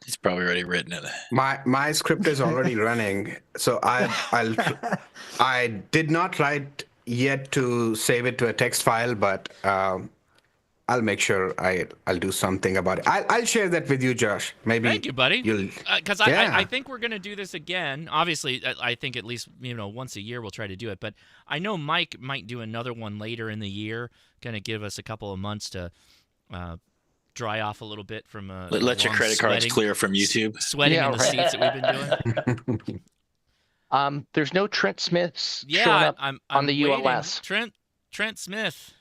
B: He's probably already written it.
E: My script is already running, so I did not write yet to save it to a text file, but I'll make sure I'll do something about it. I'll share that with you, Josh. Maybe.
A: Thank you, buddy. Because I think we're gonna do this again. Obviously, I think at least once a year we'll try to do it. But I know Mike might do another one later in the year. Kind of give us a couple of months to dry off a little bit from
B: let your credit cards clear from YouTube.
A: Sweating in the seats that we've been doing.
M: There's no Trent Smiths showing up on the
A: waiting.
M: ULS.
A: Trent Smith.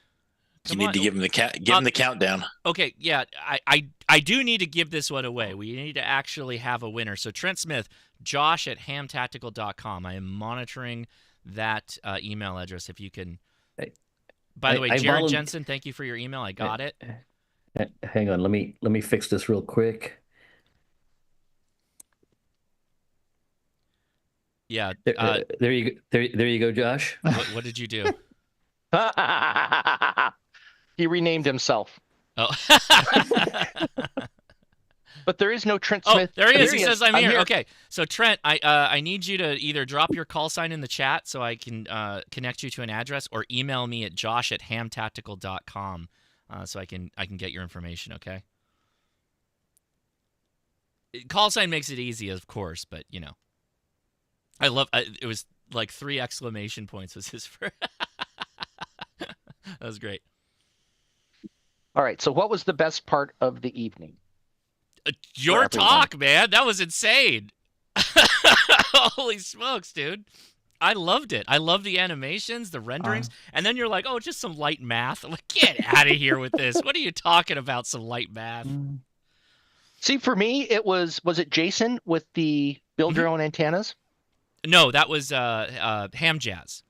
B: You need to give him the countdown.
A: Okay, yeah, I do need to give this one away. We need to actually have a winner. So Trent Smith, Josh at hamtactical.com. I am monitoring that email address. If you can. By the way, Jared Jensen, thank you for your email. I got it.
R: Hang on, let me fix this real quick.
A: Yeah.
R: There you go, Josh.
A: What did you do?
M: He renamed himself.
A: Oh.
M: But there is no Trent Smith.
A: There he is. He says I'm here. Okay. So Trent, I need you to either drop your call sign in the chat so I can connect you to an address, or email me at josh@hamtactical.com. so I can get your information. Okay. Call sign makes it easy, of course, but you know, I love. It was like 3 exclamation points was his first. That was great.
M: All right. So, what was the best part of the evening?
A: Your talk, man. That was insane. Holy smokes, dude. I loved it. I love the animations, the renderings, and then you're like, oh, just some light math. I'm like, get out of here with this. What are you talking about, some light math?
M: See, for me, it was it Jason with the build your own antennas?
A: No, that was Ham Jazz.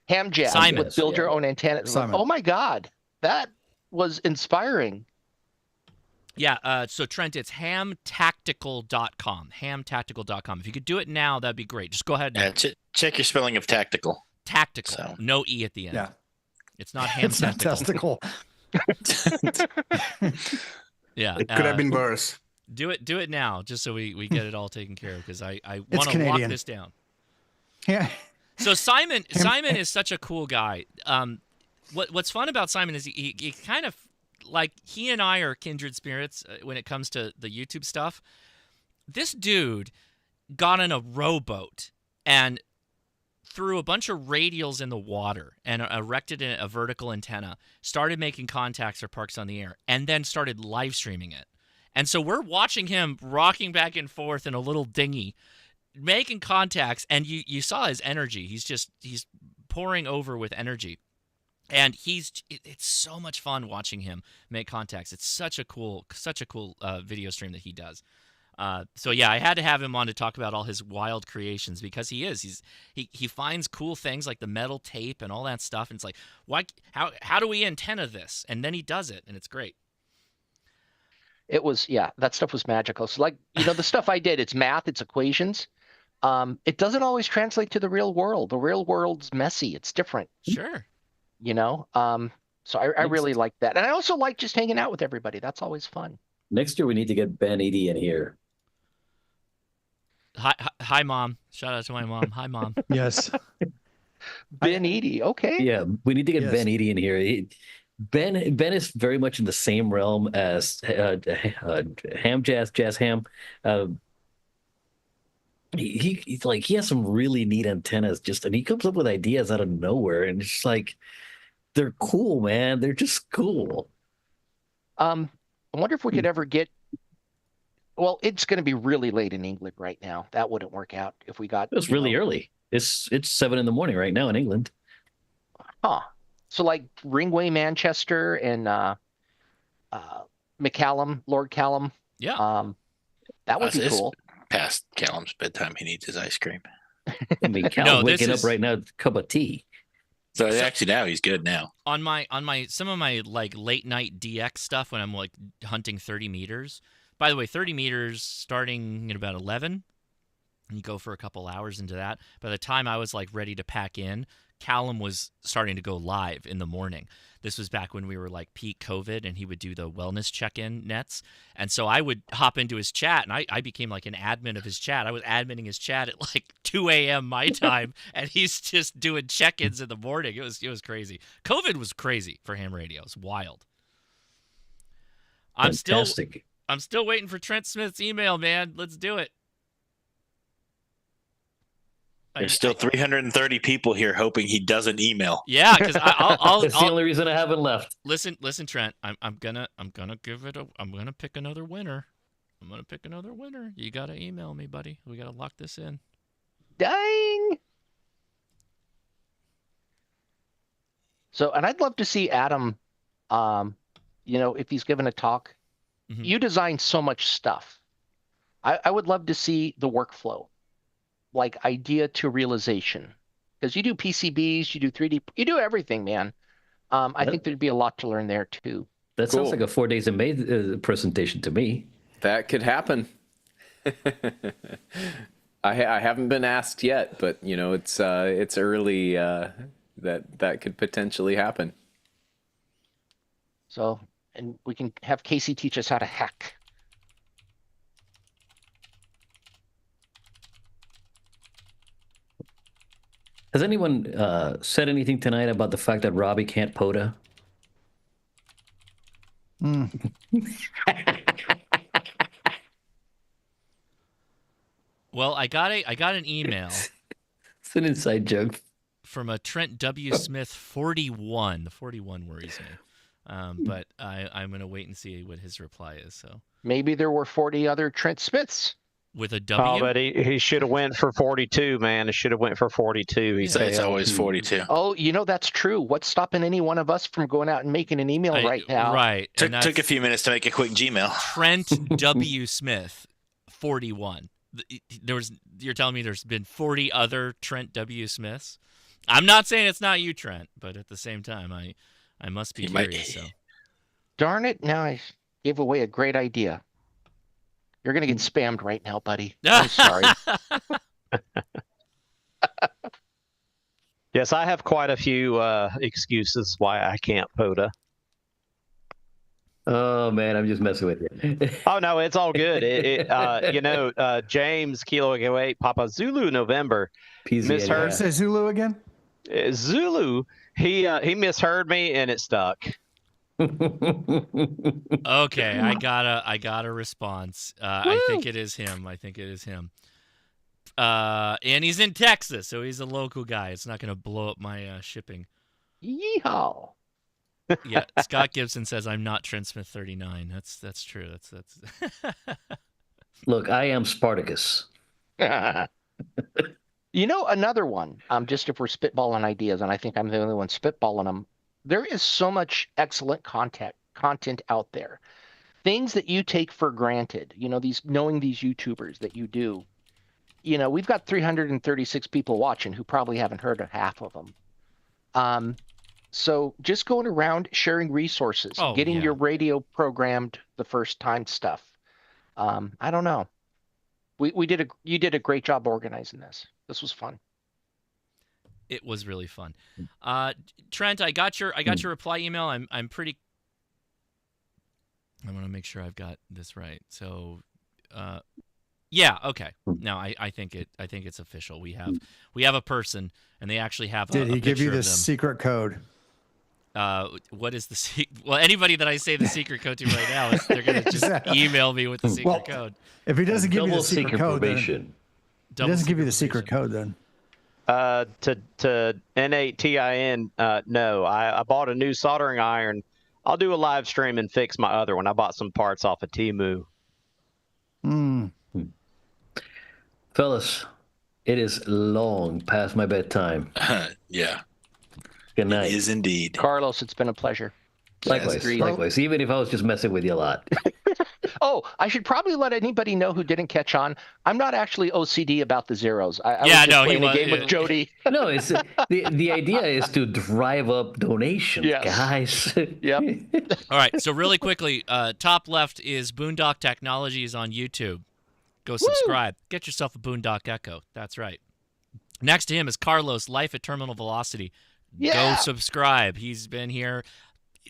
M: Ham Jazz
A: Simon.
M: with build your own antennas.
A: Simon.
M: Oh my God, that was inspiring.
A: Yeah, so Trent, it's hamtactical.com. Hamtactical.com. If you could do it now, that'd be great. Just go ahead and
B: check your spelling of tactical.
A: Tactical.
B: So.
A: No E at the end.
G: Yeah.
A: It's not ham
G: It's not testicle.
A: Yeah.
E: It could have been worse.
A: Do it now, just so we get it all taken care of, because I want
G: It's
A: to lock
G: Canadian.
A: this down.
G: Yeah.
A: So Simon is such a cool guy. What's fun about Simon is he kind of, like, he and I are kindred spirits when it comes to the YouTube stuff. This dude got in a rowboat and threw a bunch of radials in the water and erected a vertical antenna, started making contacts for Parks on the Air, and then started live streaming it. And so we're watching him rocking back and forth in a little dinghy, making contacts, and you saw his energy. He's pouring over with energy. And it's so much fun watching him make contacts. It's such a cool video stream that he does. So yeah, I had to have him on to talk about all his wild creations, because he finds cool things like the metal tape and all that stuff. And it's like, how do we antenna this? And then he does it, and it's great.
M: It was, yeah, that stuff was magical. So, like, the stuff I did, it's math, it's equations. It doesn't always translate to the real world. The real world's messy. It's different.
A: Sure.
M: So I really like that. And I also like just hanging out with everybody. That's always fun.
R: Next year, we need to get Ben Eady in here.
A: Hi, Mom. Shout out to my mom. Hi, Mom.
G: Yes.
M: Ben Eady. Okay.
R: Yeah, we need to get Ben Eady in here. Ben is very much in the same realm as Ham Jazz Ham. He's like, he has some really neat antennas, and he comes up with ideas out of nowhere, and it's just like, they're cool, man. They're just cool.
M: I wonder if we could ever get. Well, it's going to be really late in England right now. That wouldn't work out if we got.
R: It's really early. It's 7 a.m. right now in England.
M: Huh. So like Ringway, Manchester, and McCallum, Lord Callum.
A: Yeah.
M: That would be cool.
B: Past Callum's bedtime. He needs his ice cream.
R: I mean, Callum's waking up right now, cup of tea.
B: So actually now he's good now.
A: On some of my like late night DX stuff when I'm like hunting 30 meters. By the way, 30 meters starting at about 11, and you go for a couple hours into that. By the time I was like ready to pack in, Callum was starting to go live in the morning. This was back when we were like peak COVID, and he would do the wellness check-in nets. And so I would hop into his chat, and I became like an admin of his chat. I was adminning his chat at like 2 a.m. my time, and he's just doing check-ins in the morning. It was crazy. COVID was crazy for ham radio. It was wild.
R: Fantastic.
A: I'm still waiting for Trent Smith's email, man. Let's do it.
B: There's still 330 people here hoping he doesn't email.
A: Yeah, because
R: That's the only reason I haven't left.
A: Listen, Trent. I'm gonna pick another winner. I'm gonna pick another winner. You gotta email me, buddy. We gotta lock this in.
M: Dang. So, and I'd love to see Adam. If he's given a talk. Mm-hmm. You design so much stuff. I would love to see the workflow. Like idea to realization, because you do PCBs, you do 3D, you do everything, man. I think there'd be a lot to learn there too.
R: That sounds like a 4 days in May presentation to me.
J: That could happen. I haven't been asked yet, but it's early. That could potentially happen.
M: So, and we can have Casey teach us how to hack.
R: Has anyone said anything tonight about the fact that Robbie can't POTA?
A: Well, I got an email.
R: It's an inside joke
A: from a Trent W. Smith 41. The 41 worries me. But I'm going to wait and see what his reply is. So
M: maybe there were 40 other Trent Smiths.
A: With a W?
C: Oh, but he should have went for 42, man. It should have went for 42.
B: It's always 42.
M: Oh, that's true. What's stopping any one of us from going out and making an email right now?
A: Right.
B: Took a few minutes to make a quick Gmail.
A: Trent W. Smith 41. You're telling me there's been 40 other Trent W. Smiths? I'm not saying it's not you, Trent, but at the same time, I must be curious. So.
M: Darn it! Now I gave away a great idea. You're gonna get spammed right now, buddy. I'm sorry.
C: Yes, I have quite a few excuses why I can't POTA.
R: Oh man, I'm just messing with you.
C: Oh no, it's all good. James Kilo 8 Papa Zulu November misheard.
G: Say Zulu again.
C: Zulu. He misheard me and it stuck.
A: Okay, I got a response. I think it is him. And he's in Texas, so he's a local guy. It's not going to blow up my shipping.
M: Yeehaw.
A: Yeah, Scott Gibson says I'm not Trent Smith 39. That's true. That's.
R: Look, I am Spartacus.
M: Another one. Just if we're spitballing ideas, and I think I'm the only one spitballing them. There is so much excellent content out there. Things that you take for granted. Knowing these YouTubers that you do. We've got 336 people watching who probably haven't heard of half of them. So just going around sharing resources, getting your radio programmed the first time stuff. I don't know. You did a great job organizing this. This was fun.
A: It was really fun. Trent, I got your reply email. I want to make sure I've got this right. So, yeah, okay. Now I think it's official. We have a person, and they actually have.
G: Did he give you the
A: them.
G: secret code?
A: What is the secret? Well, anybody that I say the secret code to right now, they're gonna just email me with the secret code.
G: If he doesn't give you the secret code,
R: probation.
G: He doesn't give you the secret code then.
C: To N8TIN, no. I bought a new soldering iron. I'll do a live stream and fix my other one. I bought some parts off of Temu.
R: Fellas, it is long past my bedtime.
B: Yeah.
R: Good night.
B: It is indeed.
M: Carlos, it's been a pleasure.
R: Likewise. Even if I was just messing with you a lot.
M: Oh, I should probably let anybody know who didn't catch on. I'm not actually OCD about the zeros. I was just playing a game with Jody.
R: No, it's the idea is to drive up donations, guys.
M: Yep.
A: All right. So really quickly, top left is Boondock Technologies on YouTube. Go subscribe. Get yourself a Boondock Echo. That's right. Next to him is Carlos, Life at Terminal Velocity.
M: Yeah.
A: Go subscribe. He's been here.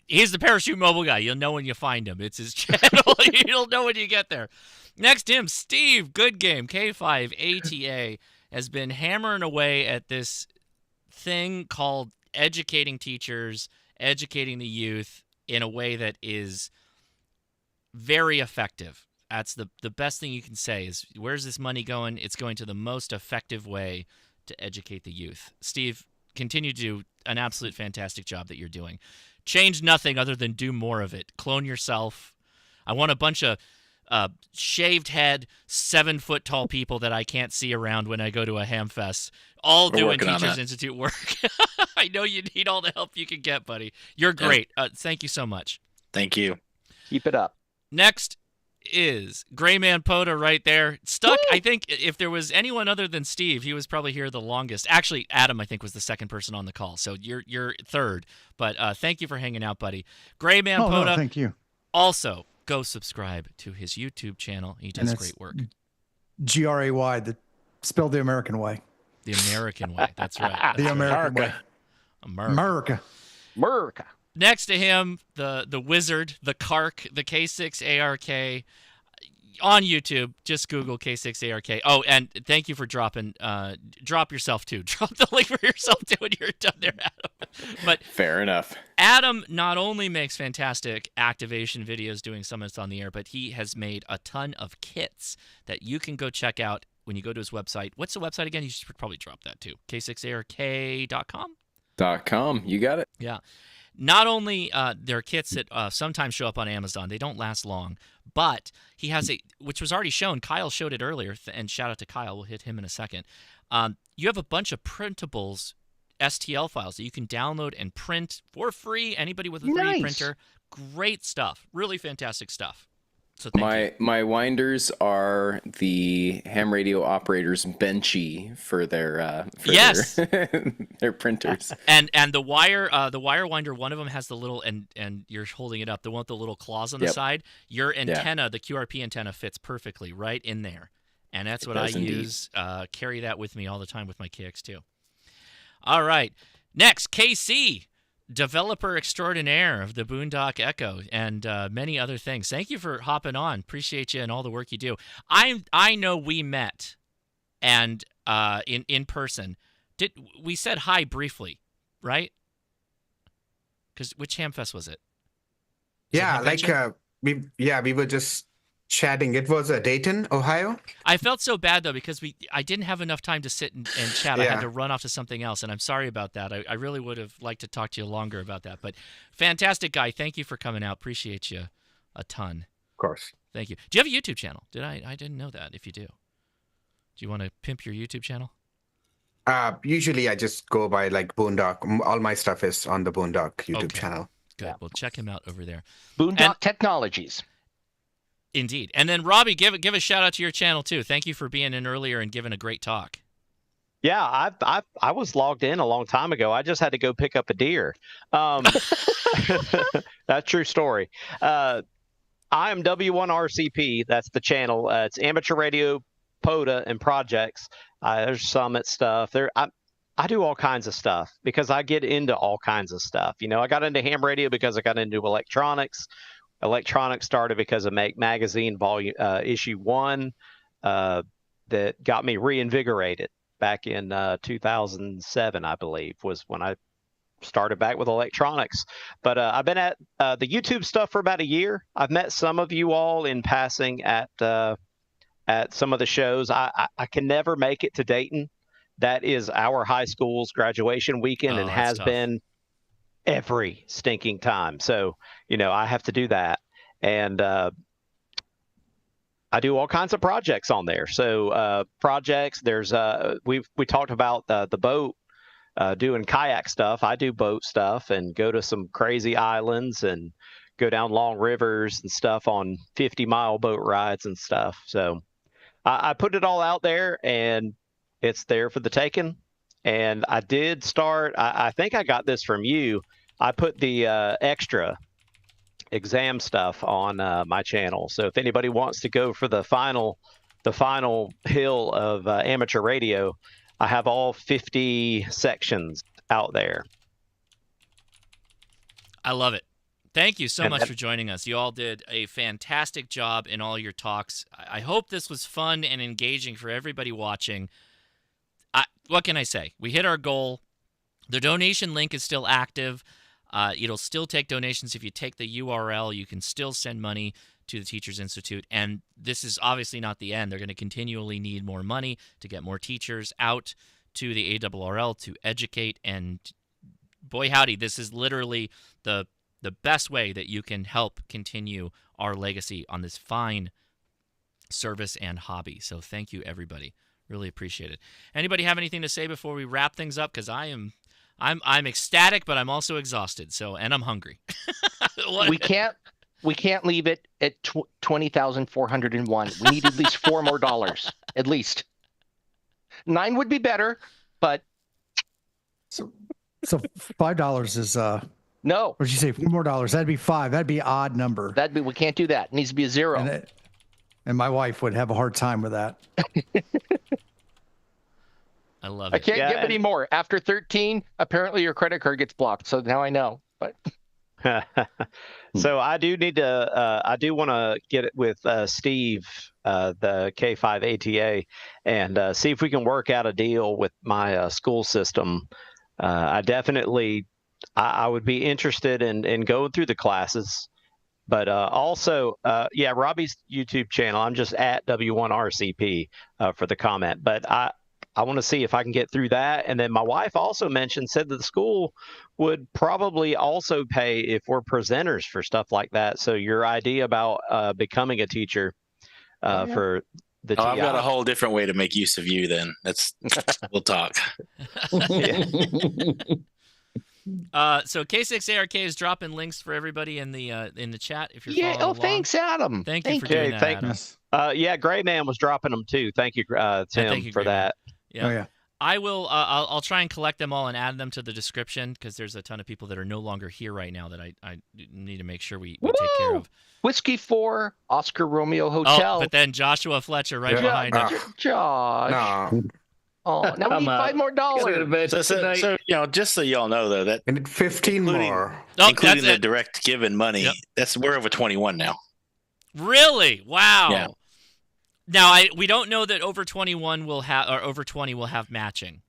A: He's the Parachute Mobile guy. You'll know when you find him. It's his channel. You'll know when you get there. Next to him, Steve, Good Game, K5ATA, has been hammering away at this thing called educating teachers, educating the youth in a way that is very effective. That's the best thing you can say is, where's this money going? It's going to the most effective way to educate the youth. Steve, continue to do an absolute fantastic job that you're doing. Change nothing other than do more of it. Clone yourself. I want a bunch of shaved head, 7-foot tall people that I can't see around when I go to a ham fest, all doing Teachers Institute work. I know you need all the help you can get, buddy. You're great. Thank you so much.
B: Thank you.
M: Keep it up.
A: Next is Gray Man Poda right there. Stuck. Woo! I think if there was anyone other than Steve, he was probably here the longest. Actually, Adam, I think, was the second person on the call. So you're third. But thank you for hanging out, buddy. Gray Man Poda.
G: No, thank you.
A: Also, go subscribe to his YouTube channel. He does great work.
G: GRAY, spelled the American way.
A: The American way. That's right.
G: The American way. America.
A: Next to him, the wizard, the Kark, the K6ARK on YouTube. Just Google K6ARK. Oh, and thank you for dropping. Drop yourself too. Drop the link for yourself too when you're done there, Adam. But
J: fair enough.
A: Adam not only makes fantastic activation videos doing summits on the air, but he has made a ton of kits that you can go check out when you go to his website. What's the website again? You should probably drop that too. K6ARK.com?
J: .com. You got it.
A: Yeah. Not only there are kits that sometimes show up on Amazon, they don't last long, but he has which was already shown. Kyle showed it earlier, and shout out to Kyle. We'll hit him in a second. You have a bunch of printables, STL files that you can download and print for free. Anybody with a 3D printer, great stuff. Really fantastic stuff. So
J: my winders are the ham radio operators benchy for their their printers.
A: And the wire winder, one of them has the little and you're holding it up, the one with the little claws on the side. Your antenna, the QRP antenna, fits perfectly right in there, and that's what I use. Carry that with me all the time with my KX2. All right, next KC. Developer extraordinaire of the Boondock Echo and many other things. Thank you for hopping on. Appreciate you and all the work you do. I know we met and in person. We said hi briefly, right? Because which Hamfest was it?
E: We were just chatting. It was Dayton, Ohio.
A: I felt so bad though because I didn't have enough time to sit and chat. I had to run off to something else, and I'm sorry about that. I really would have liked to talk to you longer about that. But fantastic guy. Thank you for coming out. Appreciate you a ton.
E: Of course.
A: Thank you. Do you have a YouTube channel? I didn't know that. If you do you want to pimp your YouTube channel?
E: Usually I just go by like Boondock. All my stuff is on the Boondock YouTube channel.
A: Good. Yeah. Well, check him out over there.
M: Boondock Technologies.
A: Indeed. And then Robbie, give a shout out to your channel too. Thank you for being in earlier and giving a great talk.
C: Yeah, I was logged in a long time ago. I just had to go pick up a deer. That's true story. I am W1RCP. That's the channel. It's amateur radio, POTA, and projects. There's Summit stuff. I do all kinds of stuff because I get into all kinds of stuff. You know, I got into ham radio because I got into electronics. Electronics started because of Make Magazine volume issue 1 that got me reinvigorated back in 2007, I believe, was when I started back with electronics. But I've been at the YouTube stuff for about a year. I've met some of you all in passing at some of the shows. I can never make it to Dayton. That is our high school's graduation weekend and has been every stinking time. So, you know, I have to do that. And I do all kinds of projects on there. So projects, there's we talked about the boat, doing kayak stuff. I do boat stuff and go to some crazy islands and go down long rivers and stuff on 50-mile boat rides and stuff. So I put it all out there and it's there for the taking. And I did start, I think I got this from you. I put the extra exam stuff on my channel. So if anybody wants to go for the final hill of amateur radio, I have all 50 sections out there.
A: I love it. Thank you so much for joining us. You all did a fantastic job in all your talks. I hope this was fun and engaging for everybody watching. What can I say? We hit our goal. The donation link is still active. It'll still take donations. If you take the URL, you can still send money to the Teachers Institute. And this is obviously not the end. They're going to continually need more money to get more teachers out to the ARRL to educate. And boy, howdy, this is literally the best way that you can help continue our legacy on this fine service and hobby. So thank you, everybody. Really appreciate it. Anybody have anything to say before we wrap things up? Because I'm ecstatic, but I'm also exhausted. So, and I'm hungry.
M: We can't leave it at 20,401. We need at least $4 more. At least 9 would be better, but
G: so $5 is
M: no.
G: What'd you say? $4 more? That'd be 5. That'd be an odd number.
M: We can't do that. It needs to be a 0.
G: And my wife would have a hard time with that.
A: I love it.
M: I can't give any more. After 13, apparently your credit card gets blocked. So now I know. But
C: so I do need to. I do want to get it with Steve, the K5 ATA, and see if we can work out a deal with my school system. I definitely I would be interested in going through the classes. But also, Robbie's YouTube channel, I'm just at W1RCP for the comment. But I want to see if I can get through that. And then my wife also said that the school would probably also pay if we're presenters for stuff like that. So your idea about becoming a teacher for the TI.
B: I've got a whole different way to make use of you then. We'll talk.
A: So K6ARK is dropping links for everybody in the chat if you're following along.
M: Thanks, Adam.
A: Thank you for doing that, Adam.
C: Gray Man was dropping them too. Thank you, Tim,
A: thank you,
C: for
A: Gray
C: that.
A: Yeah. Oh, yeah. I will. I'll try and collect them all and add them to the description because there's a ton of people that are no longer here right now that I need to make sure we take care of.
M: Whiskey 4, Oscar Romeo Hotel.
A: Oh, but then Joshua Fletcher behind him.
M: Josh.
E: No.
M: Oh, now we need $5 more.
B: So just so y'all know though, that
E: we need 15 more,
B: including the direct given money. Yep. We're over 21 now.
A: Really? Wow.
B: Yeah.
A: Now we don't know that over 21 will have or over 20 will have matching,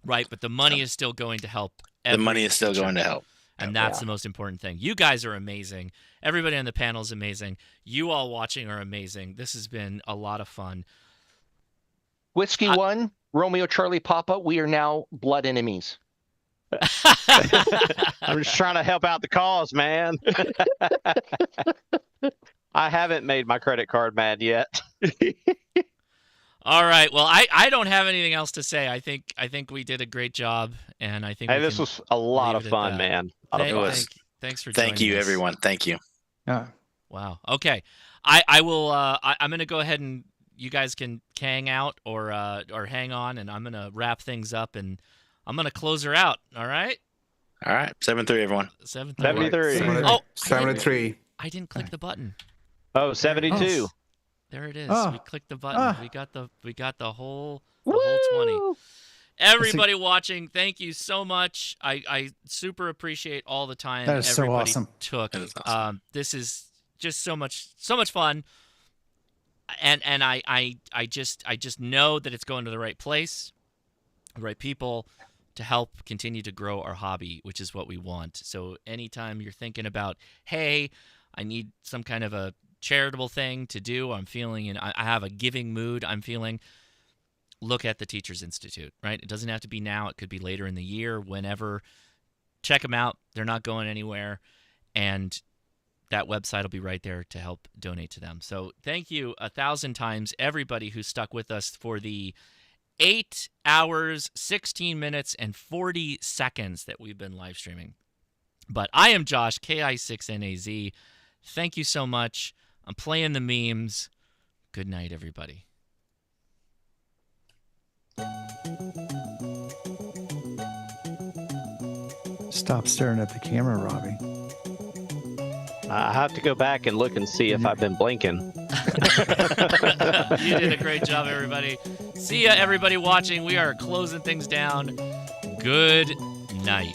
A: right? But the money is still going to help.
B: The money is still going to help,
A: and that's the most important thing. You guys are amazing. Everybody on the panel is amazing. You all watching are amazing. This has been a lot of fun.
M: Whiskey 1, Romeo Charlie Papa. We are now blood enemies.
C: I'm just trying to help out the cause, man. I haven't made my credit card mad yet.
A: All right. Well, I don't have anything else to say. I think we did a great job, and I think
C: this was a lot of fun, man.
A: Thanks for joining
B: Thank you,
A: us.
B: everyone. Thank you.
A: Wow. Okay. I will. I'm gonna go ahead and you guys can hang out or hang on, and I'm gonna wrap things up, and I'm gonna close her out. All right.
B: All right. 7-3, everyone.
C: 7-3.
A: Oh,
E: 7-3.
A: I didn't click the button.
C: Oh, 72.
A: There it is. We clicked the button. We got the whole 20. Everybody watching, thank you so much. I super appreciate all the time
G: that is
A: everybody
G: so awesome.
A: took.
B: That is awesome.
A: This is just so much fun. And I just know that it's going to the right place, the right people to help continue to grow our hobby, which is what we want. So anytime you're thinking about, hey, I need some kind of a charitable thing to do, I'm feeling, and I have a giving mood, I'm feeling, look at the Teachers Institute, right? It doesn't have to be now. It could be later in the year, whenever. Check them out. They're not going anywhere. And that website will be right there to help donate to them. So thank you 1,000 times, everybody who stuck with us for the 8 hours, 16 minutes, and 40 seconds that we've been live streaming. But I am Josh, KI6NAZ. Thank you so much. I'm playing the memes. Good night, everybody.
G: Stop staring at the camera, Robbie.
C: I have to go back and look and see if I've been blinking.
A: You did a great job, everybody. See ya, everybody watching. We are closing things down. Good night.